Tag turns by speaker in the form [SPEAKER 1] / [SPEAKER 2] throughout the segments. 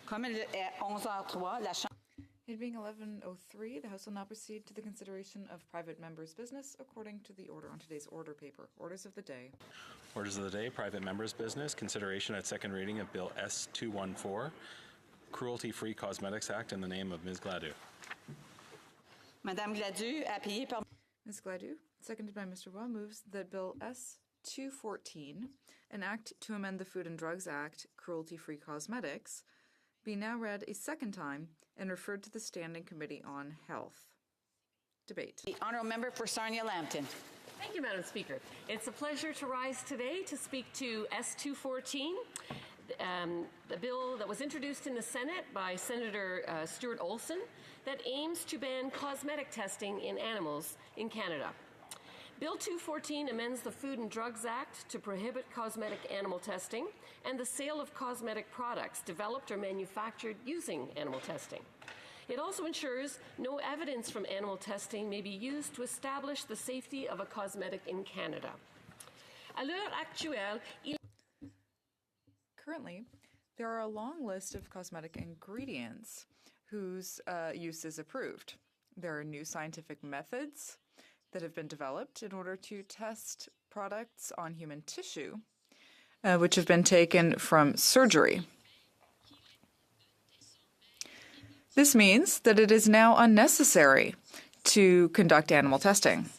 [SPEAKER 1] Comme il est 11h03, la Chambre...
[SPEAKER 2] It being 11:03, the House will now proceed to the consideration of private members' business according to the order on today's order paper. Orders of the day.
[SPEAKER 3] Orders of the day, private members' business, consideration at second reading of Bill S-214, Cruelty-Free Cosmetics Act in the name of Ms. Gladue.
[SPEAKER 1] Madame Gladue, appuyée par...
[SPEAKER 2] Ms. Gladue, seconded by Mr. Waugh, moves that Bill S-214, an act to amend the Food and Drugs Act, Cruelty-Free Cosmetics, be now read a second time and referred to the Standing Committee on Health. Debate.
[SPEAKER 1] The Honourable Member for Sarnia-Lambton.
[SPEAKER 4] Thank you, Madam Speaker. It's a pleasure to rise today to speak to S-214, the bill that was introduced in the Senate by Senator Stuart Olson that aims to ban cosmetic testing in animals in Canada. Bill 214 amends the Food and Drugs Act to prohibit cosmetic animal testing and the sale of cosmetic products developed or manufactured using animal testing. It also ensures no evidence from animal testing may be used to establish the safety of a cosmetic in Canada. À l'heure actuelle,
[SPEAKER 2] Currently, there are a long list of cosmetic ingredients whose use is approved. There are new scientific methods that have been developed in order to test products on human tissue, which have been taken from surgery. This means that it is now unnecessary to conduct animal testing.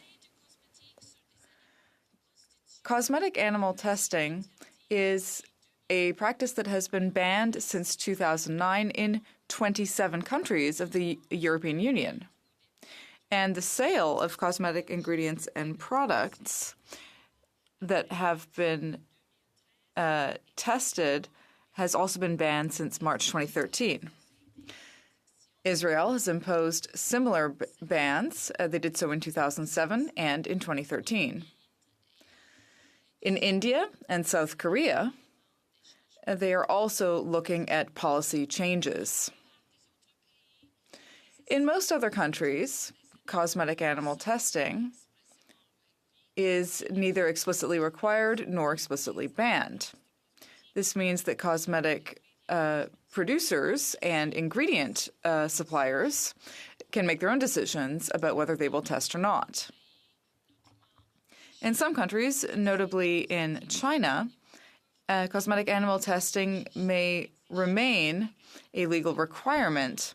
[SPEAKER 2] Cosmetic animal testing is a practice that has been banned since 2009 in 27 countries of the European Union. And the sale of cosmetic ingredients and products that have been tested has also been banned since March 2013. Israel has imposed similar bans. They did so in 2007 and in 2013. In India and South Korea, they are also looking at policy changes. In most other countries, cosmetic animal testing is neither explicitly required nor explicitly banned. This means that cosmetic producers and ingredient suppliers can make their own decisions about whether they will test or not. In some countries, notably in China, cosmetic animal testing may remain a legal requirement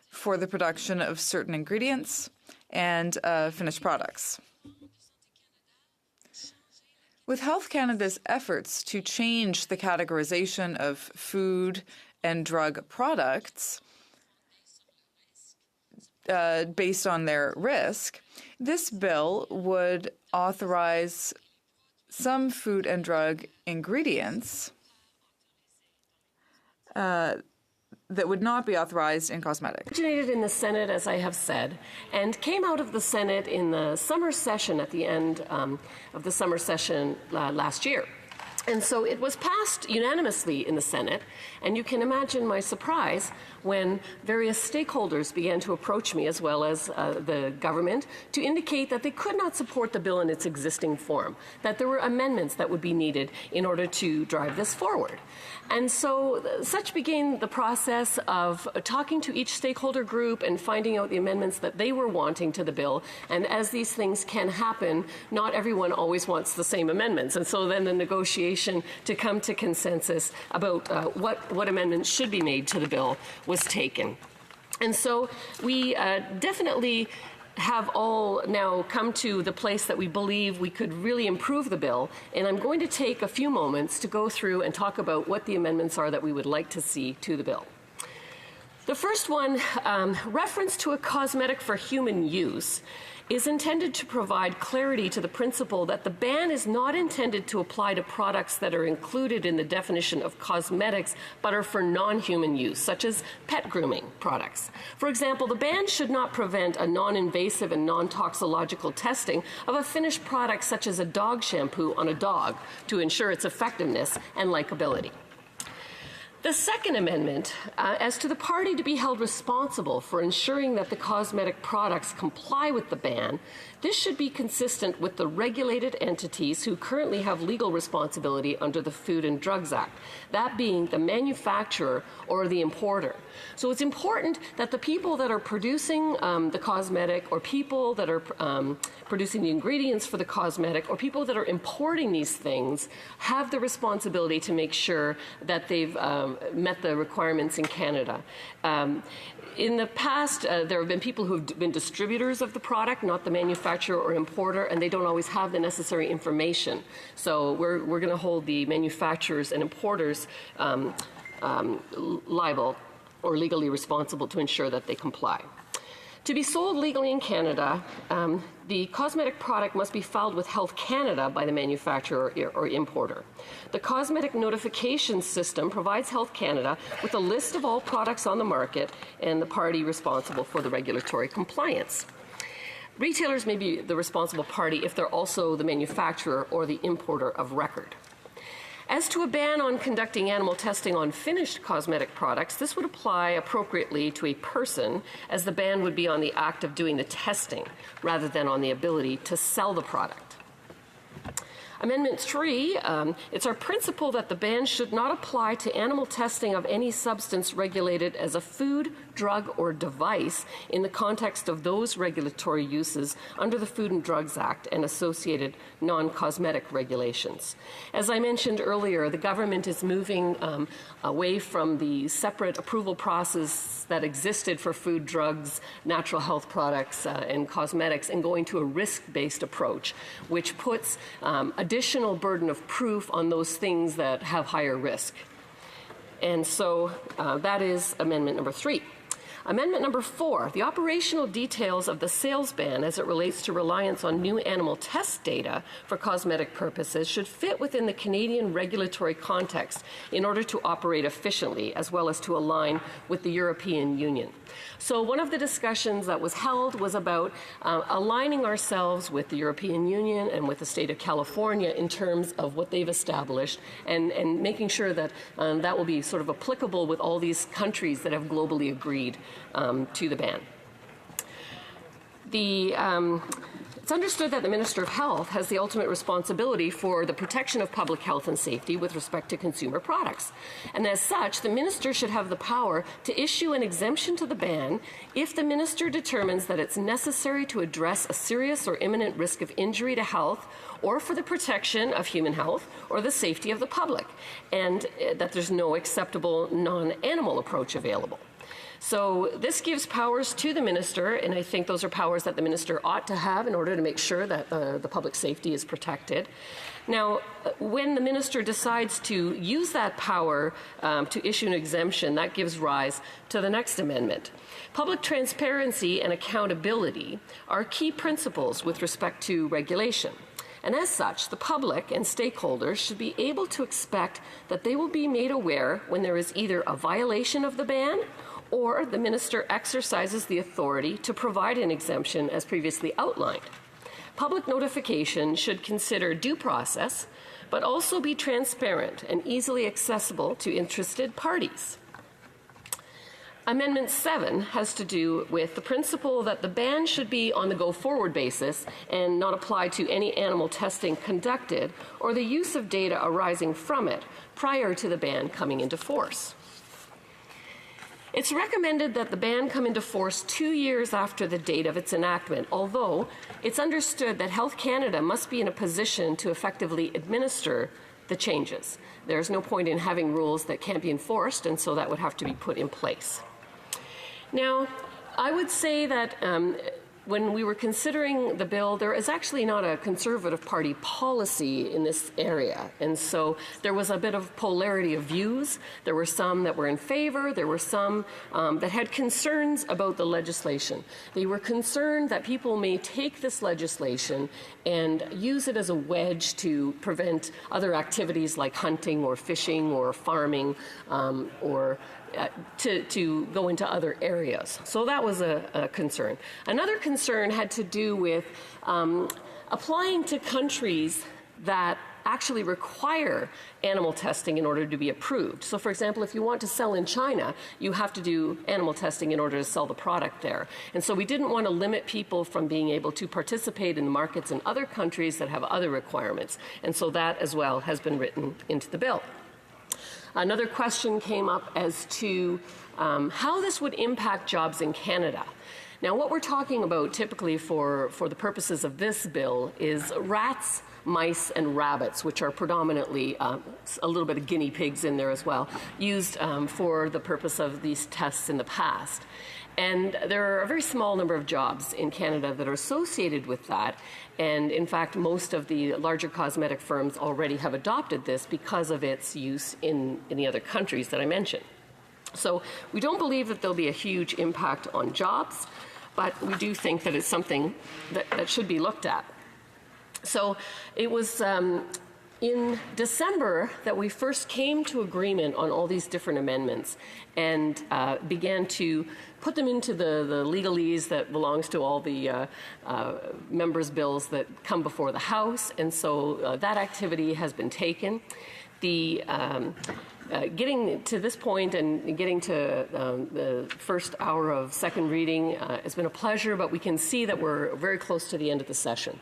[SPEAKER 2] for the production of certain ingredients and finished products. With Health Canada's efforts to change the categorization of food and drug products based on their risk, this bill would authorize some food and drug ingredients that would not be authorized in cosmetics.
[SPEAKER 4] Originated in the Senate, as I have said, and came out of the Senate in the summer session at the end of the summer session last year. And so it was passed unanimously in the Senate, and you can imagine my surprise when various stakeholders began to approach me, as well as the government, to indicate that they could not support the bill in its existing form, that there were amendments that would be needed in order to drive this forward. And so such began the process of talking to each stakeholder group and finding out the amendments that they were wanting to the bill. And as these things can happen, not everyone always wants the same amendments. And so then the negotiation to come to consensus about what amendments should be made to the bill was taken. And so we definitely have all now come to the place that we believe we could really improve the bill, and I'm going to take a few moments to go through and talk about what the amendments are that we would like to see to the bill. The first one, reference to a cosmetic for human use, is intended to provide clarity to the principle that the ban is not intended to apply to products that are included in the definition of cosmetics but are for non-human use, such as pet grooming products. For example, the ban should not prevent a non-invasive and non-toxicological testing of a finished product such as a dog shampoo on a dog to ensure its effectiveness and likability. The second amendment, as to the party to be held responsible for ensuring that the cosmetic products comply with the ban, this should be consistent with the regulated entities who currently have legal responsibility under the Food and Drugs Act, that being the manufacturer or the importer. So it's important that the people that are producing the cosmetic, or people that are producing the ingredients for the cosmetic, or people that are importing these things have the responsibility to make sure that they've met the requirements in Canada. In the past, there have been people who have been distributors of the product, not the manufacturer or importer, and they don't always have the necessary information. So we're going to hold the manufacturers and importers liable or legally responsible to ensure that they comply. To be sold legally in Canada, the cosmetic product must be filed with Health Canada by the manufacturer or importer. The cosmetic notification system provides Health Canada with a list of all products on the market and the party responsible for the regulatory compliance. Retailers may be the responsible party if they're also the manufacturer or the importer of record. As to a ban on conducting animal testing on finished cosmetic products, this would apply appropriately to a person, as the ban would be on the act of doing the testing rather than on the ability to sell the product. Amendment 3, it's our principle that the ban should not apply to animal testing of any substance regulated as a food, drug, or device in the context of those regulatory uses under the Food and Drugs Act and associated non-cosmetic regulations. As I mentioned earlier, the government is moving away from the separate approval process that existed for food, drugs, natural health products, and cosmetics, and going to a risk-based approach, which puts additional burden of proof on those things that have higher risk. And so that is Amendment number 3. Amendment number 4, the operational details of the sales ban as it relates to reliance on new animal test data for cosmetic purposes should fit within the Canadian regulatory context in order to operate efficiently, as well as to align with the European Union. So one of the discussions that was held was about aligning ourselves with the European Union and with the state of California in terms of what they've established, and making sure that that will be sort of applicable with all these countries that have globally agreed to the ban. It's understood that the Minister of Health has the ultimate responsibility for the protection of public health and safety with respect to consumer products. And as such, the Minister should have the power to issue an exemption to the ban if the Minister determines that it's necessary to address a serious or imminent risk of injury to health, or for the protection of human health or the safety of the public, and that there's no acceptable non-animal approach available. So this gives powers to the minister, and I think those are powers that the minister ought to have in order to make sure that the public safety is protected. Now, when the minister decides to use that power to issue an exemption, that gives rise to the next amendment. Public transparency and accountability are key principles with respect to regulation. And as such, the public and stakeholders should be able to expect that they will be made aware when there is either a violation of the ban or the minister exercises the authority to provide an exemption as previously outlined. Public notification should consider due process, but also be transparent and easily accessible to interested parties. Amendment 7 has to do with the principle that the ban should be on the go-forward basis and not apply to any animal testing conducted or the use of data arising from it prior to the ban coming into force. It's recommended that the ban come into force 2 years after the date of its enactment, although it's understood that Health Canada must be in a position to effectively administer the changes. There's no point in having rules that can't be enforced, and so that would have to be put in place. Now, I would say that when we were considering the bill, there is actually not a Conservative Party policy in this area. And so there was a bit of polarity of views. There were some that were in favor. There were some that had concerns about the legislation. They were concerned that people may take this legislation and use it as a wedge to prevent other activities like hunting or fishing or farming or to go into other areas. So that was a concern. Another concern had to do with applying to countries that actually require animal testing in order to be approved. So for example, if you want to sell in China, you have to do animal testing in order to sell the product there. And so we didn't want to limit people from being able to participate in markets in other countries that have other requirements. And so that as well has been written into the bill. Another question came up as to how this would impact jobs in Canada. Now, what we're talking about typically for the purposes of this bill is rats, mice, and rabbits, which are predominantly a little bit of guinea pigs in there as well, used for the purpose of these tests in the past. And there are a very small number of jobs in Canada that are associated with that. And in fact, most of the larger cosmetic firms already have adopted this because of its use in the other countries that I mentioned. So we don't believe that there'll be a huge impact on jobs, but we do think that it's something that should be looked at. So it was in December that we first came to agreement on all these different amendments and began to put them into the legalese that belongs to all the members' bills that come before the House. And so that activity has been taken. Getting to this point and getting to the first hour of second reading has been a pleasure, but we can see that we're very close to the end of the session.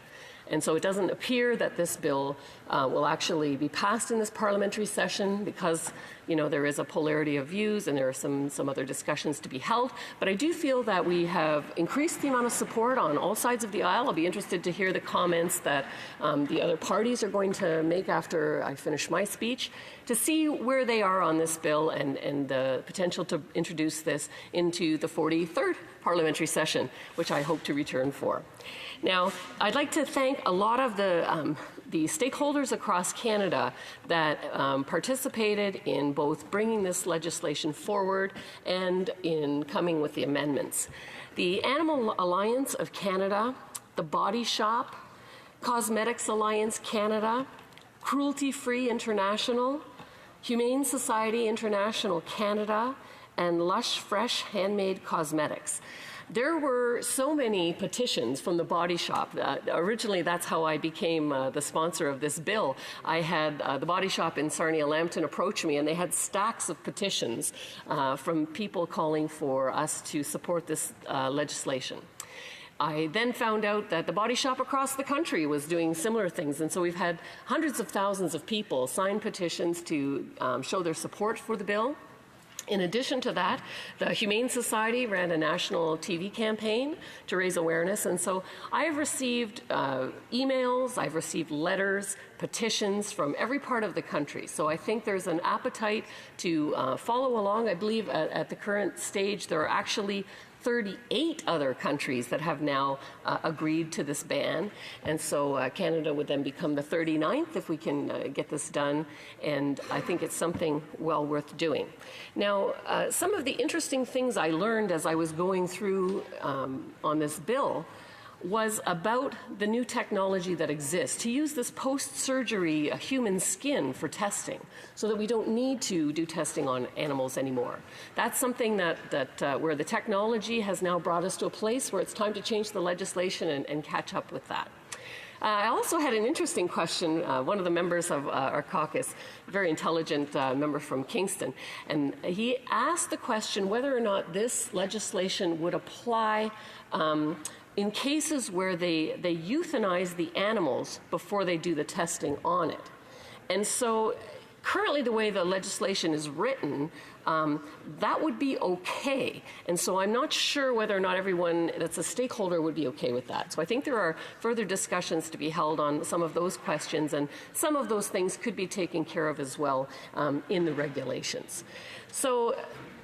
[SPEAKER 4] And so it doesn't appear that this bill will actually be passed in this parliamentary session because, you know, there is a polarity of views and there are some other discussions to be held. But I do feel that we have increased the amount of support on all sides of the aisle. I'll be interested to hear the comments that the other parties are going to make after I finish my speech to see where they are on this bill and the potential to introduce this into the 43rd parliamentary session, which I hope to return for. Now, I'd like to thank a lot of the stakeholders across Canada that participated in both bringing this legislation forward and in coming with the amendments. The Animal Alliance of Canada, the Body Shop, Cosmetics Alliance Canada, Cruelty Free International, Humane Society International Canada, and Lush Fresh Handmade Cosmetics. There were so many petitions from the Body Shop. Originally, that's how I became the sponsor of this bill. I had the Body Shop in Sarnia-Lambton approach me, and they had stacks of petitions from people calling for us to support this legislation. I then found out that the Body Shop across the country was doing similar things, and so we've had hundreds of thousands of people sign petitions to show their support for the bill. In addition to that, the Humane Society ran a national TV campaign to raise awareness, and so I have received emails, I've received letters, petitions from every part of the country. So I think there's an appetite to follow along. I believe at the current stage there are actually 38 other countries that have now agreed to this ban. And so Canada would then become the 39th if we can get this done. And I think it's something well worth doing. Now, some of the interesting things I learned as I was going through on this bill was about the new technology that exists to use this post-surgery human skin for testing so that we don't need to do testing on animals anymore. That's something that where the technology has now brought us to a place where it's time to change the legislation and catch up with that. I also had an interesting question. One of the members of our caucus, a very intelligent member from Kingston, and he asked the question whether or not this legislation would apply in cases where they euthanize the animals before they do the testing on it. And so currently the way the legislation is written, that would be okay. And so I'm not sure whether or not everyone that's a stakeholder would be okay with that. So I think there are further discussions to be held on some of those questions, and some of those things could be taken care of as well in the regulations. So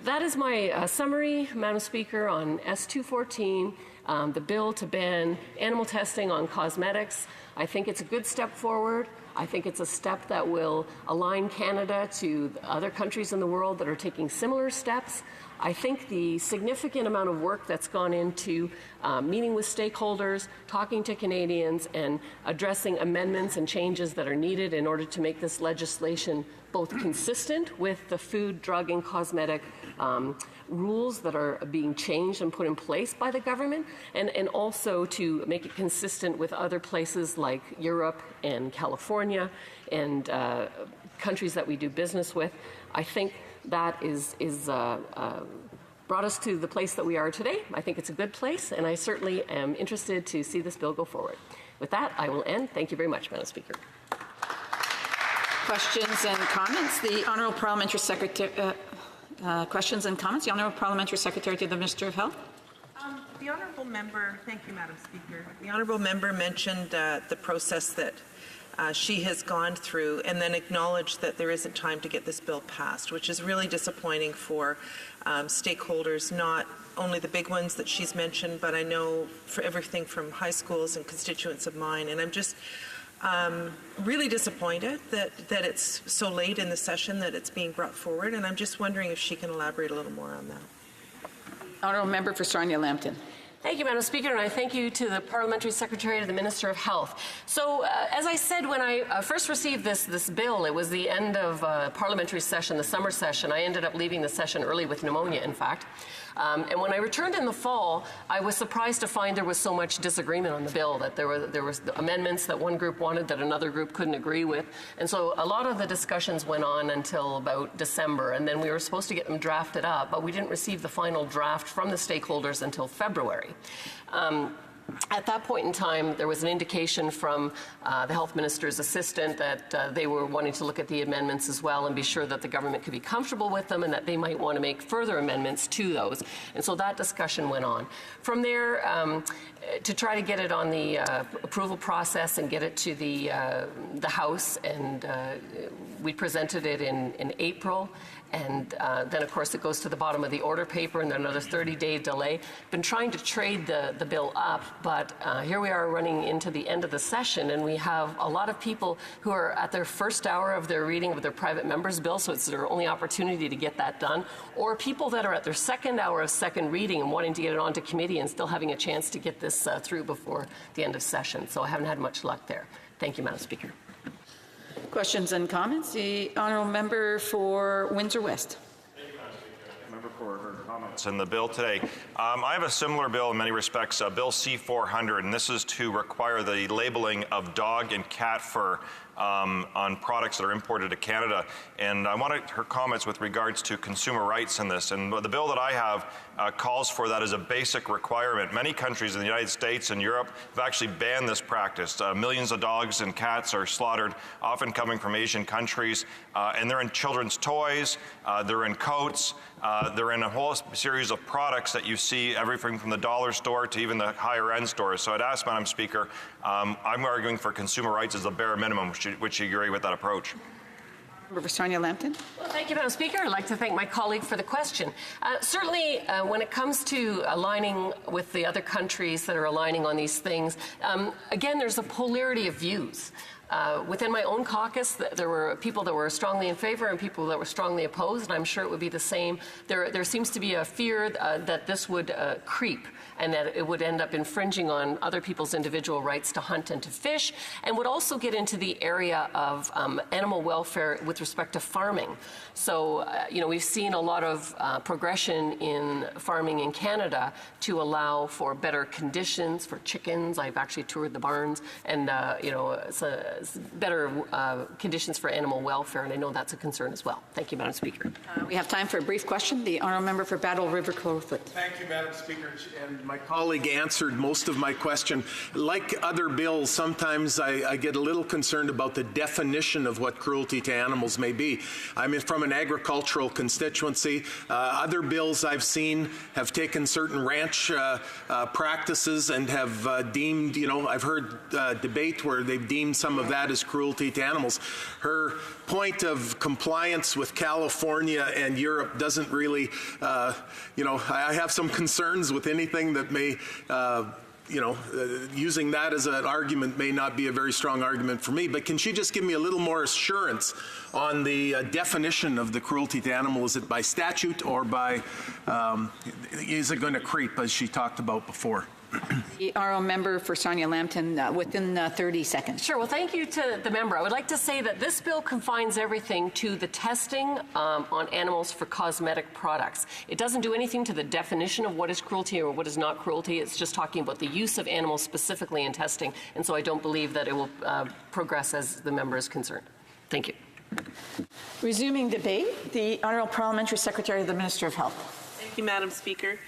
[SPEAKER 4] that is my summary, Madam Speaker, on S214. The bill to ban animal testing on cosmetics. I think it's a good step forward. I think it's a step that will align Canada to other countries in the world that are taking similar steps. I think the significant amount of work that's gone into meeting with stakeholders, talking to Canadians, and addressing amendments and changes that are needed in order to make this legislation both consistent with the food, drug, and cosmetic rules that are being changed and put in place by the government, and also to make it consistent with other places like Europe and California and countries that we do business with. I think that is brought us to the place that we are today. I think it's a good place, and I certainly am interested to see this bill go forward. With that, I will end. Thank you very much, Madam Speaker.
[SPEAKER 1] Questions and comments? The Honourable Parliamentary Secretary. Questions and comments? The Honourable Parliamentary Secretary to the Minister of Health.
[SPEAKER 5] The Honourable Member, thank you, Madam Speaker. The Honourable Member mentioned the process that she has gone through, and then acknowledged that there isn't time to get this bill passed, which is really disappointing for stakeholders, not only the big ones that she's mentioned, but I know for everything from high schools and constituents of mine. And I'm just really disappointed that it's so late in the session that it's being brought forward, and I'm just wondering if she can elaborate a little more on that.
[SPEAKER 1] Honourable Member for Sarnia-Lambton.
[SPEAKER 4] Thank you, Madam Speaker, and I thank you to the Parliamentary Secretary to the Minister of Health. So, as I said, when I first received this bill, it was the end of parliamentary session, the summer session. I ended up leaving the session early with pneumonia, in fact. And when I returned in the fall, I was surprised to find there was so much disagreement on the bill, that there was amendments that one group wanted that another group couldn't agree with. And so a lot of the discussions went on until about December, and then we were supposed to get them drafted up, but we didn't receive the final draft from the stakeholders until February. At that point in time, there was an indication from the Health Minister's assistant that they were wanting to look at the amendments as well and be sure that the government could be comfortable with them and that they might want to make further amendments to those. And so that discussion went on. From there, to try to get it on the approval process and get it to the House, and we presented it in April. And then, of course, it goes to the bottom of the order paper, and then another 30-day delay. Been trying to trade the bill up, but here we are running into the end of the session, and we have a lot of people who are at their first hour of their reading of their private member's bill, so it's their only opportunity to get that done, or people that are at their second hour of second reading and wanting to get it onto committee and still having a chance to get this through before the end of session. So I haven't had much luck there. Thank you, Madam Speaker.
[SPEAKER 1] Questions and comments? The Honourable Member for Windsor West.
[SPEAKER 6] Member for her comments in the bill today. I have a similar bill in many respects, Bill C-400, and this is to require the labeling of dog and cat fur on products that are imported to Canada. And I wanted her comments with regards to consumer rights in this. And the bill that I have calls for that as a basic requirement. Many countries in the United States and Europe have actually banned this practice. Millions of dogs and cats are slaughtered, often coming from Asian countries, and they're in children's toys, they're in coats, they're in a whole series of products that you see, everything from the dollar store to even the higher end stores. So I'd ask, Madam Speaker, I'm arguing for consumer rights as a bare minimum. Would you agree with that approach?
[SPEAKER 1] Member for Sarnia-Lambton.
[SPEAKER 4] Well, thank you, Madam Speaker. I'd like to thank my colleague for the question. Certainly, when it comes to aligning with the other countries that are aligning on these things, again, there's a polarity of views. Within my own caucus, there were people that were strongly in favor and people that were strongly opposed, and I'm sure it would be the same. There seems to be a fear that this would creep and that it would end up infringing on other people's individual rights to hunt and to fish, and would also get into the area of animal welfare with respect to farming. So, we've seen a lot of progression in farming in Canada to allow for better conditions for chickens. I've actually toured the barns, and, better conditions for animal welfare, and I know that's a concern as well. Thank you, Madam Speaker.
[SPEAKER 1] We have time for a brief question. The Honourable Member for Battle River Crowfoot.
[SPEAKER 7] Thank you, Madam Speaker. And my colleague answered most of my question. Like other bills, sometimes I get a little concerned about the definition of what cruelty to animals may be. I'm from an agricultural constituency. Other bills I've seen have taken certain ranch practices and have deemed, I've heard debate where they've deemed some of that as cruelty to animals. Her point of compliance with California and Europe doesn't really, I have some concerns with anything that may using that as an argument may not be a very strong argument for me, but can she just give me a little more assurance on the definition of the cruelty to animals? Is it by statute or by, is it going to creep, as she talked about before?
[SPEAKER 1] The honourable member for Sarnia-Lambton, within 30 seconds.
[SPEAKER 4] Sure. Well, thank you to the member. I would like to say that this bill confines everything to the testing on animals for cosmetic products. It doesn't do anything to the definition of what is cruelty or what is not cruelty. It's just talking about the use of animals specifically in testing, and so I don't believe that it will progress as the member is concerned. Thank you.
[SPEAKER 1] Resuming debate, the Honourable Parliamentary Secretary of the Minister of Health.
[SPEAKER 5] Thank you, Madam Speaker.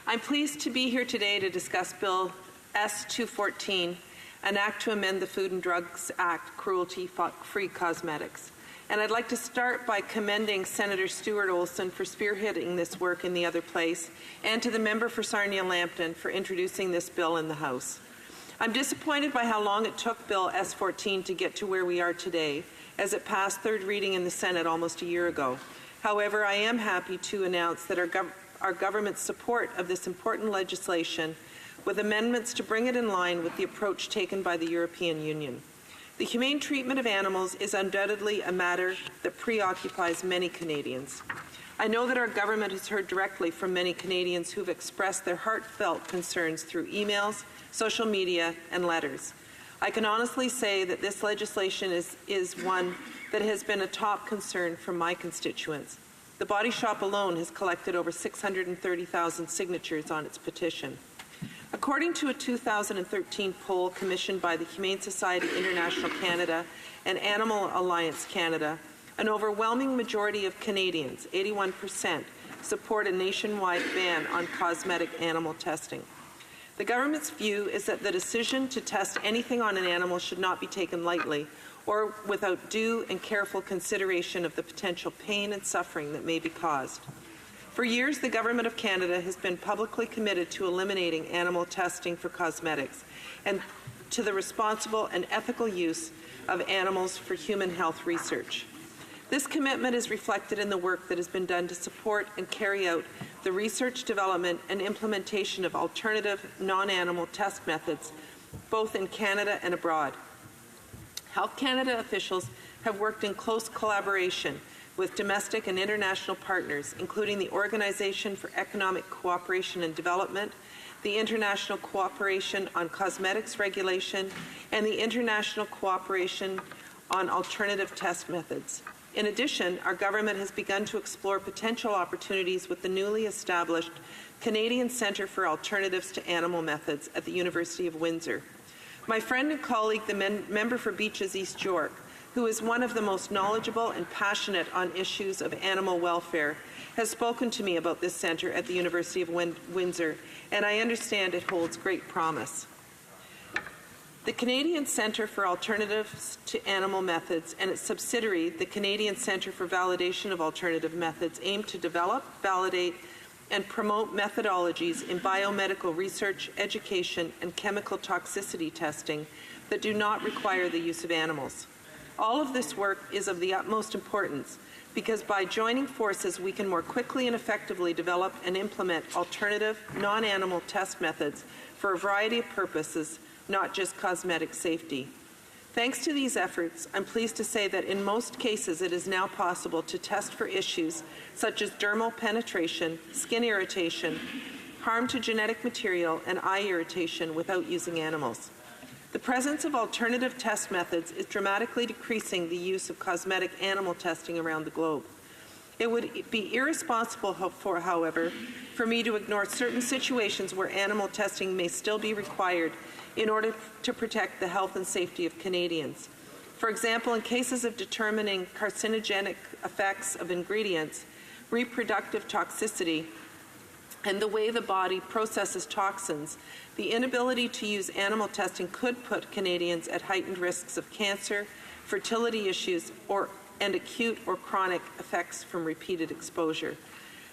[SPEAKER 5] I'm pleased to be here today to discuss Bill S-214, an act to amend the Food and Drugs Act, cruelty-free cosmetics. And I'd like to start by commending Senator Stuart Olson for spearheading this work in the other place, and to the member for Sarnia-Lambton for introducing this bill in the House. I'm disappointed by how long it took Bill S-14 to get to where we are today, as it passed third reading in the Senate almost a year ago. However, I am happy to announce that our government's support of this important legislation, with amendments to bring it in line with the approach taken by the European Union. The humane treatment of animals is undoubtedly a matter that preoccupies many Canadians. I know that our government has heard directly from many Canadians who have expressed their heartfelt concerns through emails, social media, and letters. I can honestly say that this legislation is one that has been a top concern for my constituents. The Body Shop alone has collected over 630,000 signatures on its petition. According to a 2013 poll commissioned by the Humane Society International Canada and Animal Alliance Canada, an overwhelming majority of Canadians, 81%, support a nationwide ban on cosmetic animal testing. The government's view is that the decision to test anything on an animal should not be taken lightly or without due and careful consideration of the potential pain and suffering that may be caused. For years, the Government of Canada has been publicly committed to eliminating animal testing for cosmetics and to the responsible and ethical use of animals for human health research. This commitment is reflected in the work that has been done to support and carry out the research, development, and implementation of alternative non-animal test methods, both in Canada and abroad. Health Canada officials have worked in close collaboration with domestic and international partners, including the Organization for Economic Cooperation and Development, the International Cooperation on Cosmetics Regulation, and the International Cooperation on Alternative Test Methods. In addition, our government has begun to explore potential opportunities with the newly established Canadian Centre for Alternatives to Animal Methods at the University of Windsor. My friend and colleague, the member for Beaches East York, who is one of the most knowledgeable and passionate on issues of animal welfare, has spoken to me about this centre at the University of Windsor, and I understand it holds great promise. The Canadian Centre for Alternatives to Animal Methods and its subsidiary, the Canadian Centre for Validation of Alternative Methods, aim to develop, validate, and promote methodologies in biomedical research, education, and chemical toxicity testing that do not require the use of animals. All of this work is of the utmost importance because by joining forces we can more quickly and effectively develop and implement alternative, non-animal test methods for a variety of purposes, not just cosmetic safety. Thanks to these efforts, I'm pleased to say that in most cases it is now possible to test for issues such as dermal penetration, skin irritation, harm to genetic material, and eye irritation without using animals. The presence of alternative test methods is dramatically decreasing the use of cosmetic animal testing around the globe. It would be irresponsible, however, for me to ignore certain situations where animal testing may still be required in order to protect the health and safety of Canadians. For example, in cases of determining carcinogenic effects of ingredients, reproductive toxicity, and the way the body processes toxins, the inability to use animal testing could put Canadians at heightened risks of cancer, fertility issues, and acute or chronic effects from repeated exposure.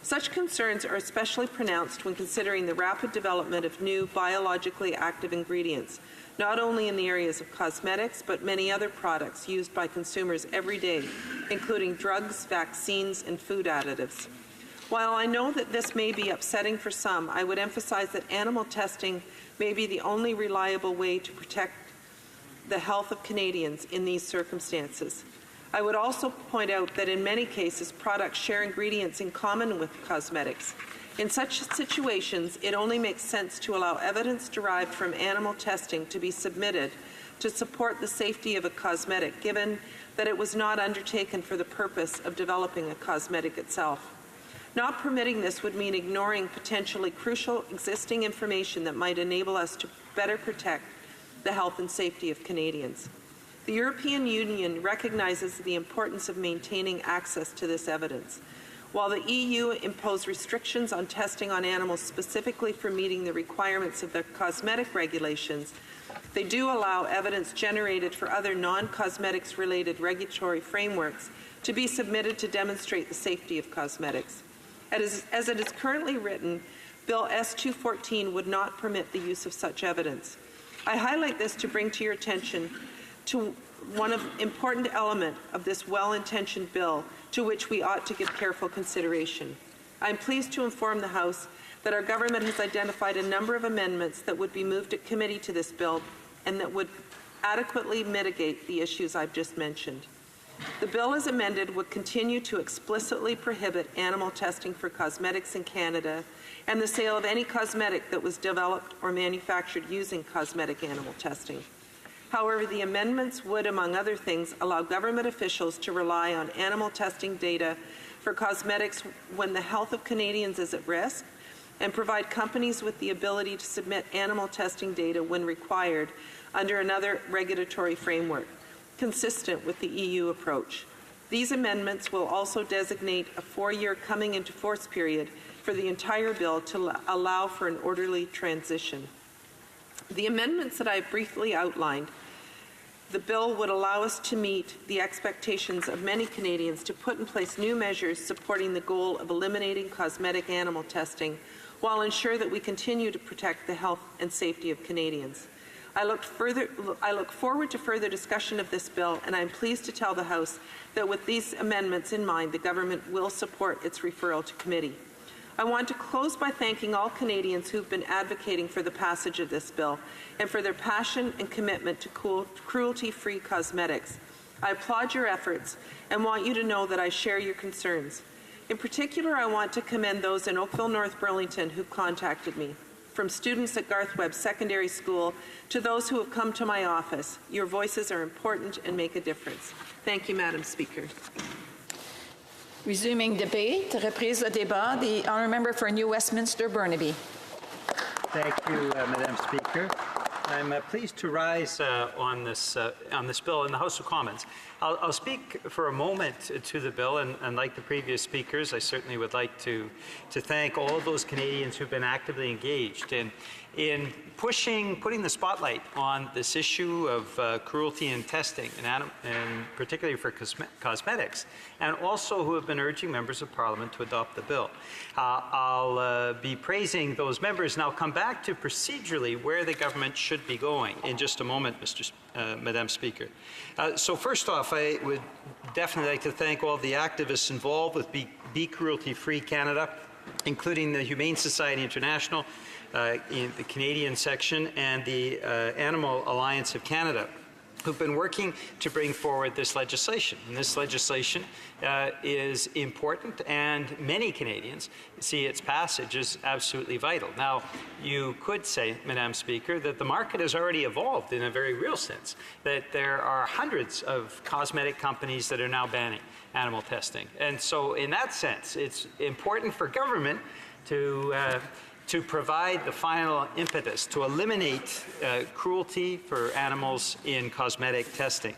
[SPEAKER 5] Such concerns are especially pronounced when considering the rapid development of new biologically active ingredients, not only in the areas of cosmetics, but many other products used by consumers every day, including drugs, vaccines, and food additives. While I know that this may be upsetting for some, I would emphasize that animal testing may be the only reliable way to protect the health of Canadians in these circumstances. I would also point out that in many cases, products share ingredients in common with cosmetics. In such situations, it only makes sense to allow evidence derived from animal testing to be submitted to support the safety of a cosmetic, given that it was not undertaken for the purpose of developing a cosmetic itself. Not permitting this would mean ignoring potentially crucial existing information that might enable us to better protect the health and safety of Canadians. The European Union recognizes the importance of maintaining access to this evidence. While the EU imposed restrictions on testing on animals specifically for meeting the requirements of the cosmetic regulations, they do allow evidence generated for other non-cosmetics related regulatory frameworks to be submitted to demonstrate the safety of cosmetics. As it is currently written, Bill S-214 would not permit the use of such evidence. I highlight this to bring to your attention to one important element of this well-intentioned bill to which we ought to give careful consideration. I am pleased to inform the House that our government has identified a number of amendments that would be moved at committee to this bill and that would adequately mitigate the issues I've just mentioned. The bill as amended would continue to explicitly prohibit animal testing for cosmetics in Canada and the sale of any cosmetic that was developed or manufactured using cosmetic animal testing. However, the amendments would, among other things, allow government officials to rely on animal testing data for cosmetics when the health of Canadians is at risk, and provide companies with the ability to submit animal testing data when required under another regulatory framework, consistent with the EU approach. These amendments will also designate a 4-year coming into force period for the entire bill to allow for an orderly transition. The amendments that I briefly outlined, the bill would allow us to meet the expectations of many Canadians to put in place new measures supporting the goal of eliminating cosmetic animal testing while ensure that we continue to protect the health and safety of Canadians. I look forward to further discussion of this bill, and I'm pleased to tell the House that with these amendments in mind, the government will support its referral to committee. I want to close by thanking all Canadians who've been advocating for the passage of this bill and for their passion and commitment to cruelty-free cosmetics. I applaud your efforts and want you to know that I share your concerns. In particular, I want to commend those in Oakville, North Burlington who contacted me, from students at Garth Webb Secondary School to those who have come to my office. Your voices are important and make a difference. Thank you, Madam Speaker.
[SPEAKER 1] Resuming debate, reprise le débat. The honourable member for New Westminster, Burnaby.
[SPEAKER 8] Thank you, Madam Speaker. I'm pleased to rise on this bill in the House of Commons. I'll speak for a moment to the bill, and like the previous speakers, I certainly would like to thank all of those Canadians who've been actively engaged in putting the spotlight on this issue of cruelty in testing, and particularly for cosmetics, and also who have been urging members of Parliament to adopt the bill. I'll be praising those members, and I'll come back to procedurally where the government should be going in just a moment, Madam Speaker. So first off, I would definitely like to thank all the activists involved with Be Cruelty Free Canada, including the Humane Society International, in the Canadian section, and the Animal Alliance of Canada, who've been working to bring forward this legislation. And this legislation is important, and many Canadians see its passage as absolutely vital. Now, you could say, Madam Speaker, that the market has already evolved in a very real sense, that there are hundreds of cosmetic companies that are now banning animal testing. And so in that sense, it's important for government to provide the final impetus to eliminate cruelty for animals in cosmetic testing.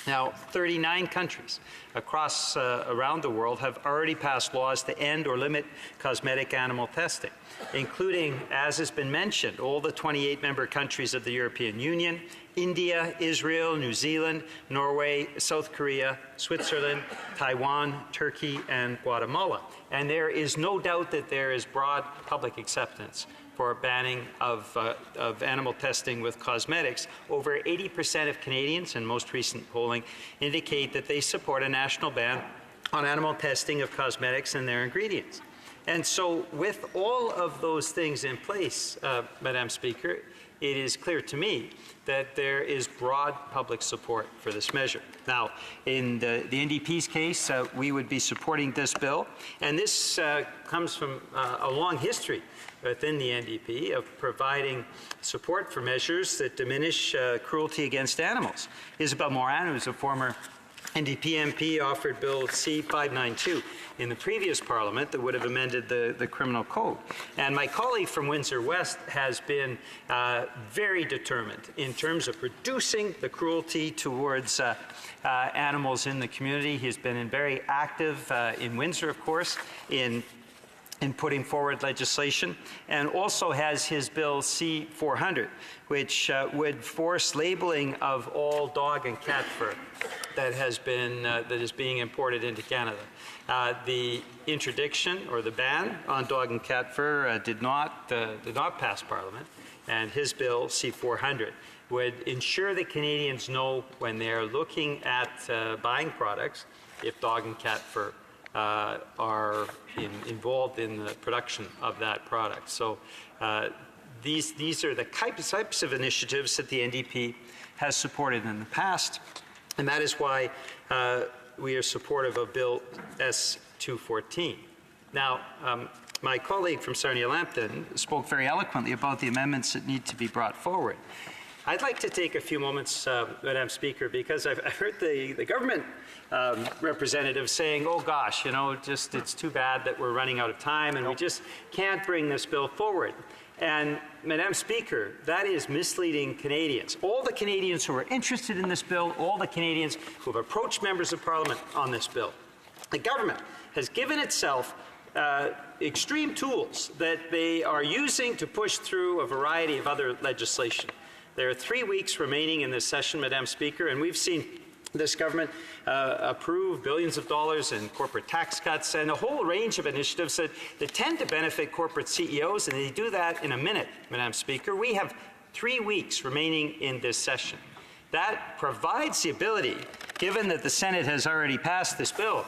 [SPEAKER 8] Now, 39 countries across around the world have already passed laws to end or limit cosmetic animal testing, including, as has been mentioned, all the 28 member countries of the European Union, India, Israel, New Zealand, Norway, South Korea, Switzerland, Taiwan, Turkey, and Guatemala. And there is no doubt that there is broad public acceptance for banning of animal testing with cosmetics. Over 80% of Canadians, in most recent polling, indicate that they support a national ban on animal testing of cosmetics and their ingredients. And so with all of those things in place, Madam Speaker, it is clear to me that there is broad public support for this measure. Now, in the NDP's case, we would be supporting this bill, and this comes from a long history within the NDP of providing support for measures that diminish cruelty against animals. Isabel Moran, who is a former NDP MP, offered Bill C-592 in the previous Parliament that would have amended the criminal code. And my colleague from Windsor West has been very determined in terms of reducing the cruelty towards animals in the community. He's been very active in Windsor, of course, in putting forward legislation, and also has his Bill C-400, which would force labeling of all dog and cat fur that is being imported into Canada. The interdiction or the ban on dog and cat fur did not pass Parliament, and his Bill C-400 would ensure that Canadians know when they're looking at buying products if dog and cat fur are involved in the production of that product. So these are the types of initiatives that the NDP has supported in the past, and that is why we are supportive of Bill S-214. Now, my colleague from Sarnia-Lambton spoke very eloquently about the amendments that need to be brought forward. I'd like to take a few moments, Madam Speaker, because I've heard the government representative saying, oh gosh, you know, just it's too bad that we're running out of time and we just can't bring this bill forward. And Madam Speaker, that is misleading Canadians. All the Canadians who are interested in this bill, all the Canadians who have approached members of Parliament on this bill, the government has given itself extreme tools that they are using to push through a variety of other legislation. There are 3 weeks remaining in this session, Madam Speaker, and we've seen this government approve billions of dollars in corporate tax cuts and a whole range of initiatives that tend to benefit corporate CEOs, and they do that in a minute, Madam Speaker. We have 3 weeks remaining in this session. That provides the ability, given that the Senate has already passed this bill,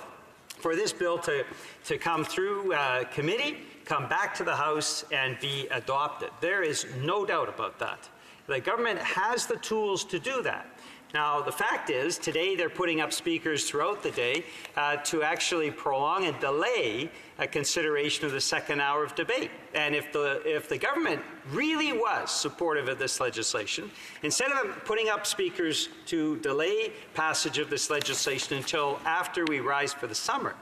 [SPEAKER 8] for this bill to come through committee, come back to the House, and be adopted. There is no doubt about that. The government has the tools to do that. Now, the fact is, today they're putting up speakers throughout the day to actually prolong and delay a consideration of the second hour of debate. And if the government really was supportive of this legislation, instead of putting up speakers to delay passage of this legislation until after we rise for the summer,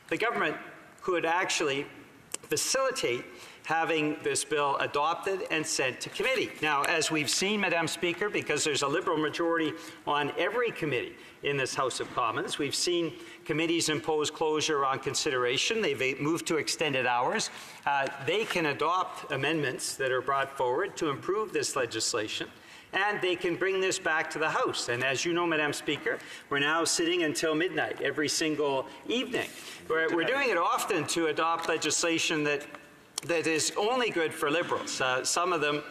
[SPEAKER 8] the government could actually facilitate having this bill adopted and sent to committee. Now, as we've seen, Madam Speaker, because there's a Liberal majority on every committee in this House of Commons, we've seen committees impose closure on consideration. They've moved to extended hours. They can adopt amendments that are brought forward to improve this legislation, and they can bring this back to the House. And as you know, Madam Speaker, we're now sitting until midnight every single evening. We're doing it often to adopt legislation that is only good for Liberals. Some of them,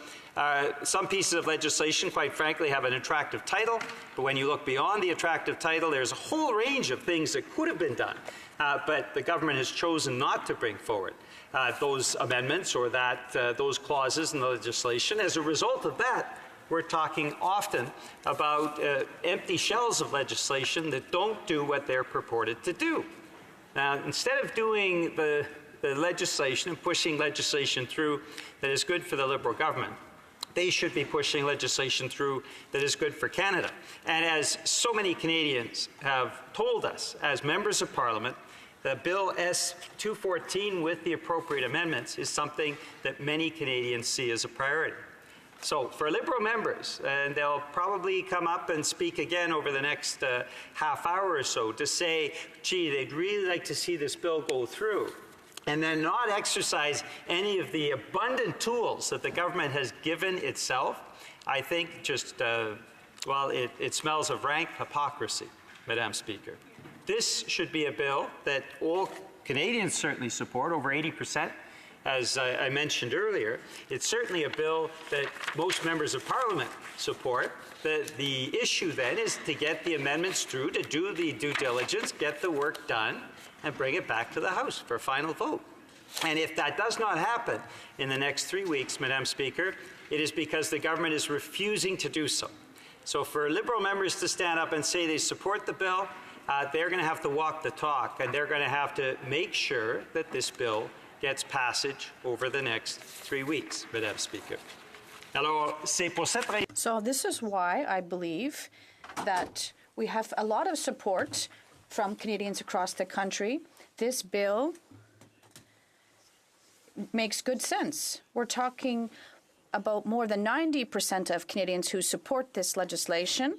[SPEAKER 8] some pieces of legislation, quite frankly, have an attractive title, but when you look beyond the attractive title, there's a whole range of things that could have been done, but the government has chosen not to bring forward those amendments or those clauses in the legislation. As a result of that, we're talking often about empty shells of legislation that don't do what they're purported to do. Now, instead of doing the legislation and pushing legislation through that is good for the Liberal government, they should be pushing legislation through that is good for Canada. And as so many Canadians have told us as members of Parliament, the Bill S-214 with the appropriate amendments is something that many Canadians see as a priority. So for Liberal members, and they'll probably come up and speak again over the next half hour or so to say, gee, they'd really like to see this bill go through, and then not exercise any of the abundant tools that the government has given itself, I think just, well, it smells of rank hypocrisy, Madam Speaker. This should be a bill that all Canadians certainly support, over 80%. As I mentioned earlier, it's certainly a bill that most members of Parliament support. The issue then is to get the amendments through, to do the due diligence, get the work done, and bring it back to the House for a final vote. And if that does not happen in the next 3 weeks, Madam Speaker, it is because the government is refusing to do so. So for Liberal members to stand up and say they support the bill, they're going to have to walk the talk, and they're going to have to make sure that this bill gets passage over the next 3 weeks, Madam Speaker. Alors, c'est pour cette raison.
[SPEAKER 9] So this is why I believe that we have a lot of support from Canadians across the country. This bill makes good sense. We're talking about more than 90% of Canadians who support this legislation.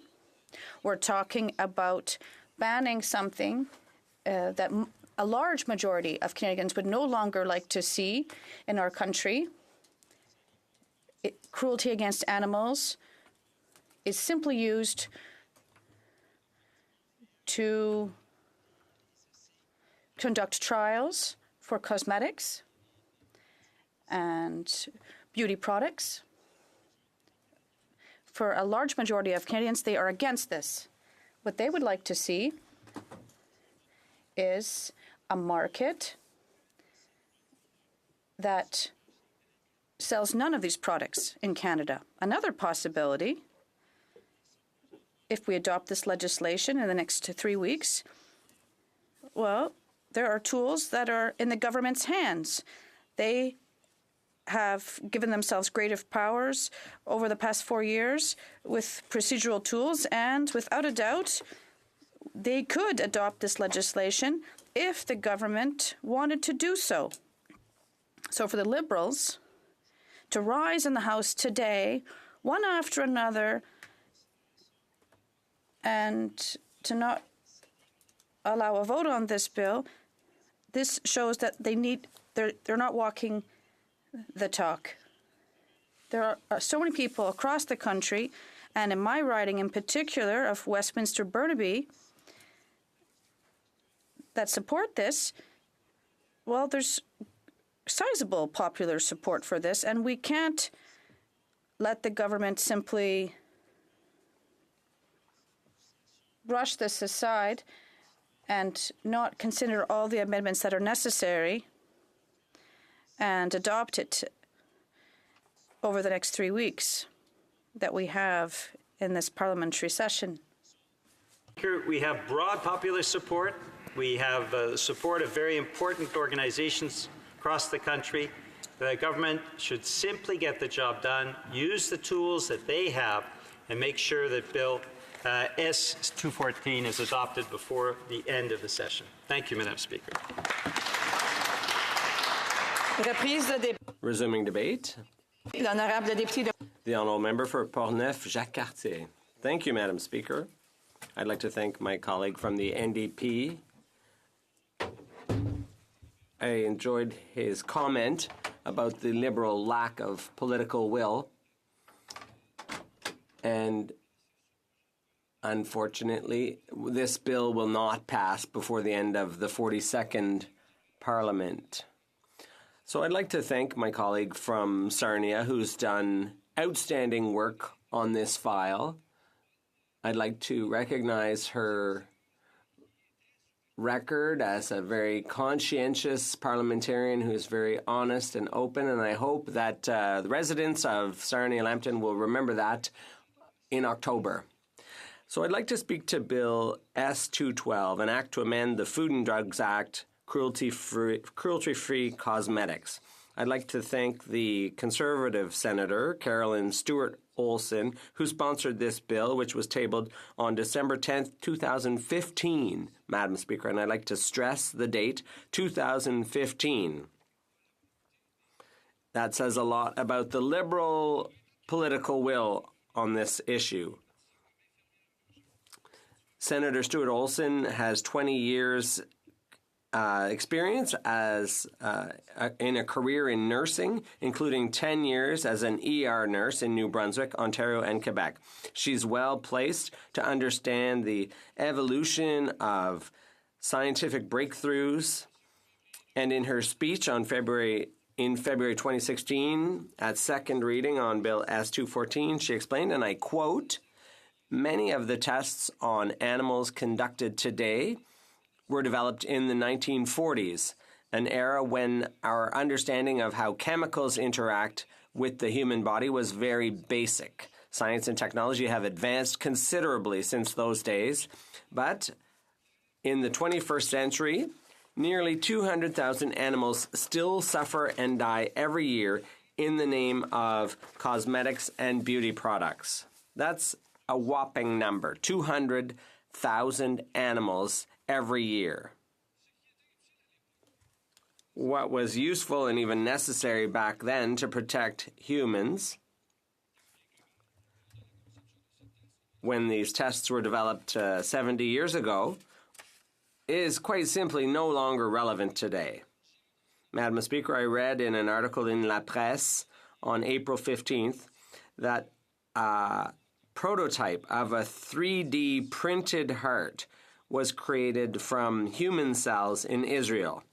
[SPEAKER 9] We're talking about banning something that a large majority of Canadians would no longer like to see in our country. Cruelty against animals is simply used to conduct trials for cosmetics and beauty products. For a large majority of Canadians, they are against this. What they would like to see is a market that sells none of these products in Canada. Another possibility, if we adopt this legislation in the next 3 weeks, well, there are tools that are in the government's hands. They have given themselves greater powers over the past 4 years with procedural tools, and without a doubt, they could adopt this legislation if the government wanted to do so. So for the Liberals to rise in the House today, one after another, and to not allow a vote on this bill, this shows that they're not walking the talk. There are so many people across the country, and in my riding in particular of Westminster Burnaby, that support this. Well, there's sizable popular support for this, and we can't let the government simply brush this aside and not consider all the amendments that are necessary and adopt it over the next 3 weeks that we have in this parliamentary session.
[SPEAKER 8] We have broad popular support. We have support of very important organizations across the country. The government should simply get the job done, use the tools that they have, and make sure that Bill S-214 is adopted before the end of the session. Thank you, Madam Speaker.
[SPEAKER 10] Resuming debate. The Honourable Member for Portneuf-Jacques-Cartier. Thank you, Madam Speaker. I'd like to thank my colleague from the NDP. I enjoyed his comment about the Liberal lack of political will. And unfortunately, this bill will not pass before the end of the 42nd Parliament. So I'd like to thank my colleague from Sarnia, who's done outstanding work on this file. I'd like to recognize her record as a very conscientious parliamentarian who is very honest and open, and I hope that the residents of Sarnia-Lambton will remember that in October. So I'd like to speak to Bill S-212, an act to amend the Food and Drugs Act, cruelty-free cosmetics. I'd like to thank the Conservative Senator, Carolyn Stewart-Olson, who sponsored this bill, which was tabled on December 10th, 2015, Madam Speaker, and I'd like to stress the date, 2015. That says a lot about the Liberal political will on this issue. Senator Stewart-Olson has 20 years experience as in a career in nursing, including 10 years as an ER nurse in New Brunswick, Ontario, and Quebec. She's well placed to understand the evolution of scientific breakthroughs, and in her speech on February 2016 at second reading on Bill S-214, she explained, and I quote, "Many of the tests on animals conducted today were developed in the 1940s. an era when our understanding of how chemicals interact with the human body was very basic. Science and technology have advanced considerably since those days, but in the 21st century, nearly 200,000 animals still suffer and die every year in the name of cosmetics and beauty products. That's a whopping number, 200,000 animals every year. What was useful and even necessary back then to protect humans, when these tests were developed 70 years ago, is quite simply no longer relevant today. Madam Speaker, I read in an article in La Presse on April 15th that a prototype of a 3D printed heart was created from human cells in Israel.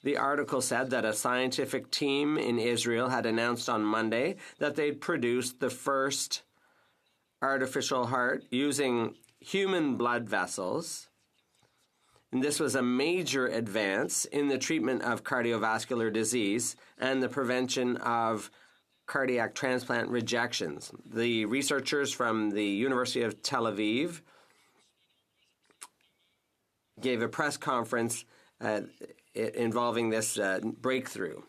[SPEAKER 10] The article said that a scientific team in Israel had announced on Monday that they'd produced the first artificial heart using human blood vessels. And this was a major advance in the treatment of cardiovascular disease and the prevention of cardiac transplant rejections. The researchers from the University of Tel Aviv gave a press conference involving this breakthrough.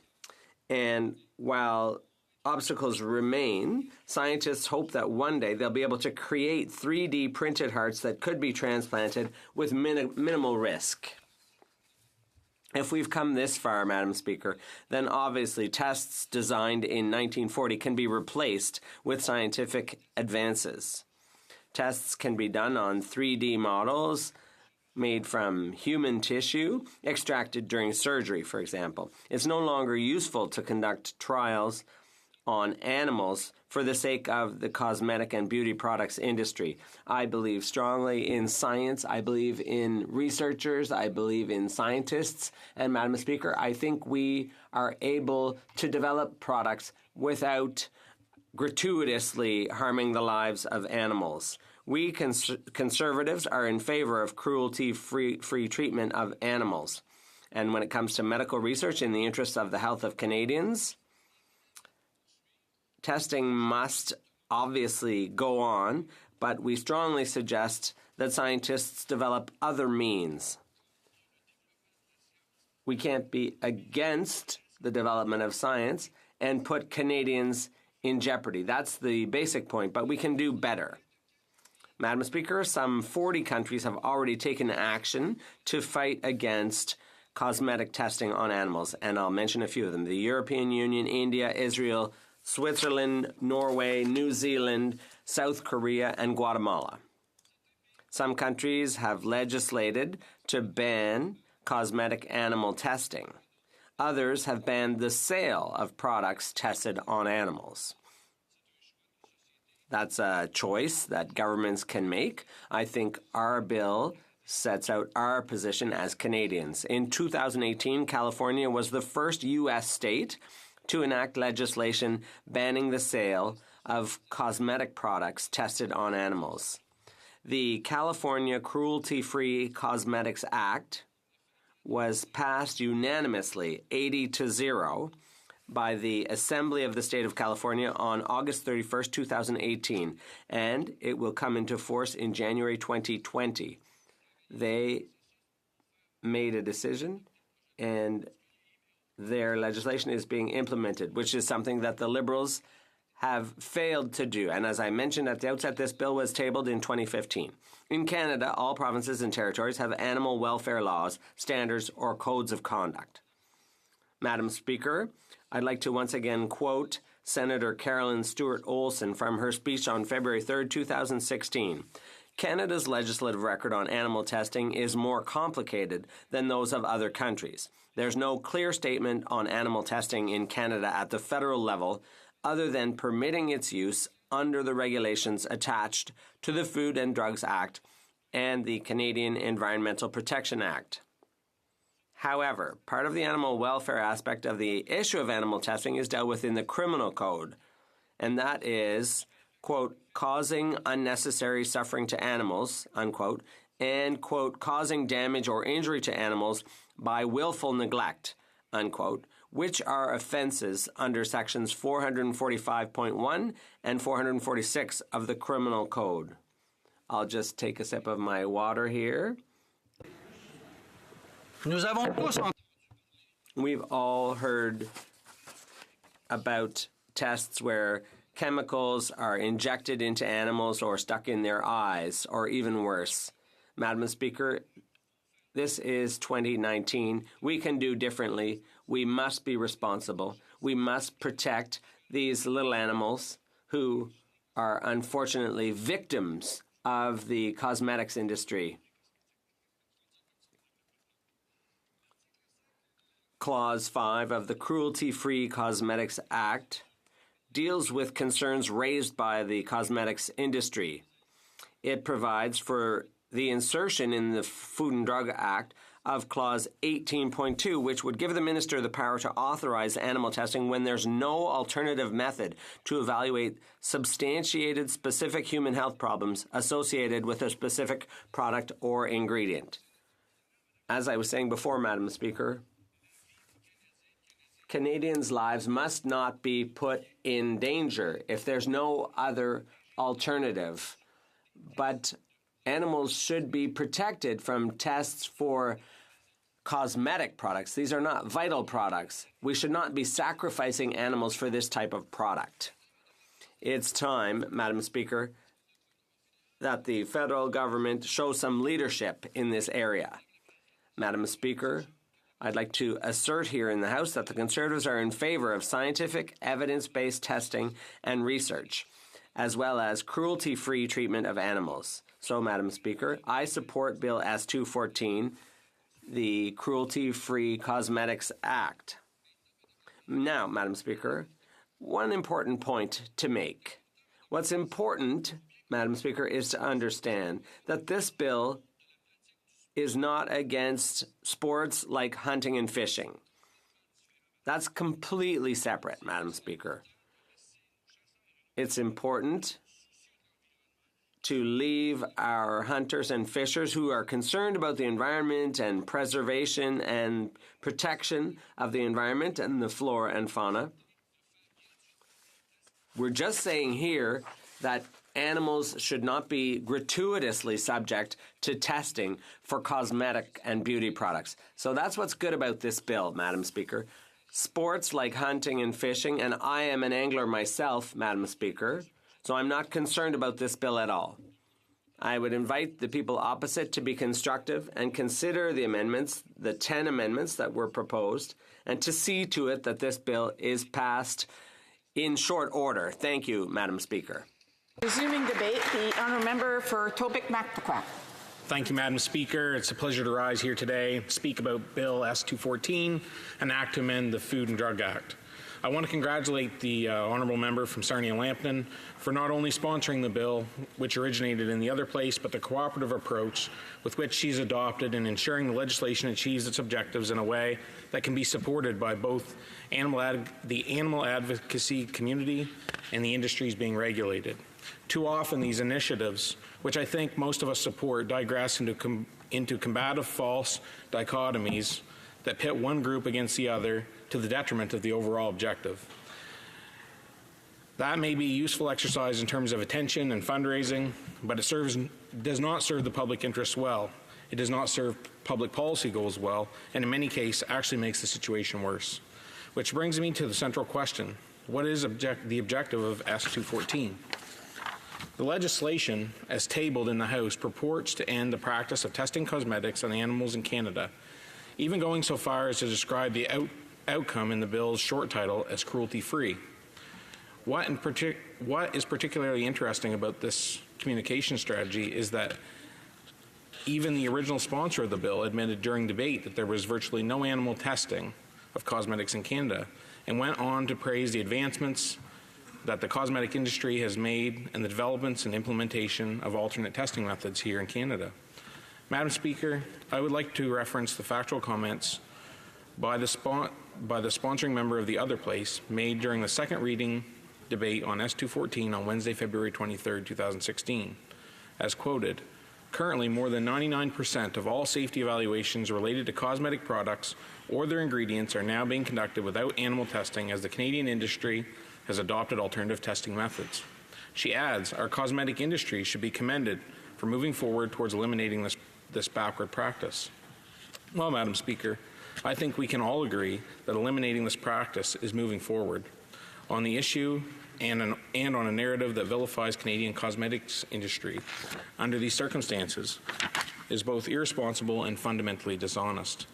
[SPEAKER 10] And while obstacles remain, scientists hope that one day they'll be able to create 3D printed hearts that could be transplanted with minimal risk. If we've come this far, Madam Speaker, then obviously tests designed in 1940 can be replaced with scientific advances. Tests can be done on 3D models made from human tissue, extracted during surgery, for example. It's no longer useful to conduct trials on animals for the sake of the cosmetic and beauty products industry. I believe strongly in science. I believe in researchers. I believe in scientists. And Madam Speaker, I think we are able to develop products without gratuitously harming the lives of animals. We conservatives are in favor of cruelty-free treatment of animals. And when it comes to medical research in the interests of the health of Canadians, testing must obviously go on, but we strongly suggest that scientists develop other means. We can't be against the development of science and put Canadians in jeopardy. That's the basic point, but we can do better. Madam Speaker, some 40 countries have already taken action to fight against cosmetic testing on animals, and I'll mention a few of them. The European Union, India, Israel, Switzerland, Norway, New Zealand, South Korea, and Guatemala. Some countries have legislated to ban cosmetic animal testing. Others have banned the sale of products tested on animals. That's a choice that governments can make. I think our bill sets out our position as Canadians. In 2018, California was the first U.S. state to enact legislation banning the sale of cosmetic products tested on animals. The California Cruelty-Free Cosmetics Act was passed unanimously, 80-0, by the Assembly of the State of California on August 31st, 2018, and it will come into force in January 2020. They made a decision, and their legislation is being implemented, which is something that the Liberals have failed to do. And as I mentioned at the outset, this bill was tabled in 2015. In Canada, all provinces and territories have animal welfare laws, standards, or codes of conduct. Madam Speaker, I'd like to once again quote Senator Carolyn Stewart-Olson from her speech on February 3, 2016. Canada's legislative record on animal testing is more complicated than those of other countries. There's no clear statement on animal testing in Canada at the federal level other than permitting its use under the regulations attached to the Food and Drugs Act and the Canadian Environmental Protection Act. However, part of the animal welfare aspect of the issue of animal testing is dealt with in the criminal code, and that is, quote, causing unnecessary suffering to animals, unquote, and, quote, causing damage or injury to animals by willful neglect, unquote, which are offenses under sections 445.1 and 446 of the Criminal Code. I'll just take a sip of my water here. We've all heard about tests where chemicals are injected into animals or stuck in their eyes, or even worse. Madam Speaker, this is 2019. We can do differently. We must be responsible. We must protect these little animals who are unfortunately victims of the cosmetics industry. Clause 5 of the Cruelty-Free Cosmetics Act deals with concerns raised by the cosmetics industry. It provides for the insertion in the Food and Drug Act of Clause 18.2, which would give the minister the power to authorize animal testing when there's no alternative method to evaluate substantiated specific human health problems associated with a specific product or ingredient. As I was saying before, Madam Speaker, Canadians' lives must not be put in danger if there's no other alternative. But animals should be protected from tests for cosmetic products. These are not vital products. We should not be sacrificing animals for this type of product. It's time, Madam Speaker, that the federal government show some leadership in this area. Madam Speaker, I'd like to assert here in the House that the Conservatives are in favor of scientific, evidence-based testing and research, as well as cruelty-free treatment of animals. So, Madam Speaker, I support Bill S-214, the Cruelty-Free Cosmetics Act. Now, Madam Speaker, one important point to make. What's important, Madam Speaker, is to understand that this bill is not against sports like hunting and fishing. That's completely separate, Madam Speaker. It's important to leave our hunters and fishers who are concerned about the environment and preservation and protection of the environment and the flora and fauna. We're just saying here that animals should not be gratuitously subject to testing for cosmetic and beauty products. So that's what's good about this bill, Madam Speaker. Sports like hunting and fishing, and I am an angler myself, Madam Speaker, so I'm not concerned about this bill at all. I would invite the people opposite to be constructive and consider the amendments, the 10 amendments that were proposed, and to see to it that this bill is passed in short order. Thank you, Madam Speaker.
[SPEAKER 1] Resuming debate, the honourable member for Topic-Mactaquac.
[SPEAKER 3] Thank you, Madam Speaker. It's a pleasure to rise here today, speak about Bill S-214, an act to amend the Food and Drug Act. I want to congratulate the honourable member from Sarnia-Lambton for not only sponsoring the bill, which originated in the other place, but the cooperative approach with which she's adopted in ensuring the legislation achieves its objectives in a way that can be supported by both the animal advocacy community and the industries being regulated. Too often these initiatives, which I think most of us support, digress into combative false dichotomies that pit one group against the other to the detriment of the overall objective. That may be a useful exercise in terms of attention and fundraising, but it does not serve the public interest well. It does not serve public policy goals well, and in many cases actually makes the situation worse. Which brings me to the central question. What is the objective of S-214? The legislation, as tabled in the House, purports to end the practice of testing cosmetics on animals in Canada, even going so far as to describe the outcome in the bill's short title as cruelty-free. What is particularly interesting about this communication strategy is that even the original sponsor of the bill admitted during debate that there was virtually no animal testing of cosmetics in Canada, and went on to praise the advancements that the cosmetic industry has made and the developments and implementation of alternate testing methods here in Canada. Madam Speaker, I would like to reference the factual comments by the sponsoring member of the other place made during the second reading debate on S-214 on Wednesday, February 23, 2016. As quoted, Currently, more than 99% of all safety evaluations related to cosmetic products or their ingredients are now being conducted without animal testing, as the Canadian industry has adopted alternative testing methods. She adds, our cosmetic industry should be commended for moving forward towards eliminating this backward practice. Well, Madam Speaker, I think we can all agree that eliminating this practice is moving forward on the issue and on a narrative that vilifies Canadian cosmetics industry under these circumstances is both irresponsible and fundamentally dishonest.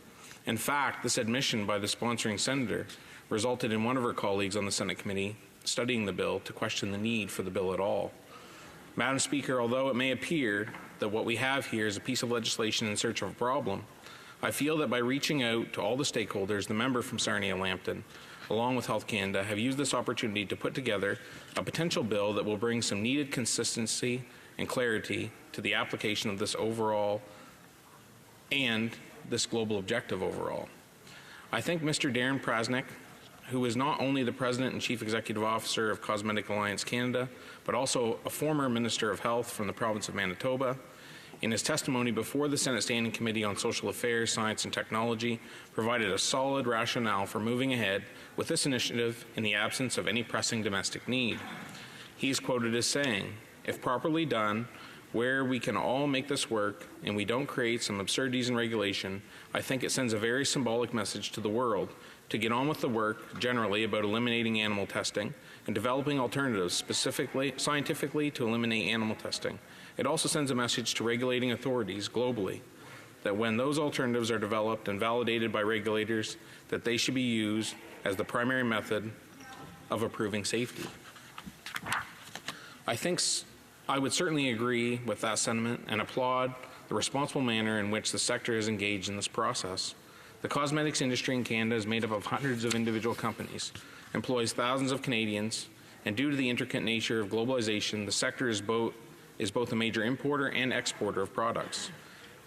[SPEAKER 3] In fact, this admission by the sponsoring senator resulted in one of her colleagues on the Senate committee studying the bill to question the need for the bill at all. Madam Speaker, although it may appear that what we have here is a piece of legislation in search of a problem, I feel that by reaching out to all the stakeholders, the member from Sarnia-Lambton, along with Health Canada, have used this opportunity to put together a potential bill that will bring some needed consistency and clarity to the application of this overall and this global objective overall. I think Mr. Darren Prasnick, who is not only the President and Chief Executive Officer of Cosmetic Alliance Canada, but also a former Minister of Health from the province of Manitoba, in his testimony before the Senate Standing Committee on Social Affairs, Science and Technology, provided a solid rationale for moving ahead with this initiative in the absence of any pressing domestic need. He is quoted as saying, "If properly done, where we can all make this work and we don't create some absurdities in regulation, I think it sends a very symbolic message to the world to get on with the work generally about eliminating animal testing and developing alternatives scientifically to eliminate animal testing. It also sends a message to regulating authorities globally that when those alternatives are developed and validated by regulators, that they should be used as the primary method of approving safety." I would certainly agree with that sentiment and applaud the responsible manner in which the sector is engaged in this process. The cosmetics industry in Canada is made up of hundreds of individual companies, employs thousands of Canadians, and due to the intricate nature of globalization, the sector is both a major importer and exporter of products.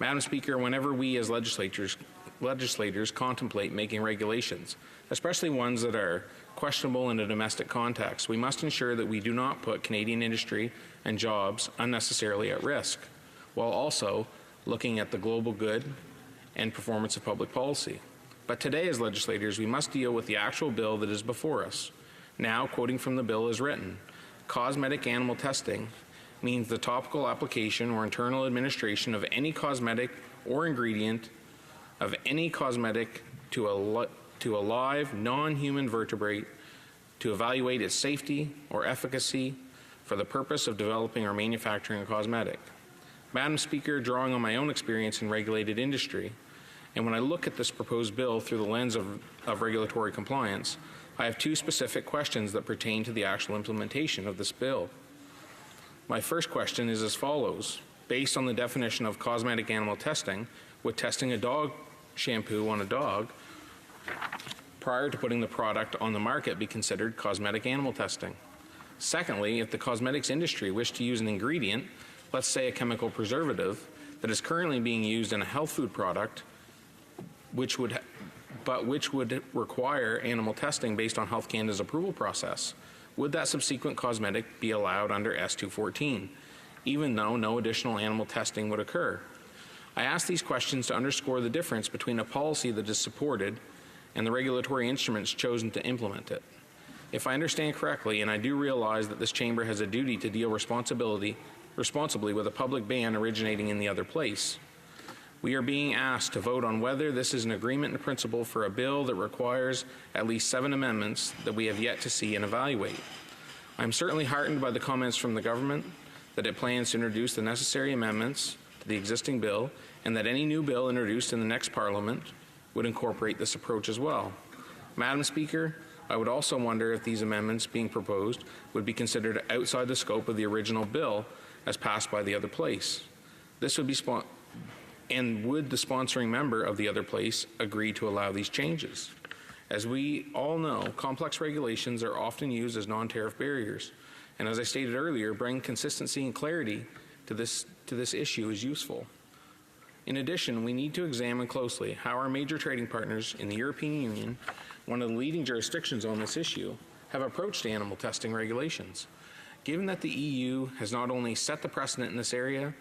[SPEAKER 3] Madam Speaker, whenever we as legislators contemplate making regulations, especially ones that are questionable in a domestic context, we must ensure that we do not put Canadian industry and jobs unnecessarily at risk, while also looking at the global good and performance of public policy. But today, as legislators, we must deal with the actual bill that is before us. Now, quoting from the bill as written, cosmetic animal testing means the topical application or internal administration of any cosmetic or ingredient of any cosmetic to a live, non-human vertebrate to evaluate its safety or efficacy for the purpose of developing or manufacturing a cosmetic. Madam Speaker, drawing on my own experience in regulated industry, and when I look at this proposed bill through the lens of regulatory compliance, I have two specific questions that pertain to the actual implementation of this bill. My first question is as follows. Based on the definition of cosmetic animal testing, would testing a dog shampoo on a dog prior to putting the product on the market be considered cosmetic animal testing? Secondly, if the cosmetics industry wished to use an ingredient, let's say a chemical preservative, that is currently being used in a health food product, which would require animal testing based on Health Canada's approval process, would that subsequent cosmetic be allowed under S214, even though no additional animal testing would occur? I ask these questions to underscore the difference between a policy that is supported and the regulatory instruments chosen to implement it. If I understand correctly, and I do realize that this chamber has a duty to deal responsibly with a public ban originating in the other place, we are being asked to vote on whether this is an agreement in principle for a bill that requires at least 7 amendments that we have yet to see and evaluate. I'm certainly heartened by the comments from the government that it plans to introduce the necessary amendments to the existing bill and that any new bill introduced in the next Parliament would incorporate this approach as well. Madam Speaker, I would also wonder if these amendments being proposed would be considered outside the scope of the original bill as passed by the other place. This would be and would the sponsoring member of the other place agree to allow these changes? As we all know, complex regulations are often used as non-tariff barriers, and as I stated earlier, bringing consistency and clarity to this issue is useful. In addition, we need to examine closely how our major trading partners in the European Union, one of the leading jurisdictions on this issue, have approached animal testing regulations. Given that the EU has not only set the precedent in this area,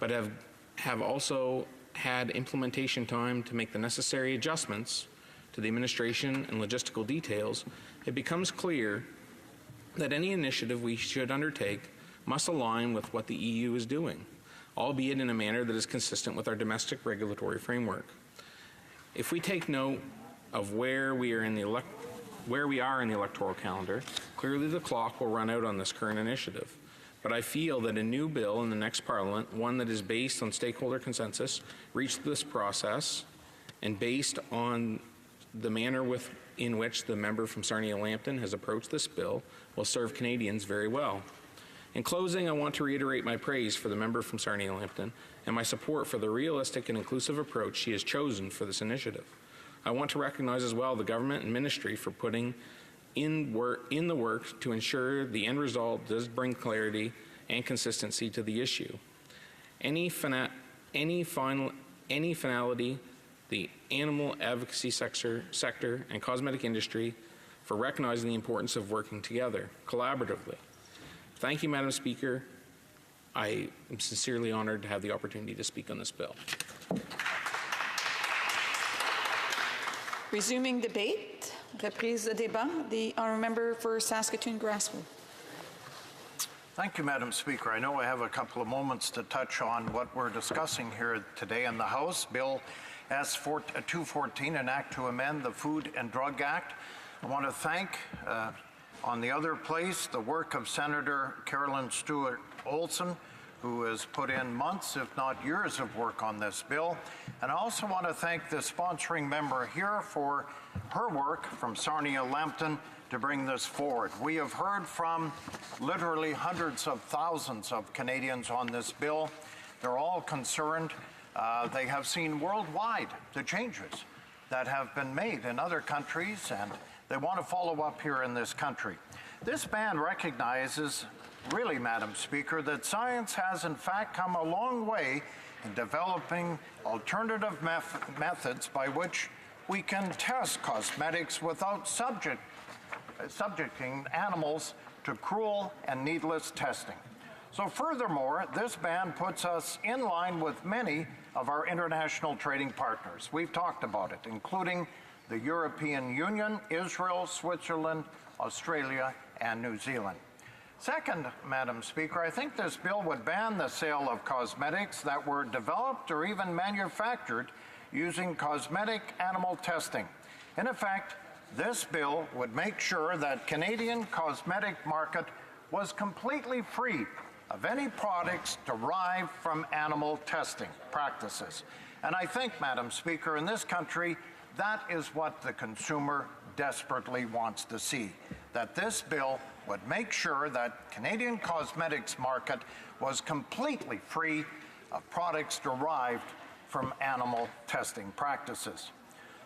[SPEAKER 3] but have have also had implementation time to make the necessary adjustments to the administration and logistical details, it becomes clear that any initiative we should undertake must align with what the EU is doing, albeit in a manner that is consistent with our domestic regulatory framework. If we take note of where we are in the electoral calendar, clearly the clock will run out on this current initiative. But I feel that a new bill in the next Parliament, one that is based on stakeholder consensus, reached this process, and based on the manner in which the member from Sarnia-Lambton has approached this bill, will serve Canadians very well. In closing, I want to reiterate my praise for the member from Sarnia-Lambton and my support for the realistic and inclusive approach she has chosen for this initiative. I want to recognize as well the government and ministry for putting in the work to ensure the end result does bring clarity and consistency to the issue. Any finality, the animal advocacy sector and cosmetic industry for recognizing the importance of working together collaboratively. Thank you, Madam Speaker. I am sincerely honored to have the opportunity to speak on this bill.
[SPEAKER 1] Resuming debate, reprise de débat, the honourable member for Saskatoon-Grassville.
[SPEAKER 11] Thank you, Madam Speaker. I know I have a couple of moments to touch on what we're discussing here today in the House, Bill S-214, an act to amend the Food and Drug Act. I want to thank, on the other place, the work of Senator Carolyn Stewart-Olson, who has put in months, if not years, of work on this bill. And I also want to thank the sponsoring member here for her work from Sarnia-Lambton to bring this forward. We have heard from literally hundreds of thousands of Canadians on this bill. They're all concerned. They have seen worldwide the changes that have been made in other countries, and they want to follow up here in this country. This ban recognizes, really, Madam Speaker, that science has in fact come a long way in developing alternative methods by which we can test cosmetics without subjecting animals to cruel and needless testing. So furthermore, this ban puts us in line with many of our international trading partners. We've talked about it, including the European Union, Israel, Switzerland, Australia, and New Zealand. Second, Madam Speaker, I think this bill would ban the sale of cosmetics that were developed or even manufactured using cosmetic animal testing. In effect, this bill would make sure that Canadian cosmetic market was completely free of any products derived from animal testing practices. And I think, Madam Speaker, in this country, that is what the consumer desperately wants to see, that this bill would make sure that Canadian cosmetics market was completely free of products derived from animal testing practices.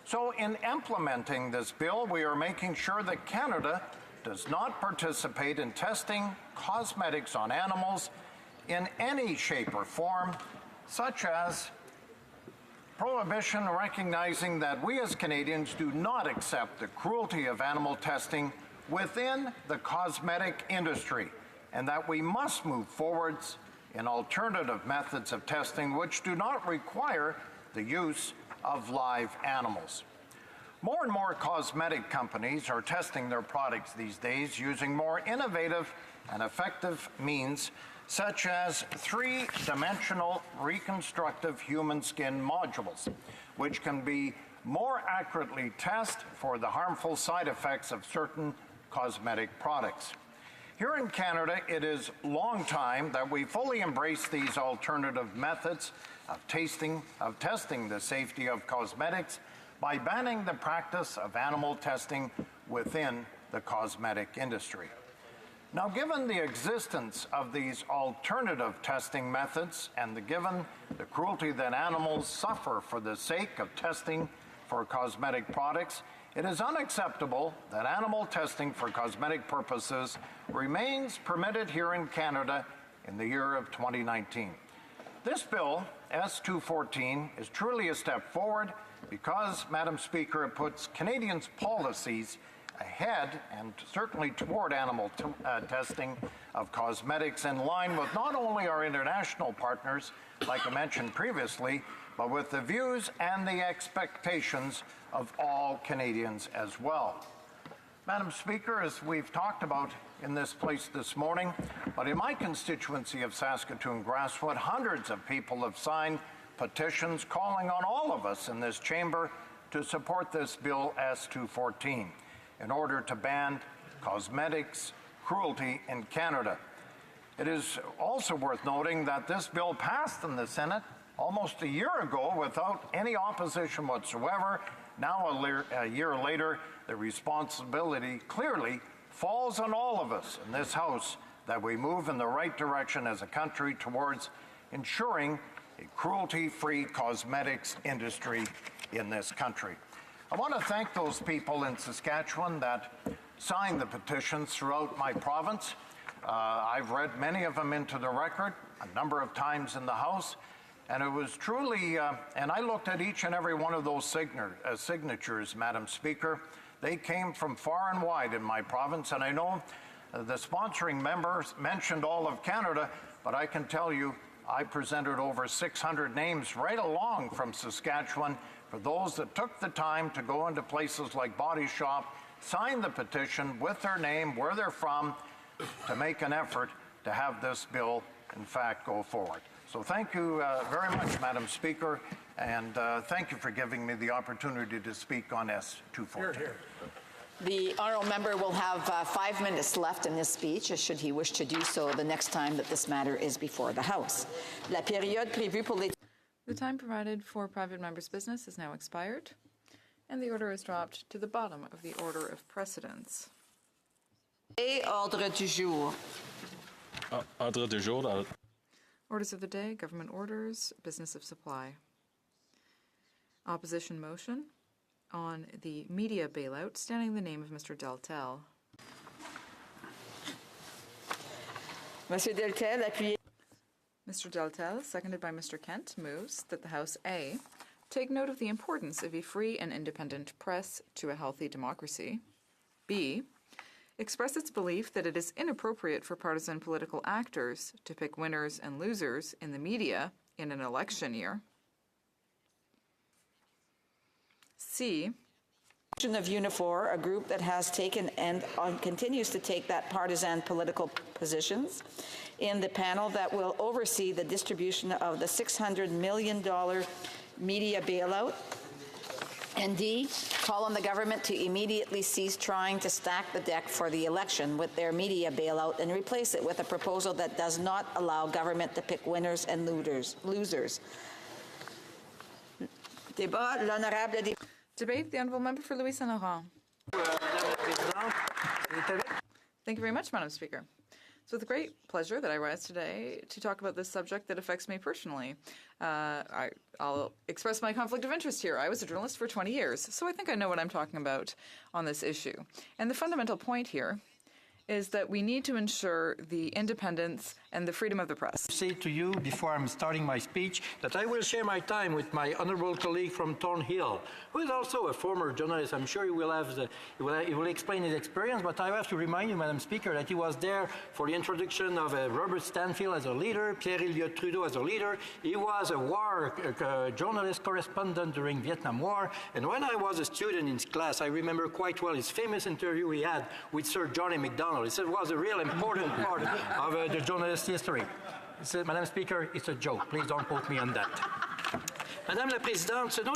[SPEAKER 11] So in implementing this bill, we are making sure that Canada does not participate in testing cosmetics on animals in any shape or form, such as prohibition recognizing that we as Canadians do not accept the cruelty of animal testing within the cosmetic industry, and that we must move forwards in alternative methods of testing which do not require the use of live animals. More and more cosmetic companies are testing their products these days using more innovative and effective means, such as three-dimensional reconstructive human skin modules, which can be more accurately test for the harmful side effects of certain cosmetic products. Here in Canada, it is long time that we fully embrace these alternative methods of testing the safety of cosmetics by banning the practice of animal testing within the cosmetic industry. Now, given the existence of these alternative testing methods and given the cruelty that animals suffer for the sake of testing for cosmetic products, it is unacceptable that animal testing for cosmetic purposes remains permitted here in Canada in the year of 2019. This bill, S-214, is truly a step forward because, Madam Speaker, it puts Canadians' policies ahead and certainly toward animal testing of cosmetics in line with not only our international partners, like I mentioned previously, but with the views and the expectations of all Canadians as well. Madam Speaker, as we've talked about in this place this morning, but in my constituency of Saskatoon-Grasswood, hundreds of people have signed petitions calling on all of us in this chamber to support this Bill S-214 in order to ban cosmetics cruelty in Canada. It is also worth noting that this bill passed in the Senate almost a year ago without any opposition whatsoever. Now, a year later, the responsibility clearly falls on all of us in this House that we move in the right direction as a country towards ensuring a cruelty-free cosmetics industry in this country. I want to thank those people in Saskatchewan that signed the petitions throughout my province. I've read many of them into the record a number of times in the House, and it was truly, and I looked at each and every one of those signatures, Madam Speaker. They came from far and wide in my province, and I know the sponsoring members mentioned all of Canada, but I can tell you I presented over 600 names right along from Saskatchewan for those that took the time to go into places like Body Shop, sign the petition with their name, where they're from, to make an effort to have this bill, in fact, go forward. So thank you very much, Madam Speaker, and thank you for giving me the opportunity to speak on S-214.
[SPEAKER 1] The honourable member will have 5 minutes left in his speech, should he wish to do so the next time that this matter is before the House. La période prévue pour les...
[SPEAKER 2] The time provided for private members' business is now expired, and the order is dropped to the bottom of the order of precedence.
[SPEAKER 1] Ordre du jour.
[SPEAKER 12] Ordre du jour.
[SPEAKER 2] Orders of the day, government orders, business of supply. Opposition motion on the media bailout, standing in the name of Mr. Deltel.
[SPEAKER 1] Monsieur Deltel, appuyé.
[SPEAKER 2] Mr. Deltel, seconded by Mr. Kent, moves that the House A take note of the importance of a free and independent press to a healthy democracy. B, express its belief that it is inappropriate for partisan political actors to pick winners and losers in the media in an election year. C,
[SPEAKER 1] of Unifor, a group that has taken and continues to take that partisan political positions in the panel that will oversee the distribution of the $600 million media bailout. And D, call on the government to immediately cease trying to stack the deck for the election with their media bailout and replace it with a proposal that does not allow government to pick winners and losers.
[SPEAKER 2] Debate, the Honourable Member for Louis Saint Laurent. Thank you very much, Madam Speaker. It's with great pleasure that I rise today to talk about this subject that affects me personally. I'll express my conflict of interest here. I was a journalist for 20 years, so I think I know what I'm talking about on this issue. And the fundamental point here is that we need to ensure the independence and the freedom of the press.
[SPEAKER 13] Say to you before I'm starting my speech that I will share my time with my honourable colleague from Thornhill, who is also a former journalist. I'm sure he will explain his experience, but I have to remind you, Madam Speaker, that he was there for the introduction of Robert Stanfield as a leader, Pierre Elliott Trudeau as a leader. He was a war journalist correspondent during Vietnam War, and when I was a student in his class, I remember quite well his famous interview he had with Sir Johnny MacDonald. It was a real important part of the journalist history. Madam Speaker, it's a joke. Please don't quote me on that. Madame la Présidente,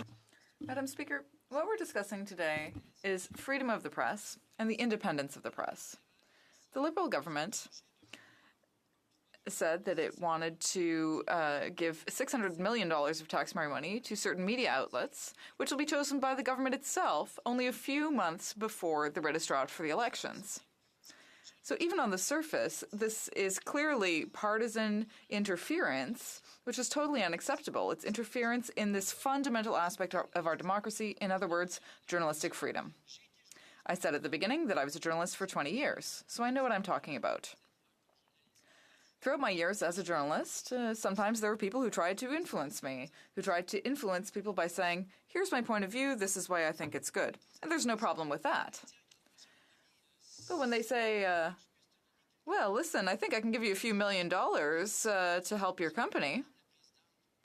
[SPEAKER 2] Madam Speaker, what we're discussing today is freedom of the press and the independence of the press. The Liberal government said that it wanted to give $600 million of taxpayer money to certain media outlets, which will be chosen by the government itself only a few months before the writ is dropped for the elections. So even on the surface, this is clearly partisan interference, which is totally unacceptable. It's interference in this fundamental aspect of our democracy, in other words, journalistic freedom. I said at the beginning that I was a journalist for 20 years, so I know what I'm talking about. Throughout my years as a journalist, sometimes there were people who tried to influence me, who tried to influence people by saying, here's my point of view, this is why I think it's good. And there's no problem with that. But when they say, well, listen, I think I can give you a few $1 million to help your company.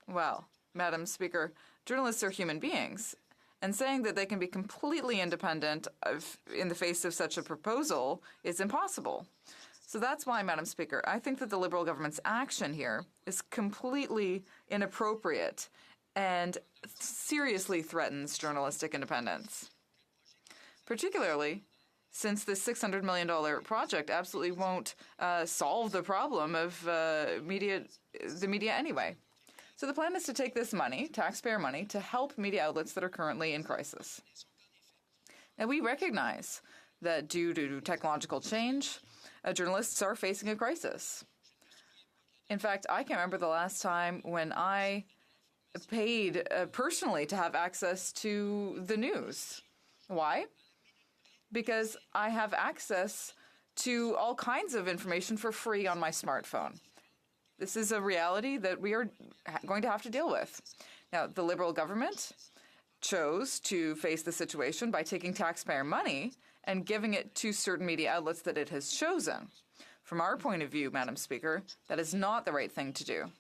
[SPEAKER 2] Well, Madam Speaker, journalists are human beings, and saying that they can be completely independent in the face of such a proposal is impossible. So that's why, Madam Speaker, I think that the Liberal government's action here is completely inappropriate and seriously threatens journalistic independence. Particularly since this $600 million project absolutely won't solve the problem of the media anyway. So the plan is to take this money, taxpayer money, to help media outlets that are currently in crisis. Now, we recognize that due to technological change, journalists are facing a crisis. In fact, I can't remember the last time when I paid personally to have access to the news. Why? Because I have access to all kinds of information for free on my smartphone. This is a reality that we are going to have to deal with. Now, the Liberal government chose to face the situation by taking taxpayer money and giving it to certain media outlets that it has chosen. From our point of view, Madam Speaker, that is not the right thing to do.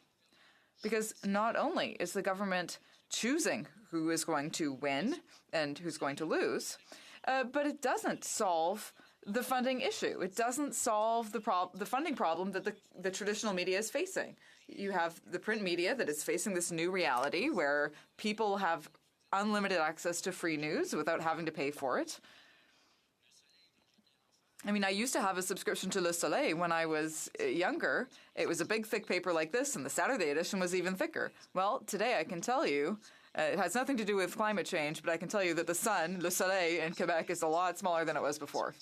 [SPEAKER 2] Because not only is the government choosing who is going to win and who's going to lose, but it doesn't solve the funding issue. It doesn't solve the funding problem that the traditional media is facing. You have the print media that is facing this new reality where people have unlimited access to free news without having to pay for it. I mean, I used to have a subscription to Le Soleil when I was younger. It was a big, thick paper like this, and the Saturday edition was even thicker. Well, today I can tell you, it has nothing to do with climate change, but I can tell you that the Sun, Le Soleil, in Quebec is a lot smaller than it was before.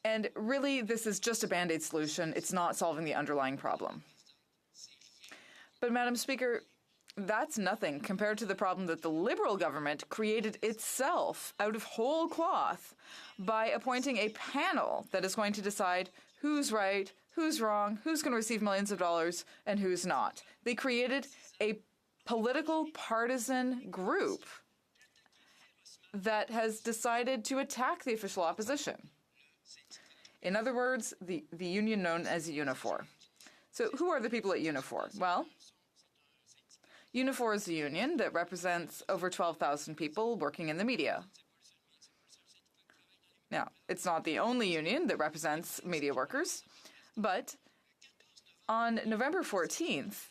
[SPEAKER 2] And really, this is just a Band-Aid solution. It's not solving the underlying problem. But, Madam Speaker, that's nothing compared to the problem that the Liberal government created itself out of whole cloth by appointing a panel that is going to decide who's right, who's wrong, who's going to receive millions of dollars, and who's not. They created a political partisan group that has decided to attack the official opposition. In other words, the union known as Unifor. So who are the people at Unifor? Well, Unifor is a union that represents over 12,000 people working in the media. Now, it's not the only union that represents media workers, but on November 14th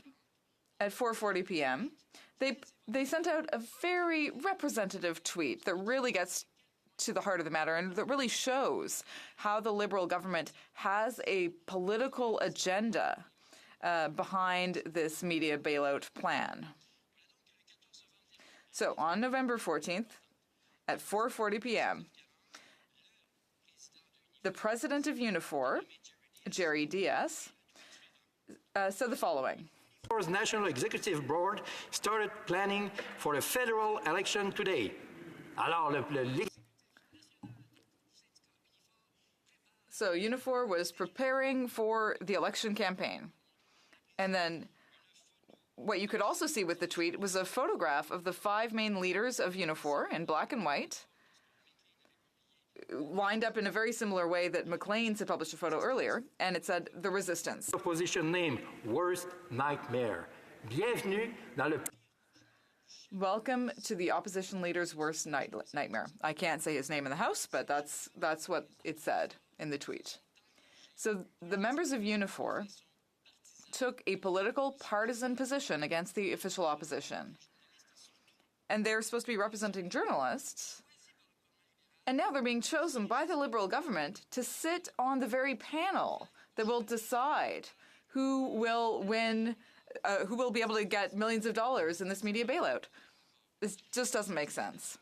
[SPEAKER 2] at 4:40 p.m., they sent out a very representative tweet that really gets to the heart of the matter and that really shows how the Liberal government has a political agenda behind this media bailout plan. So on November 14th at 4:40 p.m., the president of Unifor, Jerry Diaz, said the following.
[SPEAKER 13] Unifor's National Executive Board started planning for a federal election today.
[SPEAKER 2] So Unifor was preparing for the election campaign. And then what you could also see with the tweet was a photograph of the 5 main leaders of Unifor in black and white, lined up in a very similar way that Maclean's had published a photo earlier, and it said, the resistance.
[SPEAKER 13] Opposition name, worst nightmare. Bienvenue dans le...
[SPEAKER 2] Welcome to the opposition leader's worst nightmare. I can't say his name in the House, but that's what it said in the tweet. So the members of Unifor took a political partisan position against the official opposition. And they're supposed to be representing journalists. And now they're being chosen by the Liberal government to sit on the very panel that will decide who will win, who will be able to get millions of dollars in this media bailout. This just doesn't make sense.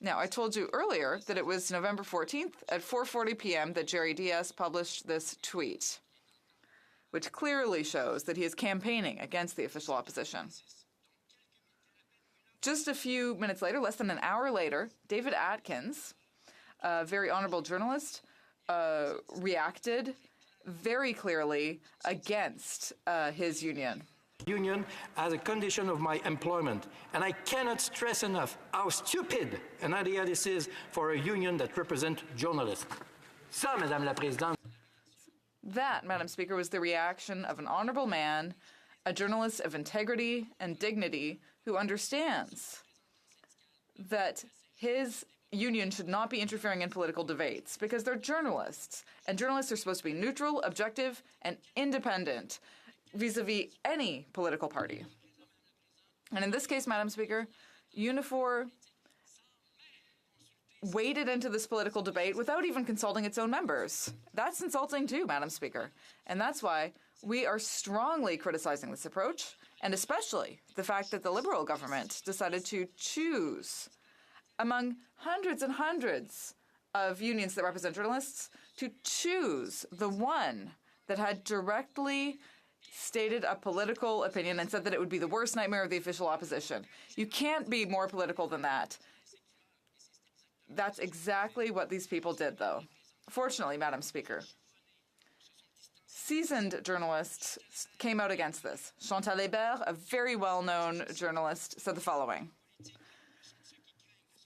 [SPEAKER 2] Now, I told you earlier that it was November 14th at 4:40 p.m. that Jerry Diaz published this tweet, which clearly shows that he is campaigning against the official opposition. Just a few minutes later, less than an hour later, David Atkins, a very honorable journalist, reacted very clearly against his union.
[SPEAKER 13] union as a condition of my employment. And I cannot stress enough how stupid an idea this is for a union that represents journalists. Ça, Madame la Présidente.
[SPEAKER 2] That, Madam Speaker, was the reaction of an honorable man, a journalist of integrity and dignity who understands that his union should not be interfering in political debates because they're journalists, and journalists are supposed to be neutral, objective, and independent vis-a-vis any political party. And in this case, Madam Speaker, Unifor waded into this political debate without even consulting its own members. That's insulting too, Madam Speaker. And that's why we are strongly criticizing this approach, and especially the fact that the Liberal government decided to choose among hundreds and hundreds of unions that represent journalists to choose the one that had directly stated a political opinion and said that it would be the worst nightmare of the official opposition. You can't be more political than that. That's exactly what these people did, though. Fortunately, Madam Speaker, seasoned journalists came out against this. Chantal Hébert, a very well-known journalist, said the following.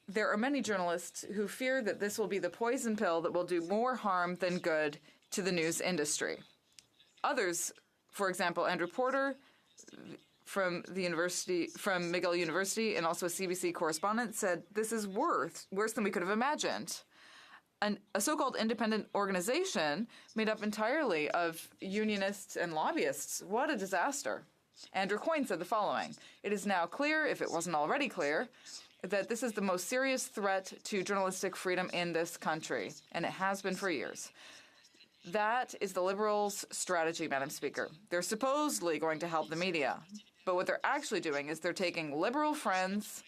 [SPEAKER 2] There are many journalists who fear that this will be the poison pill that will do more harm than good to the news industry. Others, for example, Andrew Porter from McGill University and also a CBC correspondent, said this is worse than we could have imagined. A so-called independent organization made up entirely of unionists and lobbyists. What a disaster. Andrew Coyne said the following. It is now clear, if it wasn't already clear, that this is the most serious threat to journalistic freedom in this country, and it has been for years. That is the Liberals' strategy, Madam Speaker. They're supposedly going to help the media, but what they're actually doing is they're taking Liberal friends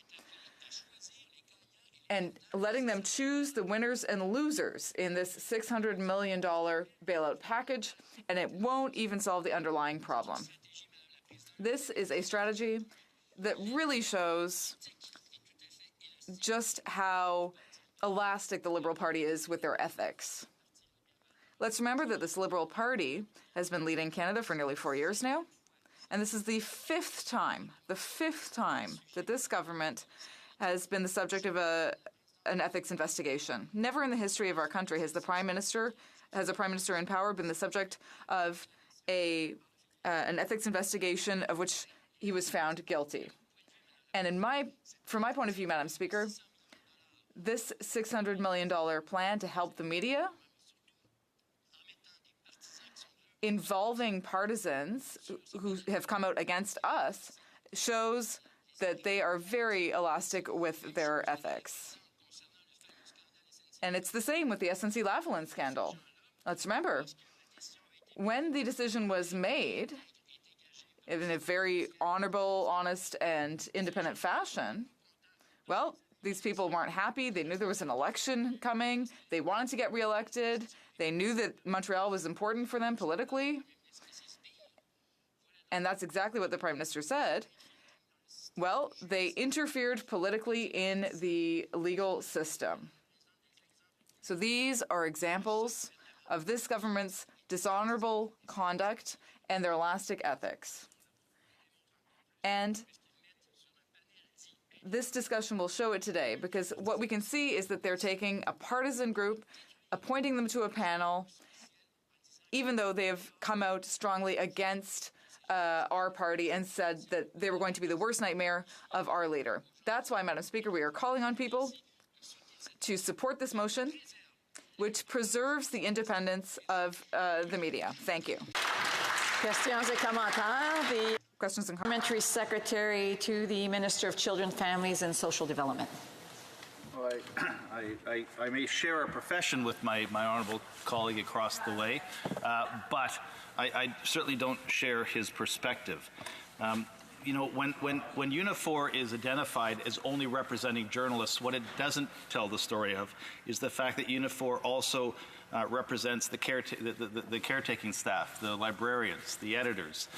[SPEAKER 2] and letting them choose the winners and losers in this $600 million bailout package, and it won't even solve the underlying problem. This is a strategy that really shows just how elastic the Liberal Party is with their ethics. Let's remember that this Liberal Party has been leading Canada for nearly 4 years now, and this is the fifth time that this government has been the subject of an ethics investigation. Never in the history of our country has a prime minister in power been the subject of an ethics investigation of which he was found guilty. And from my point of view, Madam Speaker, this $600 million plan to help the media involving partisans who have come out against us shows that they are very elastic with their ethics. And it's the same with the SNC-Lavalin scandal. Let's remember, when the decision was made in a very honorable, honest, and independent fashion, well, these people weren't happy. They knew there was an election coming. They wanted to get reelected. They knew that Montreal was important for them politically. And that's exactly what the Prime Minister said. Well, they interfered politically in the legal system. So these are examples of this government's dishonorable conduct and their elastic ethics. And this discussion will show it today, because what we can see is that they're taking a partisan group, appointing them to a panel, even though they have come out strongly against our party and said that they were going to be the worst nightmare of our leader. That's why, Madam Speaker, we are calling on people to support this motion, which preserves the independence of the media. Thank you.
[SPEAKER 1] Questions et commentaires.
[SPEAKER 2] Questions and comments.
[SPEAKER 1] Parliamentary Secretary to the Minister of Children, Families and Social Development.
[SPEAKER 14] Well, I may share a profession with my honourable colleague across the way, but I certainly don't share his perspective. You know, when Unifor is identified as only representing journalists, what it doesn't tell the story of is the fact that Unifor also represents the caretaking staff, the librarians, the editors,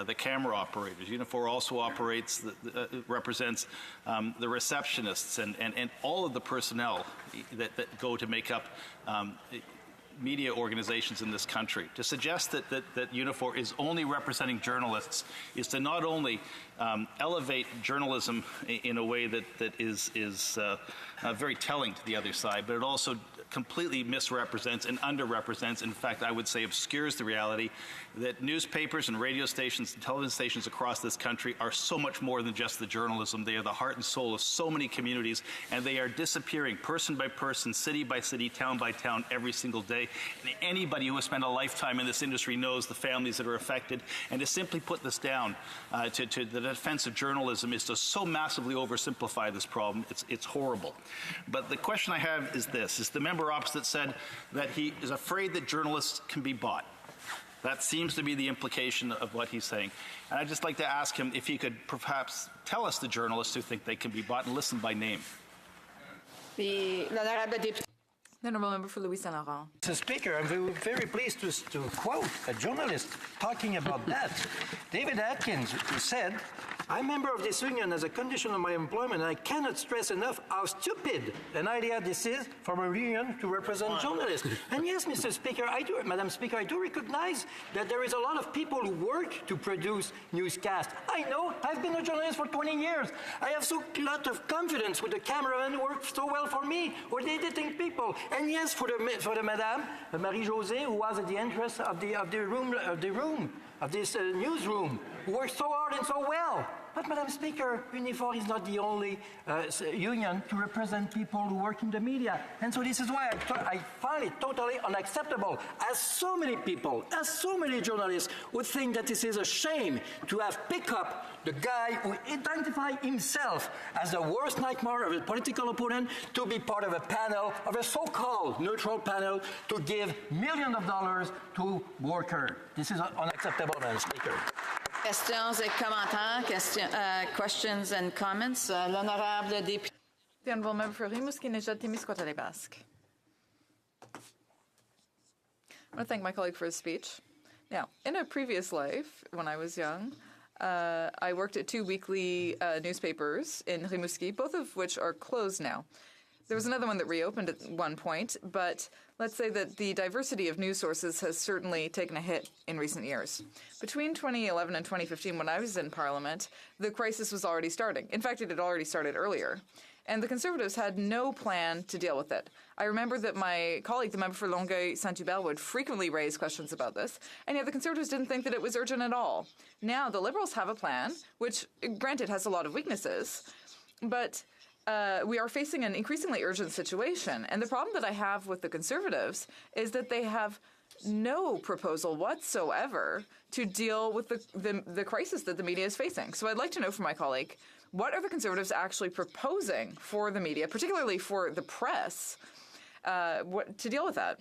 [SPEAKER 14] the camera operators. Unifor also represents the receptionists and all of the personnel that go to make up media organizations in this country. To suggest that Unifor is only representing journalists is to not only elevate journalism in a way that is very telling to the other side, but it also completely misrepresents and underrepresents, in fact, I would say obscures the reality that newspapers and radio stations and television stations across this country are so much more than just the journalism. They are the heart and soul of so many communities, and they are disappearing person by person, city by city, town by town, every single day. And anybody who has spent a lifetime in this industry knows the families that are affected. And to simply put this down to the defense of journalism is to so massively oversimplify this problem. It's horrible. But the question I have is this, is the member opposite said that he is afraid that journalists can be bought. That seems to be the implication of what he's saying. And I'd just like to ask him if he could perhaps tell us the journalists who think they can be bought and listen by name.
[SPEAKER 1] The
[SPEAKER 2] Honourable Member for Louis Saint Laurent.
[SPEAKER 13] Mr. Speaker, I'm very pleased to quote a journalist talking about that. David Atkins, who said, I'm a member of this union as a condition of my employment, and I cannot stress enough how stupid an idea this is for a union to represent journalists. And yes, Mr. Speaker, Madam Speaker, I do recognize that there is a lot of people who work to produce newscasts. I know, I've been a journalist for 20 years. I have so lot of confidence with the cameraman who works so well for me, or the editing people. And yes, for the Madame, Marie-Josée, who was at the entrance of this newsroom, who worked so hard and so well. But, Madam Speaker, Unifor is not the only union to represent people who work in the media. And so this is why I find it totally unacceptable, as so many people, as so many journalists would think that this is a shame to have picked up the guy who identified himself as the worst nightmare of a political opponent to be part of a panel, of a so-called neutral panel, to give millions of dollars to workers. This is unacceptable, Madam Speaker.
[SPEAKER 1] Questions et commentaires, questions and comments. L'honorable député.
[SPEAKER 2] The Honourable Member for Rimouski, Témiscouata-les-Basques. I want to thank my colleague for his speech. Now, in a previous life, when I was young, I worked at 2 weekly newspapers in Rimouski, both of which are closed now. There was another one that reopened at one point, but let's say that the diversity of news sources has certainly taken a hit in recent years. Between 2011 and 2015, when I was in Parliament, the crisis was already starting. In fact, it had already started earlier. And the Conservatives had no plan to deal with it. I remember that my colleague, the member for Longueuil-Saint-Hubert, would frequently raise questions about this, and yet the Conservatives didn't think that it was urgent at all. Now, the Liberals have a plan, which, granted, has a lot of weaknesses, but we are facing an increasingly urgent situation. And the problem that I have with the Conservatives is that they have no proposal whatsoever to deal with the crisis that the media is facing. So I'd like to know from my colleague, what are the Conservatives actually proposing for the media, particularly for the press, to deal with that?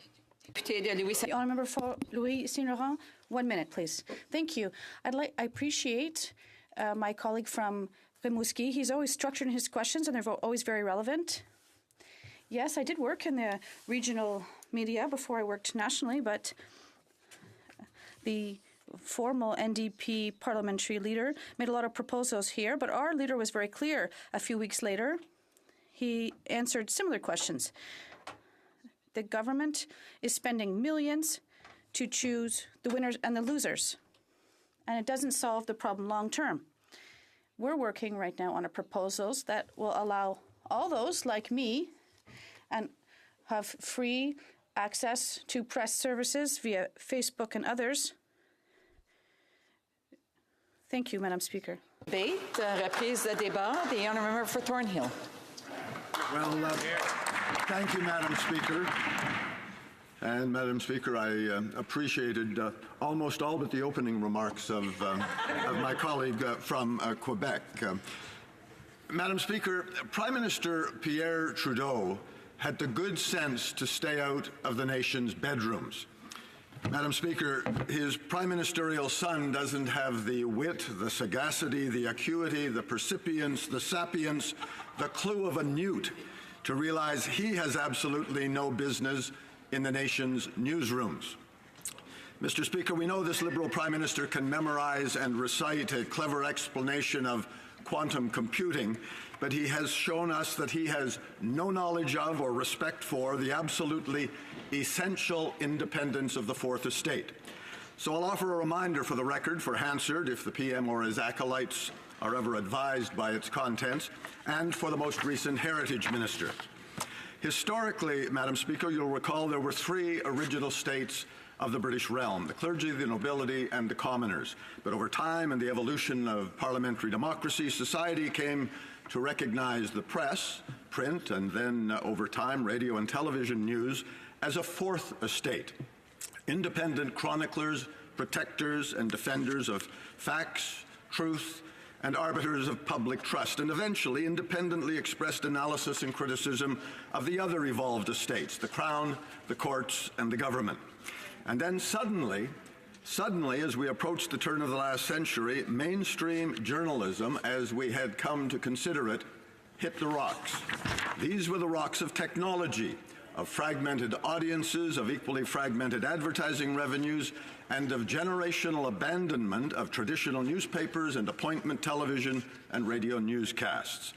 [SPEAKER 9] The Honourable Member for Louis Saint Laurent, 1 minute, please. Thank you. I appreciate my colleague from Rimouski. He's always structured in his questions, and they're always very relevant. Yes, I did work in the regional media before I worked nationally, but the formal NDP parliamentary leader made a lot of proposals here, but our leader was very clear a few weeks later. He answered similar questions. The government is spending millions to choose the winners and the losers, and it doesn't solve the problem long term. We're working right now on proposals that will allow all those like me and have free access to press services via Facebook and others. Thank you, Madam Speaker.
[SPEAKER 1] Debate, reprise de débat. The Honourable Member for Thornhill.
[SPEAKER 15] Well, thank you, Madam Speaker. And, Madam Speaker, I appreciated almost all but the opening remarks of my colleague from Quebec. Madam Speaker, Prime Minister Pierre Trudeau had the good sense to stay out of the nation's bedrooms. Madam Speaker, his prime ministerial son doesn't have the wit, the sagacity, the acuity, the percipience, the sapience, the clue of a newt to realize he has absolutely no business in the nation's newsrooms. Mr. Speaker, we know this Liberal Prime Minister can memorize and recite a clever explanation of quantum computing, but he has shown us that he has no knowledge of or respect for the absolutely essential independence of the Fourth Estate. So I'll offer a reminder for the record for Hansard, if the PM or his acolytes are ever advised by its contents, and for the most recent Heritage Minister. Historically, Madam Speaker, you'll recall there were three original states of the British realm: the clergy, the nobility, and the commoners. But over time and the evolution of parliamentary democracy, society came to recognize the press, print, and then over time radio and television news as a fourth estate. Independent chroniclers, protectors, and defenders of facts, truth, and arbiters of public trust, and eventually independently expressed analysis and criticism of the other evolved estates, the Crown, the courts, and the government. And then suddenly, as we approached the turn of the last century, mainstream journalism, as we had come to consider it, hit the rocks. These were the rocks of technology, of fragmented audiences, of equally fragmented advertising revenues, and of generational abandonment of traditional newspapers and appointment television and radio newscasts.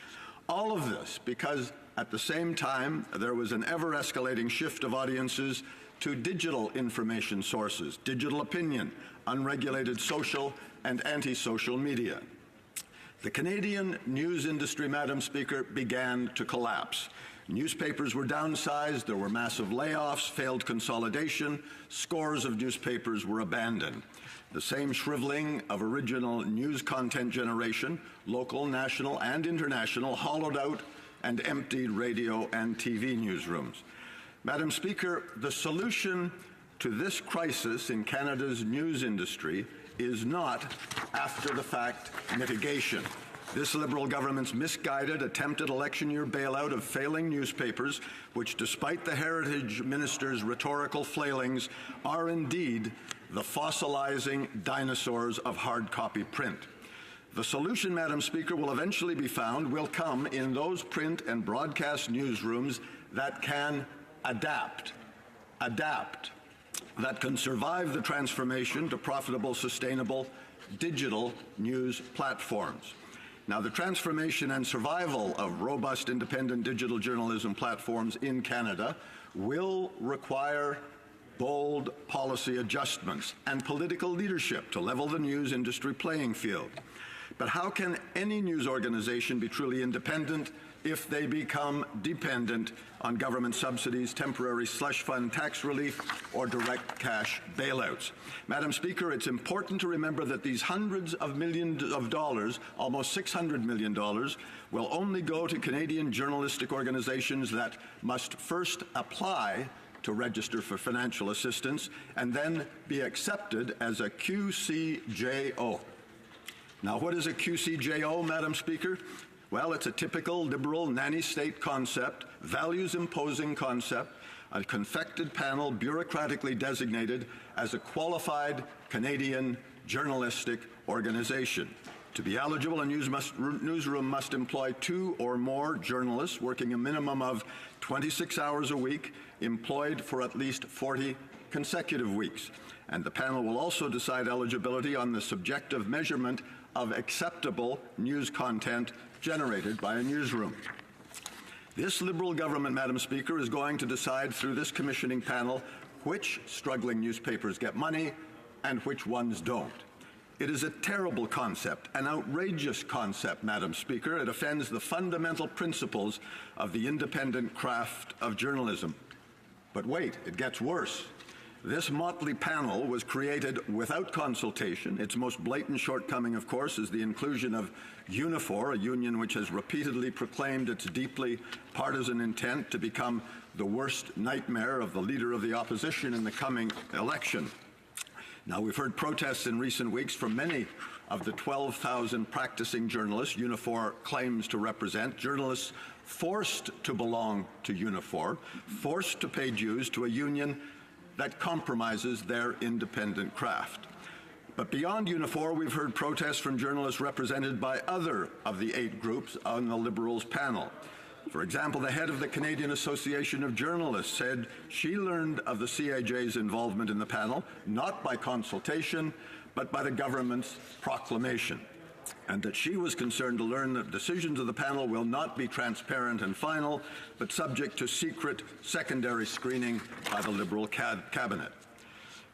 [SPEAKER 15] All of this because at the same time there was an ever-escalating shift of audiences to digital information sources, digital opinion, unregulated social and anti-social media. The Canadian news industry, Madam Speaker, began to collapse. Newspapers were downsized, there were massive layoffs, failed consolidation, scores of newspapers were abandoned. The same shriveling of original news content generation, local, national, and international, hollowed out and emptied radio and TV newsrooms. Madam Speaker, the solution to this crisis in Canada's news industry is not after-the-fact mitigation. This Liberal government's misguided, attempted election year bailout of failing newspapers, which despite the Heritage Minister's rhetorical flailings, are indeed the fossilizing dinosaurs of hard copy print. The solution, Madam Speaker, will eventually be found, will come in those print and broadcast newsrooms that can adapt, that can survive the transformation to profitable, sustainable digital news platforms. Now, the transformation and survival of robust independent digital journalism platforms in Canada will require bold policy adjustments and political leadership to level the news industry playing field. But how can any news organization be truly independent if they become dependent on government subsidies, temporary slush fund tax relief, or direct cash bailouts? Madam Speaker, it's important to remember that these hundreds of millions of dollars, almost $600 million, will only go to Canadian journalistic organizations that must first apply to register for financial assistance and then be accepted as a QCJO. Now, what is a QCJO, Madam Speaker? Well, it's a typical liberal nanny state concept, values-imposing concept, a confected panel bureaucratically designated as a qualified Canadian journalistic organization. To be eligible, a newsroom must employ 2 or more journalists working a minimum of 26 hours a week, employed for at least 40 consecutive weeks. And the panel will also decide eligibility on the subjective measurement of acceptable news content generated by a newsroom. This Liberal government, Madam Speaker, is going to decide through this commissioning panel which struggling newspapers get money and which ones don't. It is a terrible concept, an outrageous concept, Madam Speaker. It offends the fundamental principles of the independent craft of journalism. But wait, it gets worse. This motley panel was created without consultation. Its most blatant shortcoming, of course, is the inclusion of Unifor, a union which has repeatedly proclaimed its deeply partisan intent to become the worst nightmare of the leader of the opposition in the coming election. Now, we've heard protests in recent weeks from many of the 12,000 practicing journalists Unifor claims to represent, journalists forced to belong to Unifor, forced to pay dues to a union that compromises their independent craft. But beyond Unifor, we've heard protests from journalists represented by other of the 8 groups on the Liberals panel. For example, the head of the Canadian Association of Journalists said she learned of the CAJ's involvement in the panel, not by consultation, but by the government's proclamation. and that she was concerned to learn that decisions of the panel will not be transparent and final, but subject to secret secondary screening by the Liberal cabinet.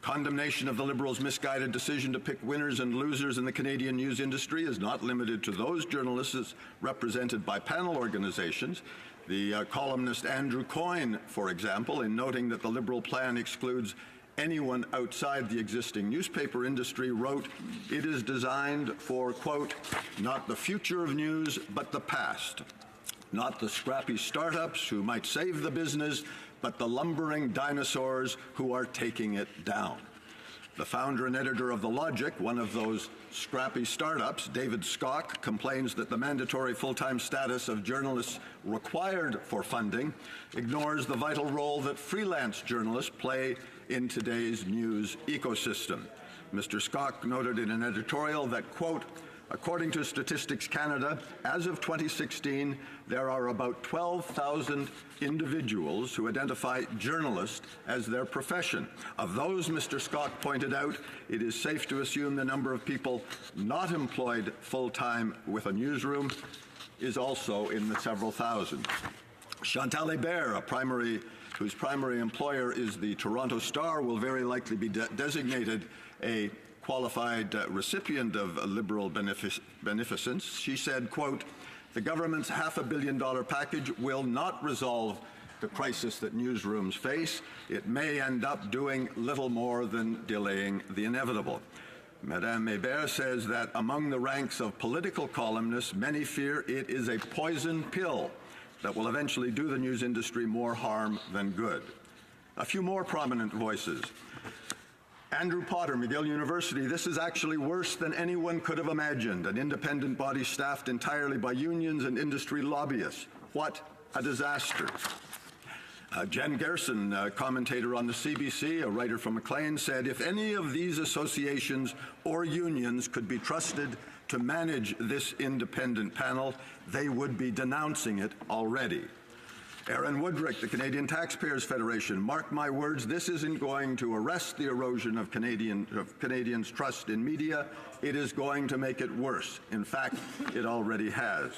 [SPEAKER 15] Condemnation of the Liberals' misguided decision to pick winners and losers in the Canadian news industry is not limited to those journalists represented by panel organizations. The columnist Andrew Coyne, for example, in noting that the Liberal plan excludes anyone outside the existing newspaper industry, wrote, "It is designed for, quote, not the future of news, but the past. Not the scrappy startups who might save the business, but the lumbering dinosaurs who are taking it down." The founder and editor of The Logic, one of those scrappy startups, David Skok, complains that the mandatory full-time status of journalists required for funding ignores the vital role that freelance journalists play in today's news ecosystem. Mr. Skok noted in an editorial that, quote, according to Statistics Canada, as of 2016, there are about 12,000 individuals who identify journalists as their profession. Of those, Mr. Skok pointed out, it is safe to assume the number of people not employed full-time with a newsroom is also in the several thousand. Chantal Hébert, whose primary employer is the Toronto Star, will very likely be designated a qualified recipient of Liberal beneficence. She said, quote, the government's $500 million package will not resolve the crisis that newsrooms face. It may end up doing little more than delaying the inevitable. Madame Hébert says that among the ranks of political columnists, many fear it is a poison pill that will eventually do the news industry more harm than good. A few more prominent voices. Andrew Potter, McGill University, this is actually worse than anyone could have imagined. An independent body staffed entirely by unions and industry lobbyists. What a disaster. Jen Gerson, a commentator on the CBC, a writer from Maclean, said, if any of these associations or unions could be trusted to manage this independent panel, they would be denouncing it already. Aaron Woodrick, the Canadian Taxpayers Federation, mark my words, this isn't going to arrest the erosion of Canadians' trust in media. It is going to make it worse. In fact, it already has.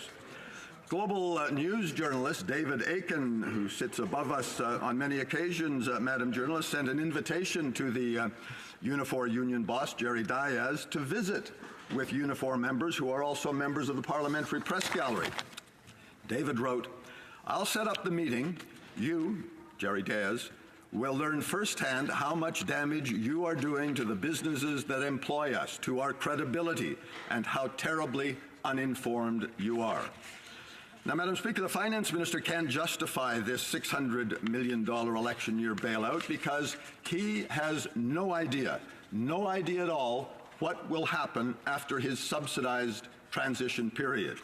[SPEAKER 15] Global news journalist David Aiken, who sits above us on many occasions, Madam Journalist, sent an invitation to the Unifor union boss, Jerry Diaz, to visit with Unifor members who are also members of the Parliamentary Press Gallery. David wrote, I'll set up the meeting. You, Jerry Diaz, will learn firsthand how much damage you are doing to the businesses that employ us, to our credibility, and how terribly uninformed you are. Now, Madam Speaker, the Finance Minister can't justify this $600 million election year bailout because he has no idea at all what will happen after his subsidized transition period.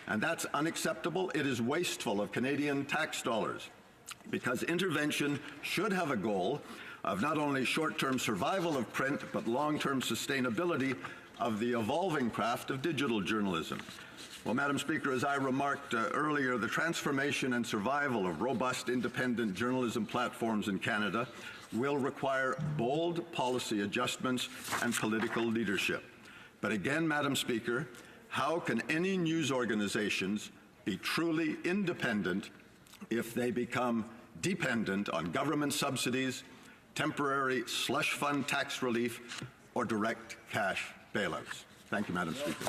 [SPEAKER 15] And that's unacceptable. It is wasteful of Canadian tax dollars because intervention should have a goal of not only short-term survival of print, but long-term sustainability of the evolving craft of digital journalism. Well, Madam Speaker, as I remarked earlier, the transformation and survival of robust independent journalism platforms in Canada will require bold policy adjustments and political leadership. But again, Madam Speaker, how can any news organizations be truly independent if they become dependent on government subsidies, temporary slush fund tax relief, or direct cash bailouts? Thank you, Madam Speaker.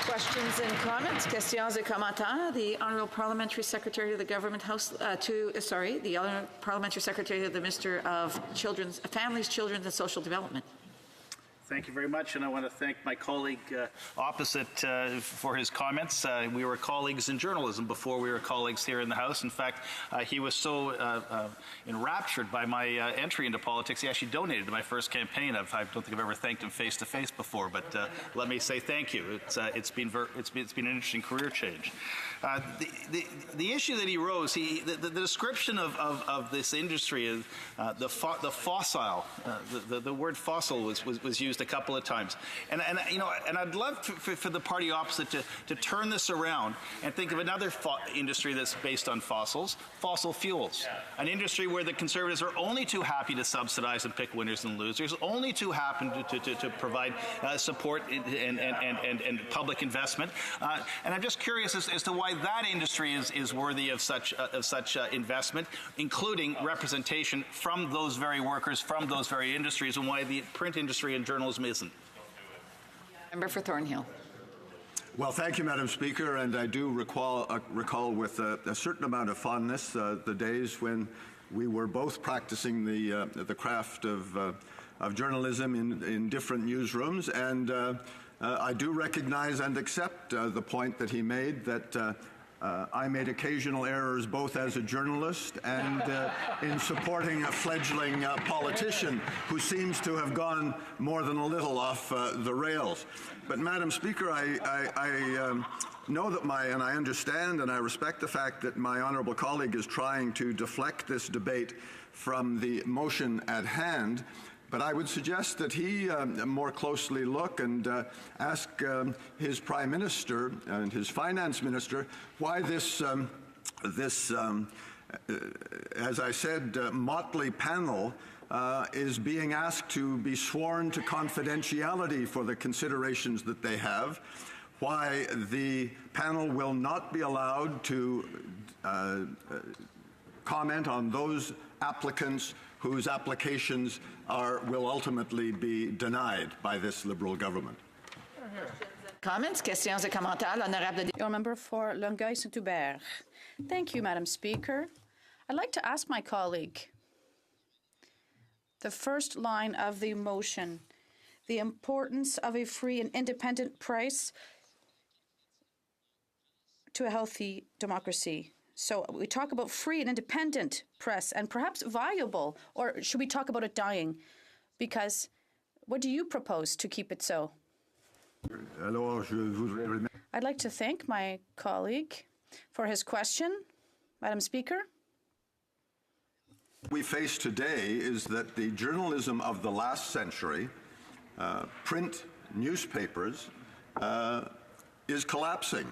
[SPEAKER 1] Questions and comments? Questions et commentaires. The Honourable Parliamentary Secretary of the Government House, the Honourable Parliamentary Secretary of the Minister of Families, Children and Social Development.
[SPEAKER 14] Thank you very much, and I want to thank my colleague opposite for his comments. We were colleagues in journalism before we were colleagues here in the House. In fact, he was so enraptured by my entry into politics, he actually donated to my first campaign. I don't think I've ever thanked him face-to-face before, but let me say thank you. It's been an interesting career change. The issue that he rose, the description of this industry, the fossil, the word fossil was used used a couple of times. And I'd love for the party opposite to turn this around and think of another industry that's based on fossils, fossil fuels. An industry where the Conservatives are only too happy to subsidize and pick winners and losers, only too happy to provide support and public investment. And I'm just curious as to why that industry is worthy of such investment, including representation from those very workers, from those very industries, and why the print industry and journalism isn't.
[SPEAKER 1] Member for Thornhill.
[SPEAKER 15] Well, thank you, Madam Speaker, and I do recall with a certain amount of fondness the days when we were both practicing the craft of journalism in different newsrooms, and I do recognize and accept the point that he made that I made occasional errors both as a journalist and in supporting a fleggling politician who seems to have gone more than a little off the rails. But, Madam Speaker, I know that and I understand and I respect the fact that my honourable colleague is trying to deflect this debate from the motion at hand. But I would suggest that he more closely look and ask his Prime Minister and his Finance Minister why this, as I said, motley panel is being asked to be sworn to confidentiality for the considerations that they have, why the panel will not be allowed to comment on those applicants whose applications will ultimately be denied by this Liberal government.
[SPEAKER 1] Comments, questions et commentaires. L'honorable
[SPEAKER 9] Your member for Longueuil Saint-Hubert. Thank you, Madam Speaker. I'd like to ask my colleague, the first line of the motion, the importance of a free and independent press to a healthy democracy. So we talk about free and independent press and perhaps viable, or should we talk about it dying? Because what do you propose to keep it so? I'd like to thank my colleague for his question. Madam Speaker.
[SPEAKER 15] What we face today is that the journalism of the last century, print newspapers, is collapsing.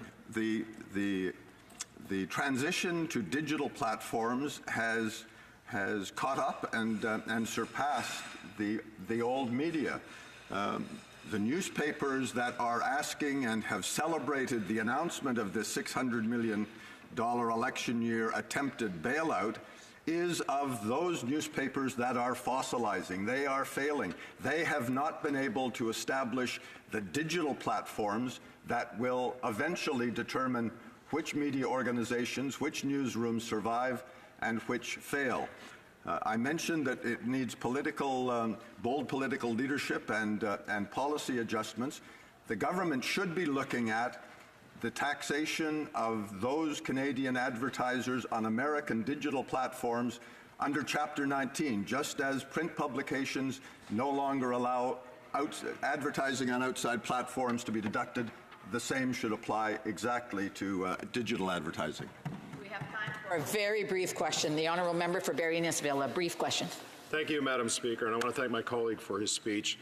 [SPEAKER 15] The transition to digital platforms has caught up and surpassed the old media. The newspapers that are asking and have celebrated the announcement of the $600 million election year attempted bailout is of those newspapers that are fossilizing. They are failing. They have not been able to establish the digital platforms that will eventually determine which media organizations, which newsrooms survive and which fail. I mentioned that it needs bold political leadership and policy adjustments. The government should be looking at the taxation of those Canadian advertisers on American digital platforms under Chapter 19, just as print publications no longer allow advertising on outside platforms to be deducted. The same should apply exactly to digital advertising.
[SPEAKER 1] We have time for a very brief question. The honourable member for Barrie-Innisfil, a brief question.
[SPEAKER 16] Thank you, Madam Speaker, and I want to thank my colleague for his speech.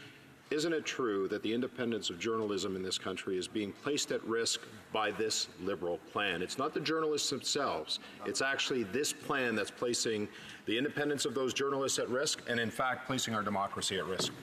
[SPEAKER 16] Isn't it true that the independence of journalism in this country is being placed at risk by this Liberal plan? It's not the journalists themselves. It's actually this plan that's placing the independence of those journalists at risk and, in fact, placing our democracy at risk.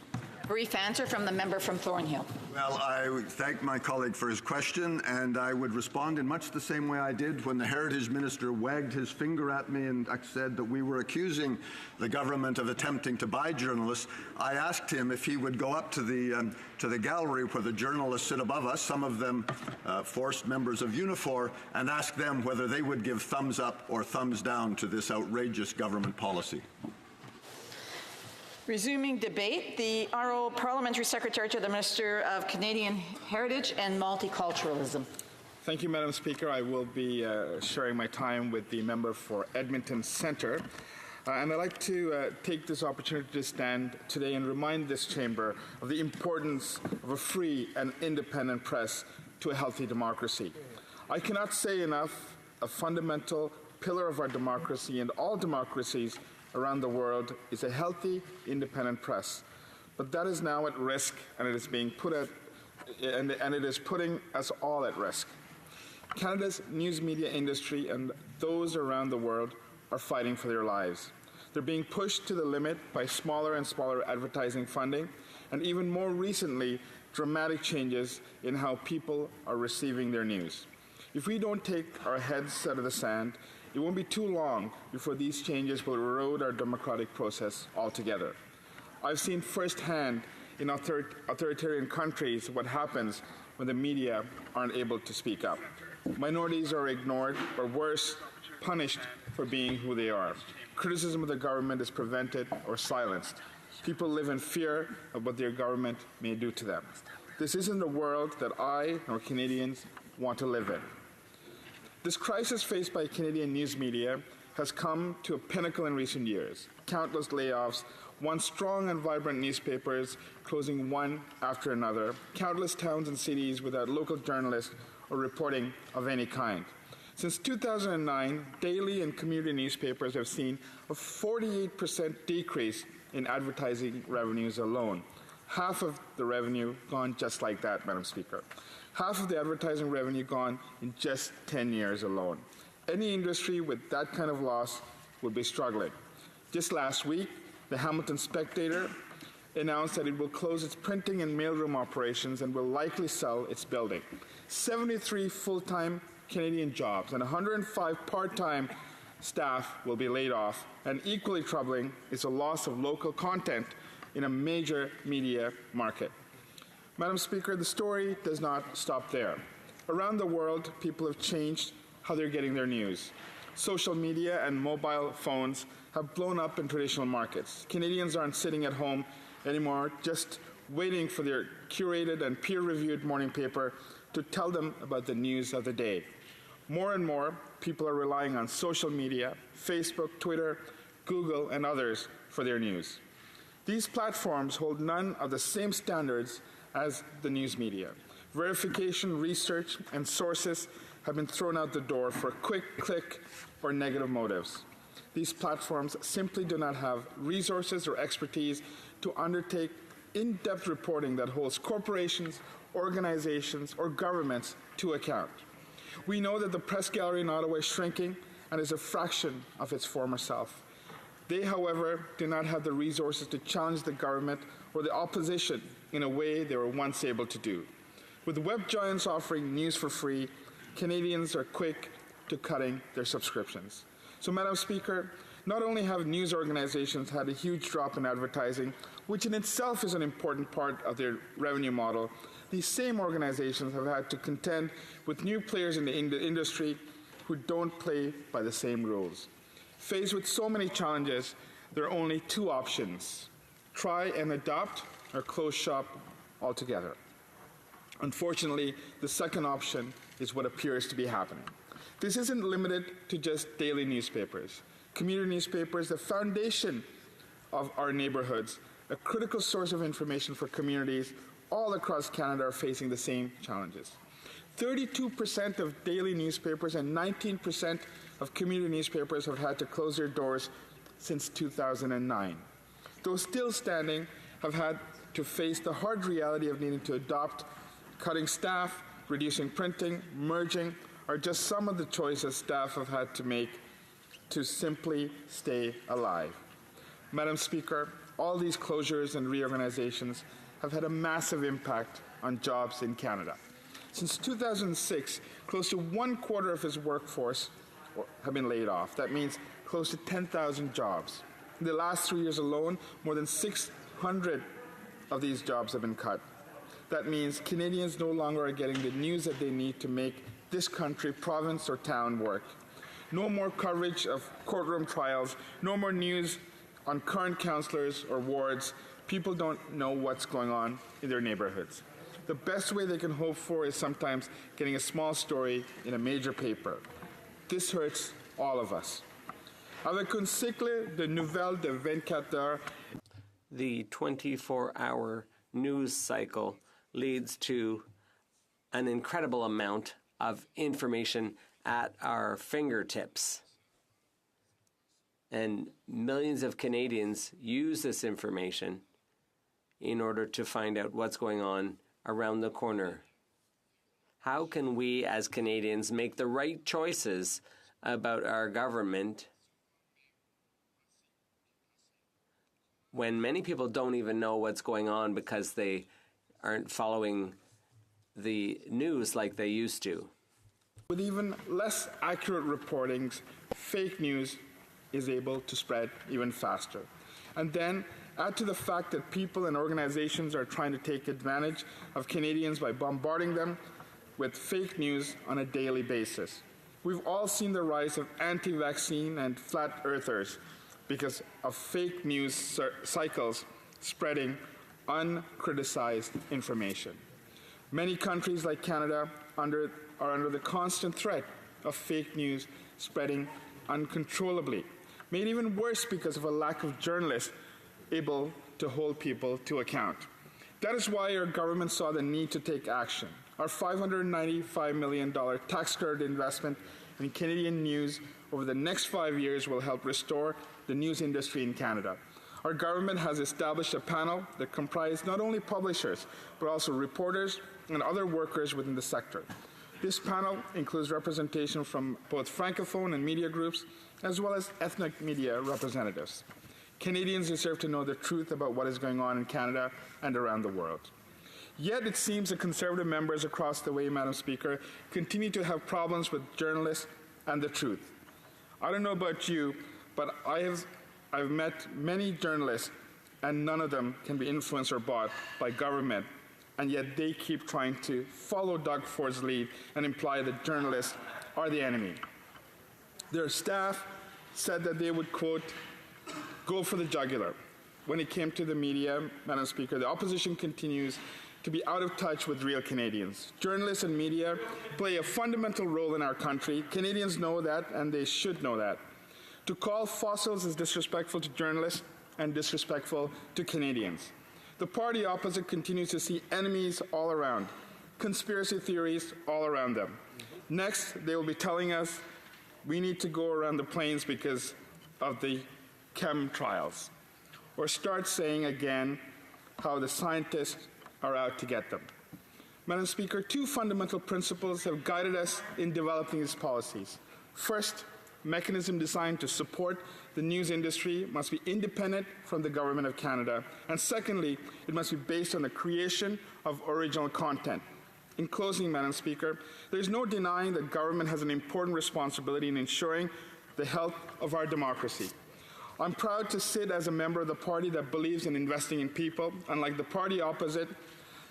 [SPEAKER 1] Brief answer from the member from Thornhill.
[SPEAKER 15] Well, I would thank my colleague for his question, and I would respond in much the same way I did when the Heritage Minister wagged his finger at me and said that we were accusing the government of attempting to buy journalists. I asked him if he would go up to the gallery where the journalists sit above us, some of them forced members of Unifor, and ask them whether they would give thumbs up or thumbs down to this outrageous government policy.
[SPEAKER 1] Resuming debate, the RO Parliamentary Secretary to the Minister of Canadian Heritage and Multiculturalism.
[SPEAKER 3] Thank you, Madam Speaker. I will be sharing my time with the member for Edmonton Centre. And I'd like to take this opportunity to stand today and remind this chamber of the importance of a free and independent press to a healthy democracy. I cannot say enough, a fundamental pillar of our democracy and all democracies around the world is a healthy, independent press.
[SPEAKER 17] But that is now at risk, and it is being put at, and it is putting us all at risk. Canada's news media industry and those around the world are fighting for their lives. They're being pushed to the limit by smaller and smaller advertising funding, and even more recently, dramatic changes in how people are receiving their news. If we don't take our heads out of the sand, it won't be too long before these changes will erode our democratic process altogether. I've seen firsthand in authoritarian countries what happens when the media aren't able to speak up. Minorities are ignored, or worse, punished for being who they are. Criticism of the government is prevented or silenced. People live in fear of what their government may do to them. This isn't the world that I nor Canadians want to live in. This crisis faced by Canadian news media has come to a pinnacle in recent years. Countless layoffs, once strong and vibrant newspapers closing one after another, countless towns and cities without local journalists or reporting of any kind. Since 2009, daily and community newspapers have seen a 48% decrease in advertising revenues alone. Half of the revenue gone just like that, Madam Speaker. Half of the advertising revenue gone in just 10 years alone. Any industry with that kind of loss would be struggling. Just last week, the Hamilton Spectator announced that it will close its printing and mailroom operations and will likely sell its building. 73 full-time Canadian jobs and 105 part-time staff will be laid off, and equally troubling is the loss of local content in a major media market. Madam Speaker, the story does not stop there. Around the world, people have changed how they're getting their news. Social media and mobile phones have blown up in traditional markets. Canadians aren't sitting at home anymore just waiting for their curated and peer-reviewed morning paper to tell them about the news of the day. More and more, people are relying on social media, Facebook, Twitter, Google, and others for their news. These platforms hold none of the same standards as the news media. Verification, research, and sources have been thrown out the door for a quick click or negative motives. These platforms simply do not have resources or expertise to undertake in-depth reporting that holds corporations, organizations, or governments to account. We know that the press gallery in Ottawa is shrinking and is a fraction of its former self. They, however, do not have the resources to challenge the government or the opposition in a way they were once able to do. With web giants offering news for free, Canadians are quick to cutting their subscriptions. So, Madam Speaker, not only have news organizations had a huge drop in advertising, which in itself is an important part of their revenue model, these same organizations have had to contend with new players in the industry who don't play by the same rules. Faced with so many challenges, there are only two options: try and adopt or close shop altogether. Unfortunately, the second option is what appears to be happening. This isn't limited to just daily newspapers. Community newspapers, the foundation of our neighborhoods, a critical source of information for communities all across Canada, are facing the same challenges. 32% of daily newspapers and 19% of community newspapers have had to close their doors since 2009. Those still standing have had to face the hard reality of needing to adopt cutting staff, reducing printing, merging, are just some of the choices staff have had to make to simply stay alive. Madam Speaker, all these closures and reorganizations have had a massive impact on jobs in Canada. Since 2006, close to 1/4 of his workforce have been laid off. That means close to 10,000 jobs. In the last 3 years alone, more than 600 of these jobs have been cut. That means Canadians no longer are getting the news that they need to make this country, province, or town work. No more coverage of courtroom trials, no more news on current councillors or wards. People don't know what's going on in their neighborhoods. The best way they can hope for is sometimes getting a small story in a major paper. This hurts all of us. Avec un cycle de nouvelles de 24 heures.
[SPEAKER 10] The 24-hour news cycle leads to an incredible amount of information at our fingertips. And millions of Canadians use this information in order to find out what's going on around the corner? How can we as Canadians make the right choices about our government when many people don't even know what's going on because they aren't following the news like they used to?
[SPEAKER 17] With even less accurate reportings, fake news is able to spread even faster. And then add to the fact that people and organizations are trying to take advantage of Canadians by bombarding them with fake news on a daily basis. We've all seen the rise of anti-vaccine and flat earthers because of fake news cycles spreading uncriticized information. Many countries like Canada are under the constant threat of fake news spreading uncontrollably, made even worse because of a lack of journalists able to hold people to account. That is why our government saw the need to take action. Our $595 million tax credit investment in Canadian news over the next 5 years will help restore the news industry in Canada. Our government has established a panel that comprises not only publishers, but also reporters and other workers within the sector. This panel includes representation from both Francophone and media groups, as well as ethnic media representatives. Canadians deserve to know the truth about what is going on in Canada and around the world. Yet it seems that Conservative members across the way, Madam Speaker, continue to have problems with journalists and the truth. I don't know about you, but I've met many journalists, and none of them can be influenced or bought by government, and yet they keep trying to follow Doug Ford's lead and imply that journalists are the enemy. Their staff said that they would, quote, go for the jugular. When it came to the media, Madam Speaker, the opposition continues to be out of touch with real Canadians. Journalists and media play a fundamental role in our country. Canadians know that, and they should know that. To call fossils is disrespectful to journalists and disrespectful to Canadians. The party opposite continues to see enemies all around, conspiracy theories all around them. Next, they will be telling us we need to go around the plains because of the chem trials, or start saying again how the scientists are out to get them. Madam Speaker, two fundamental principles have guided us in developing these policies. First, mechanism designed to support the news industry must be independent from the Government of Canada. And secondly, it must be based on the creation of original content. In closing, Madam Speaker, there is no denying that government has an important responsibility in ensuring the health of our democracy. I'm proud to sit as a member of the party that believes in investing in people, unlike the party opposite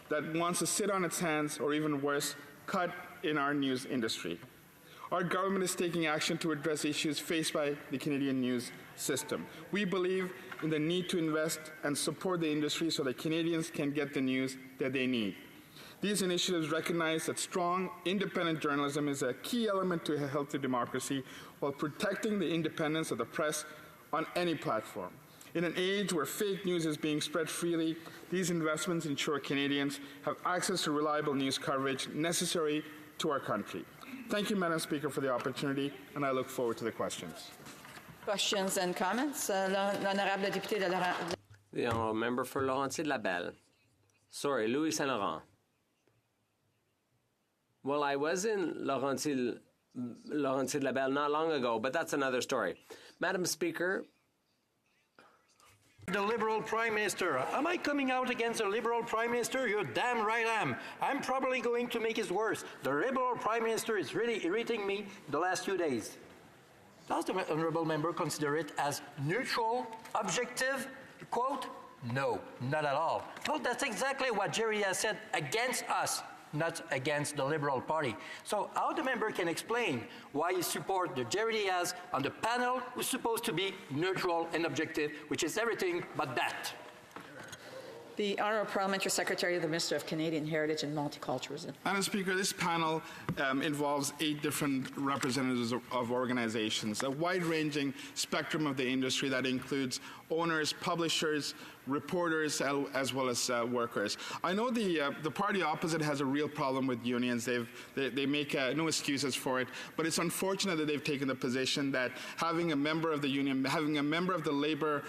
[SPEAKER 17] that wants to sit on its hands, or even worse, cut in our news industry. Our government is taking action to address issues faced by the Canadian news system. We believe in the need to invest and support the industry so that Canadians can get the news that they need. These initiatives recognize that strong, independent journalism is a key element to a healthy democracy while protecting the independence of the press on any platform. In an age where fake news is being spread freely, these investments ensure Canadians have access to reliable news coverage necessary to our country. Thank you, Madam Speaker, for the opportunity, and I look forward to the questions.
[SPEAKER 1] Questions and comments? L'honorable député de Laurent.
[SPEAKER 10] The honourable member for Laurentides-Labelle. Sorry, Louis Saint Laurent. Well, I was in Laurentides-Labelle not long ago, but that's another story. Madam Speaker.
[SPEAKER 13] The Liberal Prime Minister. Am I coming out against the Liberal Prime Minister? You're damn right I am. I'm probably going to make it worse. The Liberal Prime Minister is really irritating me the last few days. Does the honourable member consider it as neutral, objective? Quote, no, not at all. Well, that's exactly what Jerry has said against us, not against the Liberal Party. So how the member can explain why you support the Jerry Diaz on the panel who's supposed to be neutral and objective, which is everything but that.
[SPEAKER 1] The Honourable Parliamentary Secretary of the Minister of Canadian Heritage and Multiculturalism.
[SPEAKER 17] Madam Speaker, this panel involves 8 different representatives of organizations, a wide-ranging spectrum of the industry that includes owners, publishers, reporters, as well as workers. I know the party opposite has a real problem with unions. They make no excuses for it, but it's unfortunate that they've taken the position that having a member of the union, having a member of the labor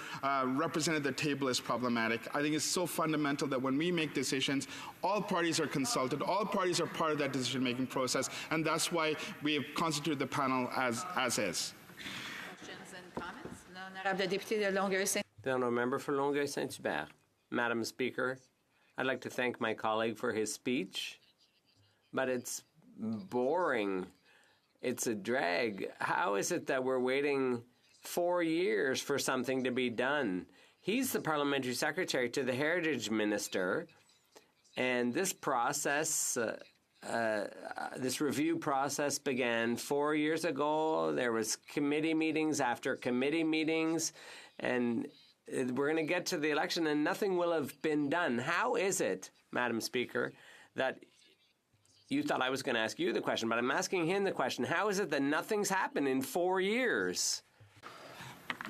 [SPEAKER 17] represented at the table is problematic. I think it's so fundamental that when we make decisions, all parties are consulted, all parties are part of that decision-making process, and that's why we have constituted the panel as is.
[SPEAKER 1] Questions and comments? L'honorable député de Longueuil-Saint.
[SPEAKER 10] The honourable member for Longueuil-Saint-Hubert. Madam Speaker, I'd like to thank my colleague for his speech, but it's boring. It's a drag. How is it that we're waiting 4 years for something to be done? He's the parliamentary secretary to the Heritage Minister, and this process, this review process began 4 years ago. There was committee meetings after committee meetings, and we're going to get to the election and nothing will have been done. How is it, Madam Speaker, that you thought I was going to ask you the question, but I'm asking him the question. How is it that nothing's happened in 4 years?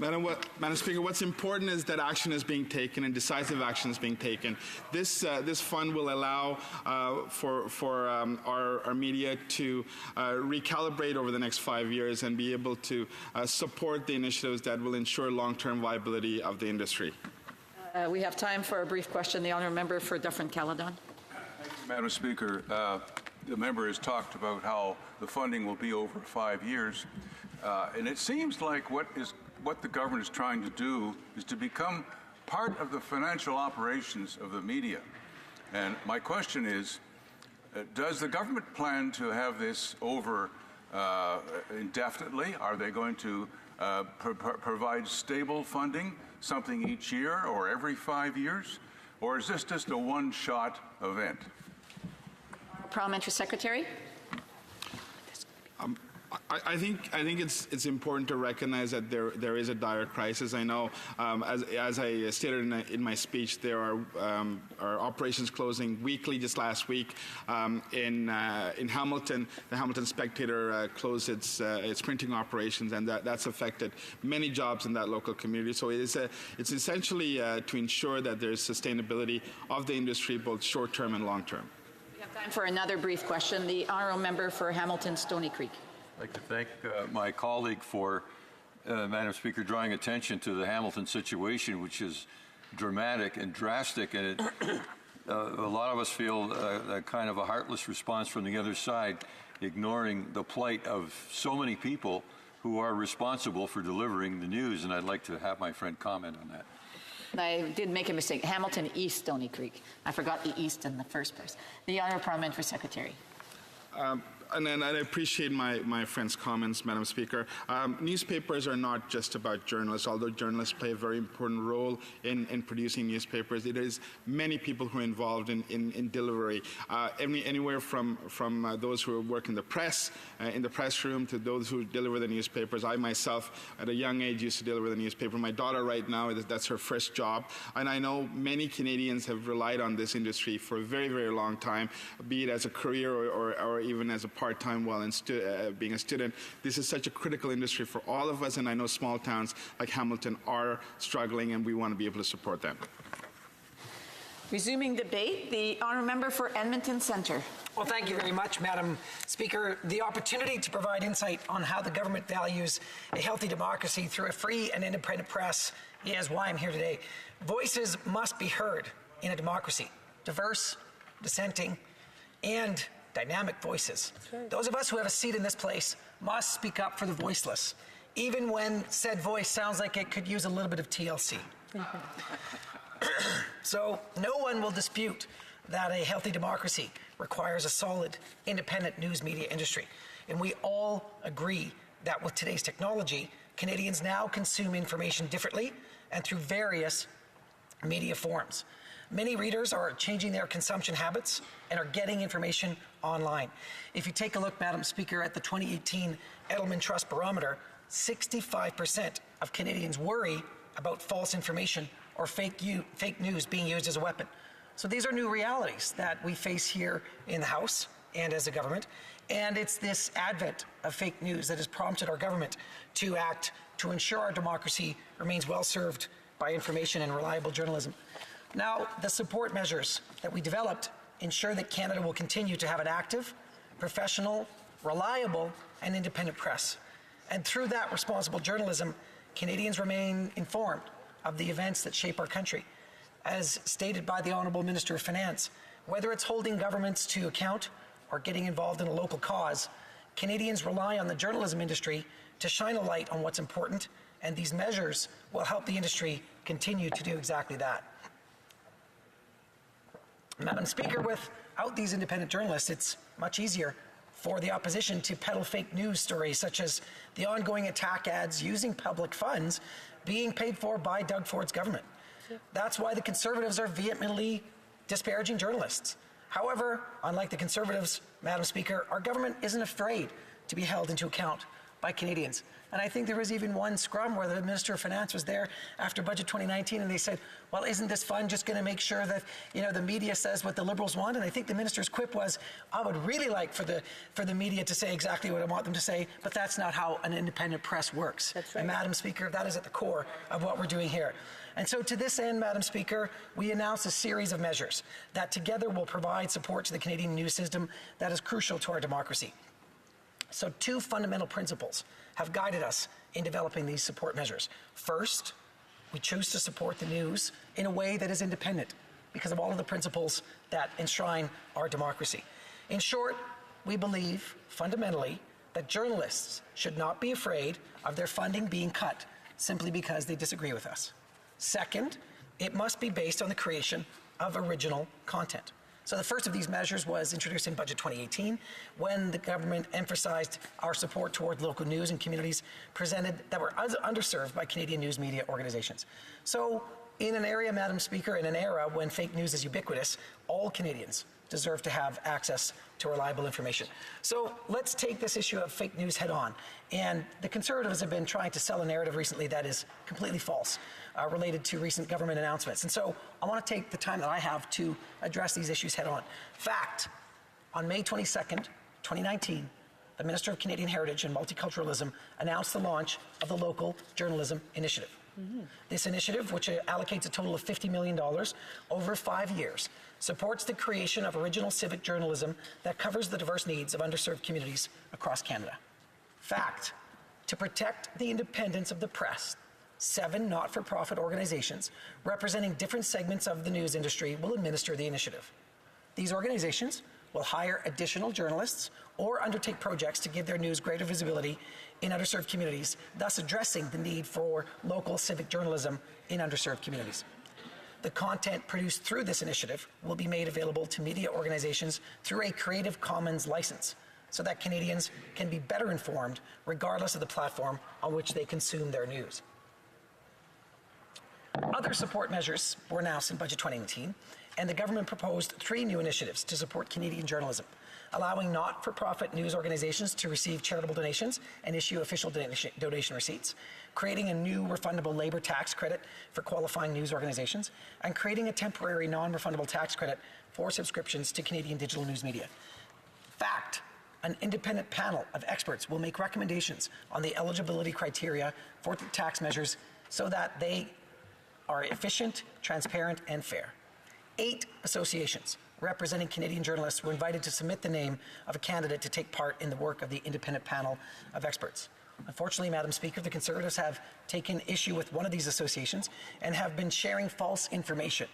[SPEAKER 17] Madam Speaker, what's important is that action is being taken and decisive action is being taken. This fund will allow for our media to recalibrate over the next 5 years and be able to support the initiatives that will ensure long-term viability of the industry.
[SPEAKER 1] We have time for a brief question. The honourable member for Dufferin-Caledon.
[SPEAKER 18] Thank you, Madam Speaker. The member has talked about how the funding will be over 5 years, and it seems like what the government is trying to do is to become part of the financial operations of the media. And my question is, does the government plan to have this over indefinitely? Are they going to provide stable funding, something each year or every 5 years? Or is this just a one-shot event?
[SPEAKER 1] Parliamentary Secretary.
[SPEAKER 17] I think it's important to recognize that there is a dire crisis. I know, as I stated in my speech, there are operations closing weekly. Just last week, in Hamilton, the Hamilton Spectator closed its printing operations, and that's affected many jobs in that local community. So it's essentially to ensure that there's sustainability of the industry, both short term and long term.
[SPEAKER 1] We have time for another brief question. The honourable member for Hamilton Stony Creek.
[SPEAKER 12] I'd like to thank my colleague for, Madam Speaker, drawing attention to the Hamilton situation, which is dramatic and drastic, and a lot of us feel a kind of a heartless response from the other side, ignoring the plight of so many people who are responsible for delivering the news, and I'd like to have my friend comment on that.
[SPEAKER 1] I did make a mistake. Hamilton East Stony Creek. I forgot the East in the first place. The honourable parliamentary secretary.
[SPEAKER 17] And I appreciate my friend's comments, Madam Speaker. Newspapers are not just about journalists, although journalists play a very important role in producing newspapers. It is many people who are involved in delivery, anywhere from those who work in the press room, to those who deliver the newspapers. I myself, at a young age, used to deliver the newspaper. My daughter right now, that's her first job. And I know many Canadians have relied on this industry for a very, very long time, be it as a career or even as a part-time while being a student. This is such a critical industry for all of us, and I know small towns like Hamilton are struggling, and we want to be able to support them.
[SPEAKER 1] Resuming debate, the honourable member for Edmonton Centre.
[SPEAKER 19] Well, thank you very much, Madam Speaker. The opportunity to provide insight on how the government values a healthy democracy through a free and independent press is why I'm here today. Voices must be heard in a democracy. Diverse, dissenting, and dynamic voices. Those of us who have a seat in this place must speak up for the voiceless, even when said voice sounds like it could use a little bit of TLC. So no one will dispute that a healthy democracy requires a solid, independent news media industry. And we all agree that with today's technology, Canadians now consume information differently and through various media forms. Many readers are changing their consumption habits and are getting information online. If you take a look, Madam Speaker, at the 2018 Edelman Trust Barometer, 65% of Canadians worry about false information or fake news being used as a weapon. So these are new realities that we face here in the House and as a government. And it's this advent of fake news that has prompted our government to act to ensure our democracy remains well served by information and reliable journalism. Now, the support measures that we developed ensure that Canada will continue to have an active, professional, reliable, and independent press. And through that responsible journalism, Canadians remain informed of the events that shape our country. As stated by the Honourable Minister of Finance, whether it's holding governments to account or getting involved in a local cause, Canadians rely on the journalism industry to shine a light on what's important, and these measures will help the industry continue to do exactly that. Madam Speaker, without these independent journalists, it's much easier for the opposition to peddle fake news stories such as the ongoing attack ads using public funds being paid for by Doug Ford's government. That's why the Conservatives are vehemently disparaging journalists. However, unlike the Conservatives, Madam Speaker, our government isn't afraid to be held into account by Canadians. And I think there was even one scrum where the Minister of Finance was there after Budget 2019 and they said, well, isn't this fund just going to make sure that, the media says what the Liberals want? And I think the Minister's quip was, I would really like for the media to say exactly what I want them to say, but that's not how an independent press works. That's right. And Madam Speaker, that is at the core of what we're doing here. And so to this end, Madam Speaker, we announced a series of measures that together will provide support to the Canadian news system that is crucial to our democracy. So two fundamental principles have guided us in developing these support measures. First, we choose to support the news in a way that is independent because of all of the principles that enshrine our democracy. In short, we believe fundamentally that journalists should not be afraid of their funding being cut simply because they disagree with us. Second, it must be based on the creation of original content. So the first of these measures was introduced in Budget 2018 when the government emphasized our support toward local news and communities that were underserved by Canadian news media organizations. So in an area, Madam Speaker, in an era when fake news is ubiquitous, all Canadians deserve to have access to reliable information. So let's take this issue of fake news head on. And the Conservatives have been trying to sell a narrative recently that is completely false, related to recent government announcements. And so I want to take the time that I have to address these issues head on. Fact, on May 22nd, 2019, the Minister of Canadian Heritage and Multiculturalism announced the launch of the Local Journalism Initiative. This initiative, which allocates a total of $50 million over 5 years, supports the creation of original civic journalism that covers the diverse needs of underserved communities across Canada. Fact, to protect the independence of the press, 7 not-for-profit organizations representing different segments of the news industry will administer the initiative. These organizations will hire additional journalists or undertake projects to give their news greater visibility in underserved communities, thus addressing the need for local civic journalism in underserved communities. The content produced through this initiative will be made available to media organizations through a Creative Commons license so that Canadians can be better informed regardless of the platform on which they consume their news. Other support measures were announced in Budget 2018, and the government proposed 3 new initiatives to support Canadian journalism, allowing not-for-profit news organizations to receive charitable donations and issue official donation receipts, creating a new refundable labor tax credit for qualifying news organizations, and creating a temporary non-refundable tax credit for subscriptions to Canadian digital news media. Fact, an independent panel of experts will make recommendations on the eligibility criteria for the tax measures so that they are efficient, transparent, and fair. 8 associations representing Canadian journalists were invited to submit the name of a candidate to take part in the work of the independent panel of experts. Unfortunately, Madam Speaker, the Conservatives have taken issue with one of these associations and have been sharing false information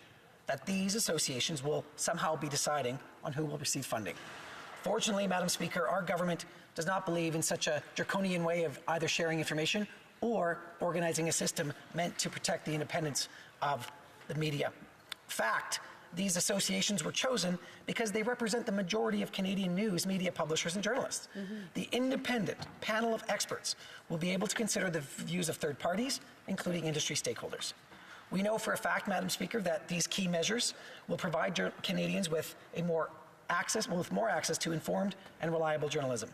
[SPEAKER 19] that these associations will somehow be deciding on who will receive funding. Fortunately, Madam Speaker, our government does not believe in such a draconian way of either sharing information or organizing a system meant to protect the independence of the media. Fact, these associations were chosen because they represent the majority of Canadian news media publishers and journalists. The independent panel of experts will be able to consider the views of third parties, including industry stakeholders. We know for a fact, Madam Speaker, that these key measures will provide Canadians with more access to informed and reliable journalism.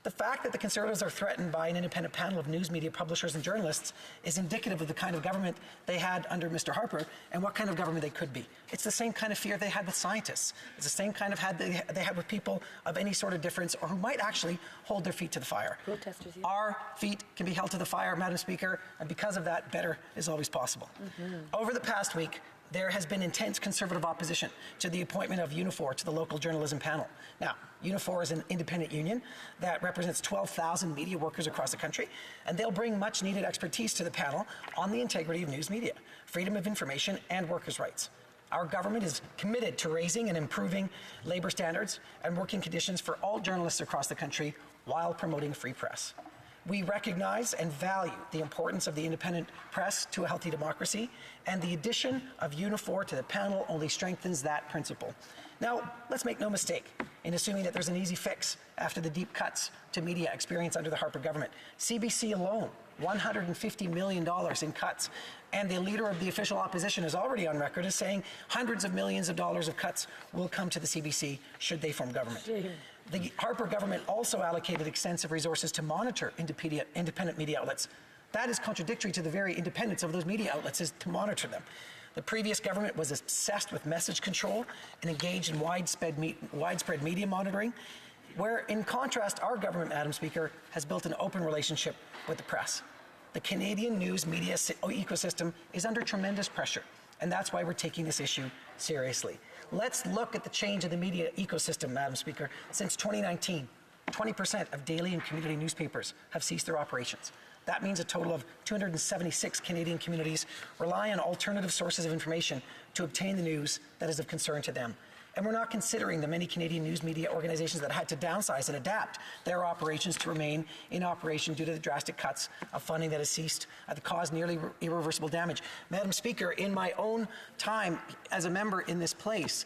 [SPEAKER 19] The fact that the Conservatives are threatened by an independent panel of news media publishers and journalists is indicative of the kind of government they had under Mr. Harper and what kind of government they could be. It's the same kind of fear they had with scientists. It's the same kind of they had with people of any sort of difference or who might actually hold their feet to the fire.
[SPEAKER 20] Protesters, yeah.
[SPEAKER 19] Our feet can be held to the fire, Madam Speaker, and because of that, better is always possible. Over the past week, there has been intense Conservative opposition to the appointment of Unifor to the local journalism panel. Now, Unifor is an independent union that represents 12,000 media workers across the country, and they'll bring much needed expertise to the panel on the integrity of news media, freedom of information, and workers' rights. Our government is committed to raising and improving labor standards and working conditions for all journalists across the country while promoting a free press. We recognize and value the importance of the independent press to a healthy democracy, and the addition of Unifor to the panel only strengthens that principle. Now, let's make no mistake in assuming that there's an easy fix after the deep cuts to media experience under the Harper government. CBC alone, $150 million in cuts, and the leader of the official opposition is already on record as saying hundreds of millions of dollars of cuts will come to the CBC should they form government. The Harper government also allocated extensive resources to monitor independent media outlets. That is contradictory to the very independence of those media outlets, is to monitor them. The previous government was obsessed with message control and engaged in widespread media monitoring, where, in contrast, our government, Madam Speaker, has built an open relationship with the press. The Canadian news media ecosystem is under tremendous pressure, and that's why we're taking this issue seriously. Let's look at the change in the media ecosystem, Madam Speaker. Since 2019, 20% of daily and community newspapers have ceased their operations. That means a total of 276 Canadian communities rely on alternative sources of information to obtain the news that is of concern to them. And we're not considering the many Canadian news media organizations that had to downsize and adapt their operations to remain in operation due to the drastic cuts of funding that has ceased that caused nearly irreversible damage. Madam Speaker, in my own time as a member in this place,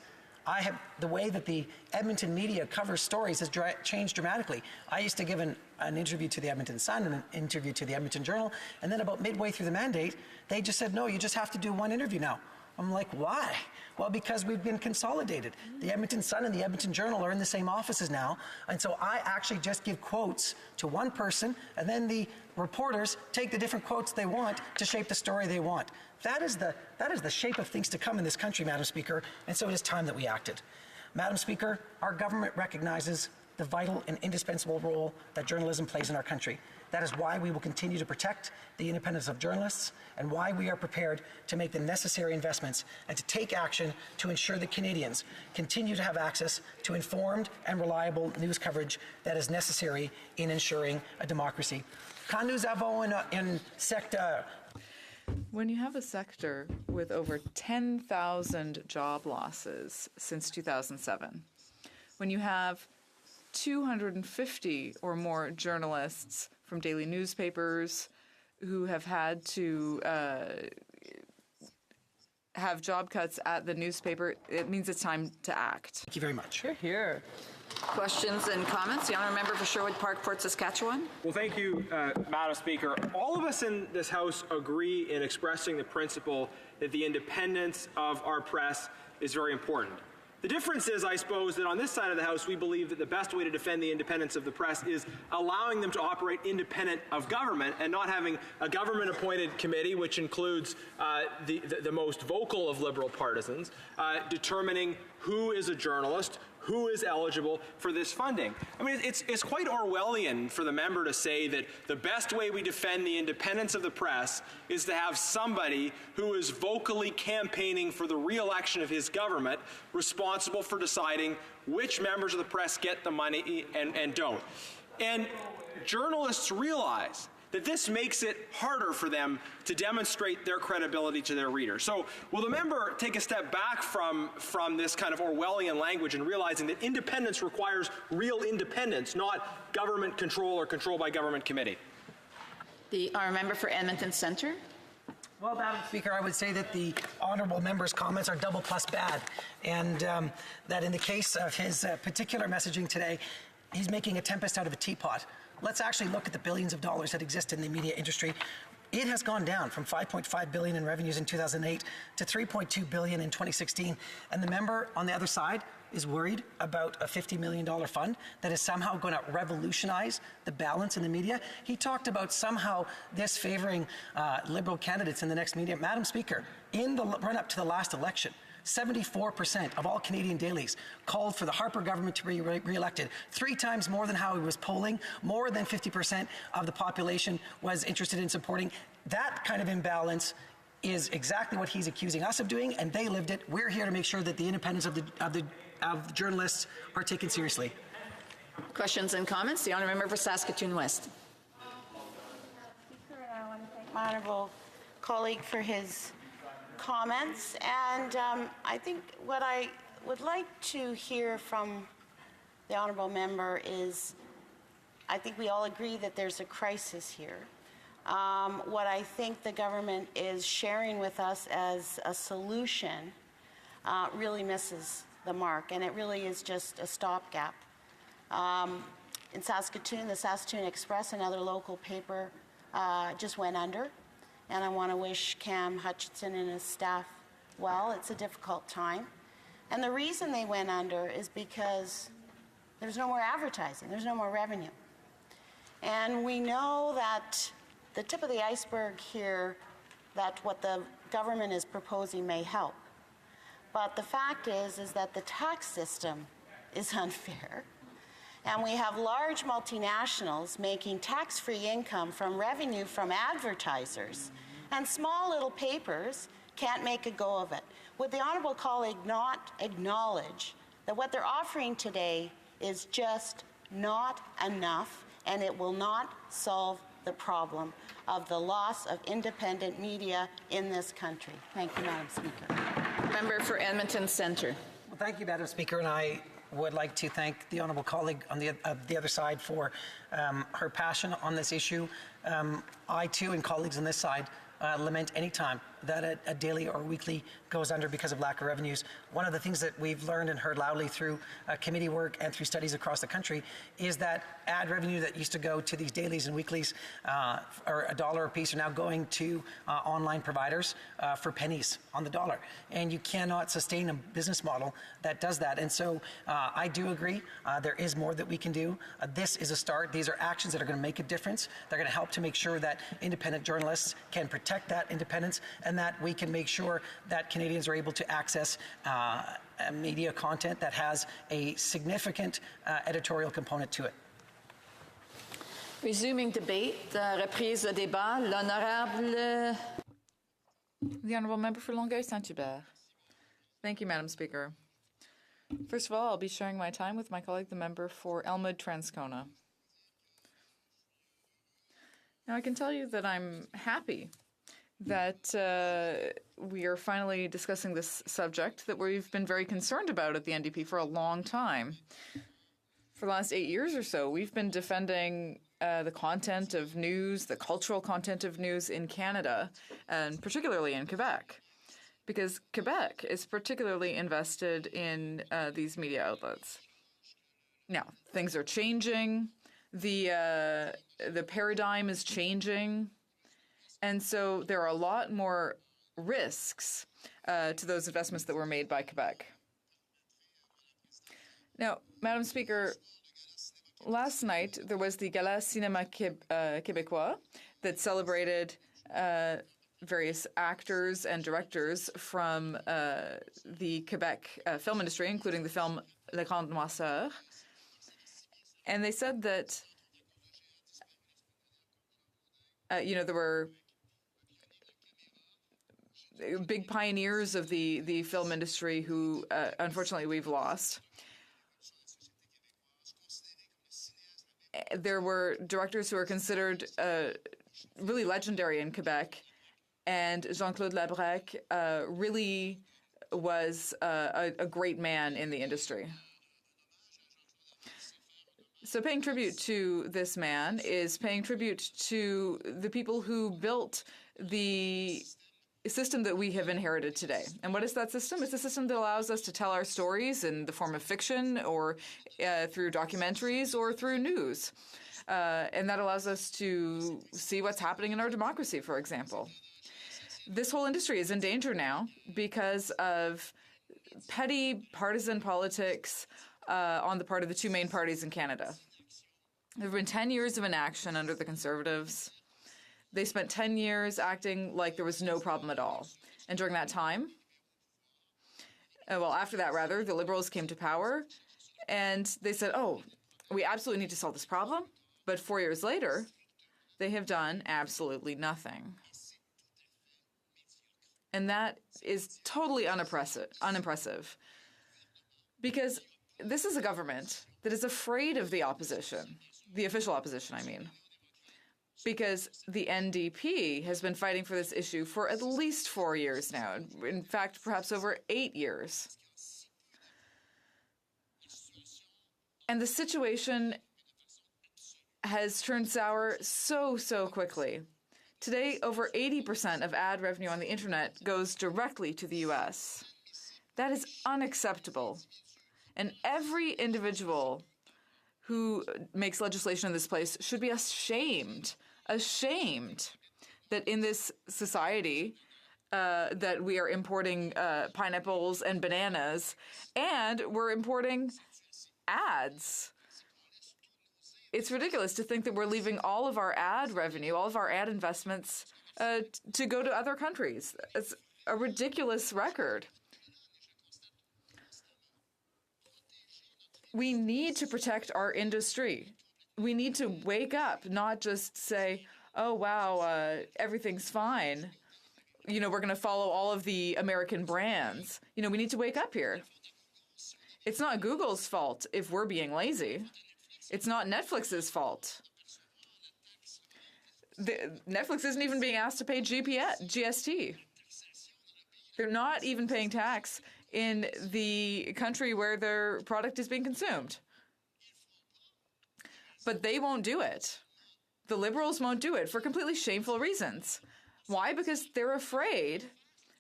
[SPEAKER 19] the way that the Edmonton media covers stories has changed dramatically. I used to give an interview to the Edmonton Sun and an interview to the Edmonton Journal, and then about midway through the mandate, they just said, no, you just have to do one interview now. I'm like, why? Well, because we've been consolidated. The Edmonton Sun and the Edmonton Journal are in the same offices now, and so I actually just give quotes to one person, and then the reporters take the different quotes they want to shape the story they want. That is the shape of things to come in this country, Madam Speaker, and so it is time that we acted. Madam Speaker, our government recognizes the vital and indispensable role that journalism plays in our country. That is why we will continue to protect the independence of journalists and why we are prepared to make the necessary investments and to take action to ensure that Canadians continue to have access to informed and reliable news coverage that is necessary in ensuring a democracy. Quand nous avons un secteur.
[SPEAKER 2] When you have a sector with over 10,000 job losses since 2007, when you have 250 or more journalists from daily newspapers who have had to have job cuts at the newspaper, it means it's time to act.
[SPEAKER 19] Thank you very much.
[SPEAKER 1] Here. Questions and comments? The honourable member for Sherwood Park, Fort Saskatchewan.
[SPEAKER 21] Well, thank you, Madam Speaker. All of us in this House agree in expressing the principle that the independence of our press is very important. The difference is, I suppose, that on this side of the House, we believe that the best way to defend the independence of the press is allowing them to operate independent of government and not having a government-appointed committee, which includes the most vocal of Liberal partisans, determining who is a journalist, who is eligible for this funding. I mean, it's quite Orwellian for the member to say that the best way we defend the independence of the press is to have somebody who is vocally campaigning for the re-election of his government responsible for deciding which members of the press get the money and don't. And journalists realize that this makes it harder for them to demonstrate their credibility to their readers. So will the member take a step back from this kind of Orwellian language and realizing that independence requires real independence, not government control or control by government committee?
[SPEAKER 1] Our member for Edmonton Centre.
[SPEAKER 19] Well, Madam Speaker, I would say that the honourable member's comments are double plus bad, and that in the case of his particular messaging today, he's making a tempest out of a teapot. Let's actually look at the billions of dollars that exist in the media industry. It has gone down from $5.5 billion in revenues in 2008 to $3.2 billion in 2016. And the member on the other side is worried about a $50 million fund that is somehow going to revolutionize the balance in the media. He talked about somehow this favoring Liberal candidates in the next media. Madam Speaker, in the run-up to the last election, 74% of all Canadian dailies called for the Harper government to be re-elected, 3 times more than how he was polling. More than 50% of the population was interested in supporting. That kind of imbalance is exactly what he's accusing us of doing, and they lived it. We're here to make sure that the independence of the journalists are taken seriously.
[SPEAKER 1] Questions and comments? The honourable member for Saskatoon West.
[SPEAKER 20] Speaker, and I want to thank my honourable colleague for his comments. And I think what I would like to hear from the honourable member is, I think we all agree that there's a crisis here. What I think the government is sharing with us as a solution really misses the mark, and it really is just a stopgap. In Saskatoon, the Saskatoon Express, another local paper, just went under, and I want to wish Cam Hutchinson and his staff well. It's a difficult time. And the reason they went under is because there's no more advertising, there's no more revenue. And we know that the tip of the iceberg here, that what the government is proposing may help. But the fact is that the tax system is unfair. And we have large multinationals making tax-free income from revenue from advertisers, and small little papers can't make a go of it. Would the honourable colleague not acknowledge that what they're offering today is just not enough, and it will not solve the problem of the loss of independent media in this country? Thank you, Madam Speaker.
[SPEAKER 1] Member for Edmonton Centre.
[SPEAKER 19] Well, thank you, Madam Speaker, and I would like to thank the honourable colleague on the other side for her passion on this issue. I too, and colleagues on this side, lament any time that a daily or weekly goes under because of lack of revenues. One of the things that we've learned and heard loudly through committee work and through studies across the country is that ad revenue that used to go to these dailies and weeklies or $1 a piece are now going to online providers for pennies on the dollar. And you cannot sustain a business model that does that. And so I do agree there is more that we can do. This is a start. These are actions that are going to make a difference. They're going to help to make sure that independent journalists can protect that independence, and that we can make sure that Canadians are able to access media content that has a significant editorial component to it.
[SPEAKER 1] Resuming debate, reprise de débat, l'honorable.
[SPEAKER 2] The honourable member for Longueuil-Saint-Hubert. Thank you, Madam Speaker. First of all, I'll be sharing my time with my colleague, the member for Elmwood-Transcona. Now, I can tell you that I'm happy that we are finally discussing this subject that we've been very concerned about at the NDP for a long time. For the last 8 years or so, we've been defending the content of news, the cultural content of news in Canada, and particularly in Quebec, because Quebec is particularly invested in these media outlets. Now, things are changing. The paradigm is changing. And so there are a lot more risks to those investments that were made by Quebec. Now, Madam Speaker, last night there was the Gala Cinéma Québécois that celebrated various actors and directors from the Quebec film industry, including the film Le Grand Noirceur. And they said that, there were big pioneers of the film industry who, unfortunately, we've lost. There were directors who are considered really legendary in Quebec, and Jean-Claude Labrec really was a great man in the industry. So paying tribute to this man is paying tribute to the people who built the system that we have inherited today. And what is that system? It's a system that allows us to tell our stories in the form of fiction or through documentaries or through news. And that allows us to see what's happening in our democracy, for example. This whole industry is in danger now because of petty partisan politics on the part of the two main parties in Canada. There have been 10 years of inaction under the Conservatives. They spent 10 years acting like there was no problem at all. And during that time, after that, rather, the Liberals came to power and they said, oh, we absolutely need to solve this problem. But 4 years later, they have done absolutely nothing. And that is totally unimpressive. Because this is a government that is afraid of the opposition, the official opposition, I mean. Because the NDP has been fighting for this issue for at least 4 years now. In fact, perhaps over 8 years. And the situation has turned sour so quickly. Today, over 80% of ad revenue on the internet goes directly to the US. That is unacceptable. And every individual who makes legislation in this place should be ashamed that in this society that we are importing pineapples and bananas, and we're importing ads. It's ridiculous to think that we're leaving all of our ad revenue, all of our ad investments to go to other countries. It's a ridiculous record. We need to protect our industry. We need to wake up, not just say, oh, wow, everything's fine. We're going to follow all of the American brands. We need to wake up here. It's not Google's fault if we're being lazy. It's not Netflix's fault. Netflix isn't even being asked to pay GST. They're not even paying tax in the country where their product is being consumed. But they won't do it. The Liberals won't do it for completely shameful reasons. Why? Because they're afraid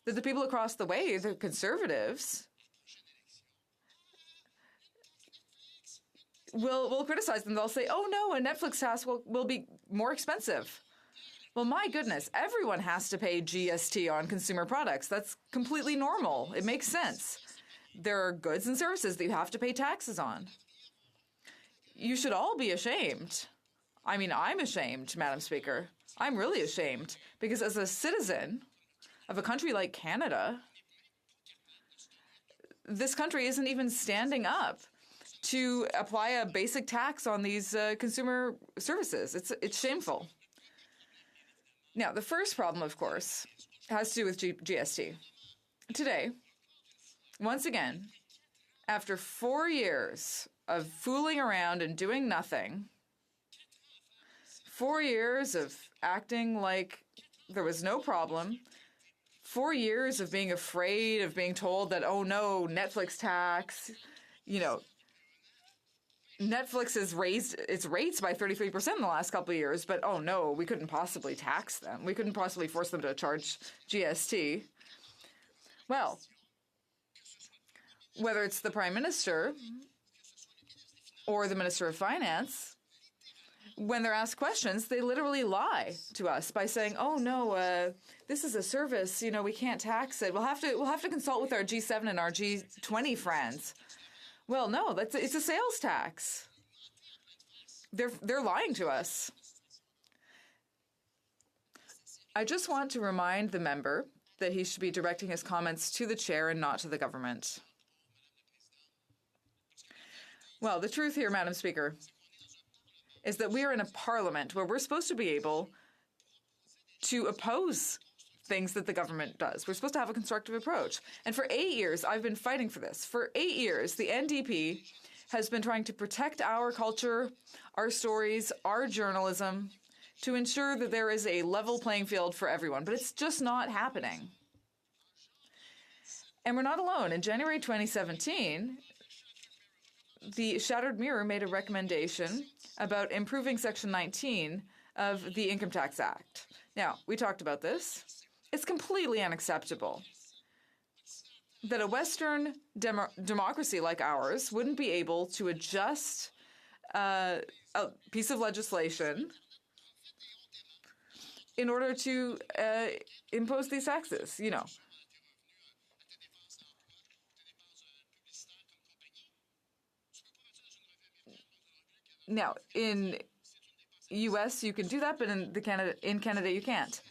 [SPEAKER 2] that the people across the way, the Conservatives, will criticize them. They'll say, oh no, a Netflix tax will be more expensive. Well, my goodness, everyone has to pay GST on consumer products. That's completely normal. It makes sense. There are goods and services that you have to pay taxes on. You should all be ashamed. I mean, I'm ashamed, Madam Speaker. I'm really ashamed because as a citizen of a country like Canada, this country isn't even standing up to apply a basic tax on these consumer services. It's shameful. Now, the first problem, of course, has to do with GST. Today, once again, after 4 years of fooling around and doing nothing, 4 years of acting like there was no problem, 4 years of being afraid, of being told that, oh no, Netflix tax, Netflix has raised its rates by 33% in the last couple of years, but oh no, we couldn't possibly tax them. We couldn't possibly force them to charge GST. Well, whether it's the Prime Minister or the Minister of Finance, when they're asked questions, they literally lie to us by saying, oh no, this is a service, we can't tax it. We'll have to consult with our G7 and our G20 friends. Well, no, it's a sales tax. They're lying to us. I just want to remind the member that he should be directing his comments to the chair and not to the government. Well, the truth here, Madam Speaker, is that we are in a parliament where we're supposed to be able to oppose things that the government does. We're supposed to have a constructive approach. And for 8 years, I've been fighting for this. For 8 years, the NDP has been trying to protect our culture, our stories, our journalism, to ensure that there is a level playing field for everyone. But it's just not happening. And we're not alone. In January 2017, the Shattered Mirror made a recommendation about improving Section 19 of the Income Tax Act. Now, we talked about this. It's completely unacceptable that a Western democracy like ours wouldn't be able to adjust a piece of legislation in order to impose these taxes, Now, in U.S. you can do that, but in Canada you can't.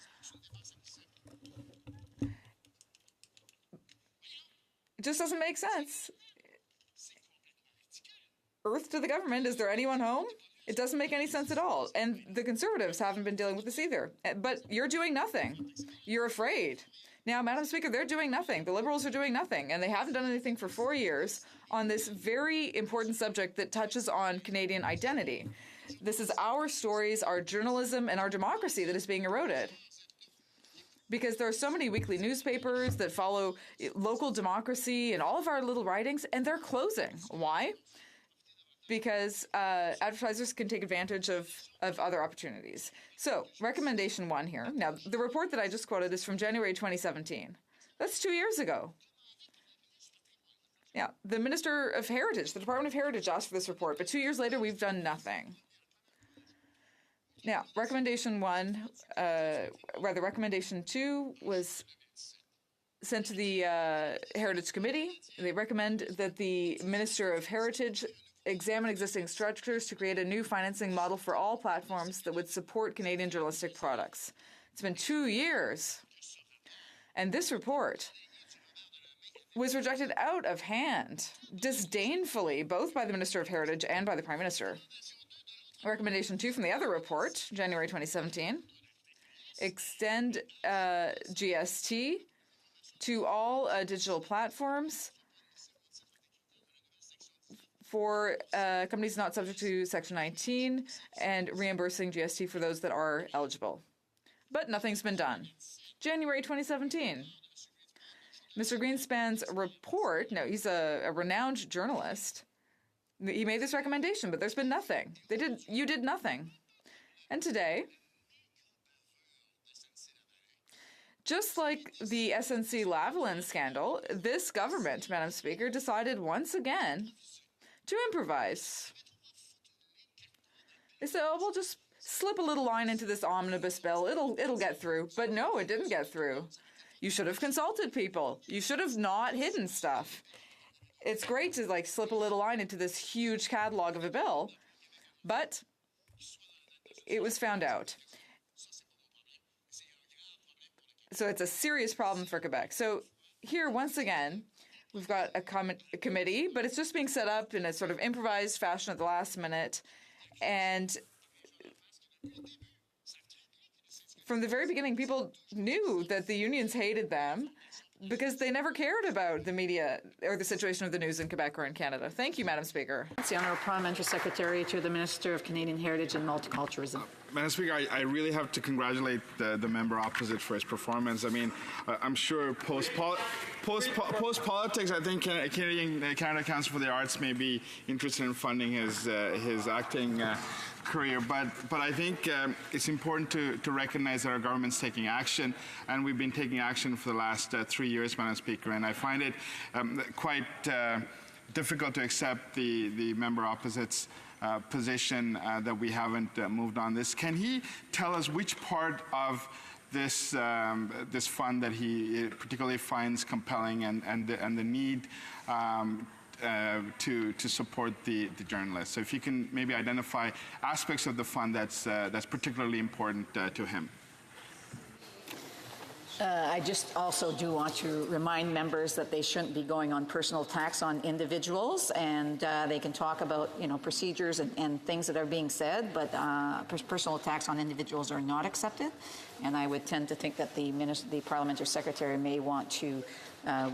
[SPEAKER 2] It just doesn't make sense. Earth to the government. Is there anyone home? It doesn't make any sense at all. And the Conservatives haven't been dealing with this either. But you're doing nothing. You're afraid. Now, Madam Speaker, they're doing nothing. The Liberals are doing nothing. And they haven't done anything for 4 years on this very important subject that touches on Canadian identity. This is our stories, our journalism, and our democracy that is being eroded. Because there are so many weekly newspapers that follow local democracy and all of our little writings, and they're closing. Why? Because advertisers can take advantage of other opportunities. So, recommendation 1 here. Now, the report that I just quoted is from January 2017. That's 2 years ago. Yeah, the Minister of Heritage, the Department of Heritage asked for this report, but 2 years later, we've done nothing. Now, recommendation 2 was sent to the Heritage Committee. They recommend that the Minister of Heritage examine existing structures to create a new financing model for all platforms that would support Canadian journalistic products. It's been 2 years. And this report was rejected out of hand, disdainfully, both by the Minister of Heritage and by the Prime Minister. Recommendation 2 from the other report, January 2017, extend GST to all digital platforms for companies not subject to Section 19 and reimbursing GST for those that are eligible. But nothing's been done. January 2017. Mr. Greenspan's report, now he's a renowned journalist, he made this recommendation, but there's been nothing. You did nothing. And today, just like the SNC-Lavalin scandal, this government, Madam Speaker, decided once again to improvise. They said, oh, we'll just slip a little line into this omnibus bill. It'll get through. But no, it didn't get through. You should have consulted people. You should have not hidden stuff. It's great to slip a little line into this huge catalog of a bill, but it was found out. So it's a serious problem for Quebec. So here, once again, we've got a committee, but it's just being set up in a sort of improvised fashion at the last minute. And from the very beginning, people knew that the unions hated them because they never cared about the media or the situation of the news in Quebec or in Canada. Thank you, Madam Speaker.
[SPEAKER 1] It's the Honourable Parliamentary Secretary to the Minister of Canadian Heritage and Multiculturalism.
[SPEAKER 17] Madam Speaker, I really have to congratulate the member opposite for his performance. I mean, I'm sure post-politics, I think Canada Council for the Arts may be interested in funding his acting career, but I think it's important to recognize that our government's taking action, and we've been taking action for the last 3 years, Madam Speaker, and I find it quite difficult to accept the member opposite's position that we haven't moved on this. Can he tell us which part of this this fund that he particularly finds compelling and the need to support the journalists? So if you can maybe identify aspects of the fund that's particularly important to him.
[SPEAKER 1] I just also do want to remind members that they shouldn't be going on personal attacks on individuals, and they can talk about procedures and things that are being said, but personal attacks on individuals are not accepted. And I would tend to think that the Parliamentary Secretary may want to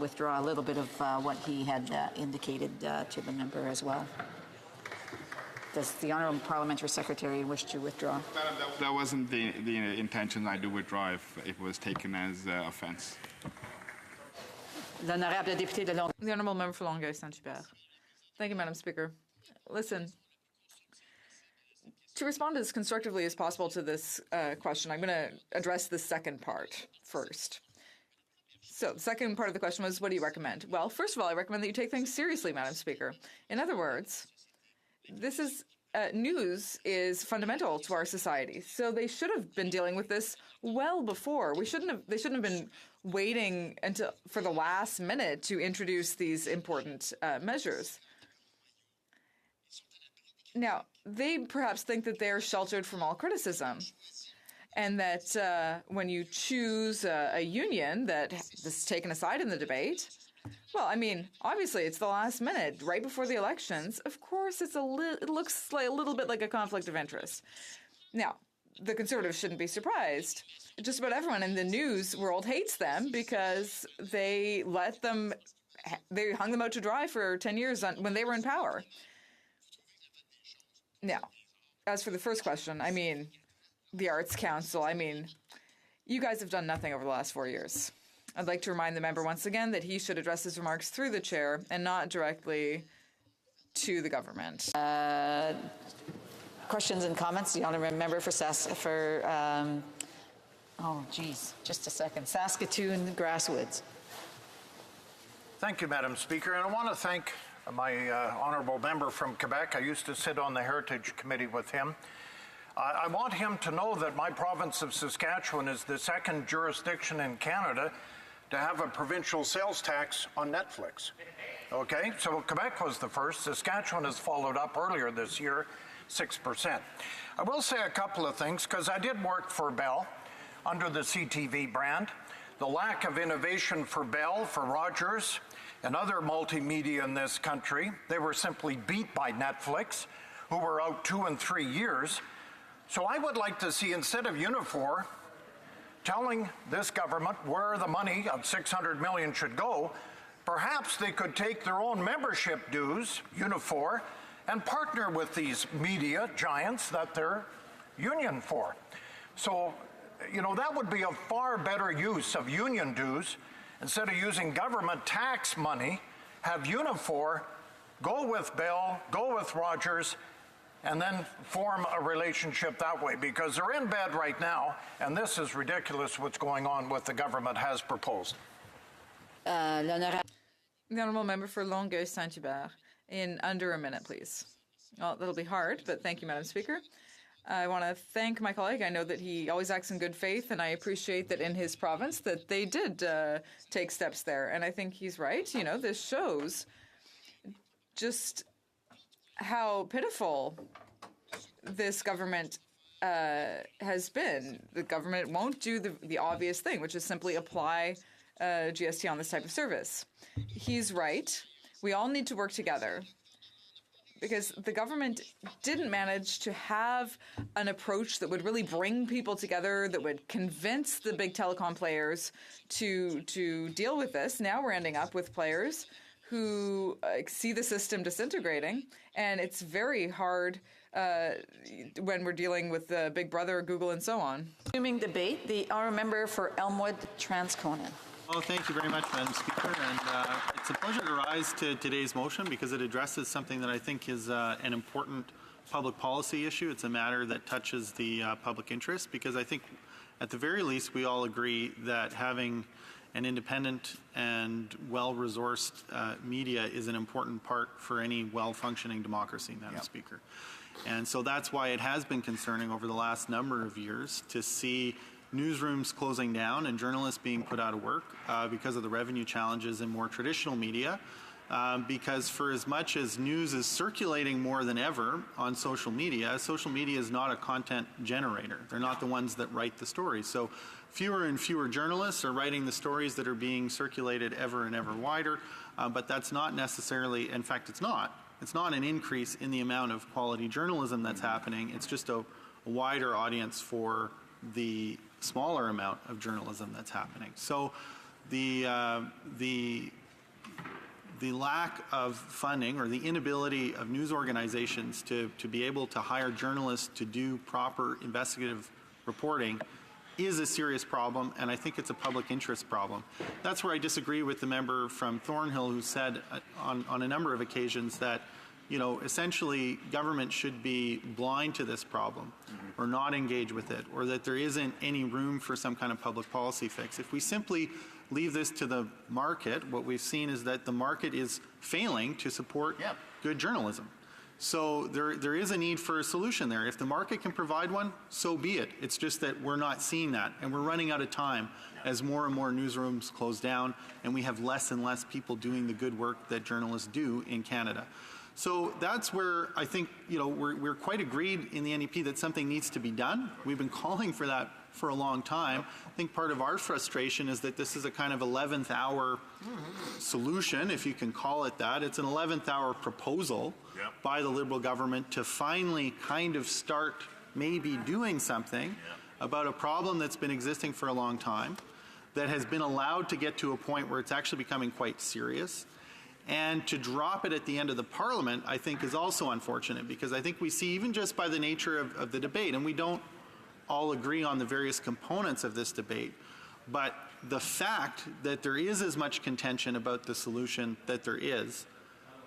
[SPEAKER 1] withdraw a little bit of what he had indicated to the member as well. Does the Honourable Parliamentary Secretary wish to withdraw?
[SPEAKER 17] Madam, that wasn't the intention. I do withdraw if it was taken as offence.
[SPEAKER 1] The
[SPEAKER 2] Honourable Member for Longueuil Saint-Hubert. Thank you, Madam Speaker. Listen, to respond as constructively as possible to this question, I'm going to address the second part first. So the second part of the question was, what do you recommend? Well, first of all, I recommend that you take things seriously, Madam Speaker. In other words, news is fundamental to our society, so they should have been dealing with this well before. They shouldn't have been waiting for the last minute to introduce these important measures. Now, they perhaps think that they're sheltered from all criticism. And that when you choose a union that is taken aside in the debate, well, I mean, obviously it's the last minute, right before the elections. Of course, it looks like a little bit like a conflict of interest. Now, the Conservatives shouldn't be surprised. Just about everyone in the news world hates them because they hung them out to dry for 10 years when they were in power. Now, as for the first question, I mean, the Arts Council, I mean, you guys have done nothing over the last 4 years. I'd like to remind the member once again that he should address his remarks through the chair and not directly to the government.
[SPEAKER 1] Questions and comments? The honourable member for just a second. Saskatoon Grasswoods.
[SPEAKER 11] Thank you, Madam Speaker. And I want to thank my honourable member from Quebec. I used to sit on the Heritage Committee with him. I want him to know that my province of Saskatchewan is the second jurisdiction in Canada to have a provincial sales tax on Netflix. Okay, so Quebec was the first. Saskatchewan has followed up earlier this year, 6%. I will say a couple of things, because I did work for Bell under the CTV brand. The lack of innovation for Bell, for Rogers, and other multimedia in this country, they were simply beat by Netflix, who were out 2 and 3 years. So I would like to see, instead of Unifor telling this government where the money of $600 million should go, perhaps they could take their own membership dues, Unifor, and partner with these media giants that they're union for. So, you know, that would be a far better use of union dues. Instead of using government tax money, have Unifor go with Bell, go with Rogers, and then form a relationship that way, because they're in bed right now, and this is ridiculous what's going on, what the government has proposed.
[SPEAKER 2] The honourable member for Longueuil Saint-Hubert, in under a minute, please. Well, that'll be hard, but thank you, Madam Speaker. I want to thank my colleague. I know that he always acts in good faith, and I appreciate that in his province that they did take steps there. And I think he's right. You know, this shows just how pitiful this government has been. The government won't do the obvious thing, which is simply apply GST on this type of service. He's right. We all need to work together, because the government didn't manage to have an approach that would really bring people together, that would convince the big telecom players to deal with this. Now we're ending up with players who see the system disintegrating, and it's very hard when we're dealing with Big Brother, Google, and so on.
[SPEAKER 1] Resuming debate, the honourable member for Elmwood Transconan.
[SPEAKER 6] Well, thank you very much, Madam Speaker, and it's a pleasure to rise to today's motion because it addresses something that I think is an important public policy issue. It's a matter that touches the public interest, because I think at the very least we all agree that having an independent and well-resourced media is an important part for any well-functioning democracy, Madam Speaker. And so that's why it has been concerning over the last number of years to see newsrooms closing down and journalists being put out of work because of the revenue challenges in more traditional media. Because for as much as news is circulating more than ever on social media is not a content generator. They're not the ones that write the stories. So fewer and fewer journalists are writing the stories that are being circulated ever and ever wider. But that's not necessarily, in fact, it's not an increase in the amount of quality journalism that's happening. It's just a wider audience for the smaller amount of journalism that's happening. So the lack of funding or the inability of news organizations to be able to hire journalists to do proper investigative reporting is a serious problem, and I think it's a public interest problem. That's where I disagree with the member from Thornhill who said on a number of occasions that, you know, essentially government should be blind to this problem or not engage with it, or that there isn't any room for some kind of public policy fix. If we simply leave this to the market, what we've seen is that the market is failing to support good journalism. So there is a need for a solution there. If the market can provide one, so be it. It's just that we're not seeing that, and we're running out of time as more and more newsrooms close down, and we have less and less people doing the good work that journalists do in Canada. So that's where I think, we're quite agreed in the NEP that something needs to be done. We've been calling for that for a long time. I think part of our frustration is that this is a kind of 11th hour solution, if you can call it that. It's an 11th hour proposal by the Liberal government to finally kind of start maybe doing something about a problem that's been existing for a long time, that has been allowed to get to a point where it's actually becoming quite serious. And to drop it at the end of the Parliament, I think, is also unfortunate, because I think we see, even just by the nature of the debate, and we don't all agree on the various components of this debate, but the fact that there is as much contention about the solution that there is,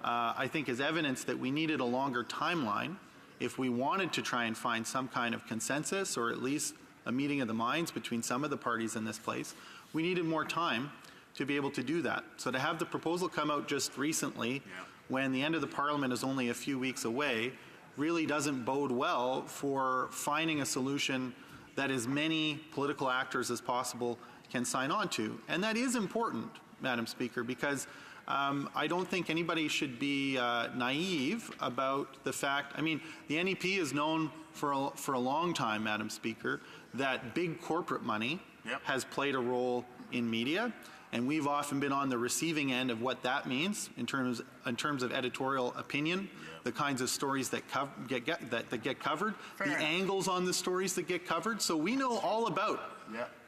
[SPEAKER 6] I think is evidence that we needed a longer timeline if we wanted to try and find some kind of consensus, or at least a meeting of the minds between some of the parties in this place. We needed more time to be able to do that. So to have the proposal come out just recently, when the end of the Parliament is only a few weeks away, really doesn't bode well for finding a solution that as many political actors as possible can sign on to. And that is important, Madam Speaker, because I don't think anybody should be naive about the fact. I mean, the NEP is known for a long time, Madam Speaker, that big corporate money has played a role in media, and we've often been on the receiving end of what that means in terms of editorial opinion, the kinds of stories that get covered, the angles on the stories that get covered. So we know all about,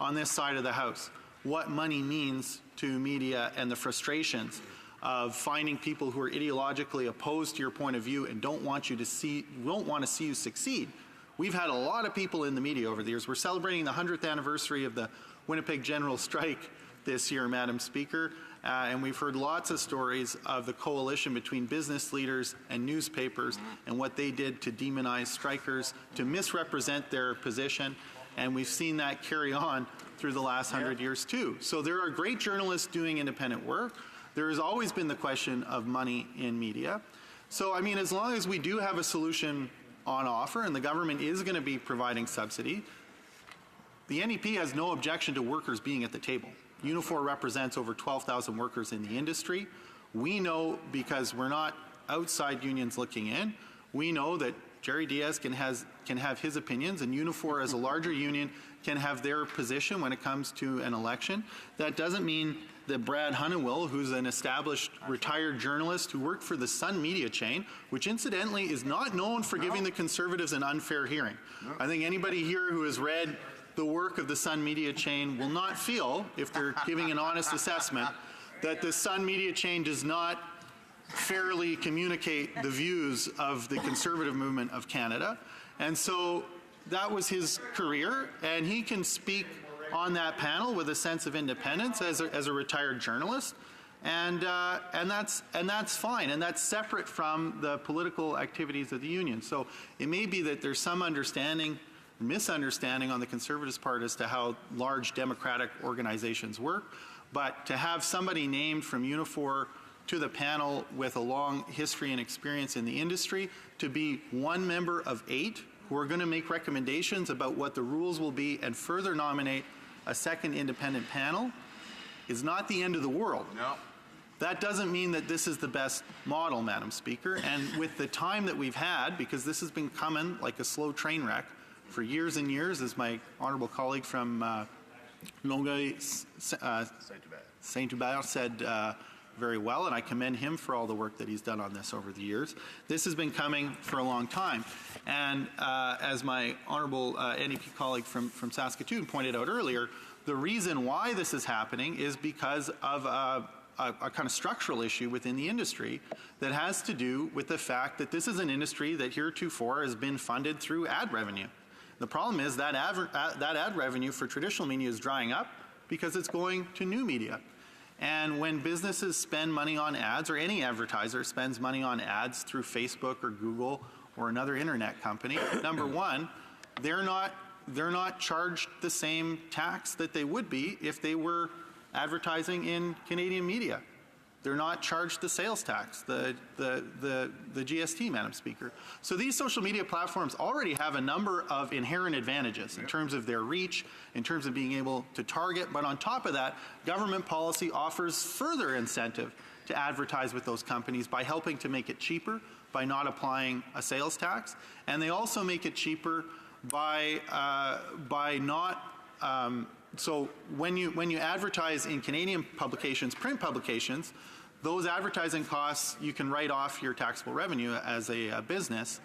[SPEAKER 6] on this side of the House, what money means to media and the frustrations of finding people who are ideologically opposed to your point of view and don't want to see you succeed. We've had a lot of people in the media over the years. We're celebrating the 100th anniversary of the Winnipeg General Strike this year, Madam Speaker, and we've heard lots of stories of the coalition between business leaders and newspapers and what they did to demonize strikers, to misrepresent their position, and we've seen that carry on through the last 100 years too. So there are great journalists doing independent work. There has always been the question of money in media. So, I mean, as long as we do have a solution on offer and the government is going to be providing subsidy, the NEP has no objection to workers being at the table. Unifor represents over 12,000 workers in the industry. We know, because we're not outside unions looking in, we know that Jerry Diaz can have his opinions, and Unifor as a larger union can have their position when it comes to an election. That doesn't mean that Brad Honeywell, who's an established retired journalist who worked for the Sun media chain, which incidentally is not known for giving the Conservatives an unfair hearing. I think anybody here who has read the work of the Sun media chain will not feel, if they're giving an honest assessment, that the Sun media chain does not fairly communicate the views of the Conservative movement of Canada. And so that was his career, and he can speak on that panel with a sense of independence as a retired journalist, and that's fine, and that's separate from the political activities of the union. So it may be that there's some misunderstanding on the Conservatives' part as to how large democratic organizations work, but to have somebody named from Unifor to the panel with a long history and experience in the industry, to be one member of 8 who are going to make recommendations about what the rules will be and further nominate a second independent panel, is not the end of the world. No. That doesn't mean that this is the best model, Madam Speaker, and with the time that we've had, because this has been coming like a slow train wreck for years and years, as my honourable colleague from Longueuil, Saint-Hubert said very well, and I commend him for all the work that he's done on this over the years. This has been coming for a long time, and as my honourable NEP colleague from Saskatoon pointed out earlier, the reason why this is happening is because of a kind of structural issue within the industry that has to do with the fact that this is an industry that heretofore has been funded through ad revenue. The problem is that ad revenue for traditional media is drying up because it's going to new media. And when businesses spend money on ads, or any advertiser spends money on ads through Facebook or Google or another internet company, number one, they're not charged the same tax that they would be if they were advertising in Canadian media. They're not charged the sales tax, the GST, Madam Speaker. So these social media platforms already have a number of inherent advantages in terms of their reach, in terms of being able to target, but on top of that, government policy offers further incentive to advertise with those companies by helping to make it cheaper, by not applying a sales tax, and they also make it cheaper by not. So when you advertise in Canadian publications, print publications, those advertising costs you can write off your taxable revenue as a business.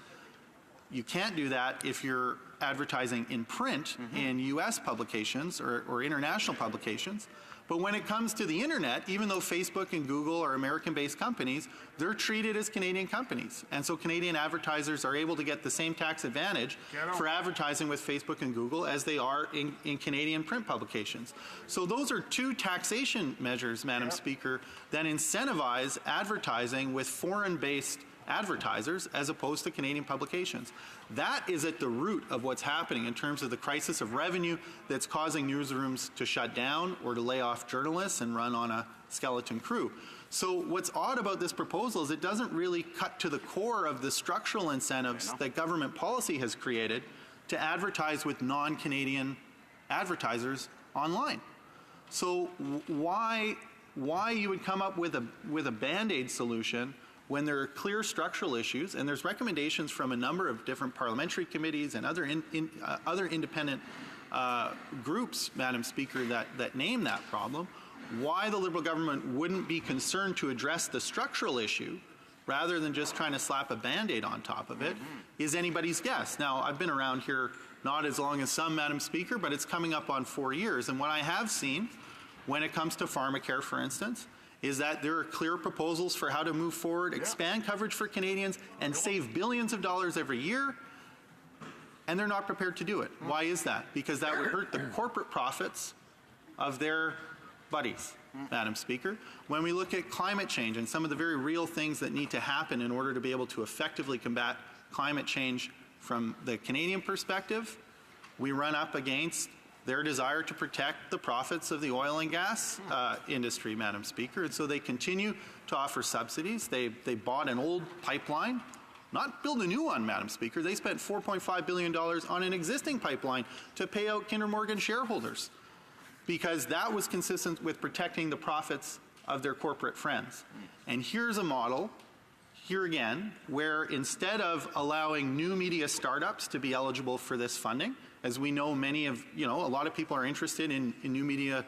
[SPEAKER 6] You can't do that if you're advertising in print in U.S. publications or international publications. But when it comes to the internet, even though Facebook and Google are American-based companies, they're treated as Canadian companies. And so Canadian advertisers are able to get the same tax advantage for advertising with Facebook and Google as they are in Canadian print publications. So those are two taxation measures, Madam Speaker, that incentivize advertising with foreign-based advertisers as opposed to Canadian publications. That is at the root of what's happening in terms of the crisis of revenue that's causing newsrooms to shut down or to lay off journalists and run on a skeleton crew. So what's odd about this proposal is it doesn't really cut to the core of the structural incentives that government policy has created to advertise with non-Canadian advertisers online. So why you would come up with a Band-Aid solution when there are clear structural issues, and there's recommendations from a number of different parliamentary committees and other independent groups, Madam Speaker, that name that problem, why the Liberal government wouldn't be concerned to address the structural issue rather than just trying to slap a Band-Aid on top of it is anybody's guess. Now, I've been around here not as long as some, Madam Speaker, but it's coming up on 4 years. And what I have seen when it comes to pharmacare, for instance, is that there are clear proposals for how to move forward, expand coverage for Canadians, and save billions of dollars every year, and they're not prepared to do it. Why is that? Because that would hurt the corporate profits of their buddies, Madam Speaker. When we look at climate change and some of the very real things that need to happen in order to be able to effectively combat climate change from the Canadian perspective, we run up against their desire to protect the profits of the oil and gas industry, Madam Speaker. And so they continue to offer subsidies. They bought an old pipeline, not build a new one, Madam Speaker. They spent $4.5 billion on an existing pipeline to pay out Kinder Morgan shareholders because that was consistent with protecting the profits of their corporate friends. And here's a model, here again, where instead of allowing new media startups to be eligible for this funding, as we know, a lot of people are interested in new media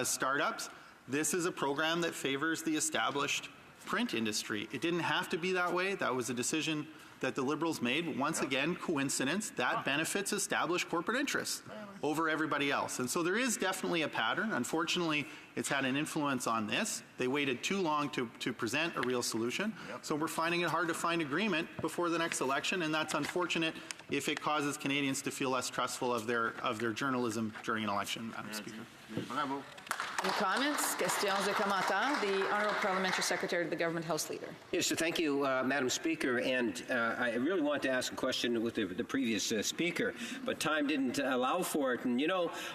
[SPEAKER 6] startups. This is a program that favors the established print industry. It didn't have to be that way. That was a decision that the Liberals made. But once again, coincidence, that benefits established corporate interests over everybody else. And so there is definitely a pattern. Unfortunately, it's had an influence on this. They waited too long to present a real solution. So we're finding it hard to find agreement before the next election, and that's unfortunate if it causes Canadians to feel less trustful of their journalism during an election, Madam Speaker.
[SPEAKER 1] Bravo. Any comments, questions or commentaires? The Honourable Parliamentary Secretary to the Government House Leader.
[SPEAKER 7] Yes, so thank you, Madam Speaker. And I really want to ask a question with the previous speaker, but time didn't allow for it. And,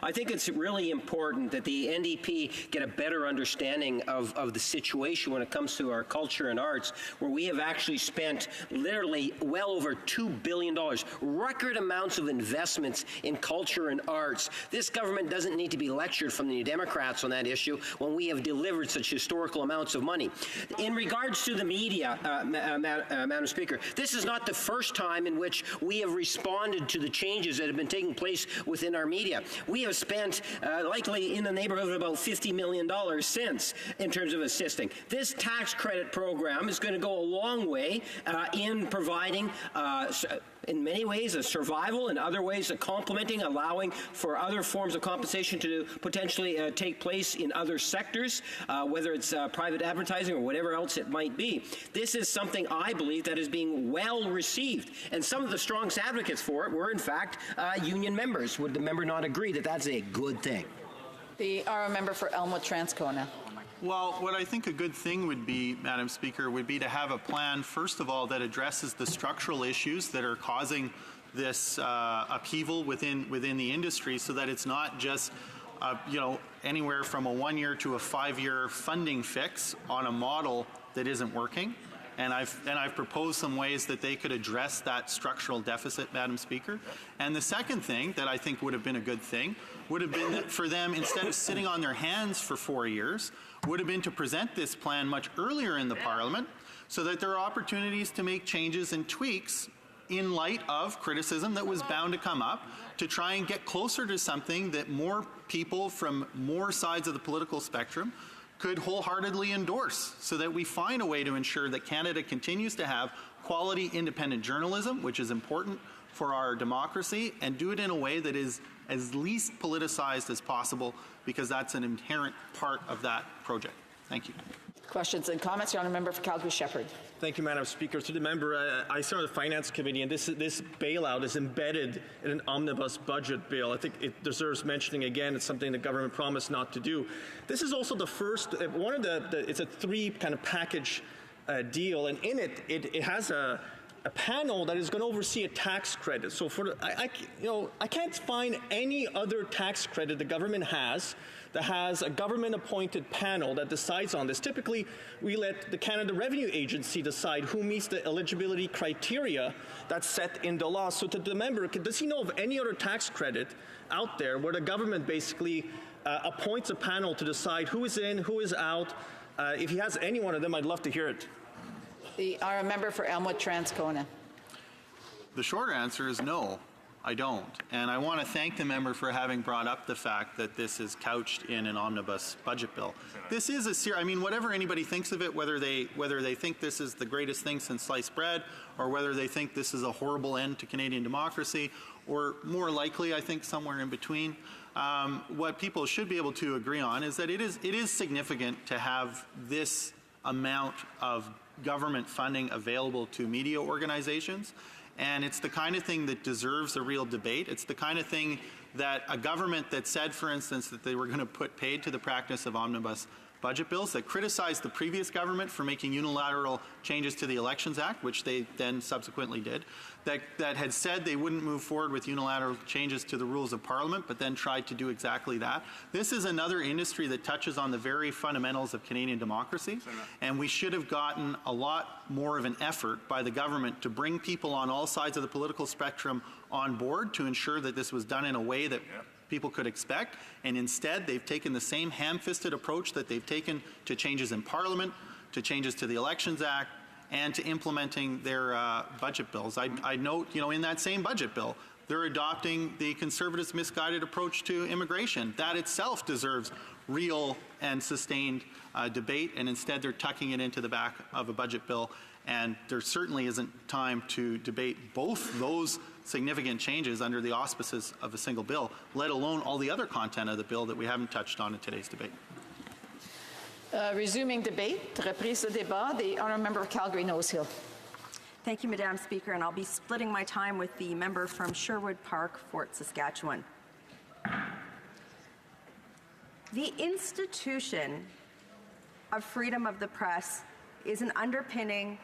[SPEAKER 7] I think it's really important that the NDP get a better understanding of the situation when it comes to our culture and arts, where we have actually spent literally well over $2 billion, record amounts of investments in culture and arts. This government doesn't need to be lectured from the New Democrats on that issue when we have delivered such historical amounts of money. In regards to the media, Madam Speaker, this is not the first time in which we have responded to the changes that have been taking place within our media. We have spent likely in the neighborhood of about $50 million since in terms of assisting. This tax credit program is going to go a long way in providing in many ways a survival, in other ways a complementing, allowing for other forms of compensation to potentially take place in other sectors, whether it's private advertising or whatever else it might be. This is something I believe that is being well received, and some of the strongest advocates for it were in fact union members. Would the member not agree that that's a good thing?
[SPEAKER 1] The member for Elmwood-Transcona.
[SPEAKER 6] Well, what I think a good thing would be, Madam Speaker, would be to have a plan, first of all, that addresses the structural issues that are causing this upheaval within the industry, so that it's not just anywhere from a 1-year to a 5-year funding fix on a model that isn't working. And I've proposed some ways that they could address that structural deficit, Madam Speaker. And the second thing that I think would have been a good thing would have been that for them, instead of sitting on their hands for 4 years, would have been to present this plan much earlier in the Parliament so that there are opportunities to make changes and tweaks in light of criticism that was bound to come up, to try and get closer to something that more people from more sides of the political spectrum could wholeheartedly endorse, so that we find a way to ensure that Canada continues to have quality independent journalism, which is important for our democracy, and do it in a way that is as least politicized as possible, because that's an inherent part of that project. Thank you.
[SPEAKER 1] Questions and comments? The Honourable Member for Calgary-Shepherd.
[SPEAKER 4] Thank you, Madam Speaker. To the member, I sit on the Finance Committee, and this bailout is embedded in an omnibus budget bill. I think it deserves mentioning again. It's something the government promised not to do. This is also the first, it's a three kind of package deal, and in it has a panel that is going to oversee a tax credit. So I can't find any other tax credit the government has that has a government-appointed panel that decides on this. Typically, we let the Canada Revenue Agency decide who meets the eligibility criteria that's set in the law. So to the member, does he know of any other tax credit out there where the government basically appoints a panel to decide who is in, who is out? If he has any one of them, I'd love to hear it.
[SPEAKER 1] The Honourable Member for Elmwood-Transcona.
[SPEAKER 6] The short answer is no, I don't. And I want to thank the member for having brought up the fact that this is couched in an omnibus budget bill. This is I mean, whatever anybody thinks of it, whether they think this is the greatest thing since sliced bread, or whether they think this is a horrible end to Canadian democracy, or more likely, I think, somewhere in between, what people should be able to agree on is that it is significant to have this amount of government funding available to media organizations. And it's the kind of thing that deserves a real debate. It's the kind of thing that a government that said, for instance, that they were going to put paid to the practice of omnibus budget bills, that criticized the previous government for making unilateral changes to the Elections Act, which they then subsequently did, that had said they wouldn't move forward with unilateral changes to the rules of Parliament, but then tried to do exactly that. This is another industry that touches on the very fundamentals of Canadian democracy, and we should have gotten a lot more of an effort by the government to bring people on all sides of the political spectrum on board to ensure that this was done in a way that people could expect, and instead they've taken the same ham-fisted approach that they've taken to changes in Parliament, to changes to the Elections Act, and to implementing their budget bills. I note, in that same budget bill, they're adopting the Conservatives' misguided approach to immigration. That itself deserves real and sustained debate, and instead they're tucking it into the back of a budget bill, and there certainly isn't time to debate both those significant changes under the auspices of a single bill, let alone all the other content of the bill that we haven't touched on in today's debate.
[SPEAKER 1] Resuming debate, reprise de débat, the Honourable Member of Calgary-Nose Hill.
[SPEAKER 22] Thank you, Madam Speaker, and I'll be splitting my time with the member from Sherwood Park, Fort Saskatchewan. The institution of freedom of the press is an underpinning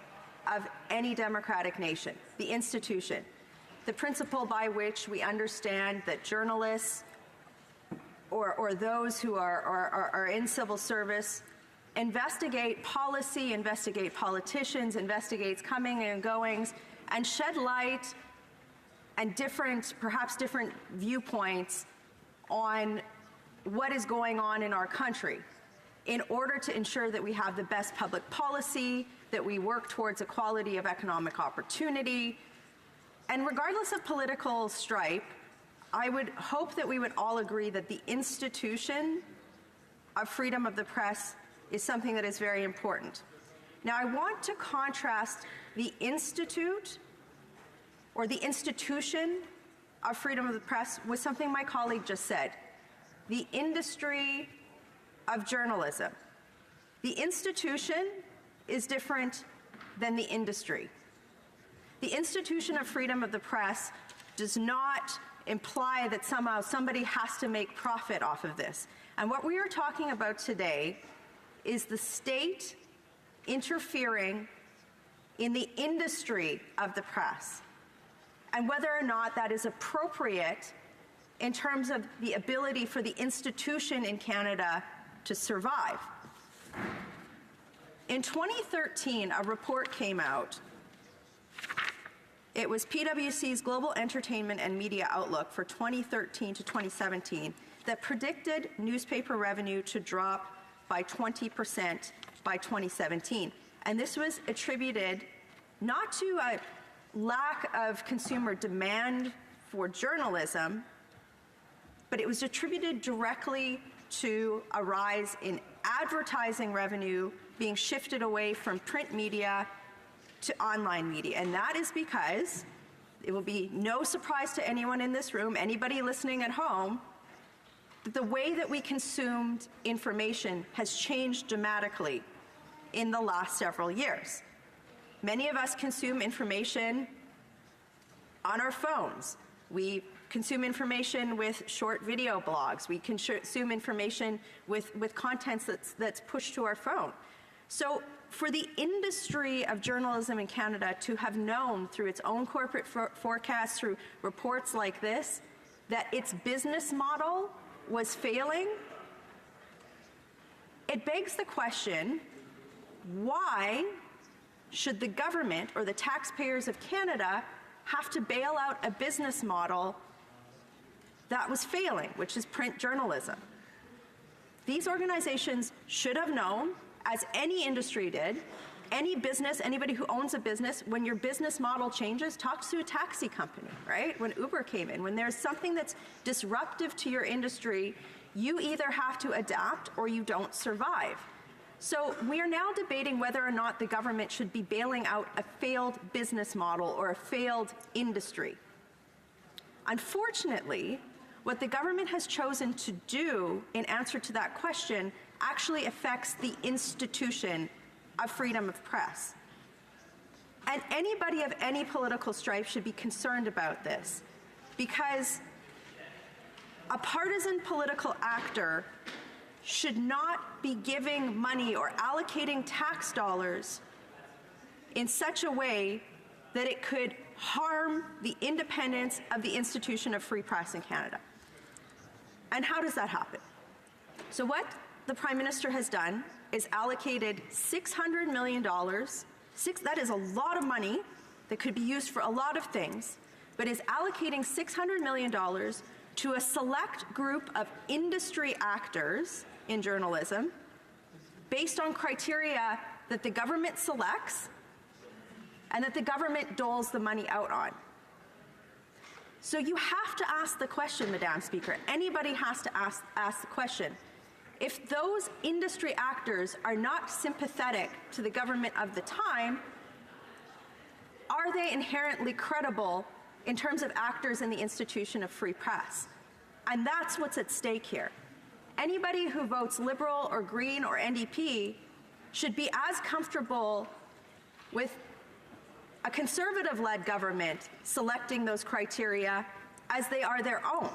[SPEAKER 22] of any democratic nation. The institution. The principle by which we understand that journalists or those who are in civil service investigate policy, investigate politicians, investigates coming and goings, and shed light and perhaps different viewpoints on what is going on in our country in order to ensure that we have the best public policy, that we work towards equality of economic opportunity. And regardless of political stripe, I would hope that we would all agree that the institution of freedom of the press is something that is very important. Now, I want to contrast the institute or the institution of freedom of the press with something my colleague just said, the industry of journalism. The institution is different than the industry. The institution of freedom of the press does not imply that somehow somebody has to make profit off of this. And what we are talking about today is the state interfering in the industry of the press and whether or not that is appropriate in terms of the ability for the institution in Canada to survive. In 2013, a report came out. It was PwC's Global Entertainment and Media Outlook for 2013 to 2017 that predicted newspaper revenue to drop by 20% by 2017. And this was attributed not to a lack of consumer demand for journalism, but it was attributed directly to a rise in advertising revenue being shifted away from print media to online media. And that is because, it will be no surprise to anyone in this room, anybody listening at home, that the way that we consumed information has changed dramatically in the last several years. Many of us consume information on our phones. We consume information with short video blogs. We consume information with content that's pushed to our phone. So for the industry of journalism in Canada to have known through its own corporate forecasts, through reports like this, that its business model was failing, it begs the question, why should the government or the taxpayers of Canada have to bail out a business model that was failing, which is print journalism? These organizations should have known, as any industry did, any business, anybody who owns a business, when your business model changes, talk to a taxi company, right? When Uber came in, when there's something that's disruptive to your industry, you either have to adapt or you don't survive. So we are now debating whether or not the government should be bailing out a failed business model or a failed industry. Unfortunately, what the government has chosen to do in answer to that question actually affects the institution of freedom of press. And anybody of any political stripe should be concerned about this, because a partisan political actor should not be giving money or allocating tax dollars in such a way that it could harm the independence of the institution of free press in Canada. And how does that happen? So what the Prime Minister has done is allocated $600 million. That is a lot of money that could be used for a lot of things, but is allocating $600 million to a select group of industry actors in journalism based on criteria that the government selects and that the government doles the money out on. So you have to ask the question, Madam Speaker, anybody has to ask the question, if those industry actors are not sympathetic to the government of the time, are they inherently credible in terms of actors in the institution of free press? And that's what's at stake here. Anybody who votes Liberal or Green or NDP should be as comfortable with a Conservative-led government selecting those criteria as they are their own.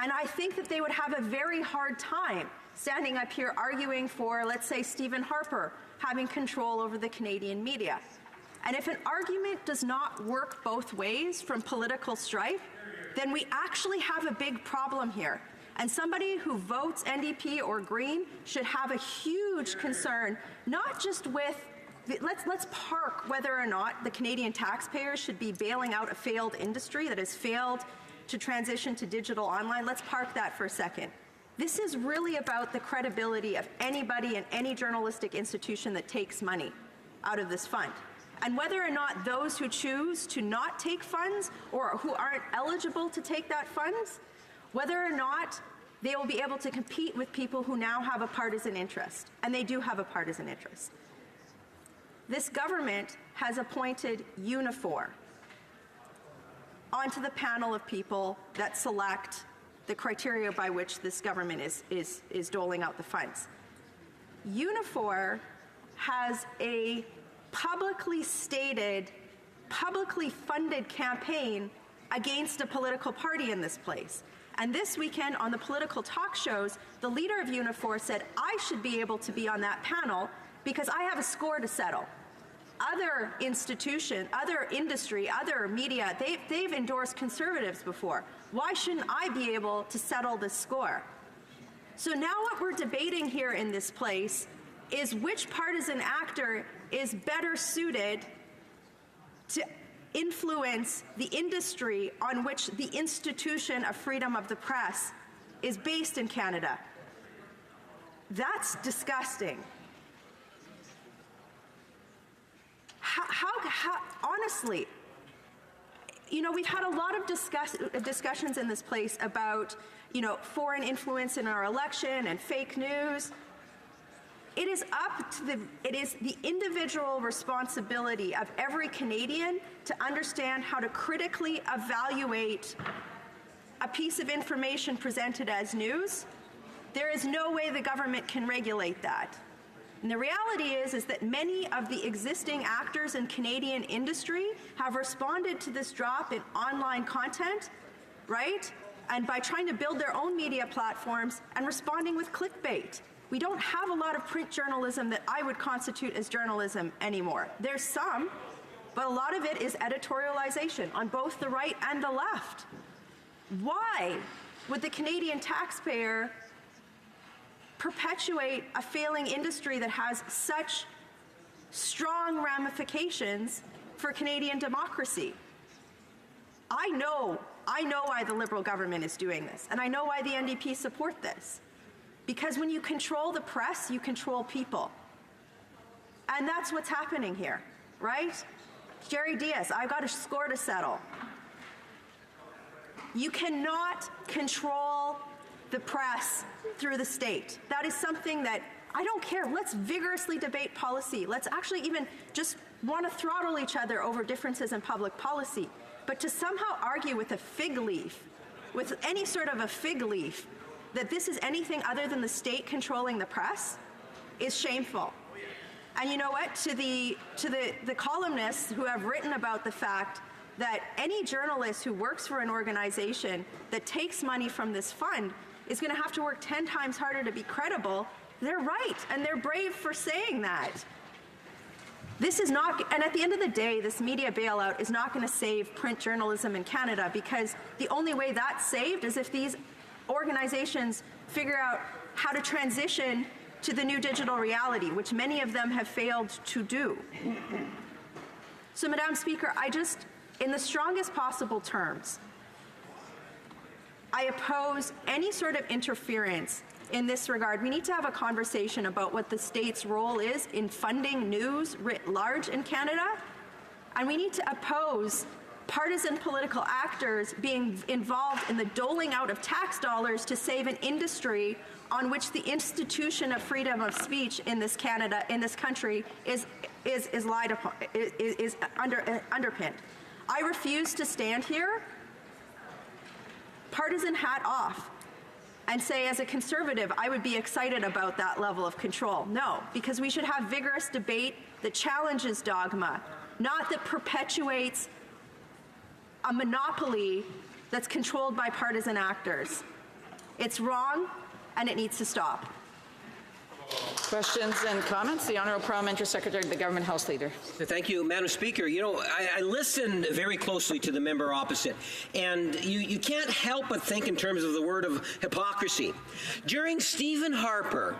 [SPEAKER 22] And I think that they would have a very hard time standing up here arguing for, let's say, Stephen Harper having control over the Canadian media. And if an argument does not work both ways from political strife, then we actually have a big problem here. And somebody who votes NDP or Green should have a huge concern, not just with let's park whether or not the Canadian taxpayers should be bailing out a failed industry that has failed to transition to digital online. Let's park that for a second. This is really about the credibility of anybody in any journalistic institution that takes money out of this fund. And whether or not those who choose to not take funds or who aren't eligible to take that funds, whether or not they will be able to compete with people who now have a partisan interest. And they do have a partisan interest. This government has appointed Unifor onto the panel of people that select the criteria by which this government is doling out the funds. Unifor has a publicly stated, publicly funded campaign against a political party in this place. And this weekend on the political talk shows, the leader of Unifor said, I should be able to be on that panel because I have a score to settle. Other institutions, other industry, other media, they've endorsed Conservatives before. Why shouldn't I be able to settle this score? So now what we're debating here in this place is which partisan actor is better suited to influence the industry on which the institution of freedom of the press is based in Canada. That's disgusting. How honestly, you know, we've had a lot of discussions in this place about, you know, foreign influence in our election and fake news. It is the individual responsibility of every Canadian to understand how to critically evaluate a piece of information presented as news. There is no way the government can regulate that. And the reality is that many of the existing actors in Canadian industry have responded to this drop in online content, right? And by trying to build their own media platforms and responding with clickbait. We don't have a lot of print journalism that I would constitute as journalism anymore. There's some, but a lot of it is editorialization on both the right and the left. Why would the Canadian taxpayer perpetuate a failing industry that has such strong ramifications for Canadian democracy? I know why the Liberal government is doing this, and I know why the NDP support this. Because when you control the press, you control people. And that's what's happening here, right? Jerry Diaz, I've got a score to settle. You cannot control the press through the state. That is something that, I don't care, let's vigorously debate policy. Let's actually even just want to throttle each other over differences in public policy. But to somehow argue with a fig leaf, with any sort of a fig leaf, that this is anything other than the state controlling the press is shameful. And you know what? To the columnists who have written about the fact that any journalist who works for an organization that takes money from this fund is going to have to work 10 times harder to be credible, they're right, and they're brave for saying that. This is not, and at the end of the day, this media bailout is not going to save print journalism in Canada, because the only way that's saved is if these organizations figure out how to transition to the new digital reality, which many of them have failed to do. So, Madam Speaker, I just, in the strongest possible terms, I oppose any sort of interference in this regard. We need to have a conversation about what the state's role is in funding news writ large in Canada, and we need to oppose partisan political actors being involved in the doling out of tax dollars to save an industry on which the institution of freedom of speech in this country is lied upon, is underpinned. I refuse to stand here, partisan hat off, and say, as a conservative, I would be excited about that level of control. No, because we should have vigorous debate that challenges dogma, not that perpetuates a monopoly that's controlled by partisan actors. It's wrong, and it needs to stop.
[SPEAKER 1] Questions and comments? The Honourable Parliamentary Secretary to the Government House Leader.
[SPEAKER 7] Thank you, Madam Speaker. You know, I listened very closely to the member opposite, and you can't help but think in terms of the word of hypocrisy. During Stephen Harper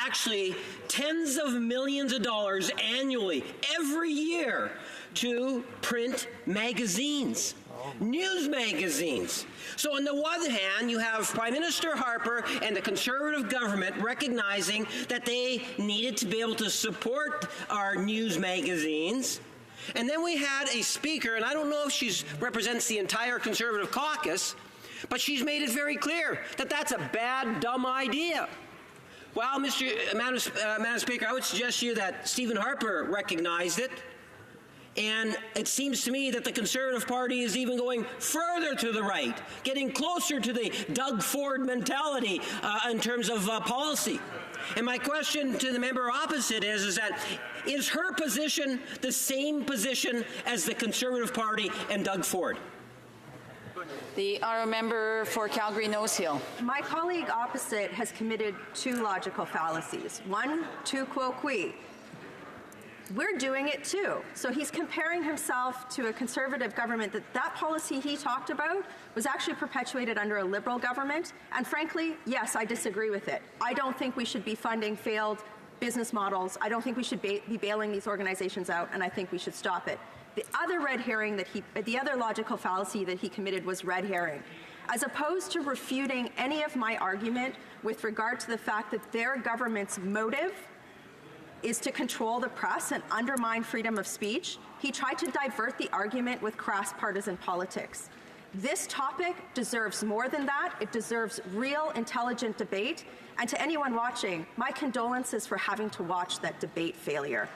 [SPEAKER 7] actually tens of millions of dollars annually, every year, to print magazines, news magazines. So on the one hand, you have Prime Minister Harper and the Conservative government recognizing that they needed to be able to support our news magazines. And then we had a speaker, and I don't know if she represents the entire Conservative caucus, but she's made it very clear that that's a bad, dumb idea. Well, Madam Speaker, I would suggest to you that Stephen Harper recognized it. And it seems to me that the Conservative Party is even going further to the right, getting closer to the Doug Ford mentality in terms of policy. And my question to the member opposite is her position the same position as the Conservative Party and Doug Ford?
[SPEAKER 1] The honourable member for Calgary Nose Hill.
[SPEAKER 22] My colleague opposite has committed two logical fallacies. One, tu quo qui. We're doing it too. So he's comparing himself to a conservative government. That policy he talked about was actually perpetuated under a Liberal government. And frankly, yes, I disagree with it. I don't think we should be funding failed business models. I don't think we should be bailing these organizations out, and I think we should stop it. The other red herring the other logical fallacy that he committed was red herring. As opposed to refuting any of my argument with regard to the fact that their government's motive is to control the press and undermine freedom of speech, he tried to divert the argument with crass partisan politics. This topic deserves more than that. It deserves real, intelligent debate. And to anyone watching, my condolences for having to watch that debate failure.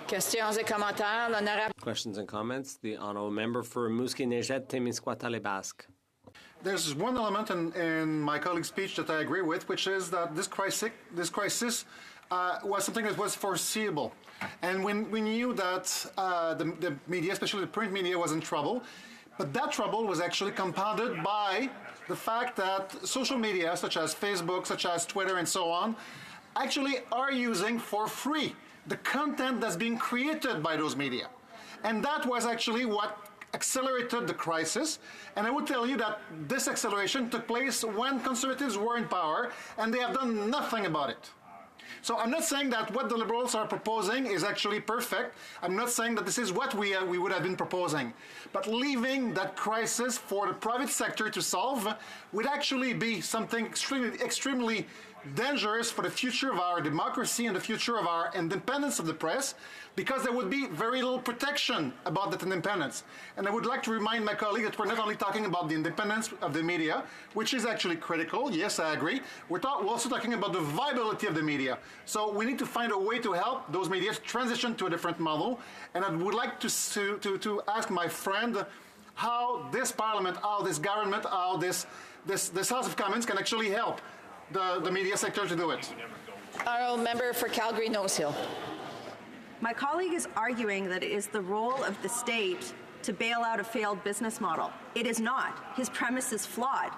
[SPEAKER 1] Questions et commentaires, l'honorable.
[SPEAKER 10] Questions and comments? The honourable member for Musquenejet-Témiscouata-les-Basques.
[SPEAKER 5] There's one element in my colleague's speech that I agree with, which is that this crisis was something that was foreseeable. And when we knew that the media, especially the print media, was in trouble, but that trouble was actually compounded by the fact that social media, such as Facebook, such as Twitter, and so on, actually are using for free the content that's being created by those media. And that was actually what accelerated the crisis. And I would tell you that this acceleration took place when conservatives were in power, and they have done nothing about it. So I'm not saying that what the Liberals are proposing is actually perfect. I'm not saying that this is what we would have been proposing. But leaving that crisis for the private sector to solve would actually be something extremely dangerous for the future of our democracy and the future of our independence of the press, because there would be very little protection about that independence. And I would like to remind my colleague that we're not only talking about the independence of the media, which is actually critical, yes, I agree, we're also talking about the viability of the media. So we need to find a way to help those media transition to a different model. And I would like to ask my friend how this parliament, how this government, how this House of Commons can actually help the media sector to do it.
[SPEAKER 1] Honourable member for Calgary-Nose Hill.
[SPEAKER 22] My colleague is arguing that it is the role of the state to bail out a failed business model. It is not. His premise is flawed.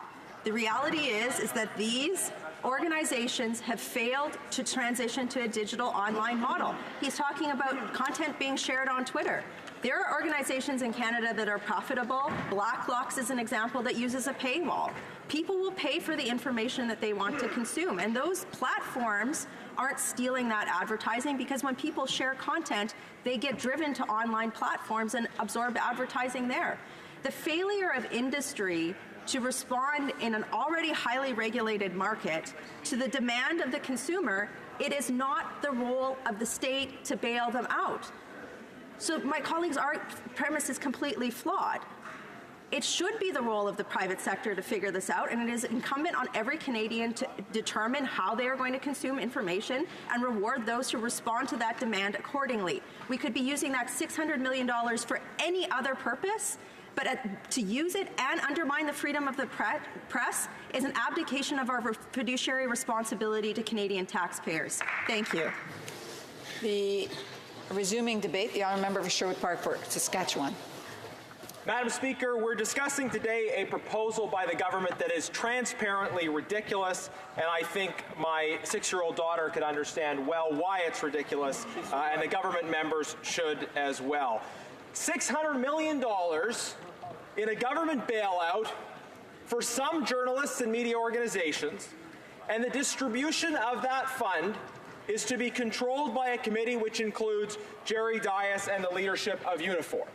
[SPEAKER 22] The reality is that these organizations have failed to transition to a digital online model. He's talking about content being shared on Twitter. There are organizations in Canada that are profitable. Blacklock's is an example that uses a paywall. People will pay for the information that they want to consume, and those platforms aren't stealing that advertising, because when people share content, they get driven to online platforms and absorb advertising there. The failure of industry to respond in an already highly regulated market to the demand of the consumer, it is not the role of the state to bail them out. So my colleague's premise is completely flawed. It should be the role of the private sector to figure this out, and it is incumbent on every Canadian to determine how they are going to consume information and reward those who respond to that demand accordingly. We could be using that $600 million for any other purpose, but to use it and undermine the freedom of the press is an abdication of our fiduciary responsibility to Canadian taxpayers. Thank you.
[SPEAKER 1] The resuming debate, the honourable member for Sherwood Park, Saskatchewan.
[SPEAKER 21] Madam Speaker, we're discussing today a proposal by the government that is transparently ridiculous, and I think my 6-year-old daughter could understand well why it's ridiculous, and the government members should as well. $600 million in a government bailout for some journalists and media organizations, and the distribution of that fund is to be controlled by a committee which includes Jerry Dias and the leadership of Unifor.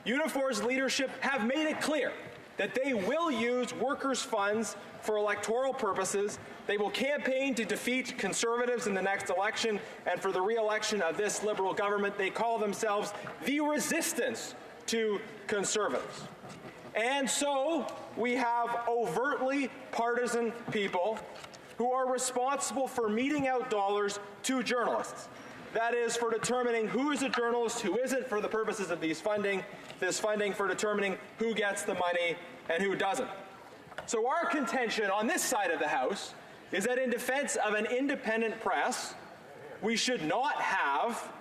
[SPEAKER 21] Unifor's leadership have made it clear that they will use workers' funds for electoral purposes. They will campaign to defeat Conservatives in the next election, and for the re-election of this Liberal government, they call themselves the resistance to Conservatives. And so we have overtly partisan people who are responsible for meting out dollars to journalists. That is, for determining who is a journalist, who isn't, for the purposes of this funding for determining who gets the money and who doesn't. So our contention on this side of the House is that in defense of an independent press, we should not have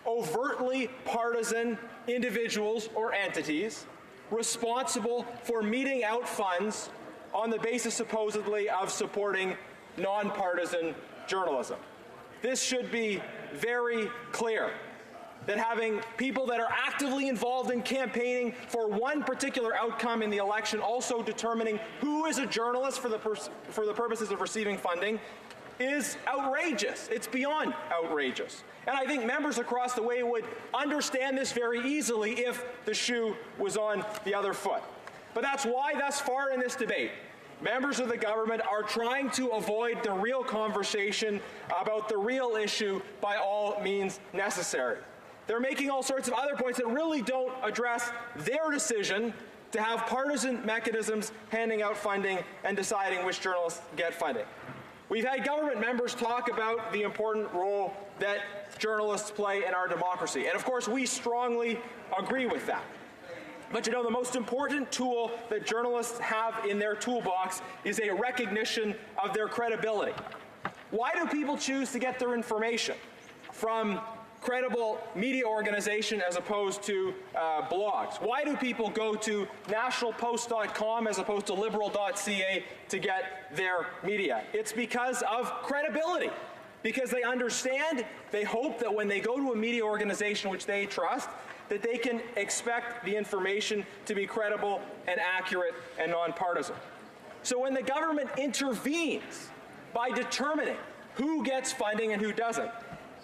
[SPEAKER 21] overtly partisan individuals or entities responsible for meting out funds on the basis supposedly of supporting nonpartisan journalism. This should be very clear that having people that are actively involved in campaigning for one particular outcome in the election, also determining who is a journalist for the purposes of receiving funding, is outrageous. It's beyond outrageous. And I think members across the way would understand this very easily if the shoe was on the other foot. But that's why thus far in this debate, members of the government are trying to avoid the real conversation about the real issue by all means necessary. They're making all sorts of other points that really don't address their decision to have partisan mechanisms handing out funding and deciding which journalists get funding. We've had government members talk about the important role that journalists play in our democracy. And of course, we strongly agree with that. But you know, the most important tool that journalists have in their toolbox is a recognition of their credibility. Why do people choose to get their information from credible media organization as opposed to blogs? Why do people go to nationalpost.com as opposed to liberal.ca to get their media? It's because of credibility. Because they understand, they hope that when they go to a media organization which they trust, that they can expect the information to be credible and accurate and nonpartisan. So when the government intervenes by determining who gets funding and who doesn't,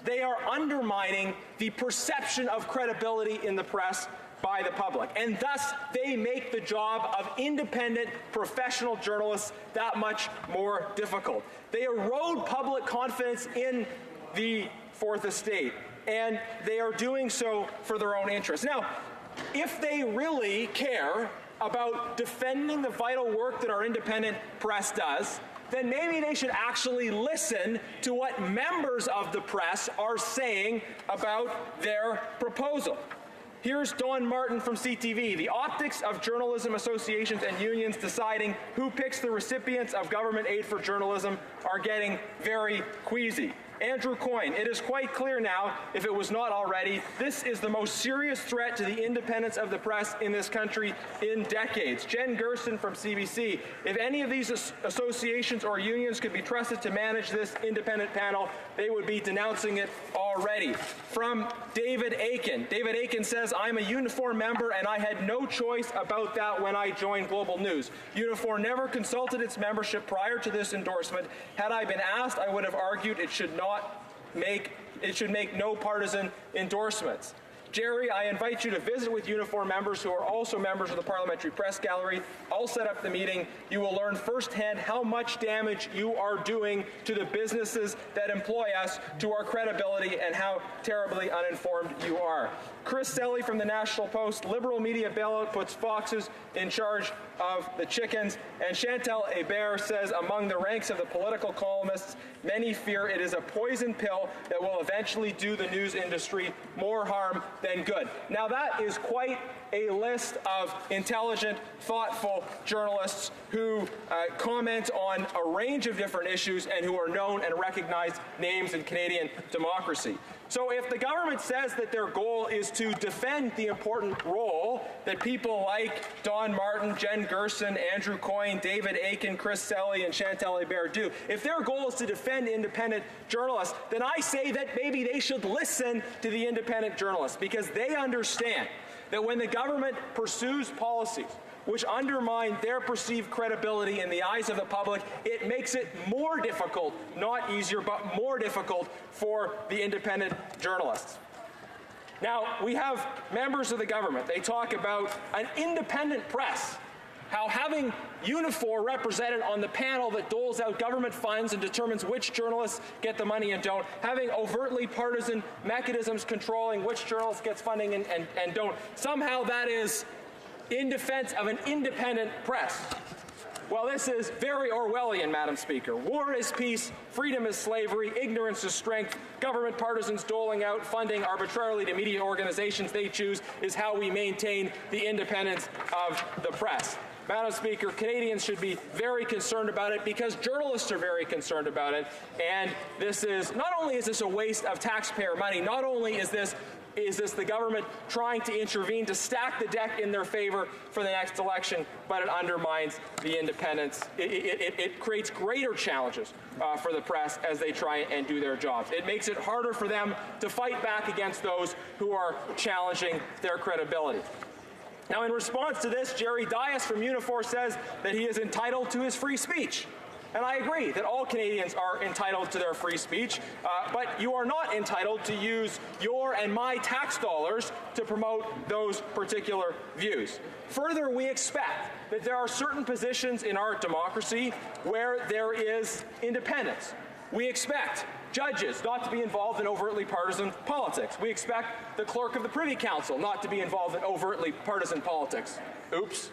[SPEAKER 21] they are undermining the perception of credibility in the press by the public. And thus, they make the job of independent, professional journalists that much more difficult. They erode public confidence in the Fourth Estate, and they are doing so for their own interests. Now, if they really care about defending the vital work that our independent press does, then maybe they should actually listen to what members of the press are saying about their proposal. Here's Don Martin from CTV. The optics of journalism associations and unions deciding who picks the recipients of government aid for journalism are getting very queasy. Andrew Coyne, it is quite clear now, if it was not already, this is the most serious threat to the independence of the press in this country in decades. Jen Gerson from CBC, if any of these associations or unions could be trusted to manage this independent panel, they would be denouncing it already. From David Aiken. David Aiken says, I'm a Unifor member and I had no choice about that when I joined Global News. Unifor never consulted its membership prior to this endorsement. Had I been asked, I would have argued it should make no partisan endorsements. Jerry, I invite you to visit with Unifor members who are also members of the Parliamentary Press Gallery. I'll set up the meeting. You will learn firsthand how much damage you are doing to the businesses that employ us, to our credibility, and how terribly uninformed you are. Chris Selly from the National Post, liberal media bailout puts foxes in charge of the chickens. And Chantal Hébert says, among the ranks of the political columnists, many fear it is a poison pill that will eventually do the news industry more harm than good. Now that is quite a list of intelligent, thoughtful journalists who comment on a range of different issues and who are known and recognized names in Canadian democracy. So if the government says that their goal is to defend the important role that people like Don Martin, Jen Gerson, Andrew Coyne, David Aiken, Chris Selly, and Chantal Hébert do, if their goal is to defend independent journalists, then I say that maybe they should listen to the independent journalists, because they understand that when the government pursues policies which undermine their perceived credibility in the eyes of the public, it makes it more difficult, not easier, but more difficult for the independent journalists. Now, we have members of the government. They talk about an independent press, how having Unifor represented on the panel that doles out government funds and determines which journalists get the money and don't, having overtly partisan mechanisms controlling which journalists gets funding and don't, somehow that is in defense of an independent press. Well, this is very Orwellian, Madam Speaker. War is peace, freedom is slavery, ignorance is strength, government partisans doling out funding arbitrarily to media organizations they choose is how we maintain the independence of the press. Madam Speaker, Canadians should be very concerned about it because journalists are very concerned about it. And this is, not only is this a waste of taxpayer money, not only is this is this the government trying to intervene to stack the deck in their favor for the next election, but it undermines the independence. It creates greater challenges for the press as they try and do their jobs. It makes it harder for them to fight back against those who are challenging their credibility. Now, in response to this, Jerry Dias from Unifor says that he is entitled to his free speech. And I agree that all Canadians are entitled to their free speech, but you are not entitled to use your and my tax dollars to promote those particular views. Further, we expect that there are certain positions in our democracy where there is independence. We expect judges not to be involved in overtly partisan politics. We expect the clerk of the Privy Council not to be involved in overtly partisan politics. Oops.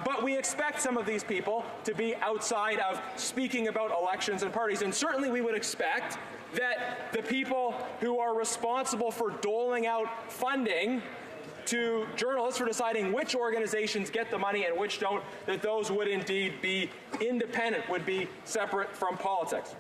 [SPEAKER 21] But we expect some of these people to be outside of speaking about elections and parties. And certainly we would expect that the people who are responsible for doling out funding to journalists for deciding which organizations get the money and which don't, that those would indeed be independent, would be separate from politics.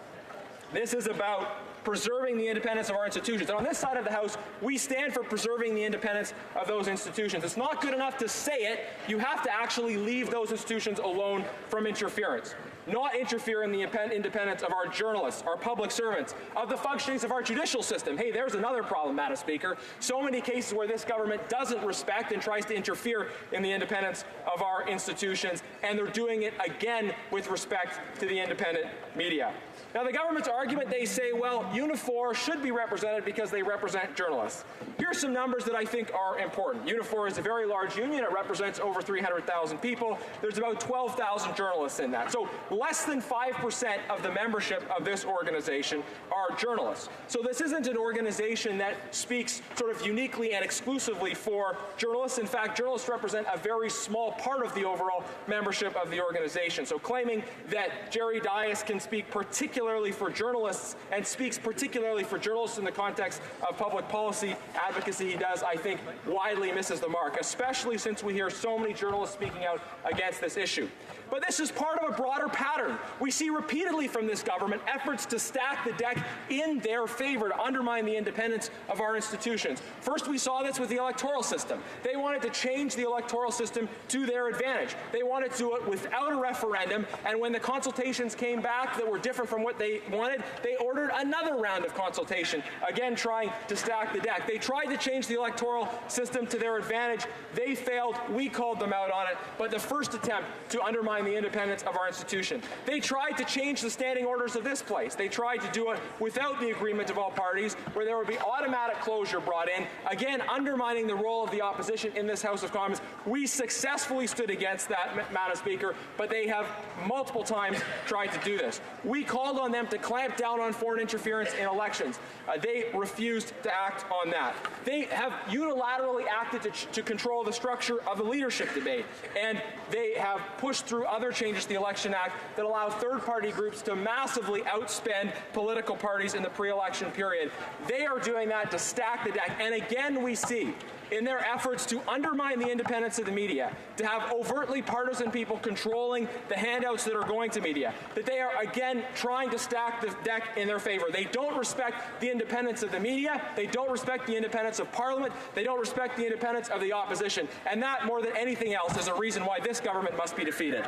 [SPEAKER 21] This is about preserving the independence of our institutions. And on this side of the House, we stand for preserving the independence of those institutions. It's not good enough to say it. You have to actually leave those institutions alone from interference. Not interfere in the independence of our journalists, our public servants, of the functionings of our judicial system. Hey, there's another problem, Madam Speaker. So many cases where this government doesn't respect and tries to interfere in the independence of our institutions, and they're doing it again with respect to the independent media. Now, the government's argument, they say, well, Unifor should be represented because they represent journalists. Here's some numbers that I think are important. Unifor is a very large union. It represents over 300,000 people. There's about 12,000 journalists in that. So less than 5% of the membership of this organization are journalists. So this isn't an organization that speaks sort of uniquely and exclusively for journalists. In fact, journalists represent a very small part of the overall membership of the organization. So claiming that Jerry Dias can speak particularly for journalists and speaks particularly for journalists in the context of public policy advocacy he does, I think, widely misses the mark, especially since we hear so many journalists speaking out against this issue. But this is part of a broader pattern. We see repeatedly from this government efforts to stack the deck in their favor to undermine the independence of our institutions. First, we saw this with the electoral system. They wanted to change the electoral system to their advantage. They wanted to do it without a referendum, and when the consultations came back that were different from what they wanted, they ordered another round of consultation, again trying to stack the deck. They tried to change the electoral system to their advantage. They failed. We called them out on it, but the first attempt to undermine the independence of our institution. They tried to change the standing orders of this place. They tried to do it without the agreement of all parties, where there would be automatic closure brought in, again undermining the role of the opposition in this House of Commons. We successfully stood against that, Madam Speaker, but they have multiple times tried to do this. We called on them to clamp down on foreign interference in elections. They refused to act on that. They have unilaterally acted to control the structure of the leadership debate, and they have pushed through other changes to the Election Act that allow third-party groups to massively outspend political parties in the pre-election period. They are doing that to stack the deck, and again we see in their efforts to undermine the independence of the media, to have overtly partisan people controlling the handouts that are going to media, that they are again trying to stack the deck in their favor. They don't respect the independence of the media, they don't respect the independence of Parliament, they don't respect the independence of the opposition, and that, more than anything else, is a reason why this government must be defeated.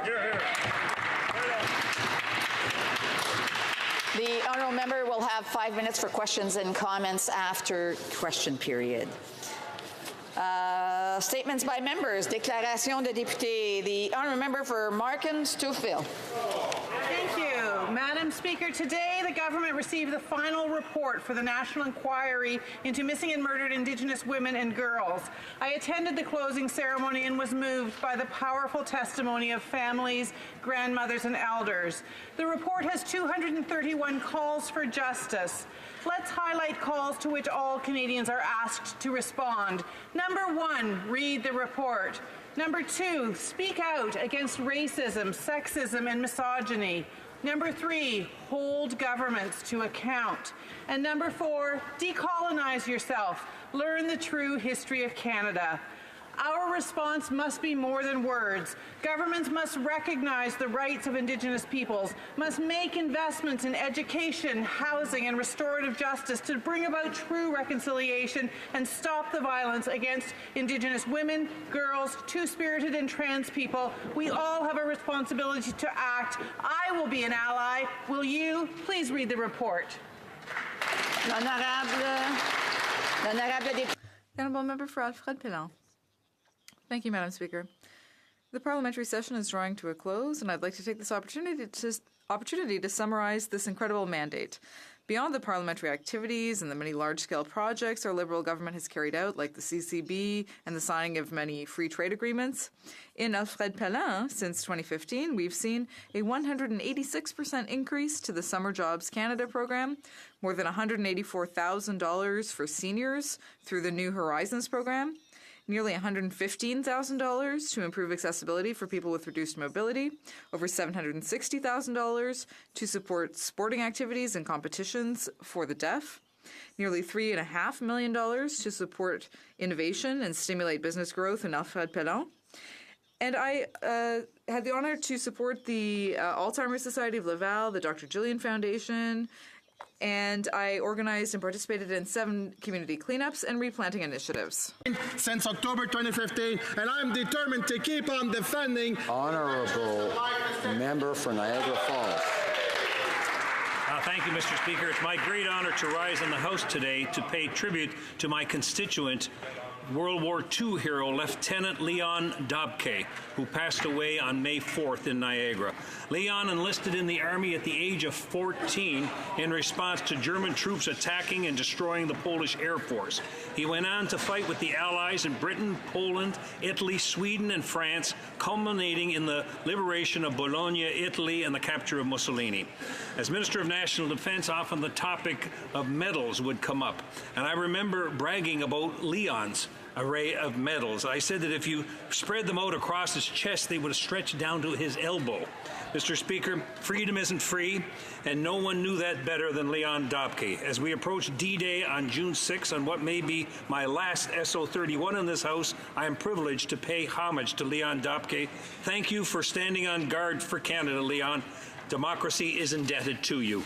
[SPEAKER 1] The honourable member will have 5 minutes for questions and comments after question period. Statements by members. Déclaration de député. The honourable member for Markham Stouffville.
[SPEAKER 8] Thank you. Madam Speaker, today the government received the final report for the National Inquiry into Missing and Murdered Indigenous Women and Girls. I attended the closing ceremony and was moved by the powerful testimony of families, grandmothers, and elders. The report has 231 calls for justice. Let's highlight calls to which all Canadians are asked to respond. Number 1, read the report. Number 2, speak out against racism, sexism, and misogyny. Number 3, hold governments to account. And number 4, decolonize yourself. Learn the true history of Canada. Our response must be more than words. Governments must recognize the rights of Indigenous peoples, must make investments in education, housing, and restorative justice to bring about true reconciliation and stop the violence against Indigenous women, girls, two-spirited and trans people. We all have a responsibility to act. I will be an ally. Will you? Please read the report.
[SPEAKER 2] Honourable Member for Alfred-Pellan. Thank you, Madam Speaker. The parliamentary session is drawing to a close, and I'd like to take this opportunity to summarize this incredible mandate. Beyond the parliamentary activities and the many large-scale projects our Liberal government has carried out, like the CCB and the signing of many free trade agreements, in Alfred-Pellan, since 2015, we've seen a 186% increase to the Summer Jobs Canada program, more than $184,000 for seniors through the New Horizons program, nearly $115,000 to improve accessibility for people with reduced mobility, over $760,000 to support sporting activities and competitions for the deaf, nearly $3.5 million to support innovation and stimulate business growth in Alfred-Pellan. And I had the honor to support the Alzheimer's Society of Laval, the Dr. Jillian Foundation, and I organized and participated in 7 community cleanups and replanting initiatives.
[SPEAKER 9] Since October 2015, and I'm determined to keep on defending.
[SPEAKER 14] Honourable Member for Niagara Falls.
[SPEAKER 23] Thank you, Mr. Speaker. It's my great honor to rise in the House today to pay tribute to my constituent, World War II hero Lieutenant Leon Dobke, who passed away on May 4th in Niagara. Leon enlisted in the Army at the age of 14 in response to German troops attacking and destroying the Polish Air Force. He went on to fight with the Allies in Britain, Poland, Italy, Sweden, and France, culminating in the liberation of Bologna, Italy, and the capture of Mussolini. As Minister of National Defense, often the topic of medals would come up, and I remember bragging about Leon's array of medals. I said that if you spread them out across his chest, they would stretch down to his elbow. Mr. Speaker, freedom isn't free, and no one knew that better than Leon Dobke. As we approach D-Day on June 6, on what may be my last SO31 in this House, I am privileged to pay homage to Leon Dobke. Thank you for standing on guard for Canada, Leon. Democracy is indebted to you.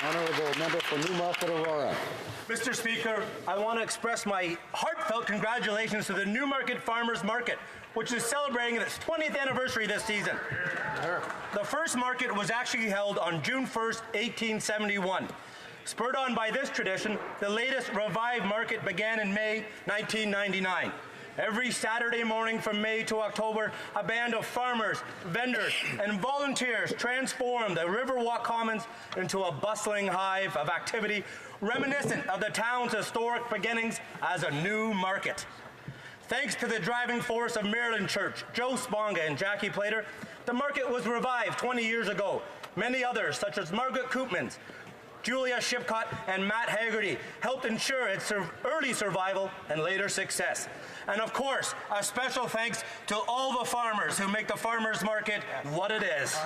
[SPEAKER 14] Honourable Member for Newmarket Aurora.
[SPEAKER 24] Mr. Speaker, I want to express my heartfelt congratulations to the Newmarket Farmers Market, which is celebrating its 20th anniversary this season. The first market was actually held on June 1st, 1871. Spurred on by this tradition, the latest revived market began in May 1999. Every Saturday morning from May to October, a band of farmers, vendors, and volunteers transformed the Riverwalk Commons into a bustling hive of activity reminiscent of the town's historic beginnings as a new market. Thanks to the driving force of Maryland Church, Joe Sponga, and Jackie Plater, the market was revived 20 years ago. Many others, such as Margaret Koopmans, Julia Shipcott, and Matt Haggerty, helped ensure its early survival and later success. And of course, a special thanks to all the farmers who make the farmers market what it is.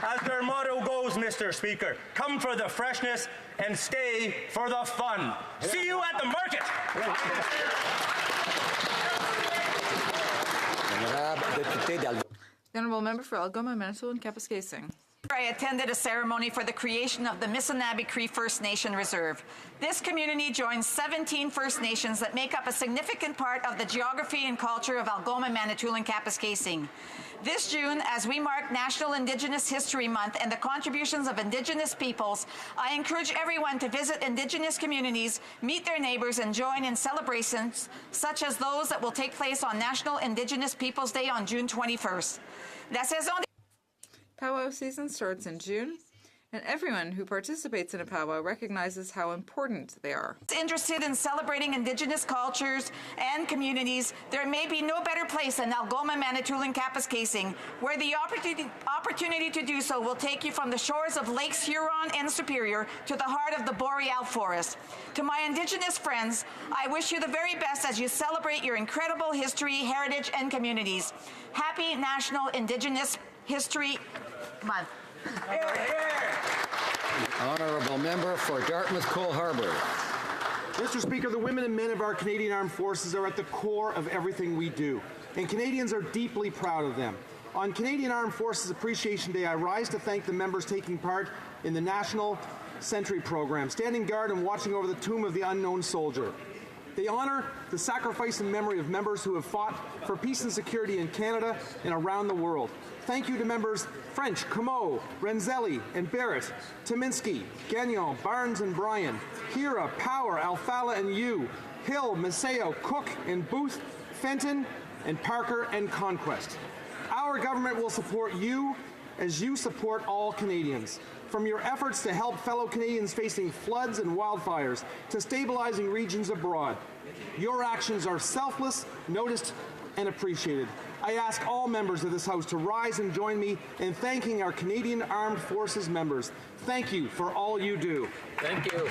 [SPEAKER 24] As their motto goes, Mr. Speaker, come for the freshness and stay for the fun. See you at the market.
[SPEAKER 2] The Honourable Member for Algoma, Manitoulin, and Kapuskasing.
[SPEAKER 1] I attended a ceremony for the creation of the Missinaba Cree First Nation Reserve. This community joins 17 First Nations that make up a significant part of the geography and culture of Algoma, Manitoulin, and Kapuskasing. This June, as we mark National Indigenous History Month and the contributions of Indigenous peoples, I encourage everyone to visit Indigenous communities, meet their neighbours, and join in celebrations such as those that will take place on National Indigenous Peoples Day on June 21st. La saison
[SPEAKER 2] Powwow season starts in June, and everyone who participates in a powwow recognizes how important they are.
[SPEAKER 1] Interested in celebrating Indigenous cultures and communities, there may be no better place than Algoma, Manitoulin, Kapuskasing, where the opportunity to do so will take you from the shores of Lakes Huron and Superior to the heart of the Boreal Forest. To my Indigenous friends, I wish you the very best as you celebrate your incredible history, heritage, and communities. Happy National Indigenous History Month.
[SPEAKER 14] Honourable member for Dartmouth-Cole Harbour.
[SPEAKER 3] Mr. Speaker, the women and men of our Canadian Armed Forces are at the core of everything we do, and Canadians are deeply proud of them. On Canadian Armed Forces Appreciation Day, I rise to thank the members taking part in the National Sentry Program, standing guard and watching over the tomb of the unknown soldier. They honor the sacrifice and memory of members who have fought for peace and security in Canada and around the world. Thank you to members French, Comeau, Renzelli, and Barrett, Tominski, Gagnon, Barnes and Bryan, Hira, Power, Alfala and Yu, Hill, Maceo, Cook and Booth, Fenton, and Parker and Conquest. Our government will support you as you support all Canadians. From your efforts to help fellow Canadians facing floods and wildfires to stabilizing regions abroad. Your actions are selfless, noticed, and appreciated. I ask all members of this House to rise and join me in thanking our Canadian Armed Forces members. Thank you for all you do.
[SPEAKER 14] Thank you.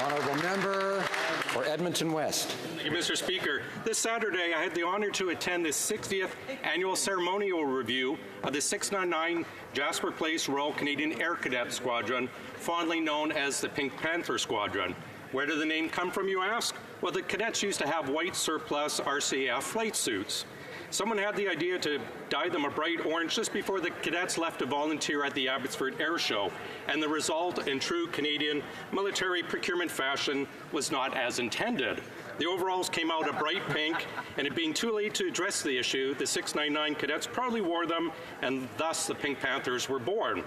[SPEAKER 14] Honourable member for Edmonton West.
[SPEAKER 13] Thank you, Mr. Speaker. This Saturday, I had the honor to attend the 60th annual ceremonial review of the 699 Jasper Place Royal Canadian Air Cadet Squadron, fondly known as the Pink Panther Squadron. Where did the name come from, you ask? Well, the cadets used to have white surplus RCAF flight suits. Someone had the idea to dye them a bright orange just before the cadets left to volunteer at the Abbotsford Air Show, and the result, in true Canadian military procurement fashion, was not as intended. The overalls came out a bright pink, and it being too late to address the issue, the 699 cadets proudly wore them, and thus the Pink Panthers were born.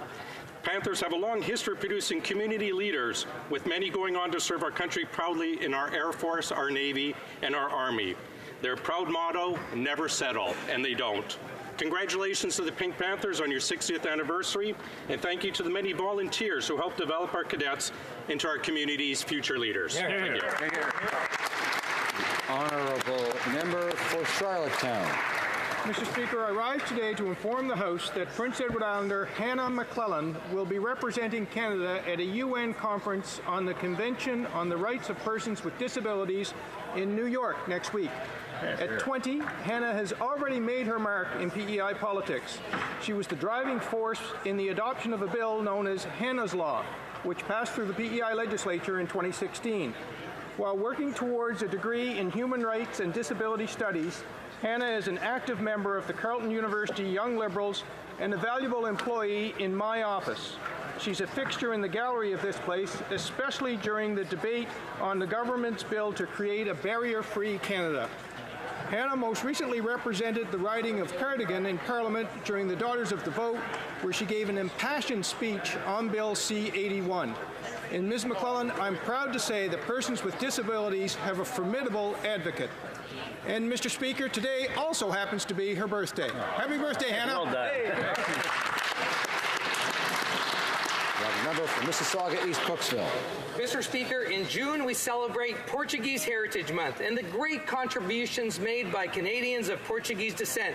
[SPEAKER 13] Panthers have a long history of producing community leaders, with many going on to serve our country proudly in our Air Force, our Navy, and our Army. Their proud motto, never settle, and they don't. Congratulations to the Pink Panthers on your 60th anniversary, and thank you to the many volunteers who helped develop our cadets into our community's future leaders. Thank you.
[SPEAKER 14] Honourable member for Charlottetown.
[SPEAKER 15] Mr. Speaker, I rise today to inform the House that Prince Edward Islander Hannah McClellan will be representing Canada at a UN conference on the Convention on the Rights of Persons with Disabilities in New York next week. At 20, Hannah has already made her mark in PEI politics. She was the driving force in the adoption of a bill known as Hannah's Law, which passed through the PEI legislature in 2016. While working towards a degree in human rights and disability studies, Hannah is an active member of the Carleton University Young Liberals and a valuable employee in my office. She's a fixture in the gallery of this place, especially during the debate on the government's bill to create a barrier-free Canada. Hannah most recently represented the riding of Cardigan in Parliament during the Daughters of the Vote, where she gave an impassioned speech on Bill C-81. And Ms. McClellan, I'm proud to say that persons with disabilities have a formidable advocate. And Mr. Speaker, today also happens to be her birthday. Happy birthday, Hannah.
[SPEAKER 14] Well done. Member for Mississauga East Cooksville.
[SPEAKER 16] Mr. Speaker, in June we celebrate Portuguese Heritage Month and the great contributions made by Canadians of Portuguese descent.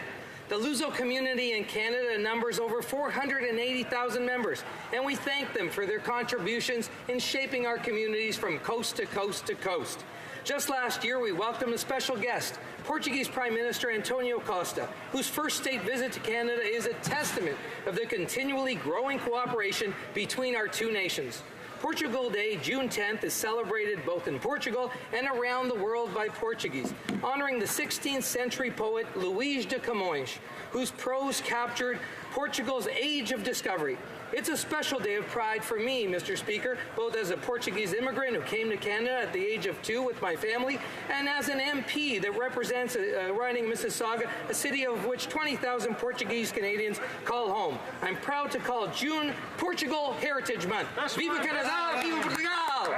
[SPEAKER 16] The Luso community in Canada numbers over 480,000 members, and we thank them for their contributions in shaping our communities from coast to coast to coast. Just last year, we welcomed a special guest, Portuguese Prime Minister Antonio Costa, whose first state visit to Canada is a testament of the continually growing cooperation between our two nations. Portugal Day, June 10th, is celebrated both in Portugal and around the world by Portuguese, honoring the 16th century poet Luís de Camões, whose prose captured Portugal's age of discovery. It's a special day of pride for me, Mr. Speaker, both as a Portuguese immigrant who came to Canada at the age of 2 with my family, and as an MP that represents riding Mississauga, a city of which 20,000 Portuguese Canadians call home. I'm proud to call June Portugal Heritage Month. Viva Canada! Viva Portugal!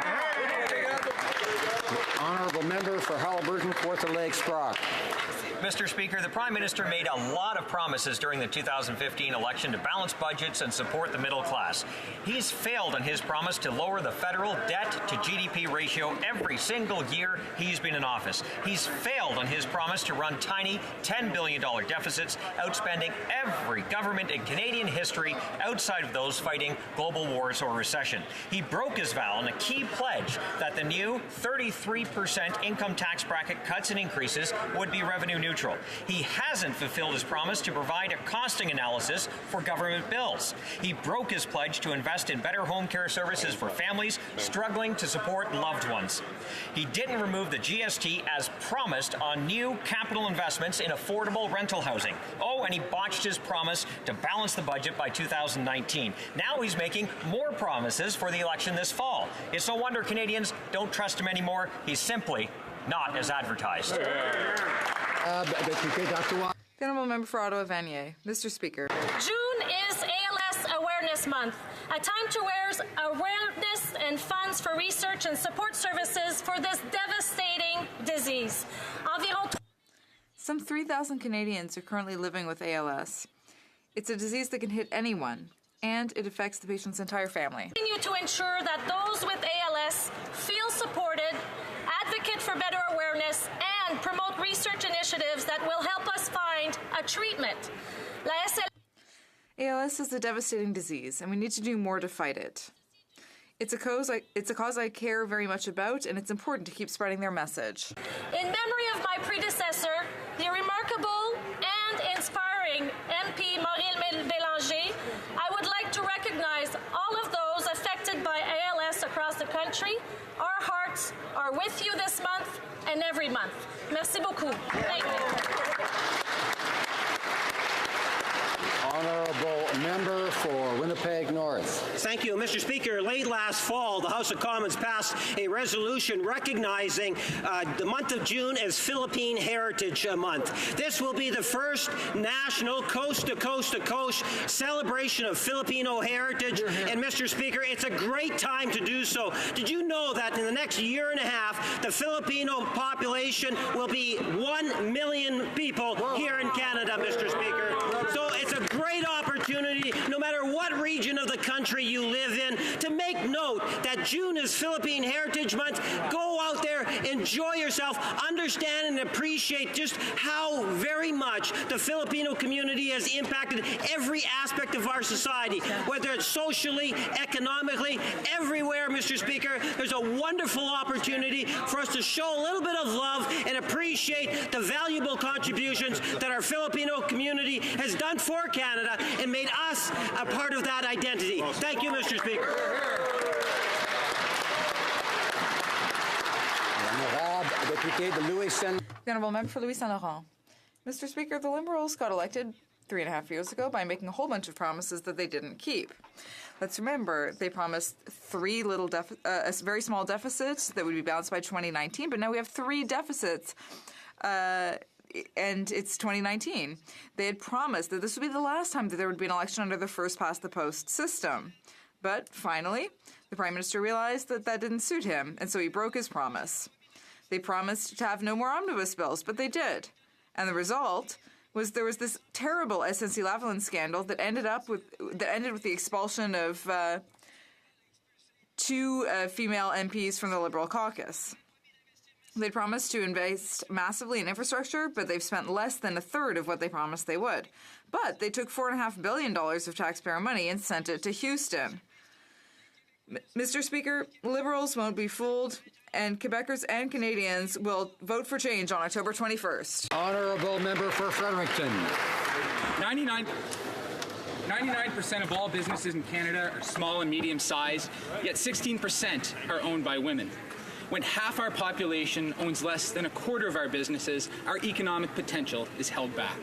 [SPEAKER 14] Honourable member for Halliburton, Kawartha Lakes, Brock.
[SPEAKER 25] Mr. Speaker, the Prime Minister made a lot of promises during the 2015 election to balance budgets and support the middle class. He's failed on his promise to lower the federal debt to GDP ratio every single year he's been in office. He's failed on his promise to run tiny $10 billion deficits, outspending every government in Canadian history outside of those fighting global wars or recession. He broke his vow on a key pledge that the new 33% income tax bracket cuts and increases would be revenue neutral. neutral. He hasn't fulfilled his promise to provide a costing analysis for government bills. He broke his pledge to invest in better home care services for families struggling to support loved ones. He didn't remove the GST as promised on new capital investments in affordable rental housing. Oh, and he botched his promise to balance the budget by 2019. Now he's making more promises for the election this fall. It's no wonder Canadians don't trust him anymore. He's simply not as advertised.
[SPEAKER 2] The Honourable Member for Ottawa-Vanier. Mr. Speaker.
[SPEAKER 12] June is ALS Awareness Month, a time to raise awareness and funds for research and support services for this devastating disease.
[SPEAKER 2] Some 3,000 Canadians are currently living with ALS. It's a disease that can hit anyone, and it affects the patient's entire family.
[SPEAKER 12] Continue to ensure that those with ALS feel supported, advocate for better awareness, and promote research initiatives that will help us find a treatment.
[SPEAKER 2] ALS is a devastating disease, and we need to do more to fight it. It's a cause I care very much about, and it's important to keep spreading their message.
[SPEAKER 12] In memory of my predecessor, the remarkable and inspiring MP Maureen Bélanger, I would like to recognize all of those affected by ALS across the country. Our hearts are with you this month and every month. Merci beaucoup. Thank you.
[SPEAKER 14] Honourable Member for Winnipeg North.
[SPEAKER 7] Thank you, Mr. Speaker. Late last fall, the House of Commons passed a resolution recognizing the month of June as Philippine Heritage Month. This will be the first national coast-to-coast-to-coast celebration of Filipino heritage. And, Mr. Speaker, it's a great time to do so. Did you know that in the next year and a half, the Filipino population will be 1 million people here in Canada, Mr. Speaker? So it's a great opportunity, no matter what region of the country you live in, to make note that June is Philippine Heritage Month. Go out there, enjoy yourself, understand and appreciate just how very much the Filipino community has impacted every aspect of our society, whether it's socially, economically, everywhere, Mr. Speaker. There's a wonderful opportunity for us to show a little bit of love and appreciate the valuable contributions that our Filipino community has done for Canada and made us a part of that identity. Thank you, Mr. Speaker.
[SPEAKER 2] The Honourable Member for Louis Saint Laurent. Mr. Speaker, the Liberals got elected 3.5 years ago by making a whole bunch of promises that they didn't keep. Let's remember, they promised a very small deficit that would be balanced by 2019, but now we have 3 deficits. And it's 2019. They had promised that this would be the last time that there would be an election under the first-past-the-post system. But finally, the Prime Minister realized that that didn't suit him, and so he broke his promise. They promised to have no more omnibus bills, but they did. And the result was there was this terrible SNC-Lavalin scandal that ended with the expulsion of 2 female MPs from the Liberal caucus. They promised to invest massively in infrastructure, but they've spent less than a third of what they promised they would. But they took $4.5 billion of taxpayer money and sent it to Houston. Mr. Speaker, Liberals won't be fooled, and Quebecers and Canadians will vote for change on October 21st.
[SPEAKER 14] Honourable Member for Fredericton.
[SPEAKER 17] 99% of all businesses in Canada are small and medium-sized, yet 16% are owned by women. When half our population owns less than a quarter of our businesses, our economic potential is held back.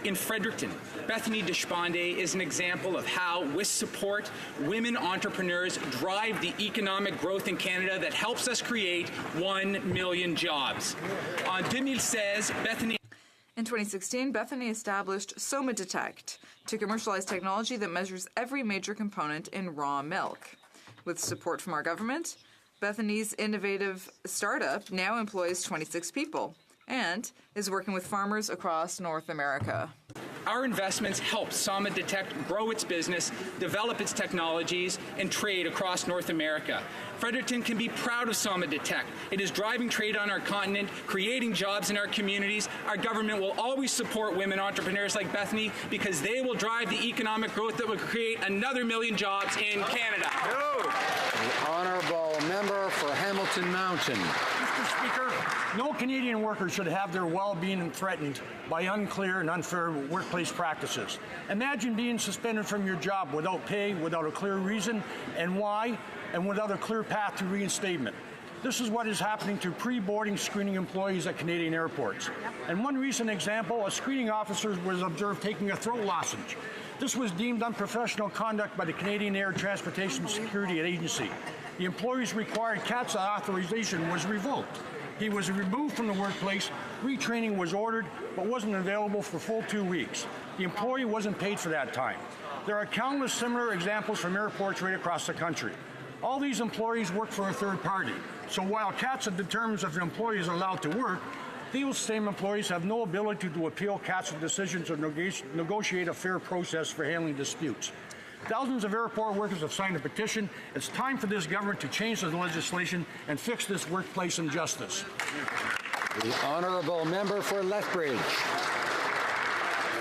[SPEAKER 17] In Fredericton, Bethany Deshpande is an example of how, with support, women entrepreneurs drive the economic growth in Canada that helps us create 1 million jobs. En 2016, Bethany...
[SPEAKER 2] In 2016, Bethany established SomaDetect to commercialize technology that measures every major component in raw milk. With support from our government, Bethany's innovative startup now employs 26 people and is working with farmers across North America.
[SPEAKER 17] Our investments help SomaDetect grow its business, develop its technologies, and trade across North America. Fredericton can be proud of SomaDetect. It is driving trade on our continent, creating jobs in our communities. Our government will always support women entrepreneurs like Bethany because they will drive the economic growth that will create another 1 million jobs in Canada.
[SPEAKER 14] The Honourable Member for Hamilton Mountain.
[SPEAKER 18] Mr. Speaker,
[SPEAKER 15] No Canadian worker should have their well-being threatened by unclear and unfair workplace practices. Imagine being suspended from your job without pay, without a clear reason and why, and without a clear path to reinstatement. This is what is happening to pre-boarding screening employees at Canadian airports. And one recent example, a screening officer was observed taking a throat lozenge. This was deemed unprofessional conduct by the Canadian Air Transportation Security Agency. The employee's required CATSA authorization was revoked. He was removed from the workplace, retraining was ordered, but wasn't available for full 2 weeks. The employee wasn't paid for that time. There are countless similar examples from airports right across the country. All these employees work for a third party, so while CATSA determines if an employee is allowed to work, these same employees have no ability to appeal CATSA decisions or negotiate a fair process for handling disputes. Thousands of airport workers have signed a petition. It's time for this government to change the legislation and fix this workplace injustice.
[SPEAKER 14] The honourable member for Lethbridge.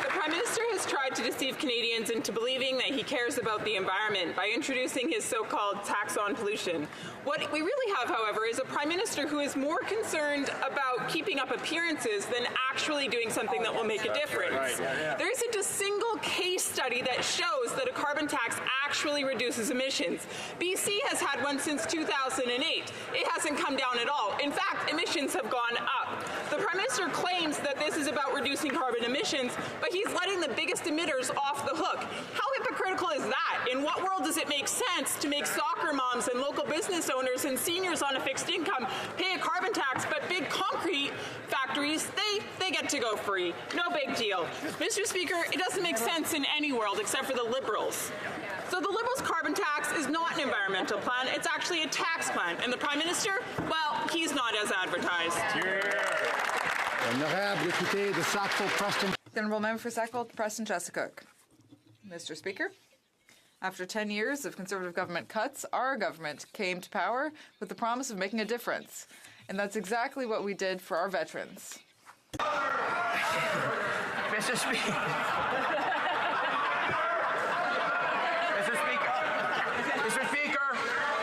[SPEAKER 4] The Prime Minister has tried to deceive Canadians into believing that he cares about the environment by introducing his so-called tax on pollution. What we really have, however, is a Prime Minister who is more concerned about keeping up appearances than actually doing something that will make a difference. There isn't a single case study that shows that a carbon tax actually reduces emissions. BC has had one since 2008. It hasn't come down at all. In fact, emissions have gone up. The Prime Minister claims that this is about reducing carbon emissions, but he's letting the biggest emitters off the hook. How hypocritical is that? In what world does it make sense to make soccer moms and local business owners and seniors on a fixed income pay a carbon tax, but big concrete factories, they get to go free? No big deal. Mr. Speaker, it doesn't make sense in any world except for the Liberals. So the Liberals' carbon tax is not an environmental plan, it's actually a tax plan. And the Prime Minister, well, he's not as advertised.
[SPEAKER 2] The Honourable Member for Sackville, Preston Chesapeake. Mr. Speaker, after 10 years of Conservative government cuts, our government came to power with the promise of making a difference. And that's exactly what we did for our veterans.
[SPEAKER 11] Mr. Speaker. Mr. Speaker,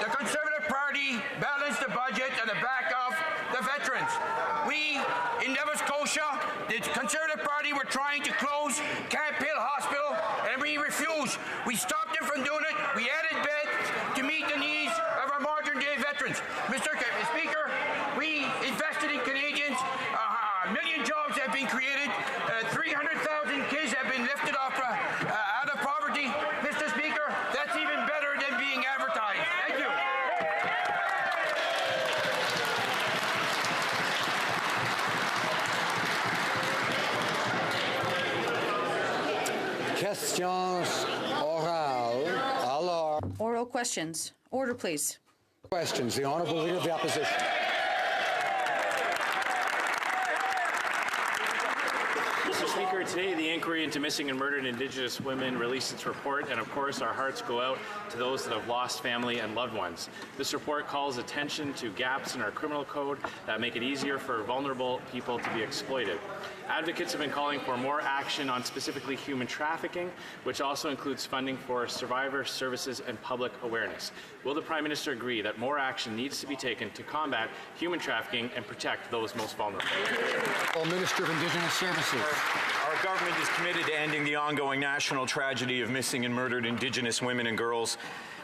[SPEAKER 11] the Conservative Party balanced the budget on the back of the veterans. We, in Nova Scotia, the Conservative Party were trying to close Camp Hill Hospital, and we refused. We stopped them from doing it. We added beds to meet the needs of our modern-day veterans. Mr. Speaker, we invested in Canadians. A million jobs have been created. 300,000 kids have been lifted off out of poverty. Mr. Speaker, that's even better than being advertised. Thank you.
[SPEAKER 14] Questions orales. Alors.
[SPEAKER 18] Oral questions. Order, please.
[SPEAKER 14] Questions. The Honourable Leader of the Opposition.
[SPEAKER 19] Mr. Speaker, today the inquiry into missing and murdered Indigenous women released its report, and of course our hearts go out to those that have lost family and loved ones. This report calls attention to gaps in our criminal code that make it easier for vulnerable people to be exploited. Advocates have been calling for more action on specifically human trafficking, which also includes funding for survivor services and public awareness. Will the Prime Minister agree that more action needs to be taken to combat human trafficking and protect those most vulnerable?
[SPEAKER 14] Minister of Indigenous Services.
[SPEAKER 20] Our government is committed to ending the ongoing national tragedy of missing and murdered Indigenous women and girls.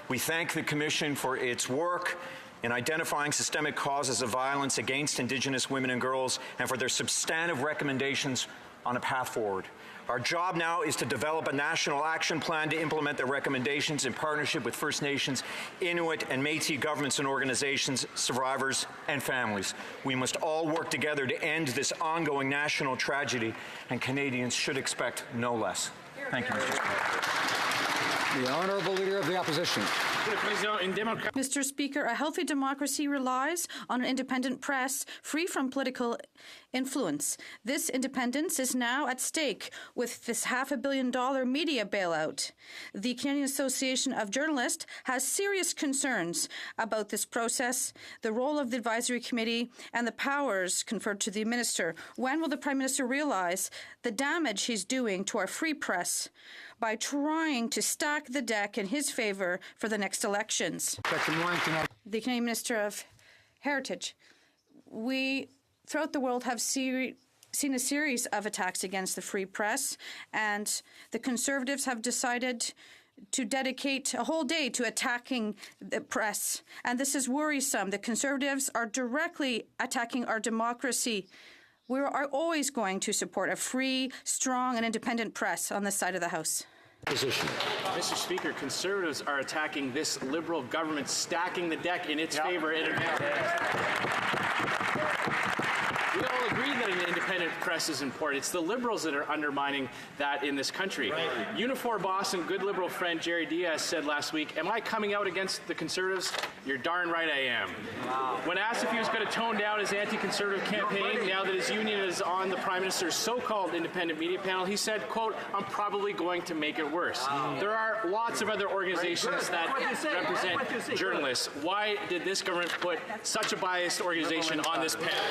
[SPEAKER 20] We thank the Commission for its work in identifying systemic causes of violence against Indigenous women and girls and for their substantive recommendations on a path forward. Our job now is to develop a national action plan to implement the recommendations in partnership with First Nations, Inuit and Métis governments and organizations, survivors and families. We must all work together to end this ongoing national tragedy, and Canadians should expect no less. Thank you, Mr. Speaker.
[SPEAKER 14] The Honourable Leader of the Opposition.
[SPEAKER 18] Mr. Speaker, a healthy democracy relies on an independent press free from political influence. This independence is now at stake with this $500 million media bailout. The Canadian Association of Journalists has serious concerns about this process, the role of the advisory committee, and the powers conferred to the minister. When will the Prime Minister realize the damage he's doing to our free press by trying to stack the deck in his favour for the next elections? The Canadian Minister of Heritage. We throughout the world have seen a series of attacks against the free press, and the Conservatives have decided to dedicate a whole day to attacking the press. And this is worrisome. The Conservatives are directly attacking our democracy. We are always going to support a free, strong, and independent press on this side of the House.
[SPEAKER 19] Position. Mr. Speaker, Conservatives are attacking this Liberal government, stacking the deck in its favor. We all agree that an independent press is important. It's the Liberals that are undermining that in this country. Right. Unifor boss and good Liberal friend Jerry Diaz said last week, "Am I coming out against the Conservatives? You're darn right I am." Wow. When asked if he was going to tone down his anti-Conservative campaign now that his union is on the Prime Minister's so-called independent media panel, he said, quote, "I'm probably going to make it worse." Wow. There are lots of other organizations that represent journalists. Why did this government put such a biased organization on this panel?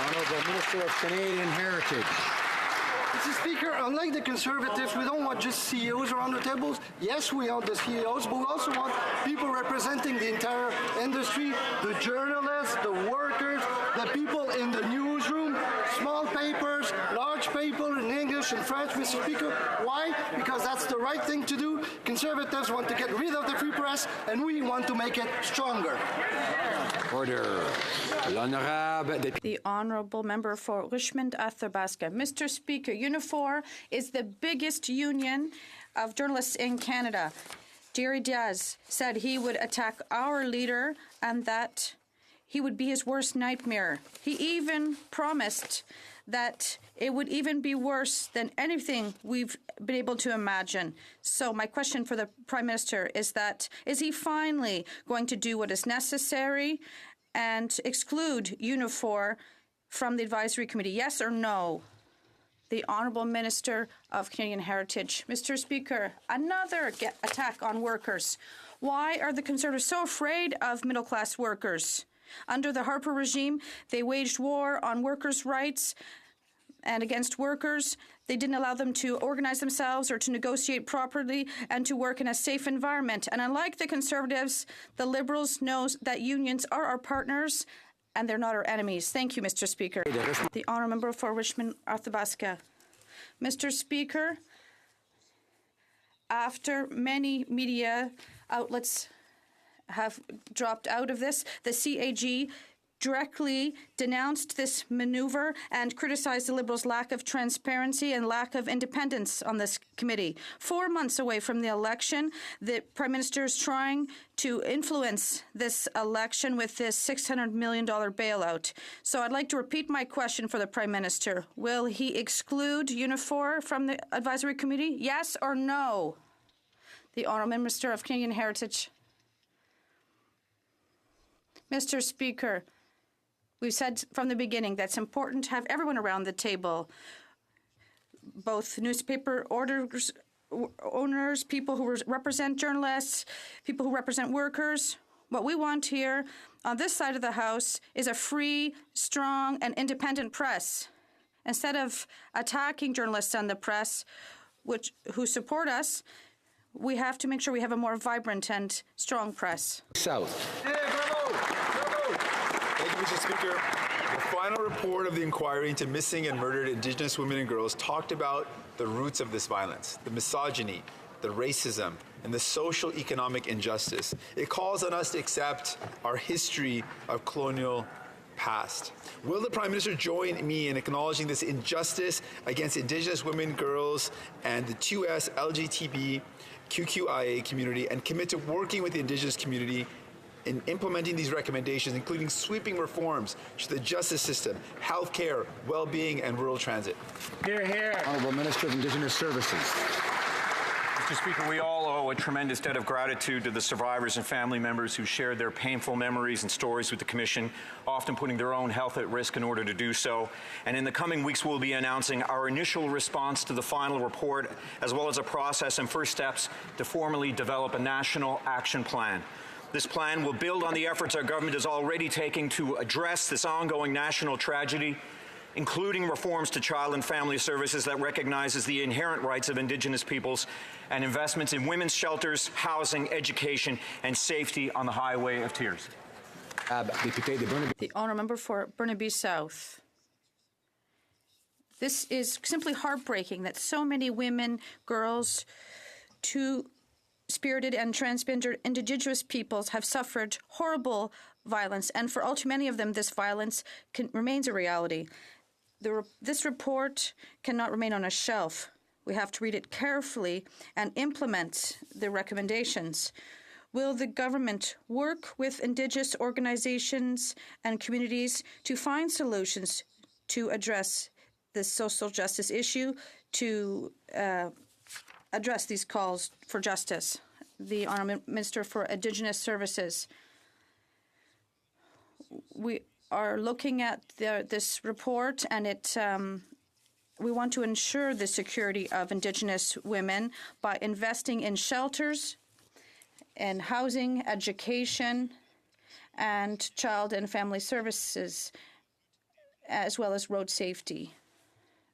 [SPEAKER 14] Honourable Minister of Canadian Heritage.
[SPEAKER 5] Mr. Speaker, unlike the Conservatives, we don't want just CEOs around the tables. Yes, we want the CEOs, but we also want people representing the entire industry, the journalists, the workers, the people in the newsroom, small papers, large paper in English and French, Mr. Speaker. Why? Because that's the right thing to do. Conservatives want to get rid of the free press, and we want to make it stronger.
[SPEAKER 14] Order.
[SPEAKER 18] The Honourable Member for Richmond-Athabasca. Mr. Speaker, Unifor is the biggest union of journalists in Canada. Jerry Diaz said he would attack our leader and that he would be his worst nightmare. He even promised that it would even be worse than anything we've been able to imagine. So my question for the Prime Minister is he finally going to do what is necessary and exclude Unifor from the Advisory Committee? Yes or no? The Honourable Minister of Canadian Heritage. Mr. Speaker, another attack on workers. Why are the Conservatives so afraid of middle-class workers? Under the Harper regime, they waged war on workers' rights and against workers. They didn't allow them to organize themselves or to negotiate properly and to work in a safe environment. And unlike the Conservatives, the Liberals know that unions are our partners and they're not our enemies. Thank you, Mr. Speaker. The Honourable Member for Richmond-Athabasca. Mr. Speaker, after many media outlets have dropped out of this, the CAG directly denounced this maneuver and criticized the Liberals' lack of transparency and lack of independence on this committee. 4 months away from the election, the Prime Minister is trying to influence this election with this $600 million bailout. So I'd like to repeat my question for the Prime Minister. Will he exclude Unifor from the Advisory Committee? Yes or no? The Honourable Minister of Canadian Heritage. Mr. Speaker, we've said from the beginning that it's important to have everyone around the table, both newspaper owners, people who represent journalists, people who represent workers. What we want here on this side of the House is a free, strong, and independent press. Instead of attacking journalists and the press who support us, we have to make sure we have a more vibrant and strong press.
[SPEAKER 14] South.
[SPEAKER 6] Thank you, Mr. Speaker. The final report of the inquiry into missing and murdered Indigenous women and girls talked about the roots of this violence, the misogyny, the racism, and the social economic injustice. It calls on us to accept our history of colonial past. Will the Prime Minister join me in acknowledging this injustice against Indigenous women, girls, and the 2S LGBTQIA community and commit to working with the Indigenous community in implementing these recommendations, including sweeping reforms to the justice system, health care, well-being, and rural transit?
[SPEAKER 14] Hear, hear. Honourable Minister of Indigenous Services.
[SPEAKER 20] Mr. Speaker, we all owe a tremendous debt of gratitude to the survivors and family members who shared their painful memories and stories with the Commission, often putting their own health at risk in order to do so. And in the coming weeks, we'll be announcing our initial response to the final report, as well as a process and first steps to formally develop a national action plan. This plan will build on the efforts our government is already taking to address this ongoing national tragedy, including reforms to child and family services that recognizes the inherent rights of Indigenous peoples and investments in women's shelters, housing, education, and safety on the highway of tears.
[SPEAKER 18] The honourable member for Burnaby South. This is simply heartbreaking that so many women, girls, two-spirited and transgender Indigenous peoples have suffered horrible violence, and for all too many of them, this violence remains a reality. This report cannot remain on a shelf. We have to read it carefully and implement the recommendations. Will the government work with Indigenous organizations and communities to find solutions to address this social justice issue, to address these calls for justice? The Honourable Minister for Indigenous Services. We are looking at this report, and we want to ensure the security of Indigenous women by investing in shelters, in housing, education, and child and family services, as well as road safety.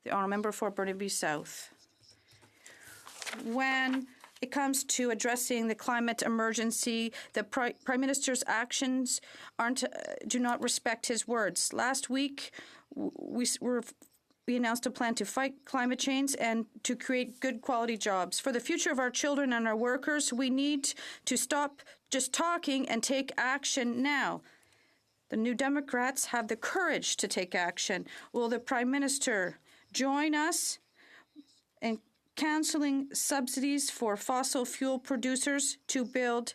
[SPEAKER 18] The Honourable Member for Burnaby South. When it comes to addressing the climate emergency, the Prime Minister's actions do not respect his words. Last week, we announced a plan to fight climate change and to create good quality jobs. For the future of our children and our workers, we need to stop just talking and take action now. The New Democrats have the courage to take action. Will the Prime Minister join us in cancelling subsidies for fossil fuel producers to build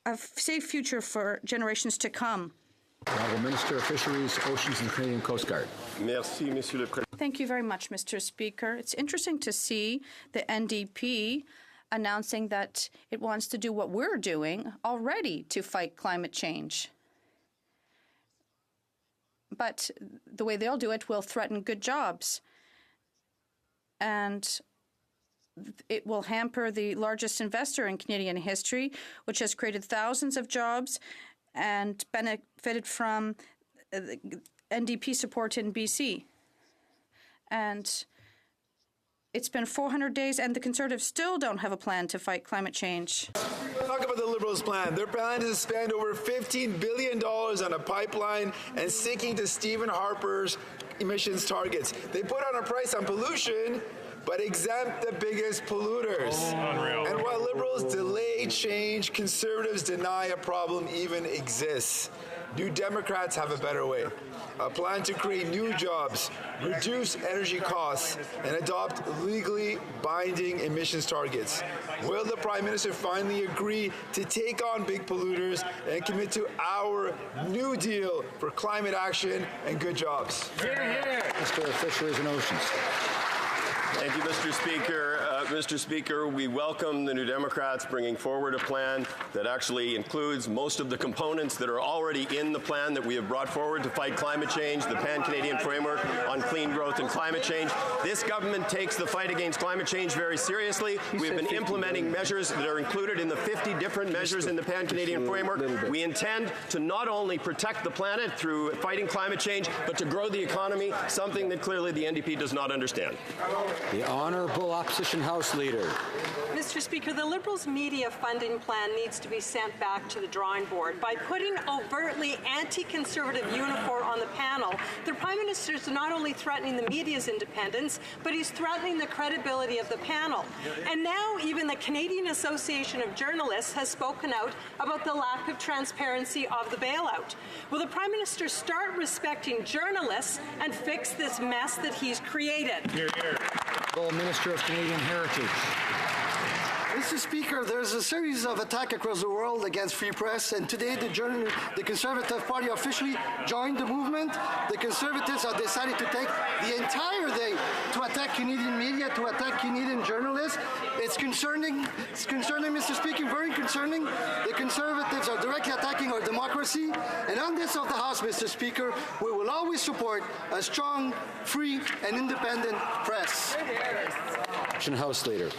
[SPEAKER 18] a safe future for generations to come?
[SPEAKER 14] Honourable Minister of Fisheries, Oceans and the Canadian Coast Guard.
[SPEAKER 8] Merci, Monsieur le Président.
[SPEAKER 18] Thank you very much, Mr. Speaker. It's interesting to see the NDP announcing that it wants to do what we're doing already to fight climate change. But the way they'll do it will threaten good jobs. And it will hamper the largest investor in Canadian history, which has created thousands of jobs and benefited from NDP support in BC. And it's been 400 days, and the Conservatives still don't have a plan to fight climate change.
[SPEAKER 6] Talk about the Liberals' plan. Their plan is to spend over $15 billion on a pipeline and sticking to Stephen Harper's emissions targets. They put on a price on pollution, but exempt the biggest polluters.
[SPEAKER 23] Unreal.
[SPEAKER 6] And while Liberals delay change, Conservatives deny a problem even exists. New Democrats have a better way. A plan to create new jobs, reduce energy costs, and adopt legally binding emissions targets. Will the Prime Minister finally agree to take on big polluters and commit to our New Deal for climate action and good jobs?
[SPEAKER 14] Hear, hear. Minister of Fisheries and Oceans.
[SPEAKER 8] Thank you, Mr. Speaker. Mr. Speaker, we welcome the New Democrats bringing forward a plan that actually includes most of the components that are already in the plan that we have brought forward to fight climate change, the Pan-Canadian Framework on Clean Growth and Climate Change. This government takes the fight against climate change very seriously. We have been implementing measures that are included in the 50 different measures in the Pan-Canadian Framework. We intend to not only protect the planet through fighting climate change, but to grow the economy, something that clearly the NDP does not understand.
[SPEAKER 14] The Honourable Opposition House Leader.
[SPEAKER 9] Mr. Speaker, the Liberals' media funding plan needs to be sent back to the drawing board. By putting overtly anti-conservative Unifor on the panel, the Prime Minister is not only threatening the media's independence, but he's threatening the credibility of the panel. And now even the Canadian Association of Journalists has spoken out about the lack of transparency of the bailout. Will the Prime Minister start respecting journalists and fix this mess that he's created?
[SPEAKER 23] Hear, hear.
[SPEAKER 14] Minister of Canadian Heritage.
[SPEAKER 5] Mr. Speaker, there's a series of attacks across the world against free press, and today the Conservative Party officially joined the movement. The Conservatives have decided to take the entire day to attack Canadian media, to attack Canadian journalists. It's concerning, Mr. Speaker, very concerning. The Conservatives are directly attacking our democracy, and on this of the House, Mr. Speaker, we will always support a strong, free, and independent press.
[SPEAKER 14] House Leader.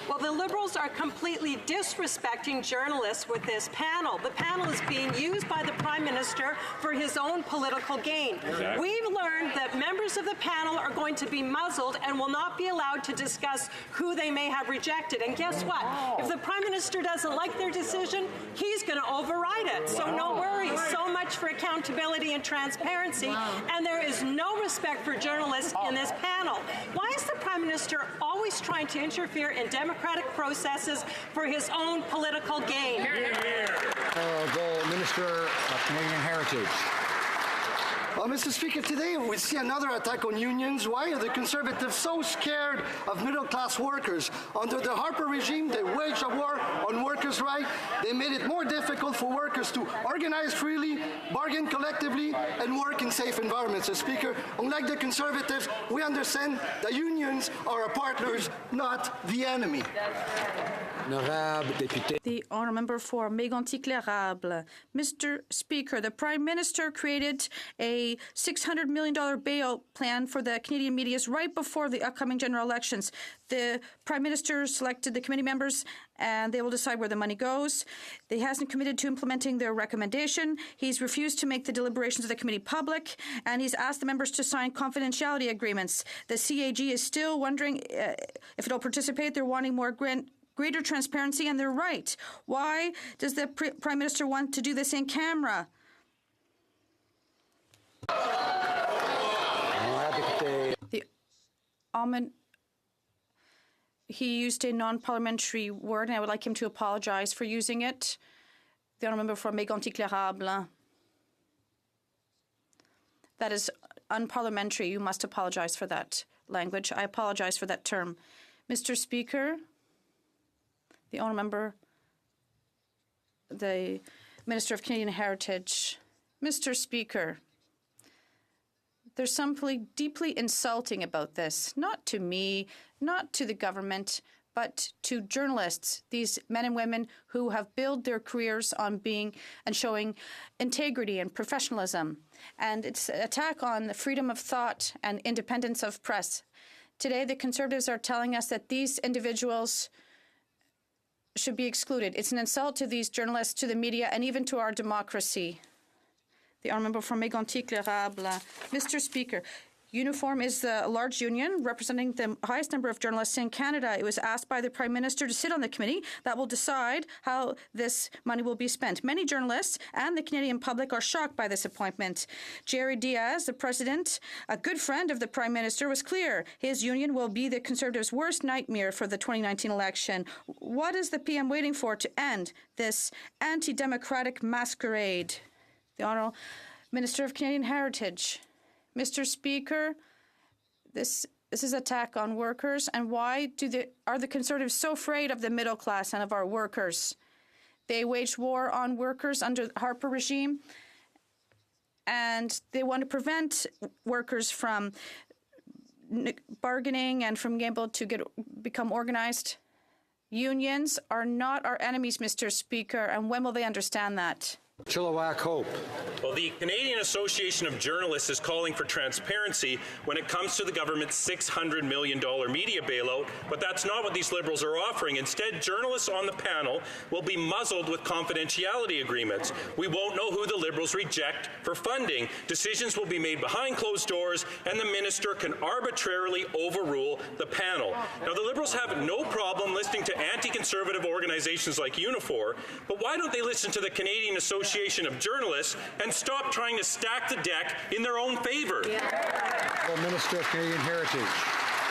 [SPEAKER 9] Well, the Liberals are completely disrespecting journalists with this panel. The panel is being used by the Prime Minister for his own political gain. Exactly. We've learned that members of the panel are going to be muzzled and will not be allowed to discuss who they may have rejected. And guess what? If the Prime Minister doesn't like their decision, he's going to override it. So no worries. So so much for accountability and transparency, and there is no respect for journalists in this panel. Why is the Prime Minister always trying to interfere in democratic processes for his own political gain?
[SPEAKER 14] Honourable Minister of Canadian Heritage.
[SPEAKER 5] Well, Mr. Speaker, today we see another attack on unions. Why are the Conservatives so scared of middle-class workers? Under the Harper regime, they waged a war on workers' rights. They made it more difficult for workers to organize freely, bargain collectively, and work in safe environments. Mr. Speaker, unlike the Conservatives, we understand that unions are our partners, not the enemy.
[SPEAKER 18] The honourable member for Mégantic-L'Érable. Mr. Speaker, the Prime Minister created a $600 million bailout plan for the Canadian medias right before the upcoming general elections. The Prime Minister selected the committee members and they will decide where the money goes. He hasn't committed to implementing their recommendation. He's refused to make the deliberations of the committee public, and he's asked the members to sign confidentiality agreements. The CAG is still wondering if it'll participate. They're wanting more greater transparency, and they're right. Why does the Prime Minister want to do this in camera? He used a non-parliamentary word, and I would like him to apologize for using it. The honourable member for Mégantic-L'Érable. That is unparliamentary. You must apologize for that language. I apologize for that term. Mr. Speaker, the honourable member, the Minister of Canadian Heritage. Mr. Speaker, there's something deeply insulting about this, not to me, not to the government, but to journalists, these men and women who have built their careers on being and showing integrity and professionalism. And it's an attack on the freedom of thought and independence of press. Today, the Conservatives are telling us that these individuals should be excluded. It's an insult to these journalists, to the media, and even to our democracy. The honourable member for Mégantic-L'Érable. Mr. Speaker, Uniform is a large union representing the highest number of journalists in Canada. It was asked by the Prime Minister to sit on the committee that will decide how this money will be spent. Many journalists and the Canadian public are shocked by this appointment. Jerry Diaz, the President, a good friend of the Prime Minister, was clear. His union will be the Conservatives' worst nightmare for the 2019 election. What is the PM waiting for to end this anti-democratic masquerade? The Honourable Minister of Canadian Heritage. Mr. Speaker, this is an attack on workers, and why are the Conservatives so afraid of the middle class and of our workers? They waged war on workers under the Harper regime, and they want to prevent workers from bargaining and from being able to become organized. Unions are not our enemies, Mr. Speaker, and when will they understand that?
[SPEAKER 14] Chilliwack Hope.
[SPEAKER 1] Well, the Canadian Association of Journalists is calling for transparency when it comes to the government's $600 million media bailout, but that's not what these Liberals are offering. Instead, journalists on the panel will be muzzled with confidentiality agreements. We won't know who the Liberals reject for funding. Decisions will be made behind closed doors, and the minister can arbitrarily overrule the panel. Now, the Liberals have no problem listening to anti-conservative organizations like Unifor, but why don't they listen to the Canadian Association of Journalists and stop trying to stack the deck in their own favor?
[SPEAKER 14] The Minister of Canadian Heritage.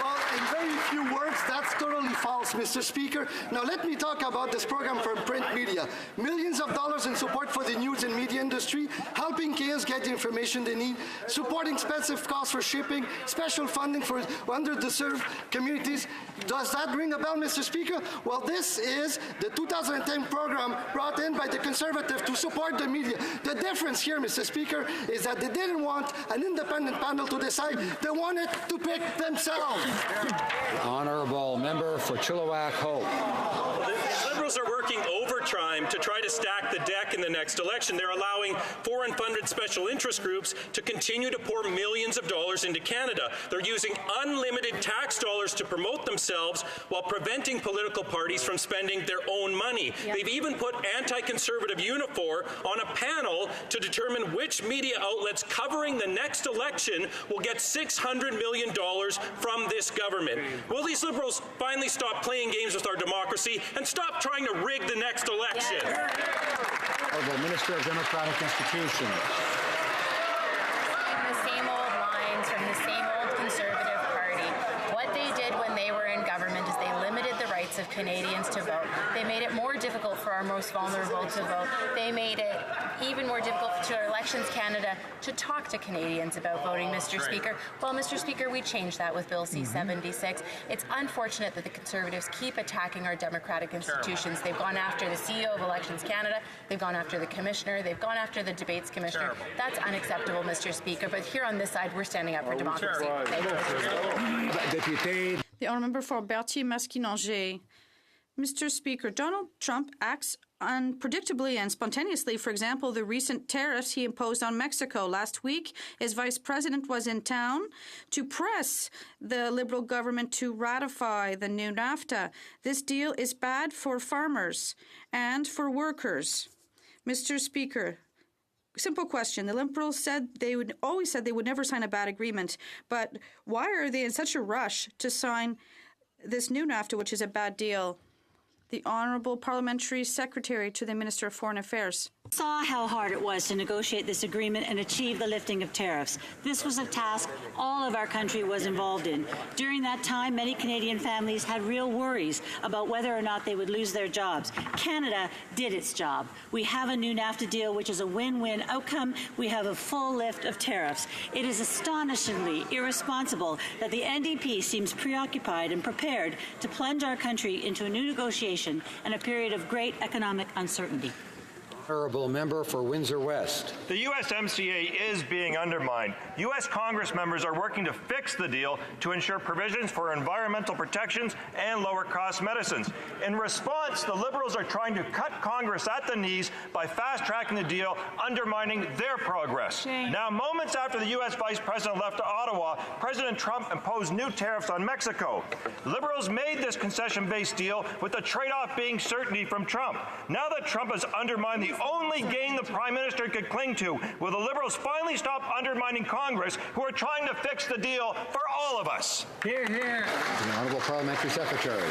[SPEAKER 5] Well, in very few words, that's totally false, Mr. Speaker. Now let me talk about this program from print media. Millions of dollars in support for the news and media industry, helping Canadians get the information they need, supporting expensive costs for shipping, special funding for underserved communities. Does that ring a bell, Mr. Speaker? Well, this is the 2010 program brought in by the Conservatives to support the media. The difference here, Mr. Speaker, is that they didn't want an independent panel to decide. They wanted to pick themselves.
[SPEAKER 14] Honourable Member for Chilliwack Hope.
[SPEAKER 1] The Liberals are working overtime to try to stack the deck in the next election. They're allowing foreign-funded special interest groups to continue to pour millions of dollars into Canada. They're using unlimited tax dollars to promote themselves while preventing political parties from spending their own money. Yep. They've even put anti-conservative Unifor on a panel to determine which media outlets covering the next election will get $600 million from this government. Will these Liberals finally stop playing games with our democracy and stop trying to rig the next election? Yeah.
[SPEAKER 14] Honourable Minister of Democratic Institutions.
[SPEAKER 3] The same old lines from the same old Conservative Party. What they did when they were in government is they limited the rights of Canadians to vote. They made it more difficult for our most vulnerable to vote. They made it even more difficult to Elections Canada to talk to Canadians about voting, Mr. Speaker. Well, Mr. Speaker, we changed that with Bill C-76. It's unfortunate that the Conservatives keep attacking our democratic institutions. They've gone after the CEO of Elections Canada. They've gone after the Commissioner. They've gone after the Debates Commissioner. That's unacceptable, Mr. Speaker. But here on this side, we're standing up for democracy. Thank you.
[SPEAKER 18] The honourable member for Berthier-Masquinongé. Mr. Speaker, Donald Trump acts unpredictably and spontaneously. For example, the recent tariffs he imposed on Mexico. Last week, his vice president was in town to press the Liberal government to ratify the new NAFTA. This deal is bad for farmers and for workers. Mr. Speaker, simple question. The Liberals always said they would never sign a bad agreement, but why are they in such a rush to sign this new NAFTA, which is a bad deal? The Honourable Parliamentary Secretary to the Minister of Foreign Affairs.
[SPEAKER 10] Saw how hard it was to negotiate this agreement and achieve the lifting of tariffs. This was a task all of our country was involved in. During that time, many Canadian families had real worries about whether or not they would lose their jobs. Canada did its job. We have a new NAFTA deal, which is a win-win outcome. We have a full lift of tariffs. It is astonishingly irresponsible that the NDP seems preoccupied and prepared to plunge our country into a new negotiation and a period of great economic uncertainty.
[SPEAKER 14] Honourable member for Windsor West.
[SPEAKER 21] The USMCA is being undermined. U.S. Congress members are working to fix the deal to ensure provisions for environmental protections and lower-cost medicines. In response, the Liberals are trying to cut Congress at the knees by fast-tracking the deal, undermining their progress. Now, moments after the U.S. Vice President left Ottawa, President Trump imposed new tariffs on Mexico. Liberals made this concession-based deal with the trade-off being certainty from Trump. Now that Trump has undermined the only gain the Prime Minister could cling to, will the Liberals finally stop undermining Congress, who are trying to fix the deal for all of us?
[SPEAKER 14] Hear, hear. The Honourable Parliamentary Secretary.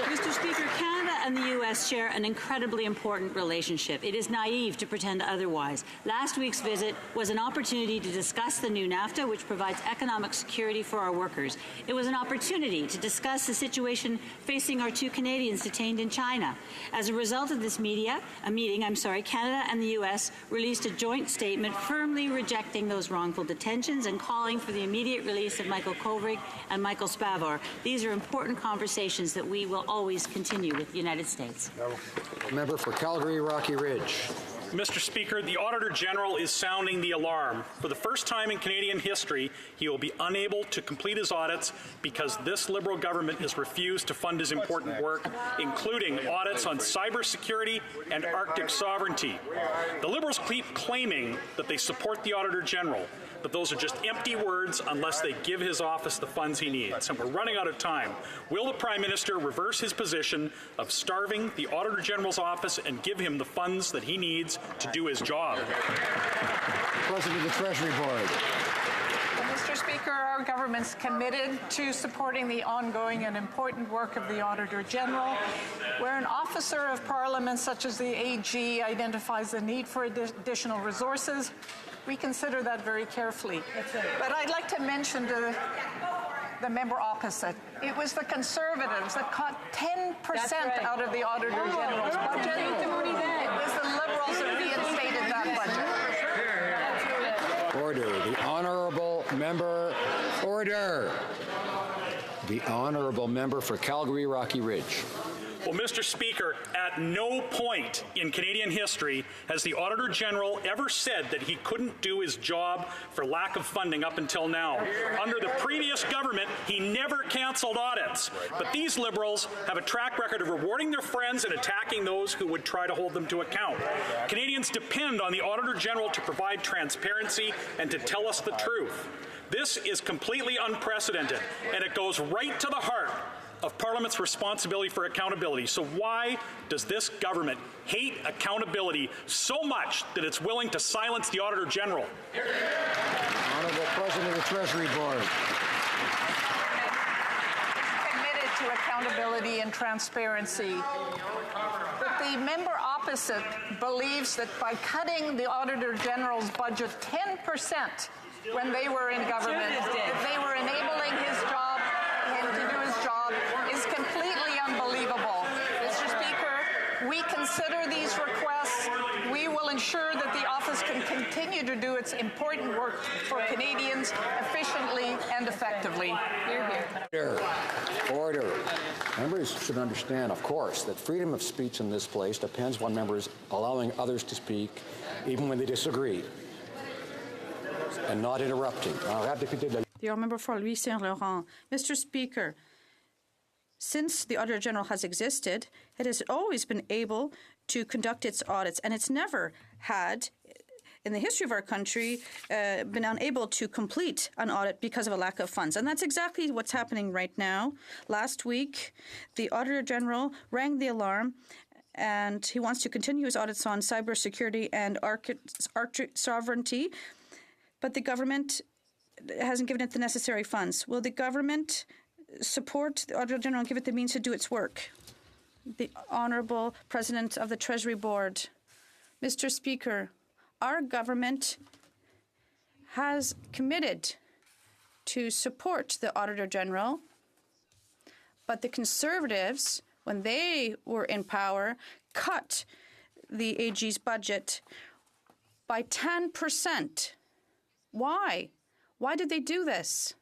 [SPEAKER 10] Mr. Speaker, Canada and the U.S. share an incredibly important relationship. It is naive to pretend otherwise. Last week's visit was an opportunity to discuss the new NAFTA, which provides economic security for our workers. It was an opportunity to discuss the situation facing our two Canadians detained in China. As a result of this meeting, Canada and the U.S. released a joint statement firmly rejecting those wrongful detentions and calling for the immediate release of Michael Kovrig and Michael Spavor. These are important conversations that we will always continue with the United States.
[SPEAKER 14] Member for Calgary, Rocky Ridge.
[SPEAKER 23] Mr. Speaker, the Auditor General is sounding the alarm. For the first time in Canadian history, he will be unable to complete his audits because this Liberal government has refused to fund his important work, including audits on cybersecurity and Arctic sovereignty. The Liberals keep claiming that they support the Auditor General, but those are just empty words unless they give his office the funds he needs. And we're running out of time. Will the Prime Minister reverse his position of starving the Auditor General's office and give him the funds that he needs to do his job?
[SPEAKER 14] President of the Treasury Board.
[SPEAKER 22] Mr. Speaker, our government's committed to supporting the ongoing and important work of the Auditor General. Where an officer of Parliament, such as the AG, identifies the need for additional resources, we consider that very carefully. But I'd like to mention to the member opposite, it was the Conservatives that cut 10% out of the Auditor General's budget. It was the Liberals that reinstated that budget.
[SPEAKER 14] Order. The Honourable Member. Order. The Honourable Member for Calgary, Rocky Ridge.
[SPEAKER 23] Well, Mr. Speaker, at no point in Canadian history has the Auditor General ever said that he couldn't do his job for lack of funding up until now. Under the previous government, he never cancelled audits. But these Liberals have a track record of rewarding their friends and attacking those who would try to hold them to account. Canadians depend on the Auditor General to provide transparency and to tell us the truth. This is completely unprecedented, and it goes right to the heart of Parliament's responsibility for accountability. So why does this government hate accountability so much that it's willing to silence the Auditor General?
[SPEAKER 14] Honourable President of the Treasury Board.
[SPEAKER 22] Committed to accountability and transparency. But the member opposite opposite believes that by cutting the Auditor General's budget 10% when they were in government, that they were enabling him to do his job is completely unbelievable. Mr. Speaker, we consider these requests. We will ensure that the office can continue to do its important work for Canadians efficiently and effectively. Hear, hear.
[SPEAKER 14] Order. Members should understand, of course, that freedom of speech in this place depends on members allowing others to speak, even when they disagree, and not interrupting.
[SPEAKER 18] The honourable member for Louis Saint Laurent. Mr. Speaker, since the Auditor General has existed, it has always been able to conduct its audits, and it's never had, in the history of our country, been unable to complete an audit because of a lack of funds. And that's exactly what's happening right now. Last week, the Auditor General rang the alarm, and he wants to continue his audits on cybersecurity and Arctic sovereignty, but the government hasn't given it the necessary funds. Will the government support the Auditor General and give it the means to do its work? The Honourable President of the Treasury Board. Mr. Speaker, our government has committed to support the Auditor General, but the Conservatives, when they were in power, cut the AG's budget by 10%. Why? Why did they do this?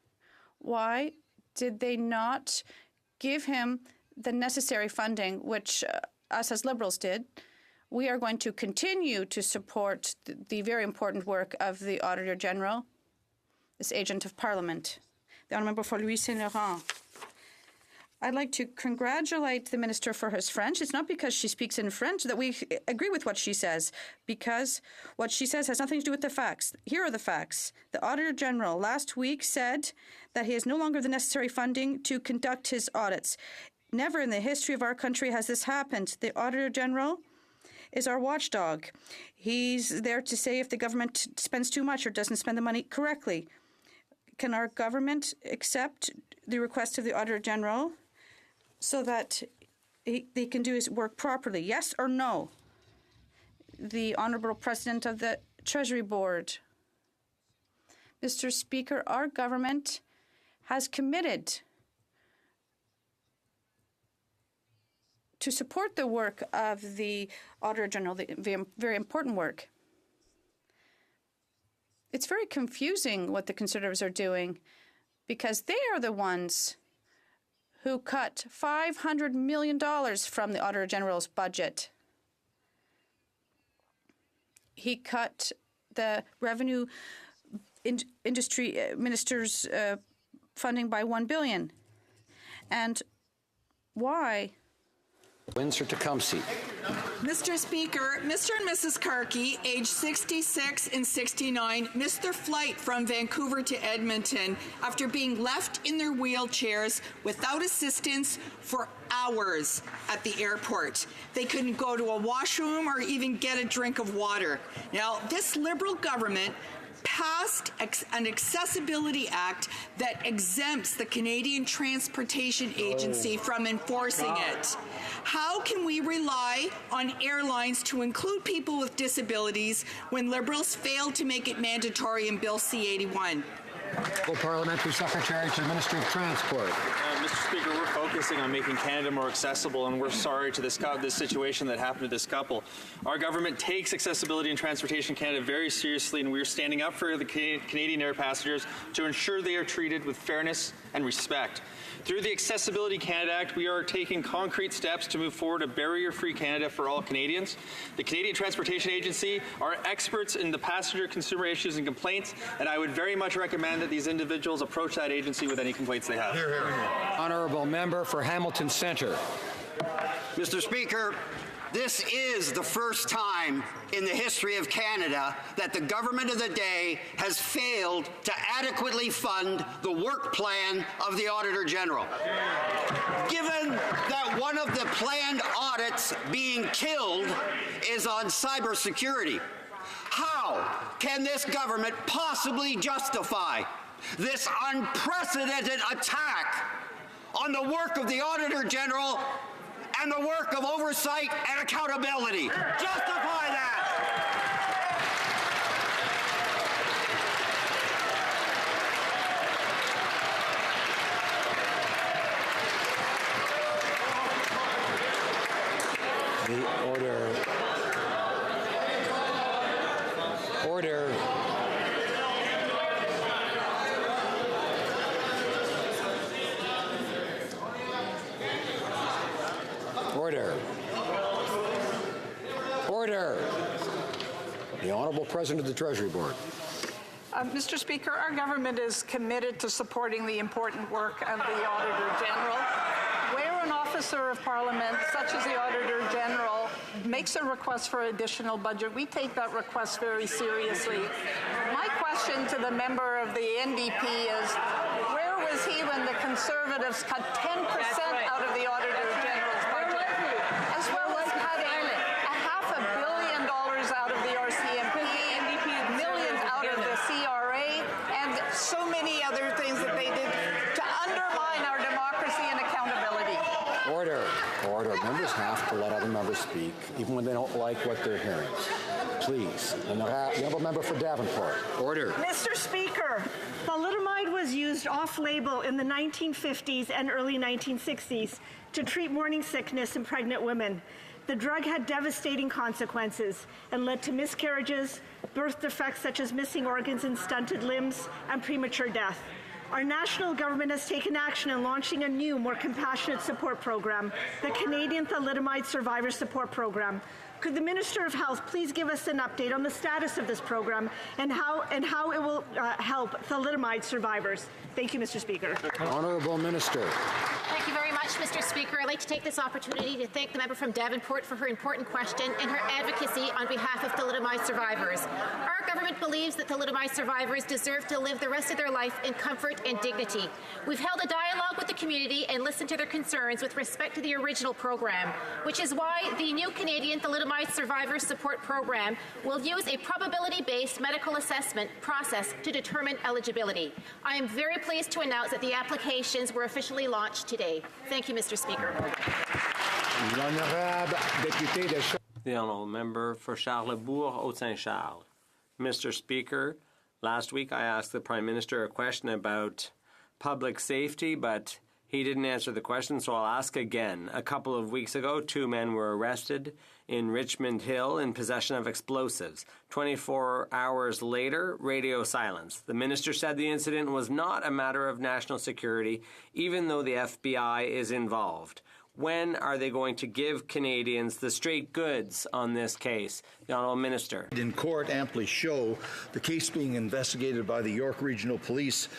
[SPEAKER 18] Why did they not give him the necessary funding, which us as Liberals did? We are going to continue to support the very important work of the Auditor General, this agent of Parliament. The Honourable Member for Louis Saint Laurent. I'd like to congratulate the Minister for his French. It's not because she speaks in French that we agree with what she says, because what she says has nothing to do with the facts. Here are the facts. The Auditor General last week said that he has no longer the necessary funding to conduct his audits. Never in the history of our country has this happened. The Auditor General is our watchdog. He's there to say if the government spends too much or doesn't spend the money correctly. Can our government accept the request of the Auditor General so that they can do his work properly? Yes or no? The Honourable President of the Treasury Board. Mr. Speaker, our government has committed to support the work of the Auditor General, the very important work. It's very confusing what the Conservatives are doing, because they are the ones who cut $500 million from the Auditor General's budget. He cut the revenue industry minister's funding by $1 billion. And why?
[SPEAKER 14] Windsor Tecumseh.
[SPEAKER 12] Mr. Speaker, Mr. and Mrs. Karki, age 66 and 69, missed their flight from Vancouver to Edmonton after being left in their wheelchairs without assistance for hours at the airport. They couldn't go to a washroom or even get a drink of water. Now, this Liberal government passed an Accessibility Act that exempts the Canadian Transportation Agency from enforcing it. How can we rely on airlines to include people with disabilities when Liberals failed to make it mandatory in Bill C-81?
[SPEAKER 14] Parliamentary Secretary to the Minister of Transport.
[SPEAKER 13] Mr. Speaker, we're focusing on making Canada more accessible, and we're sorry to this situation that happened to this couple. Our government takes Accessibility and Transportation Canada very seriously, and we're standing up for the Canadian air passengers to ensure they are treated with fairness and respect. Through the Accessibility Canada Act, we are taking concrete steps to move forward a barrier-free Canada for all Canadians. The Canadian Transportation Agency are experts in the passenger consumer issues and complaints, and I would very much recommend that these individuals approach that agency with any complaints they have.
[SPEAKER 14] Hear, hear. Honourable Member for Hamilton Centre.
[SPEAKER 16] Mr. Speaker, this is the first time in the history of Canada that the government of the day has failed to adequately fund the work plan of the Auditor General. Given that one of the planned audits being killed is on cybersecurity, how can this government possibly justify this unprecedented attack on the work of the Auditor General and the work of oversight and accountability. Justify that.
[SPEAKER 14] The order. Order. Order. Order. The Honourable President of the Treasury Board.
[SPEAKER 22] Mr. Speaker, our government is committed to supporting the important work of the Auditor General. Where an officer of Parliament, such as the Auditor General, makes a request for additional budget, we take that request very seriously. My question to the member of the NDP is, where was he when the Conservatives cut 10% out of the Auditor General's budget, as well as cutting $500 million out of the RCMP, millions out of the CRA, and so many other things that they did to undermine our democracy and accountability.
[SPEAKER 14] Order. Order. Members have to let other members speak, even when they don't like what they're hearing. Please. The honourable member for Davenport. Order.
[SPEAKER 7] Mr. Speaker, thalidomide was used off-label in the 1950s and early 1960s to treat morning sickness in pregnant women. The drug had devastating consequences and led to miscarriages, birth defects such as missing organs and stunted limbs, and premature death. Our national government has taken action in launching a new, more compassionate support program, the Canadian Thalidomide Survivor Support Program. Could the Minister of Health please give us an update on the status of this program and how it will help thalidomide survivors? Thank you, Mr. Speaker.
[SPEAKER 14] Honourable Minister.
[SPEAKER 15] Thank you very much, Mr. Speaker. I'd like to take this opportunity to thank the member from Davenport for her important question and her advocacy on behalf of thalidomide survivors. Our government believes that thalidomide survivors deserve to live the rest of their life in comfort and dignity. We've held a dialogue with the community and listened to their concerns with respect to the original program, which is why the new Canadian Thalidomide Survivor Support Program will use a probability-based medical assessment process to determine eligibility. I am very pleased to announce that the applications were officially launched today. Thank you, Mr. Speaker.
[SPEAKER 17] The Honourable Member for Charlesbourg, Haute-Saint-Charles. Mr. Speaker, last week I asked the Prime Minister a question about public safety, but he didn't answer the question, so I'll ask again. A couple of weeks ago, 2 men were arrested in Richmond Hill in possession of explosives. 24 hours later, radio silence. The minister said the incident was not a matter of national security, even though the FBI is involved. When are they going to give Canadians the straight goods on this case? The Honourable Minister.
[SPEAKER 24] In court amply show the case being investigated by the York Regional Police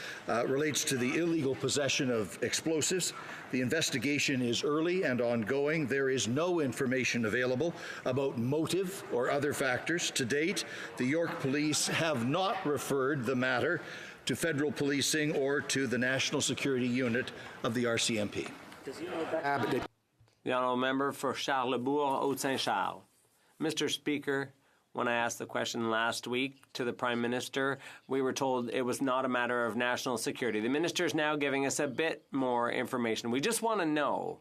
[SPEAKER 24] relates to the illegal possession of explosives. The investigation is early and ongoing. There is no information available about motive or other factors. To date, the York Police have not referred the matter to federal policing or to the National Security Unit of the RCMP.
[SPEAKER 17] The Honourable Member for Charlesbourg, Haute-Saint-Charles. Mr. Speaker, when I asked the question last week to the Prime Minister, we were told it was not a matter of national security. The Minister is now giving us a bit more information. We just want to know,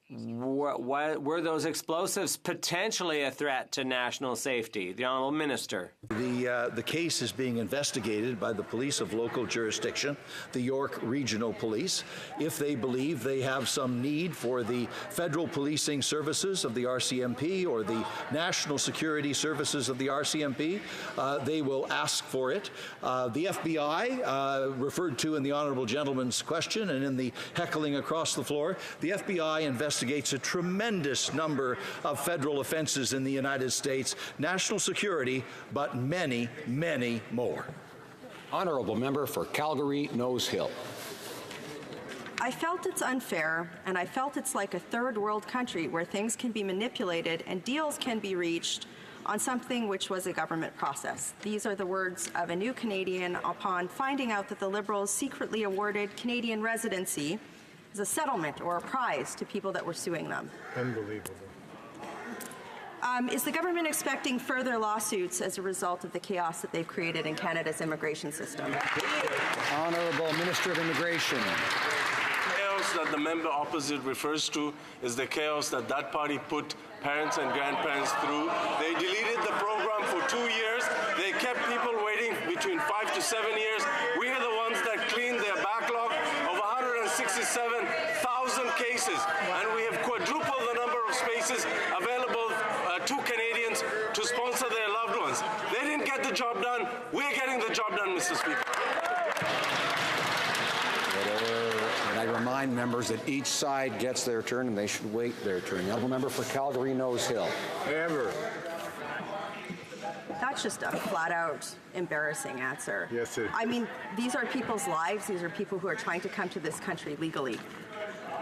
[SPEAKER 17] were those explosives potentially a threat to national safety? The Honourable Minister.
[SPEAKER 24] The case is being investigated by the police of local jurisdiction, the York Regional Police. If they believe they have some need for the federal policing services of the RCMP or the national security services of the RCMP, they will ask for it. The FBI, referred to in the Honourable Gentleman's question and in the heckling across the floor, the FBI investigates a tremendous number of federal offenses in the United States, national security, but many, many more.
[SPEAKER 14] Honourable Member for Calgary, Nose Hill.
[SPEAKER 25] I felt it's unfair, and I felt it's like a third world country where things can be manipulated and deals can be reached on something which was a government process. These are the words of a new Canadian upon finding out that the Liberals secretly awarded Canadian residency as a settlement or a prize to people that were suing them.
[SPEAKER 24] Unbelievable.
[SPEAKER 25] Is the government expecting further lawsuits as a result of the chaos that they've created in Canada's immigration system?
[SPEAKER 14] Honourable Minister of Immigration.
[SPEAKER 11] Bills
[SPEAKER 2] chaos that the member opposite refers to is the chaos that that party put parents and grandparents through. They deleted the program for 2 years. They kept people waiting between 5 to 7 years. We are the ones that cleaned their backlog of 167,000 cases, and we have quadrupled the number of spaces available to Canadians to sponsor their loved ones. They didn't get the job done. We're getting the job done, Mr. Speaker.
[SPEAKER 14] And I remind members that each side gets their turn and they should wait their turn. The honourable member for Calgary Nose Hill.
[SPEAKER 4] Ever.
[SPEAKER 25] That's just a flat-out embarrassing answer.
[SPEAKER 4] Yes, sir.
[SPEAKER 25] I mean, these are people's lives. These are people who are trying to come to this country legally.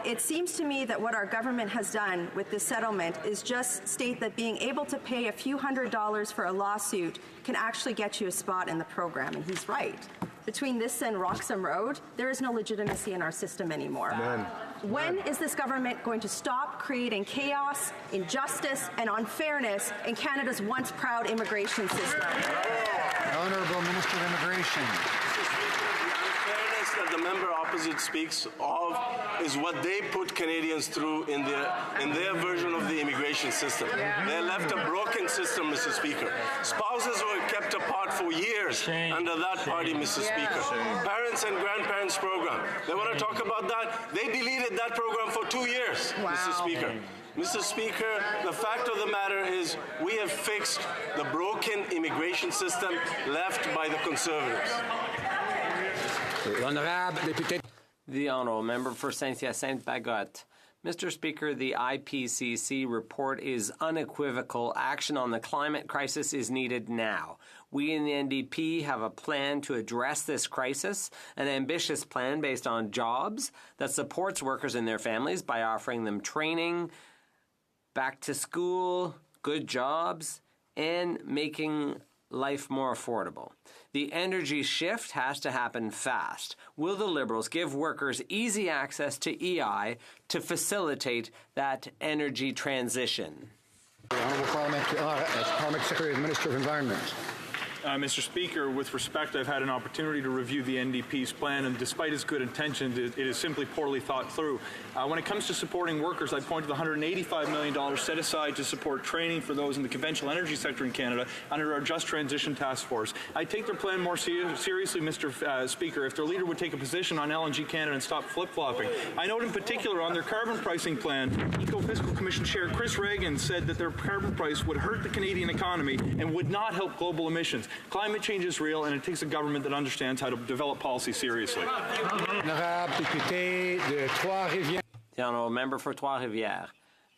[SPEAKER 25] It seems to me that what our government has done with this settlement is just state that being able to pay a few $100s for a lawsuit can actually get you a spot in the program, and he's right. Between this and Roxham Road, there is no legitimacy in our system anymore.
[SPEAKER 4] None.
[SPEAKER 25] When is this government going to stop creating chaos, injustice, and unfairness in Canada's once proud immigration system?
[SPEAKER 14] Honourable Minister of Immigration.
[SPEAKER 2] That the member opposite speaks of is what they put Canadians through in their version of the immigration system. They left a broken system, Mr. Speaker. Spouses were kept apart for years under that party, Mr. Speaker. Parents and grandparents program. They want to talk about that? They deleted that program for 2 years, Mr. Speaker. Mr. Speaker, the fact of the matter is we have fixed the broken immigration system left by the Conservatives.
[SPEAKER 17] The honourable member for Saint-Hyacinthe-Bagotte. Mr. Speaker, the IPCC report is unequivocal. Action on the climate crisis is needed now. We in the NDP have a plan to address this crisis, an ambitious plan based on jobs that supports workers and their families by offering them training, back to school, good jobs, and making life more affordable. The energy shift has to happen fast. Will the Liberals give workers easy access to EI to facilitate that energy transition?
[SPEAKER 14] The Honourable Parliament Secretary of the Minister of Environment.
[SPEAKER 6] Mr. Speaker, with respect, I've had an opportunity to review the NDP's plan, and despite its good intentions, it is simply poorly thought through. When it comes to supporting workers, I point to the $185 million set aside to support training for those in the conventional energy sector in Canada under our Just Transition Task Force. I take their plan more seriously, Mr. Speaker, if their leader would take a position on LNG Canada and stop flip-flopping. I note in particular on their carbon pricing plan, Eco-Fiscal Commission Chair Chris Reagan said that their carbon price would hurt the Canadian economy and would not help global emissions. Climate change is real, and it takes a government that understands how to develop policy seriously.
[SPEAKER 17] The honourable member for Trois-Rivières.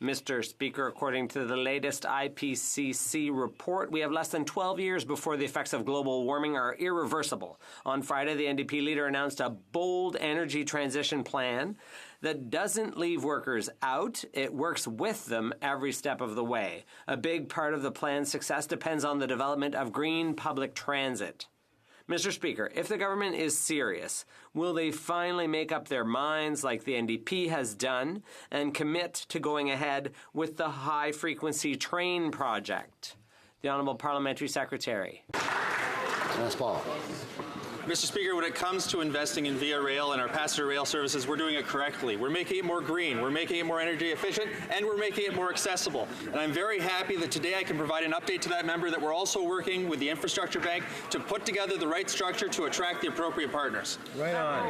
[SPEAKER 17] Mr. Speaker, according to the latest IPCC report, we have less than 12 years before the effects of global warming are irreversible. On Friday, the NDP leader announced a bold energy transition plan that doesn't leave workers out. It works with them every step of the way. A big part of the plan's success depends on the development of green public transit. Mr. Speaker, if the government is serious, will they finally make up their minds like the NDP has done and commit to going ahead with the high-frequency train project? The Honourable Parliamentary Secretary.
[SPEAKER 14] Yes, Paul.
[SPEAKER 13] Mr. Speaker, when it comes to investing in Via Rail and our passenger rail services, we're doing it correctly. We're making it more green, we're making it more energy efficient, and we're making it more accessible. And I'm very happy that today I can provide an update to that member that we're also working with the Infrastructure Bank to put together the right structure to attract the appropriate partners.
[SPEAKER 14] Right on.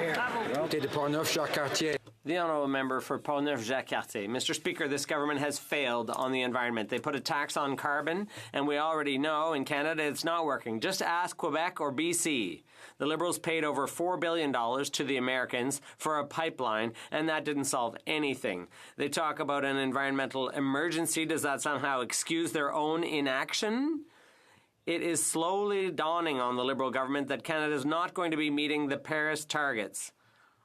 [SPEAKER 17] The honourable member for Portneuf-Jacques-Cartier. Mr. Speaker, this government has failed on the environment. They put a tax on carbon, and we already know in Canada it's not working. Just ask Quebec or BC. The Liberals paid over $4 billion to the Americans for a pipeline, and that didn't solve anything. They talk about an environmental emergency. Does that somehow excuse their own inaction? It is slowly dawning on the Liberal government that Canada is not going to be meeting the Paris targets.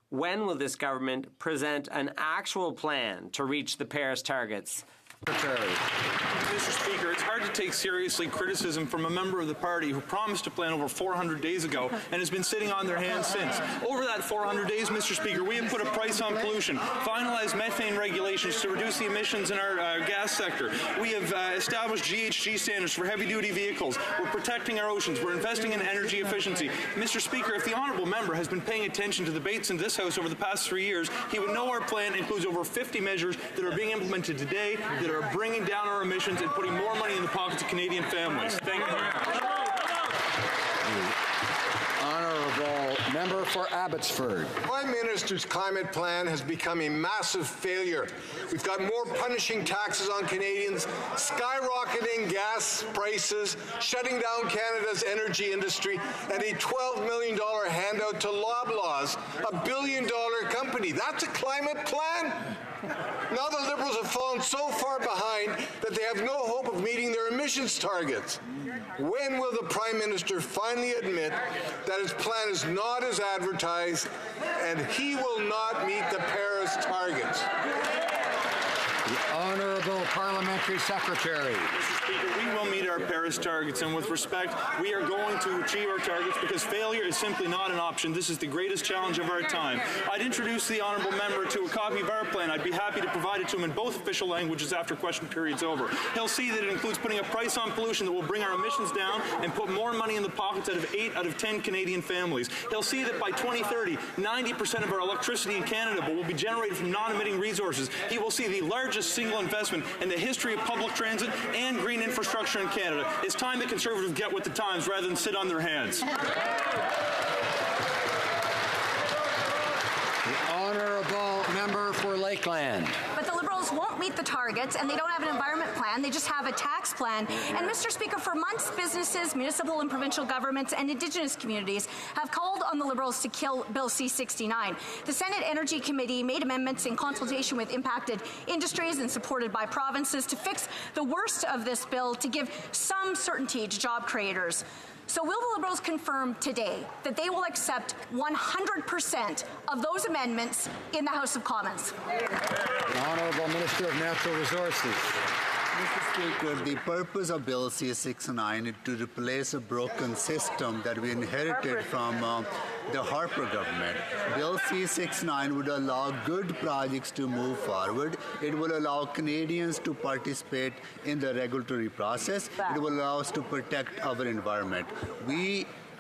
[SPEAKER 17] When will this government present an actual plan to reach the Paris targets?
[SPEAKER 6] Mr. Speaker, it's hard to take seriously criticism from a member of the party who promised a plan over 400 days ago and has been sitting on their hands since. Over that 400 days, Mr. Speaker, we have put a price on pollution, finalized methane regulations to reduce the emissions in our gas sector. We have established GHG standards for heavy-duty vehicles. We're protecting our oceans. We're investing in energy efficiency. Mr. Speaker, if the honourable member has been paying attention to debates in this House over the past 3 years, he would know our plan includes over 50 measures that are being implemented today that are bringing down our emissions and putting more money in the pockets of Canadian families. Thank you.
[SPEAKER 14] Honourable member for Abbotsford.
[SPEAKER 4] Prime Minister's climate plan has become a massive failure. We've got more punishing taxes on Canadians, skyrocketing gas prices, shutting down Canada's energy industry, and a $12 million handout to Loblaws, a billion-dollar company. That's a climate plan? Now the Liberals have fallen so far behind that they have no hope of meeting their emissions targets. When will the Prime Minister finally admit that his plan is not as advertised and he will not meet the Paris targets?
[SPEAKER 14] The Honourable Parliamentary Secretary.
[SPEAKER 6] Mr. Speaker, we will meet our Paris targets, and with respect, we are going to achieve our targets because failure is simply not an option. This is the greatest challenge of our time. I'd introduce the honourable member to a copy of our plan. I'd be happy to provide it to him in both official languages after question period's over. He'll see that it includes putting a price on pollution that will bring our emissions down and put more money in the pockets of 8 out of 10 Canadian families. He'll see that by 2030, 90% of our electricity in Canada will be generated from non-emitting resources. He will see the largest single investment in the history of public transit and green infrastructure in Canada. It's time the Conservatives get with the times rather than sit on their hands.
[SPEAKER 14] The Honourable member for Lakeland.
[SPEAKER 8] But the Liberals won't meet the targets, and they don't have an environment plan. They just have a tax plan. And, Mr. Speaker, for months, businesses, municipal and provincial governments, and Indigenous communities have called on the Liberals to kill Bill C-69. The Senate Energy Committee made amendments in consultation with impacted industries and supported by provinces to fix the worst of this bill to give some certainty to job creators. So will the Liberals confirm today that they will accept 100% of those amendments in the House of Commons?
[SPEAKER 14] The Honourable Minister of Natural Resources.
[SPEAKER 9] Mr. Speaker, the purpose of Bill C-69 is to replace a broken system that we inherited from the Harper government. Bill C-69 would allow good projects to move forward. It will allow Canadians to participate in the regulatory process. It will allow us to protect our environment.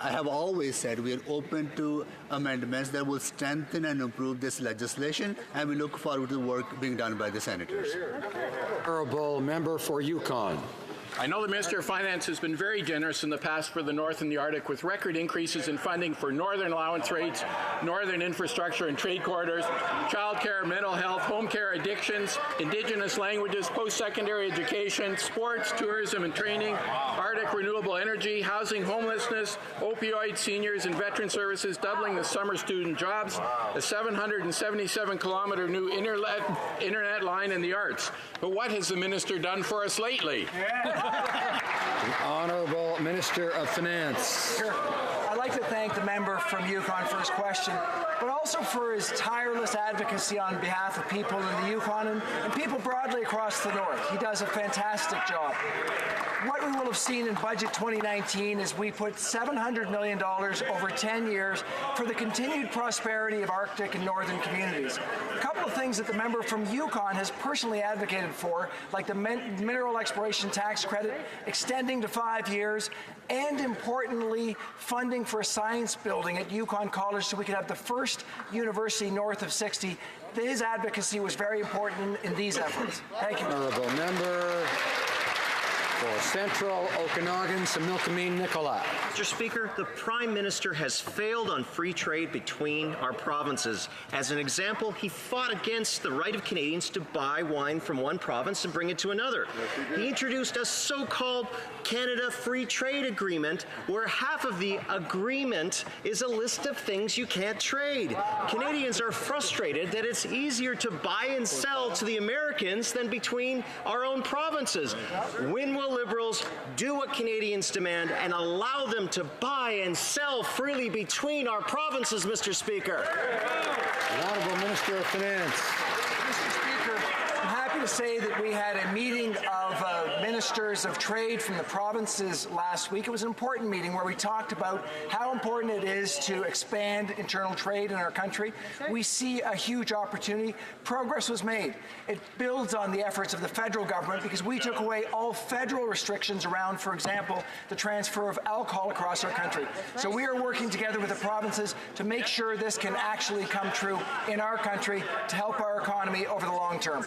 [SPEAKER 9] I have always said we are open to amendments that will strengthen and improve this legislation, and we look forward to the work being done by the senators.
[SPEAKER 14] Honourable member for Yukon.
[SPEAKER 19] I know the Minister of Finance has been very generous in the past for the North and the Arctic with record increases in funding for northern allowance rates, northern infrastructure and trade corridors, childcare, mental health, home care, addictions, Indigenous languages, post-secondary education, sports, tourism and training, Arctic renewable energy, housing, homelessness, opioid, seniors and veteran services, doubling the summer student jobs, a 777-kilometre new internet line, and the arts. But what has the Minister done for us lately?
[SPEAKER 14] The Honourable Minister of Finance.
[SPEAKER 20] Sure. I'd like to thank the member from Yukon for his question, but also for his tireless advocacy on behalf of people in the Yukon and people broadly across the North. He does a fantastic job. What we will have seen in Budget 2019 is we put $700 million over 10 years for the continued prosperity of Arctic and Northern communities. A couple of things that the member from Yukon has personally advocated for, like the mineral exploration tax credit extending to 5 years, and importantly, funding for a science building at Yukon College so we could have the first university north of 60. His advocacy was very important in these efforts. Thank you.
[SPEAKER 14] Honourable member for Central Okanagan, Similkameen, Nicola.
[SPEAKER 26] Mr. Speaker, the Prime Minister has failed on free trade between our provinces. As an example, he fought against the right of Canadians to buy wine from one province and bring it to another. He introduced a so-called Canada Free Trade Agreement, where half of the agreement is a list of things you can't trade. Canadians are frustrated that it's easier to buy and sell to the Americans than between our own provinces. When will Liberals do what Canadians demand and allow them to buy and sell freely between our provinces, Mr. Speaker?
[SPEAKER 14] The Honourable Minister of Finance.
[SPEAKER 20] Mr. Speaker, I'm happy to say that we had a meeting of ministers of trade from the provinces last week. It was an important meeting where we talked about how important it is to expand internal trade in our country. We see a huge opportunity. Progress was made. It builds on the efforts of the federal government because we took away all federal restrictions around, for example, the transfer of alcohol across our country. So we are working together with the provinces to make sure this can actually come true in our country to help our economy over the long term.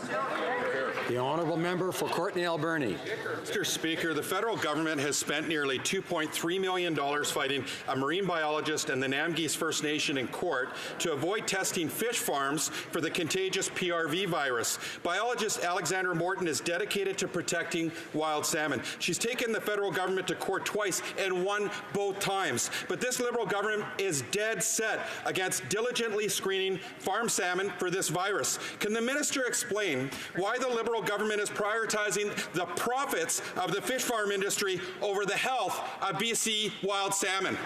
[SPEAKER 14] The honourable member for Courtenay Alberni.
[SPEAKER 1] Mr. Speaker, the federal government has spent nearly $2.3 million fighting a marine biologist and the Namgis First Nation in court to avoid testing fish farms for the contagious PRV virus. Biologist Alexandra Morton is dedicated to protecting wild salmon. She's taken the federal government to court twice and won both times. But this Liberal government is dead set against diligently screening farm salmon for this virus. Can the minister explain why the Liberal government is prioritizing the profits of the fish farm industry over the health of BC wild salmon?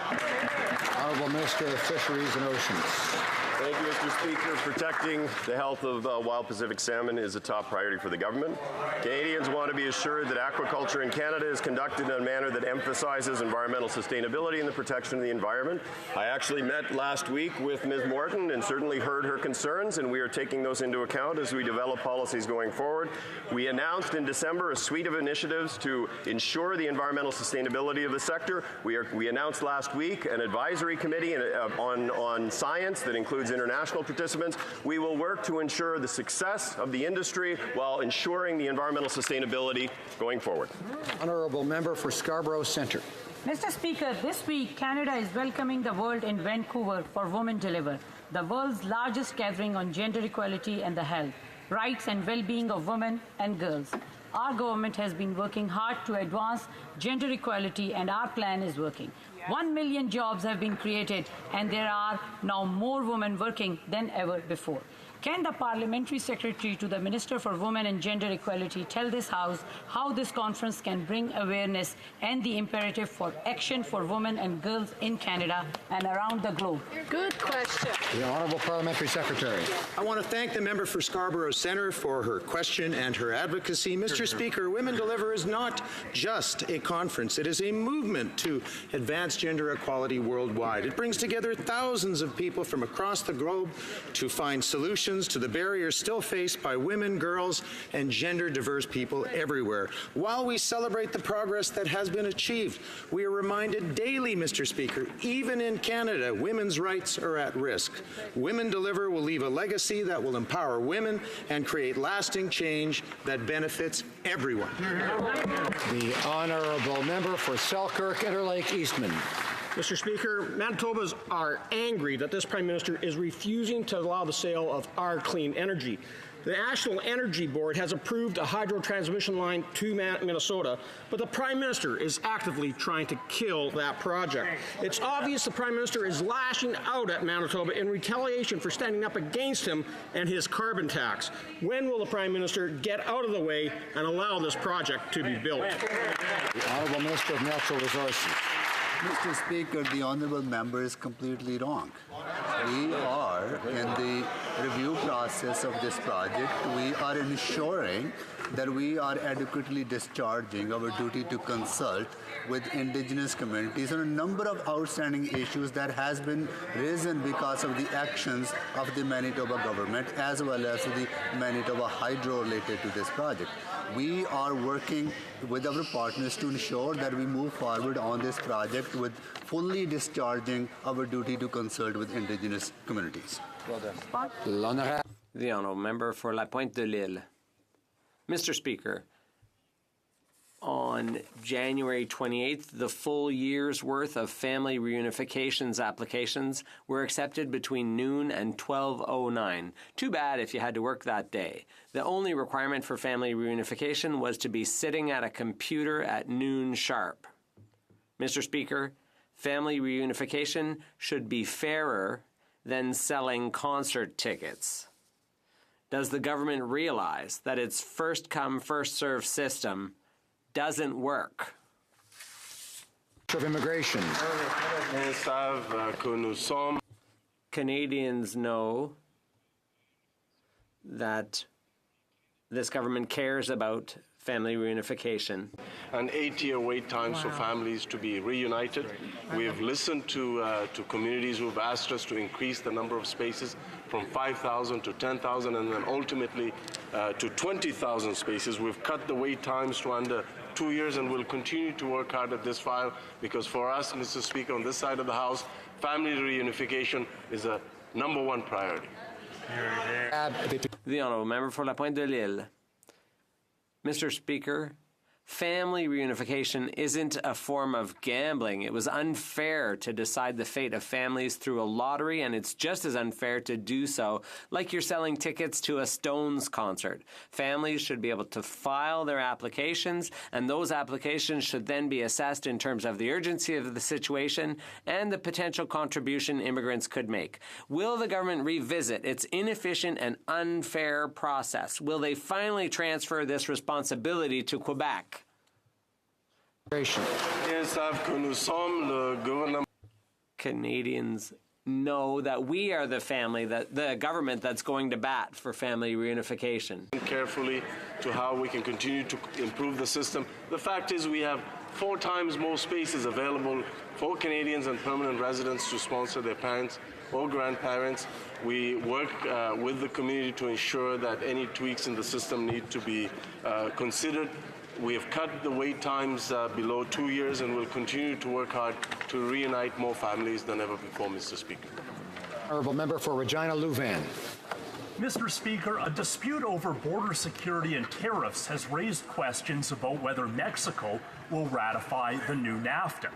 [SPEAKER 14] Honourable Minister of Fisheries and Oceans.
[SPEAKER 3] Thank you, Mr. Speaker. Protecting the health of wild Pacific salmon is a top priority for the government. Canadians want to be assured that aquaculture in Canada is conducted in a manner that emphasizes environmental sustainability and the protection of the environment. I actually met last week with Ms. Morton and certainly heard her concerns, and we are taking those into account as we develop policies going forward. We announced in December a suite of initiatives to ensure the environmental sustainability of the sector. We announced last week an advisory committee on science that includes international participants. We will work to ensure the success of the industry while ensuring the environmental sustainability going forward.
[SPEAKER 14] Honourable member for Scarborough Centre.
[SPEAKER 5] Mr. Speaker, this week Canada is welcoming the world in Vancouver for Women Deliver, the world's largest gathering on gender equality and the health, rights and well-being of women and girls. Our government has been working hard to advance gender equality, and our plan is working. 1 million jobs have been created, and there are now more women working than ever before. Can the Parliamentary Secretary to the Minister for Women and Gender Equality tell this House how this conference can bring awareness and the imperative for action for women and girls in Canada and around the globe?
[SPEAKER 15] Good question.
[SPEAKER 14] The Honourable Parliamentary Secretary.
[SPEAKER 10] I want to thank the member for Scarborough Centre for her question and her advocacy. Mr. Speaker, Women Deliver is not just a conference. It is a movement to advance gender equality worldwide. It brings together thousands of people from across the globe to find solutions to the barriers still faced by women, girls, and gender-diverse people everywhere. While we celebrate the progress that has been achieved, we are reminded daily, Mr. Speaker, even in Canada, women's rights are at risk. Women Deliver will leave a legacy that will empower women and create lasting change that benefits everyone.
[SPEAKER 14] The Honourable member for Selkirk, Interlake, Eastman.
[SPEAKER 21] Mr. Speaker, Manitobans are angry that this Prime Minister is refusing to allow the sale of our clean energy. The National Energy Board has approved a hydro transmission line to Minnesota, but the Prime Minister is actively trying to kill that project. It's obvious the Prime Minister is lashing out at Manitoba in retaliation for standing up against him and his carbon tax. When will the Prime Minister get out of the way and allow this project to be built?
[SPEAKER 14] The Honourable Minister of Natural Resources.
[SPEAKER 9] Mr. Speaker, the honourable member is completely wrong. We are in the review process of this project. We are ensuring that we are adequately discharging our duty to consult with Indigenous communities on a number of outstanding issues that has been risen because of the actions of the Manitoba government as well as the Manitoba Hydro related to this project. We are working with our partners to ensure that we move forward on this project with fully discharging our duty to consult with Indigenous communities.
[SPEAKER 17] Well done. The Honourable Member for La Pointe de l'Île. Mr. Speaker, on January 28th, the full year's worth of family reunifications applications were accepted between noon and 12:09. Too bad if you had to work that day. The only requirement for family reunification was to be sitting at a computer at noon sharp. Mr. Speaker, family reunification should be fairer than selling concert tickets. Does the government realize that its first-come, first-served system doesn't work?
[SPEAKER 14] Of Immigration.
[SPEAKER 17] Canadians know that this government cares about family reunification.
[SPEAKER 2] An 8-year wait time for families to be reunited. We have listened to communities who have asked us to increase the number of spaces from 5,000 to 10,000 and then ultimately to 20,000 spaces. We've cut the wait times to under 2 years and we'll continue to work hard at this file because for us, Mr. Speaker, on this side of the House, family reunification is a #1 priority.
[SPEAKER 17] The Honourable Member for La Pointe de l'Île. Mr. Speaker, family reunification isn't a form of gambling. It was unfair to decide the fate of families through a lottery, and it's just as unfair to do so like you're selling tickets to a Stones concert. Families should be able to file their applications, and those applications should then be assessed in terms of the urgency of the situation and the potential contribution immigrants could make. Will the government revisit its inefficient and unfair process? Will they finally transfer this responsibility to Quebec? Canadians know that we are the family, that the government that's going to bat for family reunification.
[SPEAKER 2] Carefully to how we can continue to improve the system. The fact is we have 4 times more spaces available for Canadians and permanent residents to sponsor their parents or grandparents. We work with the community to ensure that any tweaks in the system need to be considered. We have cut the wait times below 2 years and will continue to work hard to reunite more families than ever before, Mr. Speaker.
[SPEAKER 14] Honourable Member for Regina Louvain.
[SPEAKER 7] Mr. Speaker, a dispute over border security and tariffs has raised questions about whether Mexico will ratify the new NAFTA.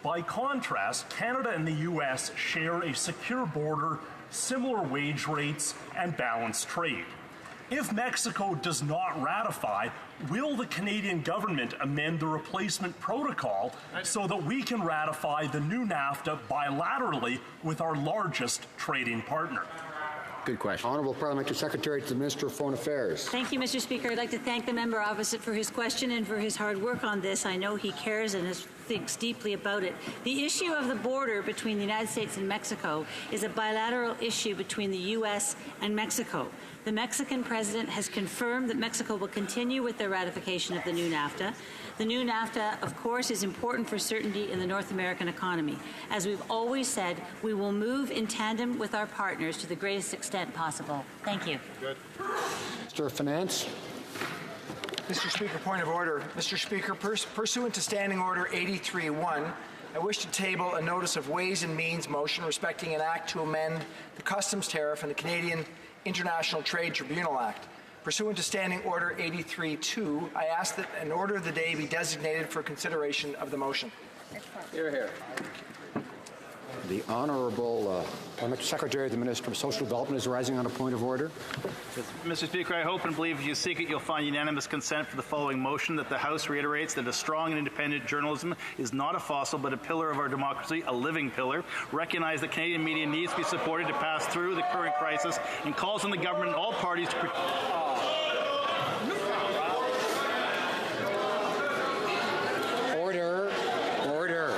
[SPEAKER 7] By contrast, Canada and the U.S. share a secure border, similar wage rates, and balanced trade. If Mexico does not ratify, will the Canadian government amend the replacement protocol so that we can ratify the new NAFTA bilaterally with our largest trading partner?
[SPEAKER 14] Good question. Honourable Parliamentary Secretary to the Minister of Foreign Affairs.
[SPEAKER 12] Thank you, Mr. Speaker. I'd like to thank the member opposite for his question and for his hard work on this. I know he cares and thinks deeply about it. The issue of the border between the United States and Mexico is a bilateral issue between the U.S. and Mexico. The Mexican president has confirmed that Mexico will continue with their ratification of the new NAFTA. The new NAFTA, of course, is important for certainty in the North American economy. As we've always said, we will move in tandem with our partners to the greatest extent possible. Thank you.
[SPEAKER 14] Good. Minister of Finance.
[SPEAKER 20] Mr. Speaker, point of order. Mr. Speaker, pursuant to Standing Order 83-1, I wish to table a notice of Ways and Means motion respecting an act to amend the customs tariff and the Canadian International Trade Tribunal Act. Pursuant to Standing Order 83-2, I ask that an order of the day be designated for consideration of the motion.
[SPEAKER 17] Hear, hear.
[SPEAKER 14] The Honourable Parliamentary Secretary of the Minister of Social Development is rising on a point of order.
[SPEAKER 16] Mr. Speaker, I hope and believe if you seek it, you'll find unanimous consent for the following motion that the House reiterates that a strong and independent journalism is not a fossil but a pillar of our democracy, a living pillar. Recognize that Canadian media needs to be supported to pass through the current crisis and calls on the government and all parties to
[SPEAKER 14] Order. Order.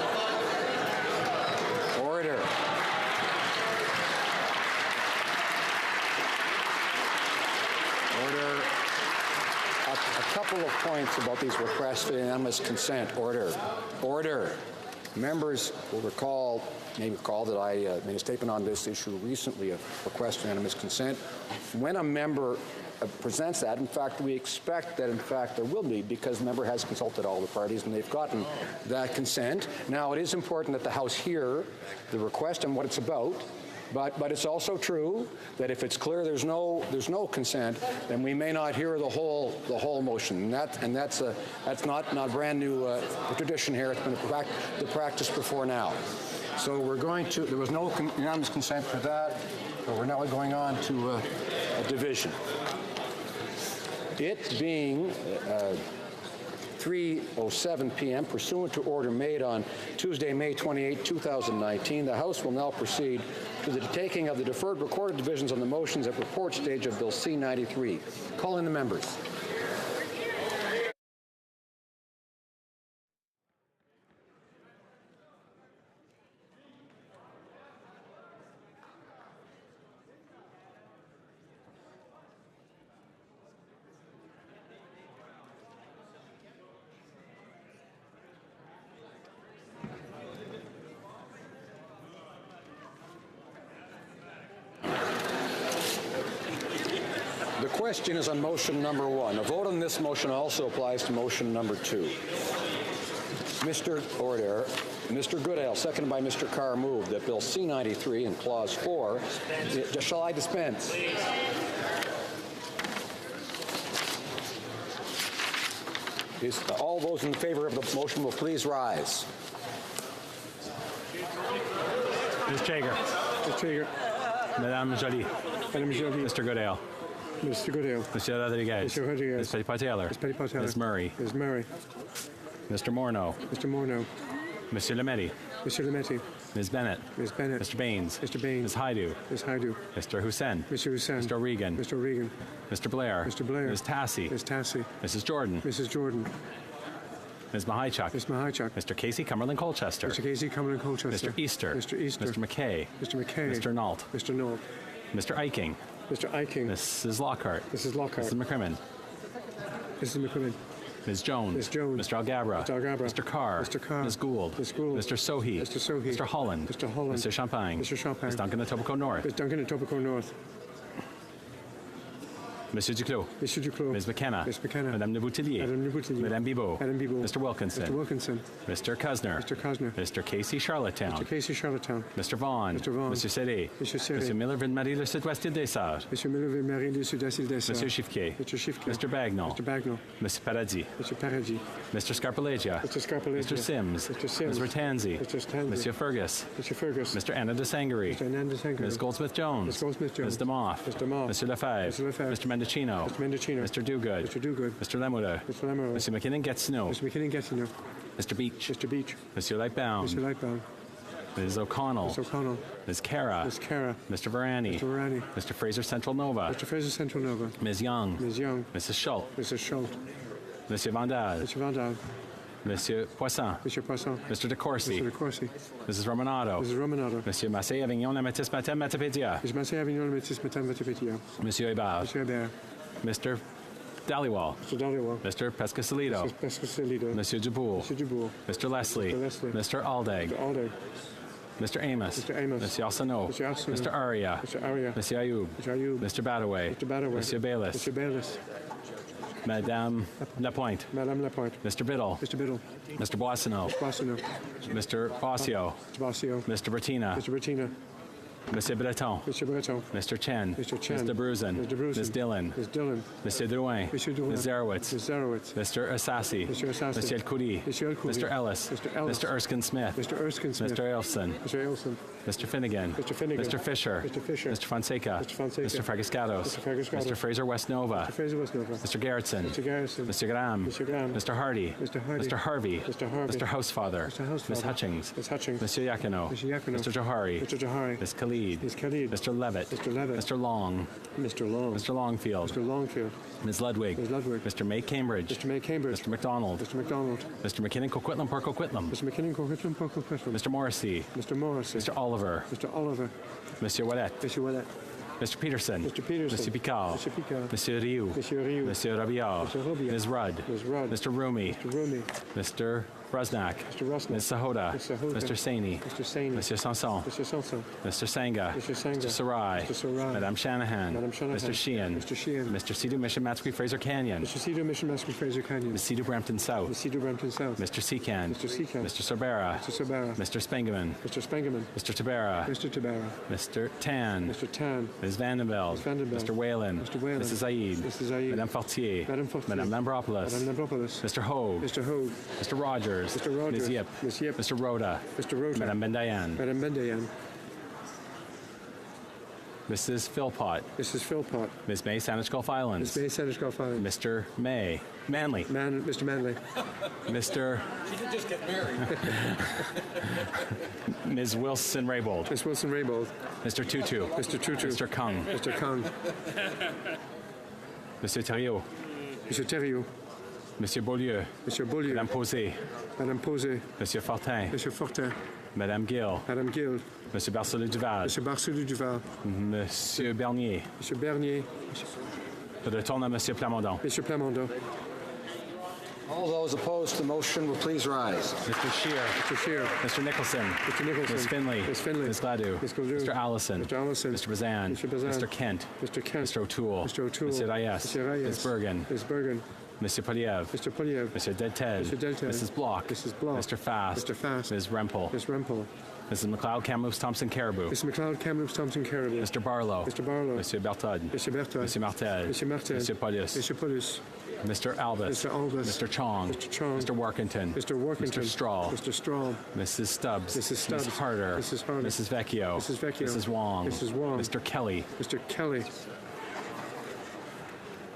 [SPEAKER 14] Order. Order. A couple of points about these requests for unanimous consent. Order. Order. Members will may recall that I made a statement on this issue recently, a request for unanimous consent. When a member presents that, in fact, we expect that, in fact, there will be, because the member has consulted all the parties and they've gotten that consent. Now, it is important that the House hear the request and what it's about. But it's also true that if it's clear there's no consent, then we may not hear the whole motion. And that's not brand new tradition here. It's been the practice before now. So we're going to. There was no unanimous consent for that. So we're now going on to a division. It being 3:07 p.m. pursuant to order made on Tuesday, May 28, 2019, the House will now proceed to the taking of the deferred recorded divisions on the motions at report stage of Bill C-93. Calling the members. question is on motion number 1. A vote on this motion also applies to motion number 2. Mr. Goodale, seconded by Mr. Carr, moved that Bill C-93 in Clause 4, shall I dispense? All those in favor of the motion will please rise.
[SPEAKER 11] Ms. Chager.
[SPEAKER 18] Ms. Chager.
[SPEAKER 11] Madame Joly.
[SPEAKER 18] Madame Joly.
[SPEAKER 11] Mr. Goodale.
[SPEAKER 18] Mr. Goodale.
[SPEAKER 11] Monsieur Rodriguez.
[SPEAKER 18] Mr. Rodriguez.
[SPEAKER 11] Ms. Petitpas-Taylor.
[SPEAKER 18] Ms. Petitpas-Taylor.
[SPEAKER 11] Ms. Murray.
[SPEAKER 18] Ms. Murray.
[SPEAKER 11] Mr. Morneau.
[SPEAKER 18] Mr. Morneau.
[SPEAKER 11] Monsieur Lametti.
[SPEAKER 18] Mr. Lametti.
[SPEAKER 11] Ms. Bennett.
[SPEAKER 18] Ms. Bennett.
[SPEAKER 11] Mr. Baines.
[SPEAKER 18] Mr. Baines.
[SPEAKER 11] Ms. Haidu.
[SPEAKER 18] Ms. Haidu.
[SPEAKER 11] Mr. Hussein.
[SPEAKER 18] Mr. Hussein.
[SPEAKER 11] Mr. Regan.
[SPEAKER 18] Mr. Regan.
[SPEAKER 11] Mr. Blair.
[SPEAKER 18] Mr. Blair.
[SPEAKER 11] Ms. Tassi.
[SPEAKER 18] Ms. Tassi.
[SPEAKER 11] Mrs. Jordan.
[SPEAKER 18] Mrs. Jordan.
[SPEAKER 11] Ms. Mahichuk.
[SPEAKER 18] Ms. Mahichuk.
[SPEAKER 11] Mr. Casey Cumberland Colchester.
[SPEAKER 18] Mr. Casey Cumberland Colchester.
[SPEAKER 11] Mr. Easter.
[SPEAKER 18] Mr. Easter.
[SPEAKER 11] Mr. McKay.
[SPEAKER 18] Mr. McKay.
[SPEAKER 11] Mr. Nault.
[SPEAKER 18] Mr. Nault.
[SPEAKER 11] Mr. Eiking.
[SPEAKER 18] Mr. Eiking.
[SPEAKER 11] Mrs. Lockhart.
[SPEAKER 18] Mrs. Lockhart.
[SPEAKER 11] Mrs. McCrimmon.
[SPEAKER 18] Mrs. McCrimmon.
[SPEAKER 11] Ms. Jones.
[SPEAKER 18] Ms. Jones.
[SPEAKER 11] Mr. Algabra.
[SPEAKER 18] Mr. Algabra.
[SPEAKER 11] Mr. Carr.
[SPEAKER 18] Mr. Carr.
[SPEAKER 11] Ms. Gould.
[SPEAKER 18] Ms. Gould.
[SPEAKER 11] Mr. Sohi.
[SPEAKER 18] Mr. Sohi.
[SPEAKER 11] Mr. Holland.
[SPEAKER 18] Mr. Holland.
[SPEAKER 11] Mr. Champagne.
[SPEAKER 18] Mr. Champagne.
[SPEAKER 11] Ms. Duncan Etobicoke North.
[SPEAKER 18] Ms. Duncan Etobicoke North.
[SPEAKER 11] Monsieur Duclos.
[SPEAKER 18] Mr. Duclos.
[SPEAKER 11] Ms. McKenna.
[SPEAKER 18] Ms. McKenna.
[SPEAKER 11] Madame Neboutillier.
[SPEAKER 18] Madame Neboutillier.
[SPEAKER 11] Madame Bibot.
[SPEAKER 18] Madame Bibot.
[SPEAKER 11] Mr. Wilkinson.
[SPEAKER 18] Mr. Wilkinson.
[SPEAKER 11] Mr. Kusner.
[SPEAKER 18] Mr. Kusner.
[SPEAKER 11] Mr. Casey Charlottetown.
[SPEAKER 18] Mr. Casey Charlottetown.
[SPEAKER 11] Mr. Vaughan.
[SPEAKER 18] Mr. Vaughan.
[SPEAKER 11] Monsieur Serré.
[SPEAKER 18] Monsieur Serré.
[SPEAKER 11] Monsieur Miller-Ville-Marie le Sud-Ouest île des Sœurs.
[SPEAKER 18] Monsieur Miller-Ville-Marie le Sud-Est île des Sœurs.
[SPEAKER 11] Monsieur Chiffquier.
[SPEAKER 18] Mr. Chiffquier.
[SPEAKER 11] Mr. Bagnall.
[SPEAKER 18] Mr. Bagnall.
[SPEAKER 11] Mr. Paradis.
[SPEAKER 18] Mr. Paradis.
[SPEAKER 11] Mr. Scarpalagia.
[SPEAKER 18] Mr. Scarpalagia.
[SPEAKER 11] Mr. Sims.
[SPEAKER 18] Mr. Sims.
[SPEAKER 11] Ms. Ratanzi.
[SPEAKER 18] Mr. Stanzi.
[SPEAKER 11] Monsieur Fergus.
[SPEAKER 18] Mr. Fergus.
[SPEAKER 11] Mr. Anna de Sangari.
[SPEAKER 18] Mr. Anna de Sangari.
[SPEAKER 11] Ms. Goldsmith-Jones.
[SPEAKER 18] Ms. Goldsmith-Jones.
[SPEAKER 11] Ms. DeMoff.
[SPEAKER 18] Ms. DeMoff.
[SPEAKER 11] Monsieur Lefebvre.
[SPEAKER 18] Mr. Lefebvre.
[SPEAKER 11] Mr. Mendocino.
[SPEAKER 18] Mr. Mendocino.
[SPEAKER 11] Mr. Dogood.
[SPEAKER 18] Mr. Dogood.
[SPEAKER 11] Mr. Lemuda.
[SPEAKER 18] Mr. Lemuel.
[SPEAKER 11] Monsieur McKinnon-Gatineau.
[SPEAKER 18] Mr. McKinnon-Gatineau.
[SPEAKER 11] Mr. Beach.
[SPEAKER 18] Mr. Beach.
[SPEAKER 11] Monsieur Lightbound.
[SPEAKER 18] Mr. Lightbound.
[SPEAKER 11] Ms. O'Connell.
[SPEAKER 18] Ms. O'Connell.
[SPEAKER 11] Ms. Cara.
[SPEAKER 18] Ms. Cara.
[SPEAKER 11] Mr. Varani.
[SPEAKER 18] Mr. Varani.
[SPEAKER 11] Mr. Fraser Central Nova.
[SPEAKER 18] Mr. Fraser Central Nova.
[SPEAKER 11] Ms. Young.
[SPEAKER 18] Ms. Young.
[SPEAKER 11] Mrs. Schultz.
[SPEAKER 18] Mrs. Schultz.
[SPEAKER 11] Monsieur Vandal.
[SPEAKER 18] Mr. Vandal.
[SPEAKER 11] Monsieur Poisson.
[SPEAKER 18] Monsieur Poisson.
[SPEAKER 11] Mr. De Corsi.
[SPEAKER 18] Mr. De Corsi.
[SPEAKER 11] Mrs. Romanato.
[SPEAKER 18] Mrs. Romanato.
[SPEAKER 11] Monsieur Massé Avignon Lamatis Matem Matapédia.
[SPEAKER 18] Monsieur Massé Avignon Lamatis Matem Matapédia.
[SPEAKER 11] Monsieur Hébert.
[SPEAKER 18] Monsieur Hébert.
[SPEAKER 11] Mr. Dhaliwal.
[SPEAKER 18] Mr. Dhaliwal.
[SPEAKER 11] Mr. Pescasolido.
[SPEAKER 18] Mr. Pescasolido.
[SPEAKER 11] Monsieur Duboul.
[SPEAKER 18] Monsieur Duboul.
[SPEAKER 11] Mr. Leslie.
[SPEAKER 18] Mr. Leslie.
[SPEAKER 11] Mr. Aldag.
[SPEAKER 18] Mr. Aldag.
[SPEAKER 11] Mr. Amos.
[SPEAKER 18] Mr. Amos.
[SPEAKER 11] Monsieur Arsenault.
[SPEAKER 18] Monsieur Arsenault.
[SPEAKER 11] Mr. Aria.
[SPEAKER 18] Mr. Aria.
[SPEAKER 11] Monsieur Ayoub.
[SPEAKER 18] Mr. Ayoub.
[SPEAKER 11] Mr. Badaway.
[SPEAKER 18] Mr. Badaway.
[SPEAKER 11] Monsieur Bayless.
[SPEAKER 18] Monsieur Bayless.
[SPEAKER 11] Madame Lapointe.
[SPEAKER 18] Madame Lapointe.
[SPEAKER 11] Mr. Biddle.
[SPEAKER 18] Mr. Biddle.
[SPEAKER 11] Mr. Boissonneau.
[SPEAKER 18] Boissonneau.
[SPEAKER 11] Mr. Bossio.
[SPEAKER 18] Mr. Bossio.
[SPEAKER 11] Mr. Bertina.
[SPEAKER 18] Mr. Bertina.
[SPEAKER 11] Monsieur Breton.
[SPEAKER 18] Mr. Breton.
[SPEAKER 11] Mr. Chen.
[SPEAKER 18] Mr. Chen.
[SPEAKER 11] Mr. Bruzen.
[SPEAKER 18] Mr. Bruzen.
[SPEAKER 11] Ms. Dillon.
[SPEAKER 18] Ms. Dillon.
[SPEAKER 11] Monsieur Drouin.
[SPEAKER 18] Monsieur Drouin.
[SPEAKER 11] Ms. Zarowitz.
[SPEAKER 18] Ms. Zarowitz.
[SPEAKER 11] Mr. Assassi.
[SPEAKER 18] Mr. Assassi.
[SPEAKER 11] Monsieur El Khoury.
[SPEAKER 18] Monsieur El Khoury.
[SPEAKER 11] Mr. Ellis.
[SPEAKER 18] Mr. Ellis.
[SPEAKER 11] Mr. Erskine Smith.
[SPEAKER 18] Mr. Erskine Smith.
[SPEAKER 11] Mr. Elson.
[SPEAKER 18] Mr. Elson.
[SPEAKER 11] Mr. Finnegan.
[SPEAKER 18] Mr. Finnegan.
[SPEAKER 11] Mr. Fisher.
[SPEAKER 18] Mr. Fisher.
[SPEAKER 11] Mr. Fonseca.
[SPEAKER 18] Mr. Fonseca.
[SPEAKER 11] Mr. Fragascatos.
[SPEAKER 18] Mr. Fragascatos.
[SPEAKER 11] Mr. Fraser West Nova.
[SPEAKER 18] Mr. Fraser West Nova.
[SPEAKER 11] Mr. Garretson.
[SPEAKER 18] Mr. Garrison.
[SPEAKER 11] Mr. Graham.
[SPEAKER 18] Mr. Graham.
[SPEAKER 11] Mr. Hardy.
[SPEAKER 18] Mr. Hardy.
[SPEAKER 11] Mr. Harvey.
[SPEAKER 18] Mr. Harvey.
[SPEAKER 11] Mr. Housefather.
[SPEAKER 18] Mr. Housefather.
[SPEAKER 11] Ms. Hutchings.
[SPEAKER 18] Ms. Hutchings.
[SPEAKER 11] Monsieur Yakino.
[SPEAKER 18] Mr. Yakino.
[SPEAKER 11] Mr. Johari.
[SPEAKER 18] Mr. Johari.
[SPEAKER 11] Ms. Khalid.
[SPEAKER 18] Ms. Khalid.
[SPEAKER 11] Mr. Levitt.
[SPEAKER 18] Mr. Levitt.
[SPEAKER 11] Mr. Long.
[SPEAKER 18] Mr. Long.
[SPEAKER 11] Mr. Longfield.
[SPEAKER 18] Mr. Longfield.
[SPEAKER 11] Ms. Ludwig.
[SPEAKER 18] Ms. Ludwig.
[SPEAKER 11] Mr. May Cambridge.
[SPEAKER 18] Mr. May Cambridge.
[SPEAKER 11] Mr. McDonald.
[SPEAKER 18] Mr. McDonald.
[SPEAKER 11] Mr. McKinnon Coquitlam Park Coquitlam.
[SPEAKER 18] Mr. McKinnon Coquitlam Park Coquitlam.
[SPEAKER 11] Mr. Morrissey.
[SPEAKER 18] Mr. Morrissey.
[SPEAKER 11] Mr. Oliver.
[SPEAKER 18] Mr. Oliver.
[SPEAKER 11] Monsieur Ouellet.
[SPEAKER 18] Mr. Ouellet.
[SPEAKER 11] Mr. Peterson.
[SPEAKER 18] Mr. Peterson.
[SPEAKER 11] Monsieur Picard.
[SPEAKER 18] Mr. Picard.
[SPEAKER 11] Monsieur Rioux.
[SPEAKER 18] Monsieur Rioux.
[SPEAKER 11] Monsieur Rabillard.
[SPEAKER 18] Mr. Rabillard.
[SPEAKER 11] Ms. Rudd.
[SPEAKER 18] Ms. Rudd.
[SPEAKER 11] Mr. Rumi.
[SPEAKER 18] Mr. Rumi.
[SPEAKER 11] Mr. Brusnak.
[SPEAKER 18] Mr. Rusnak.
[SPEAKER 11] Ms. Sahota.
[SPEAKER 18] Ms. Sahota.
[SPEAKER 11] Mr. Saini.
[SPEAKER 18] Mr. Saini.
[SPEAKER 11] Monsieur Sanson.
[SPEAKER 18] Mr. Sanson.
[SPEAKER 11] Mr. Sanga.
[SPEAKER 18] Mr. Sanga.
[SPEAKER 11] Mr. Sarai.
[SPEAKER 18] Mr. Sarai.
[SPEAKER 11] Madame Shanahan.
[SPEAKER 18] Madame Shanahan.
[SPEAKER 11] Mr. Sheehan.
[SPEAKER 18] Mr. Sheehan.
[SPEAKER 11] Mr. Cedar Mission Matsqui Fraser Canyon.
[SPEAKER 18] Mr. Cedar Mission Matsqui Fraser Canyon.
[SPEAKER 11] Ms. Cedar Brampton South.
[SPEAKER 18] Ms. Cedar Brampton South.
[SPEAKER 11] Mr. Secan.
[SPEAKER 18] Mr. Secan.
[SPEAKER 11] Mr. Sorbera.
[SPEAKER 18] Mr. Sorbera.
[SPEAKER 11] Mr. Spengeman.
[SPEAKER 18] Mr. Spengeman.
[SPEAKER 11] Mr. Tabera.
[SPEAKER 18] Mr. Tabara.
[SPEAKER 11] Mr. Tan.
[SPEAKER 18] Mr. Tan.
[SPEAKER 11] Ms. Vandenbeld.
[SPEAKER 18] Ms. Vandenbeld.
[SPEAKER 11] Mr. Whalen.
[SPEAKER 18] Mr. Whalen.
[SPEAKER 11] Mrs. Zaid.
[SPEAKER 18] Mrs. Zaid.
[SPEAKER 11] Madame Fortier.
[SPEAKER 18] Madame Fortier.
[SPEAKER 11] Madame Lambropoulos.
[SPEAKER 18] Madame Lambropoulos.
[SPEAKER 11] Mr. Hogue.
[SPEAKER 18] Mr. Hogue.
[SPEAKER 11] Mr. Rogers.
[SPEAKER 18] Mr. Rogers.
[SPEAKER 11] Ms. Yip.
[SPEAKER 18] Ms. Yip.
[SPEAKER 11] Mr. Rhoda.
[SPEAKER 18] Mr. Rhoda.
[SPEAKER 11] Madame Bendayan.
[SPEAKER 18] Madame Bendayan.
[SPEAKER 11] Mrs. Philpott.
[SPEAKER 18] Mrs. Philpott.
[SPEAKER 11] Ms. May, Saanich Gulf Islands.
[SPEAKER 18] Ms. May, Saanich Gulf Islands.
[SPEAKER 11] Mr. May. Manley.
[SPEAKER 18] Mr. Manley.
[SPEAKER 11] Mr.
[SPEAKER 18] She did just get married.
[SPEAKER 11] Ms. Wilson-Raybould.
[SPEAKER 18] Ms. Wilson-Raybould.
[SPEAKER 11] Mr. Tutu.
[SPEAKER 18] Mr. Tutu.
[SPEAKER 11] Mr. Kung.
[SPEAKER 18] Mr. Kung.
[SPEAKER 11] Monsieur Thériault.
[SPEAKER 18] Monsieur Thériault.
[SPEAKER 11] Monsieur Beaulieu.
[SPEAKER 18] Monsieur Beaulieu.
[SPEAKER 11] Madame Posé.
[SPEAKER 18] Madame Posé.
[SPEAKER 11] Monsieur Fortin.
[SPEAKER 18] Monsieur Fortin.
[SPEAKER 11] Madame Gill.
[SPEAKER 18] Madame Gill.
[SPEAKER 11] Monsieur Barcelou-Duval.
[SPEAKER 18] Monsieur Barcelou-Duval.
[SPEAKER 11] Monsieur Bernier.
[SPEAKER 18] Monsieur Bernier.
[SPEAKER 11] Je retourne à Monsieur Plamondon.
[SPEAKER 18] Monsieur Plamondon.
[SPEAKER 14] All those opposed to the motion will please rise.
[SPEAKER 11] Mr. Scheer.
[SPEAKER 18] Mr. Scheer.
[SPEAKER 11] Mr. Nicholson.
[SPEAKER 18] Mr. Nicholson.
[SPEAKER 11] Ms. Finley.
[SPEAKER 18] Ms. Finley.
[SPEAKER 11] Ms. Gladue.
[SPEAKER 18] Ms. Gladue.
[SPEAKER 11] Mr. Allison.
[SPEAKER 18] Mr. Allison.
[SPEAKER 11] Mr. Bazan.
[SPEAKER 18] Mr. Bazan.
[SPEAKER 11] Mr. Kent.
[SPEAKER 18] Mr. Kent.
[SPEAKER 11] Mr. O'Toole.
[SPEAKER 18] Mr. O'Toole.
[SPEAKER 11] Mr. Reyes.
[SPEAKER 18] Mr. Reyes.
[SPEAKER 11] Ms. Bergen.
[SPEAKER 18] Ms. Bergen.
[SPEAKER 11] Mr. Poliev.
[SPEAKER 18] Mr. Poliev.
[SPEAKER 11] Mr. Delted.
[SPEAKER 18] Mr. Delted.
[SPEAKER 11] Mrs. Block.
[SPEAKER 18] Mrs. Block.
[SPEAKER 11] Mr. Fast.
[SPEAKER 18] Mr. Fast.
[SPEAKER 11] Ms. Rempel.
[SPEAKER 18] Ms. Rempel.
[SPEAKER 11] Mrs. McLeod, Kamloops, Thompson, Caribou.
[SPEAKER 18] Mr. McLeod, Kamloops, Thompson, Caribou.
[SPEAKER 11] Mr. Barlow.
[SPEAKER 18] Mr. Barlow.
[SPEAKER 11] Monsieur Berthold.
[SPEAKER 18] Mr. Berthold.
[SPEAKER 11] Monsieur Martel.
[SPEAKER 18] Mr. Martel.
[SPEAKER 11] Monsieur Paulus.
[SPEAKER 18] Mr. Paulus.
[SPEAKER 11] Mr. Albus.
[SPEAKER 18] Mr. Albus.
[SPEAKER 11] Mr. Chong.
[SPEAKER 18] Mr. Chong.
[SPEAKER 11] Mr. Workington.
[SPEAKER 18] Mr. Workington.
[SPEAKER 11] Mr. Strahl.
[SPEAKER 18] Mr. Strahl.
[SPEAKER 11] Mrs. Stubbs.
[SPEAKER 18] Mrs. Stubbs.
[SPEAKER 11] Ms. Harder.
[SPEAKER 18] Mrs. Harder.
[SPEAKER 11] Mrs. Vecchio.
[SPEAKER 18] Mrs. Vecchio.
[SPEAKER 11] Mrs. Wong.
[SPEAKER 18] Mrs. Wong.
[SPEAKER 11] Mr. Kelly.
[SPEAKER 18] Mr. Kelly.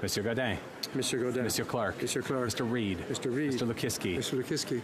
[SPEAKER 11] Monsieur Godin.
[SPEAKER 18] Mr. Godin.
[SPEAKER 11] Monsieur Clark.
[SPEAKER 18] Mr. Clark.
[SPEAKER 11] Mr. Reed.
[SPEAKER 18] Mr. Reed.
[SPEAKER 11] Mr. Lukiski.
[SPEAKER 18] Mr. Lukiski.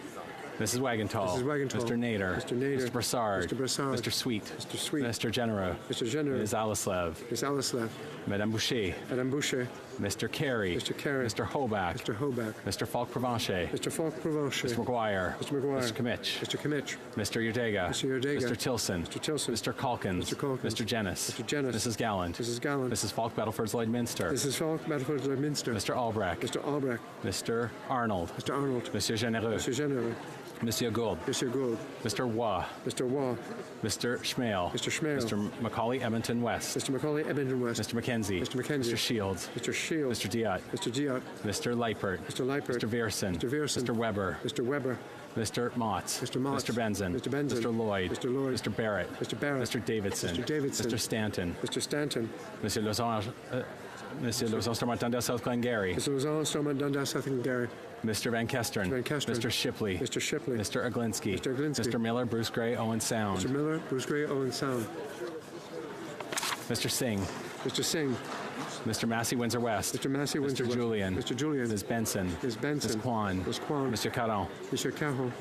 [SPEAKER 11] Mrs. Wagenthal.
[SPEAKER 18] Mrs. Wagenthal.
[SPEAKER 11] Mr. Nader.
[SPEAKER 18] Mr. Nader.
[SPEAKER 11] Mr. Brassard.
[SPEAKER 18] Mr. Brassard.
[SPEAKER 11] Mr. Sweet.
[SPEAKER 18] Mr. Sweet.
[SPEAKER 11] Mr. Genera.
[SPEAKER 18] Mr. Genera.
[SPEAKER 11] Ms. Alislev.
[SPEAKER 18] Ms. Alislev.
[SPEAKER 11] Madame Boucher.
[SPEAKER 18] Madame Boucher.
[SPEAKER 11] Mr. Carey.
[SPEAKER 18] Mr. Carey.
[SPEAKER 11] Mr. Hoback.
[SPEAKER 18] Mr. Hoback.
[SPEAKER 11] Mr. Falk Provencher.
[SPEAKER 18] Mr. Falk Provencher.
[SPEAKER 11] Mr. McGuire.
[SPEAKER 18] Mr. McGuire.
[SPEAKER 11] Mr. Kimmich.
[SPEAKER 18] Mr. Kimmich.
[SPEAKER 11] Mr. Yurdega.
[SPEAKER 18] Mr. Yurdega.
[SPEAKER 11] Mr. Tilson.
[SPEAKER 18] Mr. Tilson.
[SPEAKER 11] Mr. Calkins.
[SPEAKER 18] Mr. Calkins.
[SPEAKER 11] Mr. Jennis.
[SPEAKER 18] Mr. Jennis.
[SPEAKER 11] Mrs. Gallant.
[SPEAKER 18] Mrs. Gallant.
[SPEAKER 11] Mrs. Falk, Battleford's Lloydminster.
[SPEAKER 18] Mrs. Falk, Battleford, Lloydminster.
[SPEAKER 11] Mr. Albrecht.
[SPEAKER 18] Mr. Albrecht.
[SPEAKER 11] Mr. Arnold.
[SPEAKER 18] Mr. Arnold.
[SPEAKER 11] Monsieur Genereux.
[SPEAKER 18] Mr. Genereux.
[SPEAKER 11] Monsieur Gould.
[SPEAKER 18] Monsieur Gould.
[SPEAKER 11] Mr. Waugh.
[SPEAKER 18] Mr. Waugh.
[SPEAKER 11] Mr. Schmale.
[SPEAKER 18] Mr. Schmale.
[SPEAKER 11] Mr. Macaulay Edmonton West.
[SPEAKER 18] Mr. Macaulay Edmonton West.
[SPEAKER 11] Mr. McKenzie.
[SPEAKER 18] Mr. McKenzie.
[SPEAKER 11] Mr. Shields.
[SPEAKER 18] Mr. Shields.
[SPEAKER 11] Mr. Diot.
[SPEAKER 18] Mr. Diot.
[SPEAKER 11] Mr. Leipert.
[SPEAKER 18] Mr. Leipert.
[SPEAKER 11] Mr. Vierson.
[SPEAKER 18] Mr. Vierson.
[SPEAKER 11] Mr. Weber.
[SPEAKER 18] Mr. Weber.
[SPEAKER 11] Mr. Motts.
[SPEAKER 18] Mr. Motts.
[SPEAKER 11] Mr. Benson.
[SPEAKER 18] Mr. Benson.
[SPEAKER 11] Mr. Lloyd.
[SPEAKER 18] Mr. Lloyd.
[SPEAKER 11] Mr. Barrett.
[SPEAKER 18] Mr. Barrett.
[SPEAKER 11] Mr. Davidson.
[SPEAKER 18] Mr. Davidson.
[SPEAKER 11] Mr. Stanton.
[SPEAKER 18] Mr. Stanton.
[SPEAKER 11] Monsieur Lausanne Stormont Dundas South Glengarry.
[SPEAKER 18] Mr. Lausanne Stormont Dundas South Glengarry.
[SPEAKER 11] Mr. Van Kestern.
[SPEAKER 18] Mr. Van Kestern.
[SPEAKER 11] Mr. Shipley.
[SPEAKER 18] Mr. Shipley.
[SPEAKER 11] Mr. Aglinski.
[SPEAKER 18] Mr. Aglinski.
[SPEAKER 11] Mr. Miller, Bruce Gray, Owen Sound.
[SPEAKER 18] Mr. Miller, Bruce Gray, Owen Sound.
[SPEAKER 11] Mr. Singh.
[SPEAKER 18] Mr. Singh.
[SPEAKER 11] Mr. Massey, Windsor West.
[SPEAKER 18] Mr. Massey, Windsor
[SPEAKER 11] Mr.
[SPEAKER 18] West.
[SPEAKER 11] Julian.
[SPEAKER 18] Mr. Julian.
[SPEAKER 11] Ms. Benson.
[SPEAKER 18] Ms. Benson.
[SPEAKER 11] Ms. Kwan.
[SPEAKER 18] Ms. Kwan.
[SPEAKER 11] Monsieur Caron.
[SPEAKER 18] Monsieur Caron.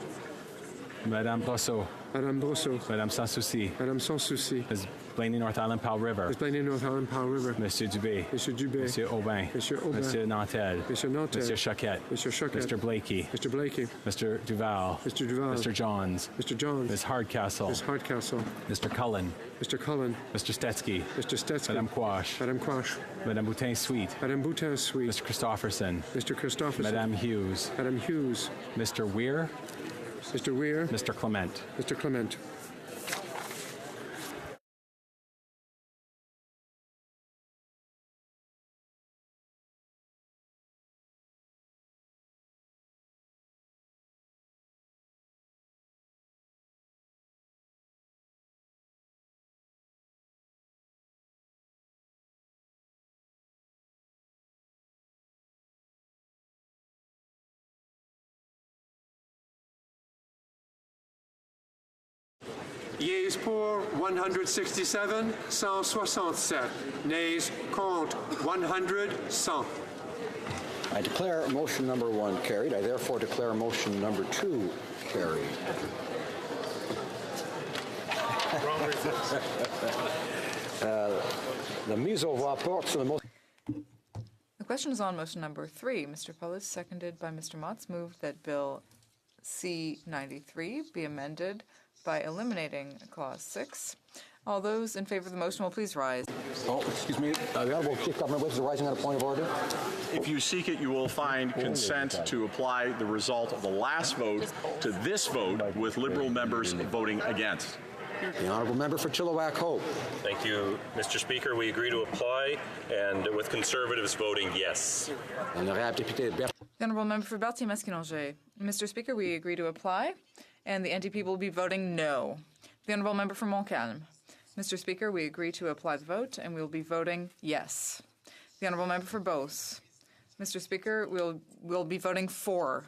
[SPEAKER 11] Madame Brosseau.
[SPEAKER 18] Madame Brosseau.
[SPEAKER 11] Madame Sans Souci.
[SPEAKER 18] Madame Sans Souci.
[SPEAKER 11] Ms. Blaney, North Island, Powell River.
[SPEAKER 18] Ms. Blaney, North Island, Powell River.
[SPEAKER 11] Monsieur Dubé.
[SPEAKER 18] Monsieur Dubé.
[SPEAKER 11] Monsieur Aubin.
[SPEAKER 18] Monsieur Aubin.
[SPEAKER 11] Monsieur Nantel.
[SPEAKER 18] Monsieur Nantel.
[SPEAKER 11] Monsieur Choquette.
[SPEAKER 18] Monsieur Choquette.
[SPEAKER 11] Mr. Blakey.
[SPEAKER 18] Mr. Blakey.
[SPEAKER 11] Mr. Duval.
[SPEAKER 18] Mr. Duval.
[SPEAKER 11] Mr. Johns.
[SPEAKER 18] Mr. Johns.
[SPEAKER 11] Ms. Hardcastle.
[SPEAKER 18] Ms. Hardcastle.
[SPEAKER 11] Mr. Cullen.
[SPEAKER 18] Mr. Cullen.
[SPEAKER 11] Mr. Stetsky.
[SPEAKER 18] Mr. Stetsky.
[SPEAKER 11] Madame Quash.
[SPEAKER 18] Madame Quash.
[SPEAKER 11] Madame Boutin Sweet.
[SPEAKER 18] Madame Boutin Sweet.
[SPEAKER 11] Mr. Christofferson.
[SPEAKER 18] Mr. Christopherson.
[SPEAKER 11] Madame Hughes.
[SPEAKER 18] Madame Hughes.
[SPEAKER 11] Mr. Weir.
[SPEAKER 18] Mr. Weir.
[SPEAKER 11] Mr. Clement.
[SPEAKER 18] Mr. Clement.
[SPEAKER 4] Yeas pour 167, 167. Nays contre 100, 100.
[SPEAKER 14] I declare motion number 1 carried. I therefore declare motion number 2 carried. The mise au voix porte sur le motion.
[SPEAKER 13] The question is on motion number 3. Mr. Paulus, seconded by Mr. Motts, moved that Bill C-93 be amended by eliminating Clause 6. All those in favor of the motion will please rise.
[SPEAKER 14] Oh, excuse me. The Honourable Chief Government Whip is rising on a point of order.
[SPEAKER 22] If you seek it, you will find consent to apply the result of the last vote to this vote, with Liberal members voting against.
[SPEAKER 14] The Honourable Member for Chilliwack Hope.
[SPEAKER 23] Thank you, Mr. Speaker. We agree to apply, and with Conservatives voting yes.
[SPEAKER 13] The Honourable Member for Berthier-Masquinongé. Mr. Speaker, we agree to apply, and the NDP will be voting no. The Honourable Member for Montcalm. Mr. Speaker, we agree to apply the vote, and we will be voting yes. The Honourable Member for Beauce. Mr. Speaker, we'll be voting for.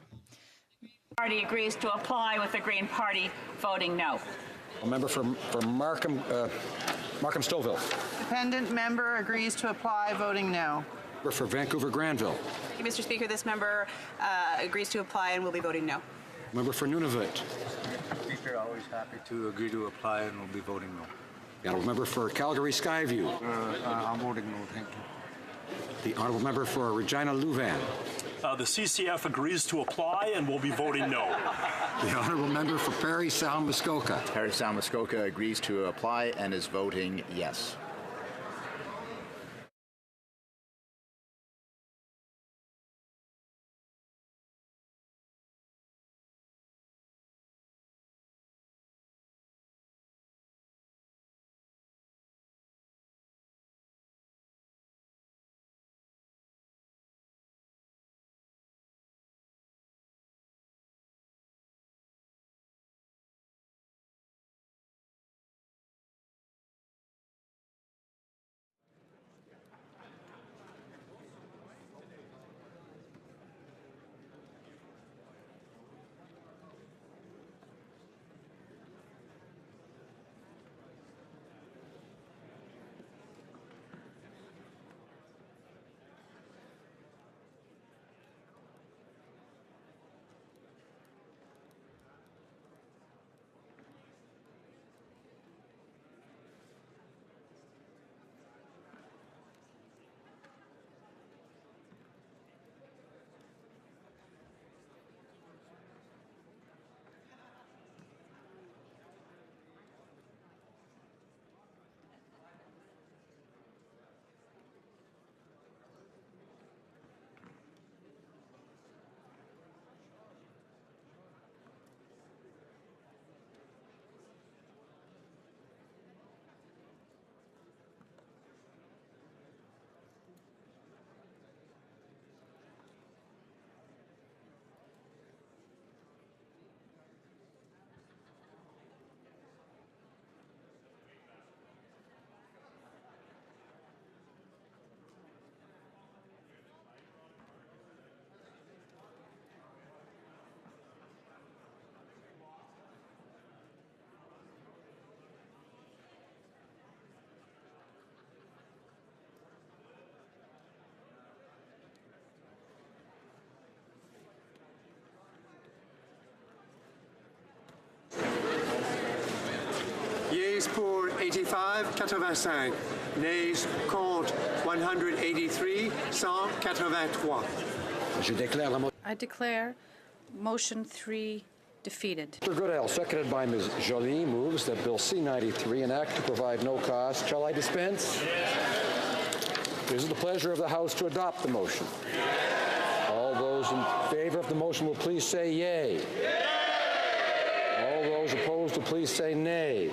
[SPEAKER 24] Party agrees to apply, with the Green Party voting no.
[SPEAKER 14] A member for Markham Stouffville.
[SPEAKER 25] Dependent member agrees to apply, voting no.
[SPEAKER 14] Member for Vancouver Granville.
[SPEAKER 24] Mr. Speaker, this member agrees to apply and will be voting no.
[SPEAKER 14] Member for Nunavut.
[SPEAKER 27] Speaker, always happy to agree to apply and will be voting no.
[SPEAKER 14] The Honourable Member for Calgary Skyview.
[SPEAKER 27] I'm voting no, thank you.
[SPEAKER 14] The Honourable Member for Regina Louvain.
[SPEAKER 7] The CCF agrees to apply and will be voting no.
[SPEAKER 14] The Honourable Member for Parry Sound Muskoka.
[SPEAKER 28] Parry Sound Muskoka agrees to apply and is voting yes.
[SPEAKER 4] Yeas pour 85, 85. Nays, contre 183, 183.
[SPEAKER 1] I declare motion 3 defeated.
[SPEAKER 14] Mr. Goodale, seconded by Ms. Joly, moves that Bill C-93, an act to provide no cost. Shall I dispense? It is the pleasure of the House to adopt the motion. All those in favor of the motion will please say yea. All those opposed will please say nay.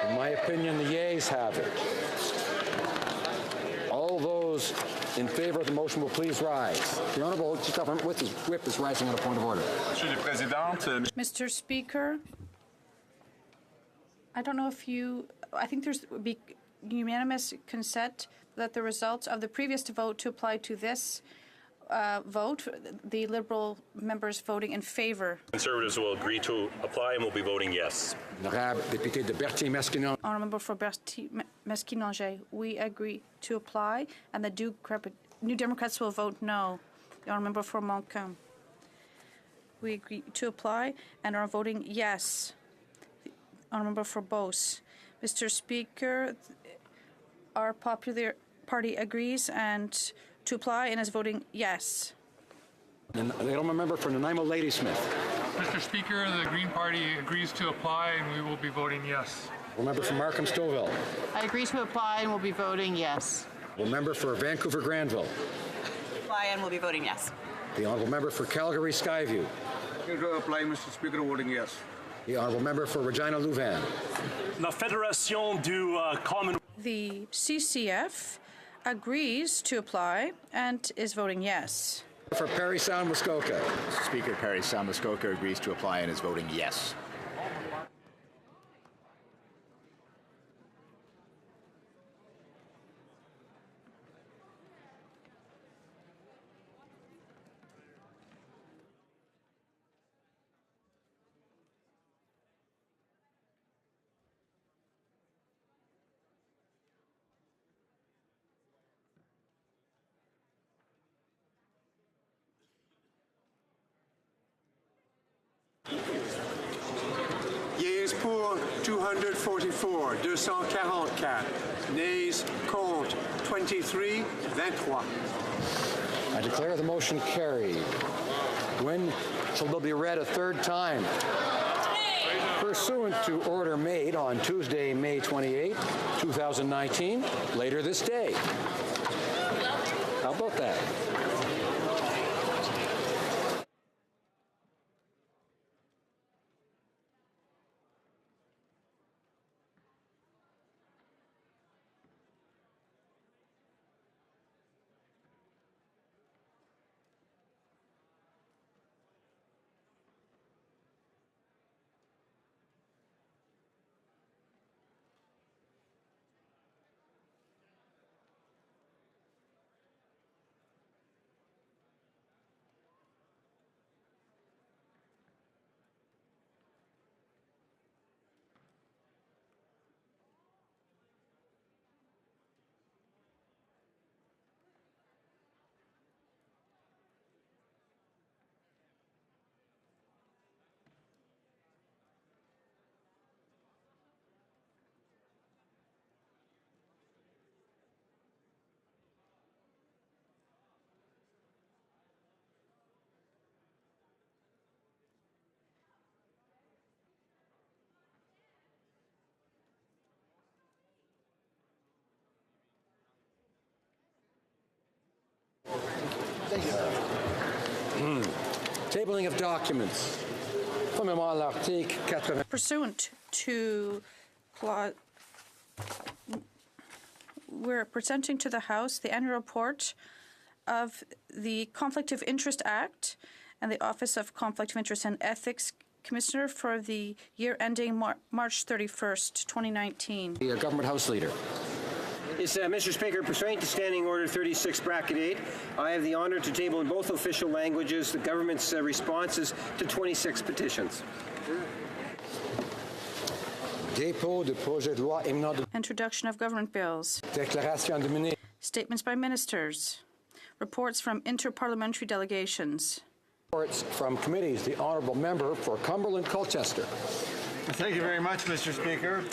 [SPEAKER 14] In my opinion, the yeas have it. All those in favor of the motion will please rise. The Honourable Government with his whip is rising on a point of order.
[SPEAKER 1] Mr. Speaker, I don't know if I think there's be unanimous consent that the results of the previous vote to apply to this vote, the Liberal members voting in favor.
[SPEAKER 23] Conservatives will agree to apply and will be voting yes.
[SPEAKER 1] Honourable Member for Berthier-Maskinongé, we agree to apply, and the New Democrats will vote no. The Honourable Member for Montcalm, we agree to apply and are voting yes. The Honourable Member for Beauce. Mr. Speaker, our Popular Party agrees and to apply and is voting yes.
[SPEAKER 14] And the Honourable Member for Nanaimo Ladysmith.
[SPEAKER 3] Mr. Speaker, the Green Party agrees to apply and we will be voting yes.
[SPEAKER 14] The member for Markham Stouffville.
[SPEAKER 25] I agree to apply and will be voting yes.
[SPEAKER 14] The member for Vancouver Granville.
[SPEAKER 24] Apply and will be voting yes.
[SPEAKER 14] The honourable member for Calgary Skyview.
[SPEAKER 27] To apply, Mr. Speaker, voting yes.
[SPEAKER 14] The honourable member for Regina Louvain.
[SPEAKER 7] La Fédération du Common.
[SPEAKER 1] The CCF agrees to apply and is voting yes.
[SPEAKER 14] For Parry Sound Muskoka.
[SPEAKER 28] Mr. Speaker, Parry Sound Muskoka agrees to apply and is voting yes.
[SPEAKER 4] Yeas pour 244, 244. Nays, contre 23, 23.
[SPEAKER 14] I declare the motion carried. When shall bill be read a third time? Pursuant to order made on Tuesday, May 28, 2019, later this day. How about that? Tabling of documents.
[SPEAKER 1] Pursuant to clause, we're presenting to the House the annual report of the Conflict of Interest Act and the Office of Conflict of Interest and Ethics Commissioner for the year ending March 31st, 2019.
[SPEAKER 14] The Government House Leader.
[SPEAKER 5] Yes, Mr. Speaker, pursuant to Standing Order 36, Bracket 8, I have the honour to table in both official languages the government's responses to 26 petitions.
[SPEAKER 1] Introduction of government bills. Statements by ministers. Reports from interparliamentary delegations.
[SPEAKER 14] Reports from committees. The Honourable Member for Cumberland Colchester.
[SPEAKER 6] Thank you very much, Mr. Speaker.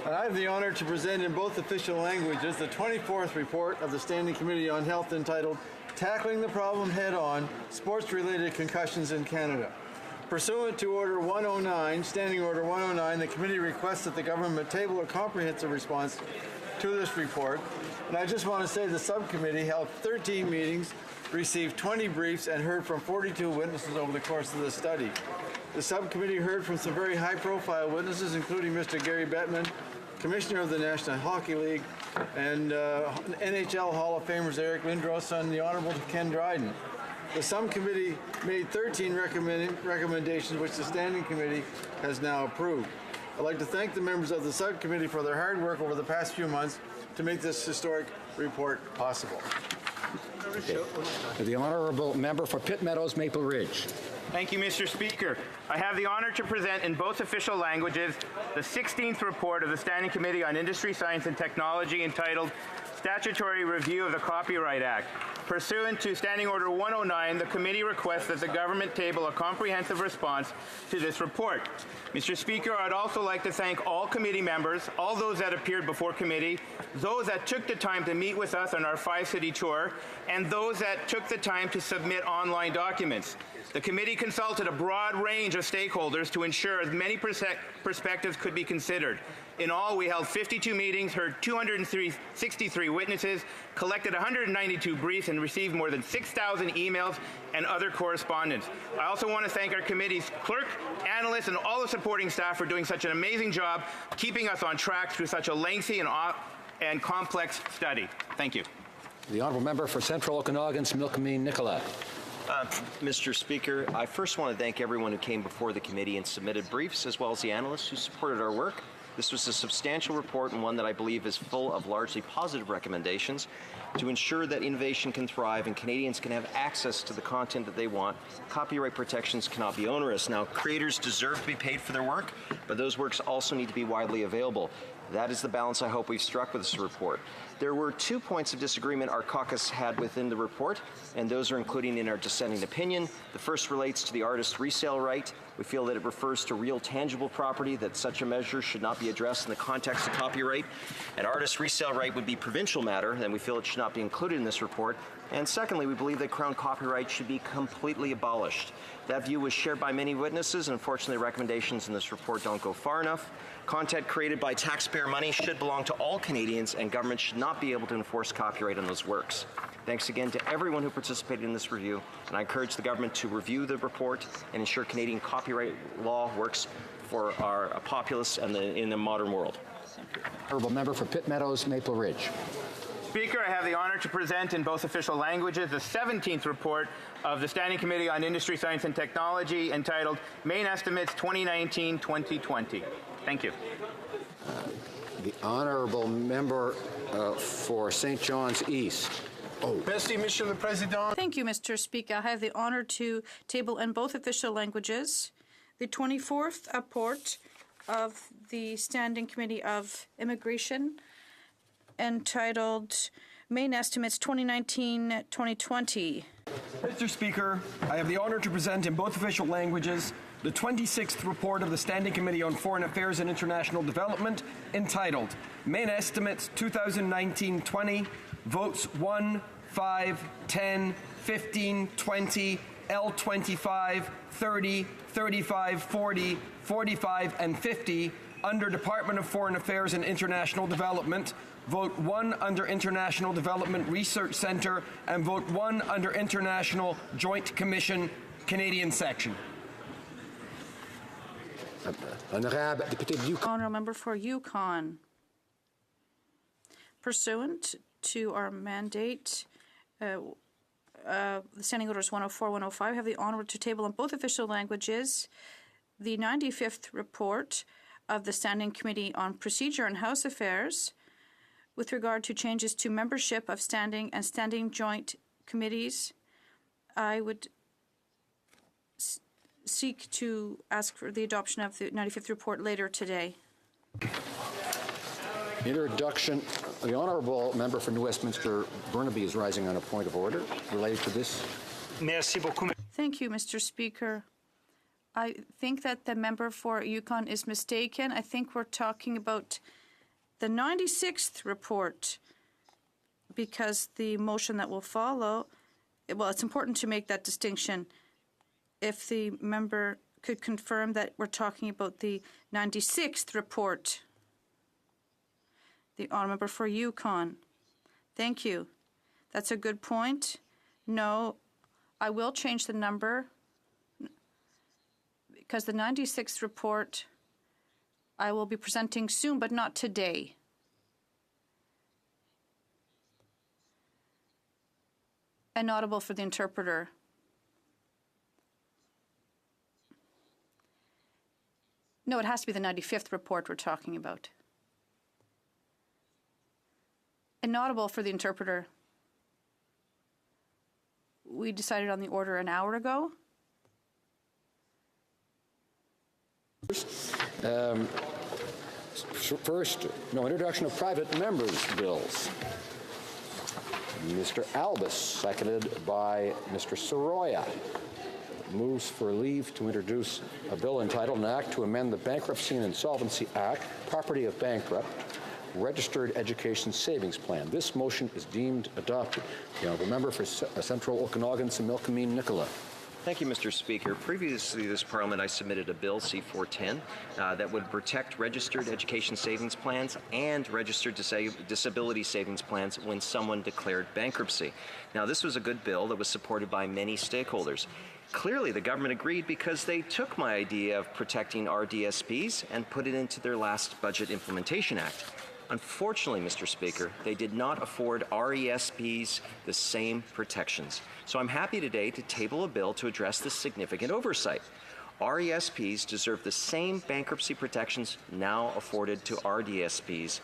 [SPEAKER 6] And I have the honor to present in both official languages the 24th report of the Standing Committee on Health entitled Tackling the Problem Head-On, Sports-Related Concussions in Canada. Pursuant to Order 109, Standing Order 109, the committee requests that the government table a comprehensive response to this report. And I just want to say the subcommittee held 13 meetings, received 20 briefs, and heard from 42 witnesses over the course of the study. The subcommittee heard from some very high-profile witnesses, including Mr. Gary Bettman, Commissioner of the National Hockey League, and NHL Hall of Famers Eric Lindros and the Honourable Ken Dryden. The subcommittee made 13 recommendations, which the Standing Committee has now approved. I'd like to thank the members of the subcommittee for their hard work over the past few months to make this historic report possible.
[SPEAKER 14] Okay. The Honourable Member for Pitt Meadows, Maple Ridge.
[SPEAKER 8] Thank you, Mr. Speaker. I have the honor to present in both official languages the 16th report of the Standing Committee on Industry, Science and Technology entitled Statutory Review of the Copyright Act. Pursuant to Standing Order 109, the committee requests that the government table a comprehensive response to this report. Mr. Speaker, I'd also like to thank all committee members, all those that appeared before committee, those that took the time to meet with us on our 5-city tour, and those that took the time to submit online documents. The committee consulted a broad range of stakeholders to ensure as many perspectives could be considered. In all, we held 52 meetings, heard 263 witnesses, collected 192 briefs, and received more than 6,000 emails and other correspondence. I also want to thank our committee's clerk, analysts, and all the supporting staff for doing such an amazing job, keeping us on track through such a lengthy and complex study. Thank you.
[SPEAKER 14] The Honourable Member for Central Okanagan's Milkameen Nicola.
[SPEAKER 9] Mr. Speaker, I first want to thank everyone who came before the committee and submitted briefs, as well as the analysts who supported our work. This was a substantial report and one that I believe is full of largely positive recommendations to ensure that innovation can thrive and Canadians can have access to the content that they want. Copyright protections cannot be onerous. Now, creators deserve to be paid for their work, but those works also need to be widely available. That is the balance I hope we've struck with this report. There were 2 points of disagreement our caucus had within the report, and those are included in our dissenting opinion. The first relates to the artist resale right. We feel that it refers to real tangible property, that such a measure should not be addressed in the context of copyright. An artist resale right would be provincial matter, and we feel it should not be included in this report. And secondly, we believe that Crown copyright should be completely abolished. That view was shared by many witnesses, and unfortunately recommendations in this report don't go far enough. Content created by taxpayer money should belong to all Canadians, and government should not be able to enforce copyright on those works. Thanks again to everyone who participated in this review, and I encourage the government to review the report and ensure Canadian copyright law works for our populace and in the modern world.
[SPEAKER 14] Honourable Member for Pitt Meadows, Maple Ridge.
[SPEAKER 8] Speaker, I have the honor to present in both official languages the 17th report of the Standing Committee on Industry, Science and Technology entitled Main Estimates 2019-2020. Thank you.
[SPEAKER 14] The Honourable Member for St. John's East.
[SPEAKER 1] Thank you, Mr. Speaker. I have the honor to table in both official languages the 24th report of the Standing Committee of Immigration entitled Main Estimates 2019-2020.
[SPEAKER 10] Mr. Speaker, I have the honor to present in both official languages the 26th report of the Standing Committee on Foreign Affairs and International Development entitled Main Estimates 2019-20, Votes 1, 5, 10, 15, 20, L25, 30, 35, 40, 45, and 50 under Department of Foreign Affairs and International Development, Vote 1 under International Development Research Centre, and Vote 1 under International Joint Commission, Canadian Section.
[SPEAKER 1] Honourable Member for Yukon. Pursuant to our mandate, the Standing Orders 104, 105 have the honour to table in both official languages the 95th report of the Standing Committee on Procedure and House Affairs with regard to changes to membership of standing and standing joint committees. I would seek to ask for the adoption of the 95th report later today.
[SPEAKER 14] Introduction. The Honourable Member for New Westminster Burnaby is rising on a point of order related to this.
[SPEAKER 1] Thank you, Mr. Speaker. I think that the member for Yukon is mistaken. I think we're talking about the 96th report, because the motion that will follow, well, it's important to make that distinction. If the member could confirm that we're talking about the 96th report. The honourable member for Yukon. Thank you. That's a good point. No, I will change the number, because the 96th report I will be presenting soon, but not today. Inaudible for the interpreter. No, it has to be the 95th report we're talking about. Inaudible for the interpreter. We decided on the order an hour ago.
[SPEAKER 14] First, no introduction of private members' bills. Mr. Albus, seconded by Mr. Soroya, moves for leave to introduce a bill entitled An Act to Amend the Bankruptcy and Insolvency Act, Property of Bankrupt, Registered Education Savings Plan. This motion is deemed adopted. The honourable member for Central Okanagan, Similkameen Nicola.
[SPEAKER 9] Thank you, Mr. Speaker. Previously this Parliament, I submitted a bill, C-410, that would protect registered education savings plans and registered disability savings plans when someone declared bankruptcy. Now, this was a good bill that was supported by many stakeholders. Clearly, the government agreed because they took my idea of protecting RDSPs and put it into their last Budget Implementation Act. Unfortunately, Mr. Speaker, they did not afford RESPs the same protections. So I'm happy today to table a bill to address this significant oversight. RESPs deserve the same bankruptcy protections now afforded to RDSPs.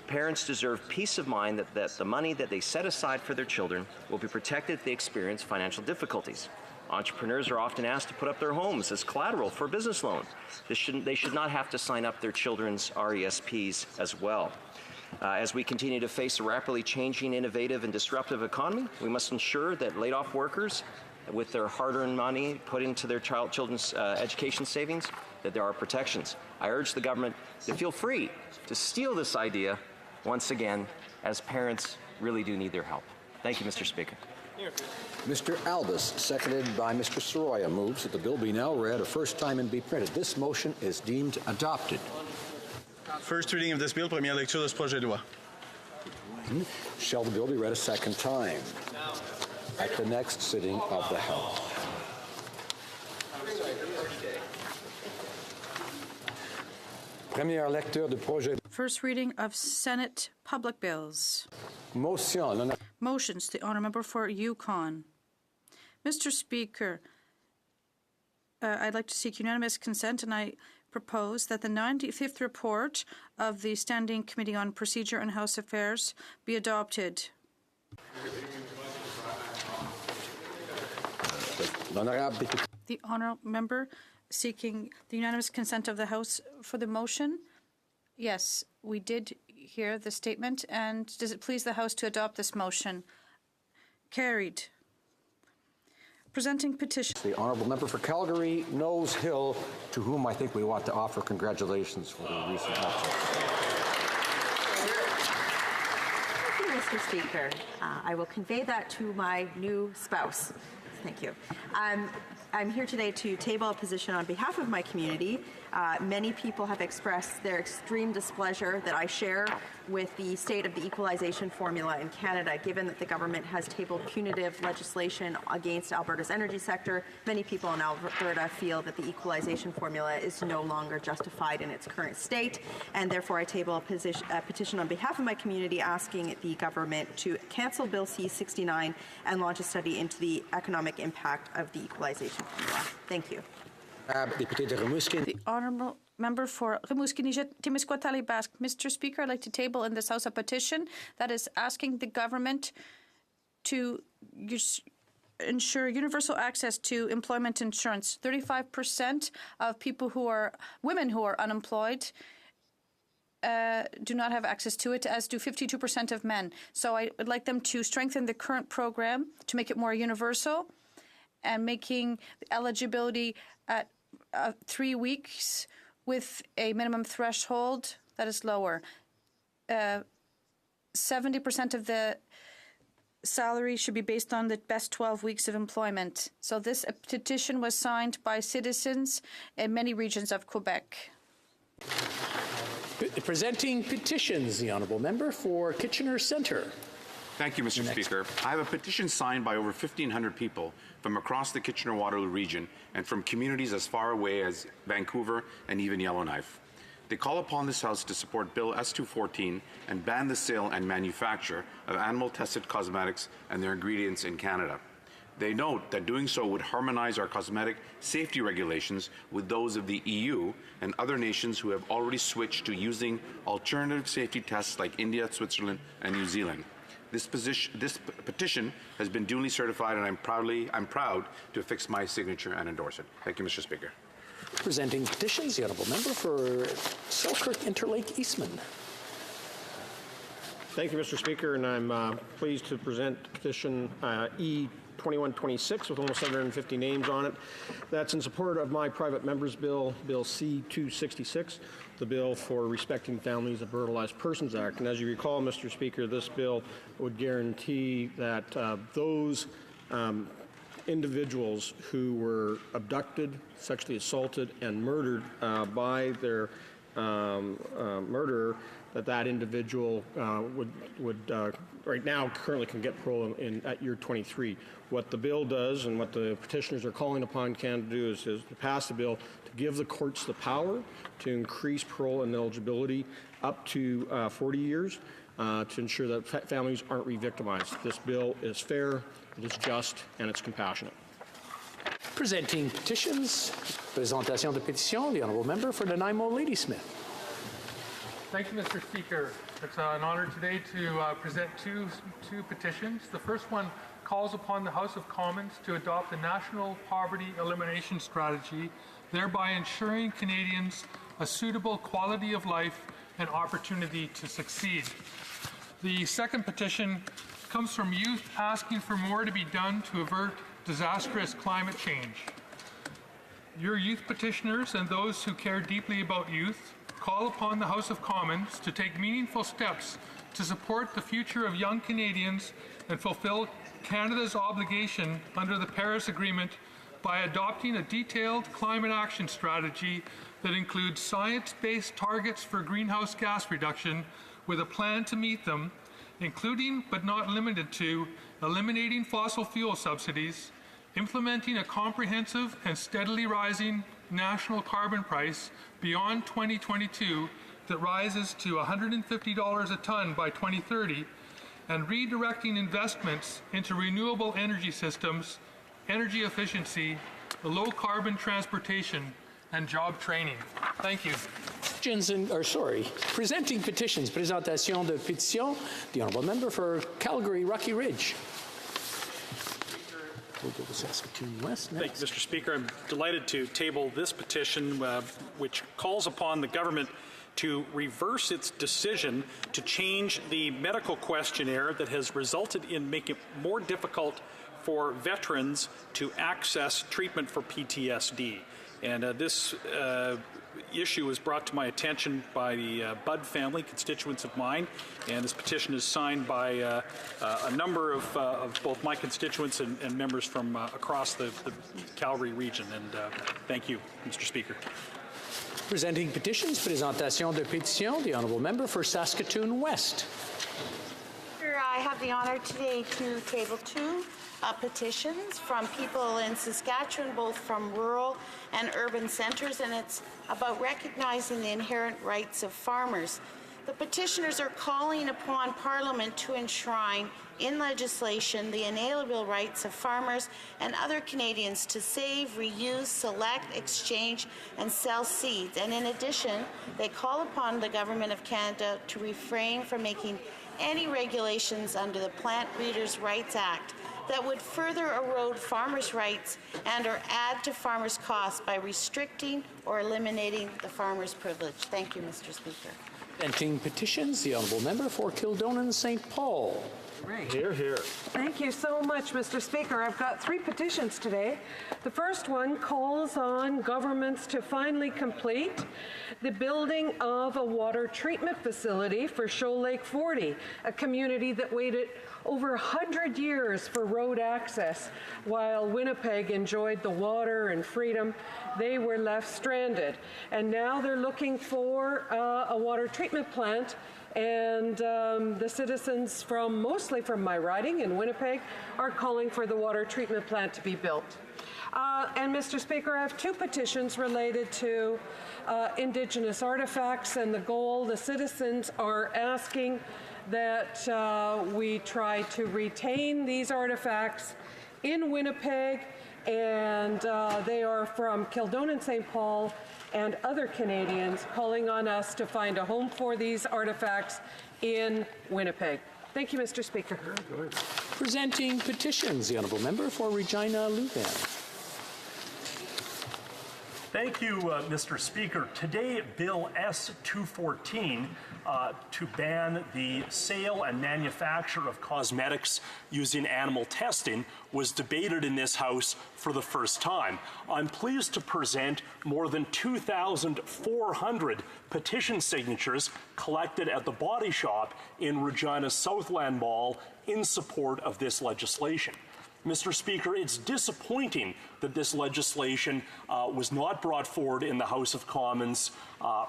[SPEAKER 9] Parents deserve peace of mind that the money that they set aside for their children will be protected if they experience financial difficulties. Entrepreneurs are often asked to put up their homes as collateral for a business loan. They should not have to sign up their children's RESPs as well. As we continue to face a rapidly changing, innovative, and disruptive economy, we must ensure that laid-off workers, with their hard-earned money put into their children's education savings, that there are protections. I urge the government to feel free to steal this idea once again, as parents really do need their help. Thank you, Mr. Speaker.
[SPEAKER 14] Mr. Albus, seconded by Mr. Soroya, moves that the bill be now read a first time and be printed. This motion is deemed adopted.
[SPEAKER 2] First reading of this bill, première lecture de ce projet de loi.
[SPEAKER 14] Shall the bill be read a second time at the next sitting of the House? Première lecture du projet.
[SPEAKER 1] First reading of Senate public bills.
[SPEAKER 14] Motion.
[SPEAKER 1] Motions. The honourable member for Yukon. Mr. Speaker, I'd like to seek unanimous consent, and I propose that the 95th report of the Standing Committee on Procedure and House Affairs be adopted. The honourable member seeking the unanimous consent of the House for the motion. Yes, we did hear the statement, and does it please the House to adopt this motion? Carried. Presenting petition.
[SPEAKER 14] The honourable member for Calgary, Nose Hill, to whom I think we want to offer congratulations for the recent action.
[SPEAKER 12] Thank you, Mr. Speaker. I will convey that to my new spouse. Thank you. I'm here today to table a position on behalf of my community. Many people have expressed their extreme displeasure that I share with the state of the equalization formula in Canada, given that the government has tabled punitive legislation against Alberta's energy sector. Many people in Alberta feel that the equalization formula is no longer justified in its current state, and therefore I table a petition on behalf of my community asking the government to cancel Bill C-69 and launch a study into the economic impact of the equalization formula. Thank you.
[SPEAKER 1] The honourable member for Rimouski-Témiscouata Basque. Mr. Speaker, I'd like to table in this House a petition that is asking the government to ensure universal access to employment insurance. 35% of women who are unemployed do not have access to it, as do 52% of men. So I would like them to strengthen the current program to make it more universal and making eligibility at 3 weeks with a minimum threshold that is lower. 70% of the salary should be based on the best 12 weeks of employment. So this petition was signed by citizens in many regions of Quebec.
[SPEAKER 11] Presenting petitions, the honourable member for Kitchener Centre.
[SPEAKER 15] Thank you, Mr. Speaker. I have a petition signed by over 1,500 people from across the Kitchener-Waterloo region and from communities as far away as Vancouver and even Yellowknife. They call upon this House to support Bill S-214 and ban the sale and manufacture of animal-tested cosmetics and their ingredients in Canada. They note that doing so would harmonize our cosmetic safety regulations with those of the EU and other nations who have already switched to using alternative safety tests like India, Switzerland, and New Zealand. This petition has been duly certified, and I'm proud to affix my signature and endorse it. Thank you, Mr. Speaker.
[SPEAKER 11] Presenting petitions, the honourable member for Selkirk Interlake Eastman.
[SPEAKER 16] Thank you, Mr. Speaker, and I'm pleased to present petition E2126 with almost 750 names on it. That's in support of my private member's bill, Bill C-266, the bill for Respecting Families of Brutalized Persons Act. And as you recall, Mr. Speaker, this bill would guarantee that those individuals who were abducted, sexually assaulted, and murdered by their murderer, that individual would right now currently can get parole at year 23. What the bill does and what the petitioners are calling upon Canada to do is to pass the bill to give the courts the power to increase parole and eligibility up to 40 years to ensure that families aren't re-victimized. This bill is fair, it is just, and it's compassionate.
[SPEAKER 11] Presenting petitions, présentation de pétition, the honourable member for Nanaimo Ladysmith.
[SPEAKER 3] Thank you, Mr. Speaker. It's an honor today to present two petitions. The first one calls upon the House of Commons to adopt a national poverty elimination strategy, thereby ensuring Canadians a suitable quality of life and opportunity to succeed. The second petition comes from youth asking for more to be done to avert disastrous climate change. Your youth petitioners and those who care deeply about youth call upon the House of Commons to take meaningful steps to support the future of young Canadians and fulfill Canada's obligation under the Paris Agreement by adopting a detailed climate action strategy that includes science-based targets for greenhouse gas reduction with a plan to meet them, including but not limited to eliminating fossil fuel subsidies, implementing a comprehensive and steadily rising national carbon price beyond 2022 that rises to $150 a ton by 2030, and redirecting investments into renewable energy systems, energy efficiency, low-carbon transportation, and job training. Thank you.
[SPEAKER 11] Presenting petitions, présentation de pétition, the honourable member for Calgary Rocky Ridge. We'll go to Saskatoon West next.
[SPEAKER 17] Thank you, Mr. Speaker. I'm delighted to table this petition, which calls upon the government to reverse its decision to change the medical questionnaire that has resulted in making it more difficult for veterans to access treatment for PTSD. And this issue was brought to my attention by the Budd family, constituents of mine, and this petition is signed by a number of both my constituents and members from across the Calgary region. And thank you, Mr. Speaker.
[SPEAKER 11] Presenting petitions, présentation de pétition, the honourable member for Saskatoon West.
[SPEAKER 19] I have the honour today to table two petitions from people in Saskatchewan, both from rural and urban centres, and it's about recognizing the inherent rights of farmers. The petitioners are calling upon Parliament to enshrine in legislation the inalienable rights of farmers and other Canadians to save, reuse, select, exchange, and sell seeds. And in addition, they call upon the Government of Canada to refrain from making any regulations under the Plant Breeders' Rights Act that would further erode farmers' rights and or add to farmers' costs by restricting or eliminating the farmers' privilege. Thank you, Mr. Speaker.
[SPEAKER 11] Presenting petitions, the honourable member for Kildonan St. Paul.
[SPEAKER 13] Great.
[SPEAKER 6] Here, here.
[SPEAKER 13] Thank you so much, Mr. Speaker. I've got 3 petitions today. The first one calls on governments to finally complete the building of a water treatment facility for Shoal Lake 40, a community that waited over 100 years for road access. While Winnipeg enjoyed the water and freedom, they were left stranded. And now they're looking for a water treatment plant, and the citizens mostly from my riding in Winnipeg are calling for the water treatment plant to be built. And Mr. Speaker, I have 2 petitions related to Indigenous artifacts and the goal. The citizens are asking that we try to retain these artifacts in Winnipeg, and they are from Kildonan and St. Paul and other Canadians calling on us to find a home for these artifacts in Winnipeg. Thank you, Mr. Speaker.
[SPEAKER 11] Presenting petitions, the Honourable Member for Regina Luvan.
[SPEAKER 7] Thank you, Mr. Speaker. Today, Bill S-214 to ban the sale and manufacture of cosmetics using animal testing was debated in this House for the first time. I'm pleased to present more than 2,400 petition signatures collected at the Body Shop in Regina's Southland Mall in support of this legislation. Mr. Speaker, it's disappointing that this legislation was not brought forward in the House of Commons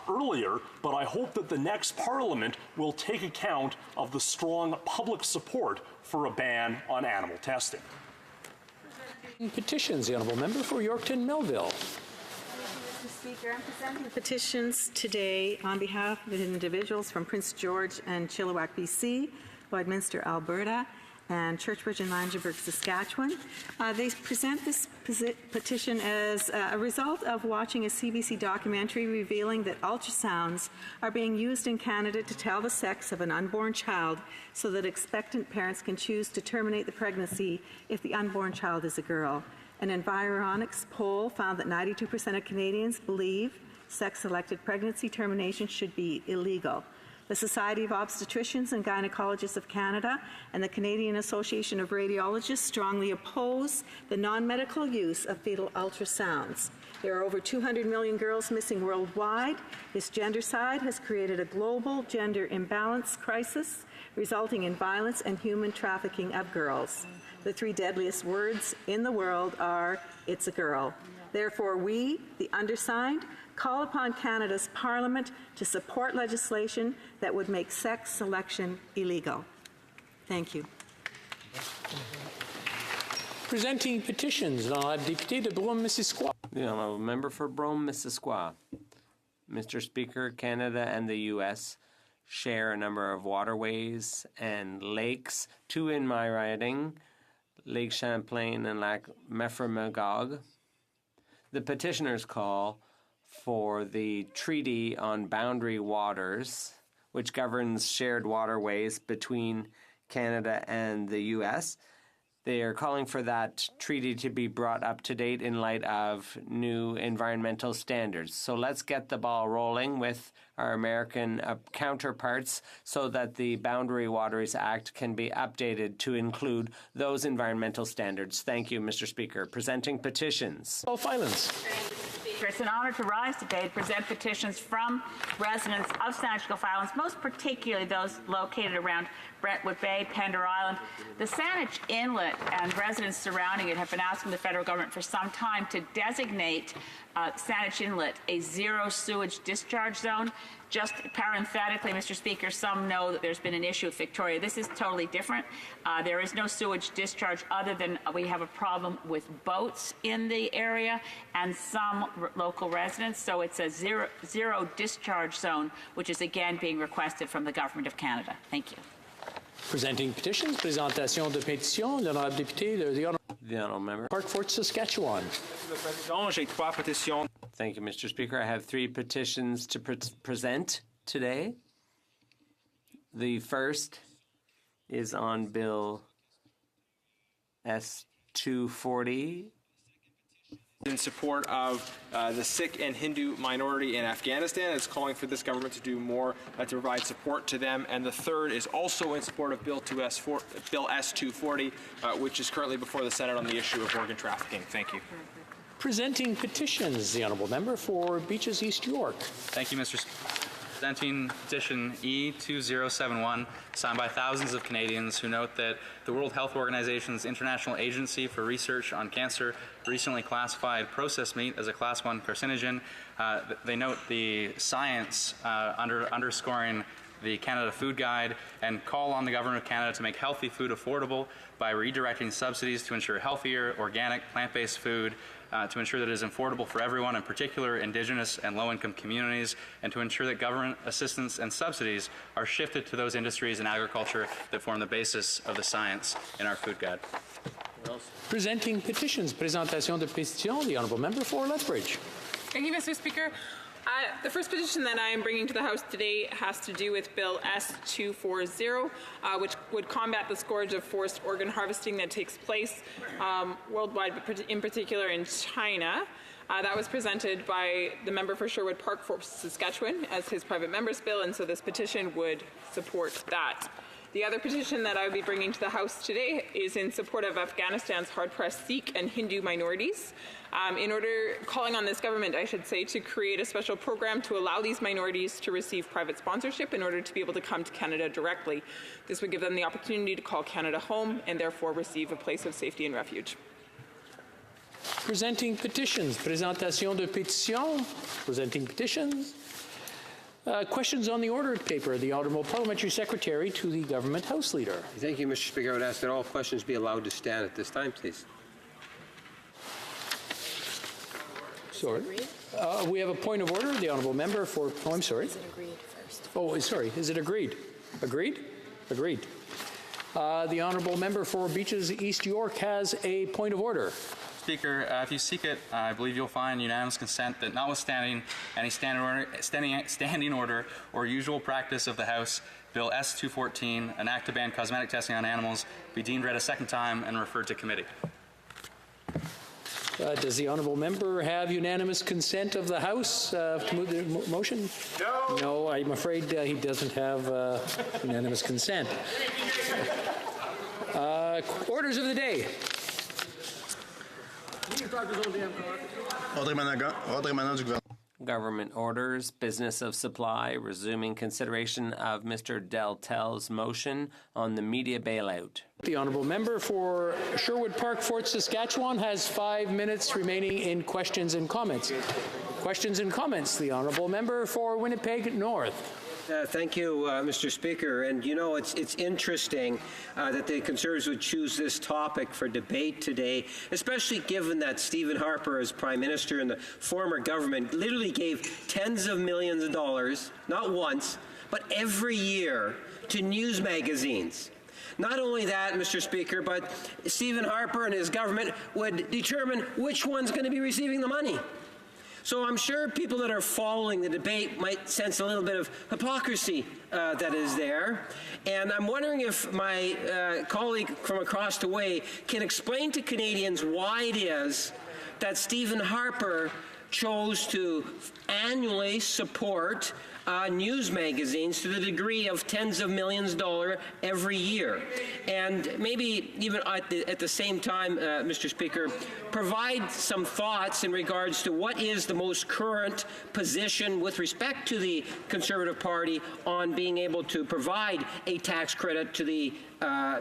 [SPEAKER 7] earlier, but I hope that the next Parliament will take account of the strong public support for a ban on animal testing.
[SPEAKER 11] Petitions, the Honourable Member for Yorkton Melville.
[SPEAKER 12] Mr. Speaker, I'm presenting petitions today on behalf of individuals from Prince George and Chilliwack, BC, Lloydminster, Alberta, and Churchbridge and Langenburg, Saskatchewan. They present this petition as a result of watching a CBC documentary revealing that ultrasounds are being used in Canada to tell the sex of an unborn child so that expectant parents can choose to terminate the pregnancy if the unborn child is a girl. An Environics poll found that 92% of Canadians believe sex-selected pregnancy termination should be illegal. The Society of Obstetricians and Gynecologists of Canada and the Canadian Association of Radiologists strongly oppose the non-medical use of fetal ultrasounds. There are over 200 million girls missing worldwide. This gendercide has created a global gender imbalance crisis, resulting in violence and human trafficking of girls. The 3 deadliest words in the world are, "It's a girl." Therefore, we, the undersigned, call upon Canada's Parliament to support legislation that would make sex selection illegal. Thank you.
[SPEAKER 11] Presenting petitions, la députée de Brome-Missisquoi.
[SPEAKER 18] The Honourable Member for Brome-Missisquoi. Mr. Speaker, Canada and the U.S. share a number of waterways and lakes, 2 in my riding, Lake Champlain and Lake Memphremagog. The petitioners call for the Treaty on Boundary Waters, which governs shared waterways between Canada and the U.S. They are calling for that treaty to be brought up to date in light of new environmental standards. So let's get the ball rolling with our American counterparts so that the Boundary Waters Act can be updated to include those environmental standards. Thank you, Mr. Speaker. Presenting petitions.
[SPEAKER 11] Oh, silence.
[SPEAKER 24] It's an honor to rise today to present petitions from residents of Saanich Islands, most particularly those located around Brentwood Bay, Pender Island. The Saanich Inlet and residents surrounding it have been asking the federal government for some time to designate Saanich Inlet a zero sewage discharge zone. Just parenthetically, Mr. Speaker, some know that there's been an issue with Victoria. This is totally different. There is no sewage discharge other than we have a problem with boats in the area and some local residents. So it's a zero discharge zone, which is again being requested from the Government of Canada. Thank you.
[SPEAKER 11] Presenting petitions, présentation de pétitions, l'honorable député,
[SPEAKER 18] the Honourable Member.
[SPEAKER 11] Park Fort, Saskatchewan.
[SPEAKER 18] Thank you, Mr. Speaker. I have 3 petitions to present today. The first is on Bill S-240,
[SPEAKER 20] in support of the Sikh and Hindu minority in Afghanistan. It's calling for this government to do more to provide support to them. And the third is also in support of Bill S-240, which is currently before the Senate on the issue of organ trafficking. Thank you.
[SPEAKER 11] Presenting petitions, the honourable member for Beaches East York.
[SPEAKER 21] Thank you, Mr. Speaker. Presenting petition E2071, signed by thousands of Canadians who note that the World Health Organization's International Agency for Research on Cancer recently classified processed meat as a Class 1 carcinogen. They note the science underscoring the Canada Food Guide and call on the Government of Canada to make healthy food affordable by redirecting subsidies to ensure healthier, organic, plant-based food, to ensure that it is affordable for everyone, in particular Indigenous and low-income communities, and to ensure that government assistance and subsidies are shifted to those industries and agriculture that form the basis of the science in our food guide.
[SPEAKER 11] Presenting petitions, présentation de pétitions, the honourable member for Lethbridge.
[SPEAKER 22] Thank you, Mr. Speaker. The first petition that I am bringing to the House today has to do with Bill S-240, which would combat the scourge of forced organ harvesting that takes place worldwide, but in particular in China. That was presented by the member for Sherwood Park for Saskatchewan as his private member's bill, and so this petition would support that. The other petition that I would be bringing to the House today is in support of Afghanistan's hard-pressed Sikh and Hindu minorities. Calling on this government, I should say, to create a special program to allow these minorities to receive private sponsorship in order to be able to come to Canada directly. This would give them the opportunity to call Canada home and therefore receive a place of safety and refuge.
[SPEAKER 11] Presenting petitions, présentation de pétitions, presenting petitions. Questions on the ordered paper. The Honourable Parliamentary Secretary to the Government House Leader.
[SPEAKER 5] Thank you, Mr. Speaker. I would ask that all questions be allowed to stand at this time, please.
[SPEAKER 11] Sorry. We have a point of order. The Honourable Member for... Oh, I'm sorry.
[SPEAKER 23] Is it agreed first?
[SPEAKER 11] Oh, sorry. Is it agreed? Agreed? Agreed. The Honourable Member for Beaches East York has a point of order.
[SPEAKER 21] Speaker, if you seek it, I believe you'll find unanimous consent that notwithstanding any standing order or usual practice of the House, Bill S-214, an act to ban cosmetic testing on animals, be deemed read a second time and referred to committee.
[SPEAKER 11] Does the honourable member have unanimous consent of the House to move the motion?
[SPEAKER 20] No.
[SPEAKER 11] No, I'm afraid he doesn't have unanimous consent. Orders of the day.
[SPEAKER 18] Government orders, business of supply, resuming consideration of Mr. Deltel's motion on the media bailout.
[SPEAKER 11] The honourable member for Sherwood Park, Fort Saskatchewan has 5 minutes remaining in questions and comments. Questions and comments. The honourable member for Winnipeg North.
[SPEAKER 5] Thank you, Mr. Speaker. And you know, it's interesting that the Conservatives would choose this topic for debate today, especially given that Stephen Harper, as Prime Minister in the former government, literally gave tens of millions of dollars, not once, but every year, to news magazines. Not only that, Mr. Speaker, but Stephen Harper and his government would determine which one's going to be receiving the money. So I'm sure people that are following the debate might sense a little bit of hypocrisy that is there. And I'm wondering if my colleague from across the way can explain to Canadians why it is that Stephen Harper chose to annually support news magazines to the degree of tens of millions of dollars every year. And maybe even at the same time, Mr. Speaker, provide some thoughts in regards to what is the most current position with respect to the Conservative Party on being able to provide a tax credit to the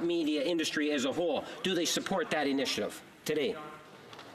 [SPEAKER 5] media industry as a whole. Do they support that initiative today?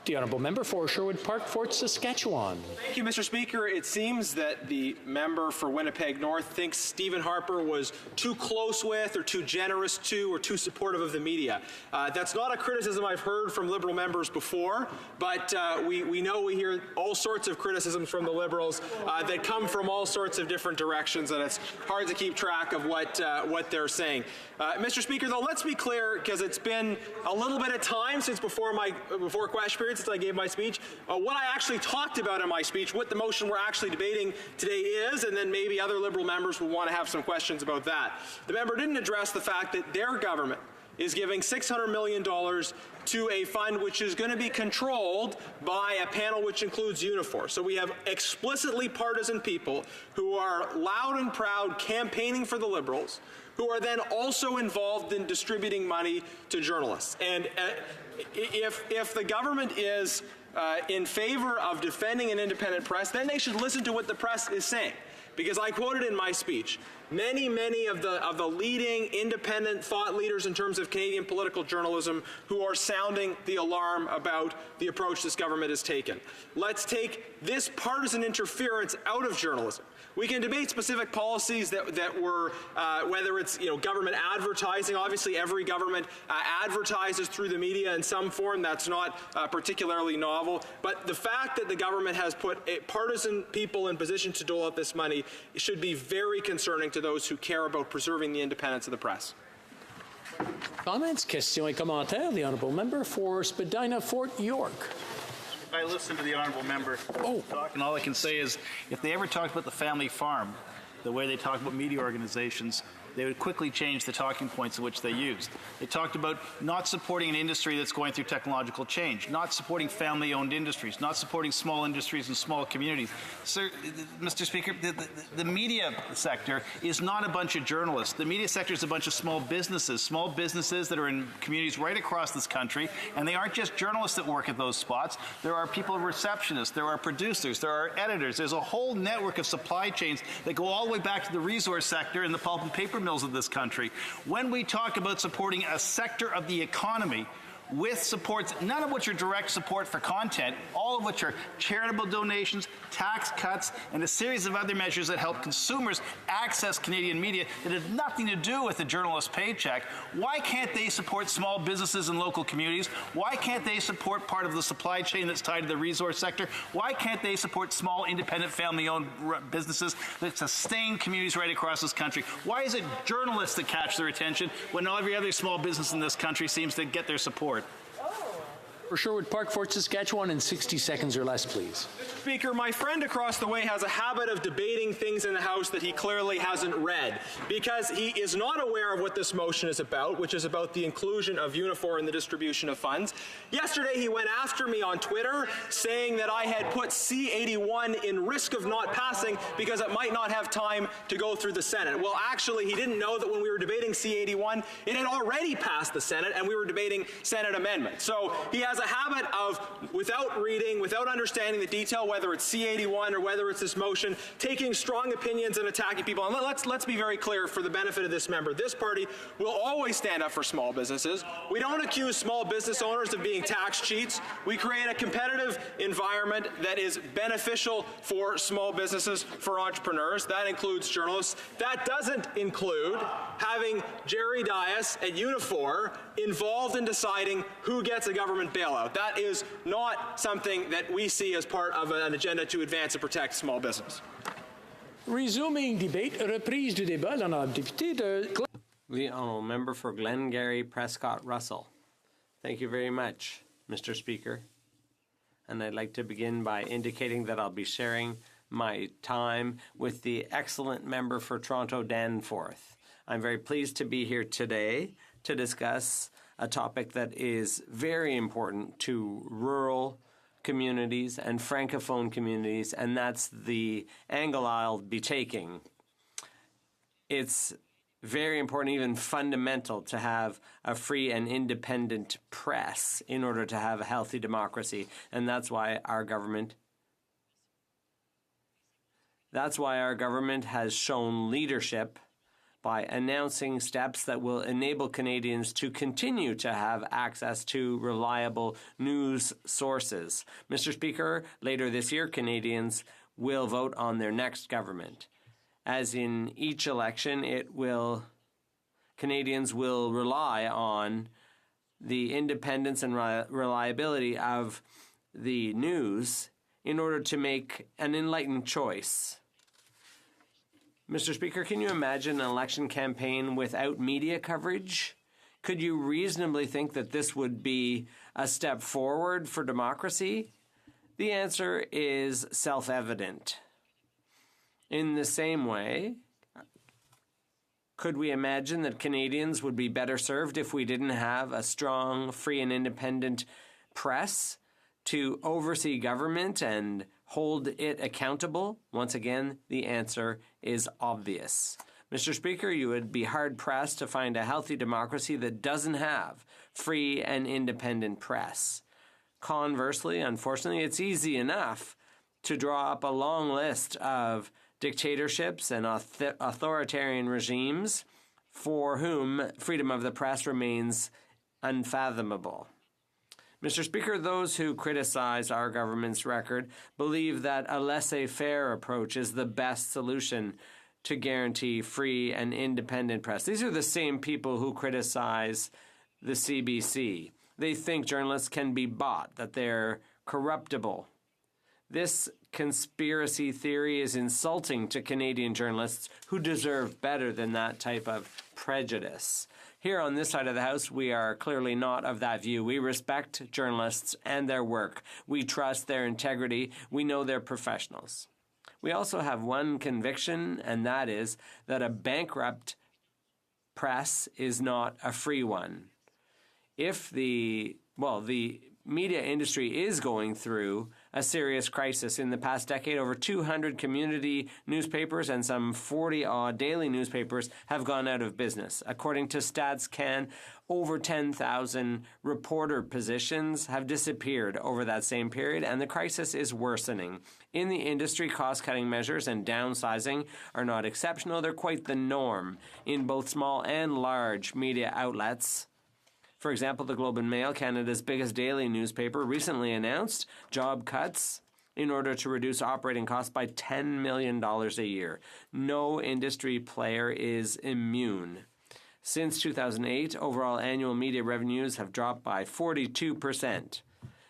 [SPEAKER 11] The honourable member for Sherwood Park, Fort Saskatchewan.
[SPEAKER 20] Thank you, Mr. Speaker. It seems that the member for Winnipeg North thinks Stephen Harper was too close with or too generous to or too supportive of the media. That's not a criticism I've heard from Liberal members before, but we know we hear all sorts of criticisms from the Liberals that come from all sorts of different directions, and it's hard to keep track of what they're saying. Mr. Speaker, though, let's be clear, because it's been a little bit of time since before question period, since I gave my speech, what I actually talked about in my speech, what the motion we're actually debating today is, and then maybe other Liberal members will want to have some questions about that. The member didn't address the fact that their government is giving $600 million to a fund which is going to be controlled by a panel which includes Unifor. So we have explicitly partisan people who are loud and proud campaigning for the Liberals, who are then also involved in distributing money to journalists. And if the government is in favor of defending an independent press, then they should listen to what the press is saying. Because I quoted in my speech, many of the leading independent thought leaders in terms of Canadian political journalism who are sounding the alarm about the approach this government has taken. Let's take this partisan interference out of journalism. We can debate specific policies that were, whether it's government advertising. Obviously, every government advertises through the media in some form. That's not particularly novel. But the fact that the government has put partisan people in position to dole out this money should be very concerning to those who care about preserving the independence of the press.
[SPEAKER 11] Comments, questions et commentaires. The honourable member for Spadina, Fort York.
[SPEAKER 4] I listened to the honourable member talk, and all I can say is if they ever talked about the family farm, the way they talk about media organizations, they would quickly change the talking points in which they used. They talked about not supporting an industry that's going through technological change, not supporting family-owned industries, not supporting small industries and small communities. Sir, Mr. Speaker, the media sector is not a bunch of journalists. The media sector is a bunch of small businesses that are in communities right across this country, and they aren't just journalists that work at those spots. There are people, receptionists, there are producers, there are editors. There's a whole network of supply chains that go all the way back to the resource sector and the pulp and paper mills of this country. When we talk about supporting a sector of the economy with supports, none of which are direct support for content, all of which are charitable donations, tax cuts, and a series of other measures that help consumers access Canadian media that have nothing to do with the journalist's paycheck, why can't they support small businesses in local communities? Why can't they support part of the supply chain that's tied to the resource sector? Why can't they support small, independent, family-owned businesses that sustain communities right across this country? Why is it journalists that catch their attention when every other small business in this country seems to get their support?
[SPEAKER 11] For Sherwood Park, Fort Saskatchewan, in 60 seconds or less, please.
[SPEAKER 20] Mr. Speaker, my friend across the way has a habit of debating things in the House that he clearly hasn't read, because he is not aware of what this motion is about, which is about the inclusion of Unifor in the distribution of funds. Yesterday, he went after me on Twitter, saying that I had put C-81 in risk of not passing because it might not have time to go through the Senate. Well, actually, he didn't know that when we were debating C-81, it had already passed the Senate, and we were debating Senate amendments. So he has a habit of, without reading, without understanding the detail, whether it's C-81 or whether it's this motion, taking strong opinions and attacking people. And let's be very clear for the benefit of this member. This party will always stand up for small businesses. We don't accuse small business owners of being tax cheats. We create a competitive environment that is beneficial for small businesses, for entrepreneurs. That includes journalists. That doesn't include having Jerry Dias at Unifor involved in deciding who gets a government bailout. That is not something that we see as part of an agenda to advance and protect small business.
[SPEAKER 11] Resuming debate, reprise du débat, l'honorable député de...
[SPEAKER 18] The honourable member for Glengarry Prescott Russell. Thank you very much, Mr. Speaker. And I'd like to begin by indicating that I'll be sharing my time with the excellent member for Toronto Danforth. I'm very pleased to be here today to discuss a topic that is very important to rural communities and francophone communities, and that's the angle I'll be taking. It's very important, even fundamental, to have a free and independent press in order to have a healthy democracy, and that's why our government has shown leadership by announcing steps that will enable Canadians to continue to have access to reliable news sources. Mr. Speaker, later this year, Canadians will vote on their next government. As in each election, Canadians will rely on the independence and reliability of the news in order to make an enlightened choice. Mr. Speaker, can you imagine an election campaign without media coverage? Could you reasonably think that this would be a step forward for democracy? The answer is self-evident. In the same way, Could we imagine that Canadians would be better served if we didn't have a strong, free and independent press to oversee government and hold it accountable? Once again, the answer is obvious. Mr. Speaker, you would be hard-pressed to find a healthy democracy that doesn't have free and independent press. Conversely, unfortunately, it's easy enough to draw up a long list of dictatorships and authoritarian regimes for whom freedom of the press remains unfathomable. Mr. Speaker, those who criticize our government's record believe that a laissez-faire approach is the best solution to guarantee free and independent press. These are the same people who criticize the CBC. They think journalists can be bought, that they're corruptible. This conspiracy theory is insulting to Canadian journalists who deserve better than that type of prejudice. Here on this side of the House, we are clearly not of that view. We respect journalists and their work. We trust their integrity. We know they're professionals. We also have one conviction, and that is that a bankrupt press is not a free one. If the media industry is going through a serious crisis. In the past decade, over 200 community newspapers and some 40-odd daily newspapers have gone out of business. According to StatsCan, over 10,000 reporter positions have disappeared over that same period, and the crisis is worsening. In the industry, cost-cutting measures and downsizing are not exceptional. They're quite the norm in both small and large media outlets. For example, the Globe and Mail, Canada's biggest daily newspaper, recently announced job cuts in order to reduce operating costs by $10 million a year. No industry player is immune. Since 2008, overall annual media revenues have dropped by 42%.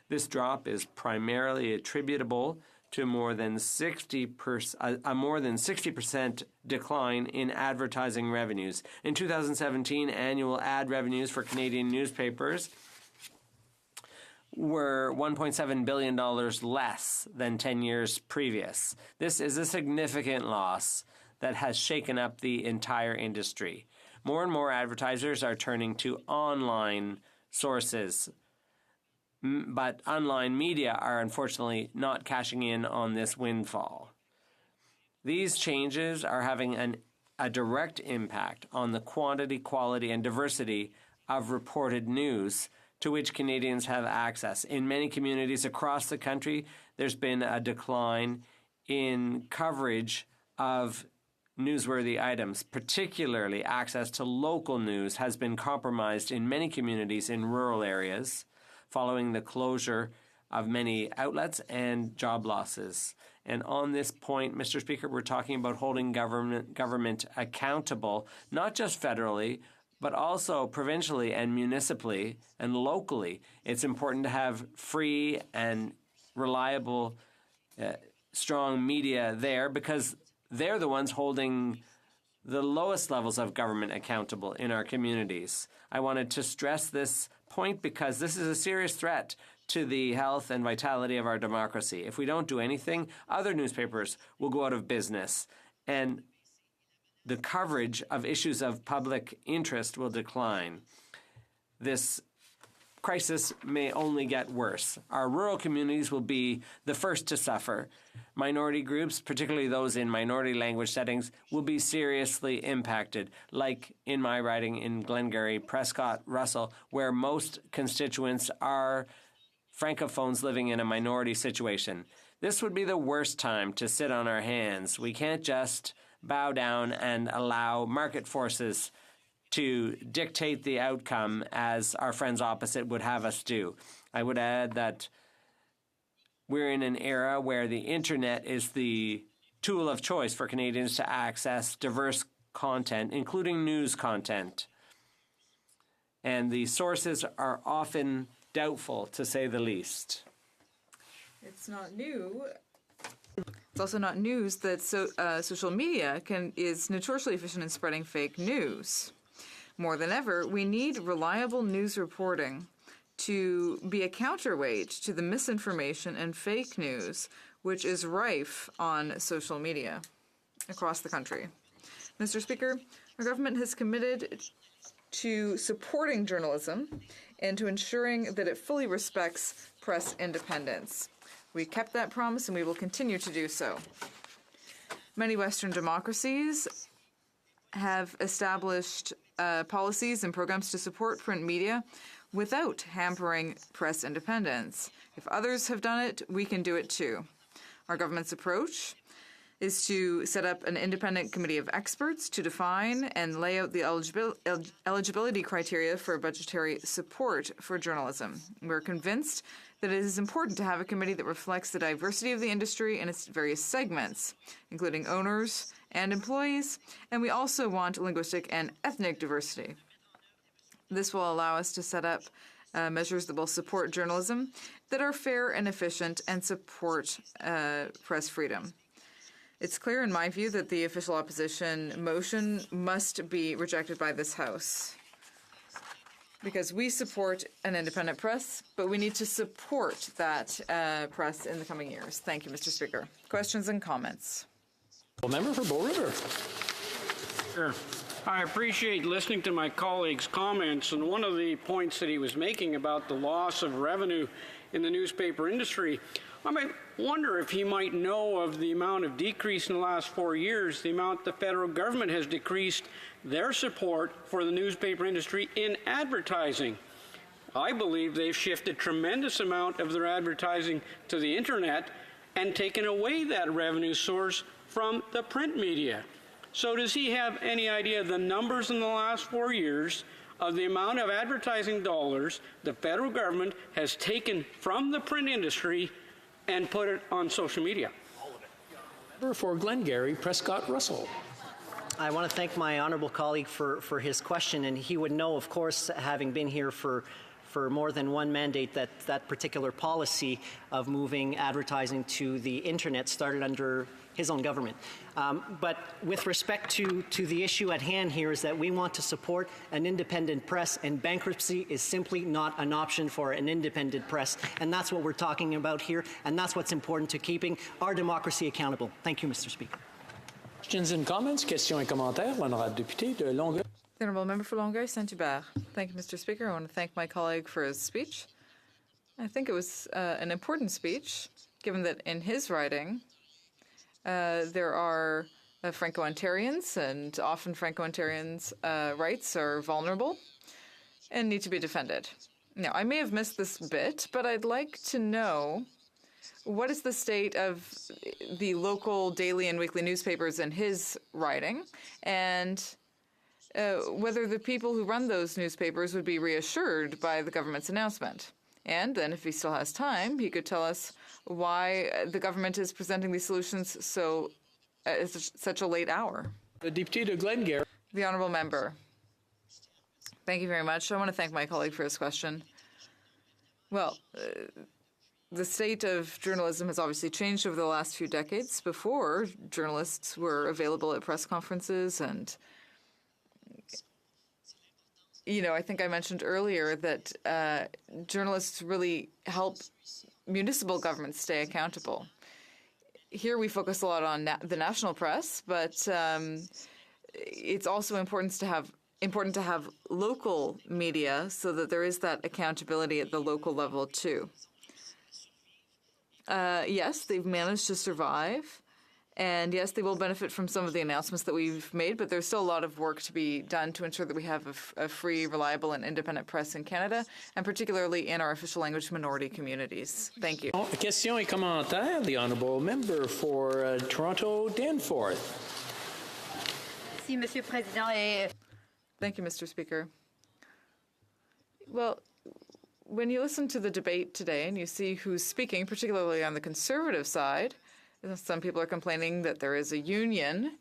[SPEAKER 18] This drop is primarily attributable to a more than 60% decline in advertising revenues. In 2017, annual ad revenues for Canadian newspapers were $1.7 billion less than 10 years previous. This is a significant loss that has shaken up the entire industry. More and more advertisers are turning to online sources, but online media are unfortunately not cashing in on this windfall. These changes are having a direct impact on the quantity, quality, and diversity of reported news to which Canadians have access. In many communities across the country, there's been a decline in coverage of newsworthy items. Particularly, access to local news has been compromised in many communities in rural areas, following the closure of many outlets and job losses. And on this point, Mr. Speaker, we're talking about holding government accountable, not just federally, but also provincially and municipally and locally. It's important to have free and reliable, strong media there because they're the ones holding the lowest levels of government accountable in our communities. I wanted to stress this point because this is a serious threat to the health and vitality of our democracy. If we don't do anything, other newspapers will go out of business, and the coverage of issues of public interest will decline. This crisis may only get worse. Our rural communities will be the first to suffer. Minority groups, particularly those in minority language settings, will be seriously impacted, like in my riding in Glengarry, Prescott, Russell, where most constituents are Francophones living in a minority situation. This would be the worst time to sit on our hands. We can't just bow down and allow market forces to dictate the outcome as our friends opposite would have us do. I would add that we're in an era where the internet is the tool of choice for Canadians to access diverse content, including news content. And the sources are often doubtful, to say the least.
[SPEAKER 8] It's not new. It's also not news that social media is notoriously efficient in spreading fake news. More than ever, we need reliable news reporting to be a counterweight to the misinformation and fake news which is rife on social media across the country. Mr. Speaker, our government has committed to supporting journalism and to ensuring that it fully respects press independence. We kept that promise and we will continue to do so. Many Western democracies have established policies and programs to support print media without hampering press independence. If others have done it, we can do it too. Our government's approach is to set up an independent committee of experts to define and lay out the eligibility criteria for budgetary support for journalism. We're convinced that it is important to have a committee that reflects the diversity of the industry and its various segments, including owners and employees, and we also want linguistic and ethnic diversity. This will allow us to set up measures that will support journalism that are fair and efficient and support press freedom. It's clear, in my view, that the official opposition motion must be rejected by this House, because we support an independent press, but we need to support that press in the coming years. Thank you, Mr. Speaker. Questions and comments?
[SPEAKER 2] Member for Bow River.
[SPEAKER 9] Sure. I appreciate listening to my colleague's comments, and one of the points that he was making about the loss of revenue in the newspaper industry, I might wonder if he might know of the amount of decrease in the last 4 years, the amount the federal government has decreased their support for the newspaper industry in advertising. I believe they've shifted a tremendous amount of their advertising to the internet and taken away that revenue source from the print media. So does he have any idea of the numbers in the last 4 years of the amount of advertising dollars the federal government has taken from the print industry and put it on social media?
[SPEAKER 2] For Glengarry, Prescott Russell.
[SPEAKER 10] I want to thank my honourable colleague for his question, and he would know, of course, having been here for more than one mandate, that particular policy of moving advertising to the internet started under his own government. But with respect to the issue at hand here is that we want to support an independent press, and bankruptcy is simply not an option for an independent press. And that's what we're talking about here, and that's what's important to keeping our democracy accountable. Thank you, Mr. Speaker.
[SPEAKER 2] Questions and comments? Questions et commentaires. L'honorable député de Longueuil.
[SPEAKER 8] The Honourable Member for Longueuil, Saint-Hubert. Thank you, Mr. Speaker. I want to thank my colleague for his speech. I think it was an important speech, given that in his writing, there are Franco-Ontarians, and often Franco-Ontarians' rights are vulnerable and need to be defended. Now, I may have missed this bit, but I'd like to know what is the state of the local daily and weekly newspapers in his writing, and whether the people who run those newspapers would be reassured by the government's announcement. And then, if he still has time, he could tell us why the government is presenting these solutions at such a late hour.
[SPEAKER 2] The Député de Glengarry.
[SPEAKER 8] The Honourable Member. Thank you very much. I want to thank my colleague for his question. Well, the state of journalism has obviously changed over the last few decades. Before, journalists were available at press conferences, and I think I mentioned earlier that journalists really help municipal governments stay accountable. Here we focus a lot on the national press, but it's also important to have local media so that there is that accountability at the local level too. Yes, they've managed to survive. And yes, they will benefit from some of the announcements that we've made, but there's still a lot of work to be done to ensure that we have a free, reliable, and independent press in Canada, and particularly in our official language minority communities. Thank you.
[SPEAKER 2] Questions et commentaires. The Honourable Member for Toronto Danforth.
[SPEAKER 8] Merci, Monsieur Président. Thank you, Mr. Speaker. Well, when you listen to the debate today and you see who's speaking, particularly on the Conservative side, some people are complaining that there is a union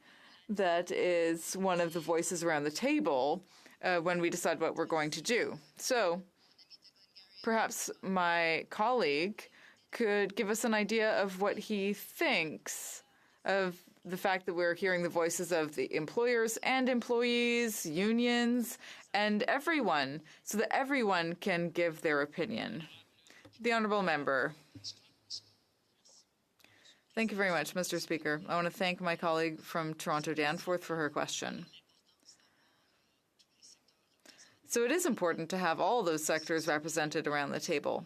[SPEAKER 8] that is one of the voices around the table when we decide what we're going to do. So perhaps my colleague could give us an idea of what he thinks of the fact that we're hearing the voices of the employers and employees, unions, and everyone, so that everyone can give their opinion. The Honourable Member. Thank you very much, Mr. Speaker. I want to thank my colleague from Toronto Danforth for her question. So it is important to have all those sectors represented around the table.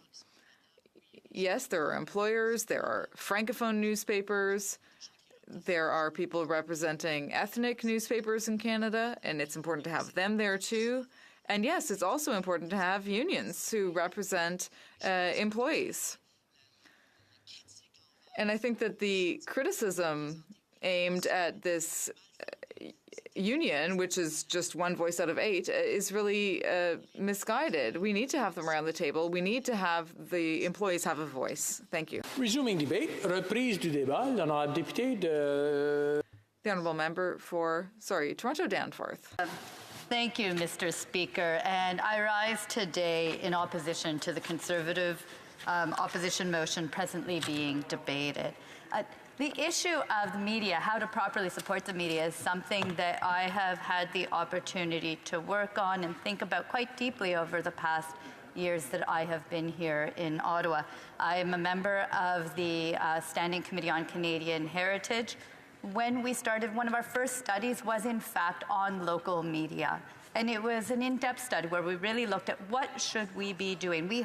[SPEAKER 8] Yes, there are employers, there are francophone newspapers, there are people representing ethnic newspapers in Canada, and it's important to have them there too. And yes, it's also important to have unions who represent employees. And I think that the criticism aimed at this union, which is just one voice out of 8, is really misguided. We need to have them around the table. We need to have the employees have a voice. Thank you.
[SPEAKER 11] Resuming debate, reprise du débat, l'honorable député de...
[SPEAKER 8] The honourable member for, Toronto Danforth.
[SPEAKER 1] Thank you, Mr. Speaker. And I rise today in opposition to the Conservative opposition motion presently being debated. The issue of the media, how to properly support the media, is something that I have had the opportunity to work on and think about quite deeply over the past years that I have been here in Ottawa. I am a member of the Standing Committee on Canadian Heritage. When we started, one of our first studies was in fact on local media. And it was an in-depth study where we really looked at what should we be doing. We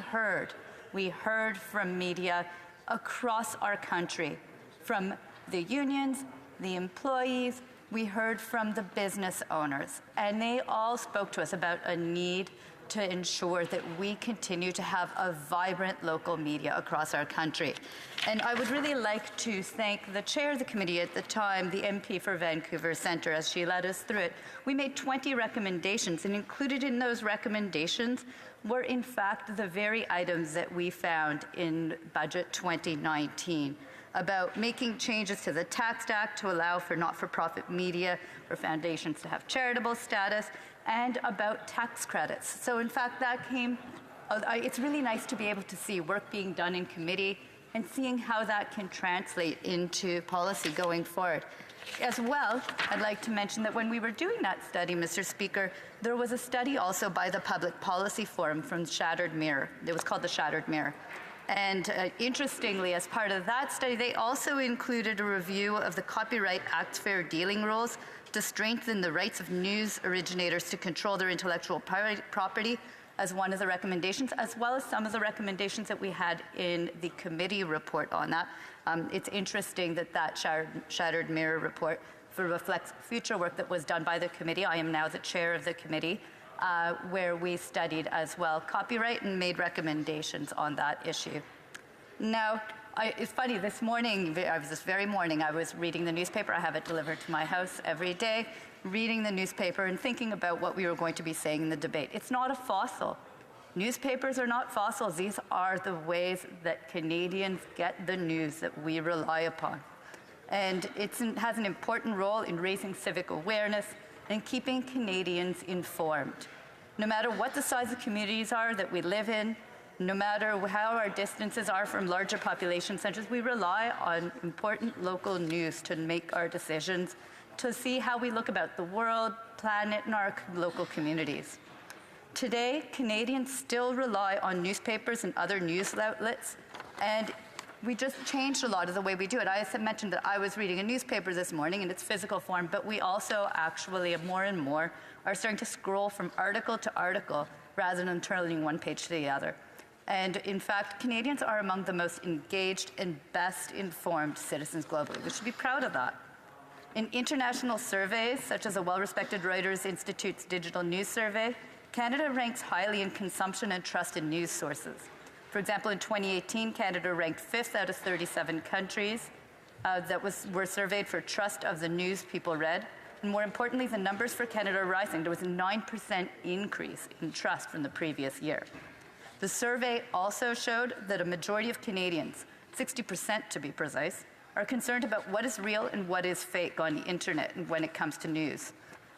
[SPEAKER 1] heard from media across our country, from the unions, the employees, we heard from the business owners, and they all spoke to us about a need to ensure that we continue to have a vibrant local media across our country. And I would really like to thank the chair of the committee at the time, the MP for Vancouver Centre, as she led us through it. We made 20 recommendations, and included in those recommendations were in fact the very items that we found in Budget 2019. About making changes to the Tax Act to allow for not-for-profit media or foundations to have charitable status, and about tax credits. So in fact, that came, it's really nice to be able to see work being done in committee and seeing how that can translate into policy going forward. As well, I'd like to mention that when we were doing that study, Mr. Speaker, there was a study also by the Public Policy Forum from Shattered Mirror. It was called the Shattered Mirror. And interestingly, as part of that study, they also included a review of the Copyright Act's fair dealing rules to strengthen the rights of news originators to control their intellectual property as one of the recommendations, as well as some of the recommendations that we had in the committee report on that. It's interesting that that Shattered Mirror report reflects future work that was done by the committee. I am now the chair of the committee, where we studied as well copyright and made recommendations on that issue. Now, it's funny, this very morning, I was reading the newspaper. I have it delivered to my house every day, reading the newspaper and thinking about what we were going to be saying in the debate. It's not a fossil. Newspapers are not fossils. These are the ways that Canadians get the news that we rely upon. And it has an important role in raising civic awareness and keeping Canadians informed. No matter what the size of communities are that we live in, no matter how our distances are from larger population centres, we rely on important local news to make our decisions, to see how we look about the world, planet, and our local communities. Today, Canadians still rely on newspapers and other news outlets, and we just changed a lot of the way we do it. I mentioned that I was reading a newspaper this morning in its physical form, but we also actually more and more are starting to scroll from article to article rather than turning one page to the other. And in fact, Canadians are among the most engaged and best informed citizens globally. We should be proud of that. In international surveys, such as the well-respected Reuters Institute's Digital News Survey, Canada ranks highly in consumption and trust in news sources. For example, in 2018, Canada ranked 5th out of 37 countries that were surveyed for trust of the news people read. And more importantly, the numbers for Canada are rising. There was a 9% increase in trust from the previous year. The survey also showed that a majority of Canadians, 60% to be precise, are concerned about what is real and what is fake on the internet and when it comes to news.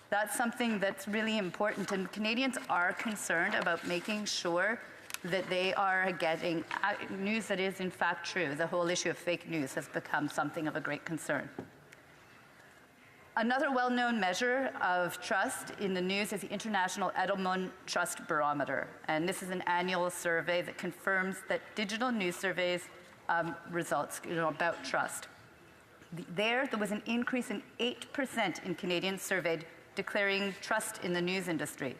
[SPEAKER 1] That's something that's really important, and Canadians are concerned about making sure that they are getting news that is in fact true. The whole issue of fake news has become something of a great concern. Another well-known measure of trust in the news is the International Edelman Trust Barometer. And this is an annual survey that confirms that digital news surveys results about trust. There was an increase in 8% in Canadians surveyed declaring trust in the news industry.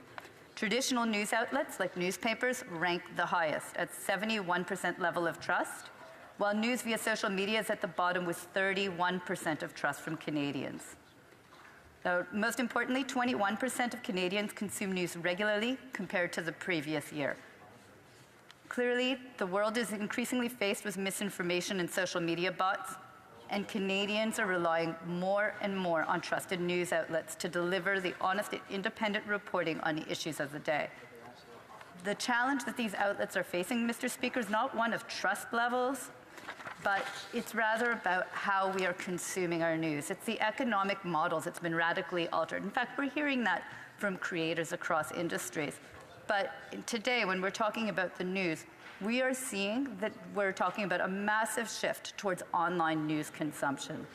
[SPEAKER 1] Traditional news outlets like newspapers rank the highest at 71% level of trust, while news via social media is at the bottom with 31% of trust from Canadians. Now, most importantly, 21% of Canadians consume news regularly compared to the previous year. Clearly, the world is increasingly faced with misinformation and social media bots, and Canadians are relying more and more on trusted news outlets to deliver the honest and independent reporting on the issues of the day. The challenge that these outlets are facing, Mr. Speaker, is not one of trust levels, but it's rather about how we are consuming our news. It's the economic models that's been radically altered. In fact, we're hearing that from creators across industries. But today, when we're talking about the news, we are seeing that we're talking about a massive shift towards online news consumption.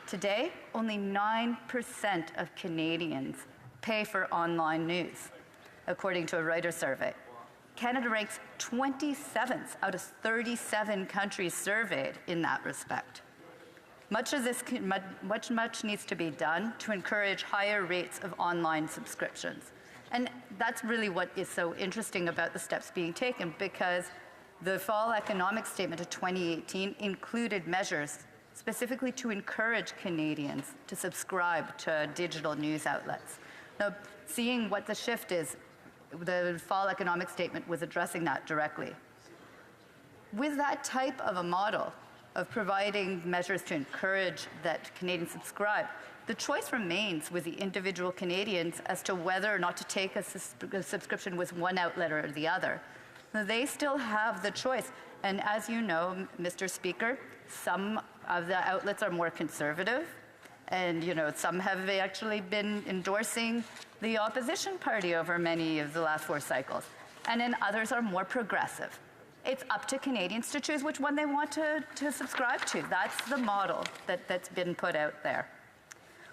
[SPEAKER 1] Today, only 9% of Canadians pay for online news, according to a Reuters survey. Canada ranks 27th out of 37 countries surveyed in that respect. Much needs to be done to encourage higher rates of online subscriptions. And that's really what is so interesting about the steps being taken, because the Fall Economic Statement of 2018 included measures specifically to encourage Canadians to subscribe to digital news outlets. Now, seeing what the shift is, the Fall Economic Statement was addressing that directly. With that type of a model of providing measures to encourage that Canadians subscribe, the choice remains with the individual Canadians as to whether or not to take a subscription with one outlet or the other. Now, they still have the choice. And as you know, Mr. Speaker, some of the outlets are more conservative, and some have actually been endorsing the opposition party over many of the last 4 cycles. And then others are more progressive. It's up to Canadians to choose which one they want to subscribe to. That's the model that's been put out there.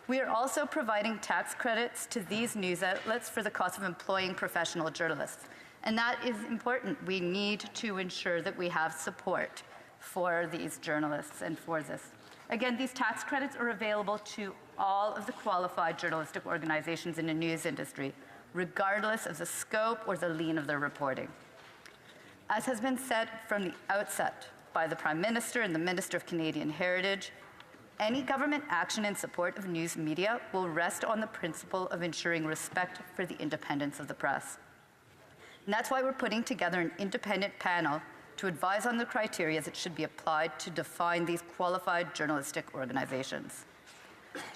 [SPEAKER 1] We are also providing tax credits to these news outlets for the cost of employing professional journalists. And that is important. We need to ensure that we have support for these journalists and for this. Again, these tax credits are available to all of the qualified journalistic organizations in the news industry, regardless of the scope or the lean of their reporting. As has been said from the outset by the Prime Minister and the Minister of Canadian Heritage, any government action in support of news media will rest on the principle of ensuring respect for the independence of the press. And that's why we're putting together an independent panel to advise on the criteria that should be applied to define these qualified journalistic organizations.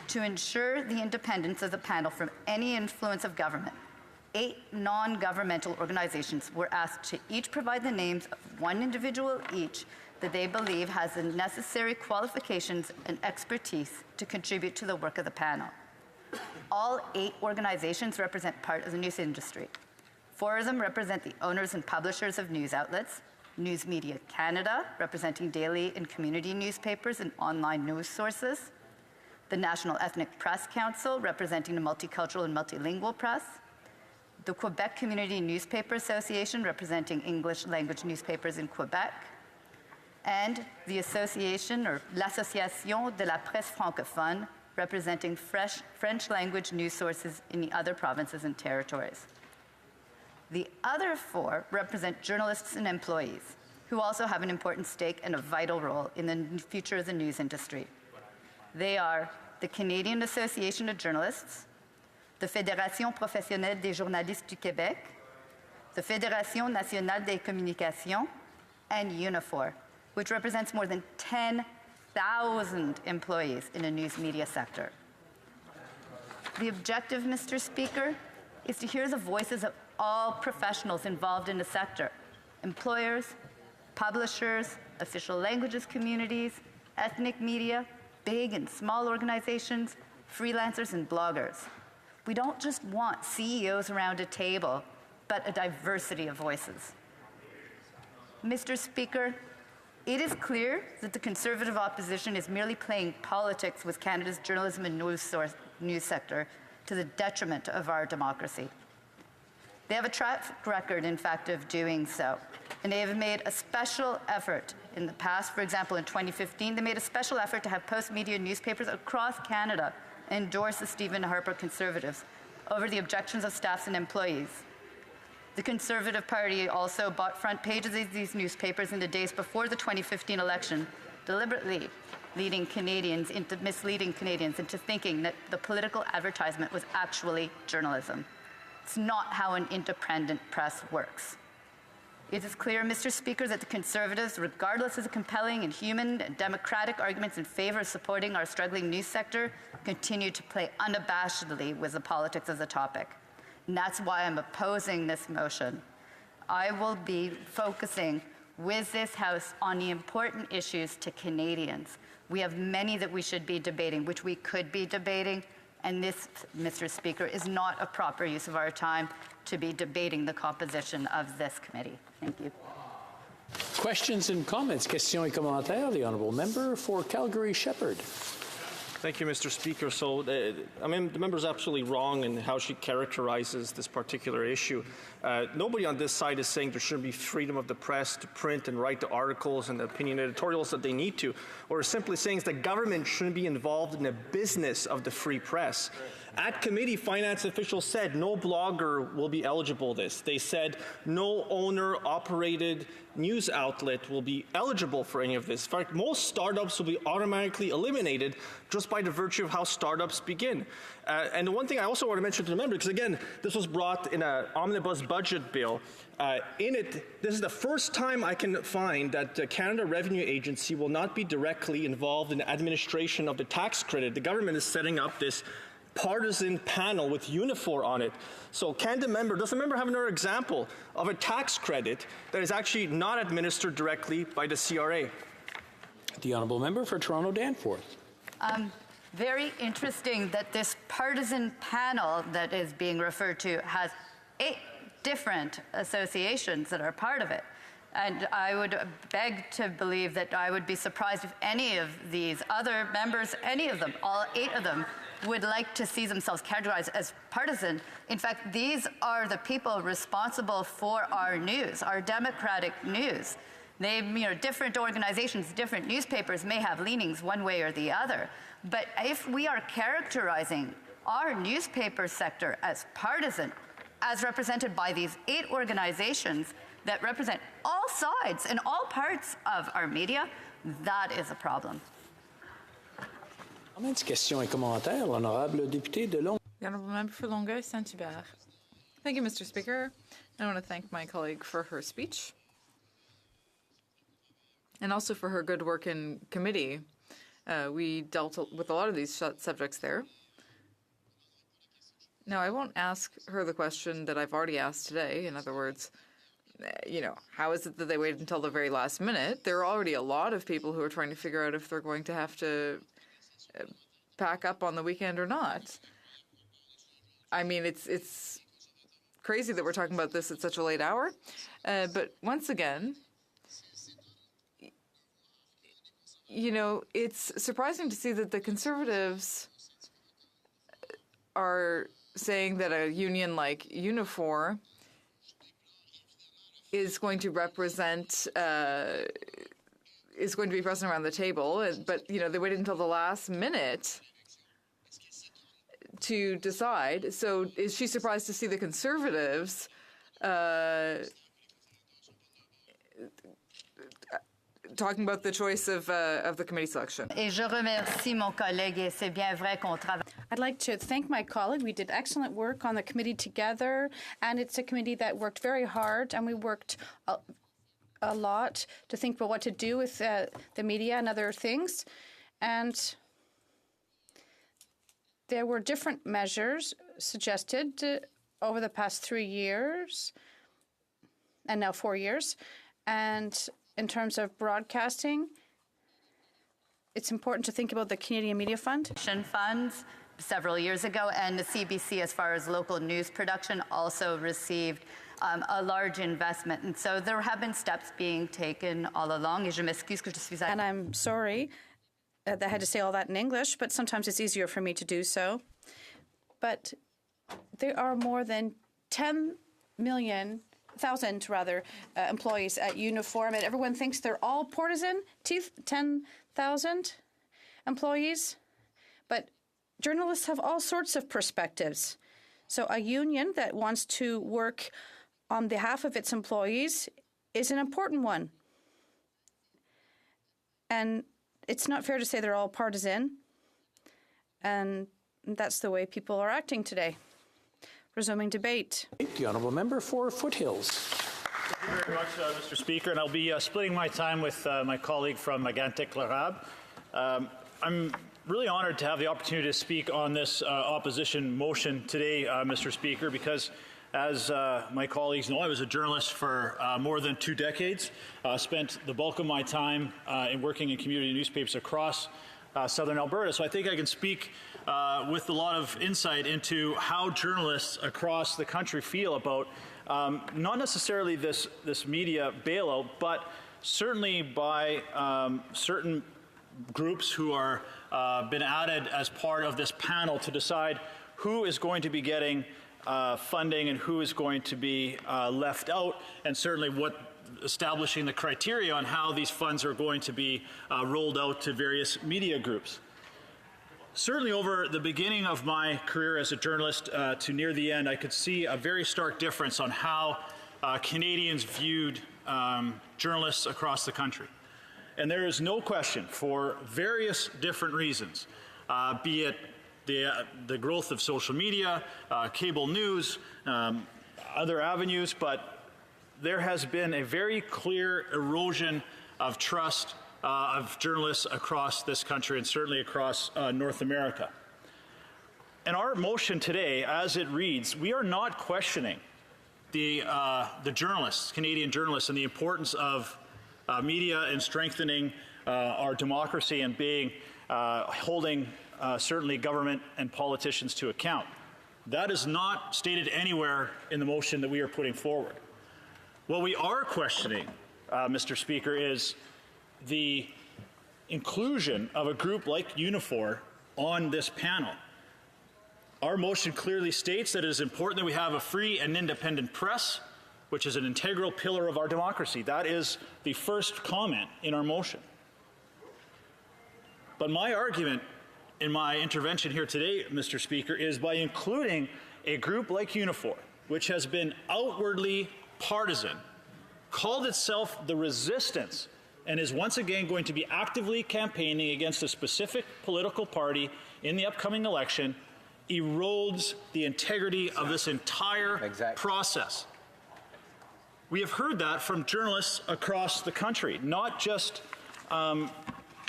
[SPEAKER 1] To ensure the independence of the panel from any influence of government, 8 non-governmental organizations were asked to each provide the names of one individual each that they believe has the necessary qualifications and expertise to contribute to the work of the panel. All 8 organizations represent part of the news industry. 4 of them represent the owners and publishers of news outlets: News Media Canada, representing daily and community newspapers and online news sources; the National Ethnic Press Council, representing the multicultural and multilingual press; the Quebec Community Newspaper Association, representing English language newspapers in Quebec; and the Association, or l'Association de la Presse francophone, representing French language news sources in the other provinces and territories. The other 4 represent journalists and employees, who also have an important stake and a vital role in the future of the news industry. They are the Canadian Association of Journalists, the Fédération professionnelle des journalistes du Québec, the Fédération nationale des communications, and Unifor, which represents more than 10,000 employees in the news media sector. The objective, Mr. Speaker, is to hear the voices of all professionals involved in the sector: employers, publishers, official languages communities, ethnic media, big and small organizations, freelancers, and bloggers. We don't just want CEOs around a table, but a diversity of voices. Mr. Speaker, it is clear that the Conservative opposition is merely playing politics with Canada's journalism and news sector to the detriment of our democracy. They have a track record, in fact, of doing so. And they have made a special effort in the past. For example, in 2015, they made a special effort to have post-media newspapers across Canada endorse the Stephen Harper Conservatives over the objections of staffs and employees. The Conservative Party also bought front pages of these newspapers in the days before the 2015 election, deliberately misleading Canadians into thinking that the political advertisement was actually journalism. It's not how an independent press works. It is clear, Mr. Speaker, that the Conservatives, regardless of the compelling and human and democratic arguments in favor of supporting our struggling news sector, continue to play unabashedly with the politics of the topic. And that's why I'm opposing this motion. I will be focusing with this House on the important issues to Canadians. We have many that we should be debating, which we could be debating, and this, Mr. Speaker, is not a proper use of our time to be debating the composition of this committee. Thank you.
[SPEAKER 11] Questions and comments. Questions et commentaires. The honourable member for Calgary-Shepherd.
[SPEAKER 14] Thank you, Mr. Speaker. So, the member is absolutely wrong in how she characterizes this particular issue. Nobody on this side is saying there shouldn't be freedom of the press to print and write the articles and the opinion editorials that they need to. What we're simply saying is the government shouldn't be involved in the business of the free press. At committee, finance officials said no blogger will be eligible this. They said no owner-operated news outlet will be eligible for any of this. In fact, most startups will be automatically eliminated just by the virtue of how startups begin. And the one thing I also want to mention to the member, because again, this was brought in an omnibus budget bill. In it, this is the first time I can find that the Canada Revenue Agency will not be directly involved in the administration of the tax credit. The government is setting up this partisan panel with Unifor on it. So does the member have another example of a tax credit that is actually not administered directly by the CRA?
[SPEAKER 11] The honourable member for Toronto Danforth.
[SPEAKER 1] Very interesting that this partisan panel that is being referred to has 8 different associations that are part of it. And I would beg to believe that I would be surprised if any of these other members, any of them, all 8 of them, would like to see themselves categorized as partisan. In fact, these are the people responsible for our news, our democratic news. They, different organizations, different newspapers may have leanings one way or the other. But if we are characterizing our newspaper sector as partisan, as represented by these 8 organizations that represent all sides and all parts of our media, that is a problem.
[SPEAKER 11] Questions et commentaires. L'honorable député de Longueuil.
[SPEAKER 8] The honourable member for Longueuil-Saint-Hubert. Thank you, Mr. Speaker. I want to thank my colleague for her speech and also for her good work in committee. We dealt with a lot of these subjects there. Now, I won't ask her the question that I've already asked today. In other words, how is it that they waited until the very last minute? There are already a lot of people who are trying to figure out if they're going to have to pack up on the weekend or not. I mean, it's crazy that we're talking about this at such a late hour. But once again, it's surprising to see that the Conservatives are saying that a union like Unifor is going to represent, is going to be present around the table, but they waited until the last minute to decide. So is she surprised to see the Conservatives talking about the choice of the committee selection?
[SPEAKER 1] Et je remercie mon collègue, et c'est bien vrai qu'on travaille.
[SPEAKER 15] I'd like to thank my colleague. We did excellent work on the committee together, and it's a committee that worked very hard, and we worked a lot to think about what to do with the media and other things. And there were different measures suggested over the past 3 years, and now 4 years. And in terms of broadcasting, it's important to think about the Canadian Media Fund.
[SPEAKER 1] Funds several years ago, and the CBC, as far as local news production, also received a large investment. And so there have been steps being taken all along.
[SPEAKER 15] And I'm sorry that I had to say all that in English, but sometimes it's easier for me to do so. But there are more than 10 employees at Uniform, and everyone thinks they're all partisan. 10,000 employees, but journalists have all sorts of perspectives. So a union that wants to work on behalf of its employees is an important one. And it's not fair to say they're all partisan. And that's the way people are acting today. Resuming debate.
[SPEAKER 2] The honourable member for Foothills.
[SPEAKER 3] Thank you very much, Mr. Speaker, and I'll be splitting my time with my colleague from Mégantic-L'Arabe. I'm really honored to have the opportunity to speak on this opposition motion today, Mr. Speaker, because as my colleagues know, I was a journalist for more than 2 decades. Spent the bulk of my time in working in community newspapers across southern Alberta. So I think I can speak with a lot of insight into how journalists across the country feel about not necessarily this media bailout, but certainly by certain groups who are been added as part of this panel to decide who is going to be getting funding and who is going to be left out, and certainly establishing the criteria on how these funds are going to be rolled out to various media groups. Certainly over the beginning of my career as a journalist to near the end, I could see a very stark difference on how Canadians viewed journalists across the country. And there is no question, for various different reasons, be it the growth of social media, cable news, other avenues, but there has been a very clear erosion of trust of journalists across this country and certainly across North America. And our motion today, as it reads, we are not questioning the journalists, Canadian journalists, and the importance of media in strengthening our democracy and holding certainly government and politicians to account. That is not stated anywhere in the motion that we are putting forward. What we are questioning, Mr. Speaker, is the inclusion of a group like Unifor on this panel. Our motion clearly states that it is important that we have a free and independent press, which is an integral pillar of our democracy. That is the first comment in our motion. But my argument in my intervention here today, Mr. Speaker, is by including a group like Unifor, which has been outwardly partisan, called itself the Resistance, and is once again going to be actively campaigning against a specific political party in the upcoming election, erodes the integrity of this entire process. We have heard that from journalists across the country, not just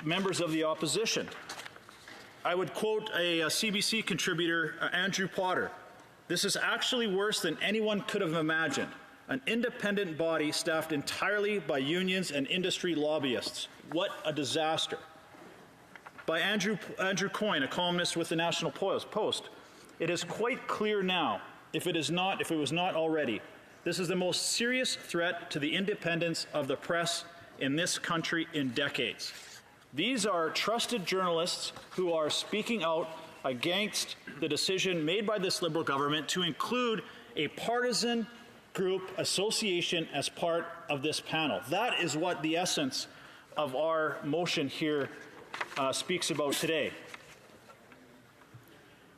[SPEAKER 3] members of the opposition. I would quote a CBC contributor, Andrew Potter. "This is actually worse than anyone could have imagined. An independent body staffed entirely by unions and industry lobbyists. What a disaster." By Andrew Coyne, a columnist with the National Post. "It is quite clear now, if it was not already, this is the most serious threat to the independence of the press in this country in decades." These are trusted journalists who are speaking out against the decision made by this Liberal government to include a partisan group association as part of this panel. That is what the essence of our motion here speaks about today.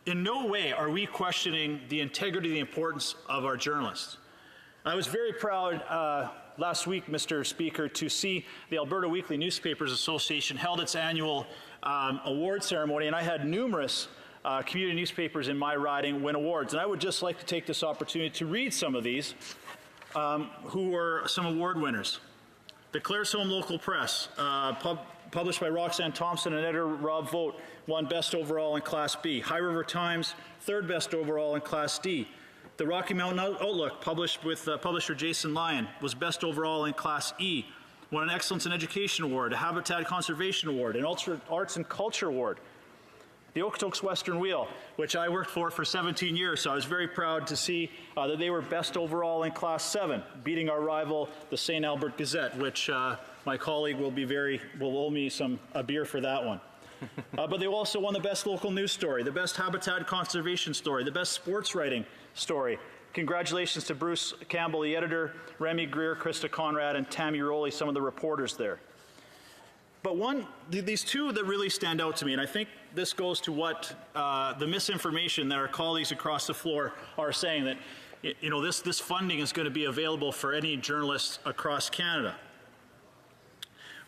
[SPEAKER 3] In no way are we questioning the integrity and the importance of our journalists. I was very proud last week, Mr. Speaker, to see the Alberta Weekly Newspapers Association held its annual award ceremony, and I had numerous community newspapers in my riding win awards. And I would just like to take this opportunity to read some of these, who were some award winners. The Claresholm Local Press, published by Roxanne Thompson and editor Rob Vogt, won Best Overall in Class B. High River Times, 3rd Best Overall in Class D. The Rocky Mountain Outlook, published with publisher Jason Lyon, was Best Overall in Class E. Won an Excellence in Education Award, a Habitat Conservation Award, an Arts and Culture Award. The Okotoks Western Wheel, which I worked for 17 years, so I was very proud to see that they were Best Overall in Class 7, beating our rival, the St. Albert Gazette, which my colleague will owe me a beer for that one. But they also won the Best Local News Story, the Best Habitat Conservation Story, the Best Sports Writing Story, Congratulations to Bruce Campbell, the editor, Remy Greer, Krista Conrad, and Tammy Rowley, some of the reporters there. But these two that really stand out to me, and I think this goes to what the misinformation that our colleagues across the floor are saying, that this funding is going to be available for any journalists across Canada.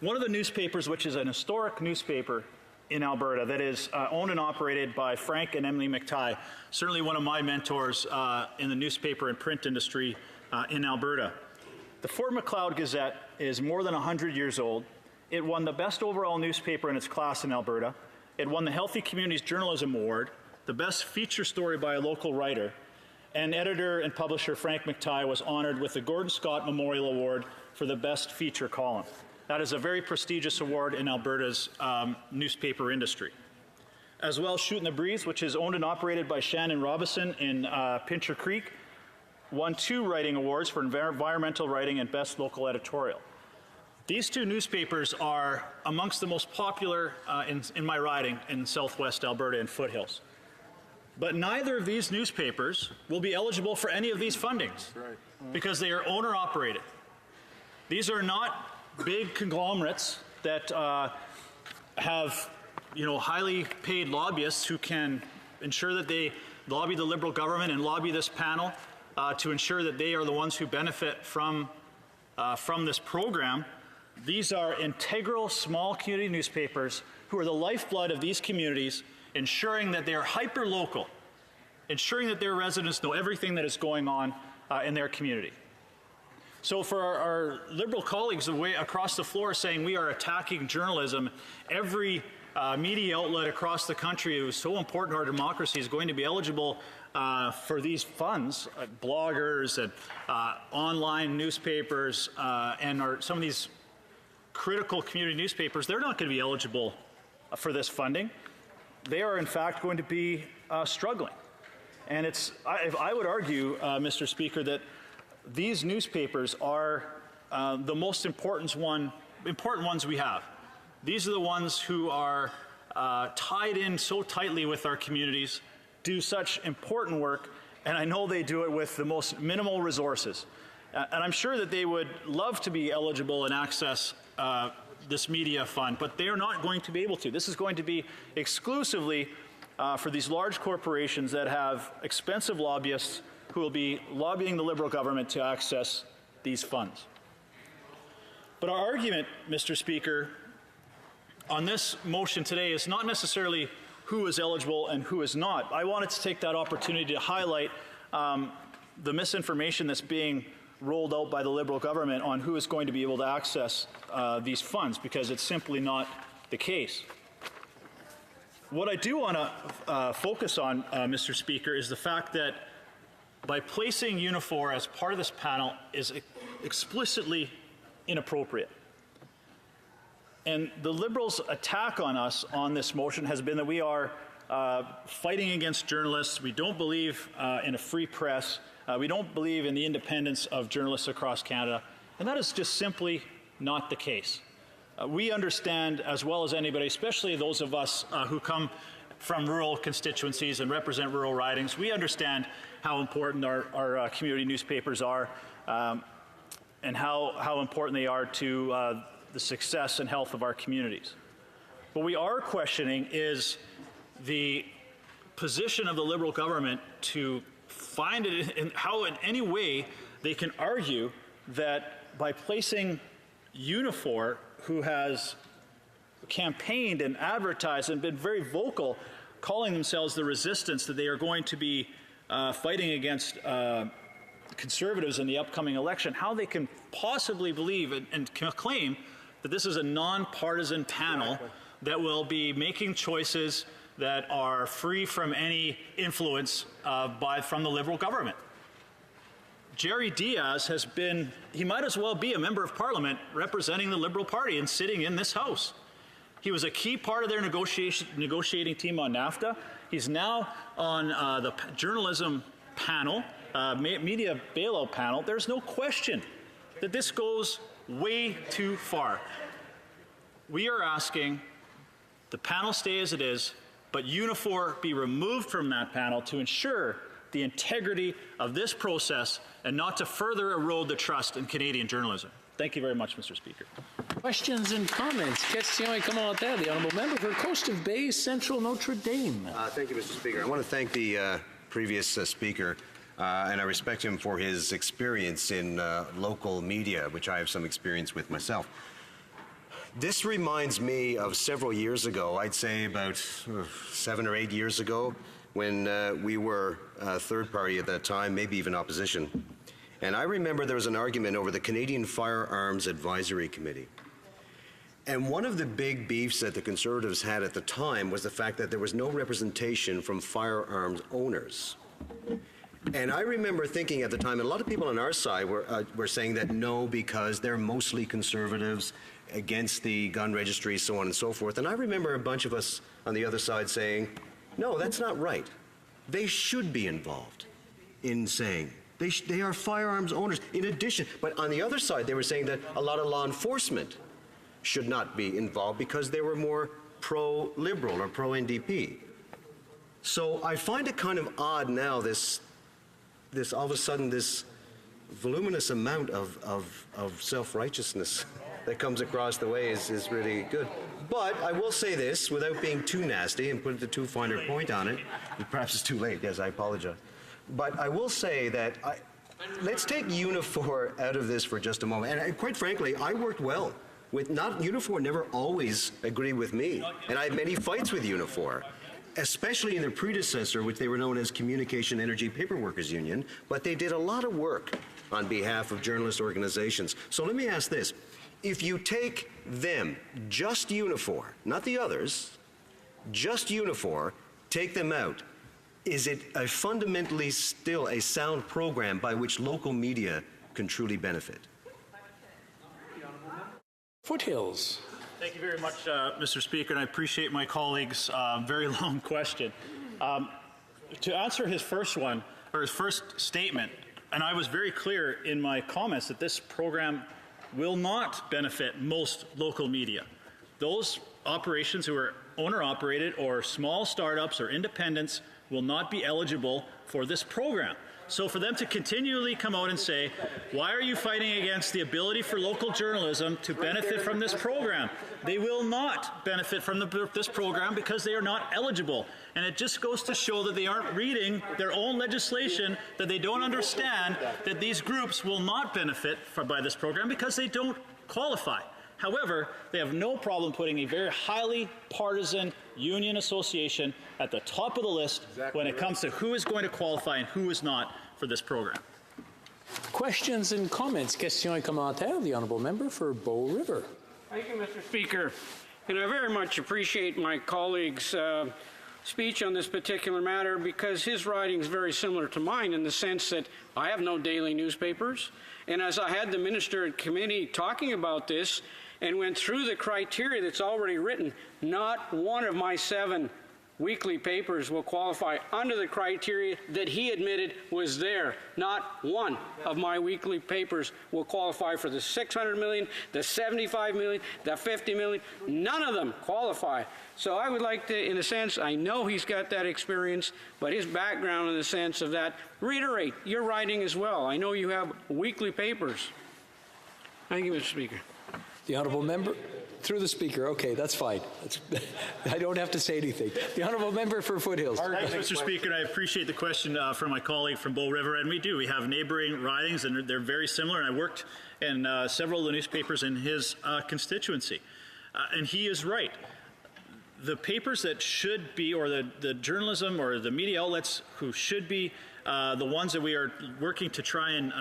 [SPEAKER 3] One of the newspapers, which is an historic newspaper in Alberta that is owned and operated by Frank and Emily McTighe, certainly one of my mentors in the newspaper and print industry in Alberta. The Fort Macleod Gazette is more than 100 years old. It won the best overall newspaper in its class in Alberta. It won the Healthy Communities Journalism Award, the best feature story by a local writer, and editor and publisher Frank McTighe was honored with the Gordon Scott Memorial Award for the best feature column. That is a very prestigious award in Alberta's newspaper industry. As well, Shootin' the Breeze, which is owned and operated by Shannon Robison in Pincher Creek, won 2 writing awards for environmental writing and best local editorial. These 2 newspapers are amongst the most popular in my riding in Southwest Alberta and Foothills. But neither of these newspapers will be eligible for any of these fundings because they are owner operated. These are not big conglomerates that have, highly paid lobbyists who can ensure that they lobby the Liberal government and lobby this panel to ensure that they are the ones who benefit from this program. These are integral small community newspapers who are the lifeblood of these communities, ensuring that they are hyper-local, ensuring that their residents know everything that is going on in their community. So for our Liberal colleagues across the floor saying we are attacking journalism, every media outlet across the country who is so important to our democracy is going to be eligible for these funds, bloggers and online newspapers and some of these critical community newspapers, they're not going to be eligible for this funding. They are in fact going to be struggling. And I would argue, Mr. Speaker, that these newspapers are the most important ones we have. These are the ones who are tied in so tightly with our communities, do such important work, and I know they do it with the most minimal resources. And I'm sure that they would love to be eligible and access this media fund, but they are not going to be able to. This is going to be exclusively for these large corporations that have expensive lobbyists who will be lobbying the Liberal government to access these funds. But our argument, Mr. Speaker, on this motion today is not necessarily who is eligible and who is not. I wanted to take that opportunity to highlight the misinformation that's being rolled out by the Liberal government on who is going to be able to access these funds, because it's simply not the case. What I do want to focus on, Mr. Speaker, is the fact that by placing Unifor as part of this panel is explicitly inappropriate. And the Liberals' attack on us on this motion has been that we are fighting against journalists. We don't believe in a free press. We don't believe in the independence of journalists across Canada. And that is just simply not the case. We understand as well as anybody, especially those of us who come from rural constituencies and represent rural ridings, we understand how important our community newspapers are and how important they are to the success and health of our communities. What we are questioning is the position of the Liberal government to find it in how in any way they can argue that by placing Unifor, who has campaigned and advertised and been very vocal, calling themselves the resistance, that they are going to be fighting against Conservatives in the upcoming election, how they can possibly believe and claim that this is a nonpartisan panel that will be making choices that are free from any influence from the Liberal government. Jerry Diaz has been, he might as well be a member of Parliament representing the Liberal Party and sitting in this House. He was a key part of their negotiating team on NAFTA. He's now on the journalism panel, media bailout panel. There's no question that this goes way too far. We are asking the panel stay as it is, but Unifor be removed from that panel to ensure the integrity of this process and not to further erode the trust in Canadian journalism. Thank you very much, Mr. Speaker.
[SPEAKER 11] Questions and comments? Question commentaire. The honourable member for Coast of Bay, Central Notre Dame.
[SPEAKER 16] Thank you, Mr. Speaker. I want to thank the previous speaker, and I respect him for his experience in local media, which I have some experience with myself. This reminds me of several years ago, I'd say about 7 or 8 years ago, when we were third party at that time, maybe even opposition. And I remember there was an argument over the Canadian Firearms Advisory Committee. And one of the big beefs that the Conservatives had at the time was the fact that there was no representation from firearms owners. And I remember thinking at the time, and a lot of people on our side were saying that no, because they're mostly Conservatives against the gun registry, so on and so forth. And I remember a bunch of us on the other side saying, no, that's not right. They should be involved in saying they are firearms owners in addition. But on the other side, they were saying that a lot of law enforcement should not be involved because they were more pro-liberal or pro-NDP. So I find it kind of odd now, this all of a sudden this voluminous amount of self-righteousness that comes across the way is really good. But I will say this, without being too nasty and put the too finer point on it, perhaps it's too late, yes, I apologize. But I will say that let's take Unifor out of this for just a moment. And quite frankly, I worked well with Unifor never always agreed with me. And I had many fights with Unifor, especially in their predecessor, which they were known as Communication Energy Paperworkers Union. But they did a lot of work on behalf of journalist organizations. So let me ask this. If you take them, just Unifor, not the others, just Unifor, take them out, is it fundamentally still a sound program by which local media can truly benefit?
[SPEAKER 11] Foothills.
[SPEAKER 3] Thank you very much, Mr. Speaker, and I appreciate my colleague's very long question. To answer his first one, or his first statement, and I was very clear in my comments that this program will not benefit most local media. Those operations who are owner-operated or small startups or independents will not be eligible for this program. So for them to continually come out and say, why are you fighting against the ability for local journalism to benefit from this program? They will not benefit from this program because they are not eligible. And it just goes to show that they aren't reading their own legislation, that they don't understand that these groups will not benefit by this program because they don't qualify. However, they have no problem putting a very highly partisan union association at the top of the list when it comes to who is going to qualify and who is not for this program.
[SPEAKER 11] Questions and comments. Question et commentaire. The honourable member for Bow River.
[SPEAKER 9] Thank you, Mr. Speaker. And I very much appreciate my colleague's speech on this particular matter because his writing is very similar to mine in the sense that I have no daily newspapers. And as I had the minister at committee talking about this, and went through the criteria that's already written, not one of my 7 weekly papers will qualify under the criteria that he admitted was there. Not one of my weekly papers will qualify for the $600 million, the $75 million, the $50 million. None of them qualify. So I would like to, in a sense, I know he's got that experience, but his background in the sense of that, reiterate your writing as well. I know you have weekly papers. Thank you, Mr. Speaker.
[SPEAKER 11] The honourable member, through the Speaker. Okay, that's fine. I don't have to say anything. The honourable member for Foothills.
[SPEAKER 3] Thanks, Mr. Speaker. I appreciate the question from my colleague from Bow River, and we do. We have neighbouring ridings, and they're very similar. And I worked in several of the newspapers in his constituency, and he is right. The papers that should be, or the journalism or the media outlets who should be the ones that we are working to try and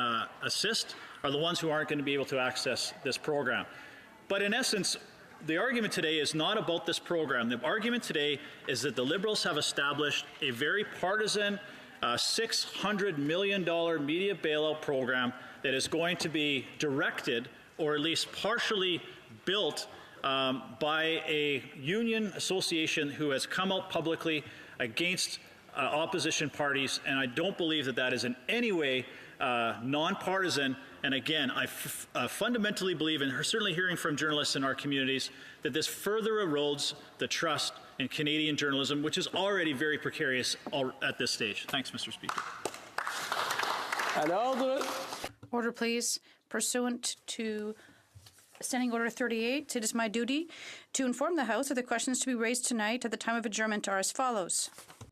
[SPEAKER 3] assist, are the ones who aren't going to be able to access this program. But in essence, the argument today is not about this program. The argument today is that the Liberals have established a very partisan $600 million media bailout program that is going to be directed, or at least partially built, by a union association who has come out publicly against opposition parties, and I don't believe that that is in any way nonpartisan. And again, I fundamentally believe, and certainly hearing from journalists in our communities, that this further erodes the trust in Canadian journalism, which is already very precarious at this stage. Thanks, Mr. Speaker.
[SPEAKER 11] À l'ordre.
[SPEAKER 15] Order, please. Pursuant to Standing Order 38, it is my duty to inform the House that the questions to be raised tonight at the time of adjournment are as follows.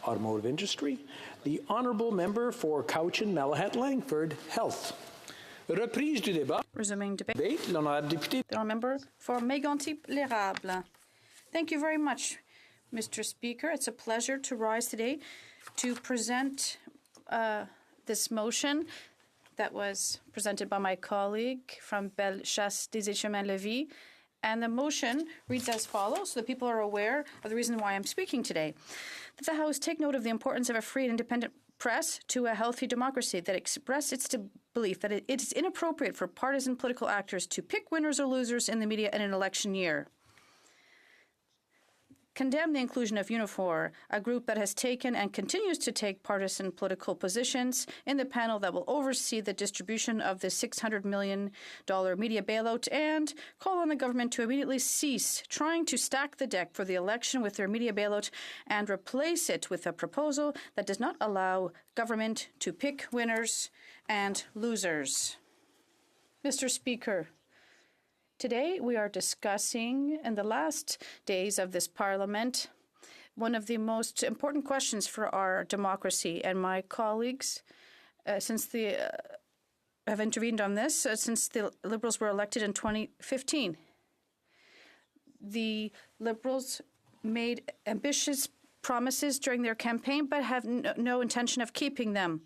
[SPEAKER 11] Automotive Industry. The Honourable Member for Cowichan, Malahat, Langford, Health. Reprise du débat.
[SPEAKER 15] Resuming debate.
[SPEAKER 11] L'honorable député.
[SPEAKER 15] The Honourable Member for Mégantic-l'Érable. Thank you very much, Mr. Speaker. It's a pleasure to rise today to present this motion that was presented by my colleague from Bellechasse des Chemins-Lévis. And the motion reads as follows, so that people are aware of the reason why I'm speaking today. That the House take note of the importance of a free and independent press to a healthy democracy, that express its belief that it is inappropriate for partisan political actors to pick winners or losers in the media in an election year. Condemn the inclusion of Unifor, a group that has taken and continues to take partisan political positions in the panel that will oversee the distribution of the $600 million media bailout, and call on the government to immediately cease trying to stack the deck for the election with their media bailout and replace it with a proposal that does not allow government to pick winners and losers. Mr. Speaker, today we are discussing, in the last days of this Parliament, one of the most important questions for our democracy. And my colleagues, have intervened on this since the Liberals were elected in 2015. The Liberals made ambitious promises during their campaign, but have no intention of keeping them.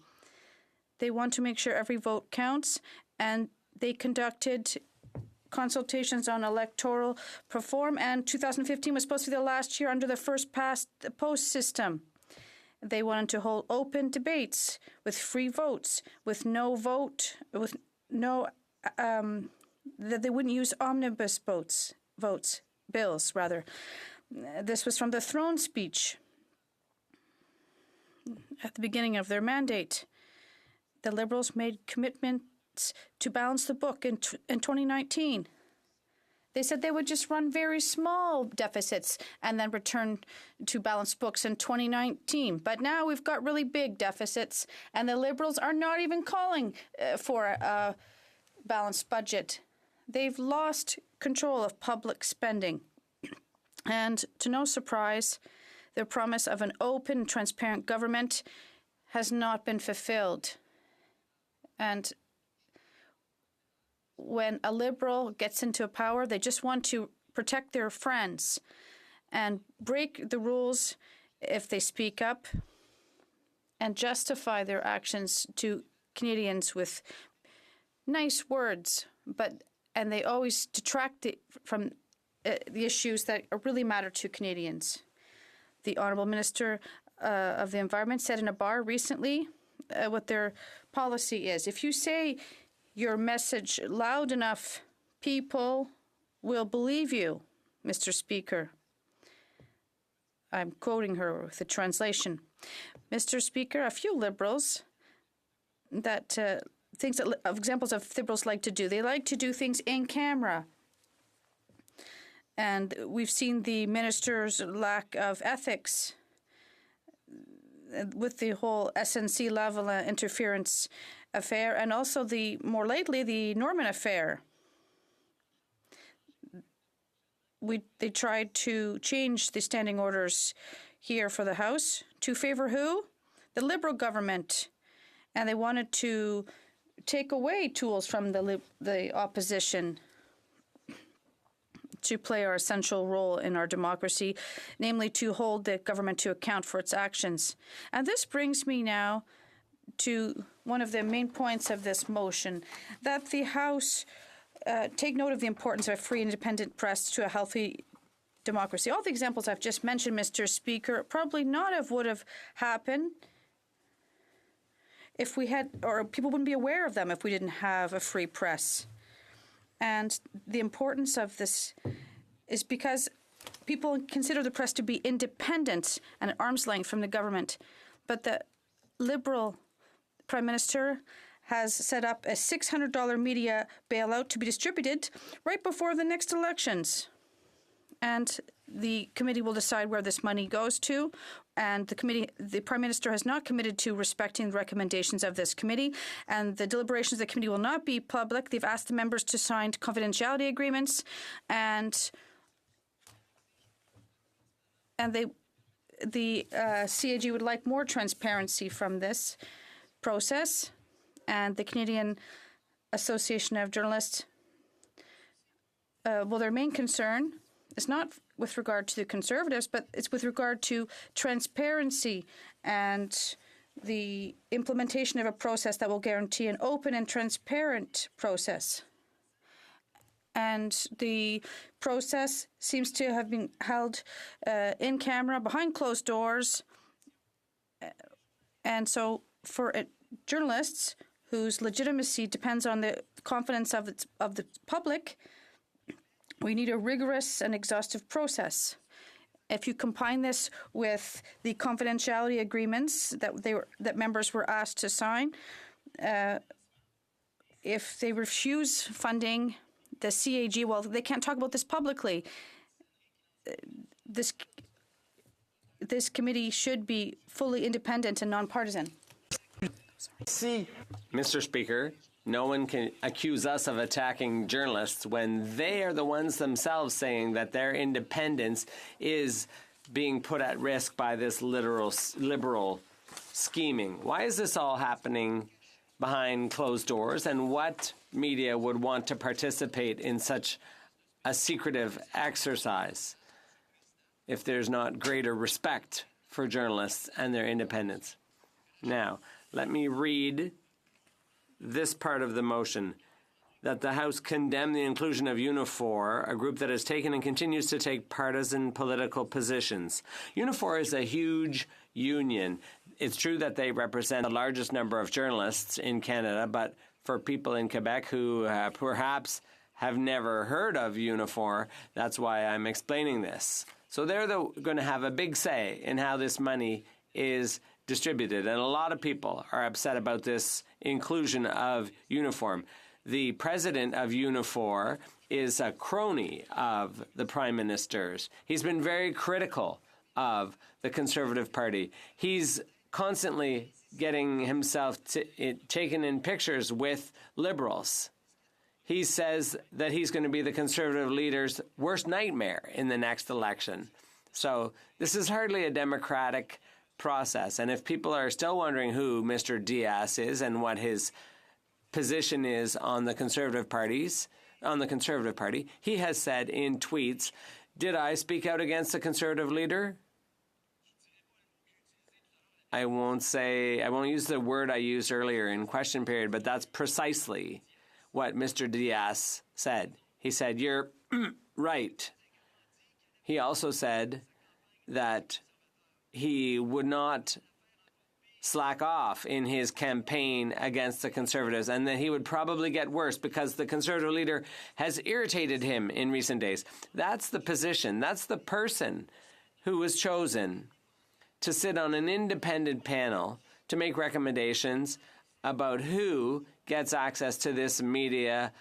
[SPEAKER 15] They want to make sure every vote counts, and they conducted consultations on electoral reform, and 2015 was supposed to be the last year under the first past the post system. They wanted to hold open debates with free votes, with no vote, with no that they wouldn't use omnibus bills. This was from the throne speech at the beginning of their mandate. The Liberals made commitments to balance the book in 2019. They said they would just run very small deficits and then return to balanced books in 2019. But now we've got really big deficits, and the Liberals are not even calling for a balanced budget. They've lost control of public spending. And to no surprise, their promise of an open, transparent government has not been fulfilled. And when a Liberal gets into power, they just want to protect their friends and break the rules if they speak up and justify their actions to Canadians with nice words, and they always detract from the issues that really matter to Canadians. The Honourable Minister of the Environment said in a bar recently what their policy is. If you say your message loud enough, people will believe you, Mr. Speaker. I'm quoting her with the translation. Mr. Speaker, a few Liberals examples of Liberals like to do. They like to do things in camera. And we've seen the minister's lack of ethics with the whole SNC Lavalin interference affair, and also more lately, the Norman affair. They tried to change the standing orders here for the House to favor who? The Liberal government. And they wanted to take away tools from the opposition to play our essential role in our democracy, namely to hold the government to account for its actions. And this brings me now to one of the main points of this motion, that the House take note of the importance of a free and independent press to a healthy democracy. All the examples I've just mentioned, Mr. Speaker, probably would have happened if we had, or people wouldn't be aware of them if we didn't have a free press. And the importance of this is because people consider the press to be independent and at arm's length from the government. But the Liberal Prime Minister has set up a $600 media bailout to be distributed right before the next elections. And the committee will decide where this money goes to. and the Prime Minister has not committed to respecting the recommendations of this committee, and the deliberations of the committee will not be public. They've asked the members to sign confidentiality agreements, and the CAG would like more transparency from this process, and the Canadian Association of Journalists, their main concern is not with regard to the Conservatives, but it's with regard to transparency and the implementation of a process that will guarantee an open and transparent process. And the process seems to have been held in camera, behind closed doors. And so for journalists whose legitimacy depends on the confidence of the public, we need a rigorous and exhaustive process. If you combine this with the confidentiality agreements that members were asked to sign, if they refuse funding the CAG, well, they can't talk about this publicly. This committee should be fully independent and nonpartisan.
[SPEAKER 18] Mr. Speaker, no one can accuse us of attacking journalists when they are the ones themselves saying that their independence is being put at risk by this liberal scheming. Why is this all happening behind closed doors, and what media would want to participate in such a secretive exercise if there's not greater respect for journalists and their independence? Now, let me read this part of the motion: that the House condemn the inclusion of Unifor, a group that has taken and continues to take partisan political positions. Unifor is a huge union. It's true that they represent the largest number of journalists in Canada, but for people in Quebec who perhaps have never heard of Unifor, that's why I'm explaining this. So they're going to have a big say in how this money is distributed, and a lot of people are upset about this inclusion of Uniform. The president of Unifor is a crony of the Prime Minister's. He's been very critical of the Conservative Party. He's constantly getting himself taken in pictures with Liberals. He says that he's going to be the Conservative leader's worst nightmare in the next election. So this is hardly a democratic process. And if people are still wondering who Mr. Diaz is and what his position is on the Conservative Party, he has said in tweets, "Did I speak out against the Conservative leader?" I won't use the word I used earlier in question period, but that's precisely what Mr. Diaz said. He said, "You're right." He also said that he would not slack off in his campaign against the Conservatives, and that he would probably get worse because the Conservative leader has irritated him in recent days. That's the position. That's the person who was chosen to sit on an independent panel to make recommendations about who gets access to this media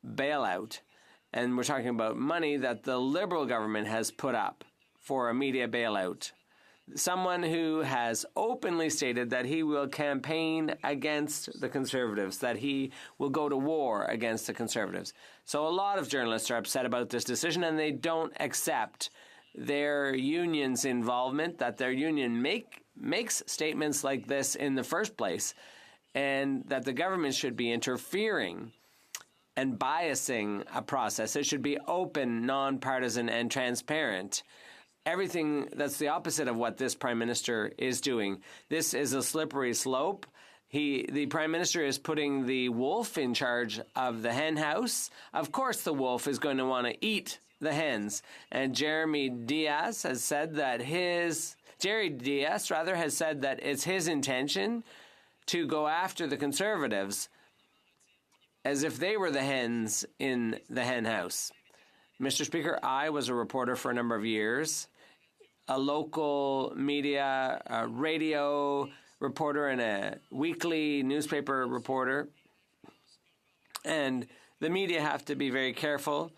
[SPEAKER 18] bailout. And we're talking about money that the Liberal government has put up for a media bailout. Someone who has openly stated that he will campaign against the Conservatives, that he will go to war against the Conservatives. So a lot of journalists are upset about this decision, and they don't accept their union's involvement, that their union makes statements like this in the first place, and that the government should be interfering and biasing a process. It should be open, nonpartisan, and transparent. Everything that's the opposite of what this Prime Minister is doing. This is a slippery slope. The Prime Minister is putting the wolf in charge of the hen house. Of course the wolf is going to want to eat the hens. And Jerry Diaz has said that it's his intention to go after the Conservatives as if they were the hens in the hen house. Mr. Speaker, I was a reporter for a number of years, a local media, a radio reporter, and a weekly newspaper reporter. And the media have to be very careful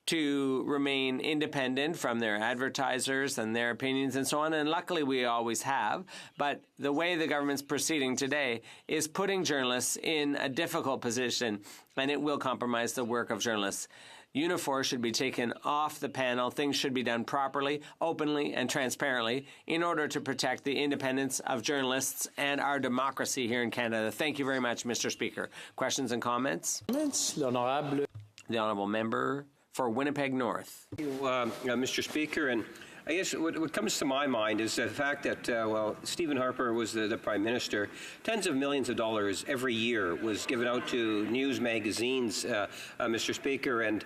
[SPEAKER 18] to remain independent from their advertisers and their opinions and so on, and luckily we always have. But the way the government's proceeding today is putting journalists in a difficult position, and it will compromise the work of journalists. Unifor should be taken off the panel. Things should be done properly, openly, and transparently in order to protect the independence of journalists and our democracy here in Canada. Thank you very much, Mr. Speaker. Questions and comments? The Honourable Member for Winnipeg North.
[SPEAKER 5] Thank you, Mr. Speaker. And I guess what comes to my mind is the fact that, Stephen Harper was the Prime Minister. Tens of millions of dollars every year was given out to news magazines, Mr. Speaker. And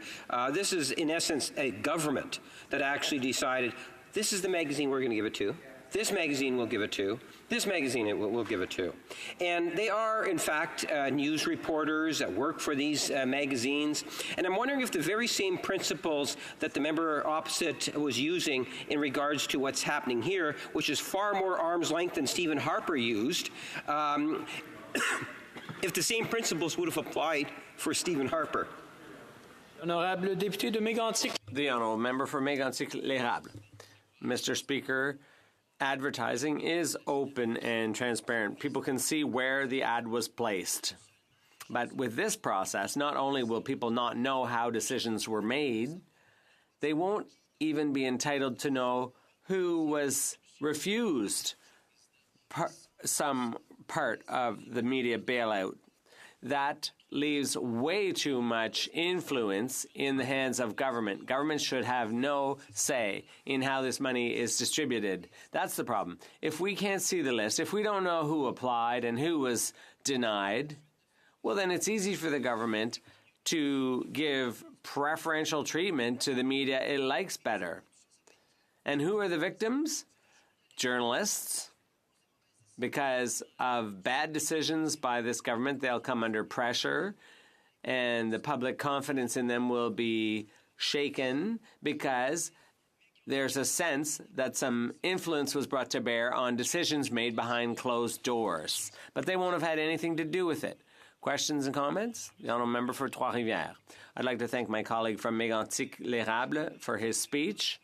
[SPEAKER 5] this is, in essence, a government that actually decided this is the magazine we're going to give it to. This magazine will give it to. This magazine it will give it to. And they are, in fact, news reporters that work for these magazines. And I'm wondering if the very same principles that the member opposite was using in regards to what's happening here, which is far more arm's length than Stephen Harper used, if the same principles would have applied for Stephen Harper.
[SPEAKER 18] Honorable député de Mégantic. The Honourable Member for Mégantic-L'Érable. Mr. Speaker, advertising is open and transparent. People can see where the ad was placed. But with this process, not only will people not know how decisions were made, they won't even be entitled to know who was refused some part of the media bailout. That leaves way too much influence in the hands of government. Government should have no say in how this money is distributed. That's the problem. If we can't see the list, if we don't know who applied and who was denied, well, then it's easy for the government to give preferential treatment to the media it likes better. And who are the victims? Journalists. Because of bad decisions by this government, they'll come under pressure, and the public confidence in them will be shaken because there's a sense that some influence was brought to bear on decisions made behind closed doors. But they won't have had anything to do with it. Questions and comments? The Honourable Member for Trois-Rivières. I'd like to thank my colleague from Mégantic-L'Érable for his speech.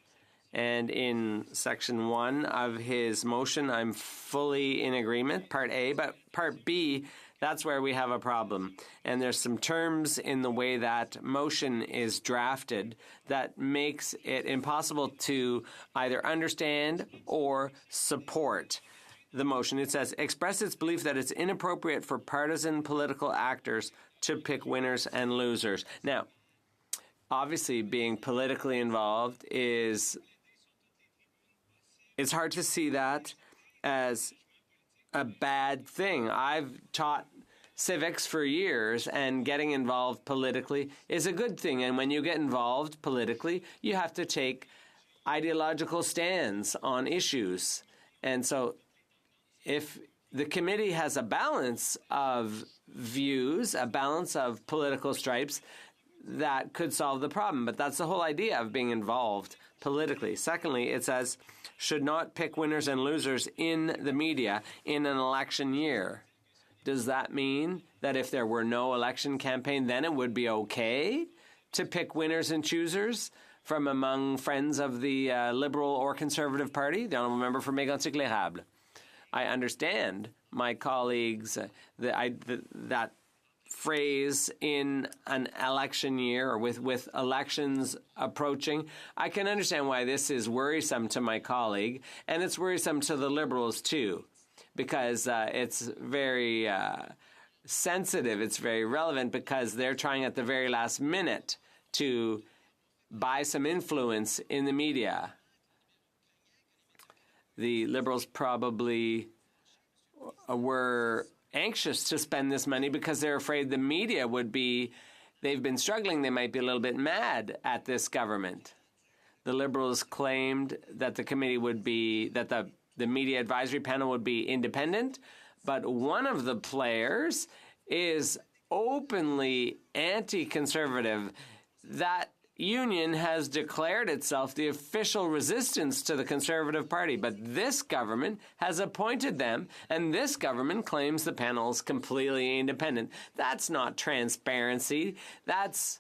[SPEAKER 18] And in Section 1 of his motion, I'm fully in agreement, Part A. But Part B, that's where we have a problem. And there's some terms in the way that motion is drafted that makes it impossible to either understand or support the motion. It says, express its belief that it's inappropriate for partisan political actors to pick winners and losers. Now, obviously, being politically involved it's hard to see that as a bad thing. I've taught civics for years, and getting involved politically is a good thing. And when you get involved politically, you have to take ideological stands on issues. And so if the committee has a balance of views, a balance of political stripes, that could solve the problem. But that's the whole idea of being involved politically. Secondly, it says, should not pick winners and losers in the media in an election year. Does that mean that if there were no election campaign, then it would be okay to pick winners and choosers from among friends of the Liberal or Conservative Party? The Honourable Member for Mégantic-L'Érable. I understand my colleagues, that phrase in an election year or with elections approaching. I can understand why this is worrisome to my colleague, and it's worrisome to the Liberals too, because it's very sensitive, it's very relevant, because they're trying at the very last minute to buy some influence in the media. The Liberals probably were anxious to spend this money because they're afraid the media would be, they've been struggling, they might be a little bit mad at this government. The Liberals claimed that the committee would be, that the media advisory panel would be independent, but one of the players is openly anti-conservative. That union has declared itself the official resistance to the Conservative Party, but this government has appointed them, and this government claims the panel is completely independent. That's not transparency. That's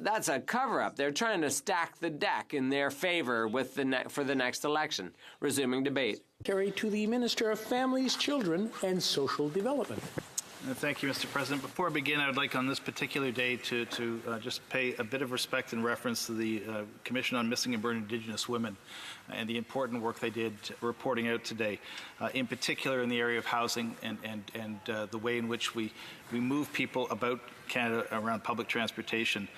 [SPEAKER 18] that's a cover-up. They're trying to stack the deck in their favor with for the next election. Resuming debate.
[SPEAKER 11] Carry to the Minister of Families, Children and Social Development.
[SPEAKER 4] Thank you, Mr. President. Before I begin, I would like on this particular day to just pay a bit of respect and reference to the Commission on Missing and Burned Indigenous Women and the important work they did reporting out today, in particular in the area of housing and the way in which we move people about Canada around public transportation.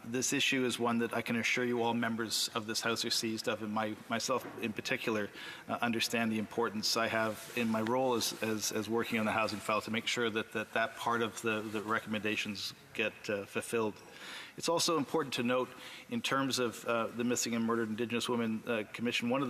[SPEAKER 4] This issue is one that I can assure you all members of this House are seized of, and myself in particular understand the importance I have in my role as working on the housing file to make sure that part of the recommendations get fulfilled. It's also important to note, in terms of the Missing and Murdered Indigenous Women Commission, one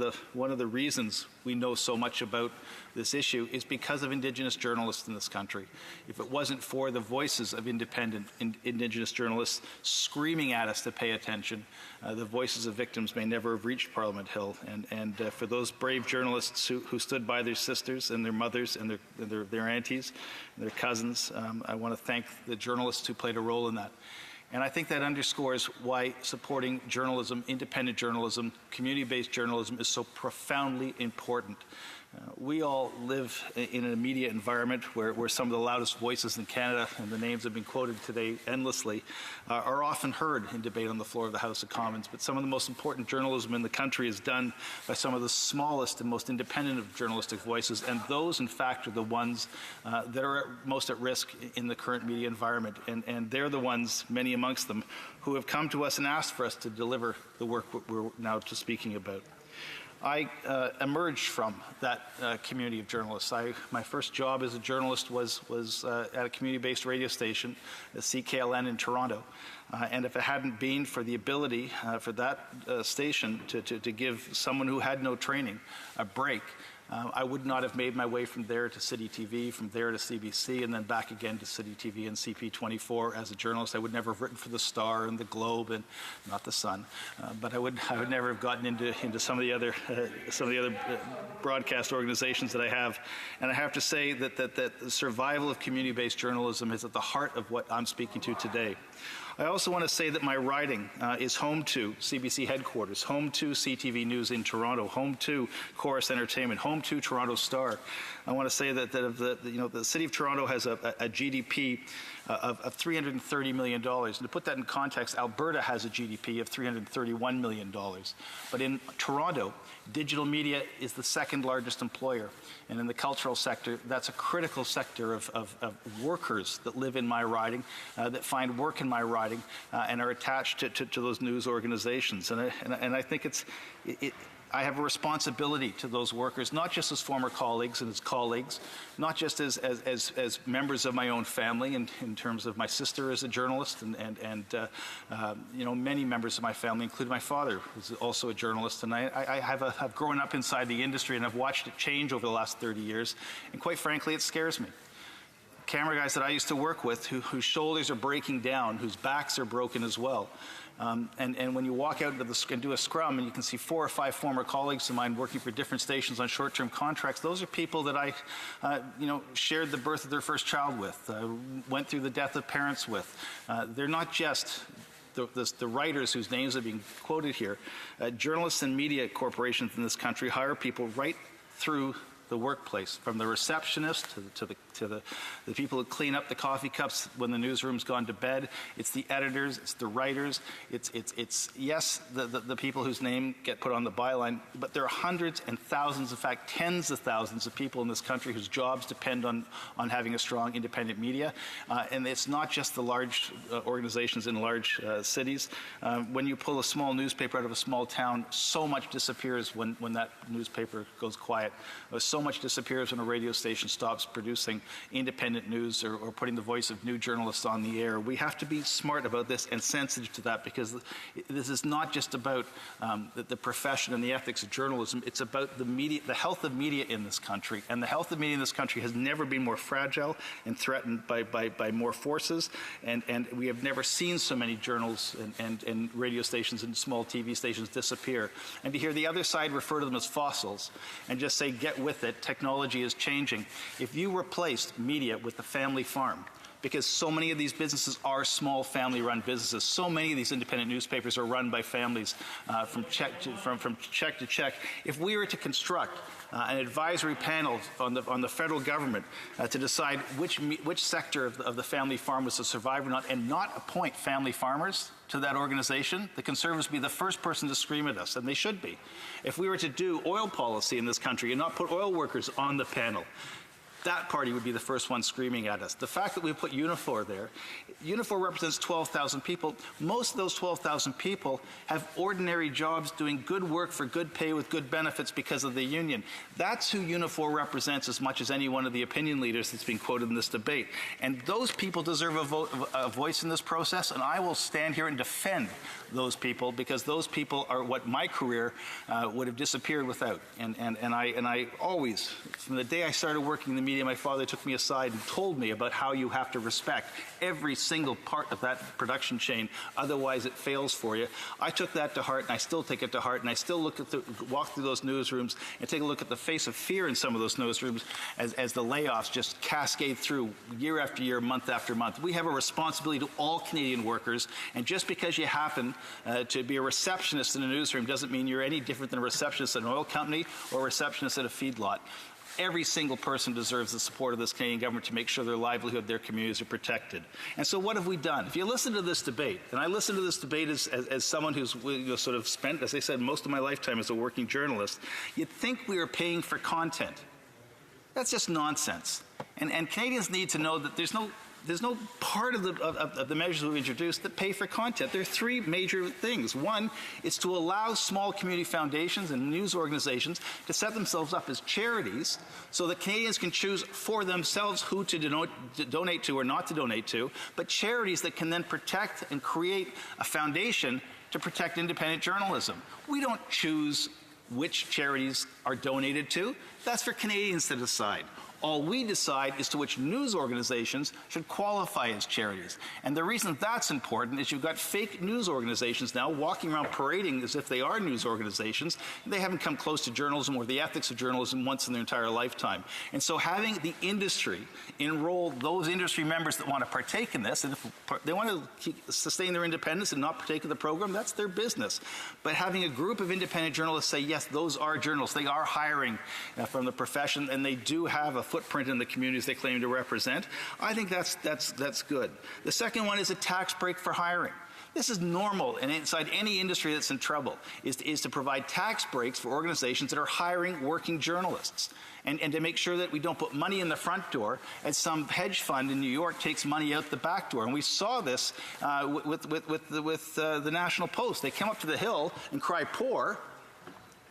[SPEAKER 4] of the reasons we know so much about this issue is because of Indigenous journalists in this country. If it wasn't for the voices of independent Indigenous journalists screaming at us to pay attention, the voices of victims may never have reached Parliament Hill. And for those brave journalists who stood by their sisters and their mothers and their aunties and their cousins, I want to thank the journalists who played a role in that. And I think that underscores why supporting journalism, independent journalism, community-based journalism is so profoundly important. We all live in a media environment where some of the loudest voices in Canada, and the names have been quoted today endlessly, are often heard in debate on the floor of the House of Commons. But some of the most important journalism in the country is done by some of the smallest and most independent of journalistic voices, and those, in fact, are the ones that are most at risk in the current media environment. And they're the ones, many amongst them, who have come to us and asked for us to deliver the work we're now speaking about. I emerged from that community of journalists. My first job as a journalist was at a community-based radio station, CKLN in Toronto. And if it hadn't been for the ability for that station to give someone who had no training a break, I would not have made my way from there to City TV, from there to CBC, and then back again to City TV and CP24 as a journalist. I would never have written for the Star and the Globe, and not the Sun. But I would never have gotten into some of the other broadcast organizations that I have. And I have to say that the survival of community-based journalism is at the heart of what I'm speaking to today. I also want to say that my riding is home to CBC headquarters, home to CTV News in Toronto, home to Chorus Entertainment, home to Toronto Star. I want to say that the City of Toronto has a GDP of $330 million. And to put that in context, Alberta has a GDP of $331 million. But in Toronto, digital media is the second largest employer. And in the cultural sector, that's a critical sector of workers that live in my riding, that find work in my riding, and are attached to those news organizations. And I think I have a responsibility to those workers, not just as former colleagues and as colleagues, not just as members of my own family, in terms of my sister as a journalist, and many members of my family, including my father, who's also a journalist. And I've grown up inside the industry, and I've watched it change over the last 30 years. And quite frankly, it scares me. Camera guys that I used to work with, whose shoulders are breaking down, whose backs are broken as well. And when you walk out and do a scrum, and you can see 4 or 5 former colleagues of mine working for different stations on short-term contracts, those are people that I, shared the birth of their first child with, went through the death of parents with. They're not just the writers whose names are being quoted here. Journalists and media corporations in this country hire people right through the workplace, from the receptionist to the people who clean up the coffee cups when the newsroom's gone to bed. It's the editors, it's the writers, it's yes, the people whose name get put on the byline, but there are hundreds and thousands, in fact, tens of thousands of people in this country whose jobs depend on having a strong independent media. And it's not just the large organizations in large cities. When you pull a small newspaper out of a small town, so much disappears when that newspaper goes quiet. So much disappears when a radio station stops producing independent news or putting the voice of new journalists on the air. We have to be smart about this and sensitive to that, because this is not just about the profession and the ethics of journalism. It's about the media, the health of media in this country. And the health of media in this country has never been more fragile and threatened by more forces. And we have never seen so many journals and radio stations and small TV stations disappear. And to hear the other side refer to them as fossils and just say, get with it, technology is changing. If you replaced media with the family farm, because so many of these businesses are small family-run businesses. So many of these independent newspapers are run by families from check to check. If we were to construct an advisory panel on the federal government to decide which sector of the family farm was to survive or not, and not appoint family farmers to that organization, the Conservatives would be the first person to scream at us, and they should be. If we were to do oil policy in this country and not put oil workers on the panel, that party would be the first one screaming at us. The fact that we put Unifor there, Unifor represents 12,000 people. Most of those 12,000 people have ordinary jobs doing good work for good pay with good benefits because of the union. That's who Unifor represents as much as any one of the opinion leaders that's being quoted in this debate. And those people deserve a voice in this process, and I will stand here and defend those people, because those people are what my career would have disappeared without. And I always, from the day I started working in the media, my father took me aside and told me about how you have to respect every single part of that production chain, otherwise it fails for you. I took that to heart, and I still take it to heart, and I still walk through those newsrooms and take a look at the face of fear in some of those newsrooms as the layoffs just cascade through year after year, month after month. We have a responsibility to all Canadian workers, and just because you happen to be a receptionist in a newsroom doesn't mean you're any different than a receptionist at an oil company or a receptionist at a feedlot. Every single person deserves the support of this Canadian government to make sure their livelihood, their communities are protected. And so what have we done? If you listen to this debate, and I listen to this debate as someone who's sort of spent, as I said, most of my lifetime as a working journalist, you'd think we are paying for content. That's just nonsense. And Canadians need to know that there's no part of the measures we've introduced that pay for content. There are three major things. One is to allow small community foundations and news organizations to set themselves up as charities so that Canadians can choose for themselves who to donate to or not to donate to, but charities that can then protect and create a foundation to protect independent journalism. We don't choose which charities are donated to. That's for Canadians to decide. All we decide is to which news organizations should qualify as charities. And the reason that's important is you've got fake news organizations now walking around parading as if they are news organizations. They haven't come close to journalism or the ethics of journalism once in their entire lifetime. And so having the industry enroll those industry members that want to partake in this, and if they want to sustain their independence and not partake in the program, that's their business. But having a group of independent journalists say, yes, those are journalists, they are hiring from the profession, and they do have a footprint in the communities they claim to represent, I think that's good. The second one is a tax break for hiring. This is normal, and inside any industry that's in trouble, is to provide tax breaks for organizations that are hiring working journalists. And to make sure that we don't put money in the front door as some hedge fund in New York takes money out the back door. And we saw this with the National Post. They came up to the Hill and cry poor.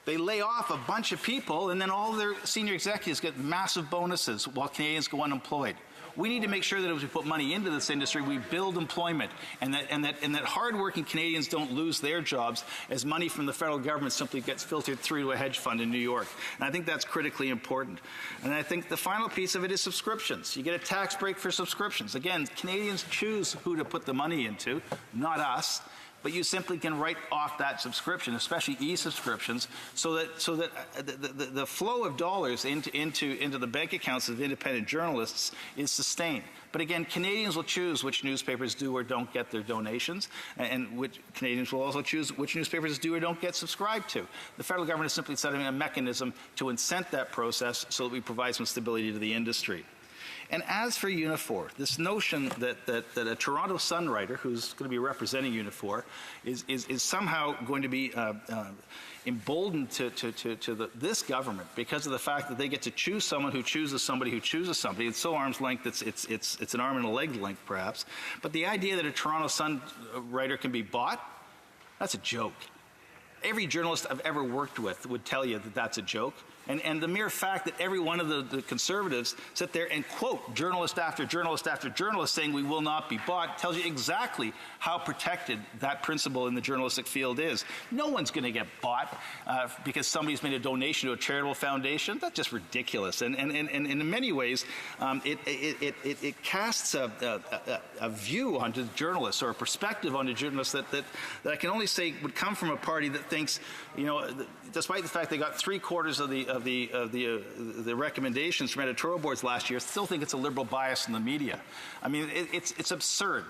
[SPEAKER 4] They lay off a bunch of people, and then all their senior executives get massive bonuses while Canadians go unemployed. We need to make sure that as we put money into this industry, we build employment, and that hardworking Canadians don't lose their jobs as money from the federal government simply gets filtered through to a hedge fund in New York. And I think that's critically important. And I think the final piece of it is subscriptions. You get a tax break for subscriptions. Again, Canadians choose who to put the money into, not us. But you simply can write off that subscription, especially e-subscriptions, so that the flow of dollars into the bank accounts of independent journalists is sustained. But again, Canadians will choose which newspapers do or don't get their donations, and which Canadians will also choose which newspapers do or don't get subscribed to. The federal government is simply setting a mechanism to incent that process so that we provide some stability to the industry. And as for Unifor, this notion that a Toronto Sun writer who's going to be representing Unifor is somehow going to be emboldened to this government because of the fact that they get to choose someone who chooses somebody who chooses somebody. It's so arm's length, it's an arm and a leg length perhaps. But the idea that a Toronto Sun writer can be bought, that's a joke. Every journalist I've ever worked with would tell you that that's a joke. And the mere fact that every one of the Conservatives sit there and quote journalist after journalist after journalist saying we will not be bought tells you exactly how protected that principle in the journalistic field is. No one's going to get bought because somebody's made a donation to a charitable foundation. That's just ridiculous. And in many ways, it casts a view onto journalists or a perspective onto journalists that I can only say would come from a party that thinks, you know, despite the fact they got 3/4 of the recommendations from editorial boards last year, still think it's a liberal bias in the media. I mean, it's absurd.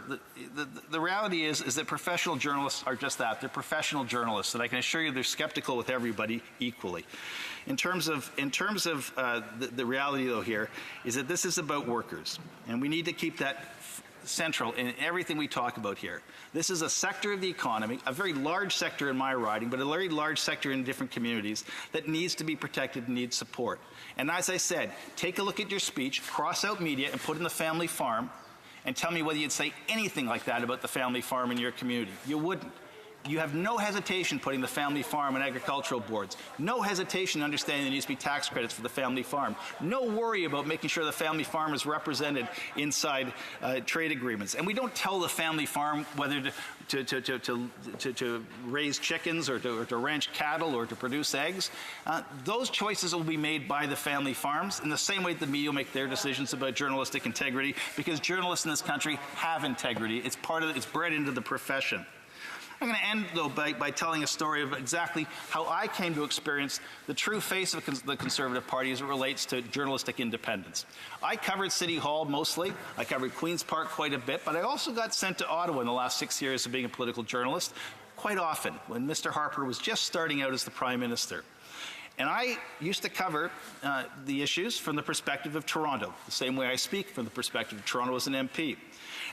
[SPEAKER 4] The reality is that professional journalists are just that. They're professional journalists, and I can assure you they're skeptical with everybody equally. In terms of the reality, though, here is that this is about workers, and we need to keep that central in everything we talk about here. This is a sector of the economy, a very large sector in my riding, but a very large sector in different communities that needs to be protected and needs support. And as I said, take a look at your speech, cross out media, and put in the family farm, and tell me whether you'd say anything like that about the family farm in your community. You wouldn't. You have no hesitation putting the family farm and agricultural boards. No hesitation understanding there needs to be tax credits for the family farm. No worry about making sure the family farm is represented inside trade agreements. And we don't tell the family farm whether to raise chickens or to ranch cattle or to produce eggs. Those choices will be made by the family farms in the same way the media will make their decisions about journalistic integrity, because journalists in this country have integrity. It's bred into the profession. I'm going to end, though, by telling a story of exactly how I came to experience the true face of the Conservative Party as it relates to journalistic independence. I covered City Hall mostly. I covered Queen's Park quite a bit, but I also got sent to Ottawa in the last 6 years of being a political journalist quite often when Mr. Harper was just starting out as the Prime Minister. And I used to cover the issues from the perspective of Toronto, the same way I speak from the perspective of Toronto as an MP.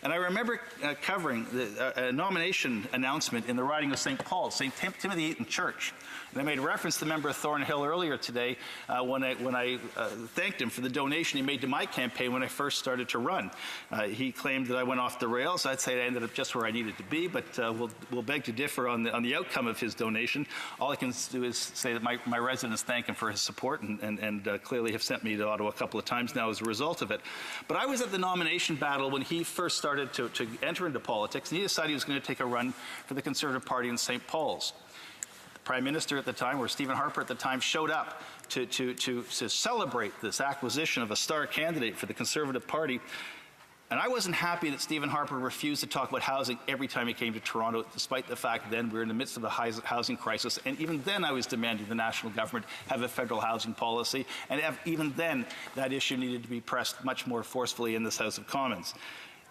[SPEAKER 4] And I remember covering a nomination announcement in the riding of St. Paul's, St. Timothy Eaton Church. And I made reference to the member of Thornhill earlier today when I thanked him for the donation he made to my campaign when I first started to run. He claimed that I went off the rails. I'd say I ended up just where I needed to be, but we'll beg to differ on the outcome of his donation. All I can do is say that my residents thank him for his support and clearly have sent me to Ottawa a couple of times now as a result of it. But I was at the nomination battle when he first started to enter into politics, and he decided he was going to take a run for the Conservative Party in St. Paul's. The Prime Minister at the time, or Stephen Harper at the time, showed up to celebrate this acquisition of a star candidate for the Conservative Party. And I wasn't happy that Stephen Harper refused to talk about housing every time he came to Toronto, despite the fact then we were in the midst of a housing crisis. And even then I was demanding the national government have a federal housing policy. And even then that issue needed to be pressed much more forcefully in this House of Commons.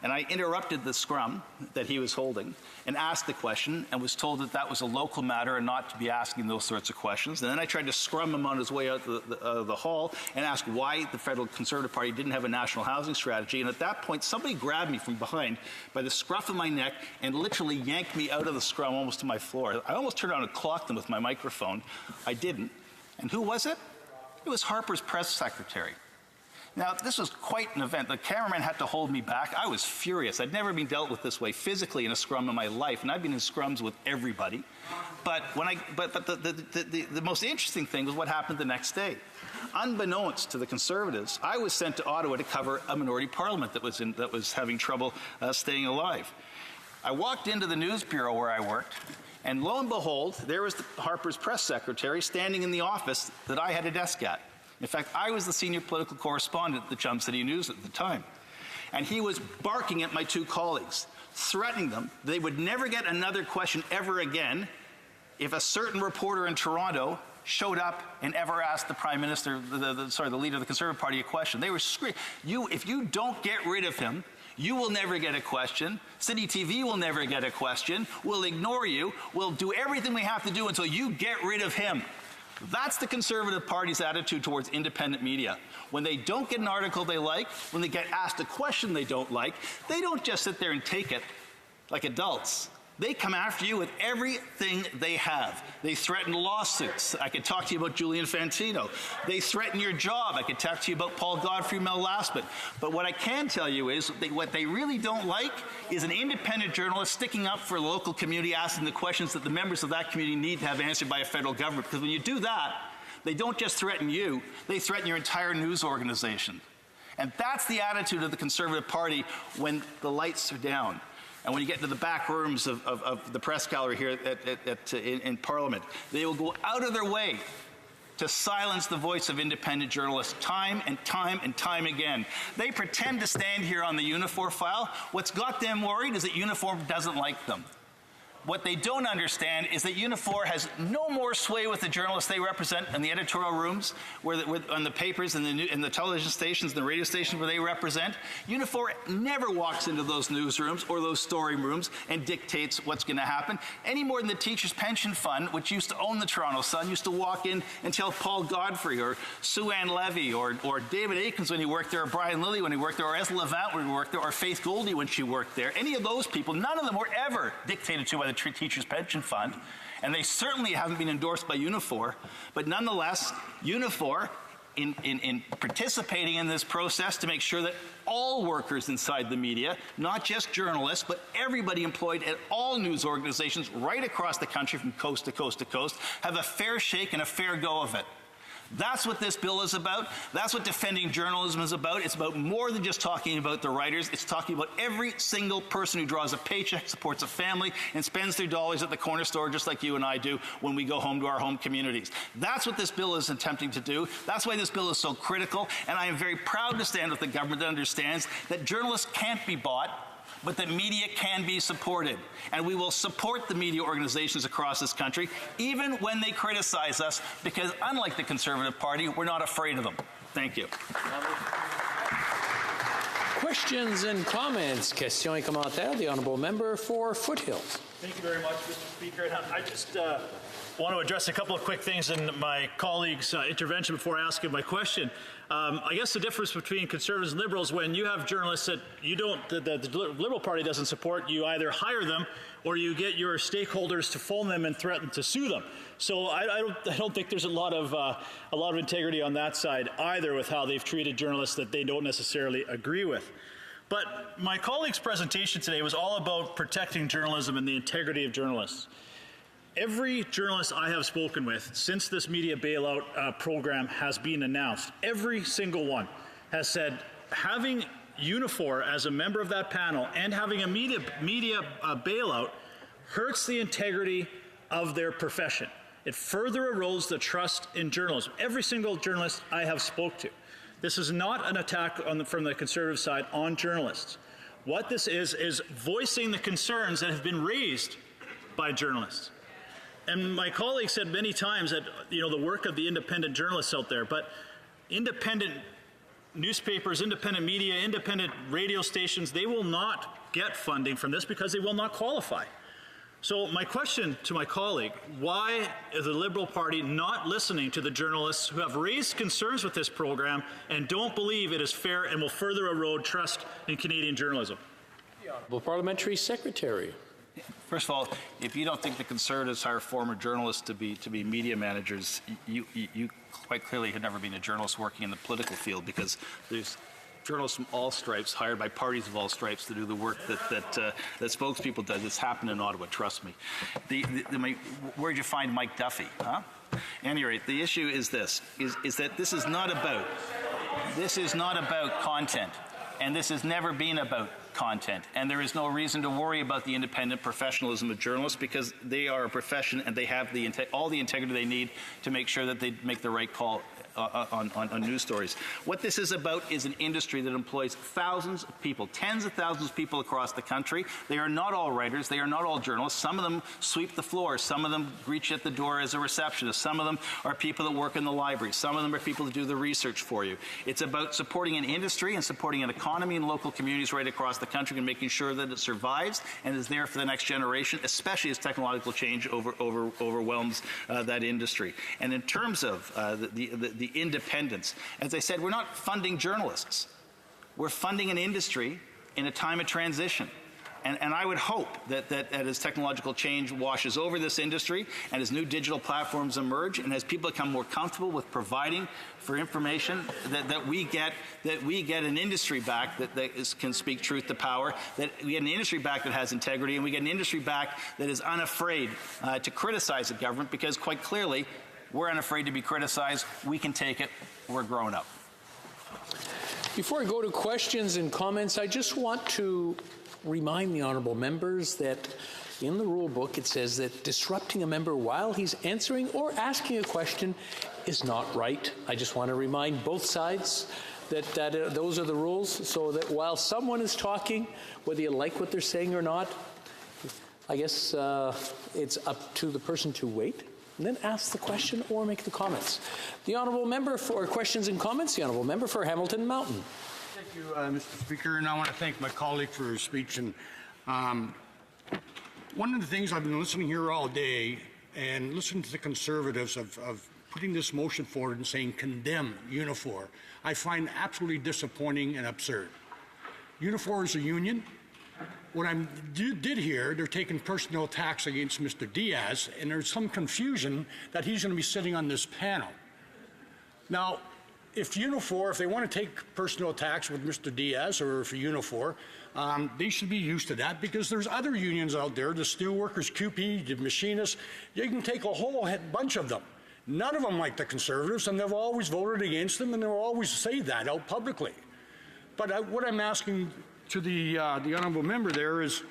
[SPEAKER 4] And I interrupted the scrum that he was holding and asked the question and was told that that was a local matter and not to be asking those sorts of questions. And then I tried to scrum him on his way out the hall and ask why the federal Conservative Party didn't have a national housing strategy. And at that point, somebody grabbed me from behind by the scruff of my neck and literally yanked me out of the scrum almost to my floor. I almost turned around and clocked them with my microphone. I didn't. And who was it? It was Harper's press secretary. Now, this was quite an event. The cameraman had to hold me back. I was furious. I'd never been dealt with this way physically in a scrum in my life, and I've been in scrums with everybody. But the most interesting thing was what happened the next day. Unbeknownst to the Conservatives, I was sent to Ottawa to cover a minority parliament that was having trouble staying alive. I walked into the news bureau where I worked, and lo and behold, there was Harper's press secretary standing in the office that I had a desk at. In fact, I was the senior political correspondent at the Chum City News at the time. And he was barking at my two colleagues, threatening them they would never get another question ever again if a certain reporter in Toronto showed up and ever asked the Prime Minister, the leader of the Conservative Party, a question. They were screaming, if you don't get rid of him, you will never get a question. City TV will never get a question. We'll ignore you. We'll do everything we have to do until you get rid of him. That's the Conservative Party's attitude towards independent media. When they don't get an article they like, when they get asked a question they don't like, they don't just sit there and take it like adults. They come after you with everything they have. They threaten lawsuits. I could talk to you about Julian Fantino. They threaten your job. I could talk to you about Paul Godfrey, Mel Lastman. But what I can tell you is what they really don't like is an independent journalist sticking up for the local community, asking the questions that the members of that community need to have answered by a federal government. Because when you do that, they don't just threaten you, they threaten your entire news organization. And that's the attitude of the Conservative Party when the lights are down. And when you get into the back rooms of the press gallery here in Parliament, they will go out of their way to silence the voice of independent journalists time and time and time again. They pretend to stand here on the Unifor file. What's got them worried is that Unifor doesn't like them. What they don't understand is that Unifor has no more sway with the journalists they represent in the editorial rooms, on the papers and the television stations, the radio stations where they represent. Unifor never walks into those newsrooms or those story rooms and dictates what's going to happen, any more than the Teachers' Pension Fund, which used to own the Toronto Sun, used to walk in and tell Paul Godfrey or Sue Ann Levy or David Aikens when he worked there, or Brian Lilly when he worked there, or Ezra Levant when he worked there, or Faith Goldie when she worked there. Any of those people, none of them were ever dictated to by the Teachers' Pension Fund, and they certainly haven't been endorsed by Unifor. But nonetheless, Unifor, in participating in this process to make sure that all workers inside the media, not just journalists, but everybody employed at all news organizations right across the country from coast to coast to coast, have a fair shake and a fair go of it. That's what this bill is about. That's what defending journalism is about. It's about more than just talking about the writers. It's talking about every single person who draws a paycheck, supports a family, and spends their dollars at the corner store just like you and I do when we go home to our home communities. That's what this bill is attempting to do. That's why this bill is so critical, and I am very proud to stand with the government that understands that journalists can't be bought, but that media can be supported. And we will support the media organizations across this country, even when they criticize us, because unlike the Conservative Party, we're not afraid of them. Thank you.
[SPEAKER 11] Questions and comments. Questions et commentaires. The honourable member for Foothills.
[SPEAKER 3] Thank you very much, Mr. Speaker. And I just want to address a couple of quick things in my colleague's intervention before I ask him my question. I guess the difference between Conservatives and Liberals, when you have journalists that you don't, the Liberal Party doesn't support, you either hire them or you get your stakeholders to phone them and threaten to sue them. So I don't think there's a lot of integrity on that side either with how they've treated journalists that they don't necessarily agree with. But my colleague's presentation today was all about protecting journalism and the integrity of journalists. Every journalist I have spoken with since this media bailout program has been announced, every single one has said having Unifor as a member of that panel and having a media bailout hurts the integrity of their profession. It further erodes the trust in journalism. Every single journalist I have spoke to. This is not an attack from the Conservative side on journalists. What this is voicing the concerns that have been raised by journalists. And my colleague said many times that, the work of the independent journalists out there, but independent newspapers, independent media, independent radio stations, they will not get funding from this because they will not qualify. So my question to my colleague, why is the Liberal Party not listening to the journalists who have raised concerns with this program and don't believe it is fair and will further erode trust in Canadian journalism?
[SPEAKER 11] The Honourable Parliamentary Secretary.
[SPEAKER 4] First of all, if you don't think the Conservatives hire former journalists to be media managers, you quite clearly have never been a journalist working in the political field, because there's journalists from all stripes hired by parties of all stripes to do the work that spokespeople do. This happened in Ottawa, trust me. Where'd you find Mike Duffy? Huh? At any rate, the issue is this: is that this is not about content, and this has never been about content, and there is no reason to worry about the independent professionalism of journalists, because they are a profession and they have all the integrity they need to make sure that they make the right call on news stories. What this is about is an industry that employs thousands of people, tens of thousands of people across the country. They are not all writers. They are not all journalists. Some of them sweep the floor. Some of them reach at the door as a receptionist. Some of them are people that work in the library. Some of them are people that do the research for you. It's about supporting an industry and supporting an economy in local communities right across the country and making sure that it survives and is there for the next generation, especially as technological change overwhelms that industry. And in terms of the independence, as I said, we're not funding journalists. We're funding an industry in a time of transition. And I would hope that as technological change washes over this industry and as new digital platforms emerge and as people become more comfortable with providing for information, that we get an industry back that can speak truth to power, that we get an industry back that has integrity, and we get an industry back that is unafraid to criticize the government, because quite clearly we're unafraid to be criticized. We can take it. We're grown up.
[SPEAKER 11] Before I go to questions and comments, I just want to remind the honourable members that in the rule book it says that disrupting a member while he's answering or asking a question is not right. I just want to remind both sides that those are the rules, so that while someone is talking, whether you like what they're saying or not, I guess it's up to the person to wait and then ask the question or make the comments. The Honourable Member for Questions and Comments, the Honourable Member for Hamilton Mountain.
[SPEAKER 6] Thank you, Mr. Speaker, and I want to thank my colleague for her speech. And one of the things I've been listening here all day and listening to the Conservatives of putting this motion forward and saying condemn Unifor, I find absolutely disappointing and absurd. Unifor is a union. What I did hear, they're taking personal attacks against Mr. Diaz, and there's some confusion that he's going to be sitting on this panel. Now, if Unifor, if they want to take personal attacks with Mr. Diaz or for Unifor, they should be used to that because there's other unions out there, the steelworkers, QP, the machinists. You can take a whole bunch of them. None of them like the Conservatives, and they've always voted against them, and they'll always say that out publicly. But what I'm asking to the honourable member there is,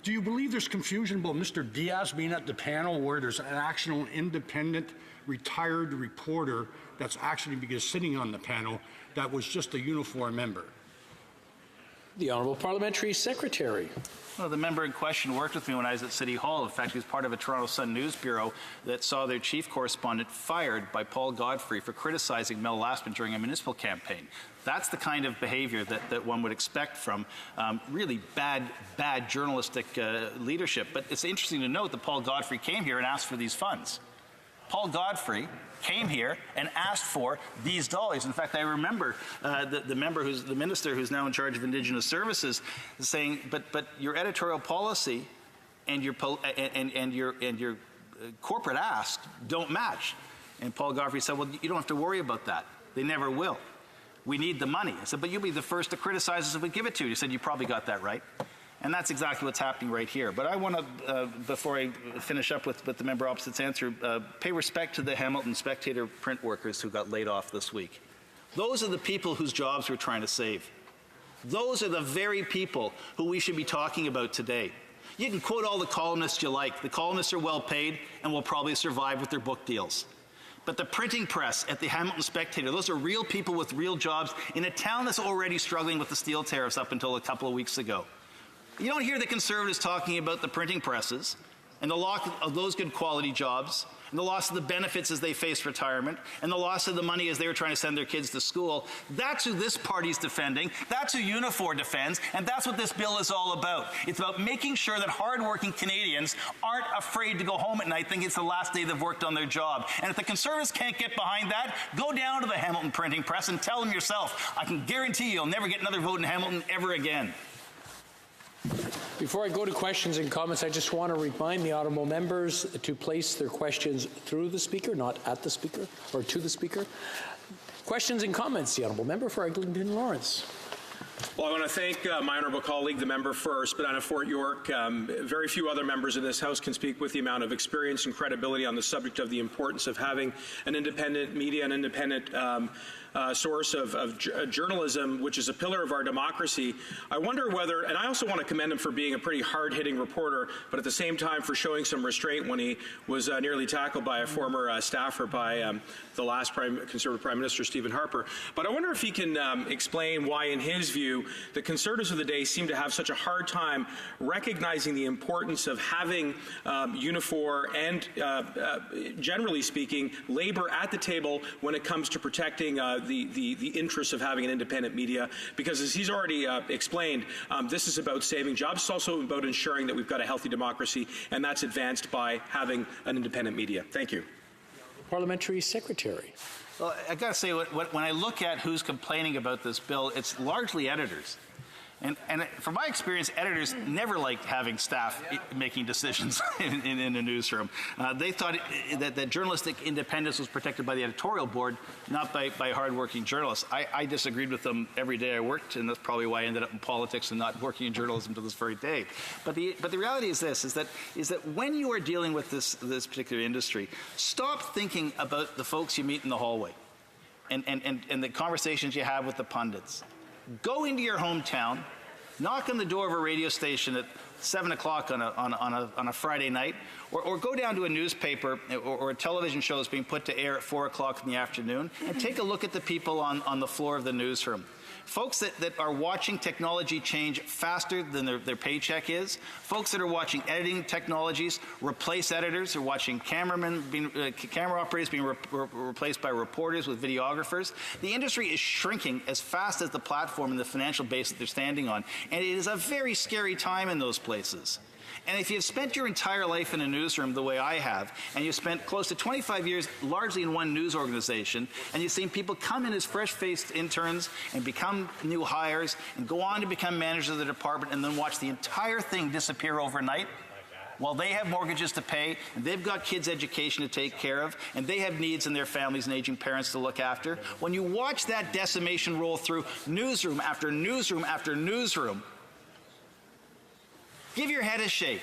[SPEAKER 6] do you believe there's confusion about Mr. Diaz being at the panel where there's an actual independent retired reporter that's actually sitting on the panel that was just a Unifor member?
[SPEAKER 11] The Honourable Parliamentary Secretary.
[SPEAKER 4] Well, the member in question worked with me when I was at City Hall. In fact, he was part of a Toronto Sun News Bureau that saw their chief correspondent fired by Paul Godfrey for criticizing Mel Lastman during a municipal campaign. That's the kind of behavior that one would expect from really bad journalistic leadership. But it's interesting to note that Paul Godfrey came here and asked for these funds. Paul Godfrey came here and asked for these dollars. In fact, I remember the minister who's now in charge of Indigenous Services saying, "But your editorial policy and your corporate ask don't match." And Paul Godfrey said, "Well, you don't have to worry about that. They never will. We need the money." I said, "But you'll be the first to criticize us if we give it to you." He said, "You probably got that right." And that's exactly what's happening right here. But I want to, before I finish up with the member opposite's answer, pay respect to the Hamilton Spectator print workers who got laid off this week. Those are the people whose jobs we're trying to save. Those are the very people who we should be talking about today. You can quote all the columnists you like. The columnists are well paid and will probably survive with their book deals. But the printing press at the Hamilton Spectator, those are real people with real jobs in a town that's already struggling with the steel tariffs up until a couple of weeks ago. You don't hear the Conservatives talking about the printing presses and the loss of those good quality jobs and the loss of the benefits as they face retirement and the loss of the money as they were trying to send their kids to school. That's who this party's defending. That's who Unifor defends. And that's what this bill is all about. It's about making sure that hardworking Canadians aren't afraid to go home at night thinking it's the last day they've worked on their job. And if the Conservatives can't get behind that, go down to the Hamilton printing press and tell them yourself. I can guarantee you'll never get another vote in Hamilton ever again.
[SPEAKER 11] Before I go to questions and comments, I just want to remind the honourable members to place their questions through the Speaker, not at the Speaker, or to the Speaker. Questions and comments, the honourable member for Eglinton Lawrence.
[SPEAKER 20] Well, I want to thank my honourable colleague, the member for Spadina Fort York. Very few other members in this House can speak with the amount of experience and credibility on the subject of the importance of having an independent media, an independent source of journalism, which is a pillar of our democracy. I wonder whether, and I also want to commend him for being a pretty hard-hitting reporter, but at the same time for showing some restraint when he was nearly tackled by a former staffer by the last Conservative Prime Minister, Stephen Harper. But I wonder if he can explain why, in his view, the Conservatives of the day seem to have such a hard time recognizing the importance of having Unifor and, generally speaking, Labour at the table when it comes to protecting the interests of having an independent media, because as he's already explained, this is about saving jobs. It's also about ensuring that we've got a healthy democracy, and that's advanced by having an independent media. Thank you.
[SPEAKER 11] Parliamentary Secretary.
[SPEAKER 4] Well, I got to say, when I look at who's complaining about this bill, it's largely editors. And from my experience, editors never liked having staff making decisions in a newsroom. They thought that journalistic independence was protected by the editorial board, not by hardworking journalists. I disagreed with them every day I worked, and that's probably why I ended up in politics and not working in journalism to this very day. But the reality is this: is that when you are dealing with this particular industry, stop thinking about the folks you meet in the hallway, and the conversations you have with the pundits. Go into your hometown, knock on the door of a radio station at 7 o'clock on a Friday night, or go down to a newspaper or a television show that's being put to air at 4 o'clock in the afternoon, and take a look at the people on the floor of the newsroom. folks that are watching technology change faster than their paycheck is, folks that are watching editing technologies replace editors, are watching camera operators being replaced by reporters with videographers. The industry is shrinking as fast as the platform and the financial base that they're standing on, and it is a very scary time in those places. And if you've spent your entire life in a newsroom the way I have, and you've spent close to 25 years largely in one news organization, and you've seen people come in as fresh-faced interns and become new hires and go on to become managers of the department and then watch the entire thing disappear overnight, while they have mortgages to pay, and they've got kids' education to take care of, and they have needs in their families and aging parents to look after, when you watch that decimation roll through newsroom after newsroom after newsroom, give your head a shake.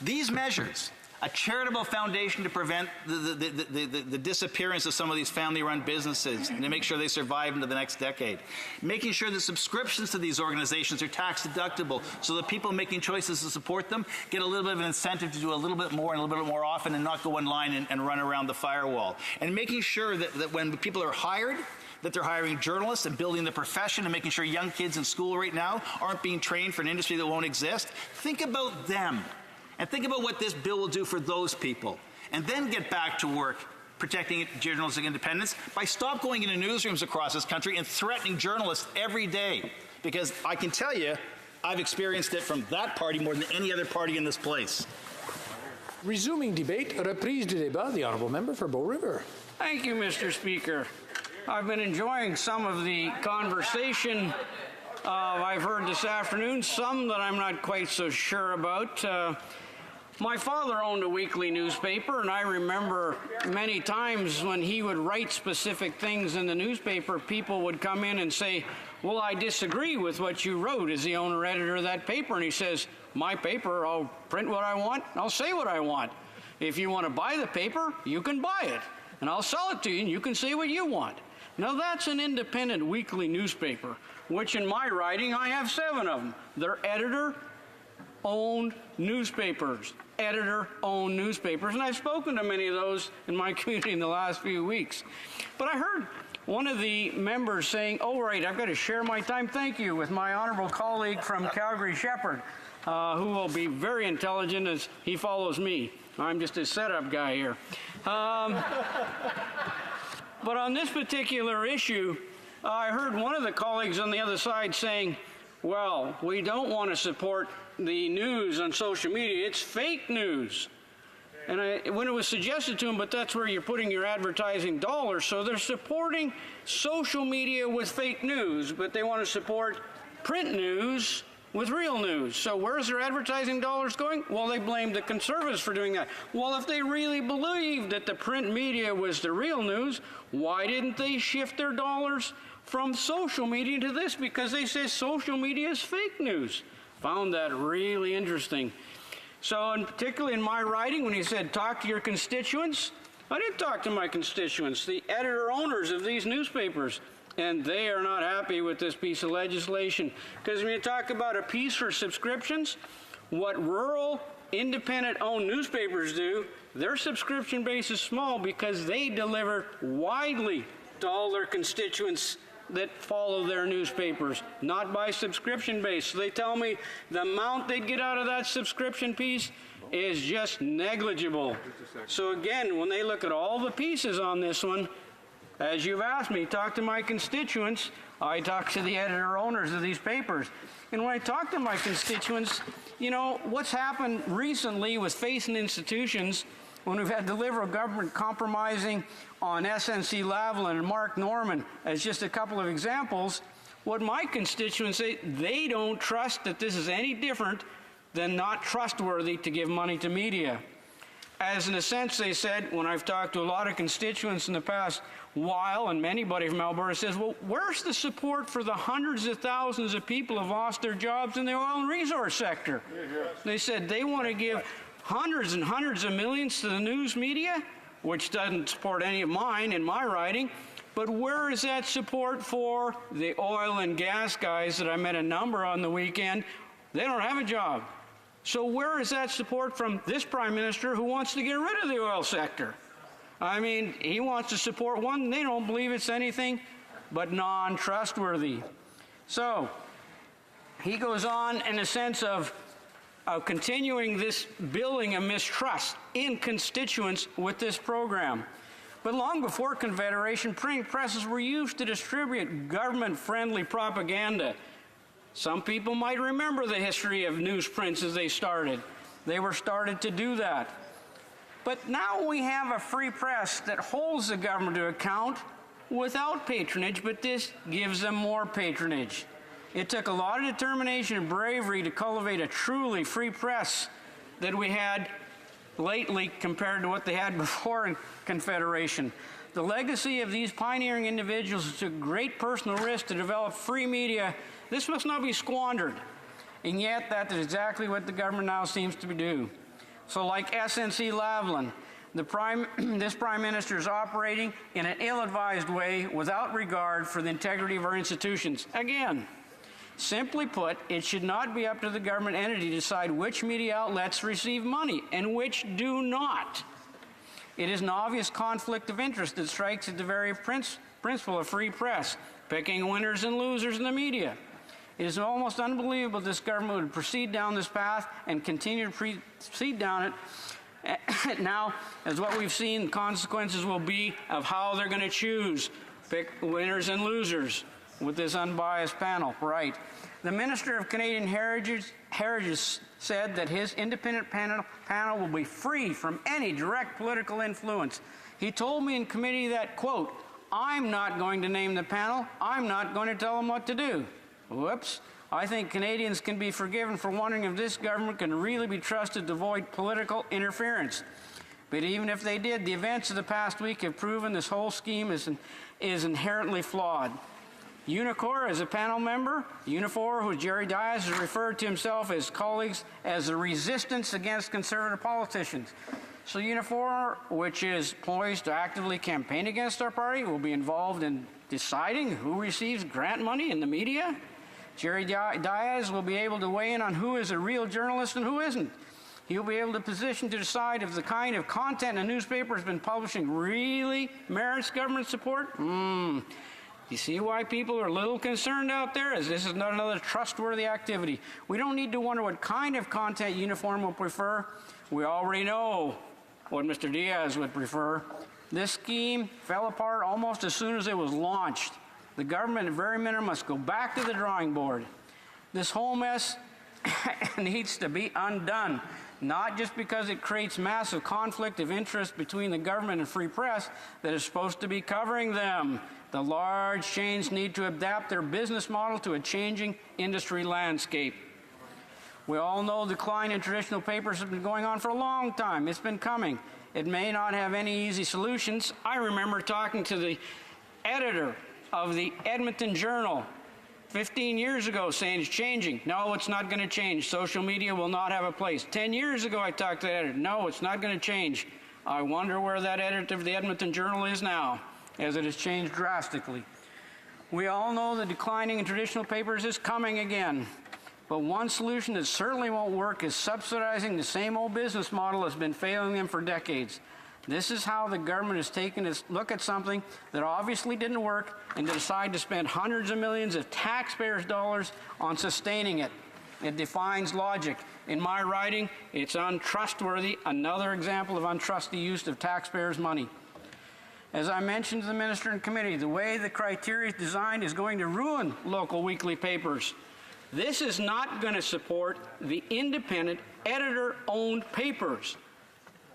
[SPEAKER 4] These measures, a charitable foundation to prevent the disappearance of some of these family-run businesses and to make sure they survive into the next decade, making sure that subscriptions to these organizations are tax deductible so that people making choices to support them get a little bit of an incentive to do a little bit more and a little bit more often and not go in line and run around the firewall. And making sure that when people are hired, that they're hiring journalists and building the profession and making sure young kids in school right now aren't being trained for an industry that won't exist. Think about them and think about what this bill will do for those people. And then get back to work protecting journalistic independence by stop going into newsrooms across this country and threatening journalists every day. Because I can tell you, I've experienced it from that party more than any other party in this place.
[SPEAKER 11] Resuming debate, reprise du débat, the honourable member for Bow River.
[SPEAKER 9] Thank you, Mr. Speaker. I've been enjoying some of the conversation I've heard this afternoon, some that I'm not quite so sure about. My father owned a weekly newspaper, and I remember many times when he would write specific things in the newspaper, people would come in and say, well, I disagree with what you wrote as the owner-editor of that paper. And he says, my paper, I'll print what I want, I'll say what I want. If you want to buy the paper, you can buy it, and I'll sell it to you, and you can say what you want. Now, that's an independent weekly newspaper, which in my writing, I have 7 of them. They're editor-owned newspapers. Editor-owned newspapers. And I've spoken to many of those in my community in the last few weeks. But I heard one of the members saying, oh, right, I've got to share my time, thank you, with my honorable colleague from Calgary Shepherd, who will be very intelligent as he follows me. I'm just a setup guy here. But on this particular issue, I heard one of the colleagues on the other side saying, well, we don't want to support the news on social media. It's fake news. And when it was suggested to him, but that's where you're putting your advertising dollars, so they're supporting social media with fake news, but they want to support print news with real news. So where's their advertising dollars going? Well, they blame the Conservatives for doing that. Well, if they really believed that the print media was the real news, why didn't they shift their dollars from social media to this? Because they say social media is fake news. Found that really interesting. So, and particularly in my writing, when he said, talk to your constituents, I didn't talk to my constituents, the editor-owners of these newspapers. And they are not happy with this piece of legislation. Because when you talk about a piece for subscriptions, what rural, independent-owned newspapers do, their subscription base is small because they deliver widely to all their constituents that follow their newspapers, not by subscription base. So they tell me the amount they get out of that subscription piece is just negligible. So again, when they look at all the pieces on this one, as you've asked me, talk to my constituents. I talk to the editor-owners of these papers. And when I talk to my constituents, you know, what's happened recently with facing institutions, when we've had the Liberal government compromising on SNC Lavalin and Mark Norman as just a couple of examples, what my constituents say, they don't trust that this is any different than not trustworthy to give money to media. As in a sense, they said, when I've talked to a lot of constituents in the past while, and anybody from Alberta says, well, where's the support for the hundreds of thousands of people who have lost their jobs in the oil and resource sector? They said they want to give hundreds and hundreds of millions to the news media, which doesn't support any of mine in my writing, but where is that support for the oil and gas guys that I met a number on the weekend? They don't have a job. So where is that support from this Prime Minister who wants to get rid of the oil sector? I mean, he wants to support one, and they don't believe it's anything but non-trustworthy. So he goes on in a sense of continuing this building of mistrust in constituents with this program. But long before Confederation, printing presses were used to distribute government-friendly propaganda. Some people might remember the history of newsprints as they started. They were started to do that. But now we have a free press that holds the government to account without patronage, but this gives them more patronage. It took a lot of determination and bravery to cultivate a truly free press that we had lately compared to what they had before in Confederation. The legacy of these pioneering individuals who took great personal risk to develop free media, this must not be squandered. And yet that is exactly what the government now seems to do. So like SNC Lavalin, this Prime Minister is operating in an ill-advised way without regard for the integrity of our institutions. Again, simply put, it should not be up to the government entity to decide which media outlets receive money and which do not. It is an obvious conflict of interest that strikes at the very principle of free press, picking winners and losers in the media. It is almost unbelievable this government would proceed down this path and continue to proceed down it. Now, as what we've seen, the consequences will be of how they're going to choose, pick winners and losers with this unbiased panel. Right. The Minister of Canadian Heritage said that his independent panel will be free from any direct political influence. He told me in committee that, quote, "I'm not going to name the panel. I'm not going to tell them what to do." Whoops. I think Canadians can be forgiven for wondering if this government can really be trusted to avoid political interference. But even if they did, the events of the past week have proven this whole scheme is inherently flawed. Unicor, as a panel member, Unifor, who Jerry Dias has referred to himself as colleagues as the resistance against conservative politicians. So Unifor, which is poised to actively campaign against our party, will be involved in deciding who receives grant money in the media. Jerry Dias will be able to weigh in on who is a real journalist and who isn't. He'll be able to position to decide if the kind of content a newspaper has been publishing really merits government support. You see why people are a little concerned out there, as this is not another trustworthy activity. We don't need to wonder what kind of content Uniform will prefer. We already know what Mr. Diaz would prefer. This scheme fell apart almost as soon as it was launched. The government, at very minimum, must go back to the drawing board. This whole mess needs to be undone, not just because it creates massive conflict of interest between the government and free press that is supposed to be covering them. The large chains need to adapt their business model to a changing industry landscape. We all know the decline in traditional papers has been going on for a long time. It's been coming. It may not have any easy solutions. I remember talking to the editor of the Edmonton Journal 15 years ago saying it's changing. No, it's not going to change. Social media will not have a place. 10 years ago I talked to the editor. No, it's not going to change. I wonder where that editor of the Edmonton Journal is now, as it has changed drastically. We all know the declining in traditional papers is coming again. But one solution that certainly won't work is subsidizing the same old business model that's been failing them for decades. This is how the government has taken a look at something that obviously didn't work and to decide to spend hundreds of millions of taxpayers' dollars on sustaining it. It defies logic. In my writing, it's untrustworthy, another example of untrustworthy use of taxpayers' money. As I mentioned to the minister in committee, the way the criteria is designed is going to ruin local weekly papers. This is not going to support the independent, editor-owned papers.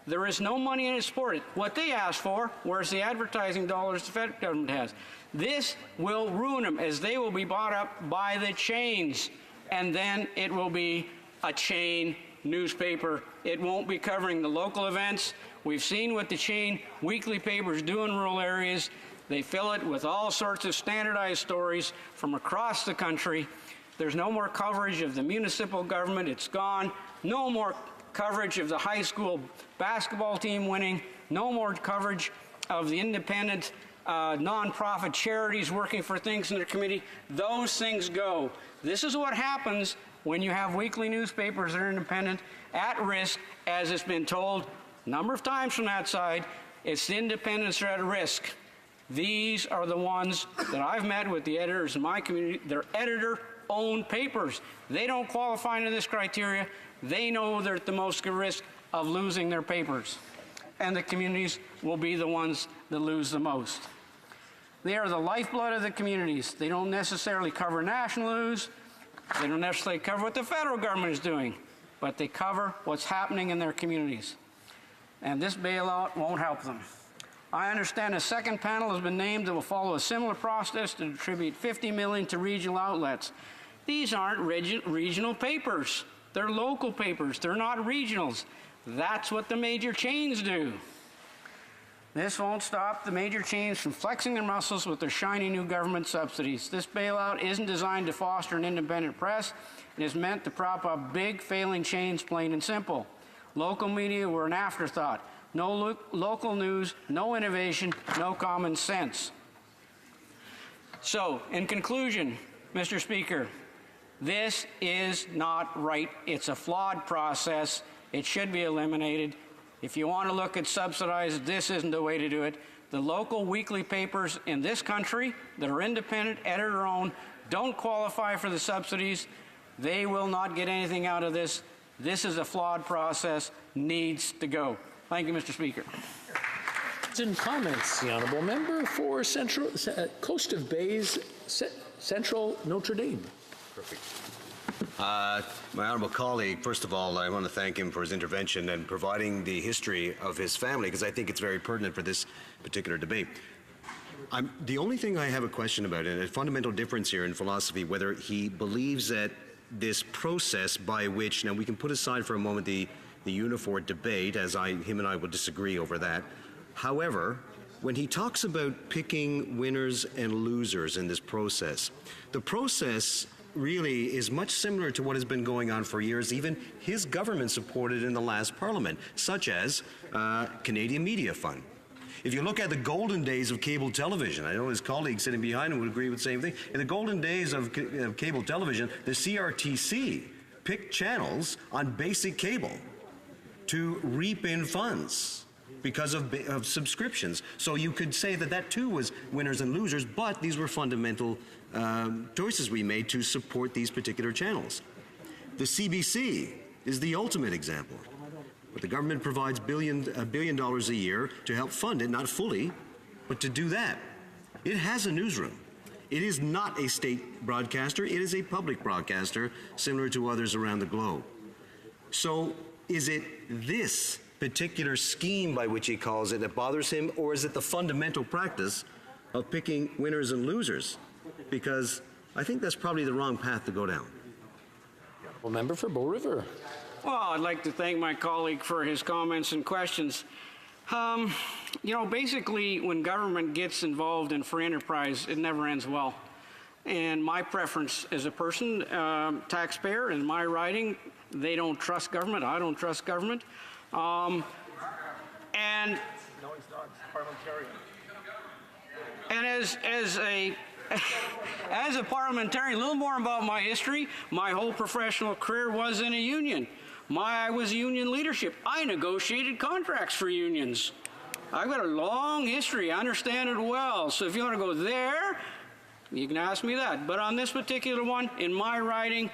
[SPEAKER 9] There is no money in it to support it. What they ask for, where's the advertising dollars the federal government has? This will ruin them, as they will be bought up by the chains, and then it will be a chain newspaper. It won't be covering the local events. We've seen what the chain weekly papers do in rural areas. They fill it with all sorts of standardized stories from across the country. There's no more coverage of the municipal government. It's gone. No more coverage of the high school basketball team winning. No more coverage of the independent nonprofit charities working for things in their community. Those things go. This is what happens when you have weekly newspapers that are independent, at risk, as it's been told a number of times from that side. It's the independents are at risk. These are the ones that I've met with the editors in my community. They're editor-owned papers. They don't qualify into this criteria. They know they're at the most at risk of losing their papers. And the communities will be the ones that lose the most. They are the lifeblood of the communities. They don't necessarily cover national news. They don't necessarily cover what the federal government is doing, but they cover what's happening in their communities. And this bailout won't help them. I understand a second panel has been named that will follow a similar process to distribute $50 million to regional outlets. These aren't regional papers. They're local papers. They're not regionals. That's what the major chains do. This won't stop the major chains from flexing their muscles with their shiny new government subsidies. This bailout isn't designed to foster an independent press. It is meant to prop up big failing chains, plain and simple. Local media were an afterthought. No local news, no innovation, no common sense. So, in conclusion, Mr. Speaker, this is not right. It's a flawed process. It should be eliminated. If you want to look at subsidized, this isn't the way to do it. The local weekly papers in this country that are independent, editor-owned, don't qualify for the subsidies. They will not get anything out of this. This is a flawed process, needs to go. Thank you, Mr. Speaker.
[SPEAKER 11] In comments, the honourable member for Central Coast of Bays, Central Notre Dame.
[SPEAKER 16] Perfect. My honourable colleague, first of all, I want to thank him for his intervention and providing the history of his family, because I think it's very pertinent for this particular debate. The only thing I have a question about, and a fundamental difference here in philosophy, whether he believes that this process by which, now we can put aside for a moment the Unifor debate, as him and I will disagree over that. However, when he talks about picking winners and losers in this process, the process really is much similar to what has been going on for years, even his government supported in the last parliament, such as Canadian Media Fund. If you look at the golden days of cable television, I know his colleague sitting behind him would agree with the same thing. In the golden days of cable television, the CRTC picked channels on basic cable to reap in funds because of subscriptions. So you could say that that too was winners and losers, but these were fundamental choices we made to support these particular channels. The CBC is the ultimate example. But the government provides $1 billion a year to help fund it, not fully, but to do that. It has a newsroom. It is not a state broadcaster. It is a public broadcaster, similar to others around the globe. So is it this particular scheme by which he calls it that bothers him, or is it the fundamental practice of picking winners and losers? Because I think that's probably the wrong path to go down.
[SPEAKER 11] Well, member for Bow River.
[SPEAKER 9] Well, I'd like to thank my colleague for his comments and questions. You know, basically, when government gets involved in free enterprise, it never ends well. And my preference as a person, taxpayer, in my riding, they don't trust government. I don't trust government. And
[SPEAKER 7] No, he's not. Parliamentarian.
[SPEAKER 9] And as a parliamentarian, a little more about my history. My whole professional career was in a union. I was union leadership. I negotiated contracts for unions. I've got a long history. I understand it well. So if you want to go there, you can ask me that. But on this particular one, in my riding,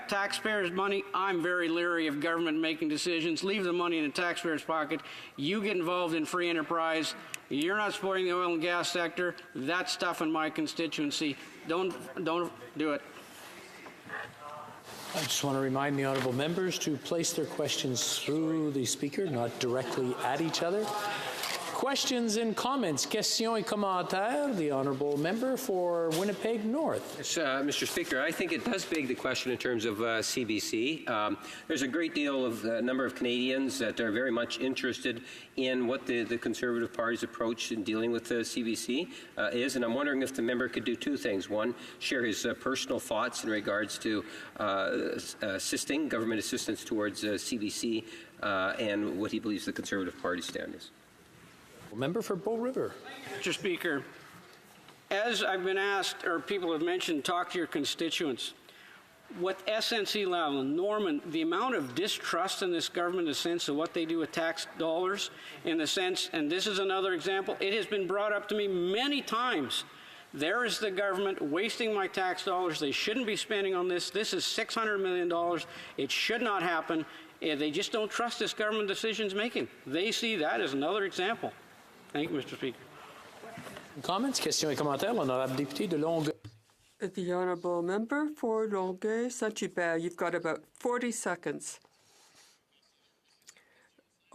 [SPEAKER 9] taxpayers' money, I'm very leery of government making decisions. Leave the money in the taxpayer's pocket. You get involved in free enterprise. You're not supporting the oil and gas sector. That's stuff in my constituency. Don't do it.
[SPEAKER 11] I just want to remind the honourable members to place their questions through the speaker, not directly at each other. Questions and comments. Questions et commentaires. The honourable member for Winnipeg North.
[SPEAKER 5] Yes, Mr. Speaker, I think it does beg the question in terms of CBC. There's a great deal of number of Canadians that are very much interested in what the Conservative Party's approach in dealing with the CBC is, and I'm wondering if the member could do two things. One, share his personal thoughts in regards to government assistance towards CBC and what he believes the Conservative Party's stand is.
[SPEAKER 11] Member for Bow River.
[SPEAKER 9] Mr. Speaker, as I've been asked, or people have mentioned, talk to your constituents. with SNC Lavalin, Norman, the amount of distrust in this government, the sense of what they do with tax dollars, in the sense, and this is another example, it has been brought up to me many times. There is the government wasting my tax dollars. They shouldn't be spending on this. This is $600 million. It should not happen. They just don't trust this government decisions making. They see that as another example. Thank you, Mr. Speaker.
[SPEAKER 11] Comments, questions et commentaires, l'honorable député de Longueuil.
[SPEAKER 13] The honourable member for Longueuil, Saint-Hubert, you've got about 40 seconds.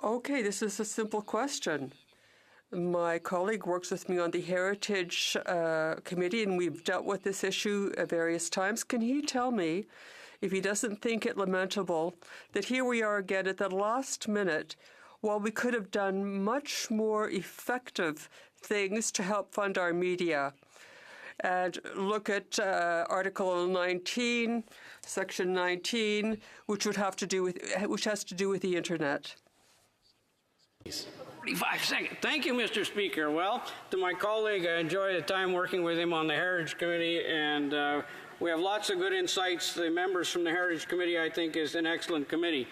[SPEAKER 13] Okay, this is a simple question. My colleague works with me on the Heritage Committee, and we've dealt with this issue various times. Can he tell me, if he doesn't think it lamentable, that here we are again at the last minute, while we could have done much more effective things to help fund our media? And look at Article 19, Section 19, which has to do with the internet.
[SPEAKER 9] 45 seconds. Thank you, Mr. Speaker. Well, to my colleague, I enjoyed the time working with him on the Heritage Committee, and we have lots of good insights. The members from the Heritage Committee, I think, is an excellent committee.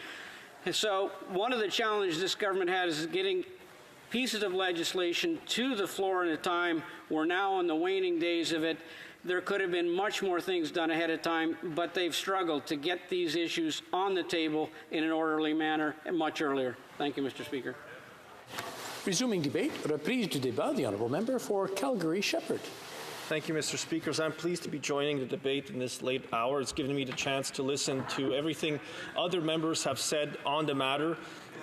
[SPEAKER 9] And so one of the challenges this government has is getting pieces of legislation to the floor in a time. We're now in the waning days of it. There could have been much more things done ahead of time, but they've struggled to get these issues on the table in an orderly manner and much earlier. Thank you, Mr. Speaker.
[SPEAKER 11] Resuming debate, reprise du débat, the honourable member for Calgary-Shepherd.
[SPEAKER 14] Thank you, Mr. Speaker. I'm pleased to be joining the debate in this late hour. It's given me the chance to listen to everything other members have said on the matter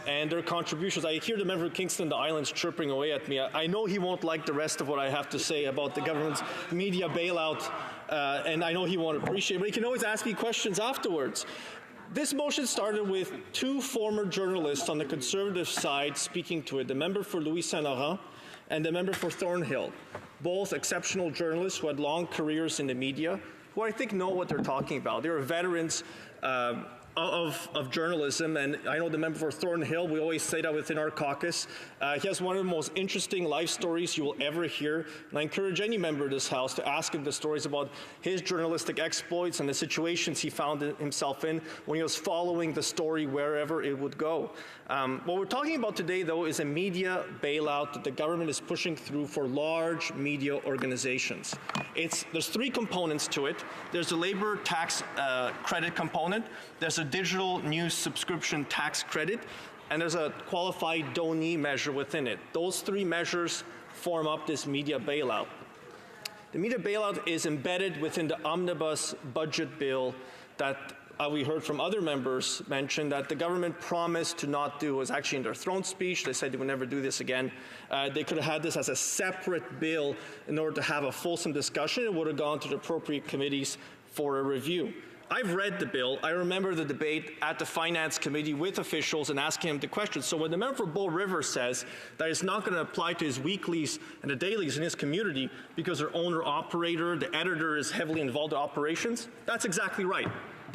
[SPEAKER 14] and their contributions. I hear the member of Kingston, the Islands, chirping away at me. I know he won't like the rest of what I have to say about the government's media bailout, and I know he won't appreciate it, but he can always ask me questions afterwards. This motion started with two former journalists on the Conservative side speaking to it, the member for Louis Saint-Laurent and the member for Thornhill, both exceptional journalists who had long careers in the media, who I think know what they're talking about. They're veterans of journalism, and I know the member for Thornhill, we always say that within our caucus. He has one of the most interesting life stories you will ever hear, and I encourage any member of this House to ask him the stories about his journalistic exploits and the situations he found himself in when he was following the story wherever it would go. What we're talking about today, though, is a media bailout that the government is pushing through for large media organizations. There's three components to it. There's a labor tax credit component, there's a digital news subscription tax credit, and there's a qualified donee measure within it. Those three measures form up this media bailout. The media bailout is embedded within the omnibus budget bill that we heard from other members mention that the government promised to not do. It was actually in their throne speech. They said they would never do this again. They could have had this as a separate bill in order to have a fulsome discussion. It would have gone to the appropriate committees for a review. I've read the bill. I remember the debate at the Finance Committee with officials and asking him the questions. So when the member for Bull River says that it's not going to apply to his weeklies and the dailies in his community because their owner-operator, the editor, is heavily involved in operations, that's exactly right.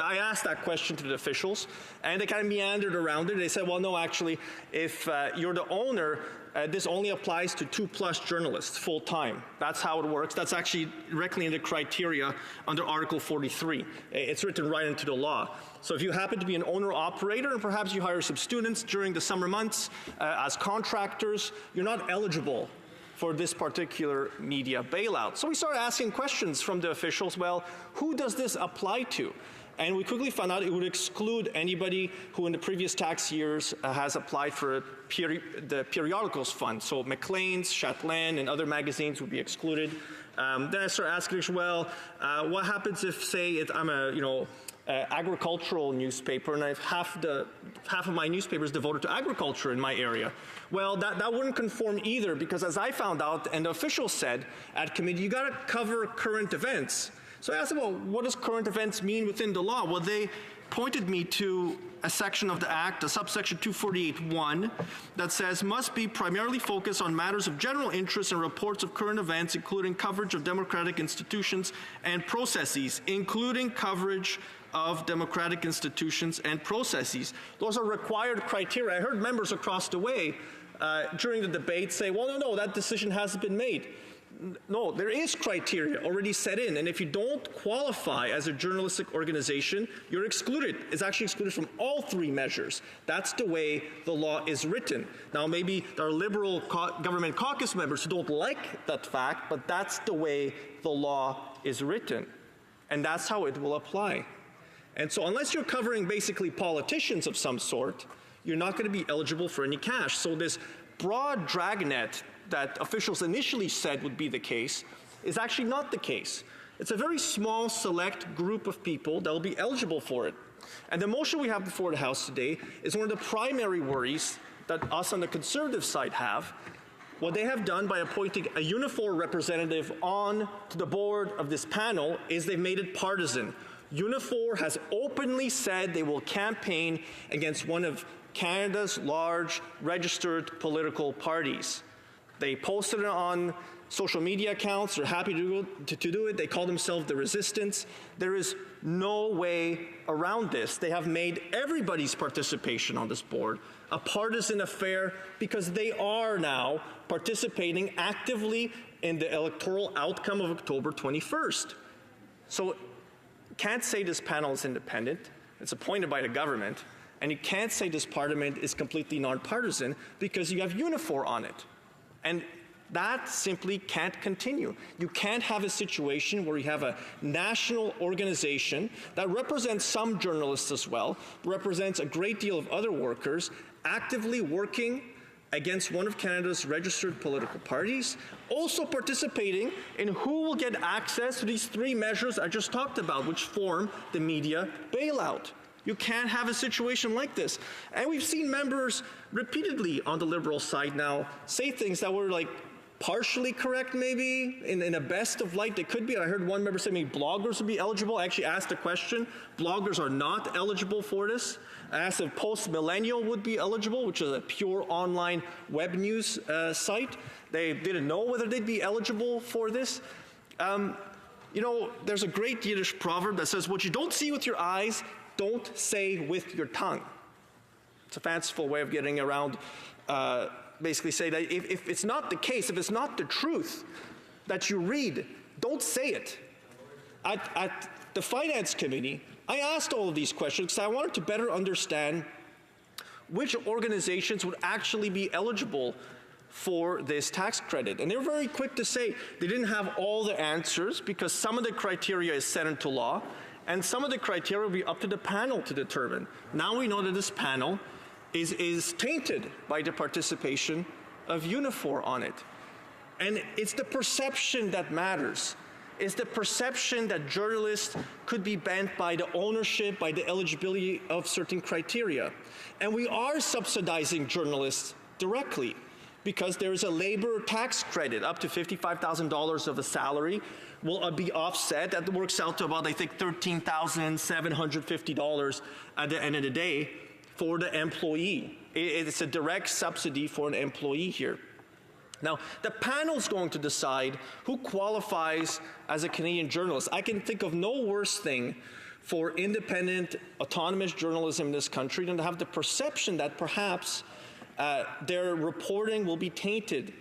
[SPEAKER 14] I asked that question to the officials, and they kind of meandered around it. They said, well, no, actually, if you're the owner, this only applies to 2+ journalists full-time. That's how it works. That's actually directly in the criteria under Article 43. It's written right into the law. So if you happen to be an owner-operator and perhaps you hire some students during the summer months as contractors, you're not eligible for this particular media bailout. So we started asking questions from the officials. Well, who does this apply to? And we quickly found out it would exclude anybody who in the previous tax years has applied for the periodicals fund. So Maclean's, Chatelaine, and other magazines would be excluded. Then I started asking, well, what happens if, say, I'm a agricultural newspaper and I have half of my newspaper is devoted to agriculture in my area? Well, that wouldn't conform either, because as I found out, and the officials said at committee, you got to cover current events. So I asked them, well, what does current events mean within the law? Well, they pointed me to a section of the Act, a subsection 248(1), that says, must be primarily focused on matters of general interest and reports of current events, including coverage of democratic institutions and processes, including coverage of democratic institutions and processes. Those are required criteria. I heard members across the way during the debate say, well, no, that decision hasn't been made. No, there is criteria already set in, and if you don't qualify as a journalistic organization, you're excluded. It's actually excluded from all three measures. That's the way the law is written. Now, maybe there are Liberal government caucus members who don't like that fact, but that's the way the law is written, and that's how it will apply. And so unless you're covering basically politicians of some sort, you're not going to be eligible for any cash. So this broad dragnet that officials initially said would be the case is actually not the case. It's a very small, select group of people that will be eligible for it. And the motion we have before the House today is one of the primary worries that us on the Conservative side have. What they have done by appointing a Unifor representative on to the board of this panel is they've made it partisan. Unifor has openly said they will campaign against one of Canada's large registered political parties. They posted it on social media accounts. They're happy to do it. They call themselves the Resistance. There is no way around this. They have made everybody's participation on this board a partisan affair because they are now participating actively in the electoral outcome of October 21st. So can't say this panel is independent. It's appointed by the government. And you can't say this parliament is completely nonpartisan because you have Unifor on it. And that simply can't continue. You can't have a situation where you have a national organization that represents some journalists as well, represents a great deal of other workers, actively working against one of Canada's registered political parties, also participating in who will get access to these three measures I just talked about, which form the media bailout. You can't have a situation like this. And we've seen members repeatedly on the Liberal side now say things that were like partially correct maybe, in a best of light they could be. I heard one member say maybe bloggers would be eligible. I actually asked a question. Bloggers are not eligible for this. I asked if Post-Millennial would be eligible, which is a pure online web news site. They didn't know whether they'd be eligible for this. You know, there's a great Yiddish proverb that says, what you don't see with your eyes, don't say with your tongue. It's a fanciful way of getting around, basically say that if it's not the case, if it's not the truth that you read, don't say it. At the Finance Committee, I asked all of these questions because I wanted to better understand which organizations would actually be eligible for this tax credit. And they were very quick to say they didn't have all the answers because some of the criteria is set into law, and some of the criteria will be up to the panel to determine. Now we know that this panel is tainted by the participation of Unifor on it. And it's the perception that matters. It's the perception that journalists could be bent by the ownership, by the eligibility of certain criteria. And we are subsidizing journalists directly because there is a labor tax credit up to $55,000 of a salary will be offset. That works out to about, I think, $13,750 at the end of the day for the employee. It's a direct subsidy for an employee here. Now, the panel's going to decide who qualifies as a Canadian journalist. I can think of no worse thing for independent, autonomous journalism in this country than to have the perception that perhaps their reporting will be tainted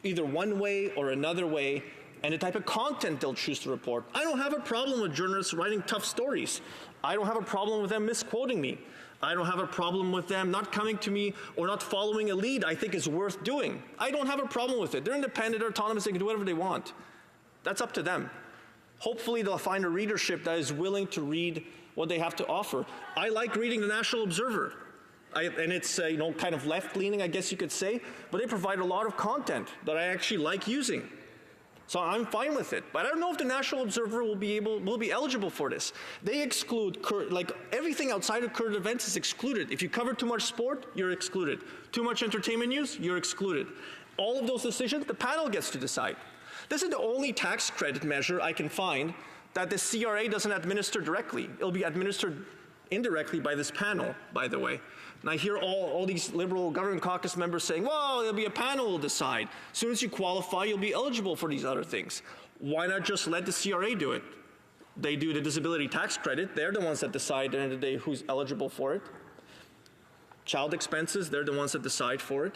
[SPEAKER 14] either one way or another way, and the type of content they'll choose to report. I don't have a problem with journalists writing tough stories. I don't have a problem with them misquoting me. I don't have a problem with them not coming to me or not following a lead I think is worth doing. I don't have a problem with it. They're independent, they're autonomous, they can do whatever they want. That's up to them. Hopefully they'll find a readership that is willing to read what they have to offer. I like reading the National Observer. And it's kind of left-leaning, I guess you could say, but they provide a lot of content that I actually like using. So I'm fine with it. But I don't know if the National Observer will be eligible for this. They exclude, everything outside of current events is excluded. If you cover too much sport, you're excluded. Too much entertainment news, you're excluded. All of those decisions, the panel gets to decide. This is the only tax credit measure I can find that the CRA doesn't administer directly. It'll be administered indirectly by this panel, by the way. And I hear all these Liberal government caucus members saying, well, there'll be a panel will decide. As soon as you qualify, you'll be eligible for these other things. Why not just let the CRA do it? They do the disability tax credit. They're the ones that decide at the end of the day who's eligible for it. Child expenses, they're the ones that decide for it.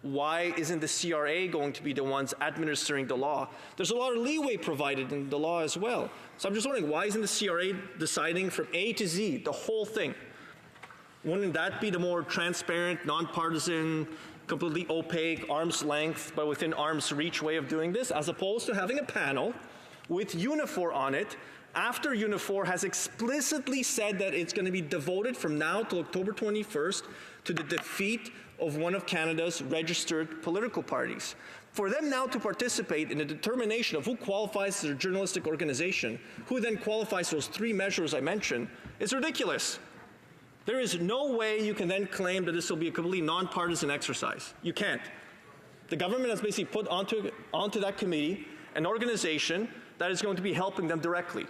[SPEAKER 14] why isn't the CRA going to be the ones administering the law? There's a lot of leeway provided in the law as well. So I'm just wondering, why isn't the CRA deciding from A to Z, the whole thing? Wouldn't that be the more transparent, nonpartisan, completely opaque, arm's length, but within arm's reach way of doing this, as opposed to having a panel with Unifor on it, after Unifor has explicitly said that it's going to be devoted from now till October 21st to the defeat of one of Canada's registered political parties. For them now to participate in the determination of who qualifies as a journalistic organization, who then qualifies those three measures I mentioned, is ridiculous. There is no way you can then claim that this will be a completely nonpartisan exercise. You can't. The government has basically put onto that committee an organization that is going to be helping them directly.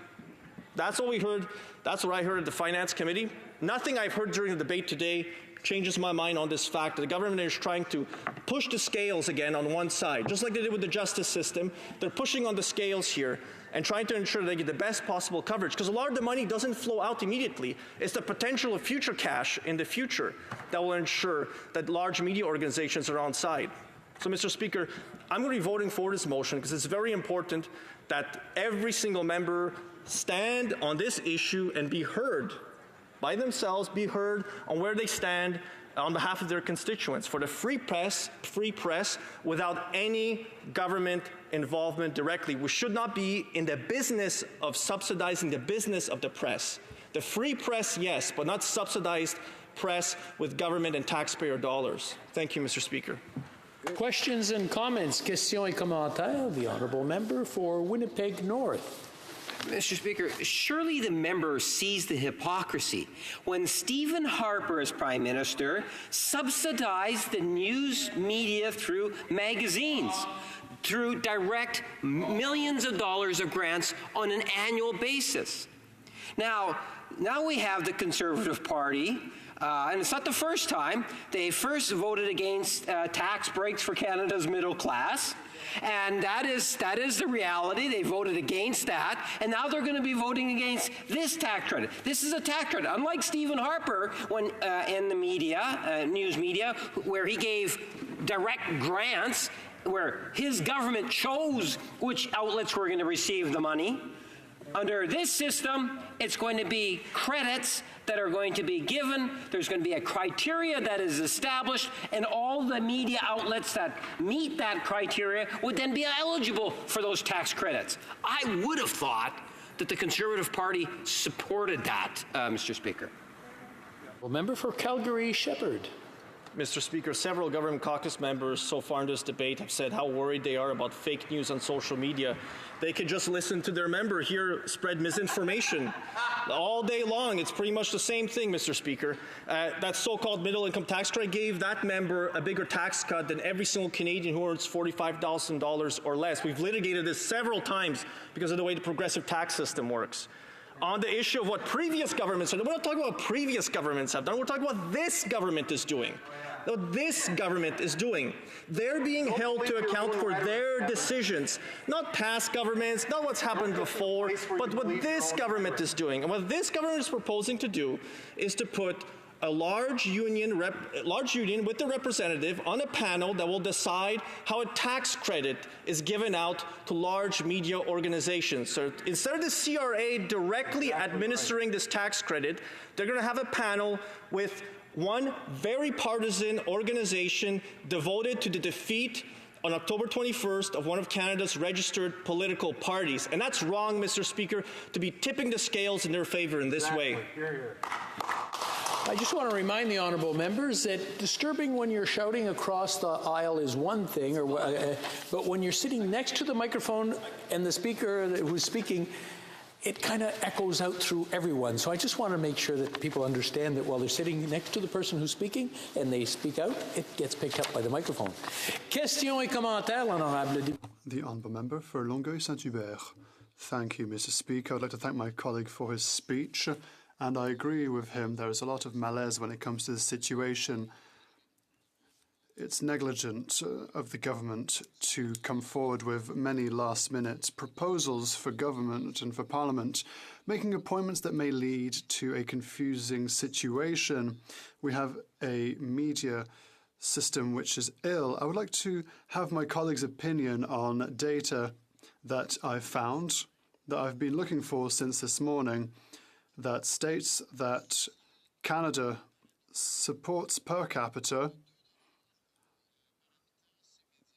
[SPEAKER 14] That's what we heard. That's what I heard at the Finance Committee. Nothing I've heard during the debate today changes my mind on this fact that the government is trying to push the scales again on one side. Just like they did with the justice system, they're pushing on the scales here and trying to ensure they get the best possible coverage, because a lot of the money doesn't flow out immediately. It's the potential of future cash in the future that will ensure that large media organizations are on side. So, Mr. Speaker, I'm going to be voting for this motion because it's very important that every single member stand on this issue and be heard by themselves, be heard on where they stand on behalf of their constituents for the free press without any government involvement directly. We should not be in the business of subsidizing the business of the press. The free press, yes, but not subsidized press with government and taxpayer dollars. Thank you, Mr. Speaker.
[SPEAKER 11] Questions and comments. Questions et commentaires. The honourable member for Winnipeg North.
[SPEAKER 5] Mr. Speaker, surely the member sees the hypocrisy when Stephen Harper, as Prime Minister, subsidized the news media through magazines, through direct millions of dollars of grants on an annual basis. Now we have the Conservative Party, and it's not the first time. They first voted against tax breaks for Canada's middle class. And that is the reality. They voted against that, and now they're going to be voting against this tax credit. This is a tax credit. Unlike Stephen Harper, when in the media, news media, where he gave direct grants, where his government chose which outlets were going to receive the money. Under this system, it's going to be credits that are going to be given. There's going to be a criteria that is established, and all the media outlets that meet that criteria would then be eligible for those tax credits. I would have thought that the Conservative Party supported that, Mr. Speaker.
[SPEAKER 11] Well, member for Calgary Shepherd.
[SPEAKER 14] Mr. Speaker, several government caucus members so far in this debate have said how worried they are about fake news on social media. They can just listen to their member here spread misinformation all day long. It's pretty much the same thing, Mr. Speaker. That so-called middle-income tax credit gave that member a bigger tax cut than every single Canadian who earns $45,000 or less. We've litigated this several times because of the way the progressive tax system works. On the issue of what previous governments have done, we're not talking about what previous governments have done, we're talking about what this government is doing. What this government is doing. They're being held to account for their decisions, not past governments, not what's happened before, but what this government is doing. And what this government is proposing to do is to put a large union with the representative on a panel that will decide how a tax credit is given out to large media organizations. So instead of the CRA directly administering this tax credit, they're going to have a panel with one very partisan organization devoted to the defeat on October 21st of one of Canada's registered political parties. And that's wrong, Mr. Speaker, to be tipping the scales in their favor in this way.
[SPEAKER 11] I just want to remind the honourable members that disturbing when you're shouting across the aisle is one thing, but when you're sitting next to the microphone and the speaker who's speaking, it kind of echoes out through everyone. So I just want to make sure that people understand that while they're sitting next to the person who's speaking and they speak out, it gets picked up by the microphone. Questions et commentaires, l'honorable.
[SPEAKER 12] The honourable member for Longueuil-Saint-Hubert. Thank you, Mr. Speaker. I'd like to thank my colleague for his speech, and I agree with him. There is a lot of malaise when it comes to the situation. It's negligent of the government to come forward with many last-minute proposals for government and for Parliament, making appointments that may lead to a confusing situation. We have a media system which is ill. I would like to have my colleague's opinion on data that I've found, that I've been looking for since this morning, that states that Canada supports per capita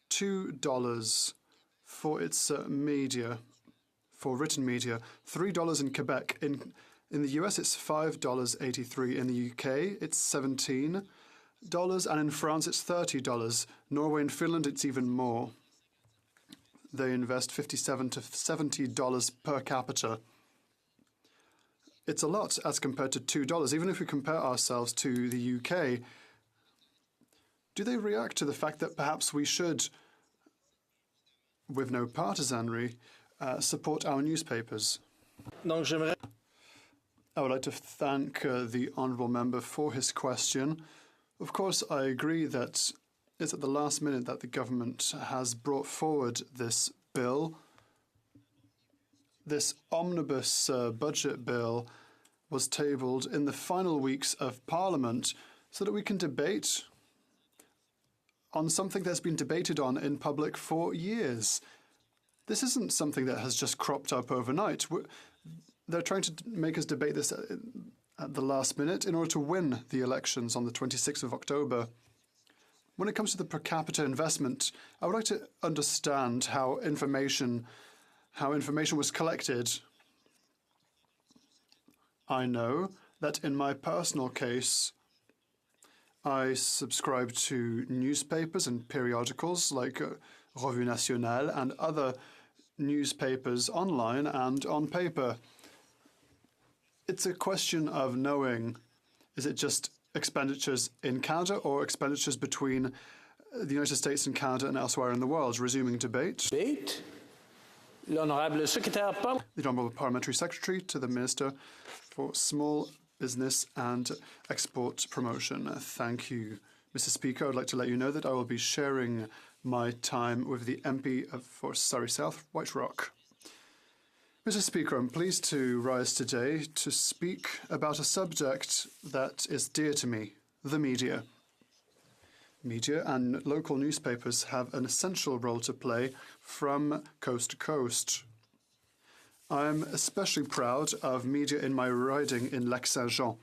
[SPEAKER 12] $2 for its media, for written media, $3 in Quebec. In the US, it's $5.83. In the UK, it's $17. And in France, it's $30. Norway and Finland, it's even more. They invest $57 to $70 per capita. It's a lot as compared to $2. Even if we compare ourselves to the UK, do they react to the fact that perhaps we should, with no partisanry, support our newspapers? I would like to thank the honourable member for his question. Of course, I agree that it's at the last minute that the government has brought forward this bill. This omnibus budget bill was tabled in the final weeks of Parliament so that we can debate on something that's been debated on in public for years. This isn't something that has just cropped up overnight. They're trying to make us debate this at the last minute in order to win the elections on the 26th of October. When it comes to the per capita investment, I would like to understand how information was collected. I know that in my personal case, I subscribe to newspapers and periodicals like Revue Nationale and other newspapers online and on paper. It's a question of knowing, is it just expenditures in Canada or expenditures between the United States and Canada and elsewhere in the world? Resuming debate. The Honourable Parliamentary Secretary to the Minister for Small Business and Export Promotion. Thank you, Mr. Speaker. I'd like to let you know that I will be sharing my time with the MP for Surrey South, White Rock. Mr. Speaker, I'm pleased to rise today to speak about a subject that is dear to me, the media. Media and local newspapers have an essential role to play from coast to coast. I'm especially proud of media in my riding in Lac-Saint-Jean.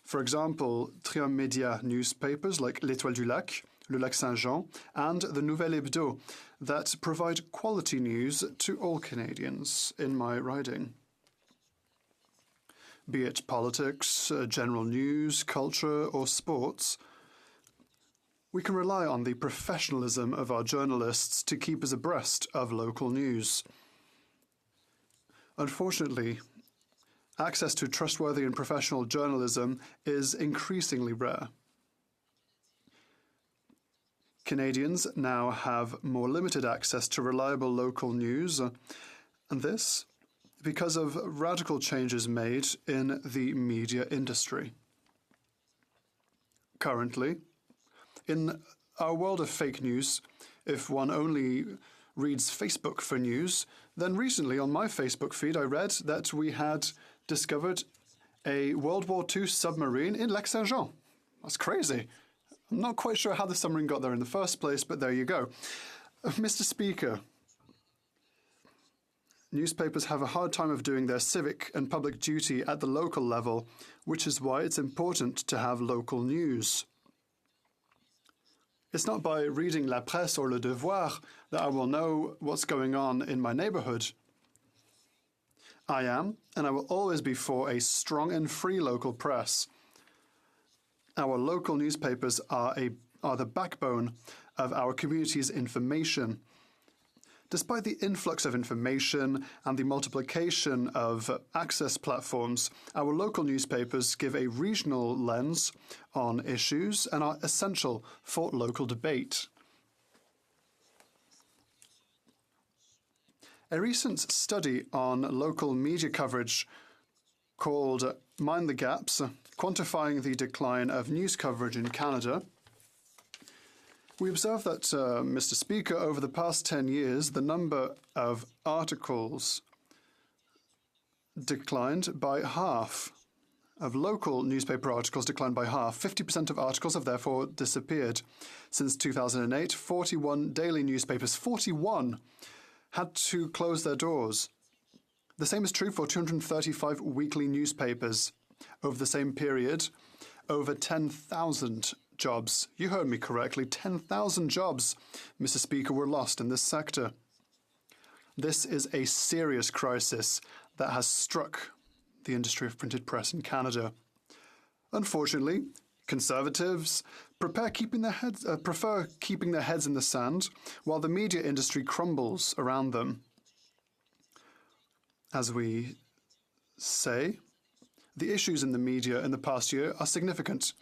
[SPEAKER 12] For example, Trium Média newspapers like L'Étoile du Lac, Le Lac-Saint-Jean, and the Nouvelle Hebdo that provide quality news to all Canadians in my riding. Be it politics, general news, culture, or sports, we can rely on the professionalism of our journalists to keep us abreast of local news. Unfortunately, access to trustworthy and professional journalism is increasingly rare. Canadians now have more limited access to reliable local news, and this because of radical changes made in the media industry. Currently, in our world of fake news, if one only reads Facebook for news, then recently on my Facebook feed I read that we had discovered a World War II submarine in Lac-Saint-Jean. That's crazy. I'm not quite sure how the submarine got there in the first place, but there you go. Mr. Speaker, newspapers have a hard time of doing their civic and public duty at the local level, which is why it's important to have local news. It's not by reading La Presse or Le Devoir that I will know what's going on in my neighbourhood. I am, and I will always be for a strong and free local press. Our local newspapers are the backbone of our community's information. Despite the influx of information and the multiplication of access platforms, our local newspapers give a regional lens on issues and are essential for local debate. A recent study on local media coverage called Mind the Gaps, Quantifying the Decline of News Coverage in Canada. We observe that, Mr. Speaker, over the past 10 years, the number of articles declined by half. of local newspaper articles declined by half. 50% of articles have therefore disappeared. Since 2008, 41 daily newspapers, 41, had to close their doors. The same is true for 235 weekly newspapers. Over the same period, over 10,000 jobs, you heard me correctly, 10,000 jobs, Mr. Speaker, were lost in this sector. This is a serious crisis that has struck the industry of printed press in Canada. Unfortunately, Conservatives prefer keeping their heads in the sand while the media industry crumbles around them. As we say, the issues in the media in the past year are significant.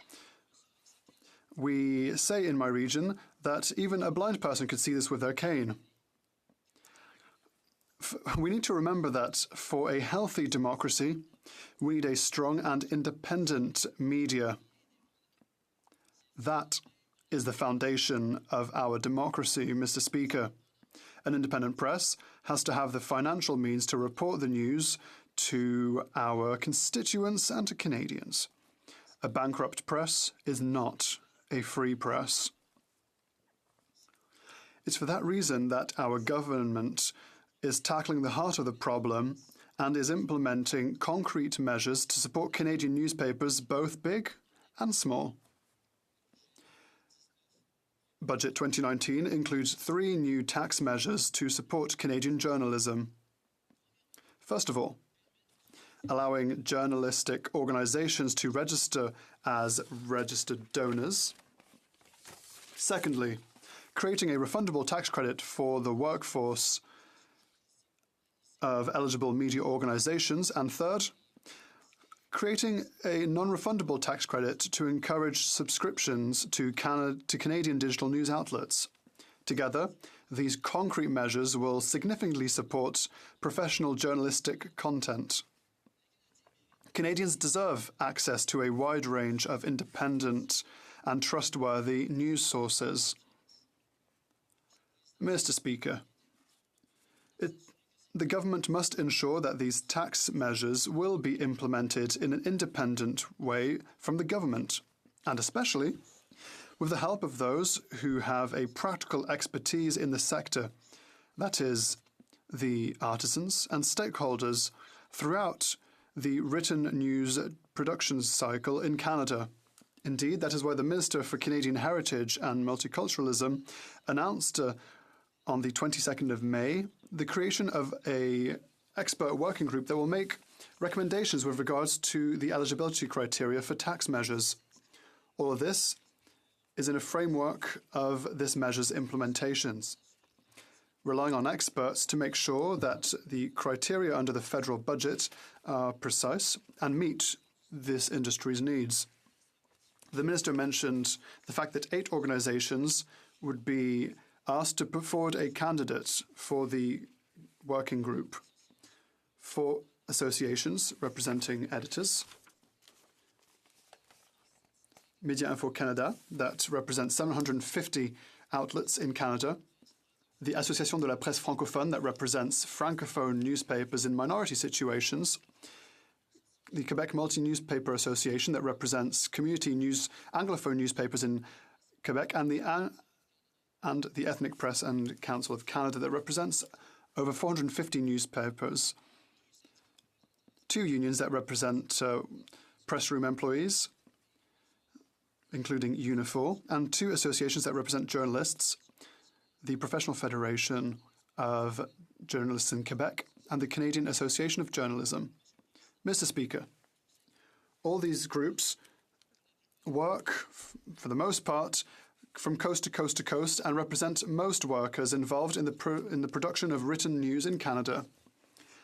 [SPEAKER 12] We say in my region that even a blind person could see this with their cane. We need to remember that for a healthy democracy, we need a strong and independent media. That is the foundation of our democracy, Mr. Speaker. An independent press has to have the financial means to report the news to our constituents and to Canadians. A bankrupt press is not a free press. It's for that reason that our government is tackling the heart of the problem and is implementing concrete measures to support Canadian newspapers, both big and small. Budget 2019 includes 3 new tax measures to support Canadian journalism. First of all, allowing journalistic organizations to register as registered donors. Secondly, creating a refundable tax credit for the workforce of eligible media organizations. And third, creating a non-refundable tax credit to encourage subscriptions to Canadian digital news outlets. Together, these concrete measures will significantly support professional journalistic content. Canadians deserve access to a wide range of independent and trustworthy news sources. Mr. Speaker, the government must ensure that these tax measures will be implemented in an independent way from the government, and especially with the help of those who have a practical expertise in the sector, that is, the artisans and stakeholders throughout the written news production cycle in Canada. Indeed, that is why the Minister for Canadian Heritage and Multiculturalism announced on the 22nd of May the creation of an expert working group that will make recommendations with regards to the eligibility criteria for tax measures. All of this is in a framework of this measure's implementations, relying on experts to make sure that the criteria under the federal budget are precise and meet this industry's needs. The Minister mentioned the fact that 8 organizations would be asked to put forward a candidate for the working group. 4 associations representing editors. Media Info Canada, that represents 750 outlets in Canada. The Association de la Presse Francophone, that represents francophone newspapers in minority situations. The Quebec Multi-Newspaper Association, that represents community anglophone newspapers in Quebec, and the Ethnic Press and Council of Canada, that represents over 450 newspapers. 2 unions that represent press room employees, including Unifor, and 2 associations that represent journalists, the Professional Federation of Journalists in Quebec and the Canadian Association of Journalism. Mr. Speaker, all these groups work, for the most part, from coast to coast to coast and represent most workers involved in the production of written news in Canada.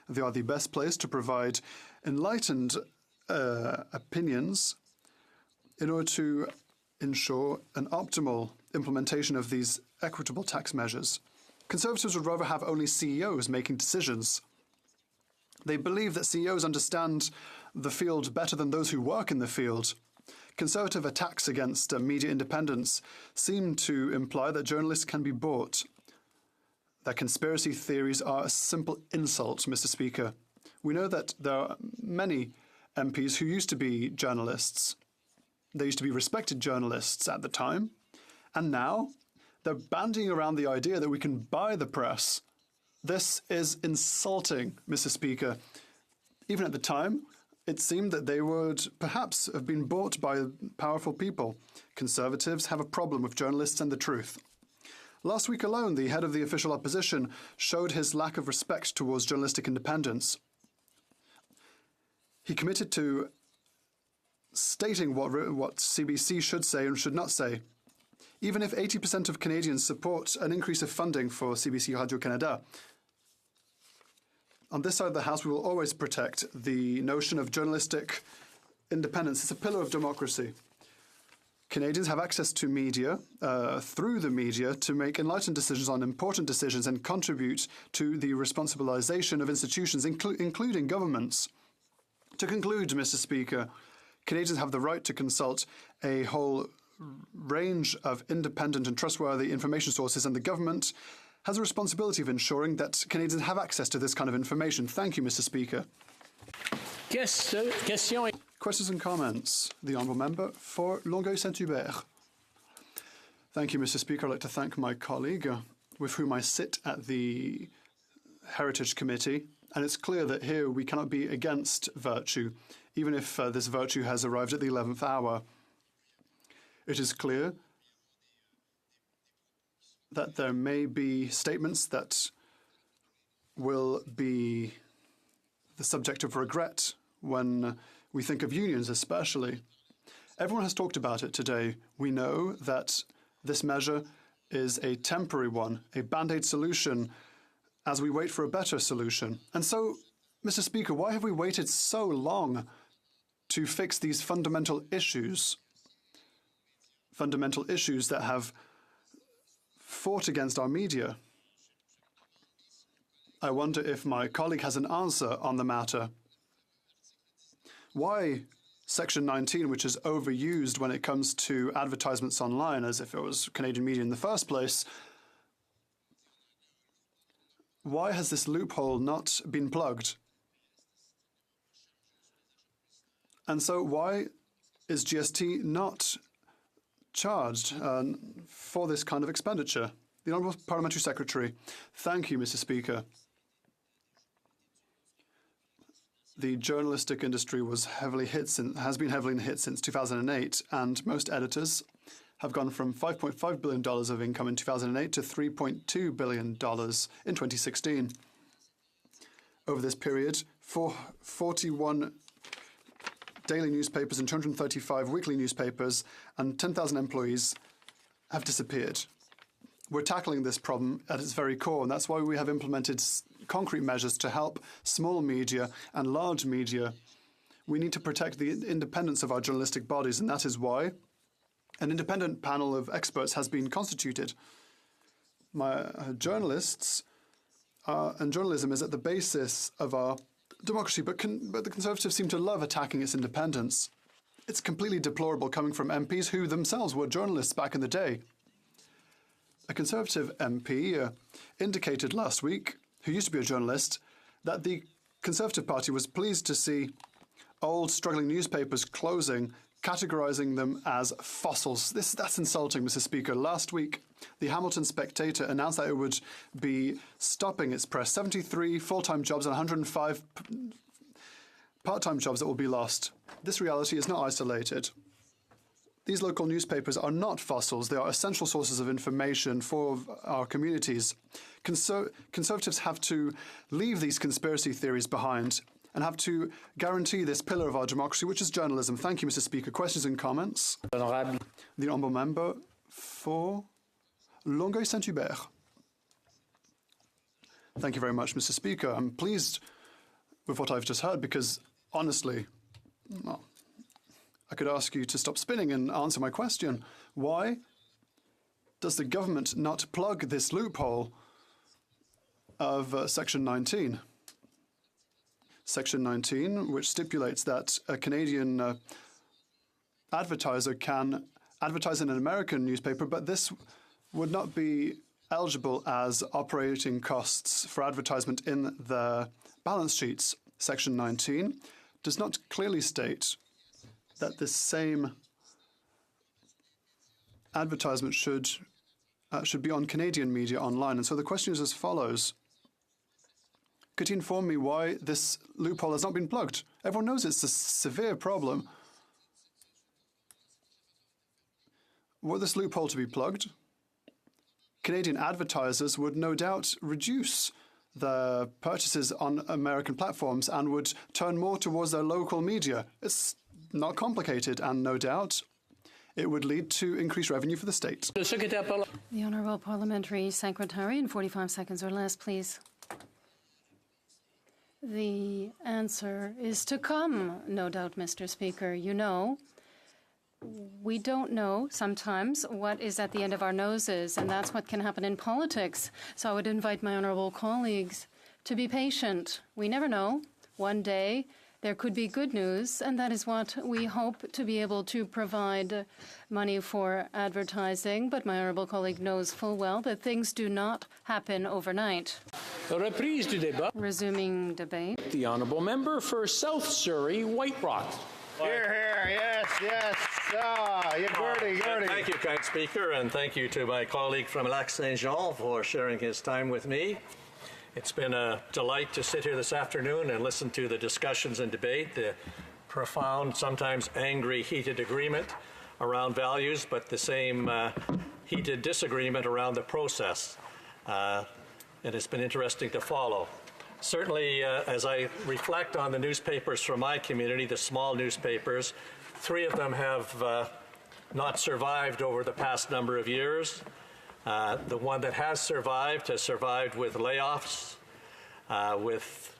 [SPEAKER 12] They are the best place to provide enlightened opinions in order to ensure an optimal implementation of these equitable tax measures. Conservatives would rather have only CEOs making decisions. They believe that CEOs understand the field better than those who work in the field. Conservative attacks against media independence seem to imply that journalists can be bought. That conspiracy theories are a simple insult, Mr. Speaker. We know that there are many MPs who used to be journalists. They used to be respected journalists at the time, and now they're bandying around the idea that we can buy the press. This is insulting, Mr. Speaker. Even at the time, it seemed that they would perhaps have been bought by powerful people. Conservatives have a problem with journalists and the truth. Last week alone, the head of the official opposition showed his lack of respect towards journalistic independence. He committed to stating what CBC should say and should not say. Even if 80% of Canadians support an increase of funding for CBC Radio-Canada, on this side of the House, we will always protect the notion of journalistic independence. It's a pillar of democracy. Canadians have access to media, through the media, to make enlightened decisions on important decisions and contribute to the responsibilization of institutions, including governments. To conclude, Mr. Speaker, Canadians have the right to consult a whole range of independent and trustworthy information sources, and the government has a responsibility of ensuring that Canadians have access to this kind of information. Thank you, Mr. Speaker. Questions and comments? The Honourable Member for Longueuil-Saint-Hubert. Thank you, Mr. Speaker. I'd like to thank my colleague with whom I sit at the Heritage Committee. And it's clear that here we cannot be against virtue, even if this virtue has arrived at the 11th hour. It is clear that there may be statements that will be the subject of regret when we think of unions especially. Everyone has talked about it today. We know that this measure is a temporary one, a band-aid solution, as we wait for a better solution. And so, Mr. Speaker, why have we waited so long to fix these fundamental issues? Fundamental issues that have fought against our media. I wonder if my colleague has an answer on the matter. Why Section 19, which is overused when it comes to advertisements online, as if it was Canadian media in the first place, why has this loophole not been plugged? And so why is GST not charged for this kind of expenditure? The Honourable Parliamentary Secretary. Thank you, Mr. Speaker. The journalistic industry has been heavily hit since 2008, and most editors have gone from $5.5 billion of income in 2008 to $3.2 billion in 2016. Over this period, 41 daily newspapers and 235 weekly newspapers and 10,000 employees have disappeared. We're tackling this problem at its very core, and that's why we have implemented concrete measures to help small media and large media. We need to protect the independence of our journalistic bodies, and that is why an independent panel of experts has been constituted. Journalists and journalism is at the basis of our democracy, but the Conservatives seem to love attacking its independence. It's completely deplorable coming from MPs who themselves were journalists back in the day. A Conservative MP indicated last week, who used to be a journalist, that the Conservative Party was pleased to see old, struggling newspapers closing, categorising them as fossils. That's insulting, Mr. Speaker. Last week, the Hamilton Spectator announced that it would be stopping its press. 73 full-time jobs and 105 part-time jobs that will be lost. This reality is not isolated. These local newspapers are not fossils. They are essential sources of information for our communities. Conservatives have to leave these conspiracy theories behind and have to guarantee this pillar of our democracy, which is journalism. Thank you, Mr. Speaker. Questions and comments? The Honourable Member for Longueuil-Saint-Hubert. Thank you very much, Mr. Speaker. I'm pleased with what I've just heard because, honestly, well, I could ask you to stop spinning and answer my question. Why does the government not plug this loophole of Section 19? Section 19, which stipulates that a Canadian advertiser can advertise in an American newspaper, but this would not be eligible as operating costs for advertisement in the balance sheets. Section 19 does not clearly state that this same advertisement should be on Canadian media online. And so the question is as follows. Could you inform me why this loophole has not been plugged? Everyone knows it's a severe problem. Were this loophole to be plugged, Canadian advertisers would no doubt reduce their purchases on American platforms and would turn more towards their local media. It's not complicated, and no doubt it would lead to increased revenue for the state.
[SPEAKER 17] The Honourable Parliamentary Secretary, in 45 seconds or less, please. The answer is to come, no doubt, Mr. Speaker. You know, we don't know sometimes what is at the end of our noses, and that's what can happen in politics. So I would invite my honourable colleagues to be patient. We never know. One day there could be good news, and that is what we hope to be able to provide money for advertising. But my honourable colleague knows full well that things do not happen overnight. Resuming debate.
[SPEAKER 11] The honourable member for South Surrey, White Rock.
[SPEAKER 19] Here, yes. Thank you, kind Speaker, and thank you to my colleague from Lac Saint-Jean for sharing his time with me. It's been a delight to sit here this afternoon and listen to the discussions and debate, the profound, sometimes angry, heated agreement around values, but the same heated disagreement around the process. And it's been interesting to follow. Certainly, as I reflect on the newspapers from my community, the small newspapers, 3 of them have not survived over the past number of years. The one that has survived with layoffs, with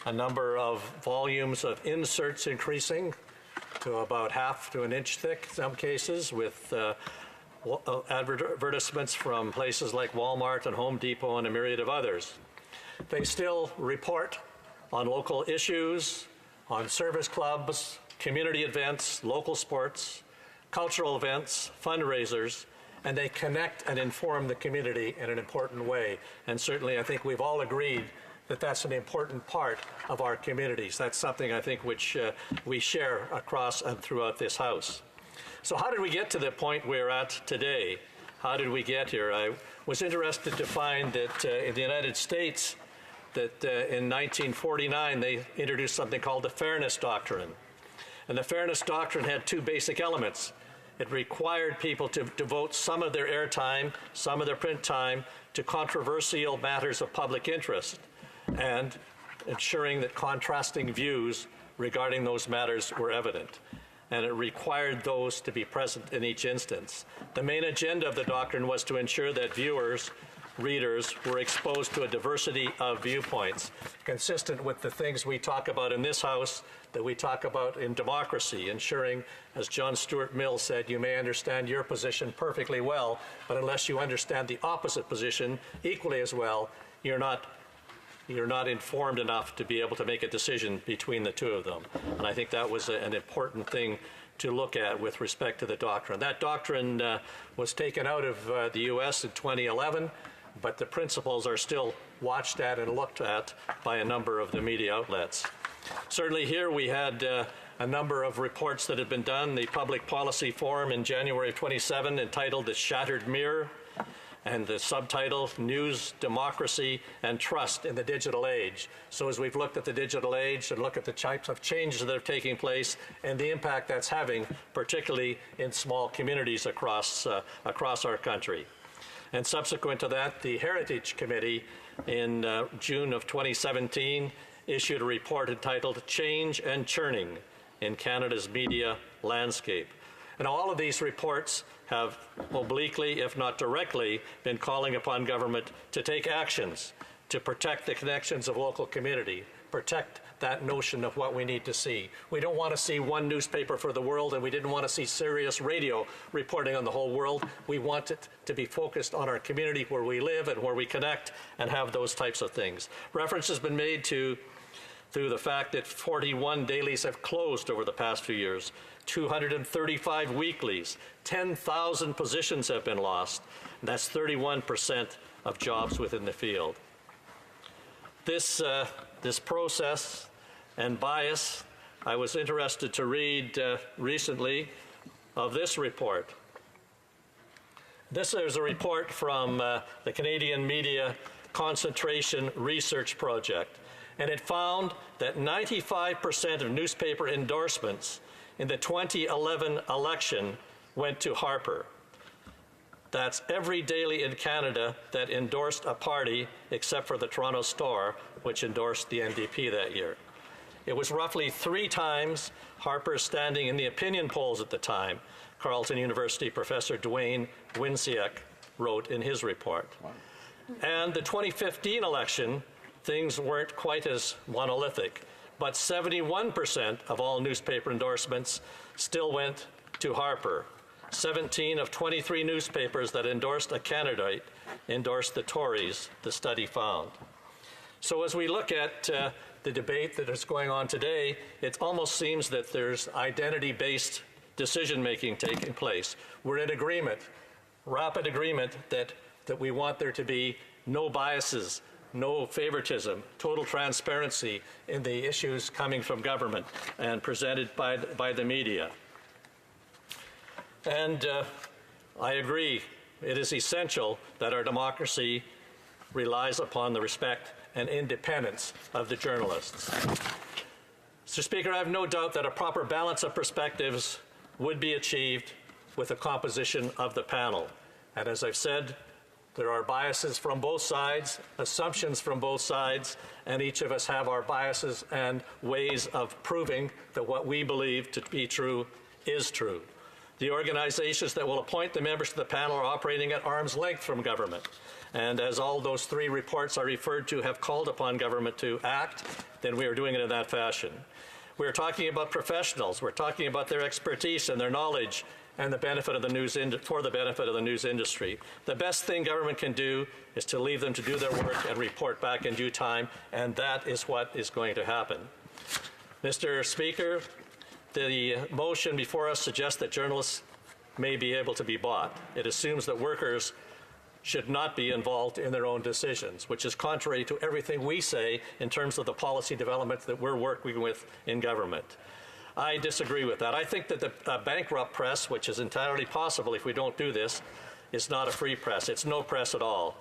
[SPEAKER 19] a number of volumes of inserts increasing to about half to an inch thick in some cases, with advertisements from places like Walmart and Home Depot and a myriad of others. They still report on local issues, on service clubs, community events, local sports, cultural events, fundraisers, and they connect and inform the community in an important way. And certainly I think we've all agreed that that's an important part of our communities. That's something I think which we share across and throughout this House. So how did we get to the point we're at today? How did we get here? I was interested to find that in the United States, that in 1949 they introduced something called the Fairness Doctrine. And the Fairness Doctrine had 2 basic elements. It required people to devote some of their airtime, some of their print time, to controversial matters of public interest, and ensuring that contrasting views regarding those matters were evident. And it required those to be present in each instance. The main agenda of the doctrine was to ensure that viewers, readers, were exposed to a diversity of viewpoints, consistent with the things we talk about in this House, that we talk about in democracy, ensuring, as John Stuart Mill said, you may understand your position perfectly well, but unless you understand the opposite position equally as well, you're not informed enough to be able to make a decision between the 2 of them. And I think that was an important thing to look at with respect to the doctrine. That doctrine was taken out of the U.S. in 2011, but the principles are still watched at and looked at by a number of the media outlets. Certainly here we had a number of reports that had been done. The Public Policy Forum in January of 27 entitled The Shattered Mirror, and the subtitle, News, Democracy, and Trust in the Digital Age. So as we've looked at the digital age and look at the types of changes that are taking place and the impact that's having, particularly in small communities across our country. And subsequent to that, the Heritage Committee in June of 2017 issued a report entitled Change and Churning in Canada's Media Landscape. And all of these reports have obliquely, if not directly, been calling upon government to take actions to protect the connections of local community, protect that notion of what we need to see. We don't want to see one newspaper for the world, and we didn't want to see Sirius Radio reporting on the whole world. We want it to be focused on our community where we live and where we connect and have those types of things. Reference has been made to the fact that 41 dailies have closed over the past few years, 235 weeklies, 10,000 positions have been lost. And that's 31% of jobs within the field. This process and bias I was interested to read recently of this report. This is a report from the Canadian Media Concentration Research Project, and it found that 95% of newspaper endorsements in the 2011 election went to Harper. That's every daily in Canada that endorsed a party except for the Toronto Star, which endorsed the NDP that year. It was roughly 3 times Harper's standing in the opinion polls at the time, Carleton University professor Dwayne Winsiak wrote in his report. Wow. And the 2015 election, things weren't quite as monolithic, but 71% of all newspaper endorsements still went to Harper. 17 of 23 newspapers that endorsed a candidate endorsed the Tories, the study found. So as we look at the debate that is going on today, it almost seems that there's identity-based decision-making taking place. We're in agreement, rapid agreement, that we want there to be no biases, no favoritism, total transparency in the issues coming from government and presented by the media. And I agree, it is essential that our democracy relies upon the respect and independence of the journalists. Mr. Speaker, I have no doubt that a proper balance of perspectives would be achieved with the composition of the panel. And as I've said, there are biases from both sides, assumptions from both sides, and each of us have our biases and ways of proving that what we believe to be true is true. The organizations that will appoint the members to the panel are operating at arm's length from government. And as all those 3 reports I referred to have called upon government to act, then we are doing it in that fashion. We're talking about professionals. We're talking about their expertise and their knowledge and the benefit of the news for the benefit of the news industry. The best thing government can do is to leave them to do their work and report back in due time, and that is what is going to happen. Mr. Speaker, the motion before us suggests that journalists may be able to be bought. It assumes that workers should not be involved in their own decisions, which is contrary to everything we say in terms of the policy development that we're working with in government. I disagree with that. I think that the bankrupt press, which is entirely possible if we don't do this, is not a free press. It's no press at all.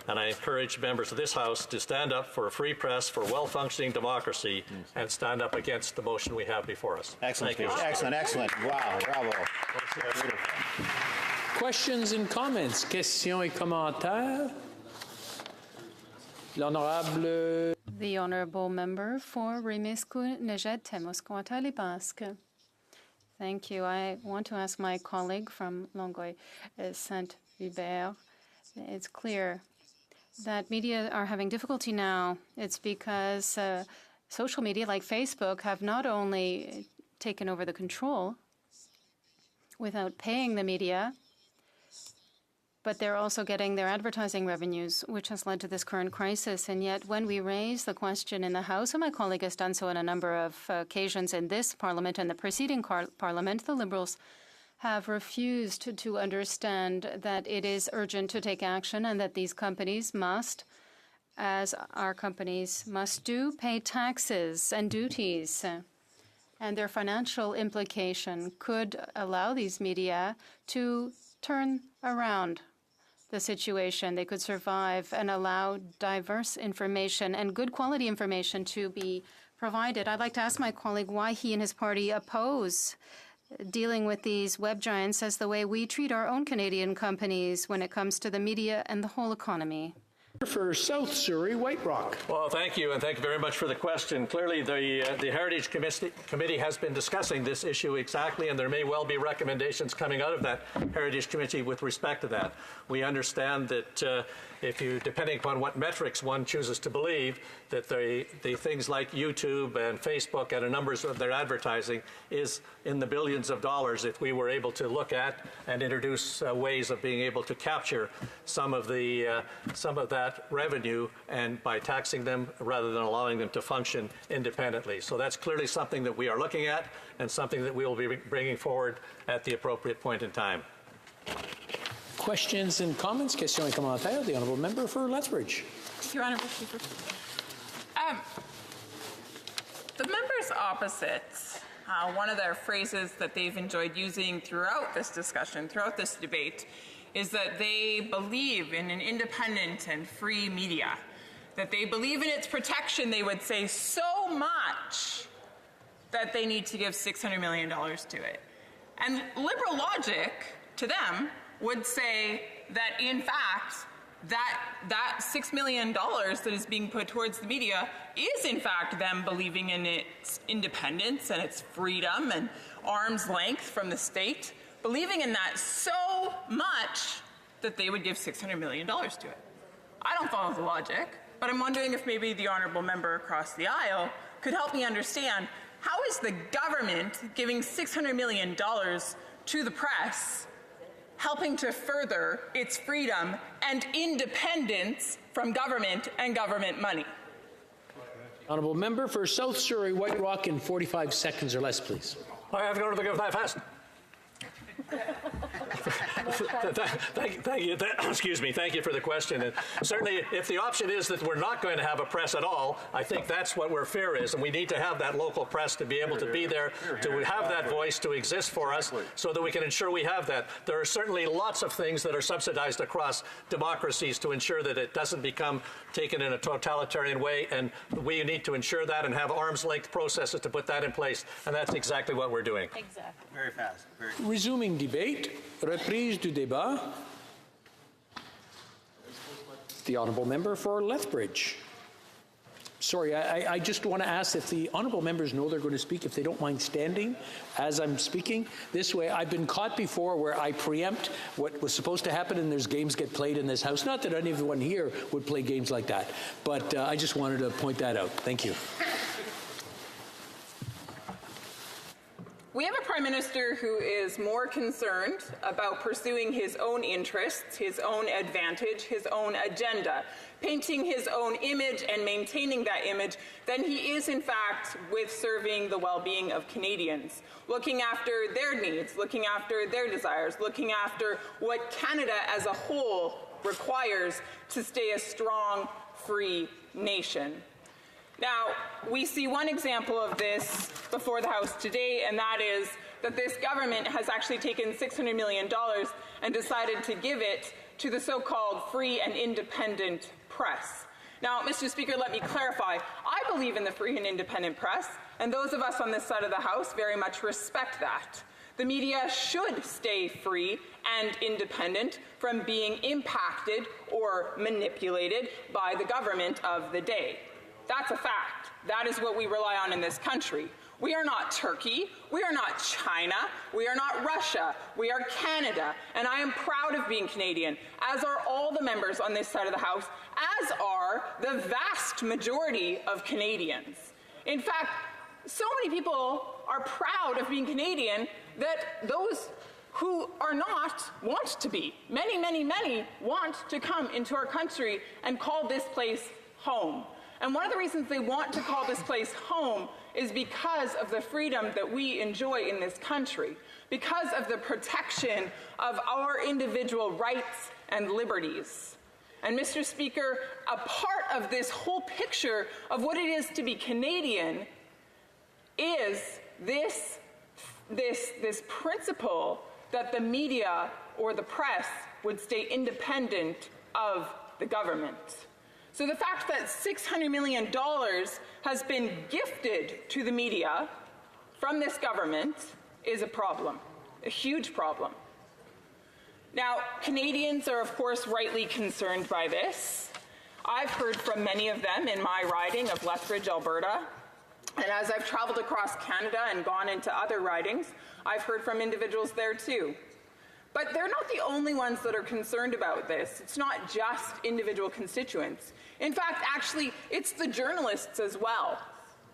[SPEAKER 19] And I encourage members of this House to stand up for a free press, for well-functioning democracy, and stand up against the motion we have before us.
[SPEAKER 4] Excellent
[SPEAKER 19] Thank
[SPEAKER 4] speech.
[SPEAKER 19] you.
[SPEAKER 4] Excellent, excellent. Wow, bravo.
[SPEAKER 11] Questions and comments? Questions et commentaires? L'honorable...
[SPEAKER 17] The Honourable Member for Rimescu, Nejet, Témiscouata, Basque. Thank you. I want to ask my colleague from Longueuil, Saint-Hubert. It's clear that media are having difficulty now. It's because social media like Facebook have not only taken over the control without paying the media, but they're also getting their advertising revenues, which has led to this current crisis. And yet, when we raise the question in the House, and my colleague has done so on a number of occasions in this Parliament and the preceding Parliament, the Liberals have refused to understand that it is urgent to take action and that these companies must, as our companies must do, pay taxes and duties. And their financial implication could allow these media to turn around the situation. They could survive and allow diverse information and good quality information to be provided. I'd like to ask my colleague why he and his party oppose dealing with these web giants as the way we treat our own Canadian companies when it comes to the media and the whole economy.
[SPEAKER 11] For South Surrey, White Rock.
[SPEAKER 19] Well, thank you, and thank you very much for the question. Clearly, the Heritage Committee has been discussing this issue exactly, and there may well be recommendations coming out of that Heritage Committee with respect to that. We understand that depending upon what metrics one chooses to believe, that the things like YouTube and Facebook and a number of their advertising is in the billions of dollars if we were able to look at and introduce ways of being able to capture some of that revenue and by taxing them rather than allowing them to function independently. So that's clearly something that we are looking at and something that we will be bringing forward at the appropriate point in time.
[SPEAKER 11] Questions and comments? Questions et commentaires. The Honourable Member for Lethbridge.
[SPEAKER 21] Thank you, Honourable Speaker. The members opposite one of their phrases that they've enjoyed using throughout this discussion, throughout this debate, is that they believe in an independent and free media, that they believe in its protection, they would say, so much that they need to give $600 million to it. And liberal logic, to them, would say that, in fact, that $6 million that is being put towards the media is, in fact, them believing in its independence and its freedom and arm's length from the state, believing in that so much that they would give $600 million to it. I don't follow the logic, but I'm wondering if maybe the honourable member across the aisle could help me understand, how is the government giving $600 million to the press helping to further its freedom and independence from government and government money?
[SPEAKER 11] Honourable member for South Surrey, White Rock, in 45 seconds or less, please.
[SPEAKER 19] I have to go to the that fast. Thank you. Excuse me. Thank you for the question. And certainly, if the option is that we're not going to have a press at all, I think that's what our fear is, and we need to have that local press to be able to be there, to have that voice, to exist for us, so that we can ensure we have that. There are certainly lots of things that are subsidized across democracies to ensure that it doesn't become taken in a totalitarian way, and we need to ensure that and have arm's length processes to put that in place, and that's exactly what we're doing.
[SPEAKER 21] Exactly.
[SPEAKER 4] Very fast.
[SPEAKER 11] Resuming debate. Reprise du débat. The honourable member for Lethbridge. Sorry, I just want to ask if the honourable members know they're going to speak, if they don't mind standing as I'm speaking. This way, I've been caught before where I preempt what was supposed to happen and there's games get played in this house. Not that anyone here would play games like that, but I just wanted to point that out. Thank you.
[SPEAKER 21] We have a Prime Minister who is more concerned about pursuing his own interests, his own advantage, his own agenda, painting his own image and maintaining that image than he is, in fact, with serving the well-being of Canadians, looking after their needs, looking after their desires, looking after what Canada as a whole requires to stay a strong, free nation. Now, we see one example of this before the House today, and that is that this government has actually taken $600 million and decided to give it to the so-called free and independent press. Now, Mr. Speaker, let me clarify. I believe in the free and independent press, and those of us on this side of the House very much respect that. The media should stay free and independent from being impacted or manipulated by the government of the day. That's a fact. That is what we rely on in this country. We are not Turkey. We are not China. We are not Russia. We are Canada. And I am proud of being Canadian, as are all the members on this side of the House, as are the vast majority of Canadians. In fact, so many people are proud of being Canadian that those who are not want to be. Many, many, many want to come into our country and call this place home. And one of the reasons they want to call this place home is because of the freedom that we enjoy in this country, because of the protection of our individual rights and liberties. And Mr. Speaker, a part of this whole picture of what it is to be Canadian is this principle that the media or the press would stay independent of the government. So the fact that $600 million has been gifted to the media from this government is a problem, a huge problem. Now, Canadians are, of course, rightly concerned by this. I've heard from many of them in my riding of Lethbridge, Alberta. And as I've traveled across Canada and gone into other ridings, I've heard from individuals there too. But they're not the only ones that are concerned about this. It's not just individual constituents. In fact, actually, it's the journalists as well.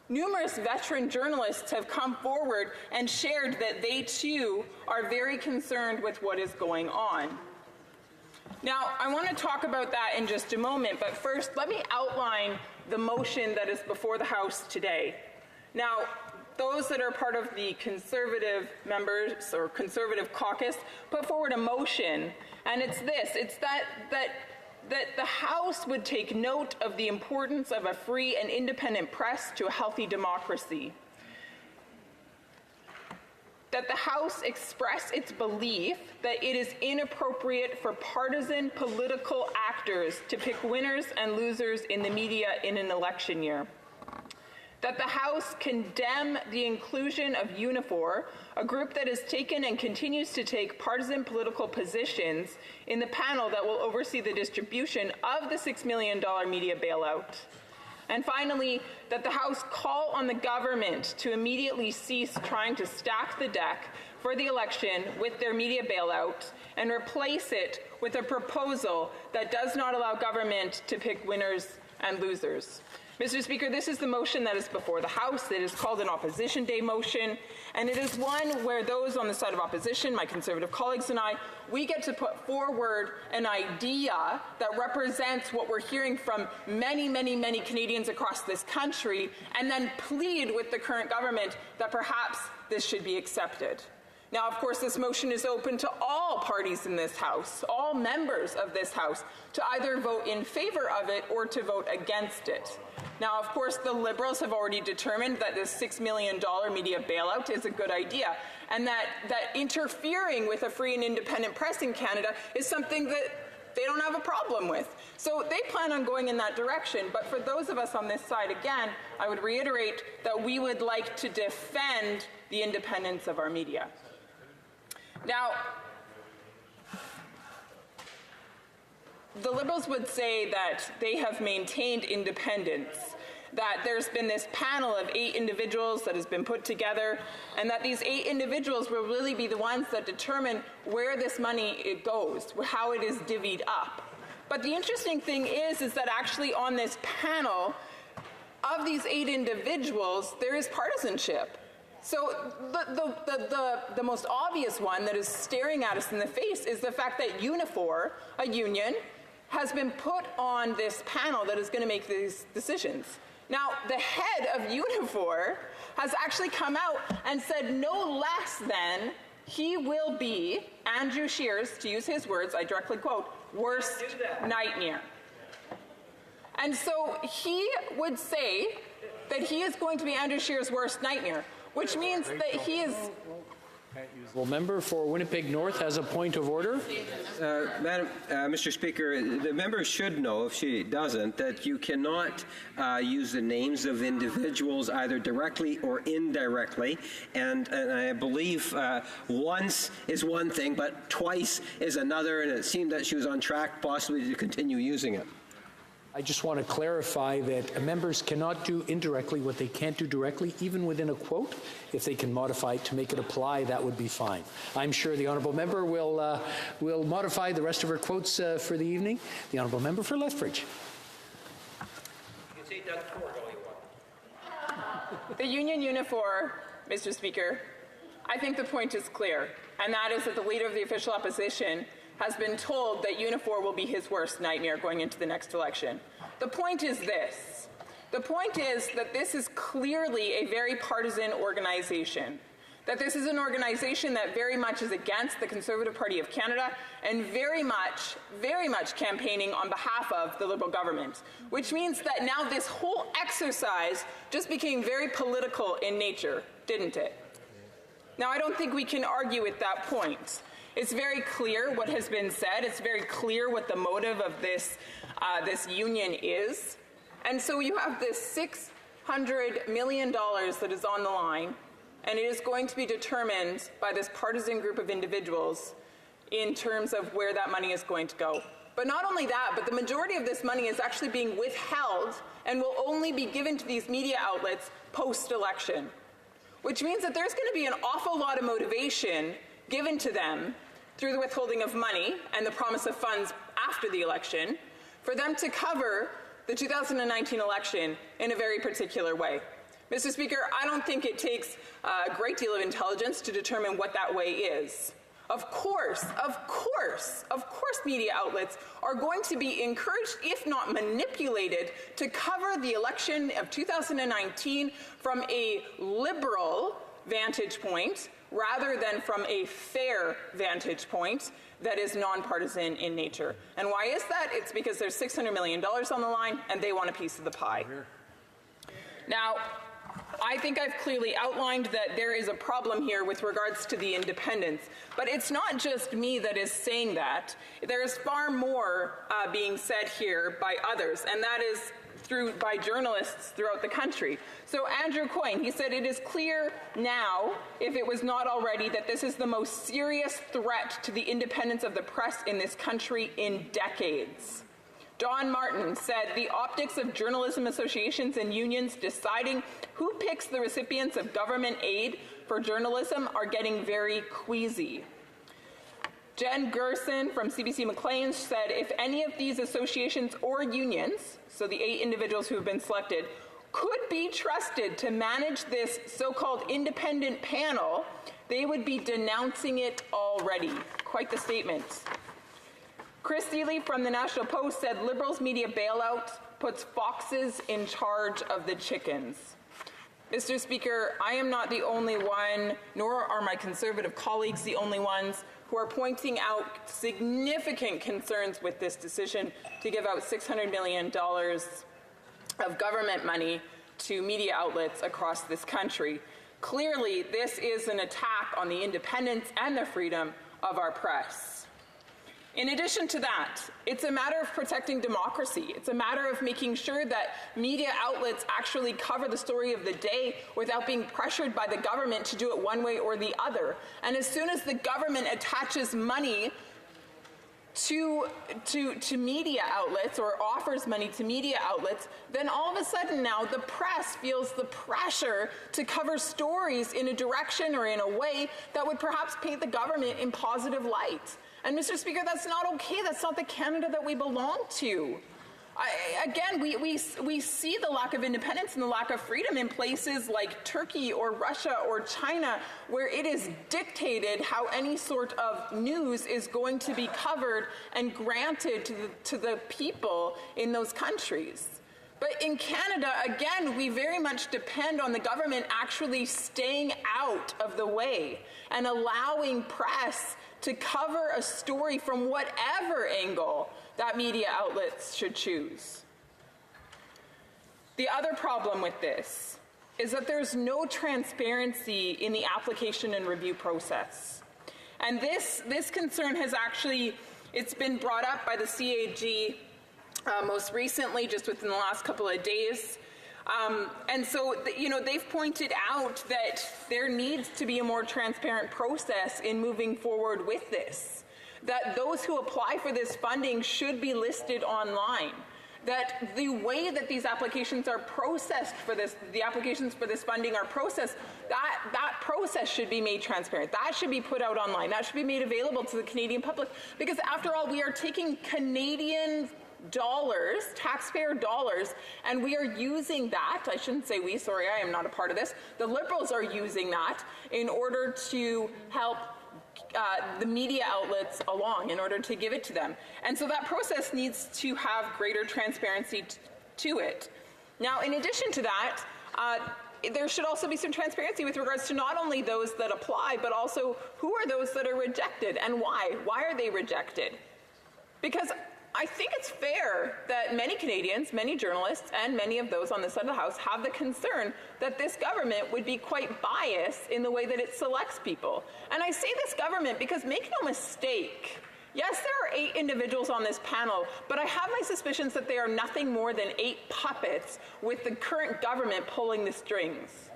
[SPEAKER 21] Numerous veteran journalists have come forward and shared that they too are very concerned with what is going on. Now, I want to talk about that in just a moment, but first, let me outline the motion that is before the House today. Now, those that are part of the Conservative members or Conservative caucus put forward a motion, and it's this. It's that the House would take note of the importance of a free and independent press to a healthy democracy. that the House express its belief that it is inappropriate for partisan political actors to pick winners and losers in the media in an election year. That the House condemn the inclusion of Unifor, a group that has taken and continues to take partisan political positions, in the panel that will oversee the distribution of the $6 million media bailout. And finally, that the House call on the government to immediately cease trying to stack the deck for the election with their media bailout and replace it with a proposal that does not allow government to pick winners and losers. Mr. Speaker, this is the motion that is before the House. It is called an Opposition Day motion, and it is one where those on the side of opposition, my Conservative colleagues and I, we get to put forward an idea that represents what we're hearing from many, many, many Canadians across this country, and then plead with the current government that perhaps this should be accepted. Now, of course, this motion is open to all parties in this House, all members of this House, to either vote in favor of it or to vote against it. Now, of course, the Liberals have already determined that this $6 million media bailout is a good idea, and that interfering with a free and independent press in Canada is something that they don't have a problem with. So they plan on going in that direction. But for those of us on this side, again, I would reiterate that we would like to defend the independence of our media. Now, the Liberals would say that they have maintained independence, that there's been this panel of 8 individuals that has been put together, and that these 8 individuals will really be the ones that determine where this money goes, how it is divvied up. But the interesting thing is that actually on this panel, of these 8 individuals, there is partisanship. So the most obvious one that is staring at us in the face is the fact that Unifor, a union, has been put on this panel that is going to make these decisions. Now, the head of Unifor has actually come out and said no less than he will be, Andrew Scheer's, to use his words, I directly quote, worst nightmare. And so he would say that he is going to be Andrew Scheer's worst nightmare, which means that he is...
[SPEAKER 11] Well, member for Winnipeg North has a point of order.
[SPEAKER 5] Mr. Speaker, the member should know, if she doesn't, that you cannot use the names of individuals either directly or indirectly. And I believe once is one thing, but twice is another, and it seemed that she was on track possibly to continue using it.
[SPEAKER 11] I just want to clarify that members cannot do indirectly what they can't do directly, even within a quote. If they can modify it to make it apply, that would be fine. I'm sure the honourable member will modify the rest of her quotes for the evening. The honourable member for Lethbridge.
[SPEAKER 20] You can say Doug Ford all you want.
[SPEAKER 21] The Union Unifor, Mr. Speaker, I think the point is clear, and that is that the Leader of the Official Opposition has been told that Unifor will be his worst nightmare going into the next election. The point is this. The point is that this is clearly a very partisan organization, that this is an organization that very much is against the Conservative Party of Canada and very much campaigning on behalf of the Liberal government, which means that now this whole exercise just became very political in nature, didn't it? Now, I don't think we can argue at that point. It's very clear what has been said. It's very clear what the motive of this union is. And so you have this $600 million that is on the line, and it is going to be determined by this partisan group of individuals in terms of where that money is going to go. But not only that, but the majority of this money is actually being withheld and will only be given to these media outlets post-election, which means that there's going to be an awful lot of motivation given to them through the withholding of money and the promise of funds after the election for them to cover the 2019 election in a very particular way. Mr. Speaker, I don't think it takes a great deal of intelligence to determine what that way is. Of course, media outlets are going to be encouraged, if not manipulated, to cover the election of 2019 from a liberal vantage point rather than from a fair vantage point that is nonpartisan in nature. And why is that? It's because there's $600 million on the line and they want a piece of the pie. Now, I think I've clearly outlined that there is a problem here with regards to the independence. But it's not just me that is saying that. There is far more being said here by others, and that is by journalists throughout the country. So Andrew Coyne, he said, it is clear now, if it was not already, that this is the most serious threat to the independence of the press in this country in decades. Don Martin said, the optics of journalism associations and unions deciding who picks the recipients of government aid for journalism are getting very queasy. Jen Gerson from CBC Maclean said, if any of these associations or unions, so the 8 individuals who have been selected, could be trusted to manage this so-called independent panel, they would be denouncing it already. Quite the statement. Chris Seeley from the National Post said, Liberals' media bailout puts foxes in charge of the chickens. Mr. Speaker, I am not the only one, nor are my Conservative colleagues the only ones, who are pointing out significant concerns with this decision to give out $600 million of government money to media outlets across this country. Clearly, this is an attack on the independence and the freedom of our press. In addition to that, it's a matter of protecting democracy. It's a matter of making sure that media outlets actually cover the story of the day without being pressured by the government to do it one way or the other. And as soon as the government attaches money to media outlets or offers money to media outlets, then all of a sudden now the press feels the pressure to cover stories in a direction or in a way that would perhaps paint the government in positive light. And Mr. Speaker, that's not okay. That's not the Canada that we belong to. Again, we see the lack of independence and the lack of freedom in places like Turkey or Russia or China, where it is dictated how any sort of news is going to be covered and granted to the people in those countries. But in Canada, again, we very much depend on the government actually staying out of the way and allowing press to cover a story from whatever angle that media outlets should choose. The other problem with this is that there's no transparency in the application and review process. And this concern has actually, it's been brought up by the CAG most recently, just within the last couple of days. And so, they've pointed out that there needs to be a more transparent process in moving forward with this. That those who apply for this funding should be listed online. That the way that these applications are processed for this, the applications for this funding are processed, that process should be made transparent. That should be put out online. That should be made available to the Canadian public. Because after all, we are taking Canadian dollars, taxpayer dollars, and we are using that, I shouldn't say we, sorry, I am not a part of this, the Liberals are using that in order to help the media outlets along, in order to give it to them. And so that process needs to have greater transparency to it. Now, in addition to that, there should also be some transparency with regards to not only those that apply, but also who are those that are rejected and why. Why are they rejected? Because I think it's fair that many Canadians, many journalists, and many of those on this side of the House have the concern that this government would be quite biased in the way that it selects people. And I say this government because, make no mistake, yes, there are 8 individuals on this panel, but I have my suspicions that they are nothing more than 8 puppets with the current government pulling the strings.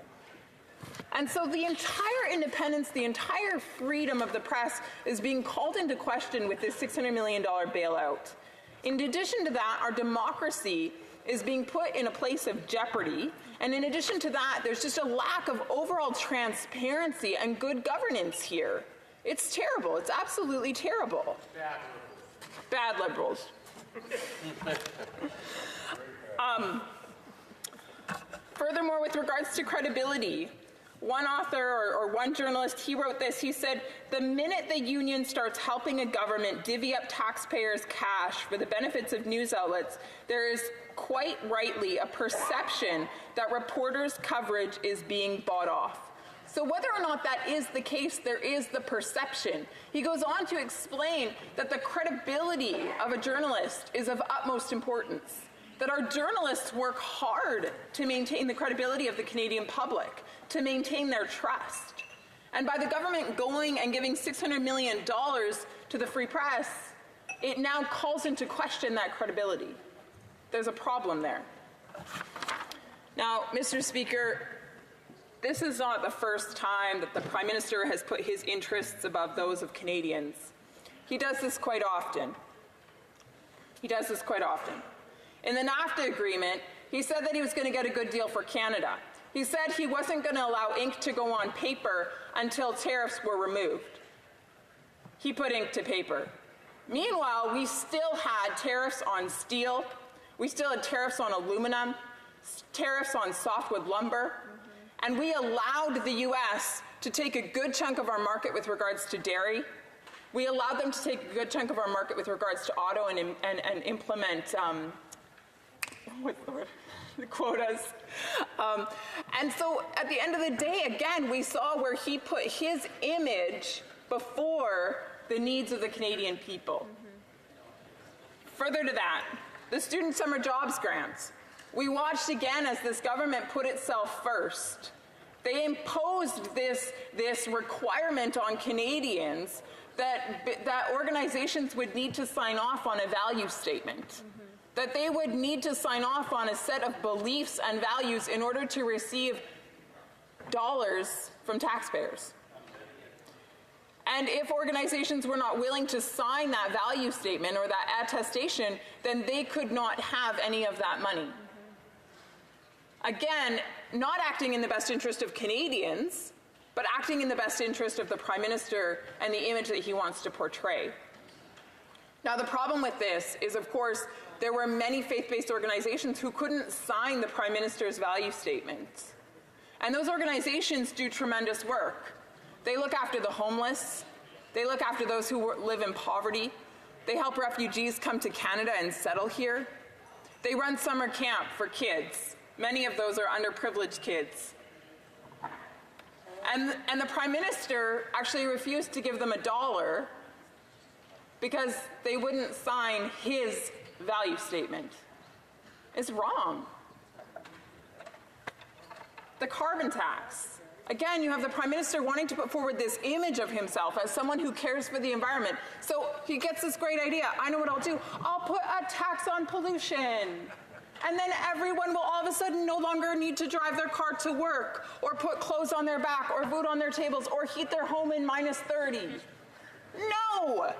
[SPEAKER 21] And so the entire independence, the entire freedom of the press is being called into question with this $600 million bailout. In addition to that, our democracy is being put in a place of jeopardy. And in addition to that, there's just a lack of overall transparency and good governance here. It's terrible. It's absolutely terrible. Bad Liberals. Furthermore, with regards to credibility, one author or one journalist, he wrote this. He said, the minute the union starts helping a government divvy up taxpayers' cash for the benefits of news outlets, there is quite rightly a perception that reporters' coverage is being bought off. So whether or not that is the case, there is the perception. He goes on to explain that the credibility of a journalist is of utmost importance. that our journalists work hard to maintain the credibility of the Canadian public, to maintain their trust. And by the government going and giving $600 million to the free press, it now calls into question that credibility. There's a problem there. Now, Mr. Speaker, this is not the first time that the Prime Minister has put his interests above those of Canadians. He does this quite often. In the NAFTA agreement, he said that he was going to get a good deal for Canada. He said he wasn't going to allow ink to go on paper until tariffs were removed. He put ink to paper. Meanwhile, we still had tariffs on steel. We still had tariffs on aluminum, tariffs on softwood lumber, and we allowed the U.S. to take a good chunk of our market with regards to dairy. We allowed them to take a good chunk of our market with regards to auto and implement what's the word? The quotas. And so at the end of the day, again, we saw where he put his image before the needs of the Canadian people. Further to that, the student summer jobs grants. We watched again as this government put itself first. They imposed this requirement on Canadians that organizations would need to sign off on a value statement, that they would need to sign off on a set of beliefs and values in order to receive dollars from taxpayers. And if organizations were not willing to sign that value statement or that attestation, then they could not have any of that money. Again, not acting in the best interest of Canadians, but acting in the best interest of the Prime Minister and the image that he wants to portray. Now, the problem with this is, of course, there were many faith-based organizations who couldn't sign the Prime Minister's value statements. And those organizations do tremendous work. They look after the homeless. They look after those who live in poverty. They help refugees come to Canada and settle here. They run summer camp for kids. Many of those are underprivileged kids. And the Prime Minister actually refused to give them $1 because they wouldn't sign his value statement. It's wrong. The carbon tax. Again, you have the Prime Minister wanting to put forward this image of himself as someone who cares for the environment. So he gets this great idea. I know what I'll do. I'll put a tax on pollution. And then everyone will all of a sudden no longer need to drive their car to work, or put clothes on their back, or food on their tables, or heat their home in -30. No,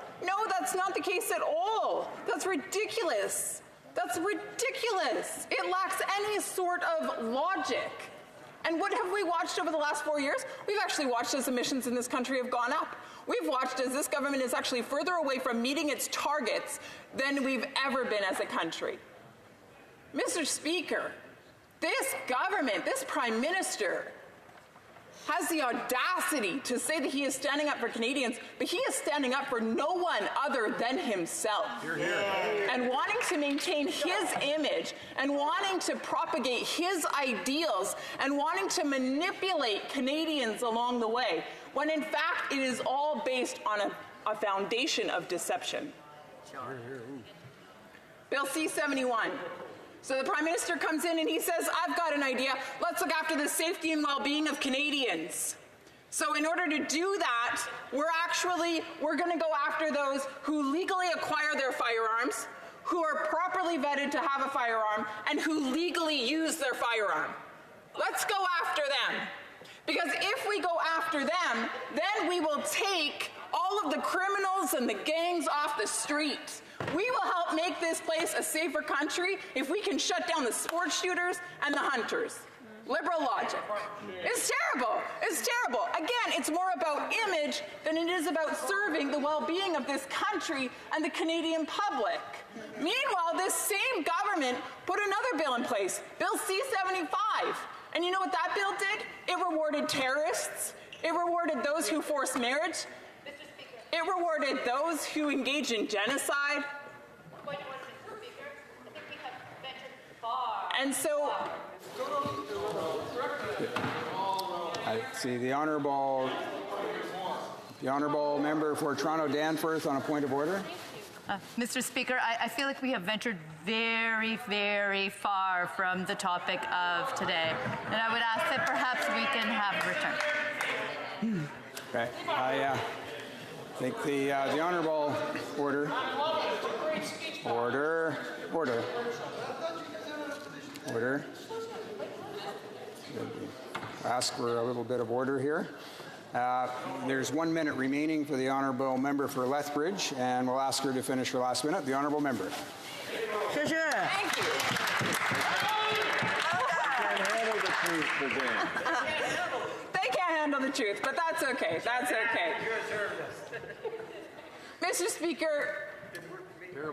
[SPEAKER 21] that's not the case at all. That's ridiculous. It lacks any sort of logic. And what have we watched over the last 4 years? We've actually watched as emissions in this country have gone up. We've watched as this government is actually further away from meeting its targets than we've ever been as a country. Mr. Speaker, this government, this Prime Minister, has the audacity to say that he is standing up for Canadians, but he is standing up for no one other than himself. And wanting to maintain his image, and wanting to propagate his ideals, and wanting to manipulate Canadians along the way, when in fact it is all based on a foundation of deception. Bill C-71. So the Prime Minister comes in and he says, I've got an idea. Let's look after the safety and well-being of Canadians. So in order to do that, we're going to go after those who legally acquire their firearms, who are properly vetted to have a firearm, and who legally use their firearm. Let's go after them. Because if we go after them, then we will take all of the criminals and the gangs off the street. We will help make this place a safer country if we can shut down the sports shooters and the hunters. Liberal logic. It's terrible. Again, it's more about image than it is about serving the well-being of this country and the Canadian public. Meanwhile, this same government put another bill in place, Bill C-75. And you know what that bill did? It rewarded terrorists. It rewarded those who force marriage. It rewarded those who engage in genocide. And so...
[SPEAKER 10] I see the honourable member for Toronto Danforth on a point of order.
[SPEAKER 1] Mr. Speaker, I feel like we have ventured very, very far from the topic of today, and I would ask that perhaps we can have a return.
[SPEAKER 10] Okay. I think the honourable order. Ask for a little bit of order here. There's 1 minute remaining for the honourable member for Lethbridge, and we'll ask her to finish her last minute. The honourable member.
[SPEAKER 21] Thank you. They can't handle the truth, but that's okay. That's okay. Mr. Speaker,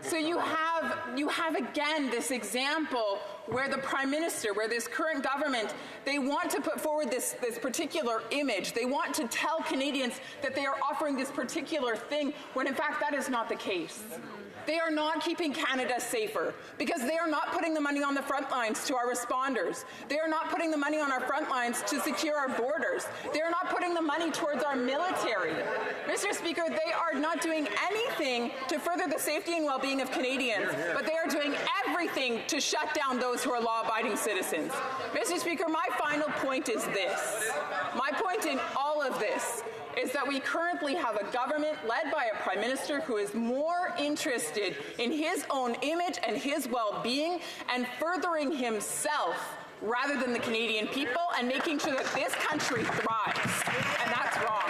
[SPEAKER 21] so you have again this example where the Prime Minister, where this current government, they want to put forward this particular image. They want to tell Canadians that they are offering this particular thing, when in fact that is not the case. They are not keeping Canada safer because they are not putting the money on the front lines to our responders. They are not putting the money on our front lines to secure our borders. They are not putting the money towards our military. Mr. Speaker, they are not doing anything to further the safety and well-being of Canadians, but they are doing everything to shut down those who are law-abiding citizens. Mr. Speaker, my final point is this. My point in all of this is that we currently have a government led by a Prime Minister who is more interested in his own image and his well-being and furthering himself rather than the Canadian people and making sure that this country thrives. And that's wrong.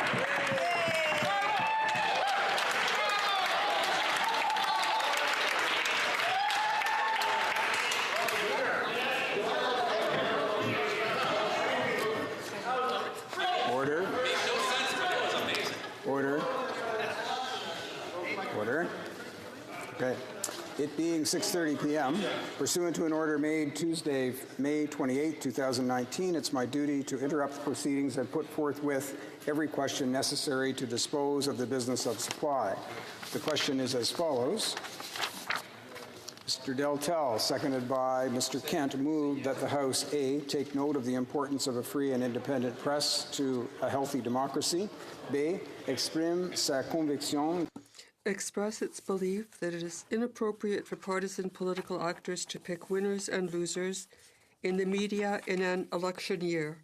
[SPEAKER 10] Order. Okay. It being 6:30 p.m., pursuant to an order made Tuesday, May 28, 2019, it's my duty to interrupt the proceedings and put forthwith every question necessary to dispose of the business of supply. The question is as follows. Mr. Deltel, seconded by Mr. Kent, moved that the House A, take note of the importance of a free and independent press to a healthy democracy. B, exprime sa conviction.
[SPEAKER 13] Express its belief that it is inappropriate for partisan political actors to pick winners and losers in the media in an election year.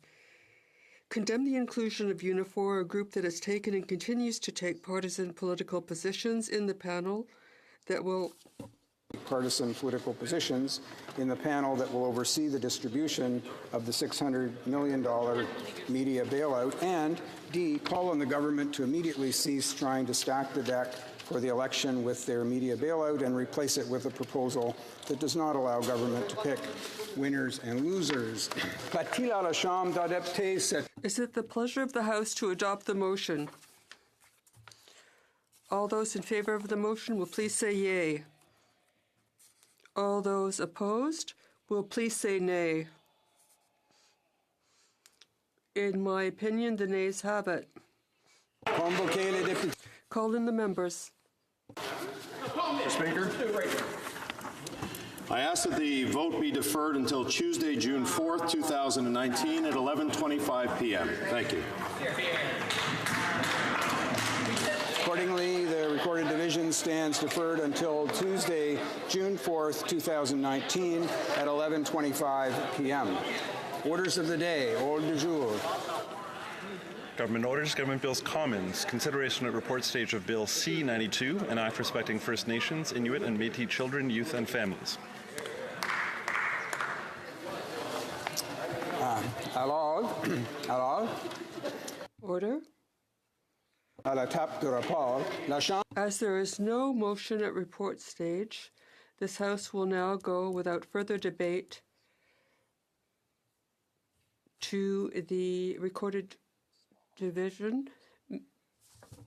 [SPEAKER 13] Condemn the inclusion of Unifor, a group that has taken and continues to take partisan political positions in the panel that will oversee the distribution of the $600 million media bailout, and D, call on the government to immediately cease trying to stack the deck for the election with their media bailout and replace it with a proposal that does not allow government to pick winners and losers. Is it the pleasure of the House to adopt the motion? All those in favor of the motion will please say yea. All those opposed will please say nay. In my opinion, the nays have it. Call in the members.
[SPEAKER 8] Mr. Speaker, I ask that the vote be deferred until Tuesday, June 4th, 2019 at 11:25 p.m. Thank you.
[SPEAKER 10] Accordingly, the recorded division stands deferred until Tuesday, June 4th, 2019 at 11:25 p.m. Orders of the day, ordre du jour.
[SPEAKER 22] Government orders, government bills, commons. Consideration at report stage of Bill C-92, an act respecting First Nations, Inuit, and Métis children, youth, and families.
[SPEAKER 10] Alors.
[SPEAKER 13] Order.
[SPEAKER 10] À la table de rapport, la Chambre.
[SPEAKER 13] As there is no motion at report stage, this House will now go without further debate to the recorded division.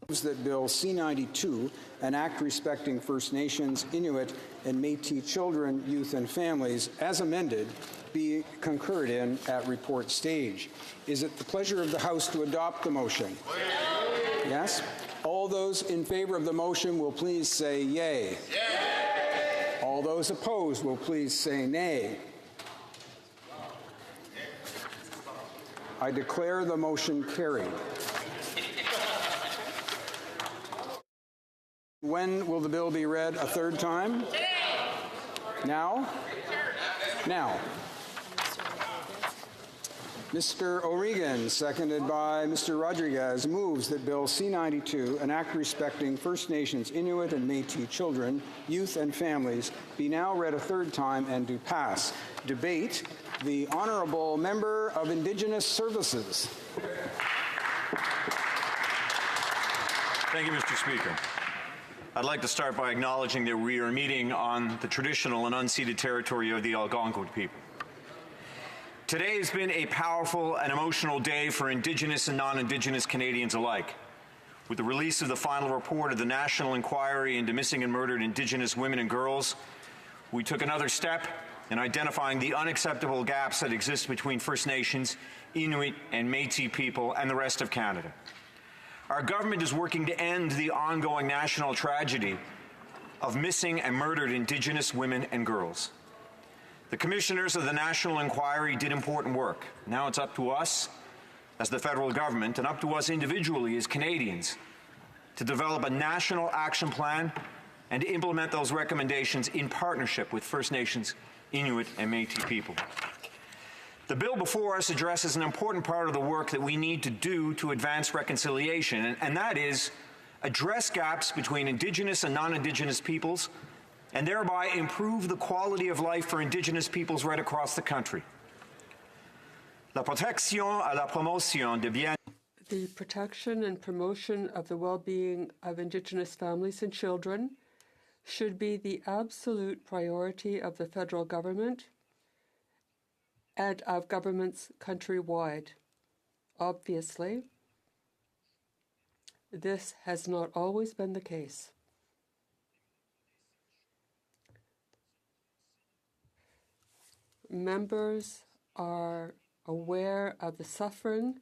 [SPEAKER 10] That Bill C-92, an act respecting First Nations, Inuit, and Métis children, youth, and families, as amended, be concurred in at report stage. Is it the pleasure of the House to adopt the motion? Yes? All those in favor of the motion will please say yea. Yay. All those opposed will please say nay. I declare the motion carried. When will the bill be read a third time? Today. Now? Now. Mr. O'Regan, seconded by Mr. Rodriguez, moves that Bill C-92, an act respecting First Nations, Inuit, and Métis children, youth, and families, be now read a third time and do pass. Debate. The Honourable Member of Indigenous Services.
[SPEAKER 2] Thank you, Mr. Speaker. I'd like to start by acknowledging that we are meeting on the traditional and unceded territory of the Algonquin people. Today has been a powerful and emotional day for Indigenous and non-Indigenous Canadians alike. With the release of the final report of the National Inquiry into Missing and Murdered Indigenous Women and Girls, we took another step in identifying the unacceptable gaps that exist between First Nations, Inuit, and Métis people and the rest of Canada. Our government is working to end the ongoing national tragedy of missing and murdered Indigenous women and girls. The commissioners of the National Inquiry did important work. Now it's up to us as the federal government and up to us individually as Canadians to develop a national action plan and to implement those recommendations in partnership with First Nations, Inuit, and Métis people. The bill before us addresses an important part of the work that we need to do to advance reconciliation, and that is address gaps between Indigenous and non-Indigenous peoples and thereby improve the quality of life for Indigenous peoples right across the country. La protection à la promotion de bien.
[SPEAKER 13] The protection and promotion of the well-being of Indigenous families and children should be the absolute priority of the federal government and of governments countrywide. Obviously, this has not always been the case. Members are aware of the suffering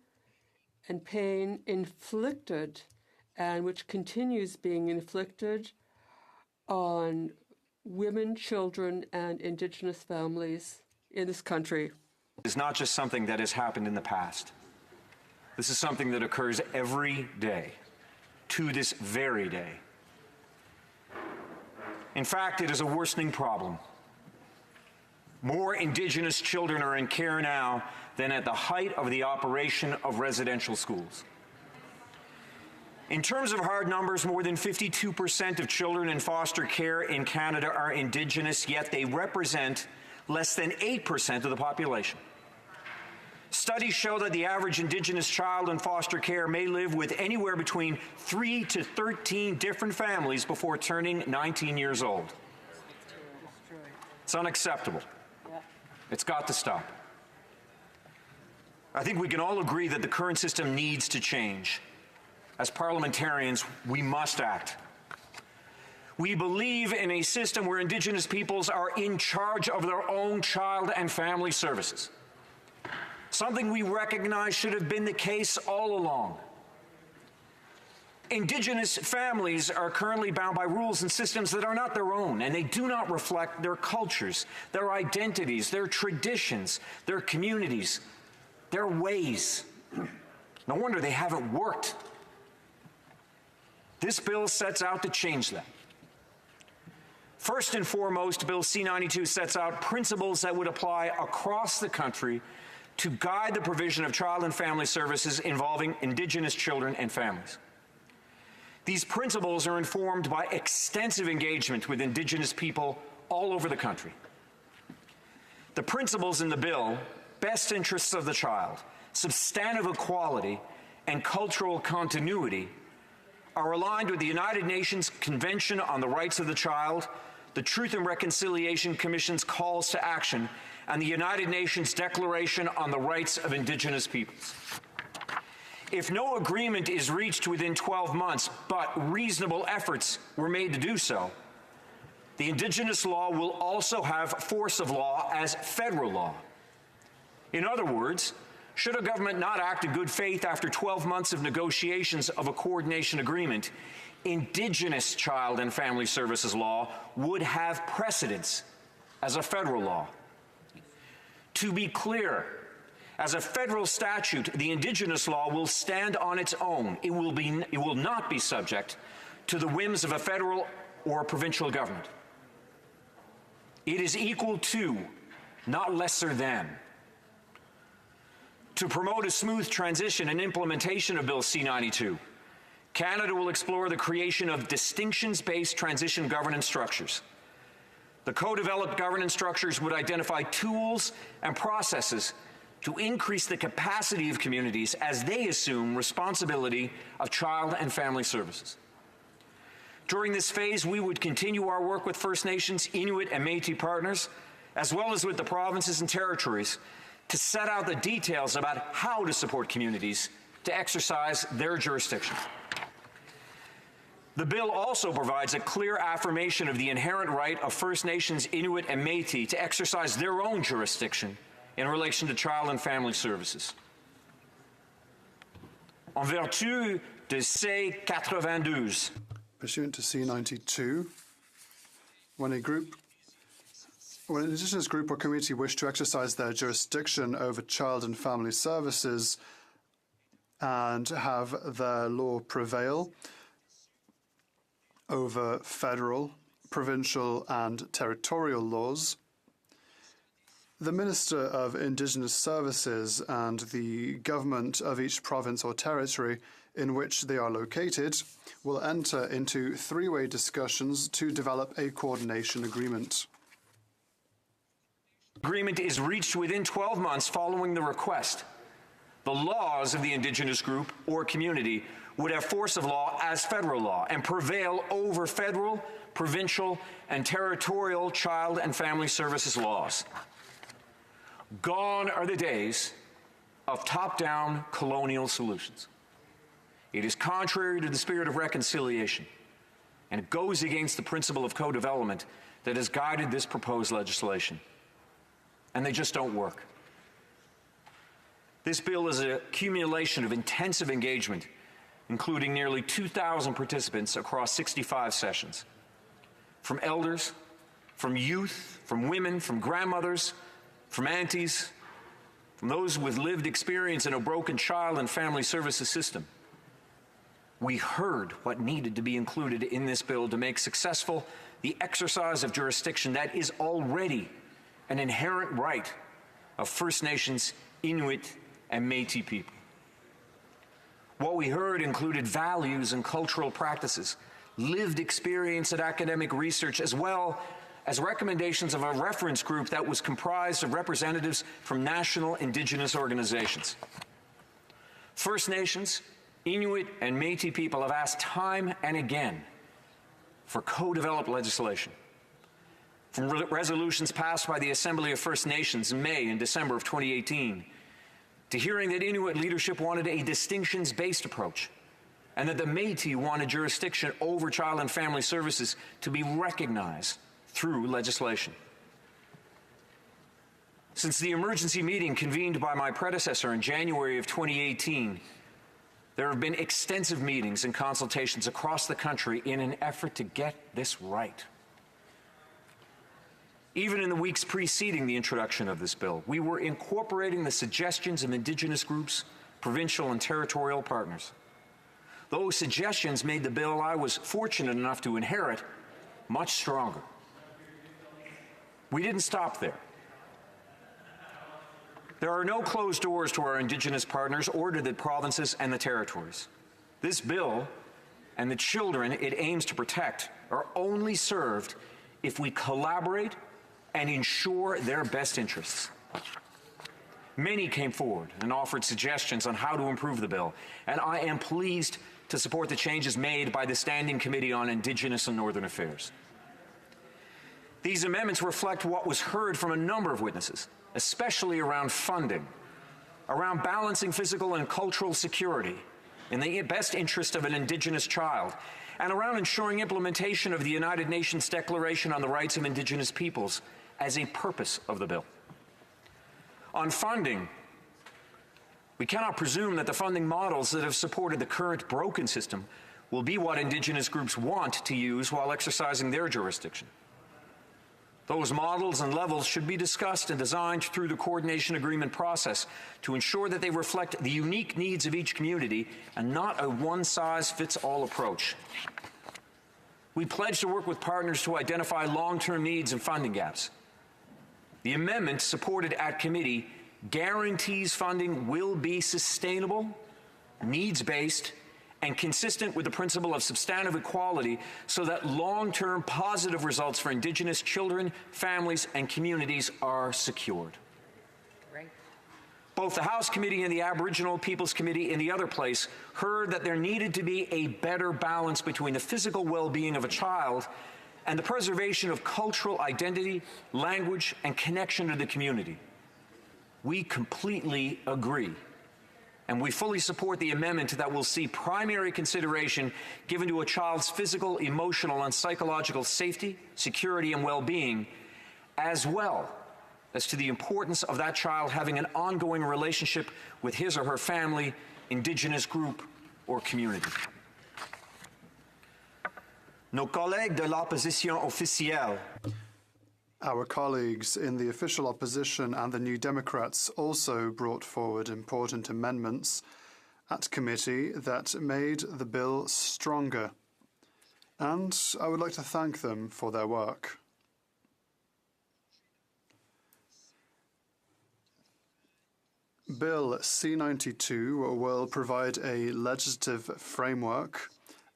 [SPEAKER 13] and pain inflicted and which continues being inflicted on women, children, and Indigenous families in this country.
[SPEAKER 2] It's not just something that has happened in the past. This is something that occurs every day, to this very day. In fact, it is a worsening problem. More Indigenous children are in care now than at the height of the operation of residential schools. In terms of hard numbers, more than 52% of children in foster care in Canada are Indigenous, yet they represent less than 8% of the population. Studies show that the average Indigenous child in foster care may live with anywhere between 3 to 13 different families before turning 19 years old. It's unacceptable. It's got to stop. I think we can all agree that the current system needs to change. As parliamentarians, we must act. We believe in a system where Indigenous peoples are in charge of their own child and family services. Something we recognize should have been the case all along. Indigenous families are currently bound by rules and systems that are not their own, and they do not reflect their cultures, their identities, their traditions, their communities, their ways. No wonder they haven't worked. This bill sets out to change that. First and foremost, Bill C-92 sets out principles that would apply across the country to guide the provision of child and family services involving Indigenous children and families. These principles are informed by extensive engagement with Indigenous people all over the country. The principles in the bill, best interests of the child, substantive equality, and cultural continuity, are aligned with the United Nations Convention on the Rights of the Child, the Truth and Reconciliation Commission's calls to action, and the United Nations Declaration on the Rights of Indigenous Peoples. If no agreement is reached within 12 months, but reasonable efforts were made to do so, the Indigenous law will also have force of law as federal law. In other words, should a government not act in good faith after 12 months of negotiations of a coordination agreement, Indigenous child and family services law would have precedence as a federal law. To be clear, as a federal statute, the Indigenous law will stand on its own. It will not be subject to the whims of a federal or a provincial government. It is equal to, not lesser than. To promote a smooth transition and implementation of Bill C-92, Canada will explore the creation of distinctions-based transition governance structures. The co-developed governance structures would identify tools and processes to increase the capacity of communities as they assume responsibility of child and family services. During this phase, we would continue our work with First Nations, Inuit, and Métis partners, as well as with the provinces and territories, to set out the details about how to support communities to exercise their jurisdiction. The bill also provides a clear affirmation of the inherent right of First Nations, Inuit, and Métis to exercise their own jurisdiction in relation to child and family services. En vertu de C-92,
[SPEAKER 12] pursuant to C-92, when an Indigenous group or community wish to exercise their jurisdiction over child and family services and have their law prevail over federal, provincial, and territorial laws, the Minister of Indigenous Services and the government of each province or territory in which they are located will enter into three-way discussions to develop a coordination agreement.
[SPEAKER 2] Agreement is reached within 12 months following the request. The laws of the Indigenous group or community would have force of law as federal law and prevail over federal, provincial, and territorial child and family services laws. Gone are the days of top-down colonial solutions. It is contrary to the spirit of reconciliation, and it goes against the principle of co-development that has guided this proposed legislation. And they just don't work. This bill is an accumulation of intensive engagement, including nearly 2,000 participants across 65 sessions. From elders, from youth, from women, from grandmothers, from aunties, from those with lived experience in a broken child and family services system. We heard what needed to be included in this bill to make successful the exercise of jurisdiction that is already an inherent right of First Nations, Inuit, and Métis people. What we heard included values and cultural practices, lived experience and academic research, as well as recommendations of a reference group that was comprised of representatives from national Indigenous organizations. First Nations, Inuit, and Métis people have asked time and again for co-developed legislation. From resolutions passed by the Assembly of First Nations in May and December of 2018, to hearing that Inuit leadership wanted a distinctions-based approach, and that the Métis wanted jurisdiction over child and family services to be recognized through legislation. Since the emergency meeting convened by my predecessor in January of 2018, there have been extensive meetings and consultations across the country in an effort to get this right. Even in the weeks preceding the introduction of this bill, we were incorporating the suggestions of Indigenous groups, provincial and territorial partners. Those suggestions made the bill I was fortunate enough to inherit much stronger. We didn't stop there. There are no closed doors to our Indigenous partners or to the provinces and the territories. This bill and the children it aims to protect are only served if we collaborate and ensure their best interests. Many came forward and offered suggestions on how to improve the bill, and I am pleased to support the changes made by the Standing Committee on Indigenous and Northern Affairs. These amendments reflect what was heard from a number of witnesses, especially around funding, around balancing physical and cultural security in the best interest of an Indigenous child, and around ensuring implementation of the United Nations Declaration on the Rights of Indigenous Peoples as a purpose of the bill. On funding, we cannot presume that the funding models that have supported the current broken system will be what Indigenous groups want to use while exercising their jurisdiction. Those models and levels should be discussed and designed through the coordination agreement process to ensure that they reflect the unique needs of each community and not a one-size-fits-all approach.
[SPEAKER 15] We pledge to work with partners to identify long-term needs and funding gaps. The amendment supported at committee guarantees funding will be sustainable, needs-based, and consistent with the principle of substantive equality so that long-term positive results for Indigenous children, families, and communities are secured.
[SPEAKER 18] Right.
[SPEAKER 15] Both the House Committee and the Aboriginal Peoples Committee in the other place heard that there needed to be a better balance between the physical well-being of a child and the preservation of cultural identity, language, and connection to the community. We completely agree. And we fully support the amendment that will see primary consideration given to a child's physical, emotional, and psychological safety, security, and well-being, as well as to the importance of that child having an ongoing relationship with his or her family, Indigenous group, or community.
[SPEAKER 2] Nos collègues de l'opposition officielle.
[SPEAKER 12] Our colleagues in the official opposition and the New Democrats also brought forward important amendments at committee that made the bill stronger, and I would like to thank them for their work. Bill C-92 will provide a legislative framework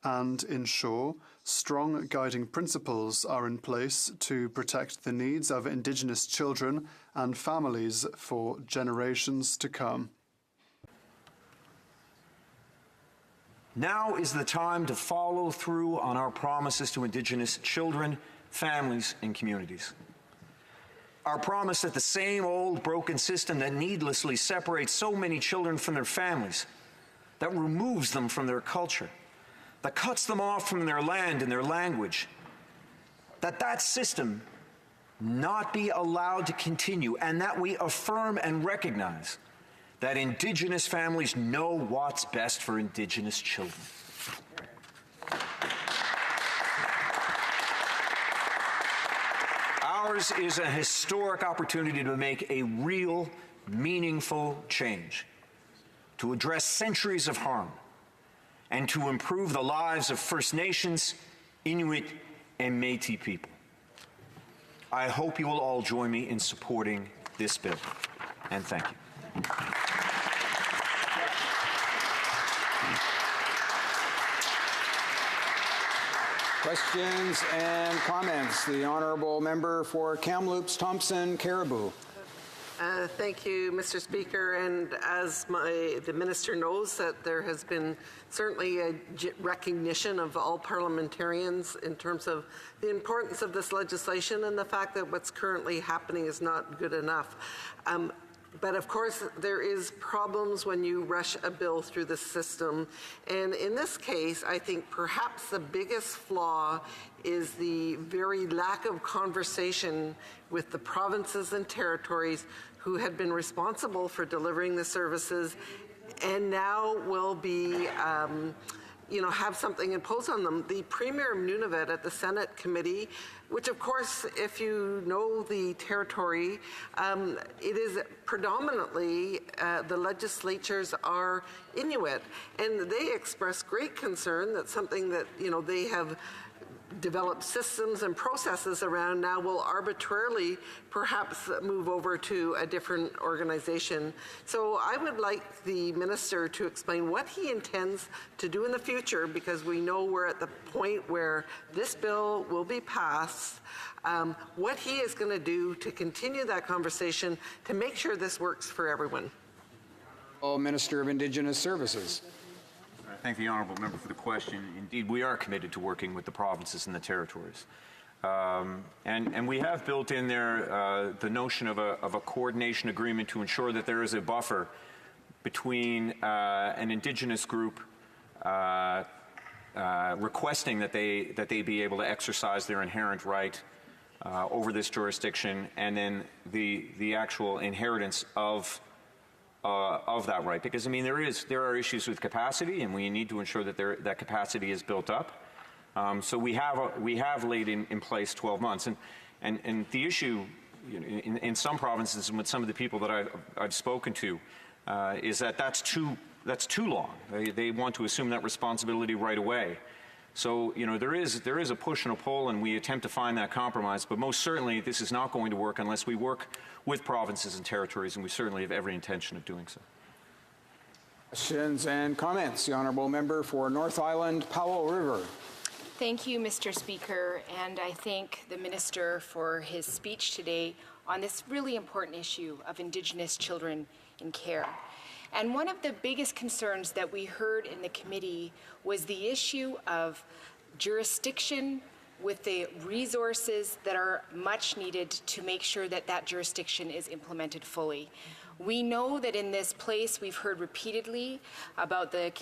[SPEAKER 12] and ensure strong guiding principles are in place to protect the needs of Indigenous children and families for generations to come.
[SPEAKER 15] Now is the time to follow through on our promises to Indigenous children, families, and communities. Our promise that the same old broken system that needlessly separates so many children from their families, that removes them from their culture, that cuts them off from their land and their language, that system not be allowed to continue, and that we affirm and recognize that Indigenous families know what's best for Indigenous children. Ours is a historic opportunity to make a real, meaningful change, to address centuries of harm, and to improve the lives of First Nations, Inuit, and Métis people. I hope you will all join me in supporting this bill, and thank you.
[SPEAKER 10] Questions and comments. The Honourable Member for Kamloops, Thompson, Caribou.
[SPEAKER 18] Thank you, Mr. Speaker. And as the Minister knows, that there has been certainly a recognition of all parliamentarians in terms of the importance of this legislation and the fact that what's currently happening is not good enough. But of course, there is problems when you rush a bill through the system. And in this case, I think perhaps the biggest flaw is the very lack of conversation with the provinces and territories who had been responsible for delivering the services and now will be have something imposed on them. The Premier of Nunavut at the Senate committee, which of course, if you know the territory, it is predominantly the legislatures are Inuit, and they express great concern that something that they have developed systems and processes around now will arbitrarily perhaps move over to a different organization. So I would like the minister to explain what he intends to do in the future, because we know we're at the point where this bill will be passed, what he is going to do to continue that conversation to make sure this works for everyone.
[SPEAKER 10] Minister of Indigenous Services.
[SPEAKER 2] I thank the honourable member for the question. Indeed, we are committed to working with the provinces and the territories. And we have built in there the notion of a coordination agreement to ensure that there is a buffer between an Indigenous group requesting that they be able to exercise their inherent right over this jurisdiction, and then the actual inheritance of that right, because I mean there are issues with capacity, and we need to ensure that that capacity is built up. So we have laid in place 12 months, and the issue in some provinces and with some of the people that I've spoken to is that that's too long. They want to assume that responsibility right away. So, you know, there is a push and a pull, and we attempt to find that compromise, but most certainly this is not going to work unless we work with provinces and territories, and we certainly have every intention of doing so.
[SPEAKER 10] Questions and comments. The Honourable Member for North Island, Powell River.
[SPEAKER 3] Thank you, Mr. Speaker, and I thank the Minister for his speech today on this really important issue of Indigenous children in care. And one of the biggest concerns that we heard in the committee was the issue of jurisdiction with the resources that are much needed to make sure that that jurisdiction is implemented fully. We know that in this place we've heard repeatedly about the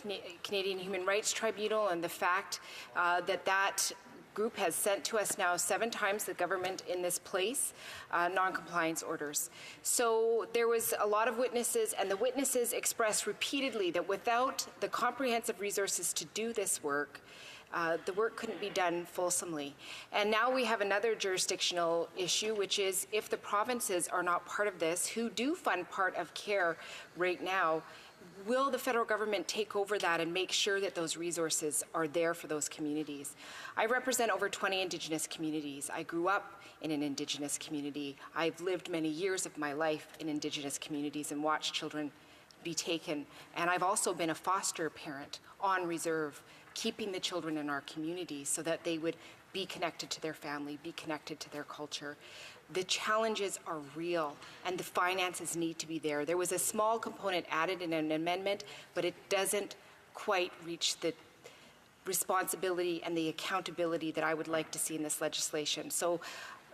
[SPEAKER 3] Canadian Human Rights Tribunal and the fact that that group has sent to us now 7 times, the government in this place, non-compliance orders. So there was a lot of witnesses, and the witnesses expressed repeatedly that without the comprehensive resources to do this work, the work couldn't be done fulsomely. And now we have another jurisdictional issue, which is if the provinces are not part of this, who do fund part of care right now, will the federal government take over that and make sure that those resources are there for those communities? I represent over 20 Indigenous communities. I grew up in an Indigenous community. I've lived many years of my life in Indigenous communities and watched children be taken. And I've also been a foster parent on reserve, keeping the children in our communities so that they would be connected to their family, be connected to their culture. The challenges are real, and the finances need to be there. There was a small component added in an amendment, but it doesn't quite reach the responsibility and the accountability that I would like to see in this legislation. So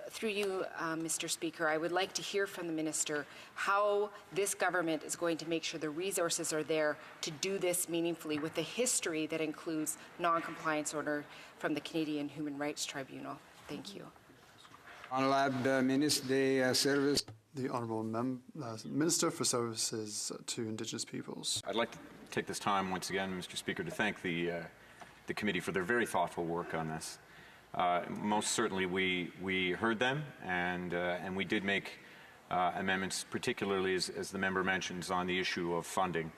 [SPEAKER 3] through you, Mr. Speaker, I would like to hear from the Minister how this government is going to make sure the resources are there to do this meaningfully with the history that includes non-compliance order from the Canadian Human Rights Tribunal. Thank you.
[SPEAKER 10] Honourable Ministre des Services.
[SPEAKER 12] The Honourable Minister for Services to Indigenous Peoples.
[SPEAKER 2] I'd like to take this time once again, Mr. Speaker, to thank the committee for their very thoughtful work on this. Most certainly we heard them, and we did make amendments, particularly as the member mentions, on the issue of funding.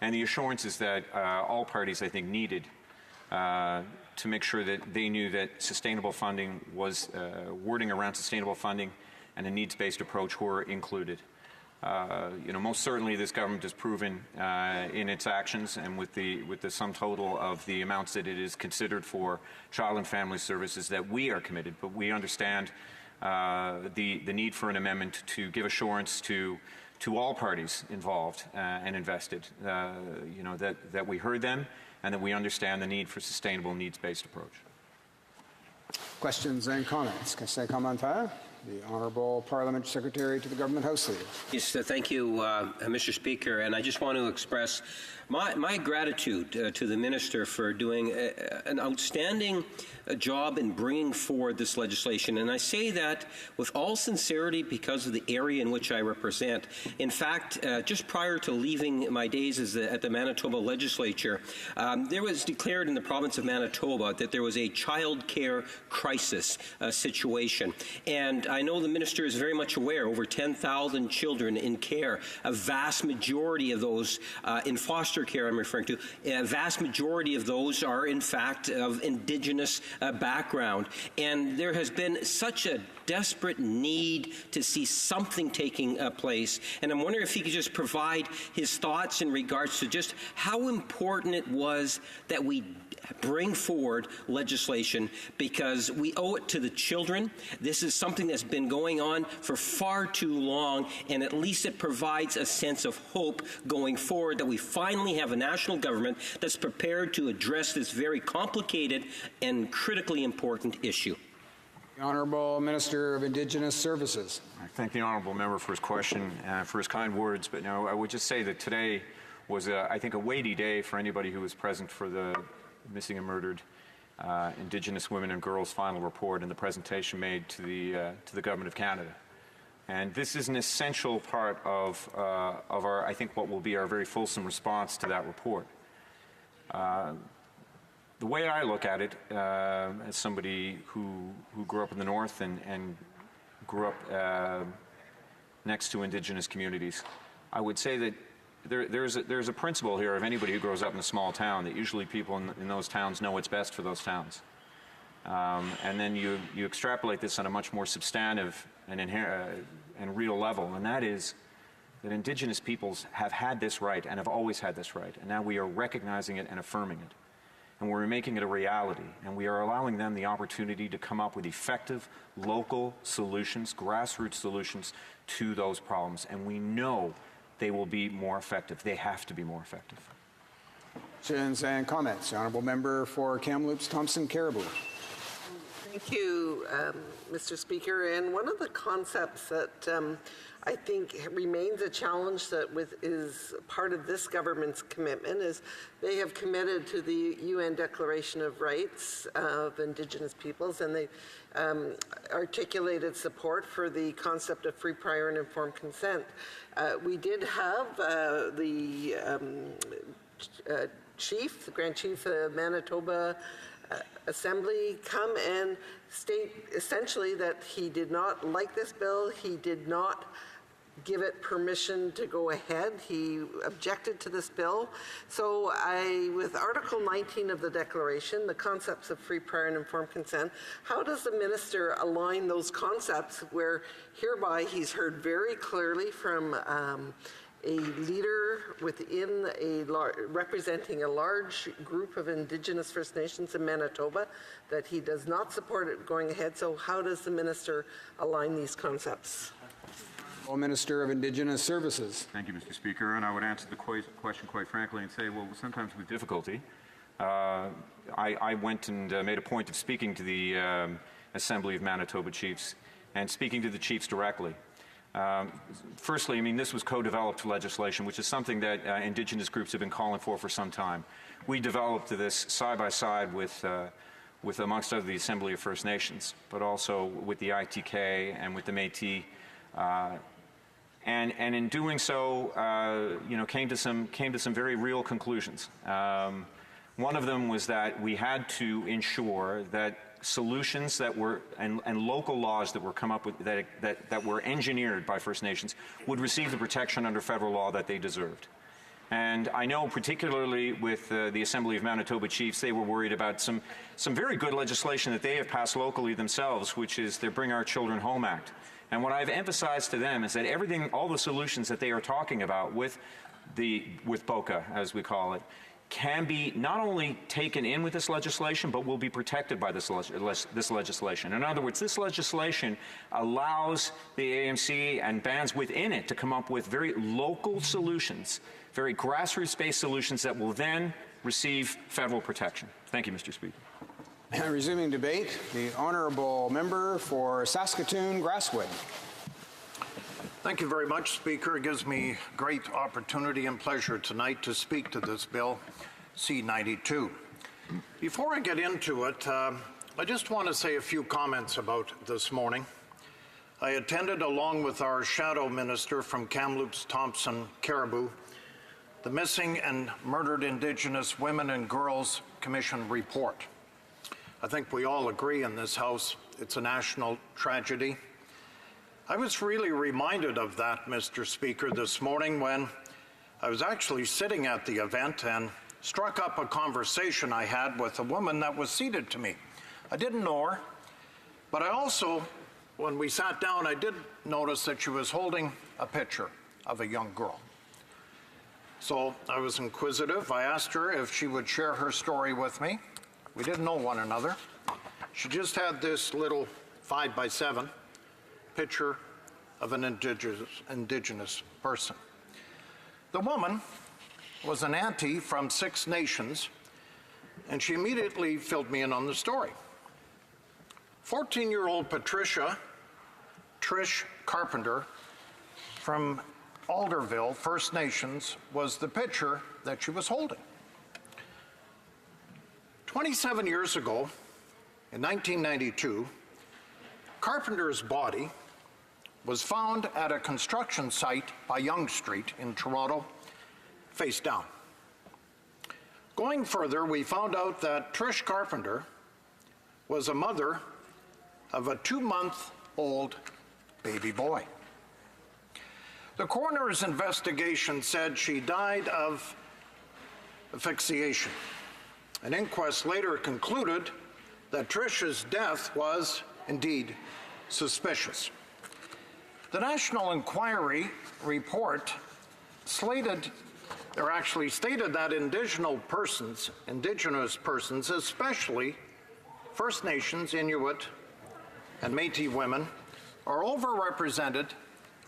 [SPEAKER 2] And the assurances that all parties, I think, needed to make sure that they knew that sustainable funding was, wording around sustainable funding and a needs-based approach were included. You know, most certainly this government has proven in its actions and with the sum total of the amounts that it is considered for child and family services that we are committed, but we understand the need for an amendment to give assurance to all parties involved and invested, you know, that we heard them and that we understand the need for sustainable needs-based approach.
[SPEAKER 10] Questions and comments. Question commentaire. The Honourable Parliament Secretary to the Government House Leader.
[SPEAKER 5] Yes, thank you, Mr. Speaker. And I just want to express my gratitude to the Minister for doing an outstanding job in bringing forward this legislation. And I say that with all sincerity because of the area in which I represent. In fact, just prior to leaving my days at the Manitoba Legislature, there was declared in the province of Manitoba that there was a child care crisis situation. And I know the Minister is very much aware, over 10,000 children in care, a vast majority of those in foster care I'm referring to, a vast majority of those are in fact of Indigenous background. And there has been such a desperate need to see something taking place. And I'm wondering if he could just provide his thoughts in regards to just how important it was that we bring forward legislation, because we owe it to the children. This is something that's been going on for far too long, and at least it provides a sense of hope going forward that we finally have a national government that's prepared to address this very complicated and critically important issue.
[SPEAKER 10] The Honourable Minister of Indigenous Services.
[SPEAKER 2] I thank the Honourable Member for his question and for his kind words, but no, I would just say that today was, I think, a weighty day for anybody who was present for the Missing and Murdered Indigenous Women and Girls final report and the presentation made to the Government of Canada. And this is an essential part of our, I think, what will be our very fulsome response to that report. The way I look at it, as somebody who grew up in the North and grew up next to Indigenous communities, I would say that there's a principle here of anybody who grows up in a small town that usually people in those towns know what's best for those towns. And then you extrapolate this on a much more substantive and real level, and that is that Indigenous peoples have had this right and have always had this right, and now we are recognizing it and affirming it. And we're making it a reality, and we are allowing them the opportunity to come up with effective local solutions, grassroots solutions to those problems, and we know they will be more effective. They have to be more effective.
[SPEAKER 10] Questions and comments. The Honourable Member for Kamloops Thompson Caribou.
[SPEAKER 18] Thank you, Mr. Speaker. And one of the concepts that I think remains a challenge that is part of this government's commitment is they have committed to the UN Declaration of Rights of Indigenous Peoples, and they articulated support for the concept of free, prior, and informed consent. We did have the chief, the Grand Chief of Manitoba Assembly come and state essentially that he did not like this bill. He did not give it permission to go ahead. He objected to this bill. So with Article 19 of the Declaration, the concepts of free, prior, and informed consent, how does the minister align those concepts where hereby he's heard very clearly from a leader within representing a large group of Indigenous First Nations in Manitoba that he does not support it going ahead? So how does the minister align these concepts?
[SPEAKER 10] Minister of Indigenous Services.
[SPEAKER 2] Thank you, Mr. Speaker. And I would answer the question quite frankly and say, well, sometimes with difficulty. I went and made a point of speaking to the Assembly of Manitoba Chiefs and speaking to the chiefs directly. Firstly, I mean, this was co-developed legislation, which is something that Indigenous groups have been calling for some time. We developed this side by side with amongst other, the Assembly of First Nations, but also with the ITK and with the Métis. And in doing so, came to some very real conclusions. One of them was that we had to ensure that solutions that were and local laws that were come up with that were engineered by First Nations would receive the protection under federal law that they deserved. And I know particularly with the Assembly of Manitoba Chiefs, they were worried about some very good legislation that they have passed locally themselves, which is the Bring Our Children Home Act. And what I've emphasized to them is that all the solutions that they are talking about with BOCA, as we call it, can be not only taken in with this legislation, but will be protected by this legislation. In other words, this legislation allows the AMC and bands within it to come up with very local solutions, very grassroots-based solutions that will then receive federal protection. Thank you, Mr. Speaker.
[SPEAKER 10] Resuming debate, the Honourable Member for Saskatoon-Grasswood.
[SPEAKER 6] Thank you very much, Speaker. It gives me great opportunity and pleasure tonight to speak to this bill, C-92. Before I get into it, I just want to say a few comments about this morning. I attended, along with our shadow minister from Kamloops Thompson Caribou, the Missing and Murdered Indigenous Women and Girls Commission report. I think we all agree in this House it's a national tragedy. I was really reminded of that, Mr. Speaker, this morning when I was actually sitting at the event and struck up a conversation I had with a woman that was seated to me. I didn't know her, but I also, when we sat down, I did notice that she was holding a picture of a young girl. So I was inquisitive. I asked her if she would share her story with me. We didn't know one another. She just had this little 5x7 picture of an indigenous person. The woman was an auntie from 6 Nations, and she immediately filled me in on the story. 14-year-old Patricia Trish Carpenter from Alderville First Nations was the picture that she was holding. 27 years ago, in 1992, Carpenter's body was found at a construction site by Yonge Street in Toronto, face down. Going further, we found out that Trish Carpenter was a mother of a 2-month-old baby boy. The coroner's investigation said she died of asphyxiation. An inquest later concluded that Tricia's death was indeed suspicious. The National Inquiry report stated that Indigenous persons, especially First Nations, Inuit, and Métis women, are overrepresented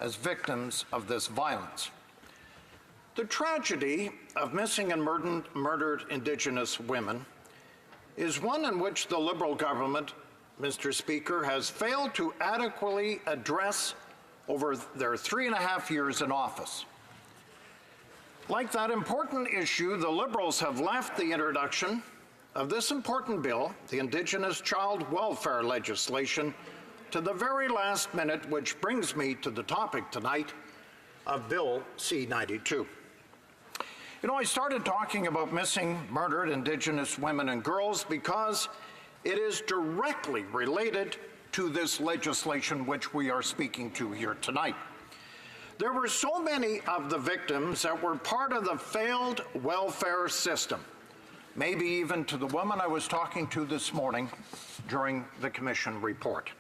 [SPEAKER 6] as victims of this violence. The tragedy of missing and murdered Indigenous women is one in which the Liberal government, Mr. Speaker, has failed to adequately address over their 3.5 years in office. Like that important issue, the Liberals have left the introduction of this important bill, the Indigenous Child Welfare legislation, to the very last minute, which brings me to the topic tonight of Bill C-92. You know, I started talking about missing, murdered Indigenous women and girls because it is directly related to this legislation which we are speaking to here tonight. There were so many of the victims that were part of the failed welfare system, maybe even to the woman I was talking to this morning during the Commission report.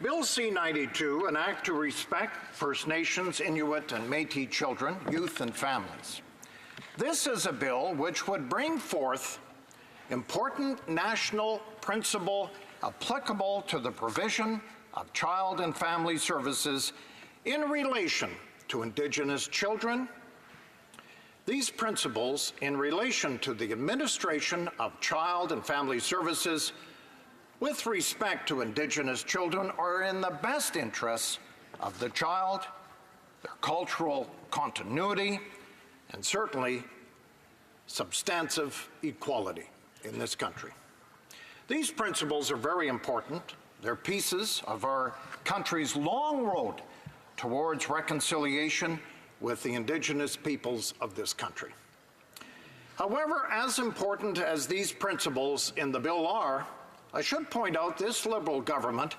[SPEAKER 6] Bill C-92, an act to respect First Nations, Inuit, and Métis children, youth, and families. This is a bill which would bring forth important national principle applicable to the provision of child and family services in relation to Indigenous children. These principles in relation to the administration of child and family services with respect to Indigenous children are in the best interests of the child, their cultural continuity, and certainly substantive equality in this country. These principles are very important. They're pieces of our country's long road towards reconciliation with the Indigenous peoples of this country. However, as important as these principles in the bill are, I should point out this Liberal government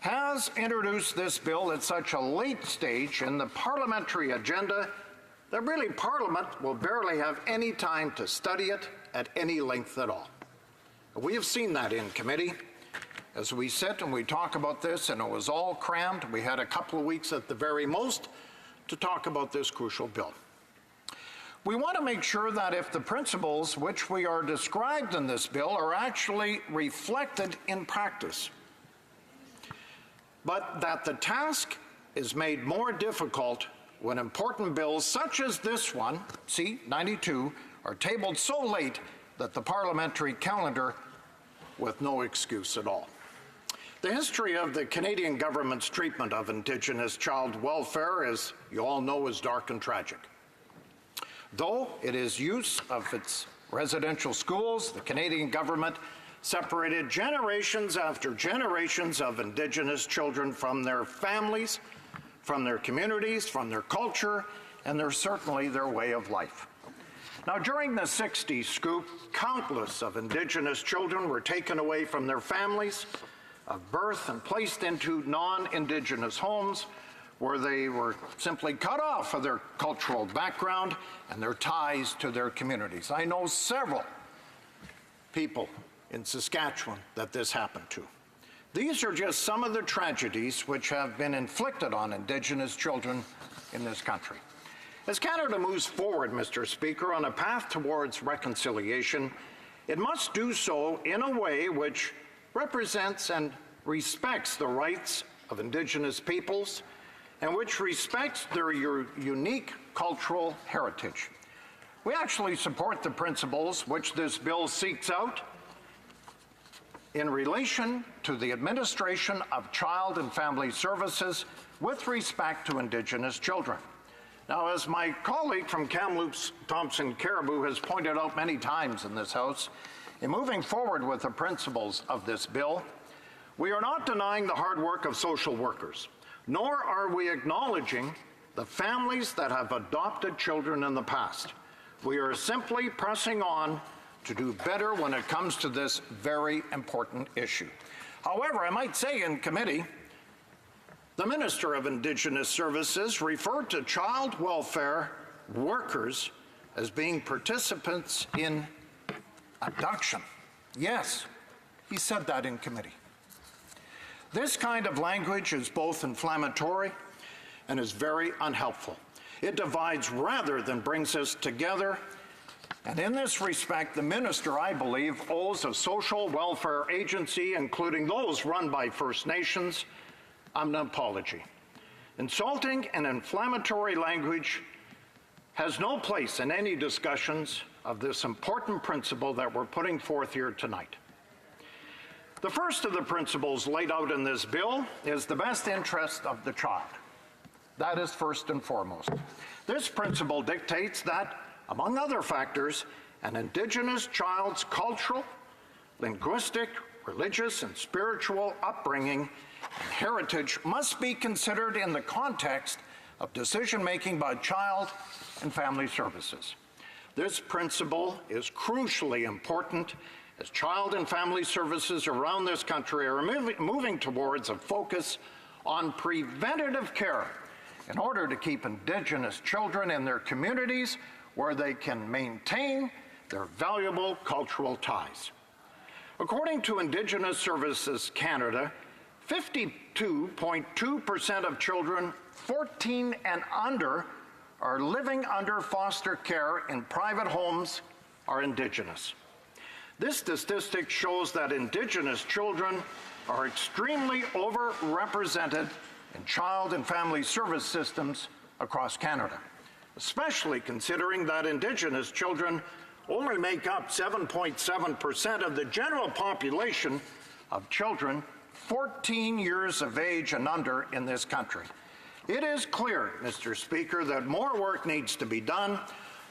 [SPEAKER 6] has introduced this bill at such a late stage in the parliamentary agenda that really Parliament will barely have any time to study it at any length at all. We have seen that in committee as we sit and we talk about this, and it was all crammed. We had a couple of weeks at the very most to talk about this crucial bill. We want to make sure that if the principles which we are described in this bill are actually reflected in practice, but that the task is made more difficult when important bills such as this one, C-92, are tabled so late that the parliamentary calendar with no excuse at all. The history of the Canadian government's treatment of Indigenous child welfare, as you all know, is dark and tragic. Though it is use of its residential schools, the Canadian government separated generations after generations of Indigenous children from their families, from their communities, from their culture, and certainly their way of life. Now, during the 60s scoop, countless of Indigenous children were taken away from their families of birth and placed into non-Indigenous homes where they were simply cut off of their cultural background and their ties to their communities. I know several people in Saskatchewan that this happened to. These are just some of the tragedies which have been inflicted on Indigenous children in this country. As Canada moves forward, Mr. Speaker, on a path towards reconciliation, it must do so in a way which represents and respects the rights of Indigenous peoples and which respects their unique cultural heritage. We actually support the principles which this bill seeks out in relation to the administration of child and family services with respect to Indigenous children. Now, as my colleague from Kamloops, Thompson Caribou, has pointed out many times in this House, in moving forward with the principles of this bill, we are not denying the hard work of social workers, nor are we acknowledging the families that have adopted children in the past. We are simply pressing on to do better when it comes to this very important issue. However, I might say in committee, The Minister of Indigenous Services referred to child welfare workers as being participants in abduction. Yes, he said that in committee. This kind of language is both inflammatory and is very unhelpful. It divides rather than brings us together. And in this respect, the minister, I believe, owes a social welfare agency, including those run by First Nations, an apology. Insulting and inflammatory language has no place in any discussions of this important principle that we're putting forth here tonight. The first of the principles laid out in this bill is the best interest of the child. That is first and foremost. This principle dictates that, among other factors, an Indigenous child's cultural, linguistic, religious, and spiritual upbringing and heritage must be considered in the context of decision-making by Child and Family Services. This principle is crucially important as Child and Family Services around this country are moving towards a focus on preventative care in order to keep Indigenous children in their communities where they can maintain their valuable cultural ties. According to Indigenous Services Canada, 52.2% of children 14 and under are living under foster care in private homes are Indigenous. This statistic shows that Indigenous children are extremely overrepresented in child and family service systems across Canada, especially considering that Indigenous children only make up 7.7% of the general population of children 14 years of age and under in this country. It is clear, Mr. Speaker, that more work needs to be done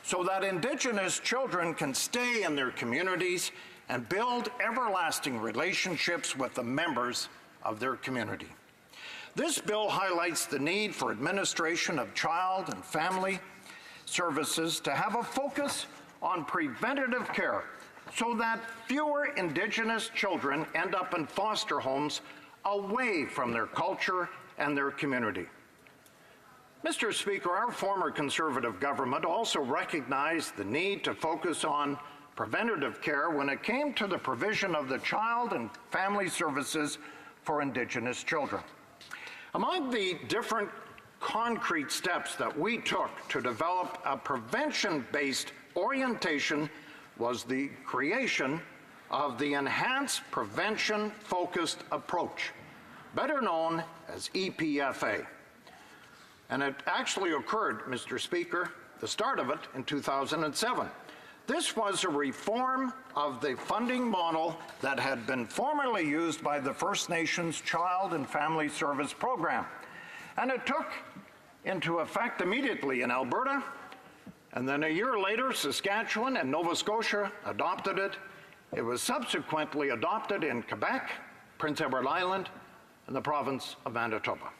[SPEAKER 6] so that Indigenous children can stay in their communities and build everlasting relationships with the members of their community. This bill highlights the need for administration of child and family services to have a focus on preventative care so that fewer Indigenous children end up in foster homes away from their culture and their community. Mr. Speaker, our former Conservative government also recognized the need to focus on preventative care when it came to the provision of the child and family services for Indigenous children. Among the different concrete steps that we took to develop a prevention-based orientation was the creation of the Enhanced Prevention-Focused Approach, better known as EPFA. And it actually occurred, Mr. Speaker, the start of it in 2007. This was a reform of the funding model that had been formerly used by the First Nations Child and Family Service Program. And it took into effect immediately in Alberta, and then a year later, Saskatchewan and Nova Scotia adopted it. It was subsequently adopted in Quebec, Prince Edward Island, and the province of Manitoba.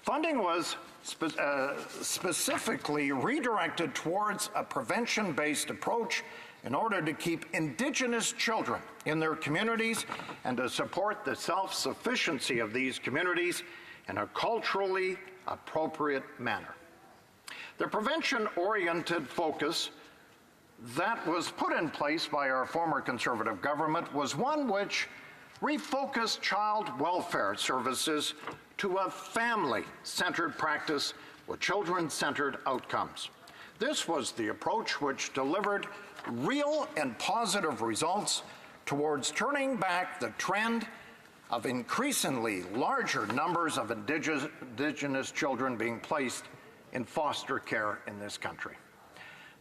[SPEAKER 6] Funding was specifically redirected towards a prevention-based approach in order to keep Indigenous children in their communities and to support the self-sufficiency of these communities in a culturally appropriate manner. The prevention-oriented focus that was put in place by our former Conservative government was one which refocused child welfare services to a family-centered practice with children-centered outcomes. This was the approach which delivered real and positive results towards turning back the trend of increasingly larger numbers of Indigenous children being placed in foster care in this country.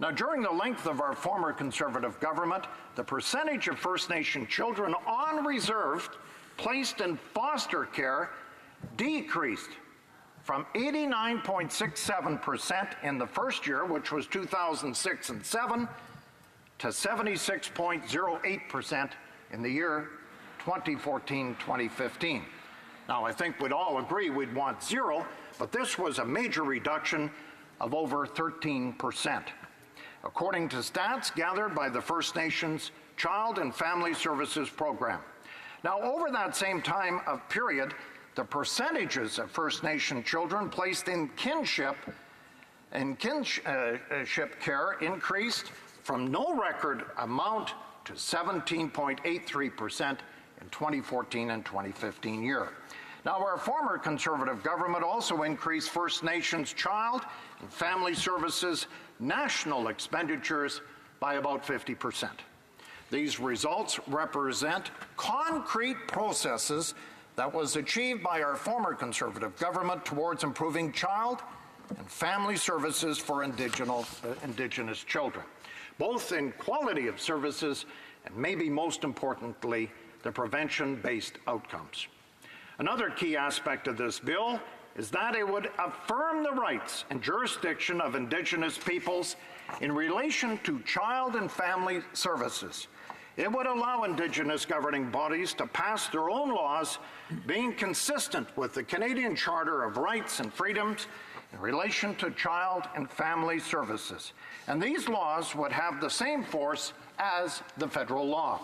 [SPEAKER 6] Now, during the length of our former Conservative government, the percentage of First Nation children on reserve placed in foster care decreased from 89.67% in the first year, which was 2006 and 7, to 76.08% in the year 2014-2015. Now, I think we'd all agree we'd want zero, but this was a major reduction of over 13%. According to stats gathered by the First Nations Child and Family Services Program. Now, over that same time of period, the percentages of First Nation children placed in kinship care increased from no record amount to 17.83% in 2014 and 2015 year. Now, our former Conservative government also increased First Nations child and family services national expenditures by about 50%. These results represent concrete processes that was achieved by our former Conservative government towards improving child and family services for Indigenous children, both in quality of services and maybe most importantly, the prevention-based outcomes. Another key aspect of this bill is that it would affirm the rights and jurisdiction of Indigenous peoples in relation to child and family services. It would allow Indigenous governing bodies to pass their own laws, being consistent with the Canadian Charter of Rights and Freedoms in relation to child and family services. And these laws would have the same force as the federal law.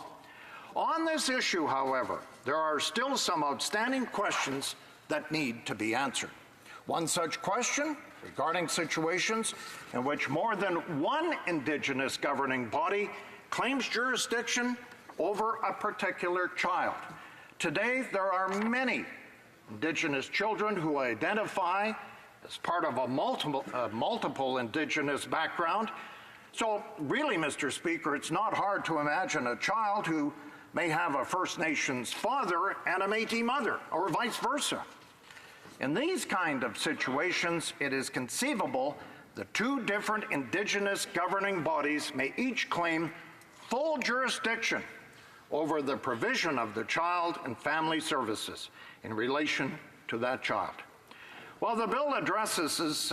[SPEAKER 6] On this issue, however, there are still some outstanding questions that need to be answered. One such question regarding situations in which more than one Indigenous governing body claims jurisdiction over a particular child. Today, there are many Indigenous children who identify as part of a multiple Indigenous background. So really, Mr. Speaker, it's not hard to imagine a child who may have a First Nations father and a Métis mother, or vice versa. In these kind of situations, it is conceivable that two different Indigenous governing bodies may each claim full jurisdiction over the provision of the child and family services in relation to that child. While the bill addresses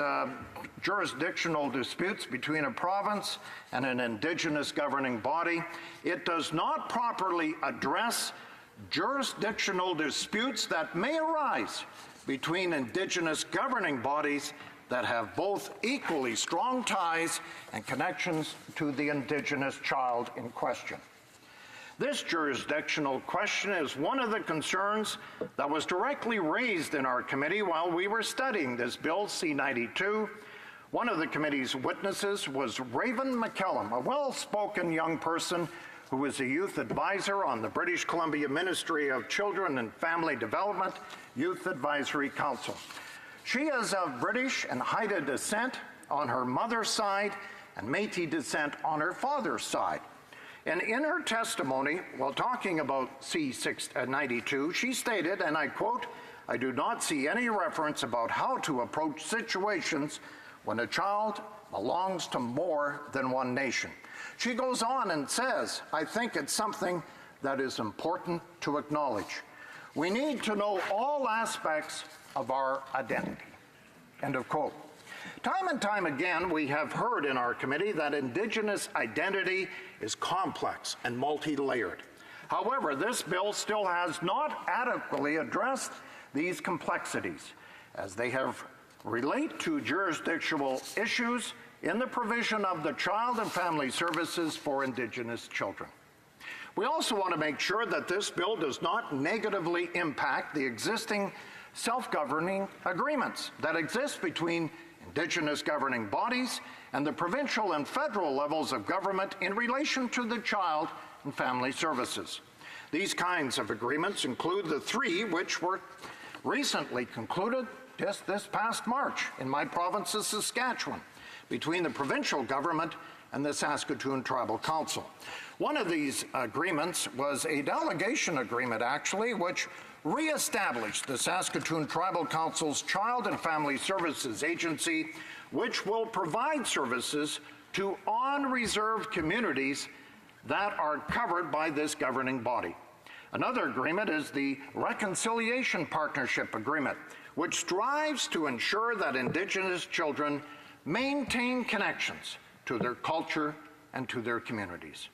[SPEAKER 6] jurisdictional disputes between a province and an Indigenous governing body, it does not properly address jurisdictional disputes that may arise between Indigenous governing bodies that have both equally strong ties and connections to the Indigenous child in question. This jurisdictional question is one of the concerns that was directly raised in our committee while we were studying this bill, C-92. One of the committee's witnesses was Raven McCallum, a well-spoken young person who was a youth advisor on the British Columbia Ministry of Children and Family Development Youth Advisory Council. She is of British and Haida descent on her mother's side and Métis descent on her father's side. And in her testimony, while talking about C-92, she stated, and I quote, "I do not see any reference about how to approach situations when a child belongs to more than one nation." She goes on and says, "I think it's something that is important to acknowledge. We need to know all aspects of our identity." End of quote. Time and time again, we have heard in our committee that Indigenous identity is complex and multi-layered. However, this bill still has not adequately addressed these complexities as they relate to jurisdictional issues in the provision of the child and family services for Indigenous children. We also want to make sure that this bill does not negatively impact the existing self-governing agreements that exist between Indigenous governing bodies and the provincial and federal levels of government in relation to the child and family services. These kinds of agreements include the three which were recently concluded just this past March in my province of Saskatchewan between the provincial government and the Saskatoon Tribal Council. One of these agreements was a delegation agreement, actually, which re-established the Saskatoon Tribal Council's Child and Family Services Agency, which will provide services to on-reserve communities that are covered by this governing body. Another agreement is the Reconciliation Partnership Agreement, which strives to ensure that Indigenous children maintain connections to their culture and to their communities.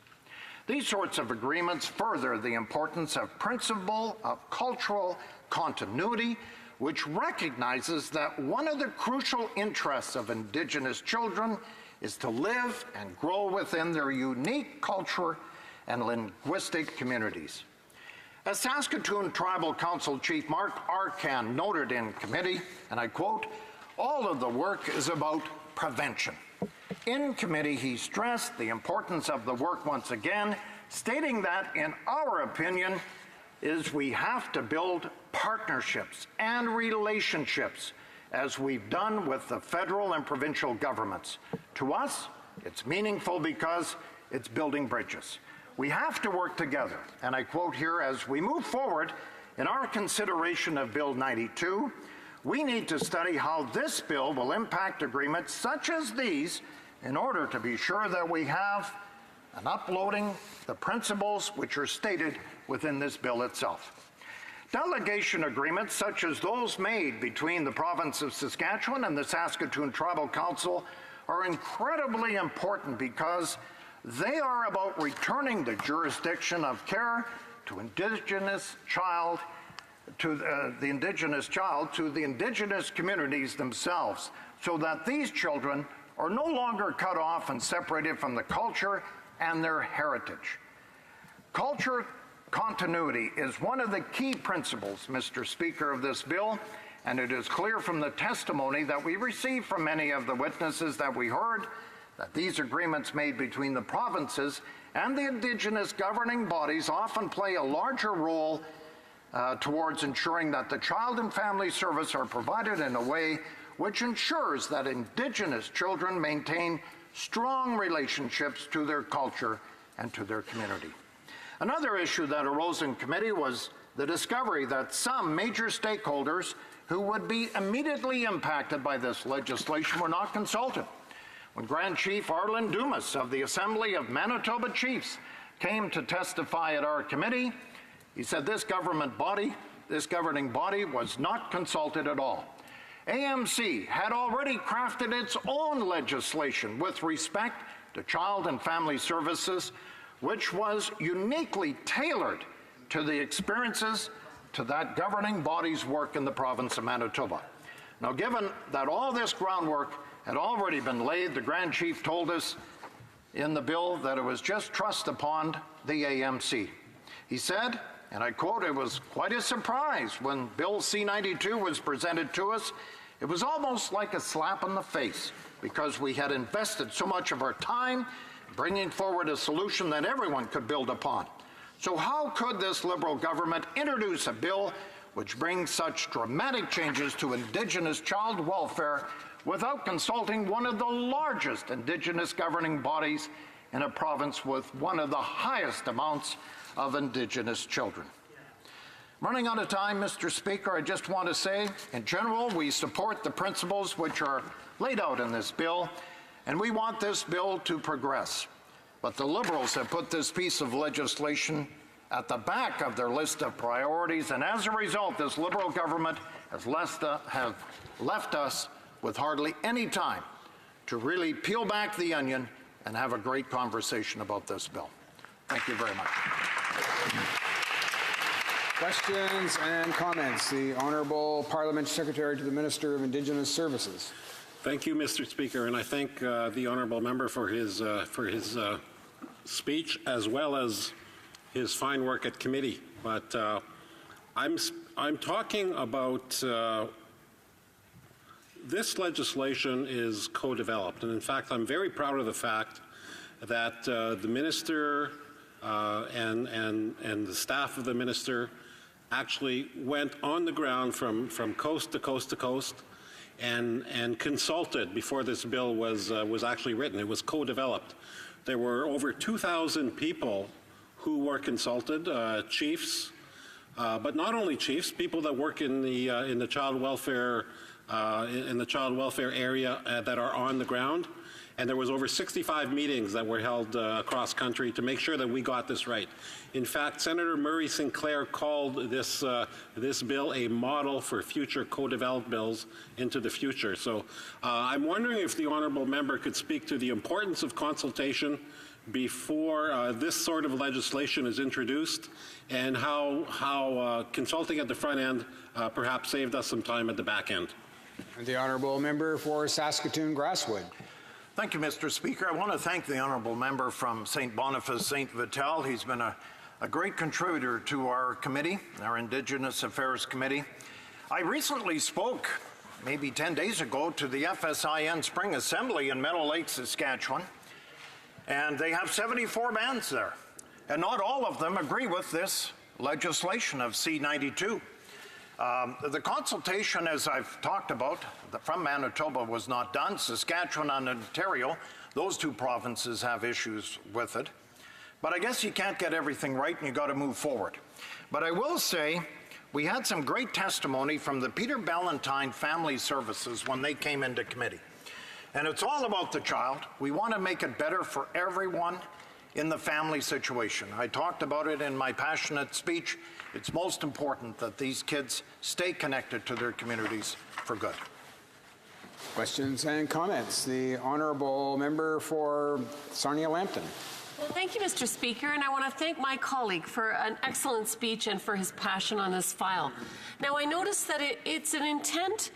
[SPEAKER 6] These sorts of agreements further the importance of principle of cultural continuity, which recognizes that one of the crucial interests of Indigenous children is to live and grow within their unique culture and linguistic communities. As Saskatoon Tribal Council Chief Mark Arcan noted in committee, and I quote, "All of the work is about prevention." In committee, he stressed the importance of the work once again, stating that, in our opinion, is we have to build partnerships and relationships as we've done with the federal and provincial governments. To us, it's meaningful because it's building bridges. We have to work together, and I quote here, "As we move forward in our consideration of Bill 92, we need to study how this bill will impact agreements such as these in order to be sure that we have an uploading the principles which are stated within this bill itself." Delegation agreements such as those made between the province of Saskatchewan and the Saskatoon Tribal Council are incredibly important because they are about returning the jurisdiction of care to the Indigenous child to the Indigenous communities themselves, so that these children are no longer cut off and separated from the culture and their heritage. Culture continuity is one of the key principles, Mr. Speaker, of this bill, and it is clear from the testimony that we received from many of the witnesses that we heard that these agreements made between the provinces and the Indigenous governing bodies often play a larger role towards ensuring that the child and family service are provided in a way which ensures that Indigenous children maintain strong relationships to their culture and to their community. Another issue that arose in committee was the discovery that some major stakeholders who would be immediately impacted by this legislation were not consulted. When Grand Chief Arlen Dumas of the Assembly of Manitoba Chiefs came to testify at our committee, he said this governing body was not consulted at all. AMC had already crafted its own legislation with respect to child and family services, which was uniquely tailored to the experiences to that governing body's work in the province of Manitoba. Now, given that all this groundwork had already been laid, the Grand Chief told us in the bill that it was just thrust upon the AMC. He said, and I quote, "It was quite a surprise when Bill C-92 was presented to us. It was almost like a slap in the face because we had invested so much of our time bringing forward a solution that everyone could build upon. So how could this Liberal government introduce a bill which brings such dramatic changes to Indigenous child welfare without consulting one of the largest Indigenous governing bodies in a province with one of the highest amounts of Indigenous children?" Running out of time, Mr. Speaker, I just want to say, in general, we support the principles which are laid out in this bill, and we want this bill to progress. But the Liberals have put this piece of legislation at the back of their list of priorities, and as a result, this Liberal government has left us with hardly any time to really peel back the onion and have a great conversation about this bill. Thank you very much.
[SPEAKER 10] Questions and comments. The Honourable Parliament Secretary to the Minister of Indigenous Services.
[SPEAKER 7] Thank you, Mr. Speaker, and I thank the honourable member for his speech as well as his fine work at committee. But I'm talking about this legislation is co-developed, and in fact, I'm very proud of the fact that the minister and the staff of the minister actually went on the ground from coast to coast to coast and consulted before this bill was actually written. It was co-developed. There were over 2,000 people who were consulted, chiefs, but not only chiefs, people that work in the child welfare area that are on the ground. And there was over 65 meetings that were held across country to make sure that we got this right. In fact, Senator Murray Sinclair called this bill a model for future co-developed bills into the future. So I'm wondering if the honourable member could speak to the importance of consultation before this sort of legislation is introduced, and how consulting at the front end perhaps saved us some time at the back end.
[SPEAKER 10] And the honourable member for Saskatoon Grasswood.
[SPEAKER 6] Thank you, Mr. Speaker. I want to thank the honourable member from St. Boniface, St. Vital. He's been a a great contributor to our committee, our Indigenous Affairs Committee. I recently spoke, maybe 10 days ago, to the FSIN Spring Assembly in Meadow Lake, Saskatchewan, and they have 74 bands there. And not all of them agree with this legislation of C-92. The consultation, as I've talked about, from Manitoba was not done. Saskatchewan and Ontario, those two provinces have issues with it. But I guess you can't get everything right, and you got to move forward. But I will say, we had some great testimony from the Peter Ballantyne Family Services when they came into committee. And it's all about the child. We want to make it better for everyone in the family situation. I talked about it in my passionate speech. It's most important that these kids stay connected to their communities for good.
[SPEAKER 10] Questions and comments. The honourable member for Sarnia-Lambton.
[SPEAKER 9] Well, thank you, Mr. Speaker, and I want to thank my colleague for an excellent speech and for his passion on this file. Now, I noticed that it's an intent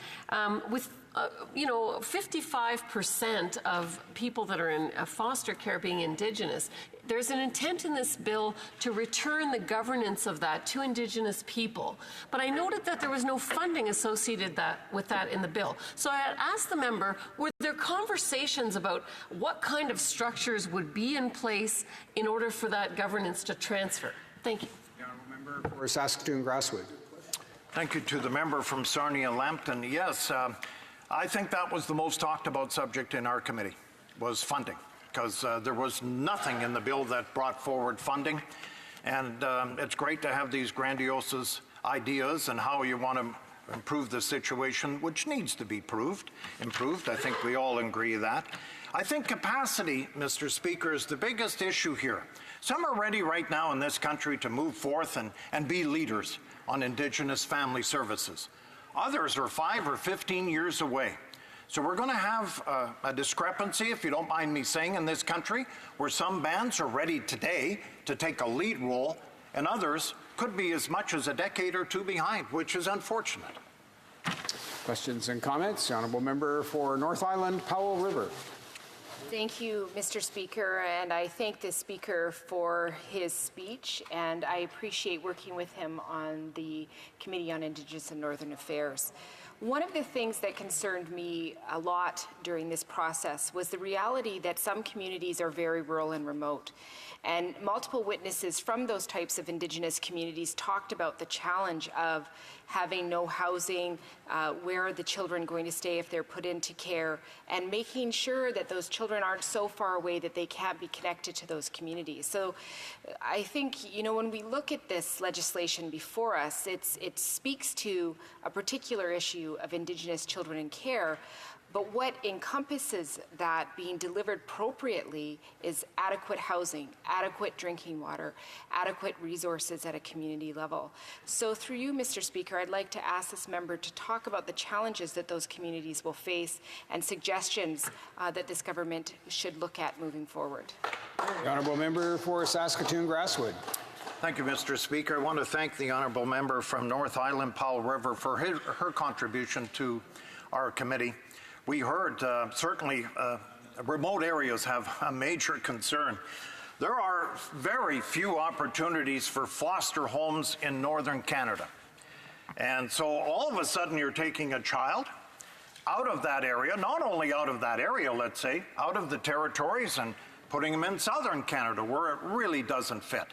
[SPEAKER 9] with 55% of people that are in foster care being Indigenous. There's an intent in this bill to return the governance of that to Indigenous people. But I noted that there was no funding associated with that in the bill. So I had asked the member, were there conversations about what kind of structures would be in place in order for that governance to transfer? Thank you.
[SPEAKER 10] The honourable member for Saskatoon-Grasswood.
[SPEAKER 6] Thank you to the member from Sarnia-Lambton. Yes, I think that was the most talked about subject in our committee, was funding, because there was nothing in the bill that brought forward funding. And it's great to have these grandiose ideas and how you want to improve the situation, which needs to be improved. I think we all agree that. I think capacity, Mr. Speaker, is the biggest issue here. Some are ready right now in this country to move forth and be leaders on Indigenous family services. Others are 5 or 15 years away. So we're going to have a discrepancy, if you don't mind me saying, in this country, where some bands are ready today to take a lead role, and others could be as much as a decade or two behind, which is unfortunate.
[SPEAKER 10] Questions and comments? The honourable member for North Island, Powell River.
[SPEAKER 3] Thank you, Mr. Speaker, and I thank the Speaker for his speech, and I appreciate working with him on the Committee on Indigenous and Northern Affairs. One of the things that concerned me a lot during this process was the reality that some communities are very rural and remote. And multiple witnesses from those types of Indigenous communities talked about the challenge of having no housing, where are the children going to stay if they're put into care, and making sure that those children aren't so far away that they can't be connected to those communities. So I think, when we look at this legislation before us, it speaks to a particular issue of Indigenous children in care. But what encompasses that being delivered appropriately is adequate housing, adequate drinking water, adequate resources at a community level. So through you, Mr. Speaker, I'd like to ask this member to talk about the challenges that those communities will face and suggestions that this government should look at moving forward.
[SPEAKER 10] The honourable member for Saskatoon-Grasswood.
[SPEAKER 6] Thank you, Mr. Speaker. I want to thank the honourable member from North Island, Powell River, for her contribution to our committee. We heard certainly remote areas have a major concern. There are very few opportunities for foster homes in northern Canada. And so all of a sudden you're taking a child out of that area, not only out of that area, let's say, out of the territories and putting them in southern Canada where it really doesn't fit.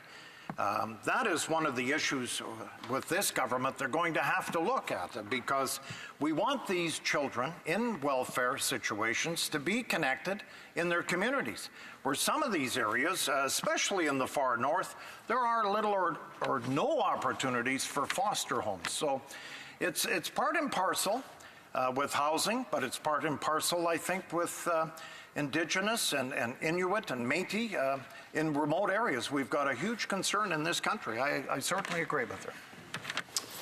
[SPEAKER 6] That is one of the issues with this government they're going to have to look at, because we want these children in welfare situations to be connected in their communities, where some of these areas, especially in the far north, there are little or no opportunities for foster homes. So it's part and parcel with housing, but it's part and parcel, I think, with Indigenous and Inuit and Métis in remote areas. We've got a huge concern in this country. I certainly agree with her.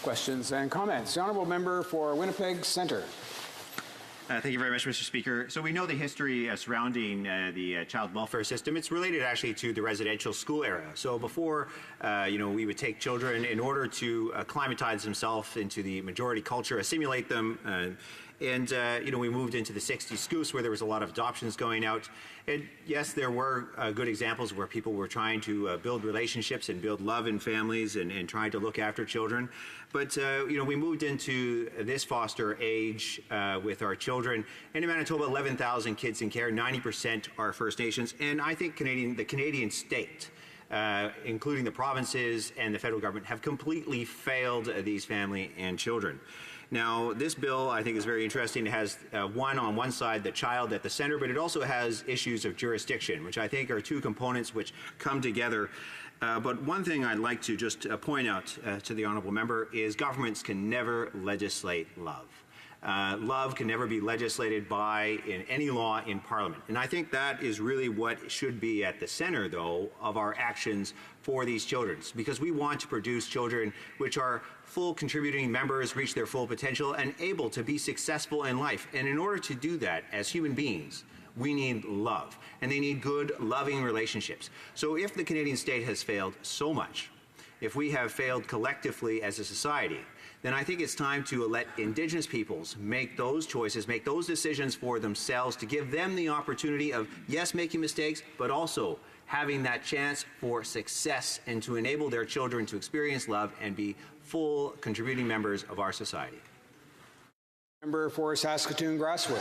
[SPEAKER 10] Questions and comments. The honourable member for Winnipeg Centre.
[SPEAKER 16] Thank you very much, Mr. Speaker. So we know the history surrounding the child welfare system. It's related actually to the residential school era. So before, we would take children in order to acclimatize themselves into the majority culture, assimilate them, And, we moved into the 60 scoops where there was a lot of adoptions going out. And yes, there were good examples where people were trying to build relationships and build love in families and trying to look after children. But, we moved into this foster age with our children. And in Manitoba, 11,000 kids in care, 90% are First Nations. And I think the Canadian state, including the provinces and the federal government, have completely failed these family and children. Now, this bill, I think, is very interesting. It has on one side the child at the center, but it also has issues of jurisdiction, which I think are two components which come together. But one thing I'd like to just point out to the honourable member is governments can never legislate love. Love can never be legislated by in any law in Parliament. And I think that is really what should be at the center, though, of our actions for these children, because we want to produce children which are full contributing members, reach their full potential, and able to be successful in life. And in order to do that, as human beings, we need love, and they need good, loving relationships. So if the Canadian state has failed so much, if we have failed collectively as a society, then I think it's time to let Indigenous peoples make those choices, make those decisions for themselves, to give them the opportunity of, yes, making mistakes, but also having that chance for success and to enable their children to experience love and be full contributing members of our society.
[SPEAKER 10] Member for Saskatoon-Grasswood.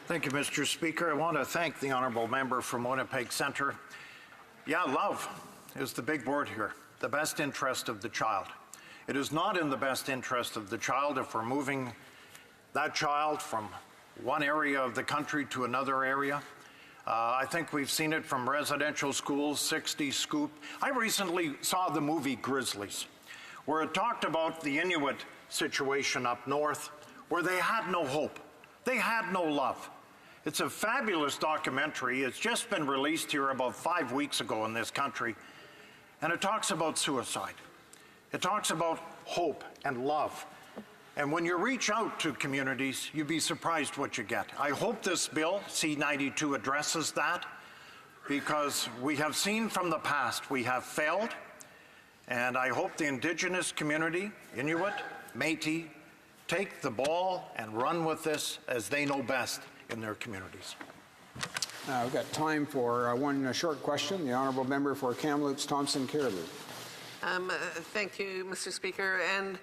[SPEAKER 6] Thank you, Mr. Speaker. I want to thank the honourable member from Winnipeg Centre. Yeah, love is the big word here, the best interest of the child. It is not in the best interest of the child if we're moving that child from one area of the country to another area. I think we've seen it from residential schools, 60 scoop. I recently saw the movie Grizzlies, where it talked about the Inuit situation up north, where they had no hope. They had no love. It's a fabulous documentary. It's just been released here about 5 weeks ago in this country, and it talks about suicide. It talks about hope and love. And when you reach out to communities, you'd be surprised what you get. I hope this bill, C-92, addresses that, because we have seen from the past we have failed, and I hope the Indigenous community, Inuit, Métis, take the ball and run with this as they know best in their communities.
[SPEAKER 10] We've got time for one short question. The honourable member for Kamloops, Thompson, Caribou.
[SPEAKER 18] Thank you, Mr. Speaker. And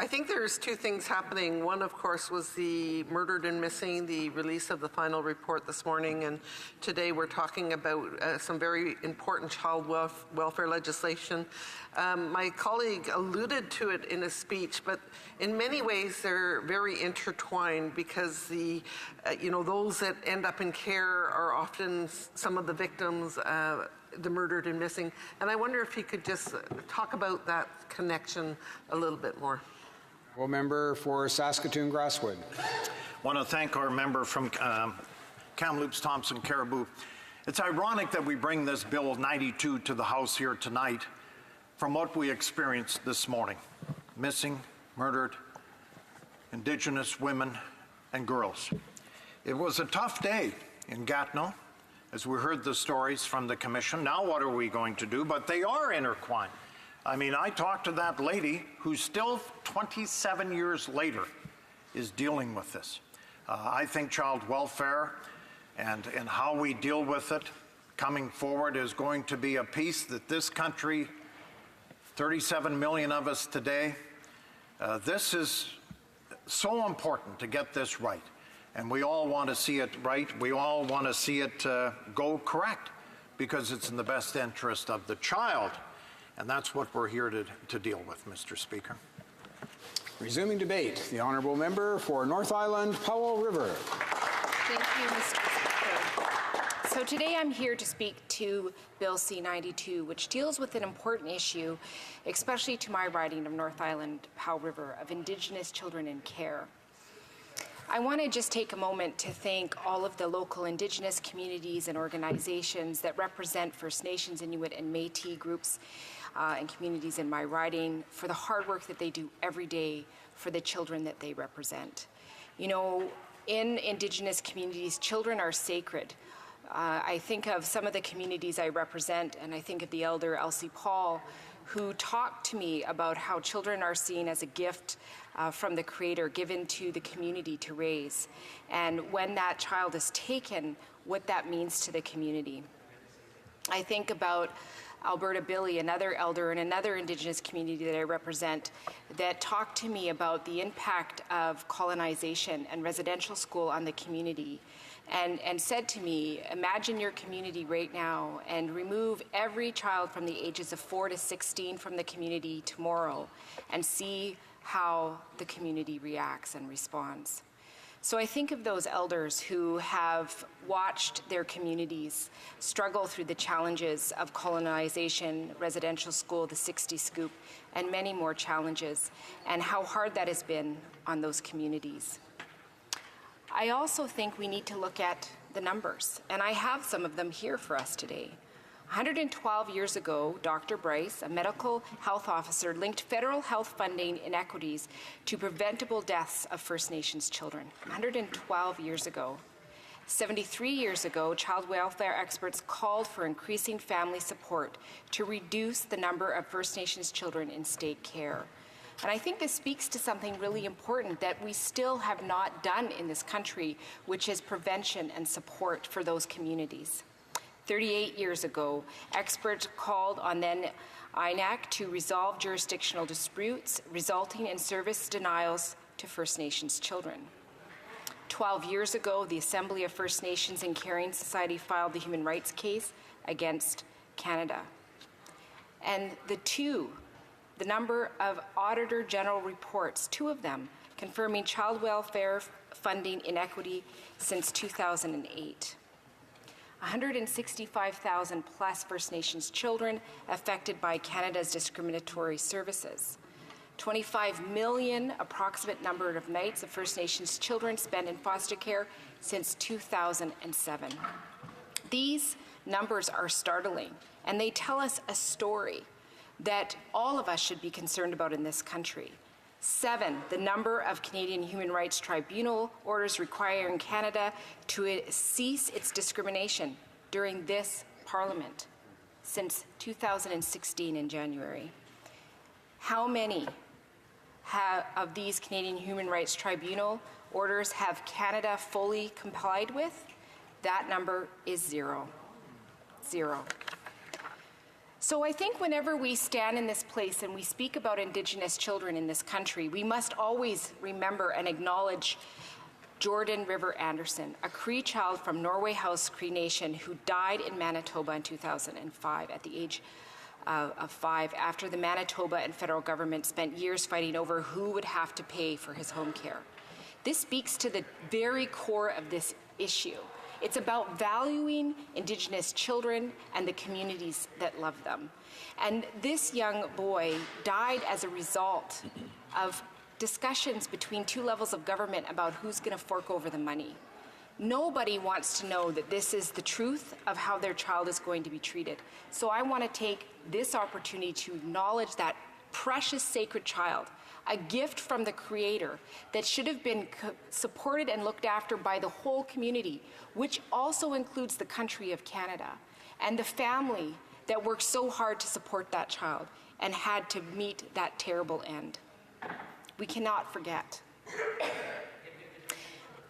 [SPEAKER 18] I think there's two things happening. One, of course, was the Murdered and Missing, the release of the final report this morning. And today we're talking about some very important child welfare legislation. My colleague alluded to it in his speech, but in many ways they're very intertwined, because the, those that end up in care are often some of the victims, the murdered and missing. And I wonder if you could just talk about that connection a little bit more.
[SPEAKER 10] Well, member for Saskatoon-Grasswood.
[SPEAKER 6] I want to thank our member from Kamloops, Thompson, Caribou. It's ironic that we bring this Bill 92 to the House here tonight from what we experienced this morning. Missing, murdered, Indigenous women and girls. It was a tough day in Gatineau, as we heard the stories from the Commission. Now what are we going to do? But they are intertwined. I mean, I talked to that lady who still 27 years later is dealing with this. I think child welfare and how we deal with it coming forward is going to be a piece that this country, 37 million of us today, this is so important to get this right. And we all want to see it right. We all want to see it go correct, because it's in the best interest of the child. And that's what we're here to deal with, Mr. Speaker.
[SPEAKER 10] Resuming debate, the honourable member for North Island, Powell River.
[SPEAKER 3] Thank you, Mr. Speaker. So today I'm here to speak to Bill C-92, which deals with an important issue, especially to my riding of North Island, Powell River, of Indigenous children in care. I want to just take a moment to thank all of the local Indigenous communities and organizations that represent First Nations, Inuit, and Métis groups and communities in my riding for the hard work that they do every day for the children that they represent. You know, in Indigenous communities, children are sacred. I think of some of the communities I represent, and I think of the elder Elsie Paul, who talked to me about how children are seen as a gift from the Creator given to the community to raise, and when that child is taken, what that means to the community. I think about Alberta Billy, another elder in another Indigenous community that I represent, that talked to me about the impact of colonization and residential school on the community, and said to me, imagine your community right now and remove every child from the ages of 4 to 16 from the community tomorrow and see how the community reacts and responds. So I think of those elders who have watched their communities struggle through the challenges of colonization, residential school, the 60 Scoop, and many more challenges, and how hard that has been on those communities. I also think we need to look at the numbers, and I have some of them here for us today. 112 years ago, Dr. Bryce, a medical health officer, linked federal health funding inequities to preventable deaths of First Nations children. 112 years ago. 73 years ago, child welfare experts called for increasing family support to reduce the number of First Nations children in state care. And I think this speaks to something really important that we still have not done in this country, which is prevention and support for those communities. 38 years ago, experts called on then INAC to resolve jurisdictional disputes resulting in service denials to First Nations children. 12 years ago, the Assembly of First Nations and Caring Society filed the human rights case against Canada. And the number of Auditor General reports, 2 of them, confirming child welfare funding inequity since 2008. 165,000 plus First Nations children affected by Canada's discriminatory services. 25 million approximate number of nights of First Nations children spent in foster care since 2007. These numbers are startling, and they tell us a story that all of us should be concerned about in this country. 7, the number of Canadian Human Rights Tribunal orders requiring Canada to cease its discrimination during this Parliament since 2016 in January. How many of these Canadian Human Rights Tribunal orders have Canada fully complied with? That number is 0. 0. So I think whenever we stand in this place and we speak about Indigenous children in this country, we must always remember and acknowledge Jordan River Anderson, a Cree child from Norway House Cree Nation who died in Manitoba in 2005 at the age of 5 after the Manitoba and federal government spent years fighting over who would have to pay for his home care. This speaks to the very core of this issue. It's about valuing Indigenous children and the communities that love them. And this young boy died as a result of discussions between 2 levels of government about who's going to fork over the money. Nobody wants to know that this is the truth of how their child is going to be treated. So I want to take this opportunity to acknowledge that precious, sacred child, a gift from the Creator that should have been supported and looked after by the whole community, which also includes the country of Canada, and the family that worked so hard to support that child and had to meet that terrible end. We cannot forget.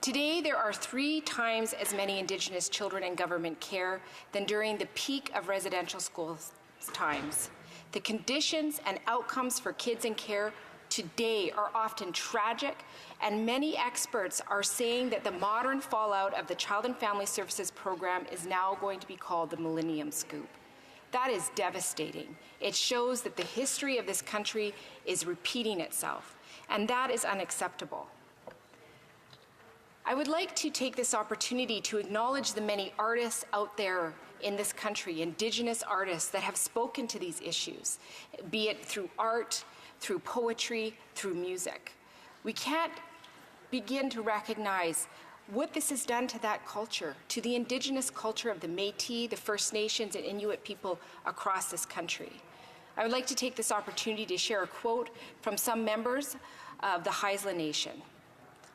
[SPEAKER 3] Today, there are 3 times as many Indigenous children in government care than during the peak of residential school times. The conditions and outcomes for kids in care today are often tragic, and many experts are saying that the modern fallout of the Child and Family Services program is now going to be called the Millennium Scoop. That is devastating. It shows that the history of this country is repeating itself, and that is unacceptable. I would like to take this opportunity to acknowledge the many artists out there in this country, Indigenous artists that have spoken to these issues, be it through art, through poetry, through music. We can't begin to recognize what this has done to that culture, to the Indigenous culture of the Métis, the First Nations, and Inuit people across this country. I would like to take this opportunity to share a quote from some members of the Haisla Nation.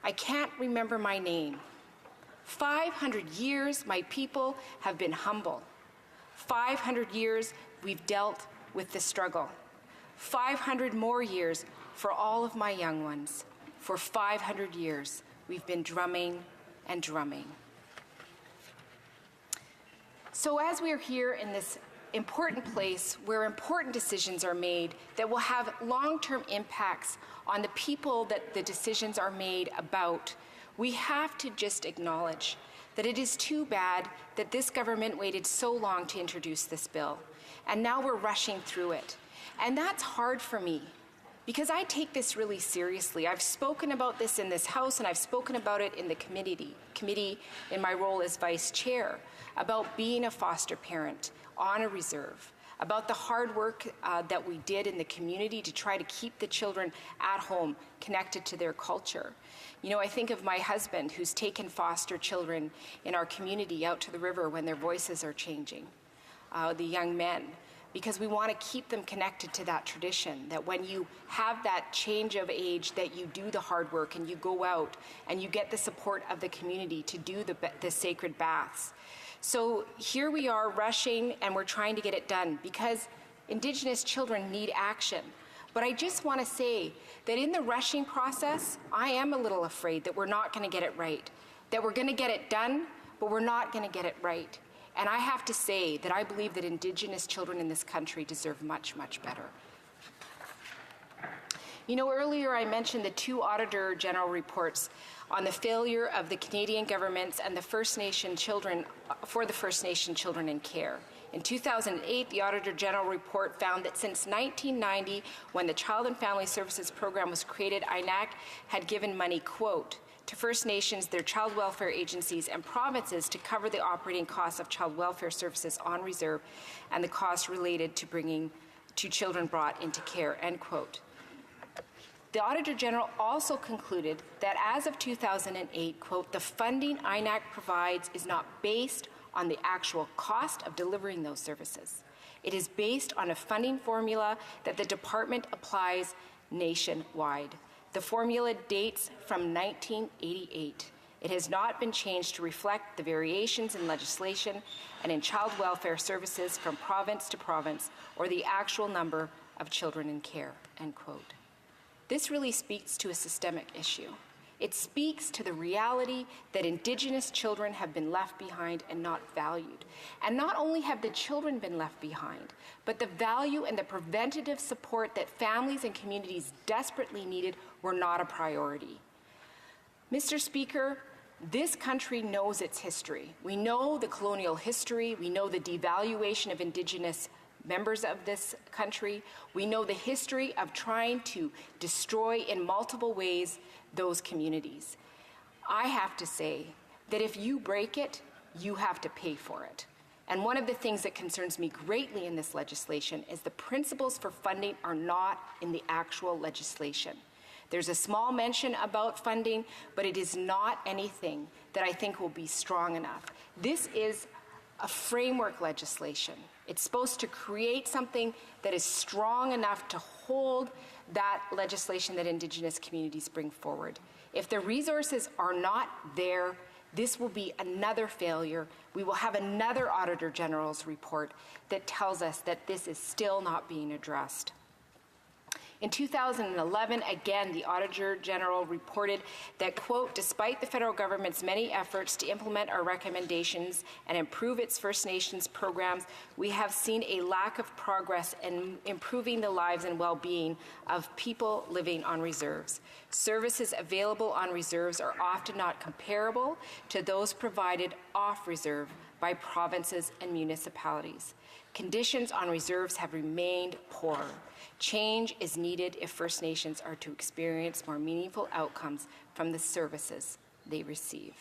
[SPEAKER 3] I can't remember my name. 500 years my people have been humble. 500 years we've dealt with the struggle. 500 more years for all of my young ones. For 500 years, we've been drumming and drumming. So as we're here in this important place where important decisions are made that will have long-term impacts on the people that the decisions are made about, we have to just acknowledge that it is too bad that this government waited so long to introduce this bill, and now we're rushing through it. And that's hard for me, because I take this really seriously. I've spoken about this in this House, and I've spoken about it in the committee in my role as Vice Chair, about being a foster parent on a reserve, about the hard work that we did in the community to try to keep the children at home, connected to their culture. You know, I think of my husband who's taken foster children in our community out to the river when their voices are changing, the young men, because we want to keep them connected to that tradition, that when you have that change of age, that you do the hard work and you go out and you get the support of the community to do the sacred baths. So here we are rushing, and we're trying to get it done because Indigenous children need action. But I just want to say that in the rushing process, I am a little afraid that we're not going to get it right, that we're going to get it done, but we're not going to get it right. And I have to say that I believe that Indigenous children in this country deserve much, much better. You know, earlier I mentioned the two Auditor General reports on the failure of the Canadian governments and the First Nation children, for the First Nation children in care. In 2008, the Auditor General report found that since 1990, when the Child and Family Services Program was created, INAC had given money, quote, to First Nations, their child welfare agencies, and provinces to cover the operating costs of child welfare services on reserve and the costs related to bringing to children brought into care, end quote. The Auditor General also concluded that as of 2008, quote, the funding INAC provides is not based on the actual cost of delivering those services. It is based on a funding formula that the department applies nationwide. The formula dates from 1988. It has not been changed to reflect the variations in legislation and in child welfare services from province to province or the actual number of children in care, end quote. This really speaks to a systemic issue. It speaks to the reality that Indigenous children have been left behind and not valued. And not only have the children been left behind, but the value and the preventative support that families and communities desperately needed were not a priority. Mr. Speaker, this country knows its history. We know the colonial history. We know the devaluation of Indigenous members of this country. We know the history of trying to destroy in multiple ways those communities. I have to say that if you break it, you have to pay for it. And one of the things that concerns me greatly in this legislation is the principles for funding are not in the actual legislation. There's a small mention about funding, but it is not anything that I think will be strong enough. This is a framework legislation. It's supposed to create something that is strong enough to hold that legislation that Indigenous communities bring forward. If the resources are not there, this will be another failure. We will have another Auditor General's report that tells us that this is still not being addressed. In 2011, again, the Auditor General reported that, quote, despite the federal government's many efforts to implement our recommendations and improve its First Nations programs, we have seen a lack of progress in improving the lives and well-being of people living on reserves. Services available on reserves are often not comparable to those provided off reserve by provinces and municipalities. Conditions on reserves have remained poor. Change is needed if First Nations are to experience more meaningful outcomes from the services they receive.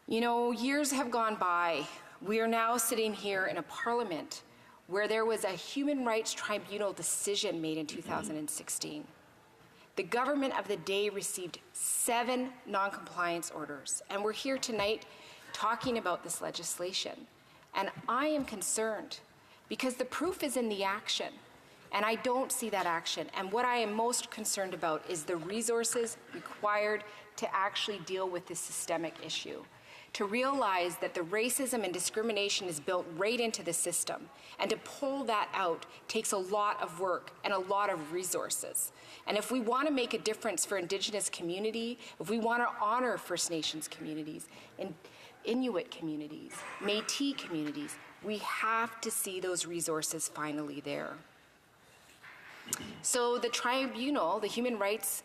[SPEAKER 3] You know, years have gone by. We are now sitting here in a parliament where there was a Human Rights Tribunal decision made in 2016. The government of the day received 7 non-compliance orders, and we're here tonight talking about this legislation. And I am concerned because the proof is in the action, and I don't see that action. And what I am most concerned about is the resources required to actually deal with this systemic issue, to realize that the racism and discrimination is built right into the system. And to pull that out takes a lot of work and a lot of resources. And if we want to make a difference for Indigenous community, if we want to honor First Nations communities, and Inuit communities, Métis communities, we have to see those resources finally there. So the tribunal, the Human Rights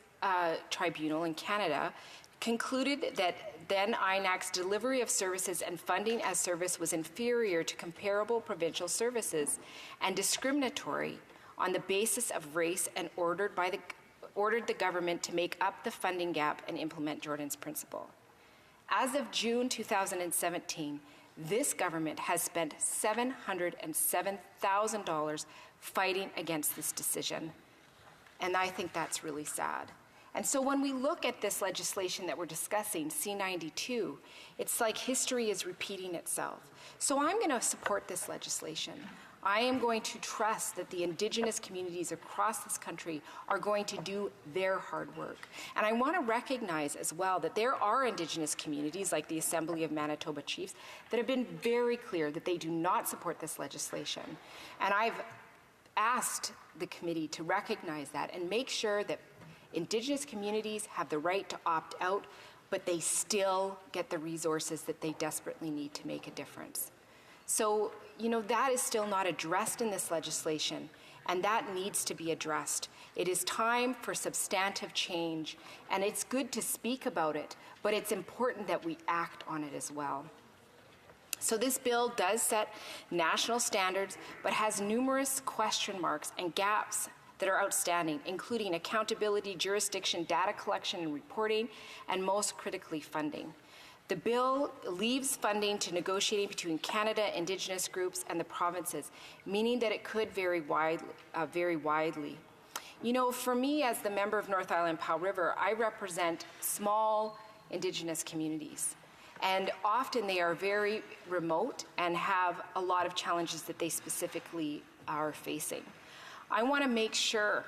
[SPEAKER 3] Tribunal in Canada, concluded that then INAC's delivery of services and funding as service was inferior to comparable provincial services and discriminatory on the basis of race, and ordered the government to make up the funding gap and implement Jordan's principle. As of June 2017, this government has spent $707,000 fighting against this decision. And I think that's really sad. And so when we look at this legislation that we're discussing, C-92, it's like history is repeating itself. So I'm going to support this legislation. I am going to trust that the Indigenous communities across this country are going to do their hard work. And I want to recognize as well that there are Indigenous communities, like the Assembly of Manitoba Chiefs, that have been very clear that they do not support this legislation. And I've asked the committee to recognize that and make sure that Indigenous communities have the right to opt out, but they still get the resources that they desperately need to make a difference. So, that is still not addressed in this legislation, and that needs to be addressed. It is time for substantive change, and it's good to speak about it, but it's important that we act on it as well. So this bill does set national standards, but has numerous question marks and gaps that are outstanding, including accountability, jurisdiction, data collection and reporting, and most critically, funding. The bill leaves funding to negotiating between Canada, Indigenous groups, and the provinces, meaning that it could vary widely. For me, as the member of North Island Powell River, I represent small Indigenous communities. And often they are very remote and have a lot of challenges that they specifically are facing. I want to make sure,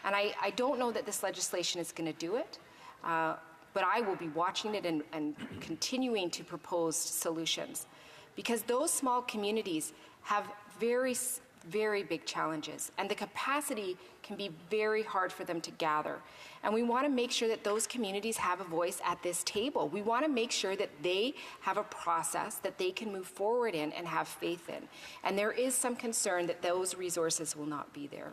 [SPEAKER 3] and I don't know that this legislation is going to do it, but I will be watching it and continuing to propose solutions, because those small communities have very, very big challenges, and the capacity can be very hard for them to gather. And we want to make sure that those communities have a voice at this table. We want to make sure that they have a process that they can move forward in and have faith in. And there is some concern that those resources will not be there.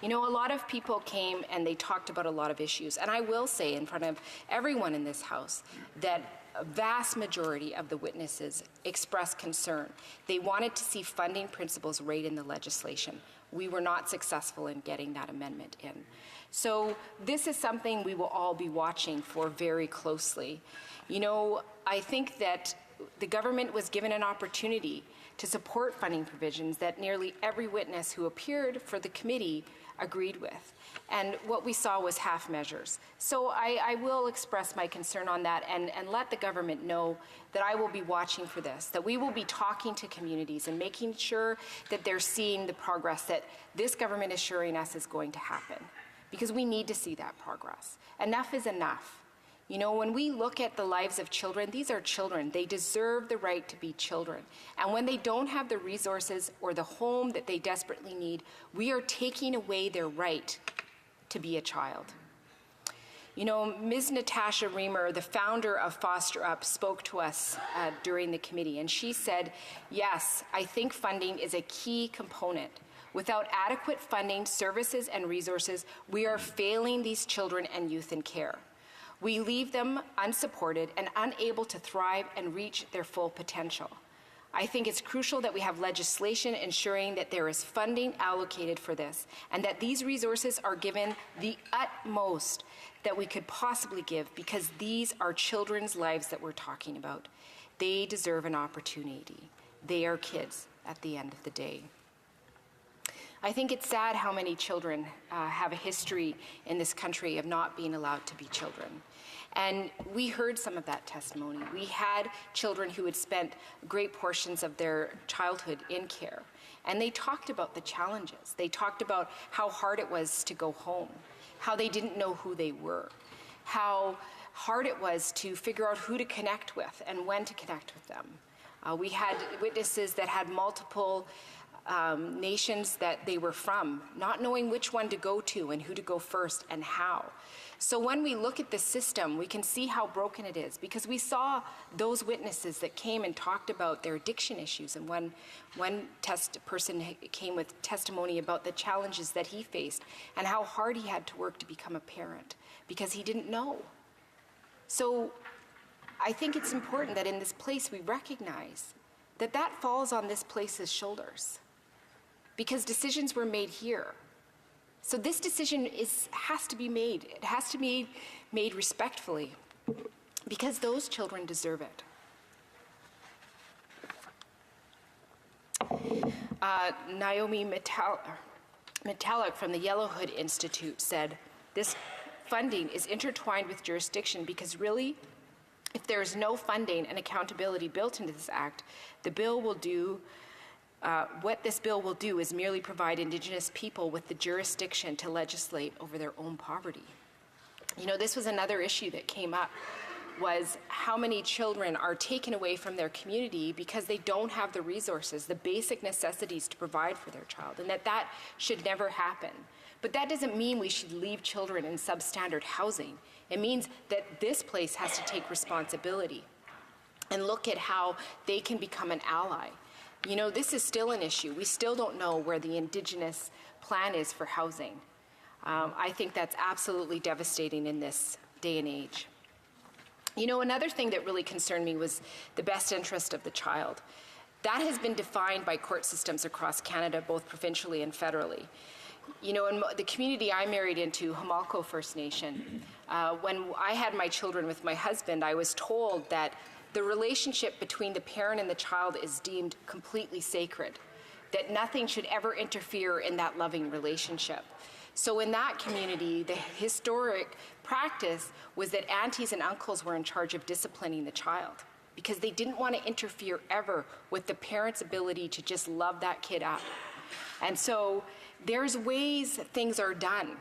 [SPEAKER 3] A lot of people came and they talked about a lot of issues. And I will say in front of everyone in this House that a vast majority of the witnesses expressed concern. They wanted to see funding principles right in the legislation. We were not successful in getting that amendment in. So this is something we will all be watching for very closely. I think that the government was given an opportunity to support funding provisions that nearly every witness who appeared for the committee agreed with. And what we saw was half measures. So I will express my concern on that and let the government know that I will be watching for this, that we will be talking to communities and making sure that they're seeing the progress that this government is assuring us is going to happen. Because we need to see that progress. Enough is enough. When we look at the lives of children, these are children. They deserve the right to be children. And when they don't have the resources or the home that they desperately need, we are taking away their right to be a child. Ms. Natasha Reamer, the founder of Foster Up, spoke to us during the committee, and she said, yes, I think funding is a key component. Without adequate funding, services, and resources, we are failing these children and youth in care. We leave them unsupported and unable to thrive and reach their full potential. I think it's crucial that we have legislation ensuring that there is funding allocated for this and that these resources are given the utmost that we could possibly give, because these are children's lives that we're talking about. They deserve an opportunity. They are kids at the end of the day. I think it's sad how many children have a history in this country of not being allowed to be children. And we heard some of that testimony. We had children who had spent great portions of their childhood in care. And they talked about the challenges. They talked about how hard it was to go home, how they didn't know who they were, how hard it was to figure out who to connect with and when to connect with them. We had witnesses that had multiple nations that they were from, not knowing which one to go to and who to go first and how. So when we look at the system, we can see how broken it is, because we saw those witnesses that came and talked about their addiction issues, and one person came with testimony about the challenges that he faced and how hard he had to work to become a parent because he didn't know. So I think it's important that in this place we recognize that that falls on this place's shoulders, because decisions were made here. So this decision has to be made. It has to be made respectfully, because those children deserve it. Naomi Metallic from the Yellow Hood Institute said, "This funding is intertwined with jurisdiction because really, if there is no funding and accountability built into this act, the bill will do what this bill will do is merely provide Indigenous people with the jurisdiction to legislate over their own poverty." You know, this was another issue that came up, was how many children are taken away from their community because they don't have the resources, the basic necessities to provide for their child, and that should never happen. But that doesn't mean we should leave children in substandard housing. It means that this place has to take responsibility and look at how they can become an ally. You know, this is still an issue. We still don't know where the Indigenous plan is for housing. I think that's absolutely devastating in this day and age. You know, another thing that really concerned me was the best interest of the child. That has been defined by court systems across Canada, both provincially and federally. You know, in the community I married into, Homalco First Nation, when I had my children with my husband, I was told that the relationship between the parent and the child is deemed completely sacred, that nothing should ever interfere in that loving relationship. So in that community, the historic practice was that aunties and uncles were in charge of disciplining the child, because they didn't want to interfere ever with the parent's ability to just love that kid up. And so there's ways that things are done.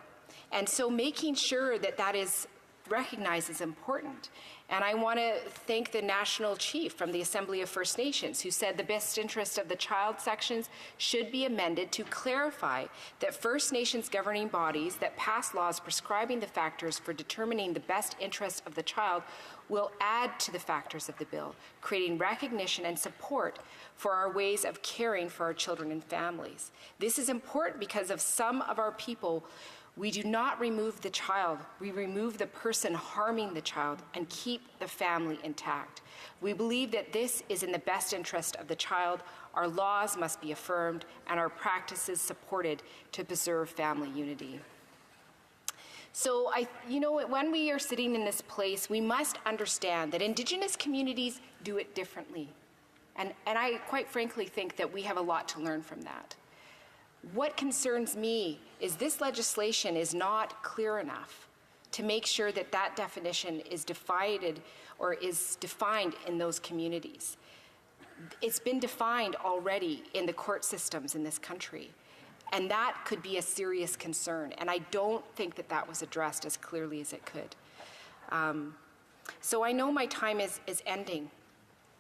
[SPEAKER 3] And so making sure that that is recognized is important. And I want to thank the National Chief from the Assembly of First Nations, who said the best interest of the child sections should be amended to clarify that First Nations governing bodies that pass laws prescribing the factors for determining the best interest of the child will add to the factors of the bill, creating recognition and support for our ways of caring for our children and families. This is important because of some of our people, we do not remove the child, we remove the person harming the child and keep the family intact. We believe that this is in the best interest of the child. Our laws must be affirmed and our practices supported to preserve family unity. So when we are sitting in this place, we must understand that Indigenous communities do it differently. And I quite frankly think that we have a lot to learn from that. What concerns me is this legislation is not clear enough to make sure that that definition is defined or is defined in those communities. It's been defined already in the court systems in this country, and that could be a serious concern, and I don't think that that was addressed as clearly as it could. So I know my time is ending.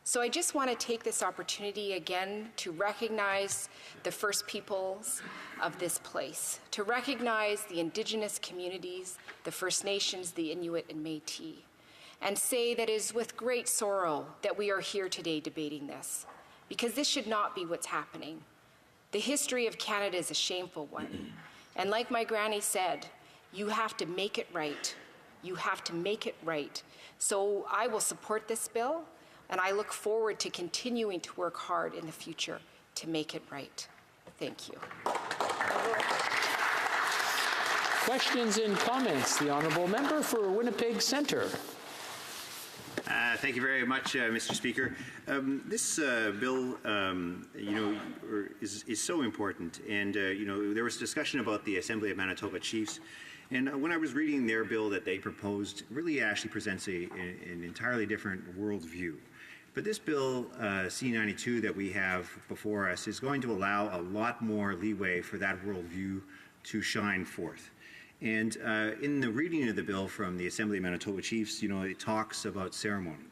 [SPEAKER 3] So I just want to take this opportunity again to recognize the First Peoples of this place, to recognize the Indigenous communities, the First Nations, the Inuit and Métis, and say that it is with great sorrow that we are here today debating this, because this should not be what's happening. The history of Canada is a shameful one, and like my granny said, you have to make it right. You have to make it right. So I will support this bill, and I look forward to continuing to work hard in the future to make it right. Thank you.
[SPEAKER 11] Questions and comments? The Honourable Member for Winnipeg Centre.
[SPEAKER 16] Thank you very much, Mr. Speaker. This bill, is so important, and there was discussion about the Assembly of Manitoba Chiefs, and when I was reading their bill that they proposed, really actually presents an entirely different worldview. But this bill, C-92, that we have before us is going to allow a lot more leeway for that worldview to shine forth. And in the reading of the bill from the Assembly of Manitoba Chiefs, it talks about ceremony.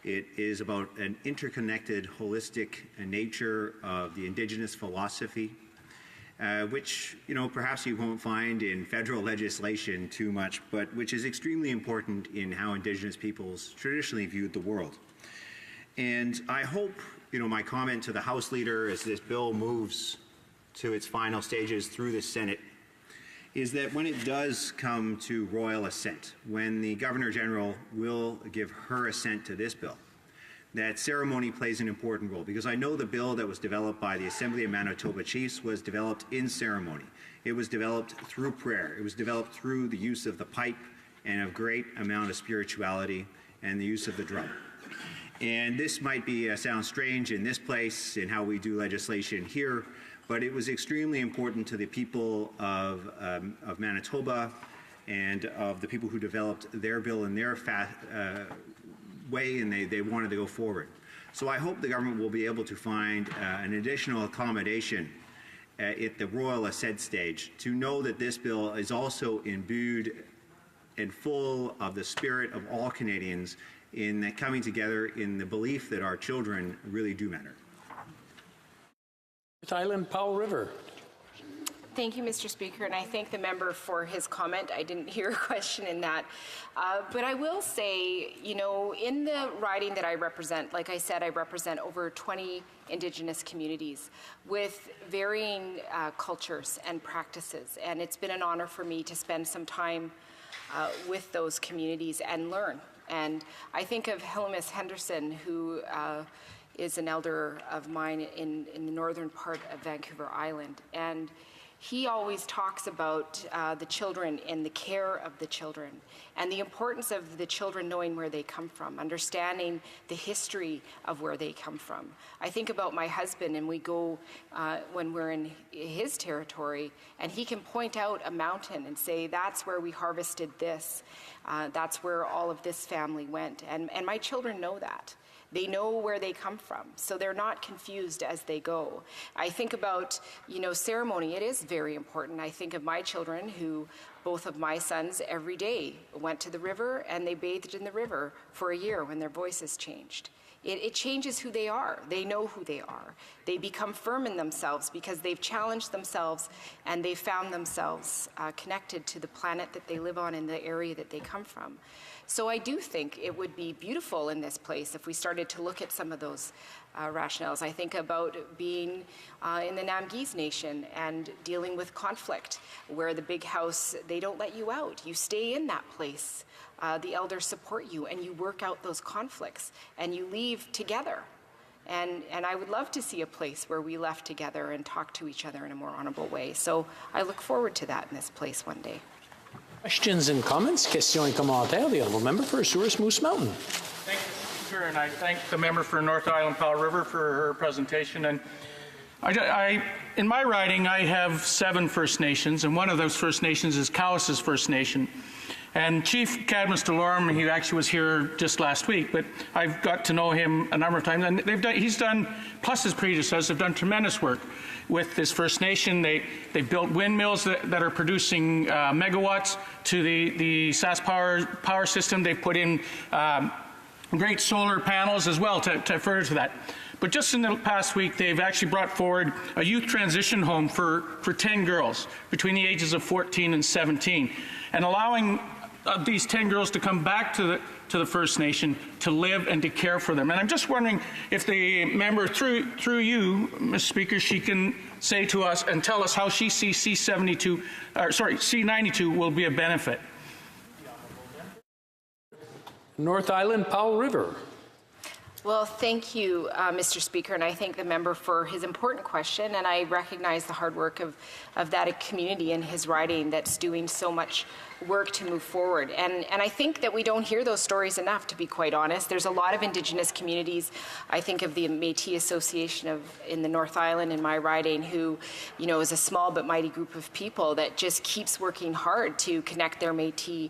[SPEAKER 16] It is about an interconnected, holistic nature of the Indigenous philosophy, which, perhaps you won't find in federal legislation too much, but which is extremely important in how Indigenous peoples traditionally viewed the world. And I hope, my comment to the House Leader as this bill moves to its final stages through the Senate is that when it does come to royal assent, when the Governor General will give her assent to this bill, that ceremony plays an important role, because I know the bill that was developed by the Assembly of Manitoba Chiefs was developed in ceremony. It was developed through prayer. It was developed through the use of the pipe and a great amount of spirituality and the use of the drum. And this might sound strange in this place in how we do legislation here, but it was extremely important to the people of Manitoba and of the people who developed their bill in their way, and they wanted to go forward. So I hope the government will be able to find an additional accommodation at the royal assent stage to know that this bill is also imbued and full of the spirit of all Canadians in that coming together in the belief that our children really do matter.
[SPEAKER 11] Island, Powell River.
[SPEAKER 3] Thank you, Mr. Speaker, and I thank the member for his comment. I didn't hear a question in that. But I will say, in the riding that I represent, like I said, I represent over 20 Indigenous communities with varying cultures and practices. And it's been an honor for me to spend some time with those communities and learn. And I think of Hillemis Henderson, who is an elder of mine in the northern part of Vancouver Island. And he always talks about the children and the care of the children and the importance of the children knowing where they come from, understanding the history of where they come from. I think about my husband, and we go when we're in his territory, and he can point out a mountain and say, that's where we harvested this. That's where all of this family went. And my children know that. They know where they come from, so they're not confused as they go. I think about, ceremony. It is very important. I think of my children who, both of my sons every day went to the river and they bathed in the river for a year when their voices changed. It changes who they are. They know who they are. They become firm in themselves because they've challenged themselves and they've found themselves connected to the planet that they live on and the area that they come from. So I do think it would be beautiful in this place if we started to look at some of those rationales. I think about being in the Namgis Nation and dealing with conflict, where the big house, they don't let you out. You stay in that place. The elders support you, and you work out those conflicts, and you leave together. And I would love to see a place where we left together and talked to each other in a more honorable way. So I look forward to that in this place one day.
[SPEAKER 11] Questions and comments? Questions et commentaires. The honourable member for Souris Moose Mountain.
[SPEAKER 14] Thank you, Speaker, and I thank the member for North Island Powell River for her presentation. And in my riding, I have 7 First Nations, and one of those First Nations is Cowess's First Nation. And Chief Cadmus DeLorme, he actually was here just last week, but I've got to know him a number of times, and he's done, plus his predecessors, have done tremendous work with this First Nation. They've built windmills that are producing megawatts to the SAS power system. They've put in great solar panels as well to further to that. But just in the past week, they've actually brought forward a youth transition home for 10 girls between the ages of 14 and 17, and allowing these 10 girls to come back to the First Nation to live and to care for them. And I'm just wondering if the member, through you, Mr. Speaker, she can say to us and tell us how she sees C92 will be a benefit.
[SPEAKER 11] North Island, Powell River.
[SPEAKER 3] Well, thank you, Mr. Speaker, and I thank the member for his important question, and I recognize the hard work of that community in his riding that's doing so much work to move forward. And I think that we don't hear those stories enough, to be quite honest. There's a lot of Indigenous communities. I think of the Métis Association in the North Island in my riding, who, is a small but mighty group of people that just keeps working hard to connect their Métis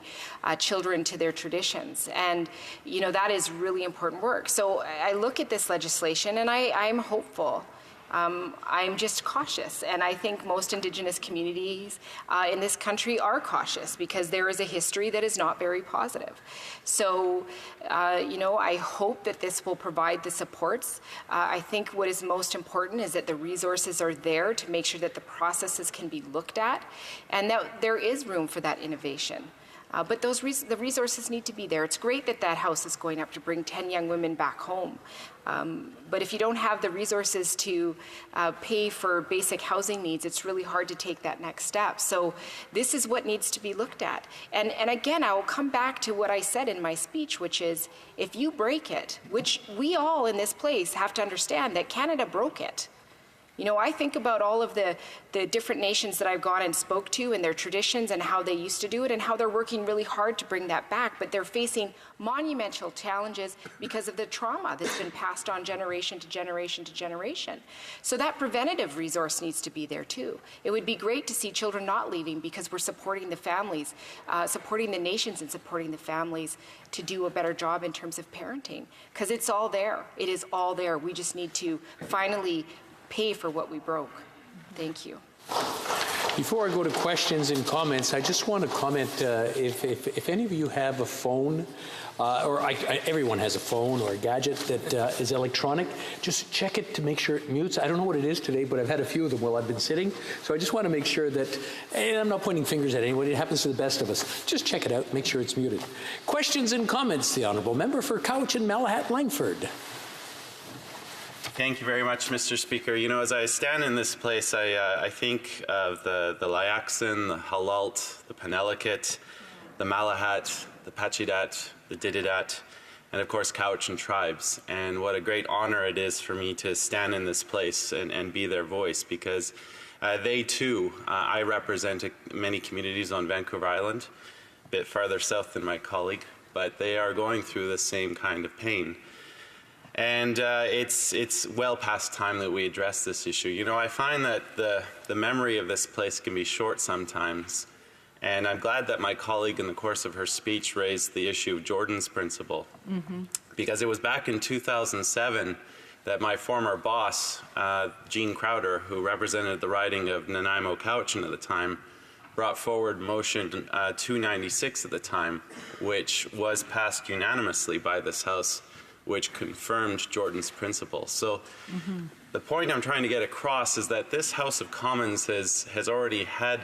[SPEAKER 3] children to their traditions. And, that is really important work. So I look at this legislation and I'm hopeful I'm just cautious, and I think most Indigenous communities in this country are cautious because there is a history that is not very positive. So, I hope that this will provide the supports. I think what is most important is that the resources are there to make sure that the processes can be looked at, and that there is room for that innovation. But the resources need to be there. It's great that that house is going up to bring 10 young women back home. But if you don't have the resources to pay for basic housing needs, it's really hard to take that next step. So this is what needs to be looked at. And again, I will come back to what I said in my speech, which is if you break it, which we all in this place have to understand that Canada broke it. I think about all of the different nations that I've gone and spoke to and their traditions and how they used to do it and how they're working really hard to bring that back, but they're facing monumental challenges because of the trauma that's been passed on generation to generation to generation. So that preventative resource needs to be there too. It would be great to see children not leaving because we're supporting the families, supporting the nations and supporting the families to do a better job in terms of parenting, because it's all there. It is all there. We just need to finally pay for what we broke. Thank you.
[SPEAKER 11] Before I go to questions and comments, I just want to comment if any of you have a phone, everyone has a phone or a gadget that is electronic, just check it to make sure it mutes. I don't know what it is today, but I've had a few of them while I've been sitting. So I just want to make sure that, and I'm not pointing fingers at anyone, it happens to the best of us. Just check it out, make sure it's muted. Questions and comments, the Honourable Member for Couch and Malahat-Langford.
[SPEAKER 17] Thank you very much, Mr. Speaker. As I stand in this place, I think of the Layaxin, the Halalt, the Penelakut, the Malahat, the Pachidat, the Dididat, and of course Couch and tribes. And what a great honor it is for me to stand in this place and be their voice, because they too, I represent many communities on Vancouver Island, a bit farther south than my colleague, but they are going through the same kind of pain. And it's well past time that we address this issue. I find that the memory of this place can be short sometimes, and I'm glad that my colleague in the course of her speech raised the issue of Jordan's Principle, because it was back in 2007 that my former boss, Gene Crowder, who represented the riding of Nanaimo Cowichan at the time, brought forward motion 296 at the time, which was passed unanimously by this House, which confirmed Jordan's Principle. So the point I'm trying to get across is that this House of Commons has already had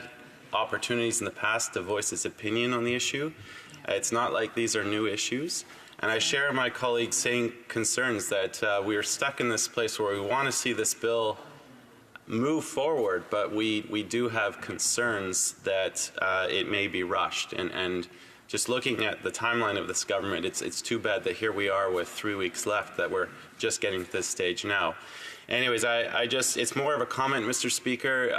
[SPEAKER 17] opportunities in the past to voice its opinion on the issue. It's not like these are new issues. And I share my colleagues' saying concerns that we are stuck in this place where we want to see this bill move forward, but we do have concerns that it may be rushed. And just looking at the timeline of this government, it's too bad that here we are with 3 weeks left that we're just getting to this stage now. Anyways, it's more of a comment, Mr. Speaker.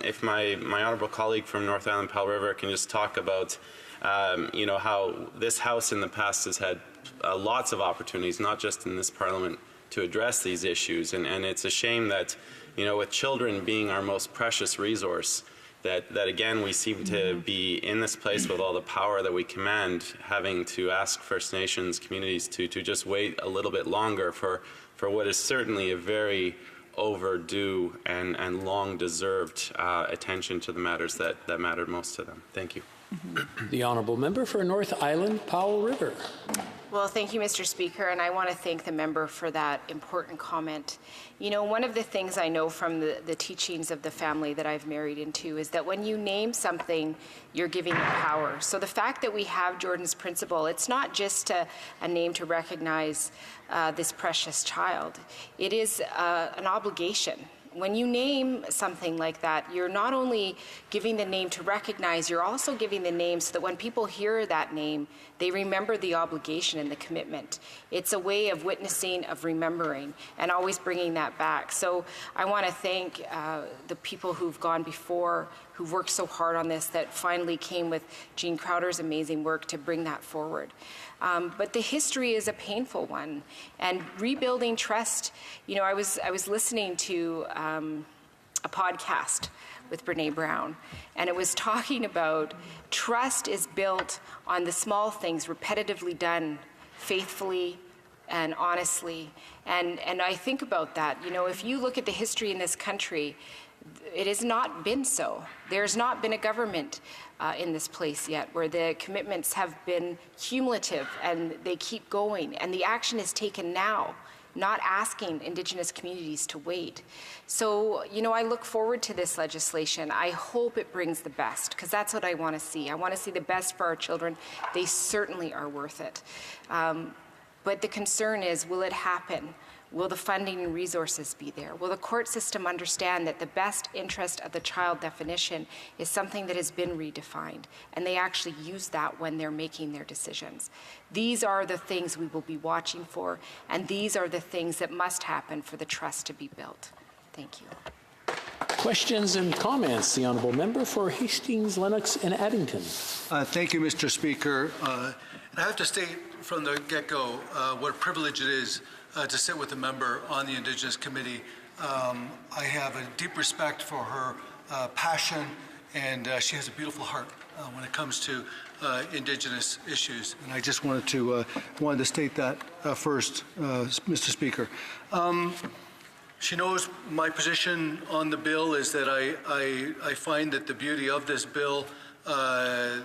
[SPEAKER 17] If my honourable colleague from North Island Powell River can just talk about, how this House in the past has had lots of opportunities, not just in this Parliament, to address these issues. And it's a shame that, with children being our most precious resource, that again we seem to be in this place with all the power that we command, having to ask First Nations communities to just wait a little bit longer for what is certainly a very overdue and long deserved attention to the matters that matter most to them. Thank you.
[SPEAKER 11] The Honourable Member for North Island Powell River.
[SPEAKER 3] Well, thank you, Mr. Speaker, and I want to thank the member for that important comment. One of the things I know from the teachings of the family that I've married into is that when you name something, you're giving it power. So the fact that we have Jordan's Principle, it's not just a name to recognize this precious child. It is an obligation. When you name something like that, you're not only giving the name to recognize, you're also giving the name so that when people hear that name, they remember the obligation and the commitment. It's a way of witnessing, of remembering, and always bringing that back. So I want to thank the people who've gone before, who've worked so hard on this, that finally came with Gene Crowder's amazing work to bring that forward. But the history is a painful one, and rebuilding trust. I was listening to a podcast with Brene Brown, and it was talking about trust is built on the small things repetitively done, faithfully, and honestly. And I think about that. You know, if you look at the history in this country, it has not been so. There's not been a government in this place yet where the commitments have been cumulative and they keep going. And the action is taken now, not asking Indigenous communities to wait. So, you know, I look forward to this legislation. I hope it brings the best, because that's what I want to see. I want to see the best for our children. They certainly are worth it. But the concern is, will it happen? Will the funding and resources be there? Will the court system understand that the best interest of the child definition is something that has been redefined, and they actually use that when they're making their decisions? These are the things we will be watching for, and these are the things that must happen for the trust to be built. Thank you.
[SPEAKER 11] Questions and comments? The Honourable Member for Hastings, Lennox and Addington.
[SPEAKER 4] Thank you, Mr. Speaker. And I have to state from the get-go what a privilege it is to sit with a member on the Indigenous Committee. I have a deep respect for her passion, and she has a beautiful heart when it comes to Indigenous issues. And I just wanted to state that first, Mr. Speaker. She knows my position on the bill is that I find that the beauty of this bill, the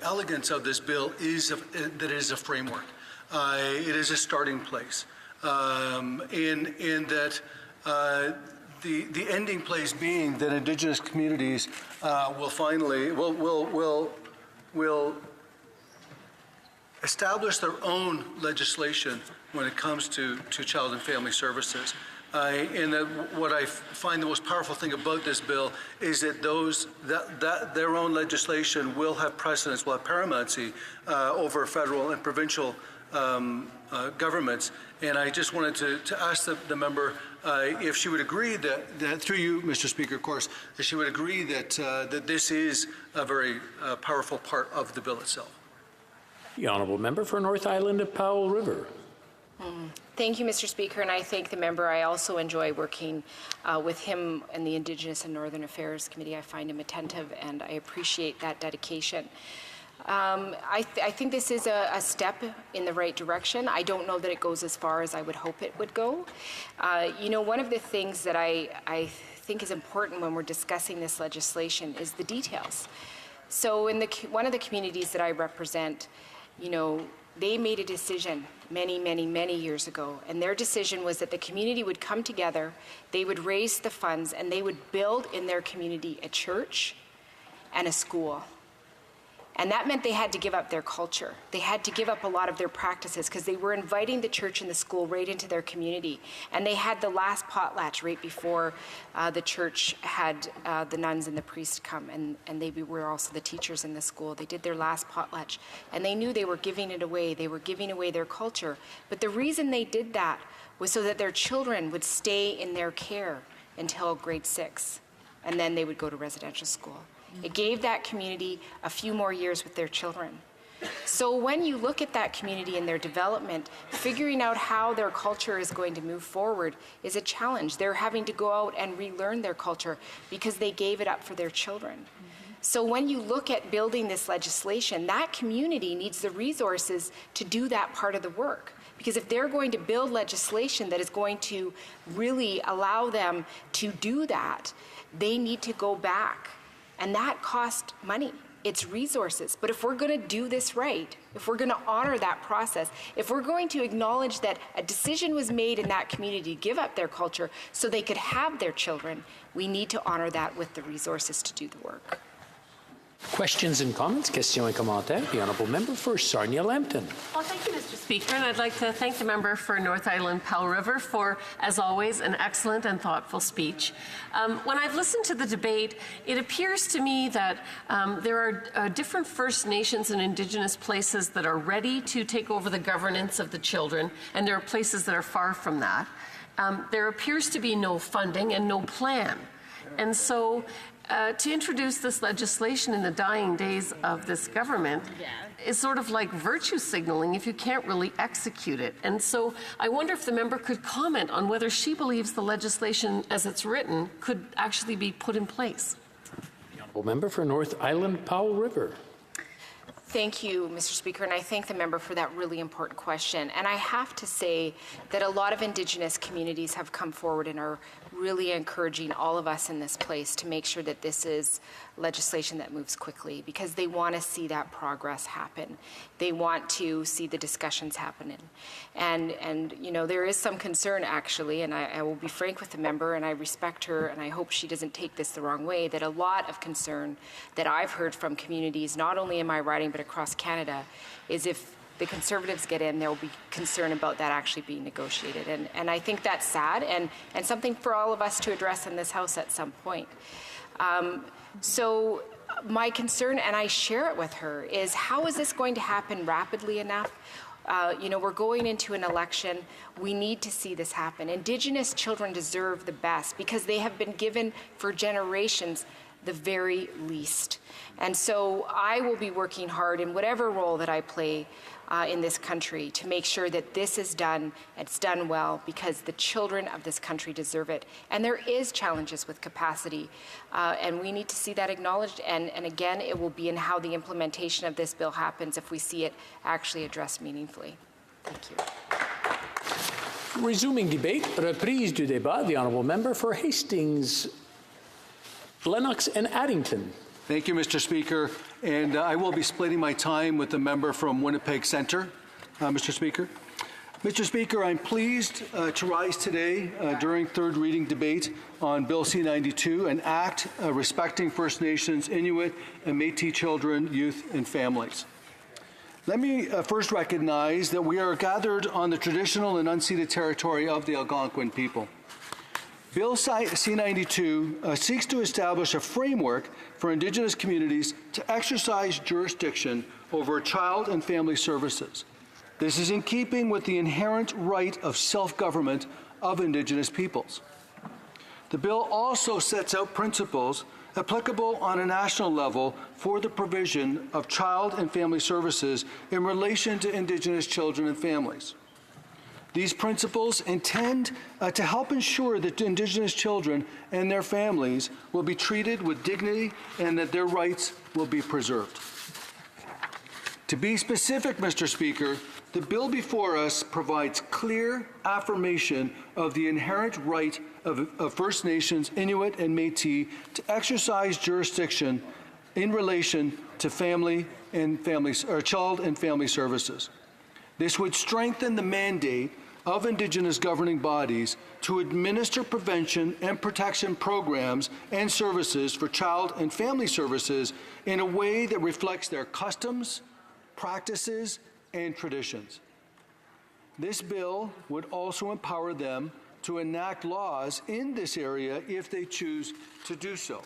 [SPEAKER 4] elegance of this bill is that it is a framework. It is a starting place, in that the ending place being that Indigenous communities will finally will establish their own legislation when it comes to child and family services. And what I find the most powerful thing about this bill is that that their own legislation will have precedence, will have paramountcy over federal and provincial governments. And I just wanted to ask the member if she would agree that through you, Mr. Speaker, of course, that she would agree that that this is a very powerful part of the bill itself.
[SPEAKER 11] The Honourable Member for North Island of Powell River.
[SPEAKER 3] Thank you, Mr. Speaker, and I thank the member. I also enjoy working with him and the Indigenous and Northern Affairs Committee. I find him attentive, and I appreciate that dedication. I think this is a step in the right direction. I don't know that it goes as far as I would hope it would go. You know, one of the things that I think is important when we're discussing this legislation is the details. So in one of the communities that I represent, you know, they made a decision many years ago, and their decision was that the community would come together, they would raise the funds, and they would build in their community a church and a school. And that meant they had to give up their culture. They had to give up a lot of their practices because they were inviting the church and the school right into their community. And they had the last potlatch right before the church had the nuns and the priests come, and they were also the teachers in the school. They did their last potlatch, and they knew they were giving it away. They were giving away their culture. But the reason they did that was so that their children would stay in their care until grade 6, and then they would go to residential school. It gave that community a few more years with their children. So when you look at that community and their development, figuring out how their culture is going to move forward is a challenge. They're having to go out and relearn their culture because they gave it up for their children. So when you look at building this legislation, that community needs the resources to do that part of the work. Because if they're going to build legislation that is going to really allow them to do that, they need to go back. And that costs money. It's resources. But if we're going to do this right, if we're going to honor that process, if we're going to acknowledge that a decision was made in that community to give up their culture so they could have their children, we need to honor that with the resources to do the work.
[SPEAKER 11] Questions and comments? Questions et commentaires. The Honourable Member for Sarnia-Lambton.
[SPEAKER 9] Well, thank you, Mr. Speaker, and I'd like to thank the member for North Island Powell River for, as always, an excellent and thoughtful speech. When I've listened to the debate, it appears to me that there are different First Nations and Indigenous places that are ready to take over the governance of the children, and there are places that are far from that. There appears to be no funding and no plan. And so to introduce this legislation in the dying days of this government is sort of like virtue signaling if you can't really execute it. And so I wonder if the member could comment on whether she believes the legislation as it's written could actually be put in place.
[SPEAKER 11] The Honourable Member for North Island Powell River.
[SPEAKER 3] thank you, Mr. Speaker, and I thank the member for that really important question. And I have to say that a lot of Indigenous communities have come forward and are really encouraging all of us in this place to make sure that this is legislation that moves quickly, because they want to see that progress happen. They want to see the discussions happening. And you know, there is some concern, actually, and I will be frank with the member, and I respect her, and I hope she doesn't take this the wrong way, that a lot of concern that I've heard from communities, not only in my riding but across Canada, is if the Conservatives get in, there will be concern about that actually being negotiated. And I think that's sad, and something for all of us to address in this House at some point. So my concern, and I share it with her, is how is this going to happen rapidly enough? You know, we're going into an election. We need to see this happen. Indigenous children deserve the best because they have been given for generations the very least. And so I will be working hard in whatever role that I play in this country to make sure that this is done, it's done well, because the children of this country deserve it. And there is challenges with capacity, and we need to see that acknowledged. And again, it will be in how the implementation of this bill happens if we see it actually addressed meaningfully. Thank you.
[SPEAKER 11] Resuming debate, reprise du débat, the honourable member for Hastings, Lennox and Addington.
[SPEAKER 4] Thank you, Mr. Speaker. And I will be splitting my time with the member from Winnipeg Centre, Mr. Speaker. Mr. Speaker, I'm pleased to rise today during third reading debate on Bill C-92, an act respecting First Nations, Inuit, and Métis children, youth, and families. Let me first recognize that we are gathered on the traditional and unceded territory of the Algonquin people. Bill C-92 seeks to establish a framework for Indigenous communities to exercise jurisdiction over child and family services. This is in keeping with the inherent right of self-government of Indigenous peoples. The bill also sets out principles applicable on a national level for the provision of child and family services in relation to Indigenous children and families. These principles intend to help ensure that Indigenous children and their families will be treated with dignity and that their rights will be preserved. To be specific, Mr. Speaker, the bill before us provides clear affirmation of the inherent right of First Nations, Inuit, and Métis to exercise jurisdiction in relation to child and family services. This would strengthen the mandate of Indigenous governing bodies to administer prevention and protection programs and services for child and family services in a way that reflects their customs, practices, and traditions. This bill would also empower them to enact laws in this area if they choose to do so.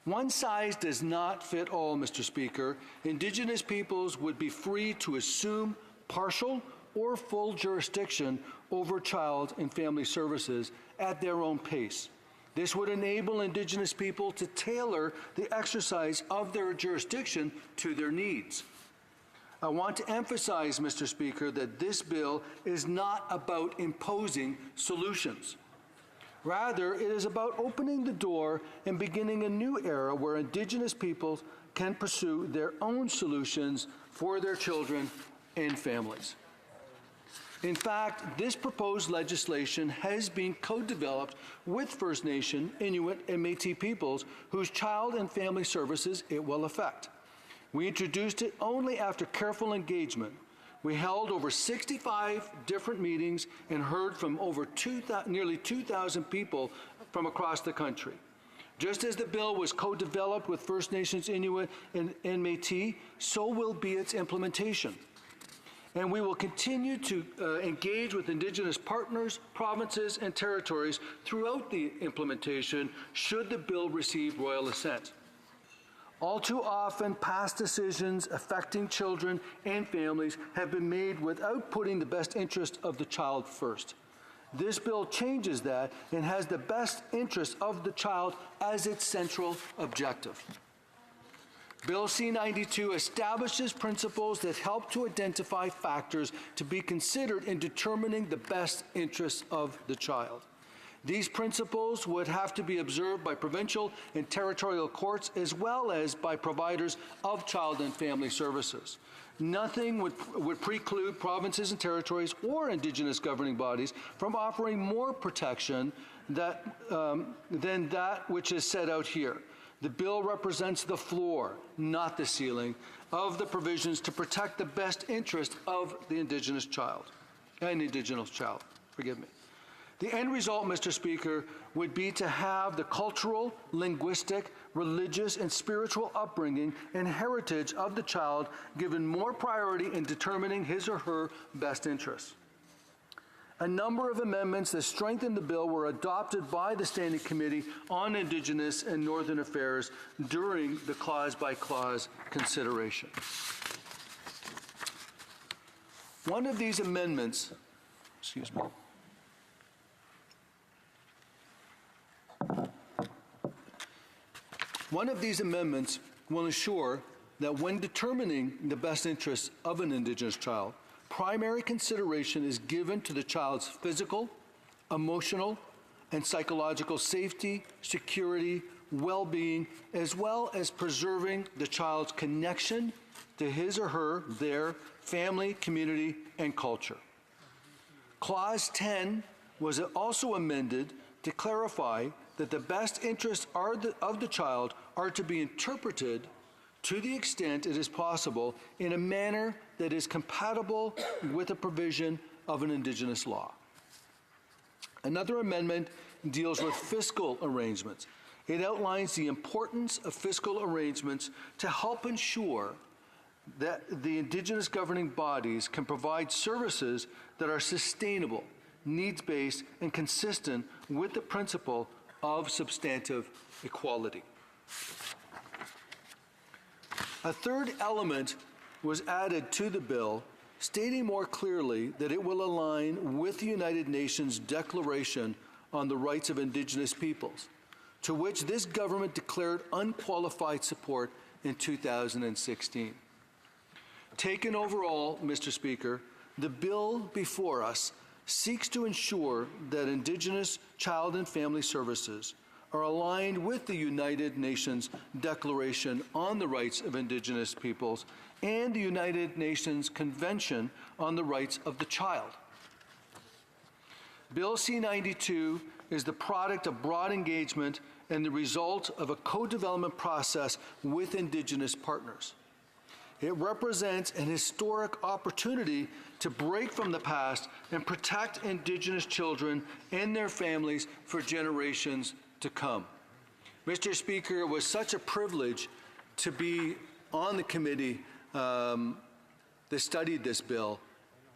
[SPEAKER 4] One size does not fit all, Mr. Speaker. Indigenous peoples would be free to assume partial or full jurisdiction over child and family services at their own pace. This would enable Indigenous people to tailor the exercise of their jurisdiction to their needs. I want to emphasize, Mr. Speaker, that this bill is not about imposing solutions. Rather, it is about opening the door and beginning a new era where Indigenous peoples can pursue their own solutions for their children and families. In fact, this proposed legislation has been co-developed with First Nation, Inuit, and Métis peoples whose child and family services it will affect. We introduced it only after careful engagement. We held over 65 different meetings and heard from over nearly 2,000 people from across the country. Just as the bill was co-developed with First Nations, Inuit, and Métis, so will be its implementation. And we will continue to engage with Indigenous partners, provinces, and territories throughout the implementation should the bill receive royal assent. All too often, past decisions affecting children and families have been made without putting the best interest of the child first. This bill changes that and has the best interest of the child as its central objective. Bill C-92 establishes principles that help to identify factors to be considered in determining the best interests of the child. These principles would have to be observed by provincial and territorial courts as well as by providers of child and family services. Nothing would preclude provinces and territories or Indigenous governing bodies from offering more protection than that which is set out here. The bill represents the floor, not the ceiling, of the provisions to protect the best interest of the Indigenous child. Forgive me. The end result, Mr. Speaker, would be to have the cultural, linguistic, religious, and spiritual upbringing and heritage of the child given more priority in determining his or her best interests. A number of amendments that strengthened the bill were adopted by the Standing Committee on Indigenous and Northern Affairs during the clause-by-clause consideration. One of these amendments, will ensure that when determining the best interests of an Indigenous child, primary consideration is given to the child's physical, emotional, and psychological safety, security, well-being, as well as preserving the child's connection to his or her, their family, community, and culture. Clause 10 was also amended to clarify that the best interests of the child are to be interpreted to the extent it is possible in a manner that is compatible with a provision of an Indigenous law. Another amendment deals with fiscal arrangements. It outlines the importance of fiscal arrangements to help ensure that the Indigenous governing bodies can provide services that are sustainable, needs-based, and consistent with the principle of substantive equality. A third element was added to the bill, stating more clearly that it will align with the United Nations Declaration on the Rights of Indigenous Peoples, to which this government declared unqualified support in 2016. Taken overall, Mr. Speaker, the bill before us seeks to ensure that Indigenous child and family services are aligned with the United Nations Declaration on the Rights of Indigenous Peoples and the United Nations Convention on the Rights of the Child. Bill C-92 is the product of broad engagement and the result of a co-development process with Indigenous partners. It represents an historic opportunity to break from the past and protect Indigenous children and their families for generations to come. Mr. Speaker, it was such a privilege to be on the committee that studied this bill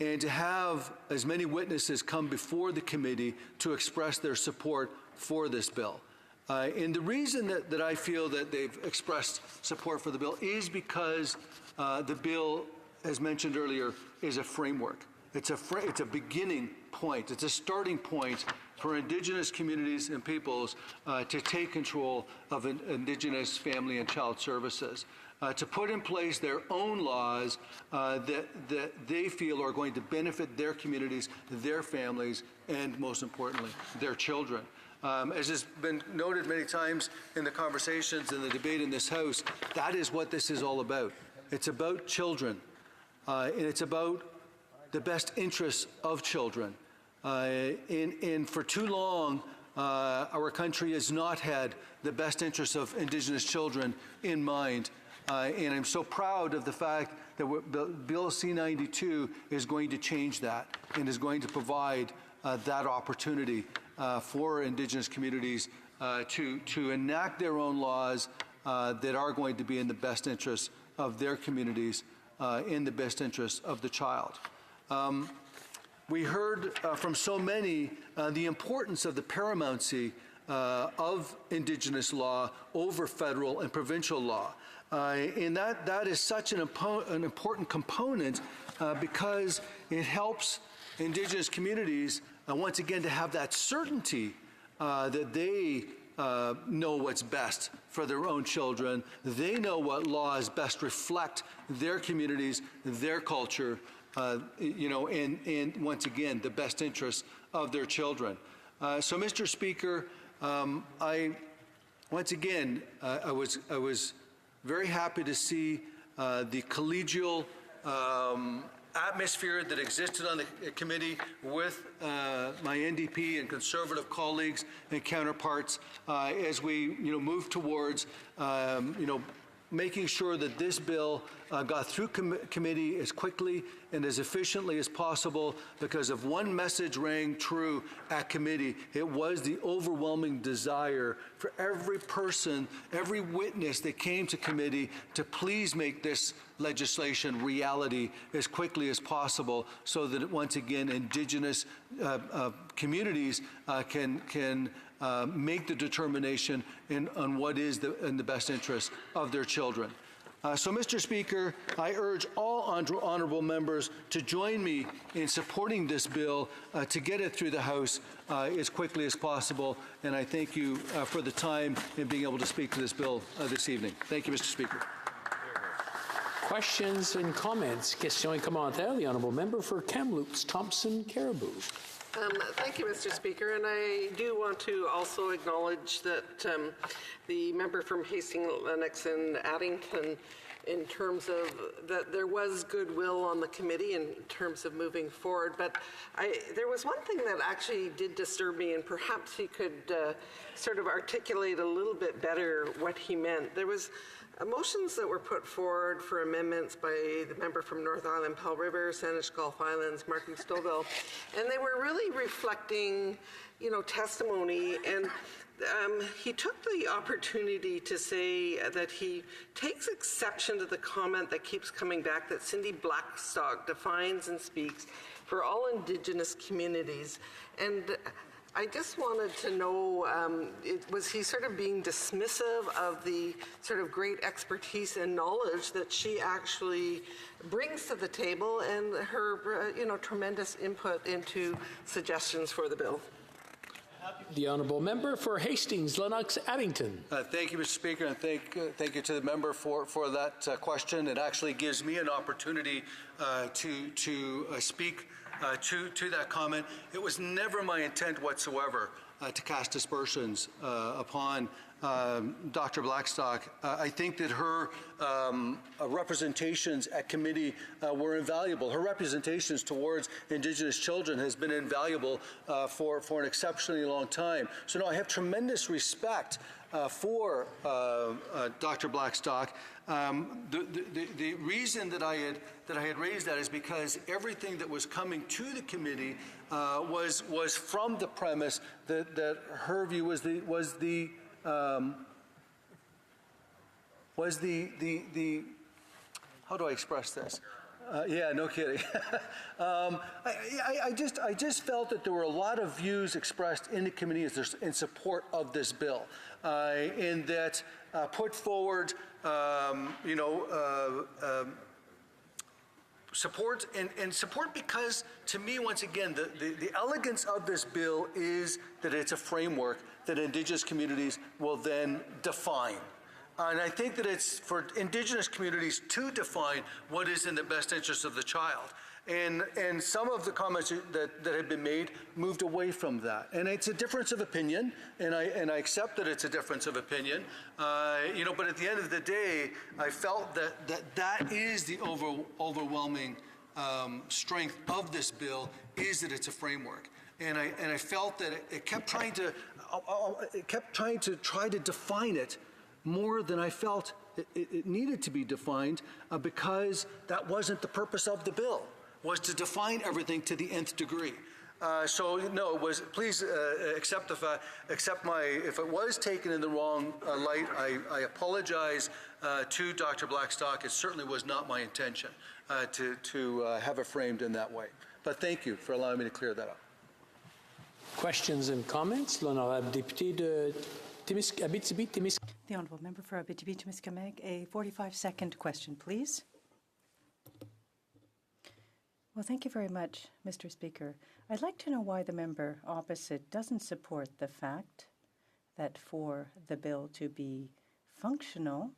[SPEAKER 4] and to have as many witnesses come before the committee to express their support for this bill. And the reason that I feel that they've expressed support for the bill is because the bill, as mentioned earlier, is a framework. It's a beginning point. It's a starting point for Indigenous communities and peoples to take control of Indigenous family and child services, to put in place their own laws that they feel are going to benefit their communities, their families, and most importantly, their children. As has been noted many times in the conversations and the debate in this House, that is what this is all about. It's about children, and it's about the best interests of children. And for too long, our country has not had the best interests of Indigenous children in mind. And I'm so proud of the fact that Bill C-92 is going to change that and is going to provide that opportunity for Indigenous communities to enact their own laws that are going to be in the best interests of their communities, in the best interests of the child. We heard from so many the importance of the paramountcy of Indigenous law over federal and provincial law. And that is such an important component because it helps Indigenous communities, once again, to have that certainty that they know what's best for their own children. They know what laws best reflect their communities, their culture, and once again, the best interests of their children. So, Mr. Speaker, I was very happy to see the collegial atmosphere that existed on the committee with my NDP and Conservative colleagues and counterparts as we, move towards, making sure that this bill got through committee as quickly and as efficiently as possible, because if one message rang true at committee, it was the overwhelming desire for every person, every witness that came to committee to please make this legislation reality as quickly as possible, so that once again Indigenous communities can make the determination on what is in the best interest of their children. So, Mr. Speaker, I urge all honourable members to join me in supporting this bill to get it through the House as quickly as possible, and I thank you for the time in being able to speak to this bill this evening. Thank you, Mr. Speaker.
[SPEAKER 11] Questions and comments? Questions et commentaires. The honourable member for Kamloops, Thompson, Caribou.
[SPEAKER 18] Thank you, Mr. Speaker, and I do want to also acknowledge that the member from Hastings, Lennox, and Addington, in terms of that there was goodwill on the committee in terms of moving forward. But there was one thing that actually did disturb me, and perhaps he could sort of articulate a little bit better what he meant. There was motions that were put forward for amendments by the member from North Island, Powell River, Saanich Gulf Islands, Markham Stouffville, and they were really reflecting, testimony. And he took the opportunity to say that he takes exception to the comment that keeps coming back that Cindy Blackstock defines and speaks for all Indigenous communities. And I just wanted to know, was he sort of being dismissive of the sort of great expertise and knowledge that she actually brings to the table, and her, tremendous input into suggestions for the bill?
[SPEAKER 11] The honourable member for Hastings, Lennox, Addington.
[SPEAKER 4] Thank you, Mr. Speaker, and thank you to the member for that question. It actually gives me an opportunity to speak to that comment. It was never my intent whatsoever to cast aspersions upon Dr. Blackstock. I think that her representations at committee were invaluable. Her representations towards Indigenous children has been invaluable for an exceptionally long time. So, no, I have tremendous respect for Dr. Blackstock. The reason that I had raised that is because everything that was coming to the committee was from the premise that her view was the how do I express this? Yeah, no kidding. I just felt that there were a lot of views expressed in the committee in support of this bill, in that put forward, support and support because, to me, once again, the elegance of this bill is that it's a framework that Indigenous communities will then define. And I think that it's for Indigenous communities to define what is in the best interest of the child. And some of the comments that have been made moved away from that. And it's a difference of opinion, and I accept that it's a difference of opinion. But at the end of the day, I felt that is the overwhelming strength of this bill, is that it's a framework. And I felt that it kept trying to define it more than I felt it needed to be defined, because that wasn't the purpose of the bill, was to define everything to the nth degree. So no, it was. Please accept if it was taken in the wrong light. I apologize to Dr. Blackstock. It certainly was not my intention to have it framed in that way. But thank you for allowing me to clear that up.
[SPEAKER 11] Questions and comments? L'honorable député de Abitibi-Témiscamingue.
[SPEAKER 19] The honourable member for Abitibi-Témiscamingue. A 45-second question, please. Well, thank you very much, Mr. Speaker. I'd like to know why the member opposite doesn't support the fact that for the bill to be functional,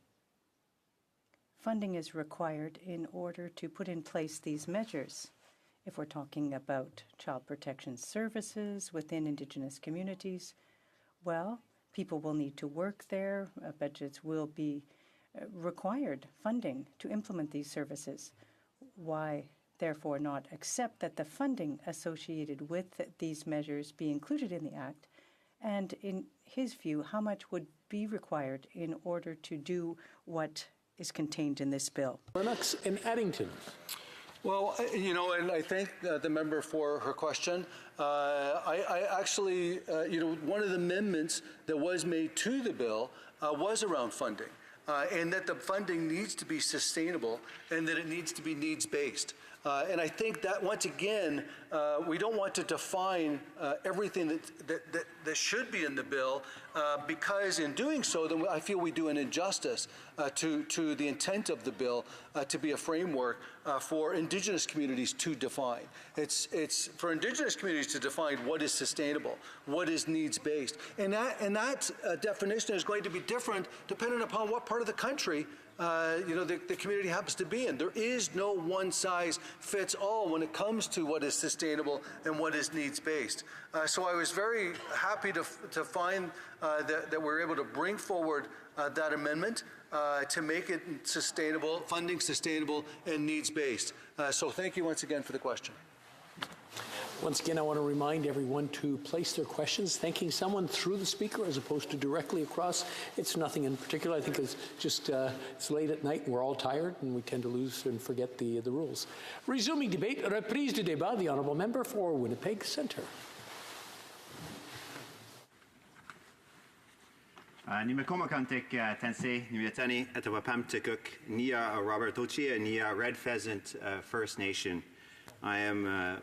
[SPEAKER 19] funding is required in order to put in place these measures. if we're talking about child protection services within Indigenous communities, well, people will need to work there. Budgets will be required funding to implement these services. Why, therefore, not accept that the funding associated with these measures be included in the Act? And in his view, how much would be required in order to do what is contained in this bill?
[SPEAKER 11] Lennox and Addington.
[SPEAKER 4] Well, and I thank the member for her question. I actually, one of the amendments that was made to the bill was around funding, and that the funding needs to be sustainable and that it needs to be needs-based. And I think that, once again, we don't want to define everything that should be in the bill, because in doing so, then I feel we do an injustice to the intent of the bill to be a framework for Indigenous communities to define. It's for Indigenous communities to define what is sustainable, what is needs-based. And that definition is going to be different depending upon what part of the country the community happens to be in. There is no one-size-fits-all when it comes to what is sustainable and what is needs-based. So I was very happy to find that we're able to bring forward that amendment to make it sustainable, funding sustainable, and needs-based. So thank you once again for the question.
[SPEAKER 11] Once again, I want to remind everyone to place their questions, thanking someone through the speaker as opposed to directly across. It's nothing in particular. I think it's just it's late at night and we're all tired and we tend to lose and forget the rules. Resuming debate, reprise du débat, the honourable member for Winnipeg Centre.
[SPEAKER 16] Nimikomakantik Tensei, Nimitani Atawapamtikuk, Nia Robert Ochia, Nia Red Pheasant First Nation. I am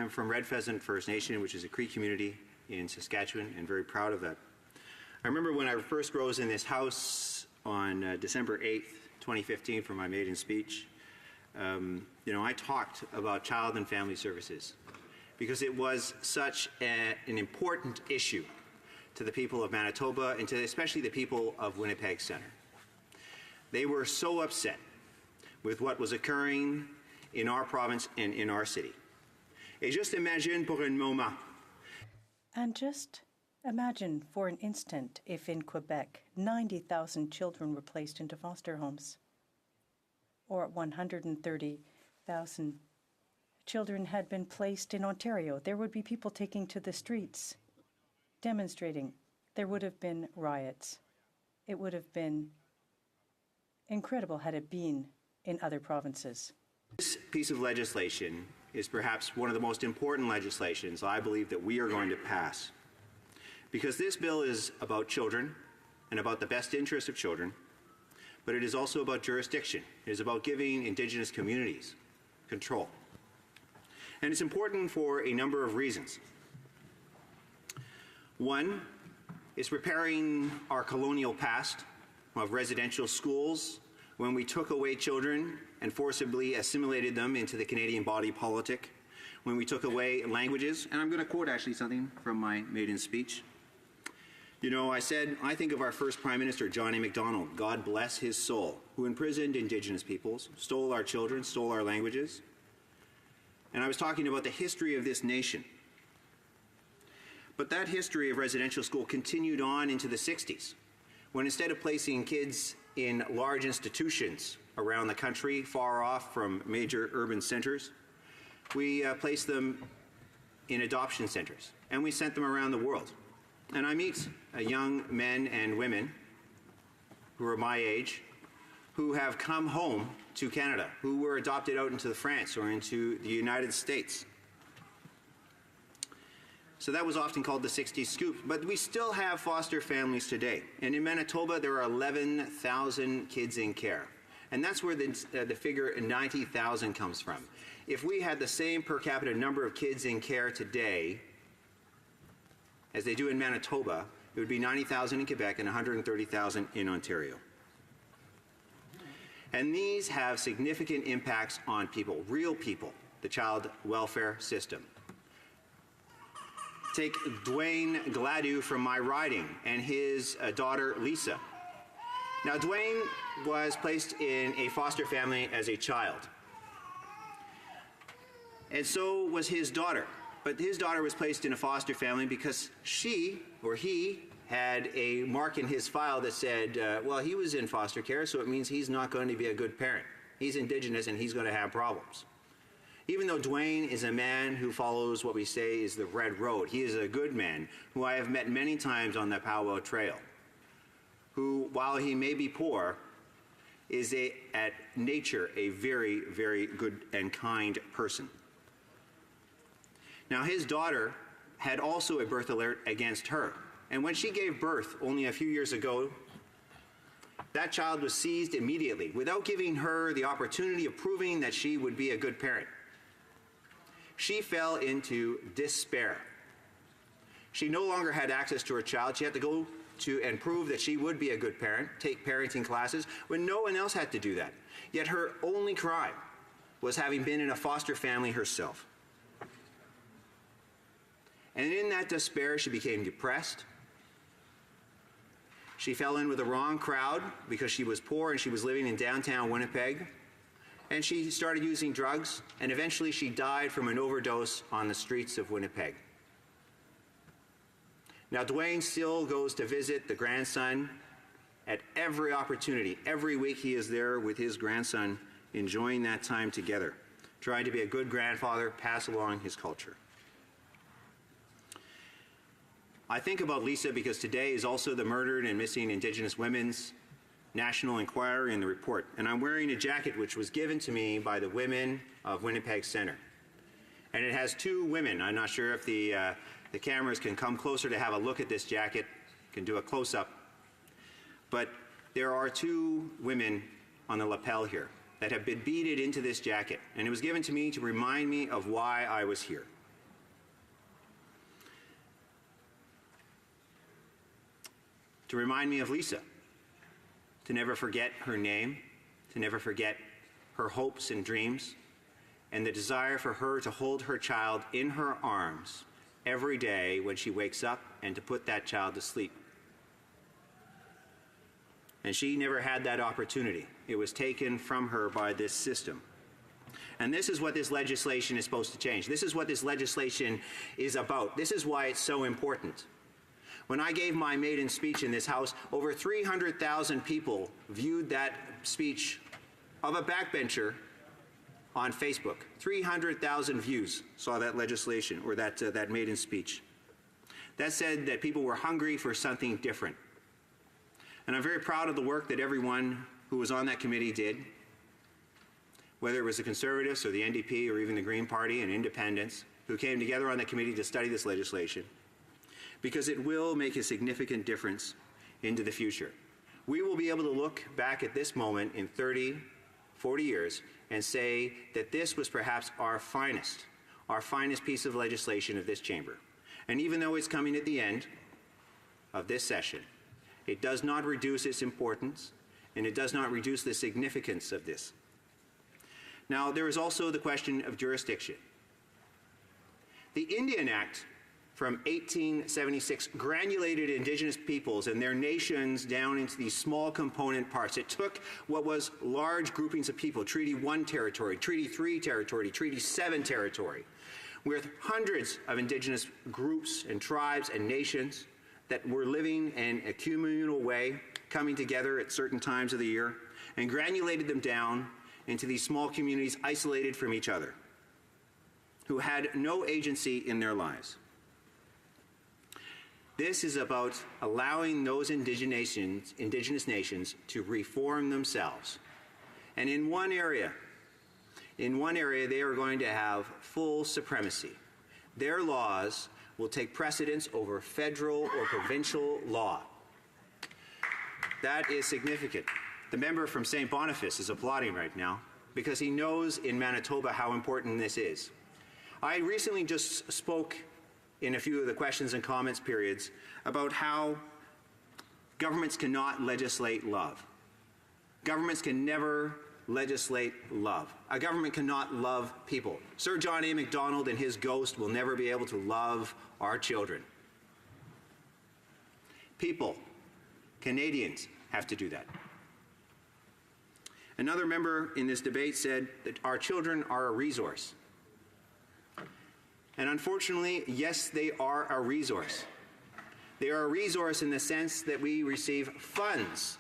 [SPEAKER 16] from Red Pheasant First Nation, which is a Cree community in Saskatchewan, and very proud of that. I remember when I first rose in this House on December 8th, 2015, for my maiden speech. I talked about child and family services because it was such an important issue to the people of Manitoba and to especially the people of Winnipeg Centre. They were so upset with what was occurring in our province and in our city. Et juste imagine pour un moment.
[SPEAKER 19] And just imagine for an instant if in Quebec 90,000 children were placed into foster homes, or 130,000 children had been placed in Ontario. There would be people taking to the streets, demonstrating. There would have been riots. It would have been incredible had it been in other provinces.
[SPEAKER 16] This piece of legislation is perhaps one of the most important legislations I believe that we are going to pass, because this bill is about children and about the best interest of children, but it is also about jurisdiction. It is about giving Indigenous communities control. And it's important for a number of reasons. One is repairing our colonial past of residential schools when we took away children and forcibly assimilated them into the Canadian body politic, when we took away languages. And I'm going to quote actually something from my maiden speech. I said, I think of our first Prime Minister, John A. Macdonald, God bless his soul, who imprisoned Indigenous peoples, stole our children, stole our languages. And I was talking about the history of this nation. But that history of residential school continued on into the 60s, when instead of placing kids in large institutions around the country, far off from major urban centers, we placed them in adoption centers, and we sent them around the world. And I meet young men and women who are my age, who have come home to Canada, who were adopted out into France or into the United States. So that was often called the 60s scoop. But we still have foster families today. And in Manitoba, there are 11,000 kids in care. And that's where the figure 90,000 comes from. If we had the same per capita number of kids in care today as they do in Manitoba, it would be 90,000 in Quebec and 130,000 in Ontario. And these have significant impacts on people, real people, the child welfare system. Take Dwayne Gladue from my riding and his daughter, Lisa. Now, Dwayne was placed in a foster family as a child. And so was his daughter. But his daughter was placed in a foster family because she or he had a mark in his file that said, well, he was in foster care, so it means he's not going to be a good parent. He's Indigenous and he's going to have problems. Even though Dwayne is a man who follows what we say is the red road, he is a good man who I have met many times on the Powwow Trail, who, while he may be poor, is at nature a very, very good and kind person. Now, his daughter had also a birth alert against her. And when she gave birth only a few years ago, that child was seized immediately without giving her the opportunity of proving that she would be a good parent. She fell into despair. She no longer had access to her child. She had to go to and prove that she would be a good parent, take parenting classes, when no one else had to do that. Yet her only crime was having been in a foster family herself. And in that despair, she became depressed. She fell in with the wrong crowd because she was poor and she was living in downtown Winnipeg. And she started using drugs, and eventually she died from an overdose on the streets of Winnipeg. Now, Dwayne still goes to visit the grandson at every opportunity. Every week he is there with his grandson, enjoying that time together, trying to be a good grandfather, pass along his culture. I think about Lisa because today is also the Murdered and Missing Indigenous Women's National Inquiry in the report, and I'm wearing a jacket which was given to me by the women of Winnipeg Centre. And it has two women. I'm not sure if the cameras can come closer to have a look at this jacket, can do a close-up. But there are two women on the lapel here that have been beaded into this jacket, and it was given to me to remind me of why I was here. To remind me of Lisa, to never forget her name, to never forget her hopes and dreams, and the desire for her to hold her child in her arms every day when she wakes up and to put that child to sleep. And she never had that opportunity. It was taken from her by this system. And this is what this legislation is supposed to change. This is what this legislation is about. This is why it's so important. When I gave my maiden speech in this House, over 300,000 people viewed that speech of a backbencher on Facebook. 300,000 views saw that legislation or that maiden speech. That said that people were hungry for something different. And I'm very proud of the work that everyone who was on that committee did, whether it was the Conservatives or the NDP or even the Green Party and independents who came together on that committee to study this legislation, because it will make a significant difference into the future. We will be able to look back at this moment in 30, 40 years and say that this was perhaps our finest piece of legislation of this chamber. And even though it's coming at the end of this session, it does not reduce its importance and it does not reduce the significance of this. Now, there is also the question of jurisdiction. The Indian Act from 1876 granulated Indigenous peoples and their nations down into these small component parts. It took what was large groupings of people, Treaty 1 territory, Treaty 3 territory, Treaty 7 territory, with hundreds of Indigenous groups and tribes and nations that were living in a communal way, coming together at certain times of the year, and granulated them down into these small communities isolated from each other, who had no agency in their lives. This is about allowing those indigenous nations to reform themselves. And in one area they are going to have full supremacy. Their laws will take precedence over federal or provincial law. That is significant. The member from St. Boniface is applauding right now because he knows in Manitoba how important this is. I recently just spoke in a few of the questions and comments periods about how governments cannot legislate love. Governments can never legislate love. A government cannot love people. Sir John A. Macdonald and his ghost will never be able to love our children. People, Canadians, have to do that. Another member in this debate said that our children are a resource. And unfortunately, yes, they are a resource. They are a resource in the sense that we receive funds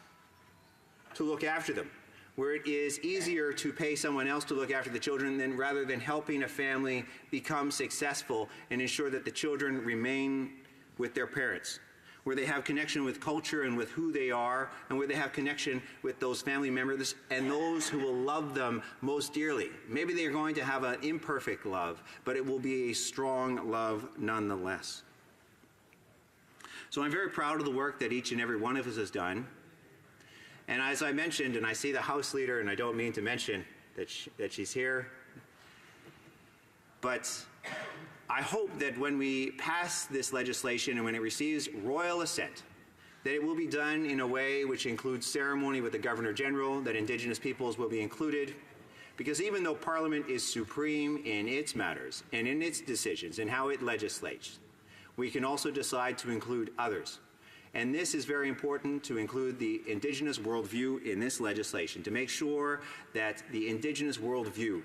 [SPEAKER 16] to look after them, where it is easier to pay someone else to look after the children rather than helping a family become successful and ensure that the children remain with their parents, where they have connection with culture and with who they are, and where they have connection with those family members and those who will love them most dearly. Maybe they're going to have an imperfect love, but it will be a strong love nonetheless. So I'm very proud of the work that each and every one of us has done. And as I mentioned, and I see the House Leader, and I don't mean to mention that she's here, but I hope that when we pass this legislation and when it receives royal assent, that it will be done in a way which includes ceremony with the Governor General, that Indigenous peoples will be included, because even though Parliament is supreme in its matters and in its decisions and how it legislates, we can also decide to include others. And this is very important, to include the Indigenous worldview in this legislation, to make sure that the Indigenous worldview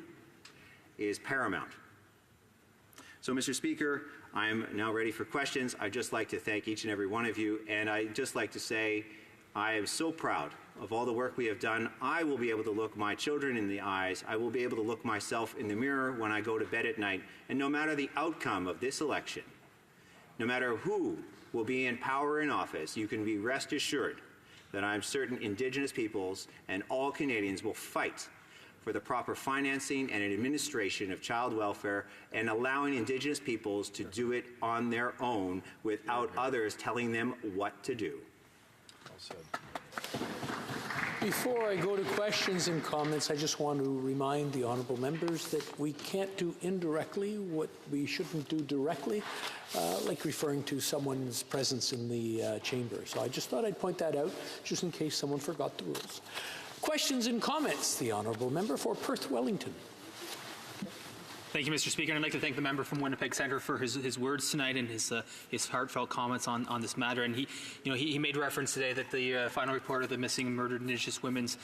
[SPEAKER 16] is paramount. So, Mr. Speaker, I am now ready for questions. I'd just like to thank each and every one of you, and I'd just like to say I am so proud of all the work we have done. I will be able to look my children in the eyes. I will be able to look myself in the mirror when I go to bed at night. And no matter the outcome of this election, no matter who will be in power in office, you can be rest assured that I'm certain Indigenous peoples and all Canadians will fight for the proper financing and administration of child welfare and allowing Indigenous peoples to do it on their own without others telling them what to do.
[SPEAKER 6] Well said.
[SPEAKER 11] Before I go to questions and comments, I just want to remind the honourable members that we can't do indirectly what we shouldn't do directly, like referring to someone's presence in the chamber. So I just thought I'd point that out, just in case someone forgot the rules. Questions and comments. The honourable member for Perth Wellington.
[SPEAKER 1] Thank you, Mr. Speaker. And I'd like to thank the member from Winnipeg Centre for his words tonight and his heartfelt comments on this matter. And he made reference today that the final report of the Missing and Murdered Indigenous Women's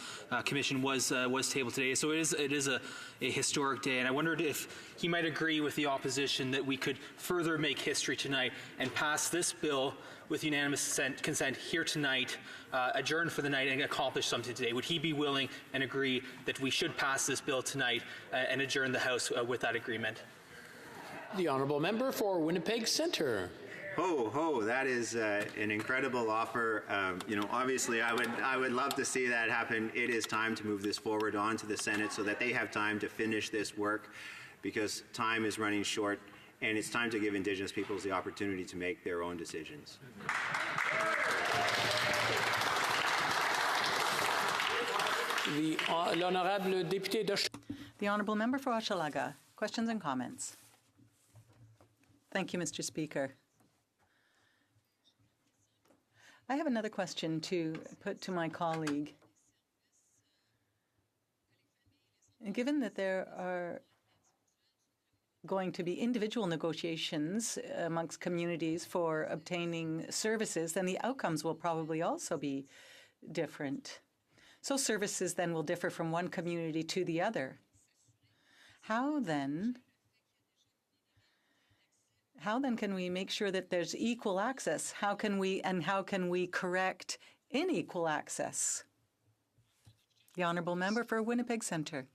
[SPEAKER 1] Commission was tabled today. So it is a historic day. And I wondered if he might agree with the opposition that we could further make history tonight and pass this bill with unanimous consent here tonight, adjourn for the night, and accomplish something today. Would he be willing and agree that we should pass this bill tonight and adjourn the House with that agreement?
[SPEAKER 11] The honourable member for Winnipeg Centre.
[SPEAKER 16] Ho, that is an incredible offer. Obviously, I would love to see that happen. It is time to move this forward on to the Senate so that they have time to finish this work, because time is running short. And it's time to give Indigenous peoples the opportunity to make their own decisions.
[SPEAKER 11] The
[SPEAKER 20] Honourable Member for Hochelaga. Questions and comments. Thank you, Mr. Speaker. I have another question to put to my colleague. Given that there are going to be individual negotiations amongst communities for obtaining services, then the outcomes will probably also be different. So services then will differ from one community to the other. How then can we make sure that there's equal access? How can we correct unequal access? The honourable member for Winnipeg Centre.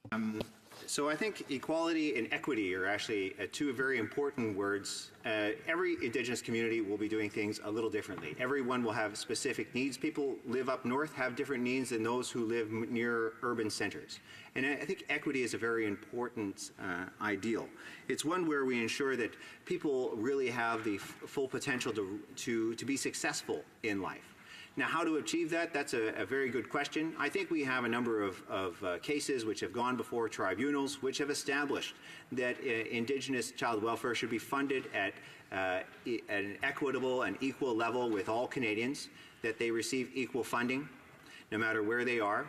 [SPEAKER 16] So I think equality and equity are actually two very important words. Every Indigenous community will be doing things a little differently. Everyone will have specific needs. People live up north have different needs than those who live near urban centres. And I think equity is a very important ideal. It's one where we ensure that people really have the full potential to be successful in life. Now, how to achieve that? That's a very good question. I think we have a number of cases which have gone before tribunals which have established that Indigenous child welfare should be funded at an equitable and equal level with all Canadians, that they receive equal funding no matter where they are.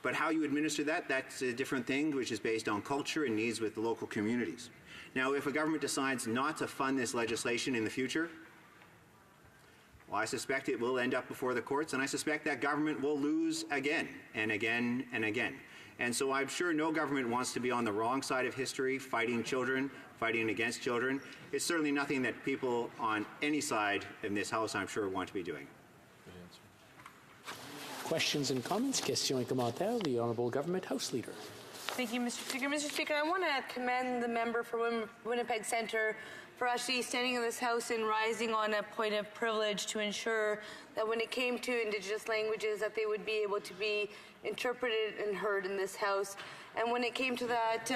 [SPEAKER 16] But how you administer that, that's a different thing, which is based on culture and needs with the local communities. Now, if a government decides not to fund this legislation in the future, well, I suspect it will end up before the courts, and I suspect that government will lose again and again and again. And so I'm sure no government wants to be on the wrong side of history fighting children fighting against children. It's certainly nothing that people on any side in this House, I'm sure, want to be doing.
[SPEAKER 11] Questions and comments? Questions et commentaires. The Honourable Government House Leader.
[SPEAKER 8] Thank you, Mr. Speaker. Mr. Speaker, I want to commend the member for Winnipeg Centre for actually standing in this House and rising on a point of privilege to ensure that when it came to Indigenous languages that they would be able to be interpreted and heard in this House. And when it came to that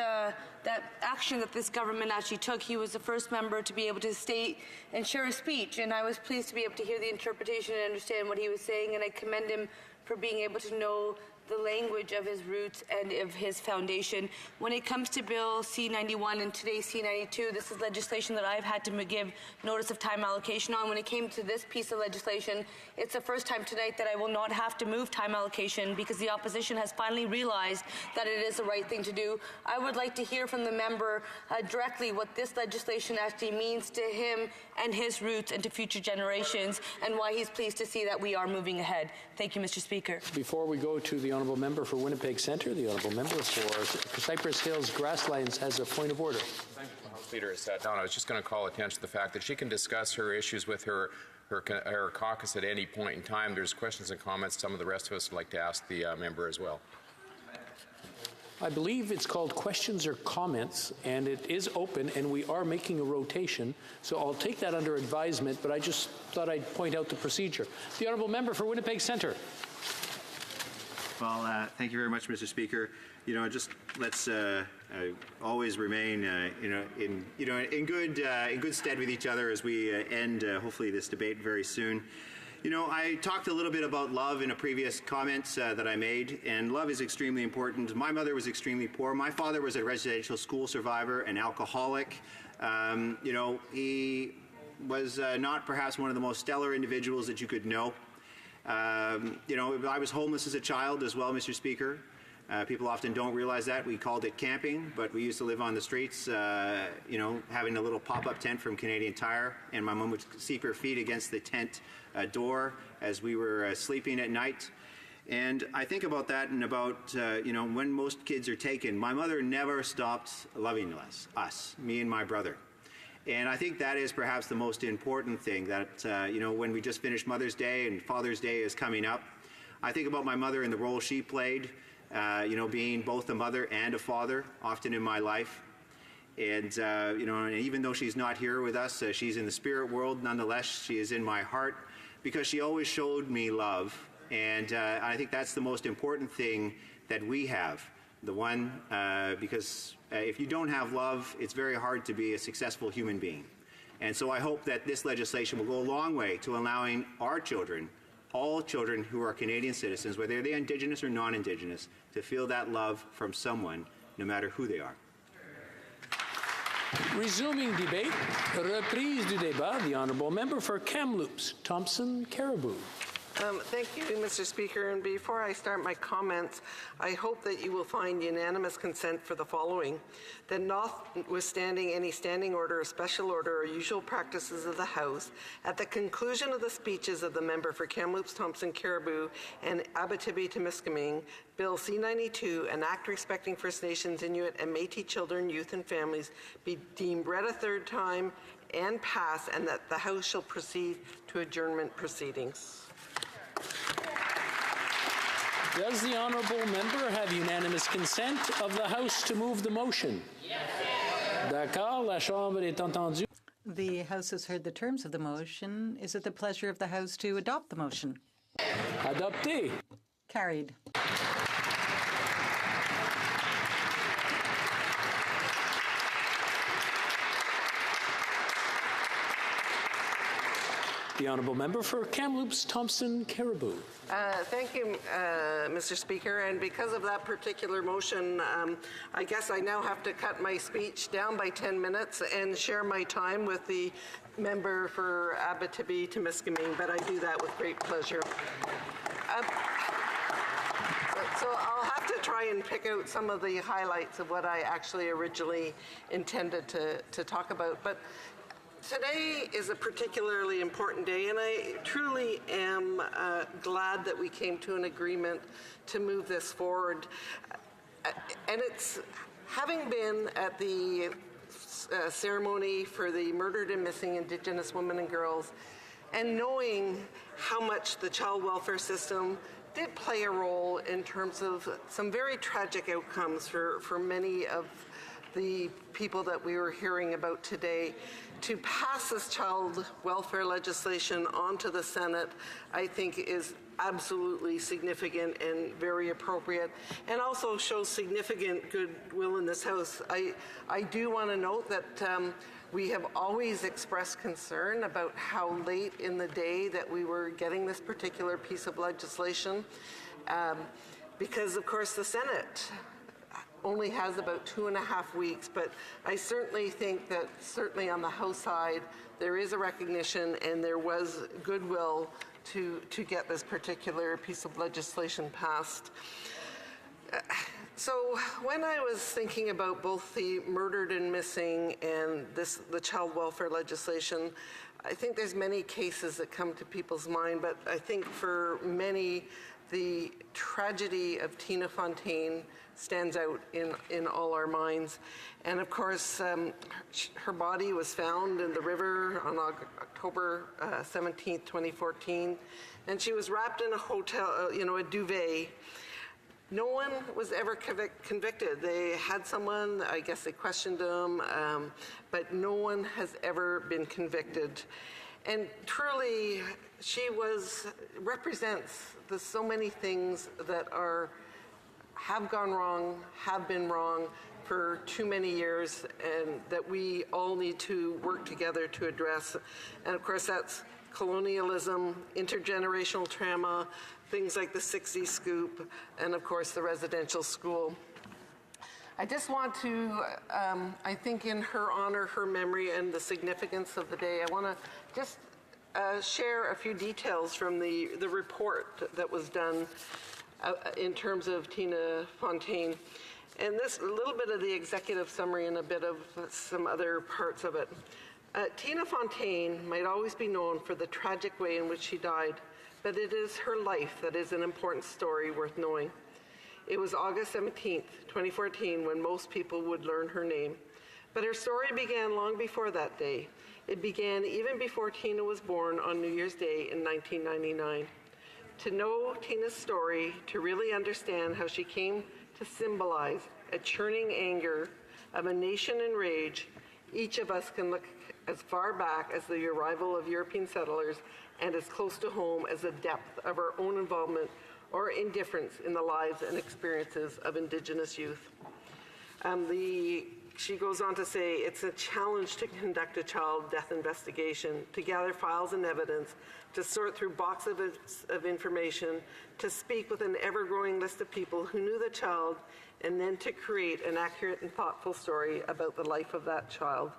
[SPEAKER 8] action that this government actually took, he was the first member to be able to state and share a speech. And I was pleased to be able to hear the interpretation and understand what he was saying, and I commend him for being able to know the language of his roots and of his foundation. When it comes to Bill C-91 and today's C-92, this is legislation that I've had to give notice of time allocation on. When it came to this piece of legislation, it's the first time tonight that I will not have to move time allocation because the opposition has finally realized that it is the right thing to do. I would like to hear from the member directly what this legislation actually means to him and his roots and to future generations, and why he's pleased to see that we are moving ahead. Thank you, Mr. Speaker.
[SPEAKER 11] Before we go to the Honourable Member for Winnipeg Centre, the Honourable Member for Cypress Hills Grasslands has a point of order.
[SPEAKER 21] Thank you. The House Leader has sat down. I was just going to call attention to the fact that she can discuss her issues with her caucus at any point in time. There's questions and comments some of the rest of us would like to ask the member as well.
[SPEAKER 11] I believe it's called questions or comments, and it is open, and we are making a rotation, so I'll take that under advisement, but I just thought I'd point out the procedure. The Honourable Member for Winnipeg Centre.
[SPEAKER 16] Well, thank you very much, Mr. Speaker. Just let's always remain, in good stead with each other as we end, hopefully, this debate very soon. I talked a little bit about love in a previous comments that I made, and love is extremely important. My mother was extremely poor. My father was a residential school survivor, an alcoholic. He was not perhaps one of the most stellar individuals that you could know. I was homeless as a child as well, Mr. Speaker. People often don't realize that. We called it camping, but we used to live on the streets, having a little pop-up tent from Canadian Tire, and my mom would keep her feet against the tent door as we were sleeping at night. And I think about that and about, when most kids are taken, my mother never stopped loving us, me and my brother. And I think that is perhaps the most important thing that, when we just finished Mother's Day and Father's Day is coming up, I think about my mother and the role she played, being both a mother and a father, often in my life. And, and even though she's not here with us, she's in the spirit world, nonetheless, she is in my heart because she always showed me love. And I think that's the most important thing that we have. The one, because if you don't have love, it's very hard to be a successful human being. And so I hope that this legislation will go a long way to allowing our children, all children who are Canadian citizens, whether they're Indigenous or non-Indigenous, to feel that love from someone, no matter who they are.
[SPEAKER 11] Resuming debate, reprise du débat, the Honourable Member for Kamloops, Thompson Caribou.
[SPEAKER 18] Thank you, Mr. Speaker. And before I start my comments, I hope that you will find unanimous consent for the following: that notwithstanding any standing order, or special order, or usual practices of the House, at the conclusion of the speeches of the member for Kamloops, Thompson Caribou, and Abitibi-Temiskaming, Bill C-92, an act respecting First Nations, Inuit, and Métis children, youth, and families, be deemed read a third time and pass, and that the House shall proceed to adjournment proceedings.
[SPEAKER 11] Does the Honourable Member have unanimous consent of the House to move the motion? Yes. D'accord, la Chambre est entendue.
[SPEAKER 20] The House has heard the terms of the motion. Is it the pleasure of the House to adopt the motion?
[SPEAKER 11] Adopté.
[SPEAKER 20] Carried.
[SPEAKER 11] The Honourable Member for Kamloops, Thompson Caribou.
[SPEAKER 18] Thank you, Mr. Speaker. And because of that particular motion, I guess I now have to cut my speech down by 10 minutes and share my time with the member for Abitibi-Temiskaming, but I do that with great pleasure. So I'll have to try and pick out some of the highlights of what I actually originally intended to talk about. But today is a particularly important day, and I truly am glad that we came to an agreement to move this forward. And it's having been at the ceremony for the murdered and missing Indigenous women and girls, and knowing how much the child welfare system did play a role in terms of some very tragic outcomes for many of the people that we were hearing about today. To pass this child welfare legislation onto the Senate, I think is absolutely significant and very appropriate, and also shows significant goodwill in this House. I do want to note that we have always expressed concern about how late in the day that we were getting this particular piece of legislation, because of course the Senate only has about 2.5 weeks, but I certainly think that certainly on the House side there is a recognition and there was goodwill to get this particular piece of legislation passed. So when I was thinking about both the murdered and missing and the child welfare legislation, I think there's many cases that come to people's mind, but I think for many the tragedy of Tina Fontaine stands out in all our minds. And of course, her body was found in the river on October 17th, 2014, and she was wrapped in a hotel, a duvet. No one was ever convicted. They had someone, I guess they questioned them, but no one has ever been convicted. And truly, she represents so many things that have gone wrong, have been wrong for too many years, and that we all need to work together to address. And of course, that's colonialism, intergenerational trauma, things like the 60 scoop, and of course the residential school. I just want to, I think in her honor, her memory, and the significance of the day, I want to just share a few details from the report that was done in terms of Tina Fontaine. And this, a little bit of the executive summary and a bit of some other parts of it. Tina Fontaine might always be known for the tragic way in which she died, but it is her life that is an important story worth knowing. It was August 17th, 2014, when most people would learn her name. But her story began long before that day. It began even before Tina was born on New Year's Day in 1999. To know Tina's story, to really understand how she came to symbolize a churning anger of a nation in rage, each of us can look as far back as the arrival of European settlers and as close to home as the depth of our own involvement or indifference in the lives and experiences of Indigenous youth. She goes on to say, it's a challenge to conduct a child death investigation, to gather files and evidence, to sort through boxes of information, to speak with an ever-growing list of people who knew the child, and then to create an accurate and thoughtful story about the life of that child.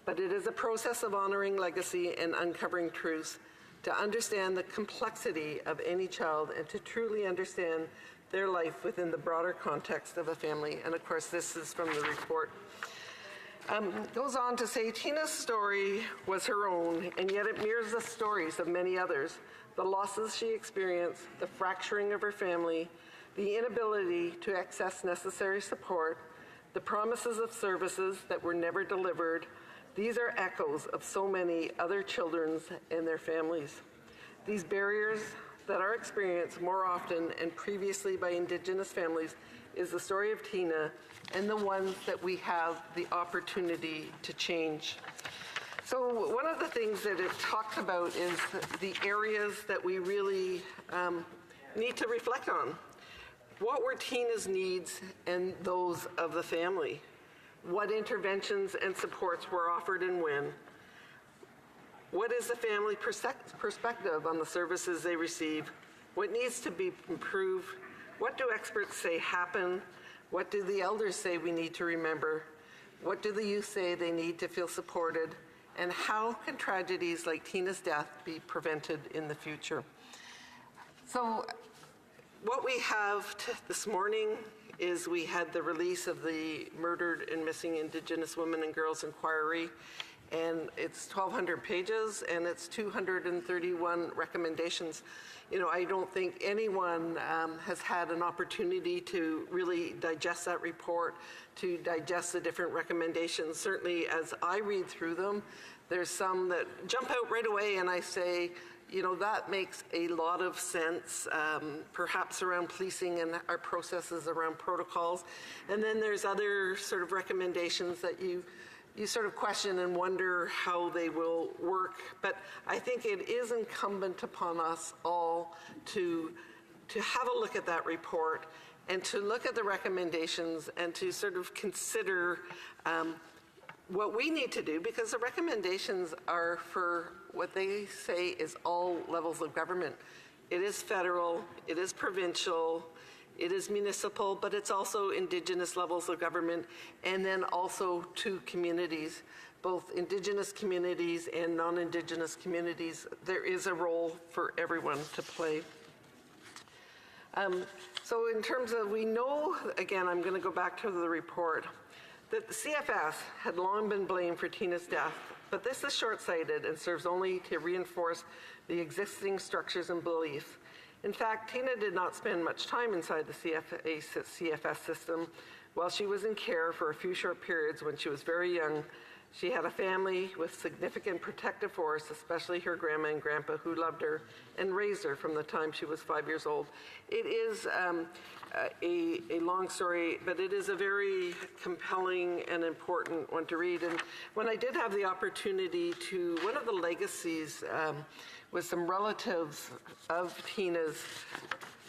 [SPEAKER 18] But it is a process of honoring legacy and uncovering truths, to understand the complexity of any child and to truly understand their life within the broader context of a family. And of course, this is from the report. Goes on to say, Tina's story was her own, and yet it mirrors the stories of many others. The losses she experienced, the fracturing of her family, the inability to access necessary support, the promises of services that were never delivered. These are echoes of so many other children and their families. These barriers that are experienced more often and previously by Indigenous families is the story of Tina and the ones that we have the opportunity to change. So one of the things that it talks about is the areas that we really need to reflect on. What were Tina's needs and those of the family? What interventions and supports were offered and when? What is the family perspective on the services they receive? What needs to be improved? What do experts say happened? What do the elders say we need to remember? What do the youth say they need to feel supported? And how can tragedies like Tina's death be prevented in the future? So what we have this morning is we had the release of the Murdered and Missing Indigenous Women and Girls Inquiry. and it's 1,200 pages, and it's 231 recommendations. You know, I don't think anyone has had an opportunity to really digest that report, to digest the different recommendations. Certainly, as I read through them, there's some that jump out right away, and I say, you know, that makes a lot of sense, perhaps around policing and our processes around protocols. And then there's other sort of recommendations that you sort of question and wonder how they will work. But I think it is incumbent upon us all to have a look at that report and to look at the recommendations and to sort of consider what we need to do, because the recommendations are for what they say is all levels of government. It is federal, it is provincial, it is municipal, but it's also Indigenous levels of government, and then also to communities, both Indigenous communities and non-Indigenous communities. There is a role for everyone to play. So in terms of, we know, again, I'm going to go back to the report, that the CFS had long been blamed for Tina's death, but this is short-sighted and serves only to reinforce the existing structures and beliefs. In fact, Tina did not spend much time inside the CFS system. While she was in care for a few short periods when she was very young, she had a family with significant protective force, especially her grandma and grandpa, who loved her and raised her from the time she was 5 years old. It is a long story, but it is a very compelling and important one to read. And when I did have the opportunity to, one of the legacies was some relatives of Tina's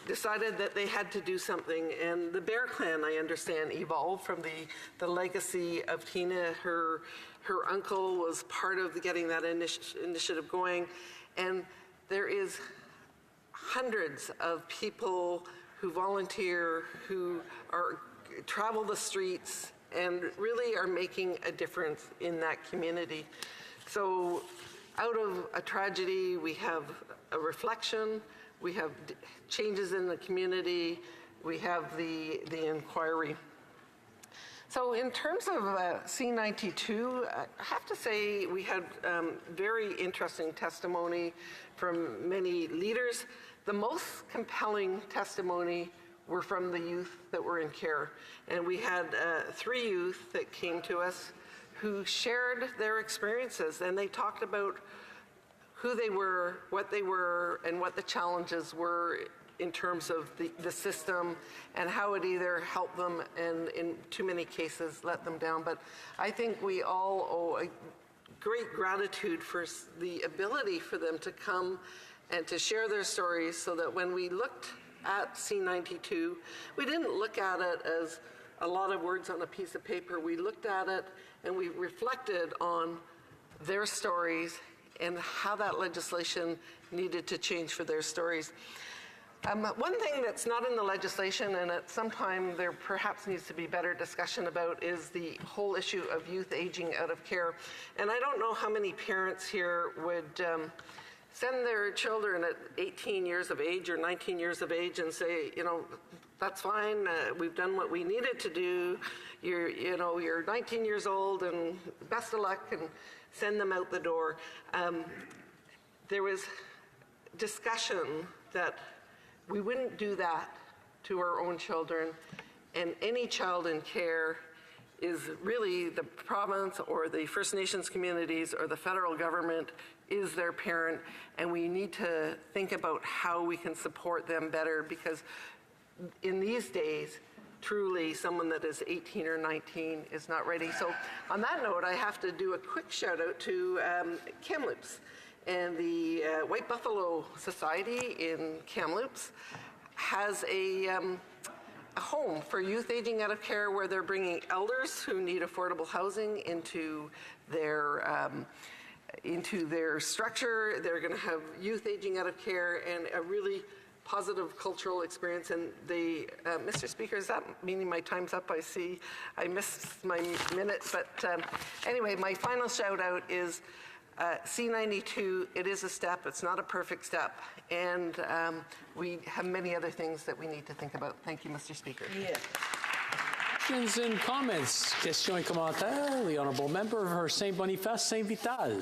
[SPEAKER 18] decided that they had to do something, and the Bear Clan, I understand, evolved from the legacy of Tina. Her uncle was part of getting that initiative going, and there is hundreds of people who volunteer, who travel the streets, and really are making a difference in that community. So out of a tragedy, we have a reflection, we have changes in the community, we have the inquiry. So in terms of C92, I have to say we had very interesting testimony from many leaders. The most compelling testimony were from the youth that were in care. And we had 3 youth that came to us who shared their experiences, and they talked about who they were, and what the challenges were in terms of the system and how it either helped them and in too many cases let them down. But I think we all owe a great gratitude for the ability for them to come and to share their stories, so that when we looked at C92, we didn't look at it as a lot of words on a piece of paper. We looked at it and we reflected on their stories and how that legislation needed to change for their stories. One thing that's not in the legislation, and at some time there perhaps needs to be better discussion about, is the whole issue of youth aging out of care. And I don't know how many parents here would send their children at 18 years of age or 19 years of age and say, you know, that's fine, we've done what we needed to do, you're 19 years old and best of luck, and send them out the door. There was discussion that we wouldn't do that to our own children, and any child in care is really the province or the First Nations communities or the federal government is their parent, and we need to think about how we can support them better, because in these days, truly someone that is 18 or 19 is not ready. So on that note, I have to do a quick shout out to Kamloops, and the White Buffalo Society in Kamloops has a home for youth aging out of care, where they're bringing elders who need affordable housing into their structure. They're going to have youth aging out of care and a really positive cultural experience. And they, Mr. Speaker, is that meaning my time's up? I see I missed my minute, but anyway, my final shout out is C92. It is a step. It's not a perfect step, and we have many other things that we need to think about. Thank you, Mr. Speaker.
[SPEAKER 20] Yeah.
[SPEAKER 11] Questions and comments? Questions et commentaires. The honourable member for Saint-Boniface, Saint-Vital.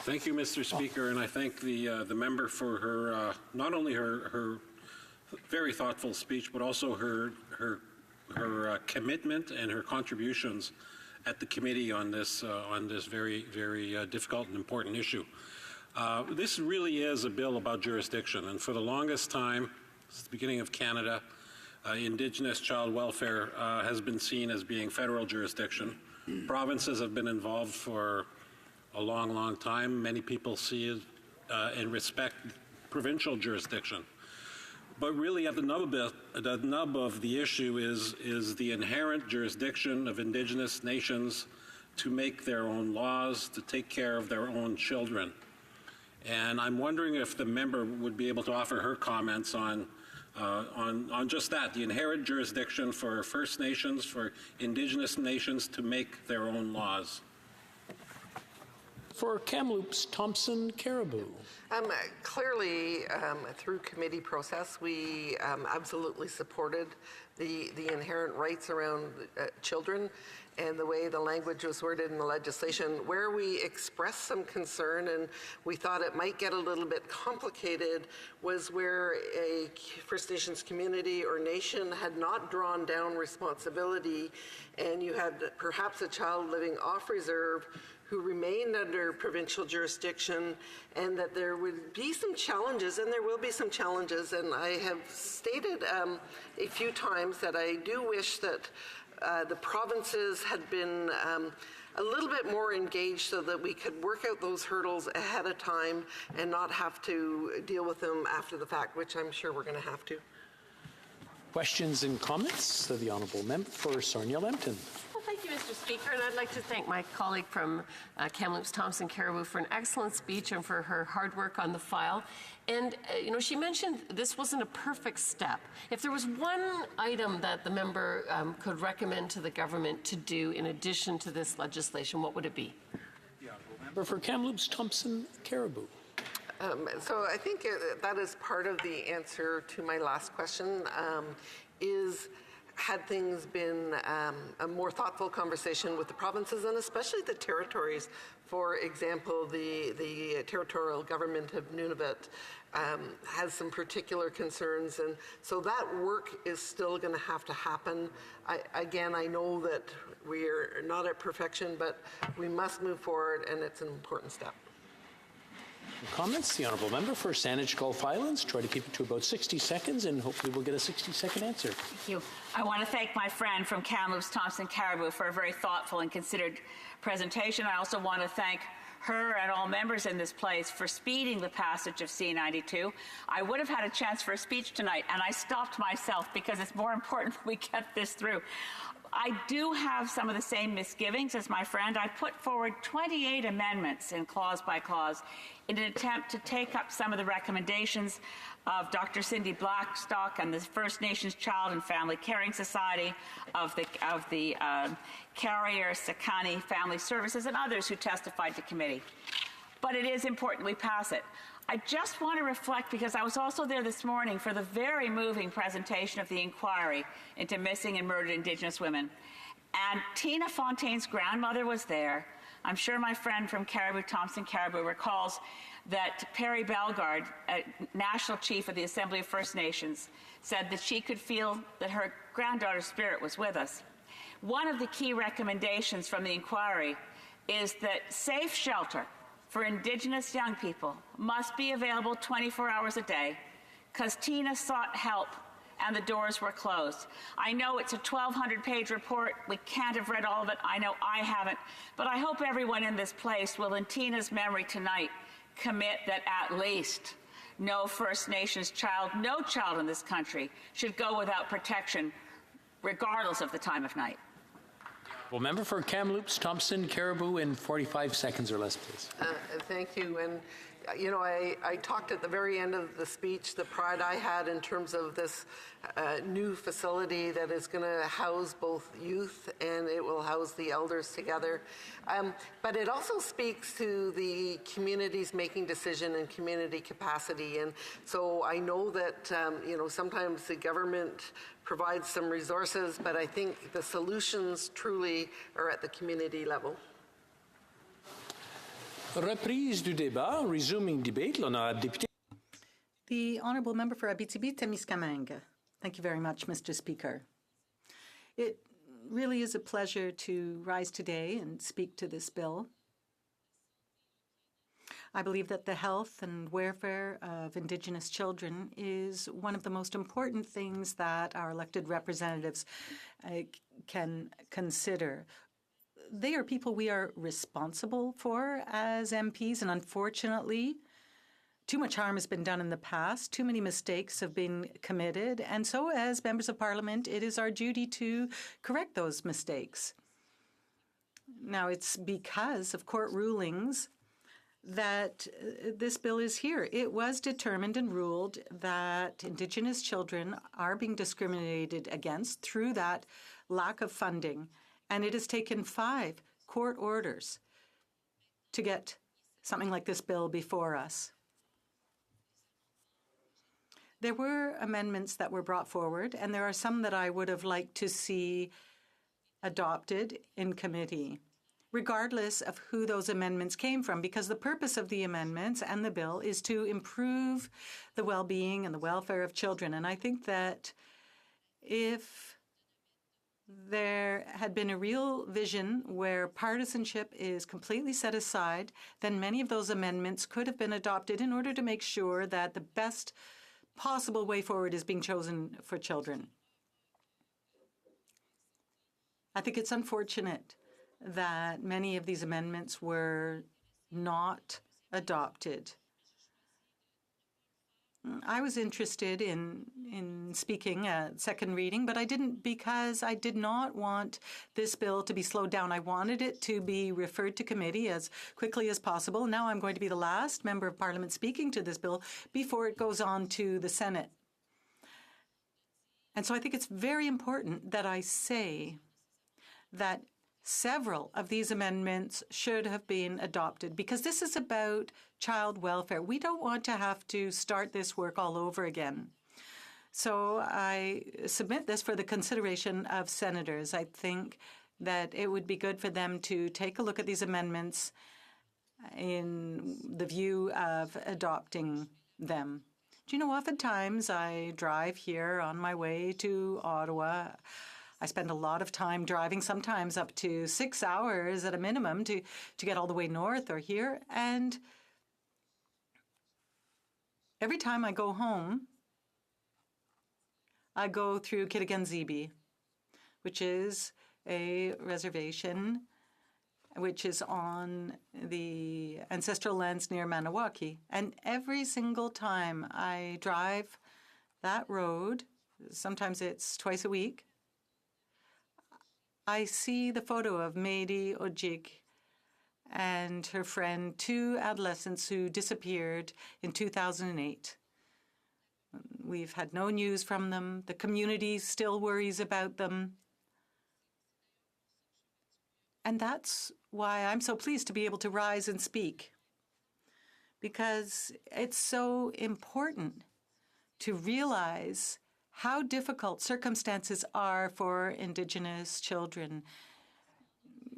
[SPEAKER 7] Thank you, Mr. Speaker, and I thank the member for her not only her very thoughtful speech, but also her commitment and her contributions at the committee on this very, very difficult and important issue. This really is a bill about jurisdiction, and for the longest time, since the beginning of Canada, Indigenous child welfare has been seen as being federal jurisdiction. Provinces have been involved for a long, long time. Many people see it and respect provincial jurisdiction. But really at the nub of the issue is the inherent jurisdiction of Indigenous nations to make their own laws, to take care of their own children. And I'm wondering if the member would be able to offer her comments on just that, the inherent jurisdiction for First Nations, for Indigenous nations to make their own laws.
[SPEAKER 11] For Kamloops, Thompson Caribou.
[SPEAKER 18] Clearly, through committee process, we absolutely supported the inherent rights around children and the way the language was worded in the legislation. Where we expressed some concern and we thought it might get a little bit complicated was where a First Nations community or nation had not drawn down responsibility, and you had perhaps a child living off reserve who remained under provincial jurisdiction, and that there would be some challenges, and there will be some challenges. And I have stated a few times that I do wish that the provinces had been a little bit more engaged so that we could work out those hurdles ahead of time and not have to deal with them after the fact, which I'm sure we're going to have to.
[SPEAKER 11] Questions and comments? The honourable member for Sarnia-Lambton.
[SPEAKER 9] Well, thank you, Mr. Speaker, and I'd like to thank my colleague from Kamloops, Thompson Caribou, for an excellent speech and for her hard work on the file. And, she mentioned this wasn't a perfect step. If there was one item that the member could recommend to the government to do in addition to this legislation, what would it be?
[SPEAKER 11] The honourable member for Kamloops, Thompson Caribou.
[SPEAKER 18] So I think that is part of the answer to my last question, had things been a more thoughtful conversation with the provinces and especially the territories. For example, the territorial government of Nunavut has some particular concerns, and so that work is still going to have to happen. I know that we are not at perfection, but we must move forward, and it's an important step.
[SPEAKER 11] Comments? The honourable member for Saanich Gulf Islands. Try to keep it to about 60 seconds, and hopefully we'll get a 60-second answer.
[SPEAKER 13] Thank you. I want to thank my friend from Kamloops, Thompson Caribou, for a very thoughtful and considered presentation. I also want to thank her and all members in this place for speeding the passage of C-92. I would have had a chance for a speech tonight, and I stopped myself because it's more important that we get this through. I do have some of the same misgivings as my friend. I put forward 28 amendments in clause by clause in an attempt to take up some of the recommendations of Dr. Cindy Blackstock and the First Nations Child and Family Caring Society, of the Carrier Sakani Family Services, and others who testified to committee. But it is important we pass it. I just want to reflect, because I was also there this morning for the very moving presentation of the inquiry into missing and murdered Indigenous women. And Tina Fontaine's grandmother was there. I'm sure my friend from Caribou, Thompson Caribou, recalls that Perry Bellegarde, National Chief of the Assembly of First Nations, said that she could feel that her granddaughter's spirit was with us. One of the key recommendations from the inquiry is that safe shelter for Indigenous young people must be available 24 hours a day, because Tina sought help and the doors were closed. I know it's a 1,200-page report. We can't have read all of it. I know I haven't. But I hope everyone in this place will, in Tina's memory tonight, commit that at least no First Nations child, no child in this country, should go without protection, regardless of the time of night.
[SPEAKER 11] Well, member for Kamloops, Thompson Caribou, in 45 seconds or less, please.
[SPEAKER 18] Thank you. And I talked at the very end of the speech, the pride I had in terms of this new facility that is going to house both youth and it will house the elders together. But it also speaks to the communities making decision and community capacity. And so I know that, sometimes the government provides some resources, but I think the solutions truly are at the community level.
[SPEAKER 11] Reprise du débat, resuming debate, l'honorable député.
[SPEAKER 20] The Honourable Member for Abitibi-Témiscamingue. Thank you very much, Mr. Speaker. It really is a pleasure to rise today and speak to this bill. I believe that the health and welfare of Indigenous children is one of the most important things that our elected representatives can consider. They are people we are responsible for as MPs, and unfortunately, too much harm has been done in the past. Too many mistakes have been committed. And so as members of parliament, it is our duty to correct those mistakes. Now, it's because of court rulings that this bill is here. It was determined and ruled that Indigenous children are being discriminated against through that lack of funding. And it has taken 5 court orders to get something like this bill before us. There were amendments that were brought forward, and there are some that I would have liked to see adopted in committee, regardless of who those amendments came from, because the purpose of the amendments and the bill is to improve the well-being and the welfare of children. And I think that if there had been a real vision where partisanship is completely set aside, then many of those amendments could have been adopted in order to make sure that the best possible way forward is being chosen for children. I think it's unfortunate that many of these amendments were not adopted. I was interested in speaking at second reading, but I didn't because I did not want this bill to be slowed down. I wanted it to be referred to committee as quickly as possible. Now I'm going to be the last member of parliament speaking to this bill before it goes on to the Senate. And so I think it's very important that I say that several of these amendments should have been adopted because this is about child welfare. We don't want to have to start this work all over again. So I submit this for the consideration of senators. I think that it would be good for them to take a look at these amendments in the view of adopting them. Do you know, oftentimes I drive here on my way to Ottawa. I spend a lot of time driving, sometimes up to 6 hours at a minimum to get all the way north or here. And every time I go home, I go through Kitigan-Zibi, which is a reservation which is on the ancestral lands near Maniwaki. And every single time I drive that road, sometimes it's twice a week, I see the photo of Mady Ojig and her friend, 2 adolescents who disappeared in 2008. We've had no news from them. The community still worries about them. And that's why I'm so pleased to be able to rise and speak, because it's so important to realize how difficult circumstances are for Indigenous children.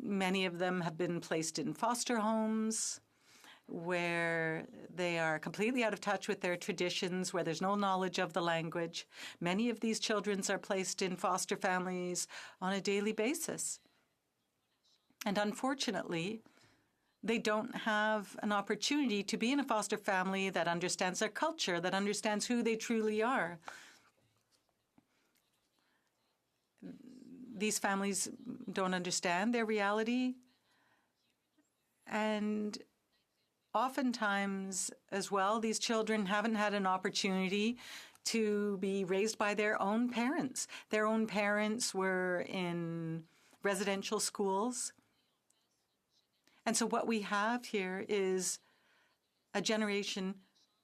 [SPEAKER 20] Many of them have been placed in foster homes where they are completely out of touch with their traditions, where there's no knowledge of the language. Many of these children are placed in foster families on a daily basis. And unfortunately, they don't have an opportunity to be in a foster family that understands their culture, that understands who they truly are. These families don't understand their reality. And oftentimes, as well, these children haven't had an opportunity to be raised by their own parents. Their own parents were in residential schools. And so what we have here is a generation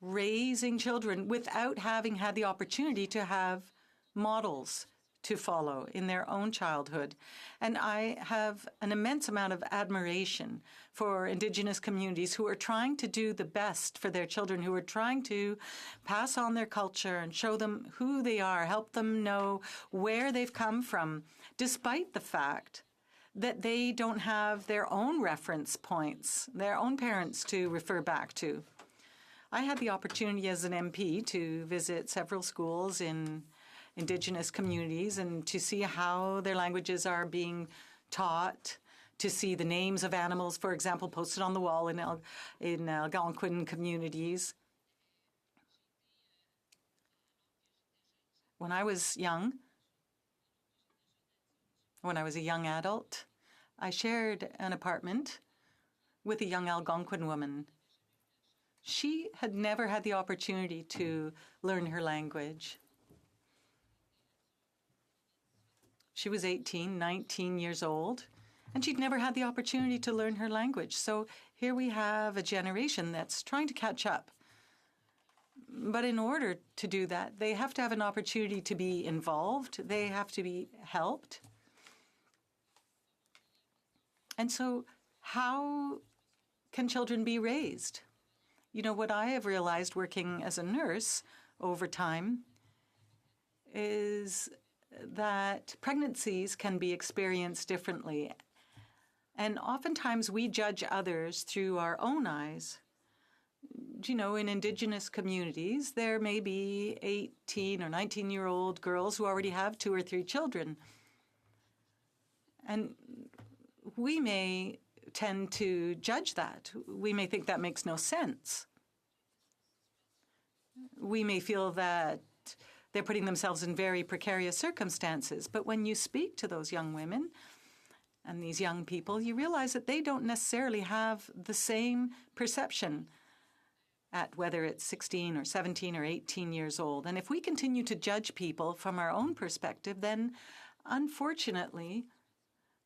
[SPEAKER 20] raising children without having had the opportunity to have models to follow in their own childhood. And I have an immense amount of admiration for Indigenous communities who are trying to do the best for their children, who are trying to pass on their culture and show them who they are, help them know where they've come from, despite the fact that they don't have their own reference points, their own parents to refer back to. I had the opportunity as an MP to visit several schools in Indigenous communities and to see how their languages are being taught, to see the names of animals, for example, posted on the wall in Algonquin communities. When I was young, when I was a young adult, I shared an apartment with a young Algonquin woman. She had never had the opportunity to learn her language. She was 18, 19 years old, and she'd never had the opportunity to learn her language. So here we have a generation that's trying to catch up. But in order to do that, they have to have an opportunity to be involved. They have to be helped. And so how can children be raised? You know, what I have realized working as a nurse over time is that pregnancies can be experienced differently. And oftentimes we judge others through our own eyes. You know, in Indigenous communities, there may be 18 or 19-year-old girls who already have 2 or 3 children. And we may tend to judge that. We may think that makes no sense. We may feel that they're putting themselves in very precarious circumstances. But when you speak to those young women and these young people, you realize that they don't necessarily have the same perception at whether it's 16 or 17 or 18 years old. And if we continue to judge people from our own perspective, then unfortunately,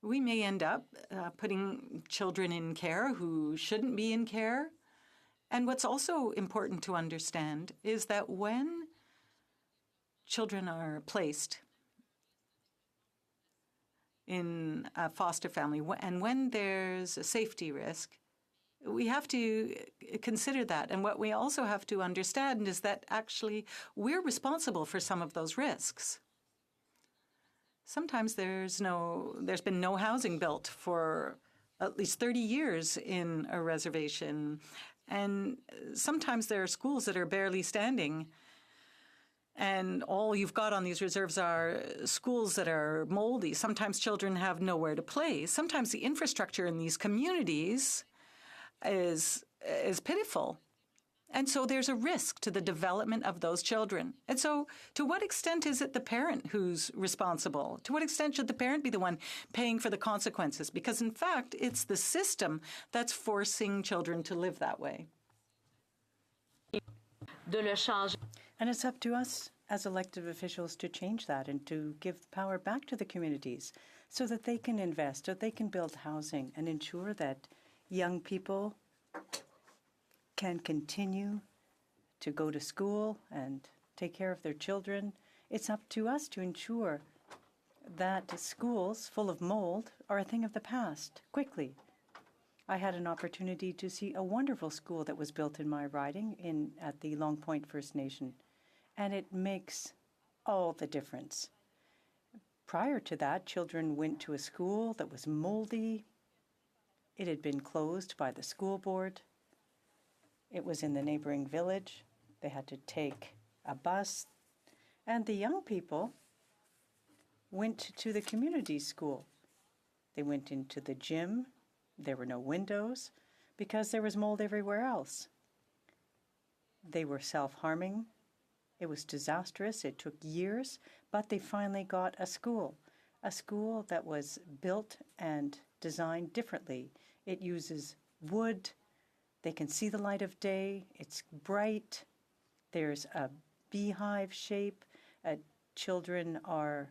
[SPEAKER 20] we may end up putting children in care who shouldn't be in care. And what's also important to understand is that when children are placed in a foster family and when there's a safety risk, we have to consider that. And what we also have to understand is that actually we're responsible for some of those risks. Sometimes there's been no housing built for at least 30 years in a reservation. And sometimes there are schools that are barely standing. And all you've got on these reserves are schools that are moldy. Sometimes children have nowhere to play. Sometimes the infrastructure in these communities is pitiful. And so there's a risk to the development of those children. And so to what extent is it the parent who's responsible? To what extent should the parent be the one paying for the consequences? Because in fact, it's the system that's forcing children to live that way.
[SPEAKER 19] And it's up to us as elected officials to change that and to give power back to the communities so that they can invest, so they can build housing and ensure that young people can continue to go to school and take care of their children. It's up to us to ensure that schools full of mold are a thing of the past quickly. I had an opportunity to see a wonderful school that was built in my riding at the Long Point First Nation, and it makes all the difference. Prior to that, children went to a school that was moldy. It had been closed by the school board. It was in the neighboring village. They had to take a bus. And the young people went to the community school. They went into the gym. There were no windows because there was mold everywhere else. They were self-harming. It was disastrous. It took years, but they finally got a school that was built and designed differently. It uses wood. They can see the light of day. It's bright. There's a beehive shape. Children are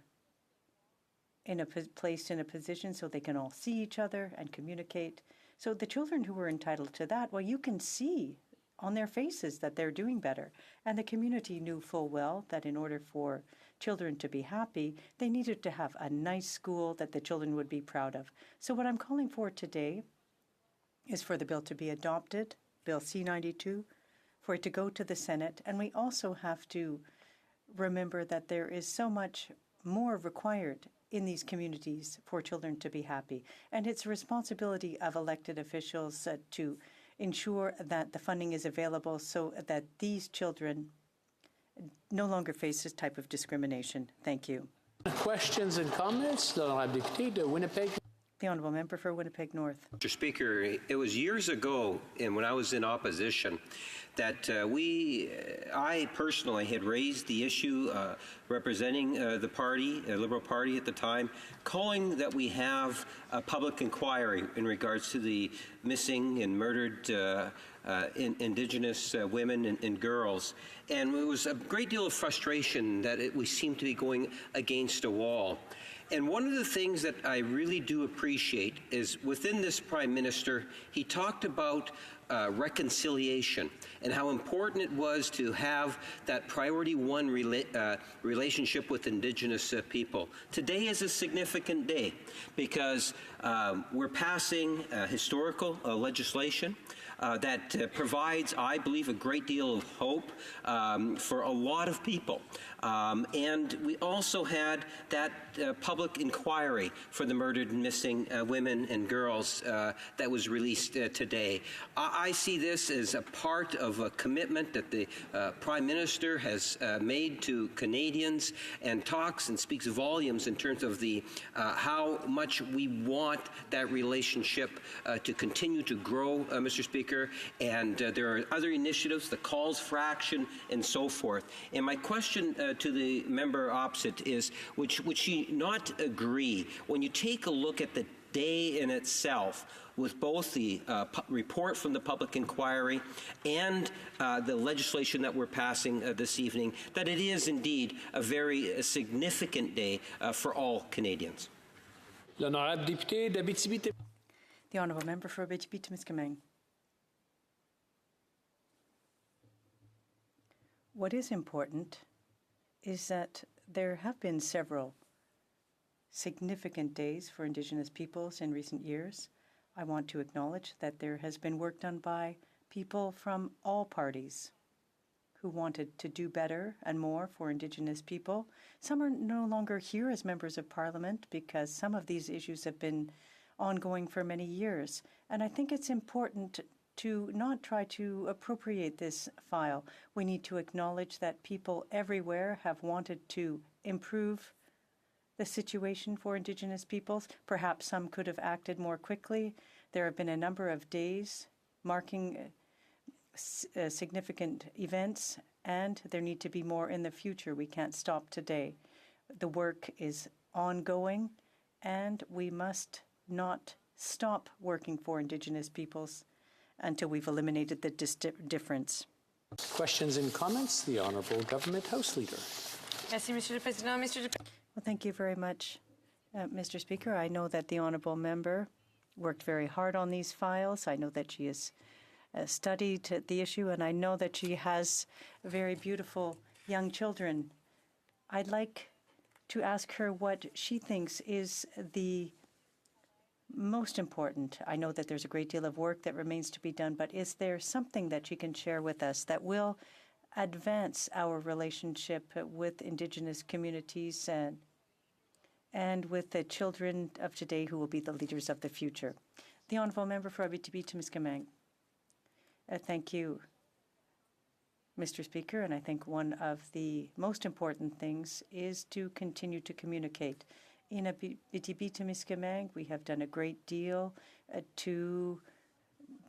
[SPEAKER 19] placed in a position so they can all see each other and communicate. So the children who were entitled to that, well, you can see on their faces that they're doing better. And the community knew full well that in order for children to be happy, they needed to have a nice school that the children would be proud of. So what I'm calling for today is for the bill to be adopted, Bill C-92, for it to go to the Senate. And we also have to remember that there is so much more required in these communities for children to be happy. And it's a responsibility of elected officials to ensure that the funding is available so that these children no longer face this type of discrimination. Thank you.
[SPEAKER 11] Questions and comments? L'honorable député de Winnipeg.
[SPEAKER 19] The Honourable Member for Winnipeg North.
[SPEAKER 5] Mr. Speaker, it was years ago, and when I was in opposition, that I personally had raised the issue representing the party, Liberal Party at the time, calling that we have a public inquiry in regards to the missing and murdered Indigenous women and girls. And it was a great deal of frustration that we seemed to be going against a wall. And one of the things that I really do appreciate is within this Prime Minister, he talked about reconciliation and how important it was to have that priority one relationship with Indigenous people. Today is a significant day because we're passing historical legislation that provides, I believe, a great deal of hope for a lot of people. And we also had that public inquiry for the murdered and missing women and girls that was released today. I see this as a part of a commitment that the Prime Minister has made to Canadians and talks and speaks volumes in terms of the how much we want that relationship to continue to grow, Mr. Speaker. And there are other initiatives, the calls for action, and so forth. And my question to the member opposite is, would she not agree, when you take a look at the day in itself, with both the report from the public inquiry and the legislation that we're passing this evening, that it is indeed a very significant day for all Canadians?
[SPEAKER 11] L'honorable député d'Abitibi.
[SPEAKER 19] The Honourable Member for Abitibi-Témiscamingue. What is important is that there have been several significant days for Indigenous peoples in recent years. I want to acknowledge that there has been work done by people from all parties who wanted to do better and more for Indigenous people. Some are no longer here as members of Parliament because some of these issues have been ongoing for many years. And I think it's important to not try to appropriate this file. We need to acknowledge that people everywhere have wanted to improve the situation for Indigenous peoples. Perhaps some could have acted more quickly. There have been a number of days marking significant events, and there need to be more in the future. We can't stop today. The work is ongoing, and we must not stop working for Indigenous peoples until we've eliminated the difference.
[SPEAKER 11] Questions and comments? The Honourable Government House Leader.
[SPEAKER 8] Merci, Monsieur le Président.
[SPEAKER 19] Well, thank you very much, Mr. Speaker. I know that the Honourable Member worked very hard on these files. I know that she has studied the issue, and I know that she has very beautiful young children. I'd like to ask her what she thinks is the most important. I know that there's a great deal of work that remains to be done, but is there something that she can share with us that will advance our relationship with Indigenous communities and with the children of today who will be the leaders of the future? The Honourable Member for Abitibi-Témiscamingue. Thank you, Mr. Speaker, and I think one of the most important things is to continue to communicate. In Abitibi-Témiscamingue, we have done a great deal to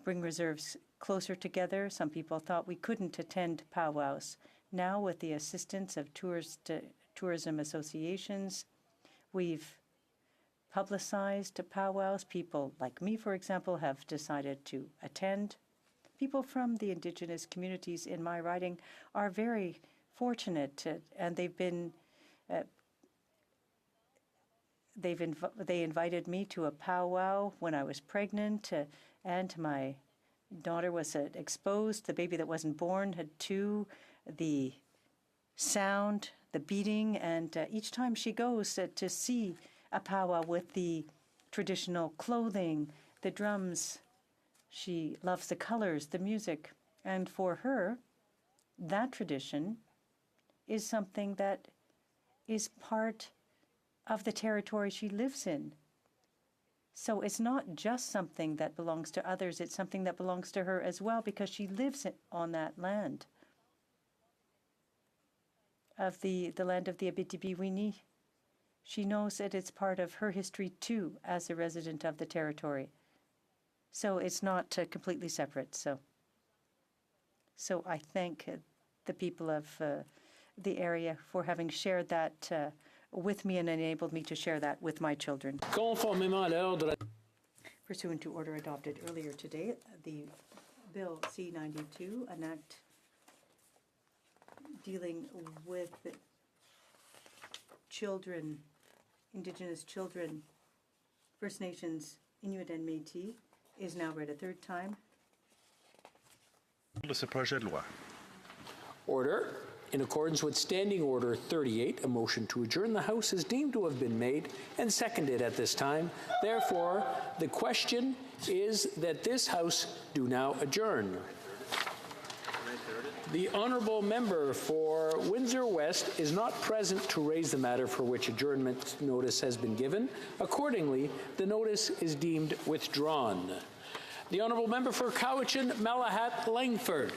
[SPEAKER 19] bring reserves closer together. Some people thought we couldn't attend powwows. Now, with the assistance of tourism associations, we've publicized powwows. People like me, for example, have decided to attend. People from the Indigenous communities in my riding are very fortunate, and they've been they invited me to a powwow when I was pregnant, and to my daughter was exposed, the baby that wasn't born had two, the sound, the beating, and each time she goes to see a powwow with the traditional clothing, the drums, she loves the colors, the music. And for her, that tradition is something that is part of the territory she lives in. So it's not just something that belongs to others, it's something that belongs to her as well, because she lives on that land of the land of the Abitibi-Wini. She knows that it's part of her history too, as a resident of the territory. So it's not completely separate. So I thank the people of the area for having shared that with me and enabled me to share that with my children. Pursuant to order adopted earlier today, the Bill C-92, an act dealing with children, Indigenous children, First Nations, Inuit and Métis, is now read a third time.
[SPEAKER 11] Order. In accordance with Standing Order 38, a motion to adjourn the House is deemed to have been made and seconded at this time. Therefore, the question is that this House do now adjourn. The honourable member for Windsor West is not present to raise the matter for which adjournment notice has been given. Accordingly, the notice is deemed withdrawn. The honourable member for Cowichan, Malahat, Langford.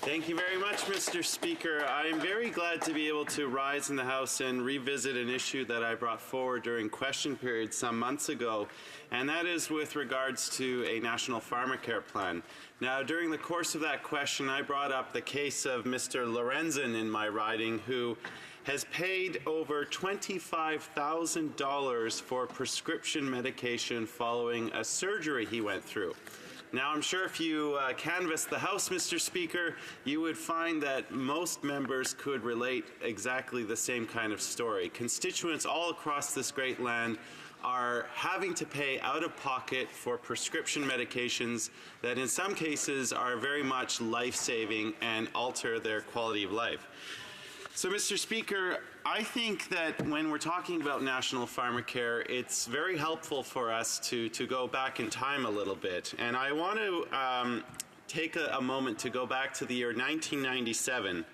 [SPEAKER 17] Thank you very much, Mr. Speaker. I am very glad to be able to rise in the House and revisit an issue that I brought forward during question period some months ago, and that is with regards to a national pharmacare plan. Now, during the course of that question, I brought up the case of Mr. Lorenzen in my riding, who has paid over $25,000 for prescription medication following a surgery he went through. Now, I'm sure if you canvass the House, Mr. Speaker, you would find that most members could relate exactly the same kind of story. Constituents all across this great land are having to pay out of pocket for prescription medications that in some cases are very much life-saving and alter their quality of life. So, Mr. Speaker, I think that when we're talking about national pharmacare, it's very helpful for us to go back in time a little bit. And I want to take a moment to go back to the year 1997,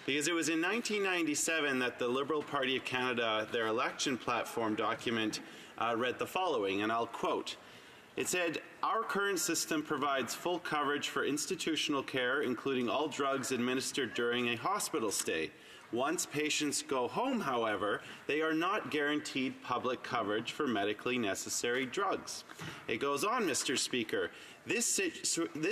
[SPEAKER 17] because it was in 1997 that the Liberal Party of Canada, their election platform document, read the following, and I'll quote. It said, "Our current system provides full coverage for institutional care, including all drugs administered during a hospital stay. Once patients go home, however, they are not guaranteed public coverage for medically necessary drugs." It goes on, Mr. Speaker. This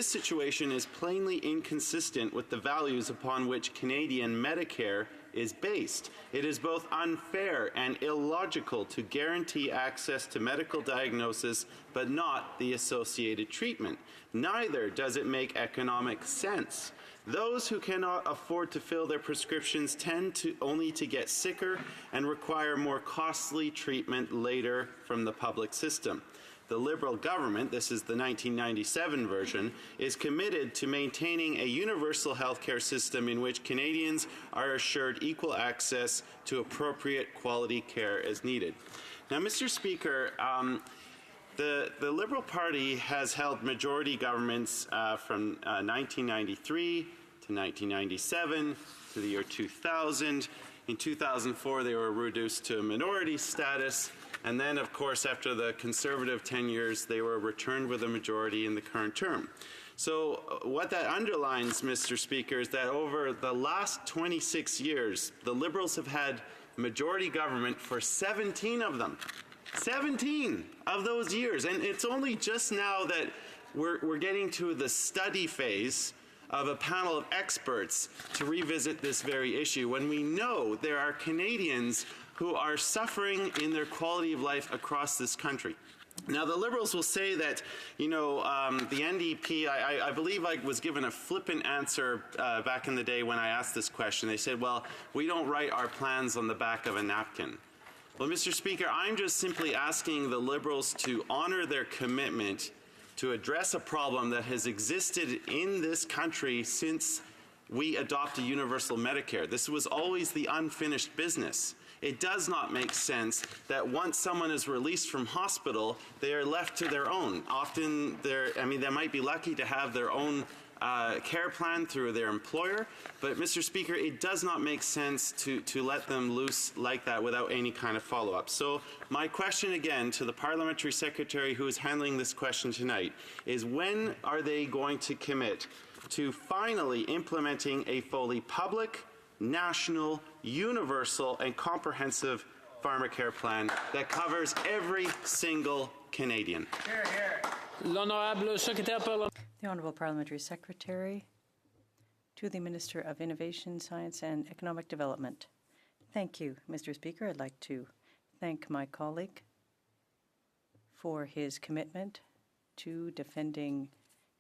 [SPEAKER 17] situation is plainly inconsistent with the values upon which Canadian Medicare is based. It is both unfair and illogical to guarantee access to medical diagnosis but not the associated treatment. Neither does it make economic sense. Those who cannot afford to fill their prescriptions tend only to get sicker and require more costly treatment later from the public system. The Liberal government, this is the 1997 version, is committed to maintaining a universal healthcare system in which Canadians are assured equal access to appropriate quality care as needed. Now, Mr. Speaker, the Liberal Party has held majority governments from 1993 to 1997 to the year 2000. In 2004, they were reduced to a minority status. And then, of course, after the Conservative 10 years, they were returned with a majority in the current term. So what that underlines, Mr. Speaker, is that over the last 26 years, the Liberals have had majority government for 17 of them. 17 of those years. And it's only just now that we're getting to the study phase of a panel of experts to revisit this very issue, when we know there are Canadians who are suffering in their quality of life across this country. Now, the Liberals will say that, you know, the NDP, I believe I was given a flippant answer back in the day when I asked this question. They said, well, we don't write our plans on the back of a napkin. Well, Mr. Speaker, I'm just simply asking the Liberals to honor their commitment to address a problem that has existed in this country since we adopted universal Medicare. This was always the unfinished business. It does not make sense that once someone is released from hospital, they are left to their own. Often, they might be lucky to have their own care plan through their employer, but Mr. Speaker, it does not make sense to let them loose like that without any kind of follow-up. So my question again to the Parliamentary Secretary who is handling this question tonight is, when are they going to commit to finally implementing a fully public, national, universal, and comprehensive pharmacare plan that covers every single Canadian?
[SPEAKER 19] The Honourable Parliamentary Secretary to the Minister of Innovation, Science and Economic Development. Thank you, Mr. Speaker. I'd like to thank my colleague for his commitment to defending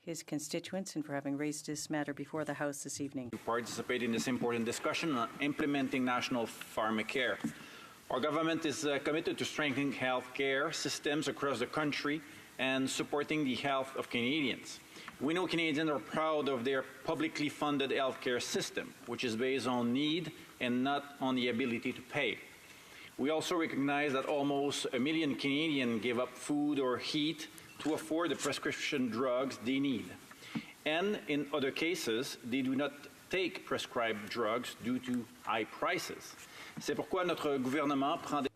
[SPEAKER 19] his constituents and for having raised this matter before the House this evening.
[SPEAKER 15] To participate in this important discussion on implementing national pharmacare. Our government is committed to strengthening health care systems across the country and supporting the health of Canadians. We know Canadians are proud of their publicly funded health care system, which is based on need and not on the ability to pay. We also recognize that almost 1 million Canadians give up food or heat to afford the prescription drugs they need. And in other cases, they do not take prescribed drugs due to high prices. C'est pourquoi notre gouvernement prend des...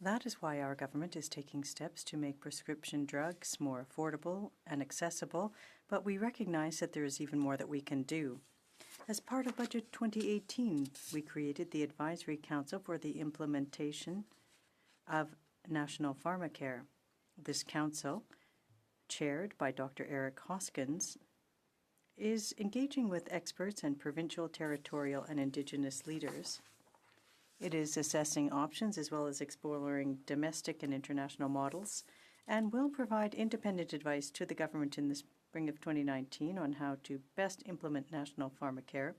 [SPEAKER 19] That is why our government is taking steps to make prescription drugs more affordable and accessible, but we recognize that there is even more that we can do. As part of Budget 2018, we created the Advisory Council for the Implementation of National Pharmacare. This council, chaired by Dr. Eric Hoskins, is engaging with experts and provincial, territorial, and Indigenous leaders. It is assessing options as well as exploring domestic and international models, and will provide independent advice to the government in the spring of 2019 on how to best implement national pharmacare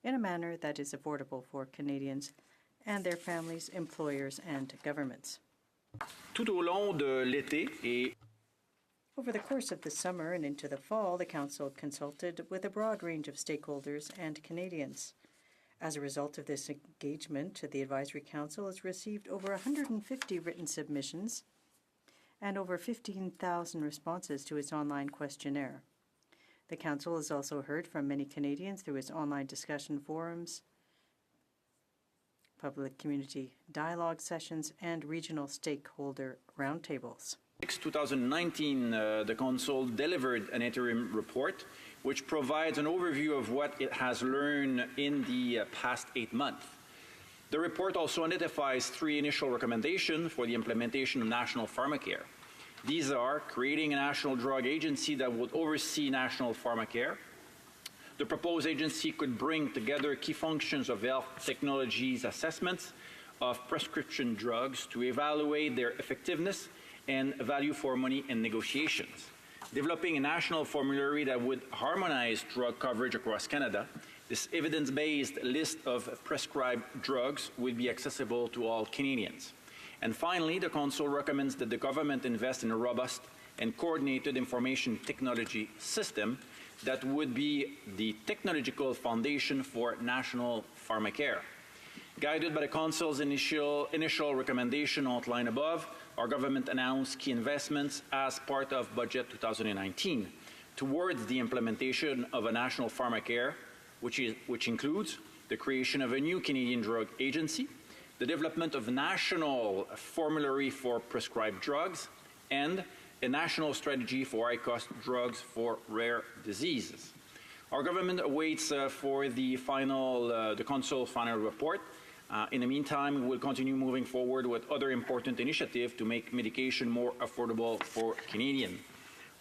[SPEAKER 19] in a manner that is affordable for Canadians and their families, employers, and governments.
[SPEAKER 15] Tout au long de l'été et
[SPEAKER 19] Over the course of the summer and into the fall, the Council consulted with a broad range of stakeholders and Canadians. As a result of this engagement, the Advisory Council has received over 150 written submissions and over 15,000 responses to its online questionnaire. The Council has also heard from many Canadians through its online discussion forums, public community dialogue sessions, and regional stakeholder roundtables.
[SPEAKER 15] 2019, the Council delivered an interim report which provides an overview of what it has learned in the past 8 months. The report also identifies 3 initial recommendations for the implementation of national pharmacare. These are creating a national drug agency that would oversee national pharmacare. The proposed agency could bring together key functions of health technologies assessments of prescription drugs to evaluate their effectiveness and value for money in negotiations. Developing a national formulary that would harmonize drug coverage across Canada. This evidence-based list of prescribed drugs would be accessible to all Canadians. And finally, the Council recommends that the government invest in a robust and coordinated information technology system that would be the technological foundation for national pharmacare. Guided by the Council's initial recommendation outlined above, our government announced key investments as part of Budget 2019 towards the implementation of a national pharmacare, which includes the creation of a new Canadian drug agency, the development of a national formulary for prescribed drugs, and a national strategy for high-cost drugs for rare diseases. Our government awaits for the Council's final report. In the meantime, we will continue moving forward with other important initiatives to make medication more affordable for Canadians.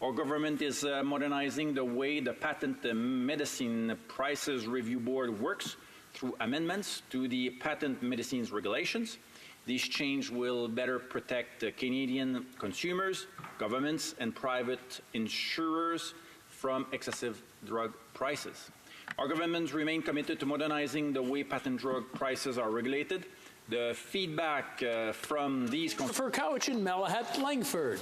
[SPEAKER 15] Our government is modernizing the way the Patent Medicine Prices Review Board works through amendments to the patent medicines regulations. These changes will better protect Canadian consumers, governments, and private insurers from excessive drug prices. Our governments remain committed to modernizing the way patent drug prices are regulated. The feedback from these...
[SPEAKER 11] For Cowichan, Malahat, Langford.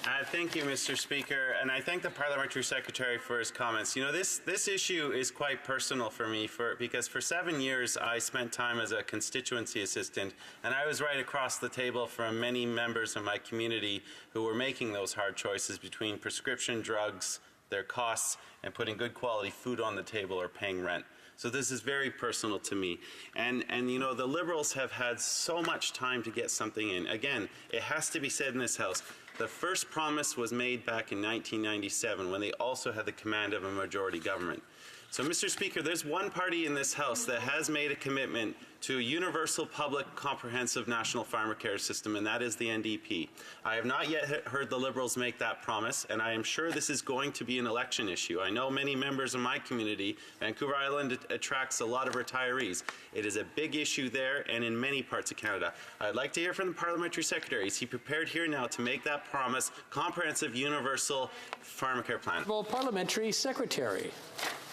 [SPEAKER 17] Thank you, Mr. Speaker, and I thank the Parliamentary Secretary for his comments. You know, this issue is quite personal for me because for 7 years I spent time as a constituency assistant, and I was right across the table from many members of my community who were making those hard choices between prescription drugs, their costs, and putting good quality food on the table or paying rent. So this is very personal to me. And you know, the Liberals have had so much time to get something in. Again, it has to be said in this House, the first promise was made back in 1997 when they also had the command of a majority government. So, Mr. Speaker, there's one party in this House that has made a commitment to a universal public comprehensive national farmer care system, and that is the NDP. I have not yet heard the Liberals make that promise, and I am sure this is going to be an election issue. I know many members of my community, Vancouver Island attracts a lot of retirees. It is a big issue there and in many parts of Canada. I'd like to hear from the Parliamentary Secretary. Is he prepared here now to make that promise, comprehensive universal farmer care plan?
[SPEAKER 11] Well, Parliamentary Secretary.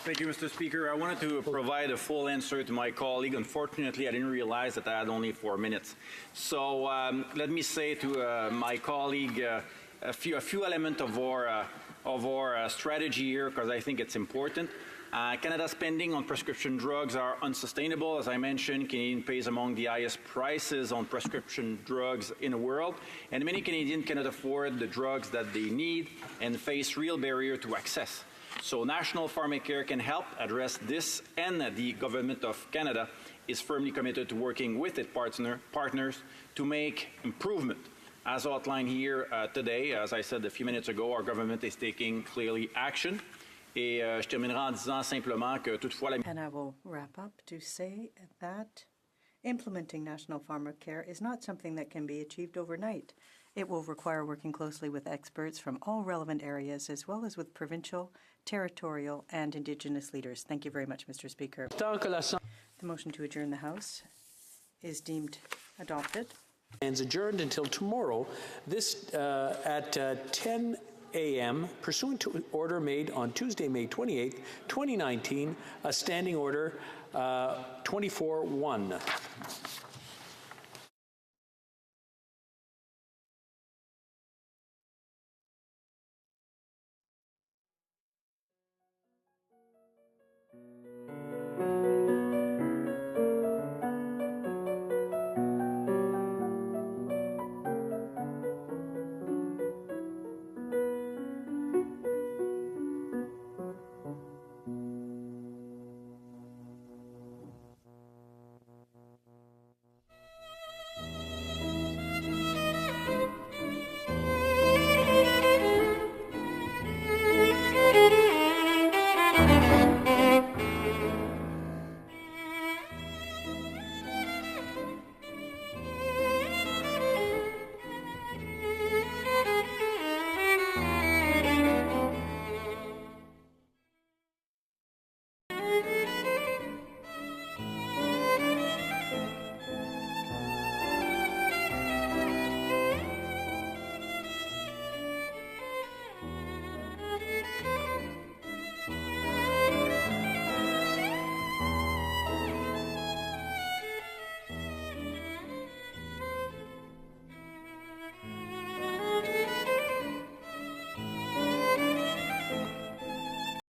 [SPEAKER 15] Thank you, Mr. Speaker. I wanted to provide a full answer to my colleague. Unfortunately, I didn't realize that I had only 4 minutes. So let me say to my colleague a few elements of our strategy here, because I think it's important. Canada's spending on prescription drugs are unsustainable. As I mentioned, Canadian pays among the highest prices on prescription drugs in the world, and many Canadians cannot afford the drugs that they need and face real barrier to access. So National Pharmacare can help address this, and the Government of Canada is firmly committed to working with its partners to make improvement. As outlined here today, as I said a few minutes ago, our government is taking clearly action. Et je terminerai en disant simplement que toutefois la...
[SPEAKER 19] And I will wrap up to say that implementing National Pharmacare is not something that can be achieved overnight. It will require working closely with experts from all relevant areas, as well as with provincial, territorial, and Indigenous leaders. Thank you very much, Mr. Speaker. The motion to adjourn the House is deemed adopted.
[SPEAKER 11] And adjourned until tomorrow, this at 10 a.m., pursuant to order made on Tuesday, May 28th, 2019, a standing order 24-1.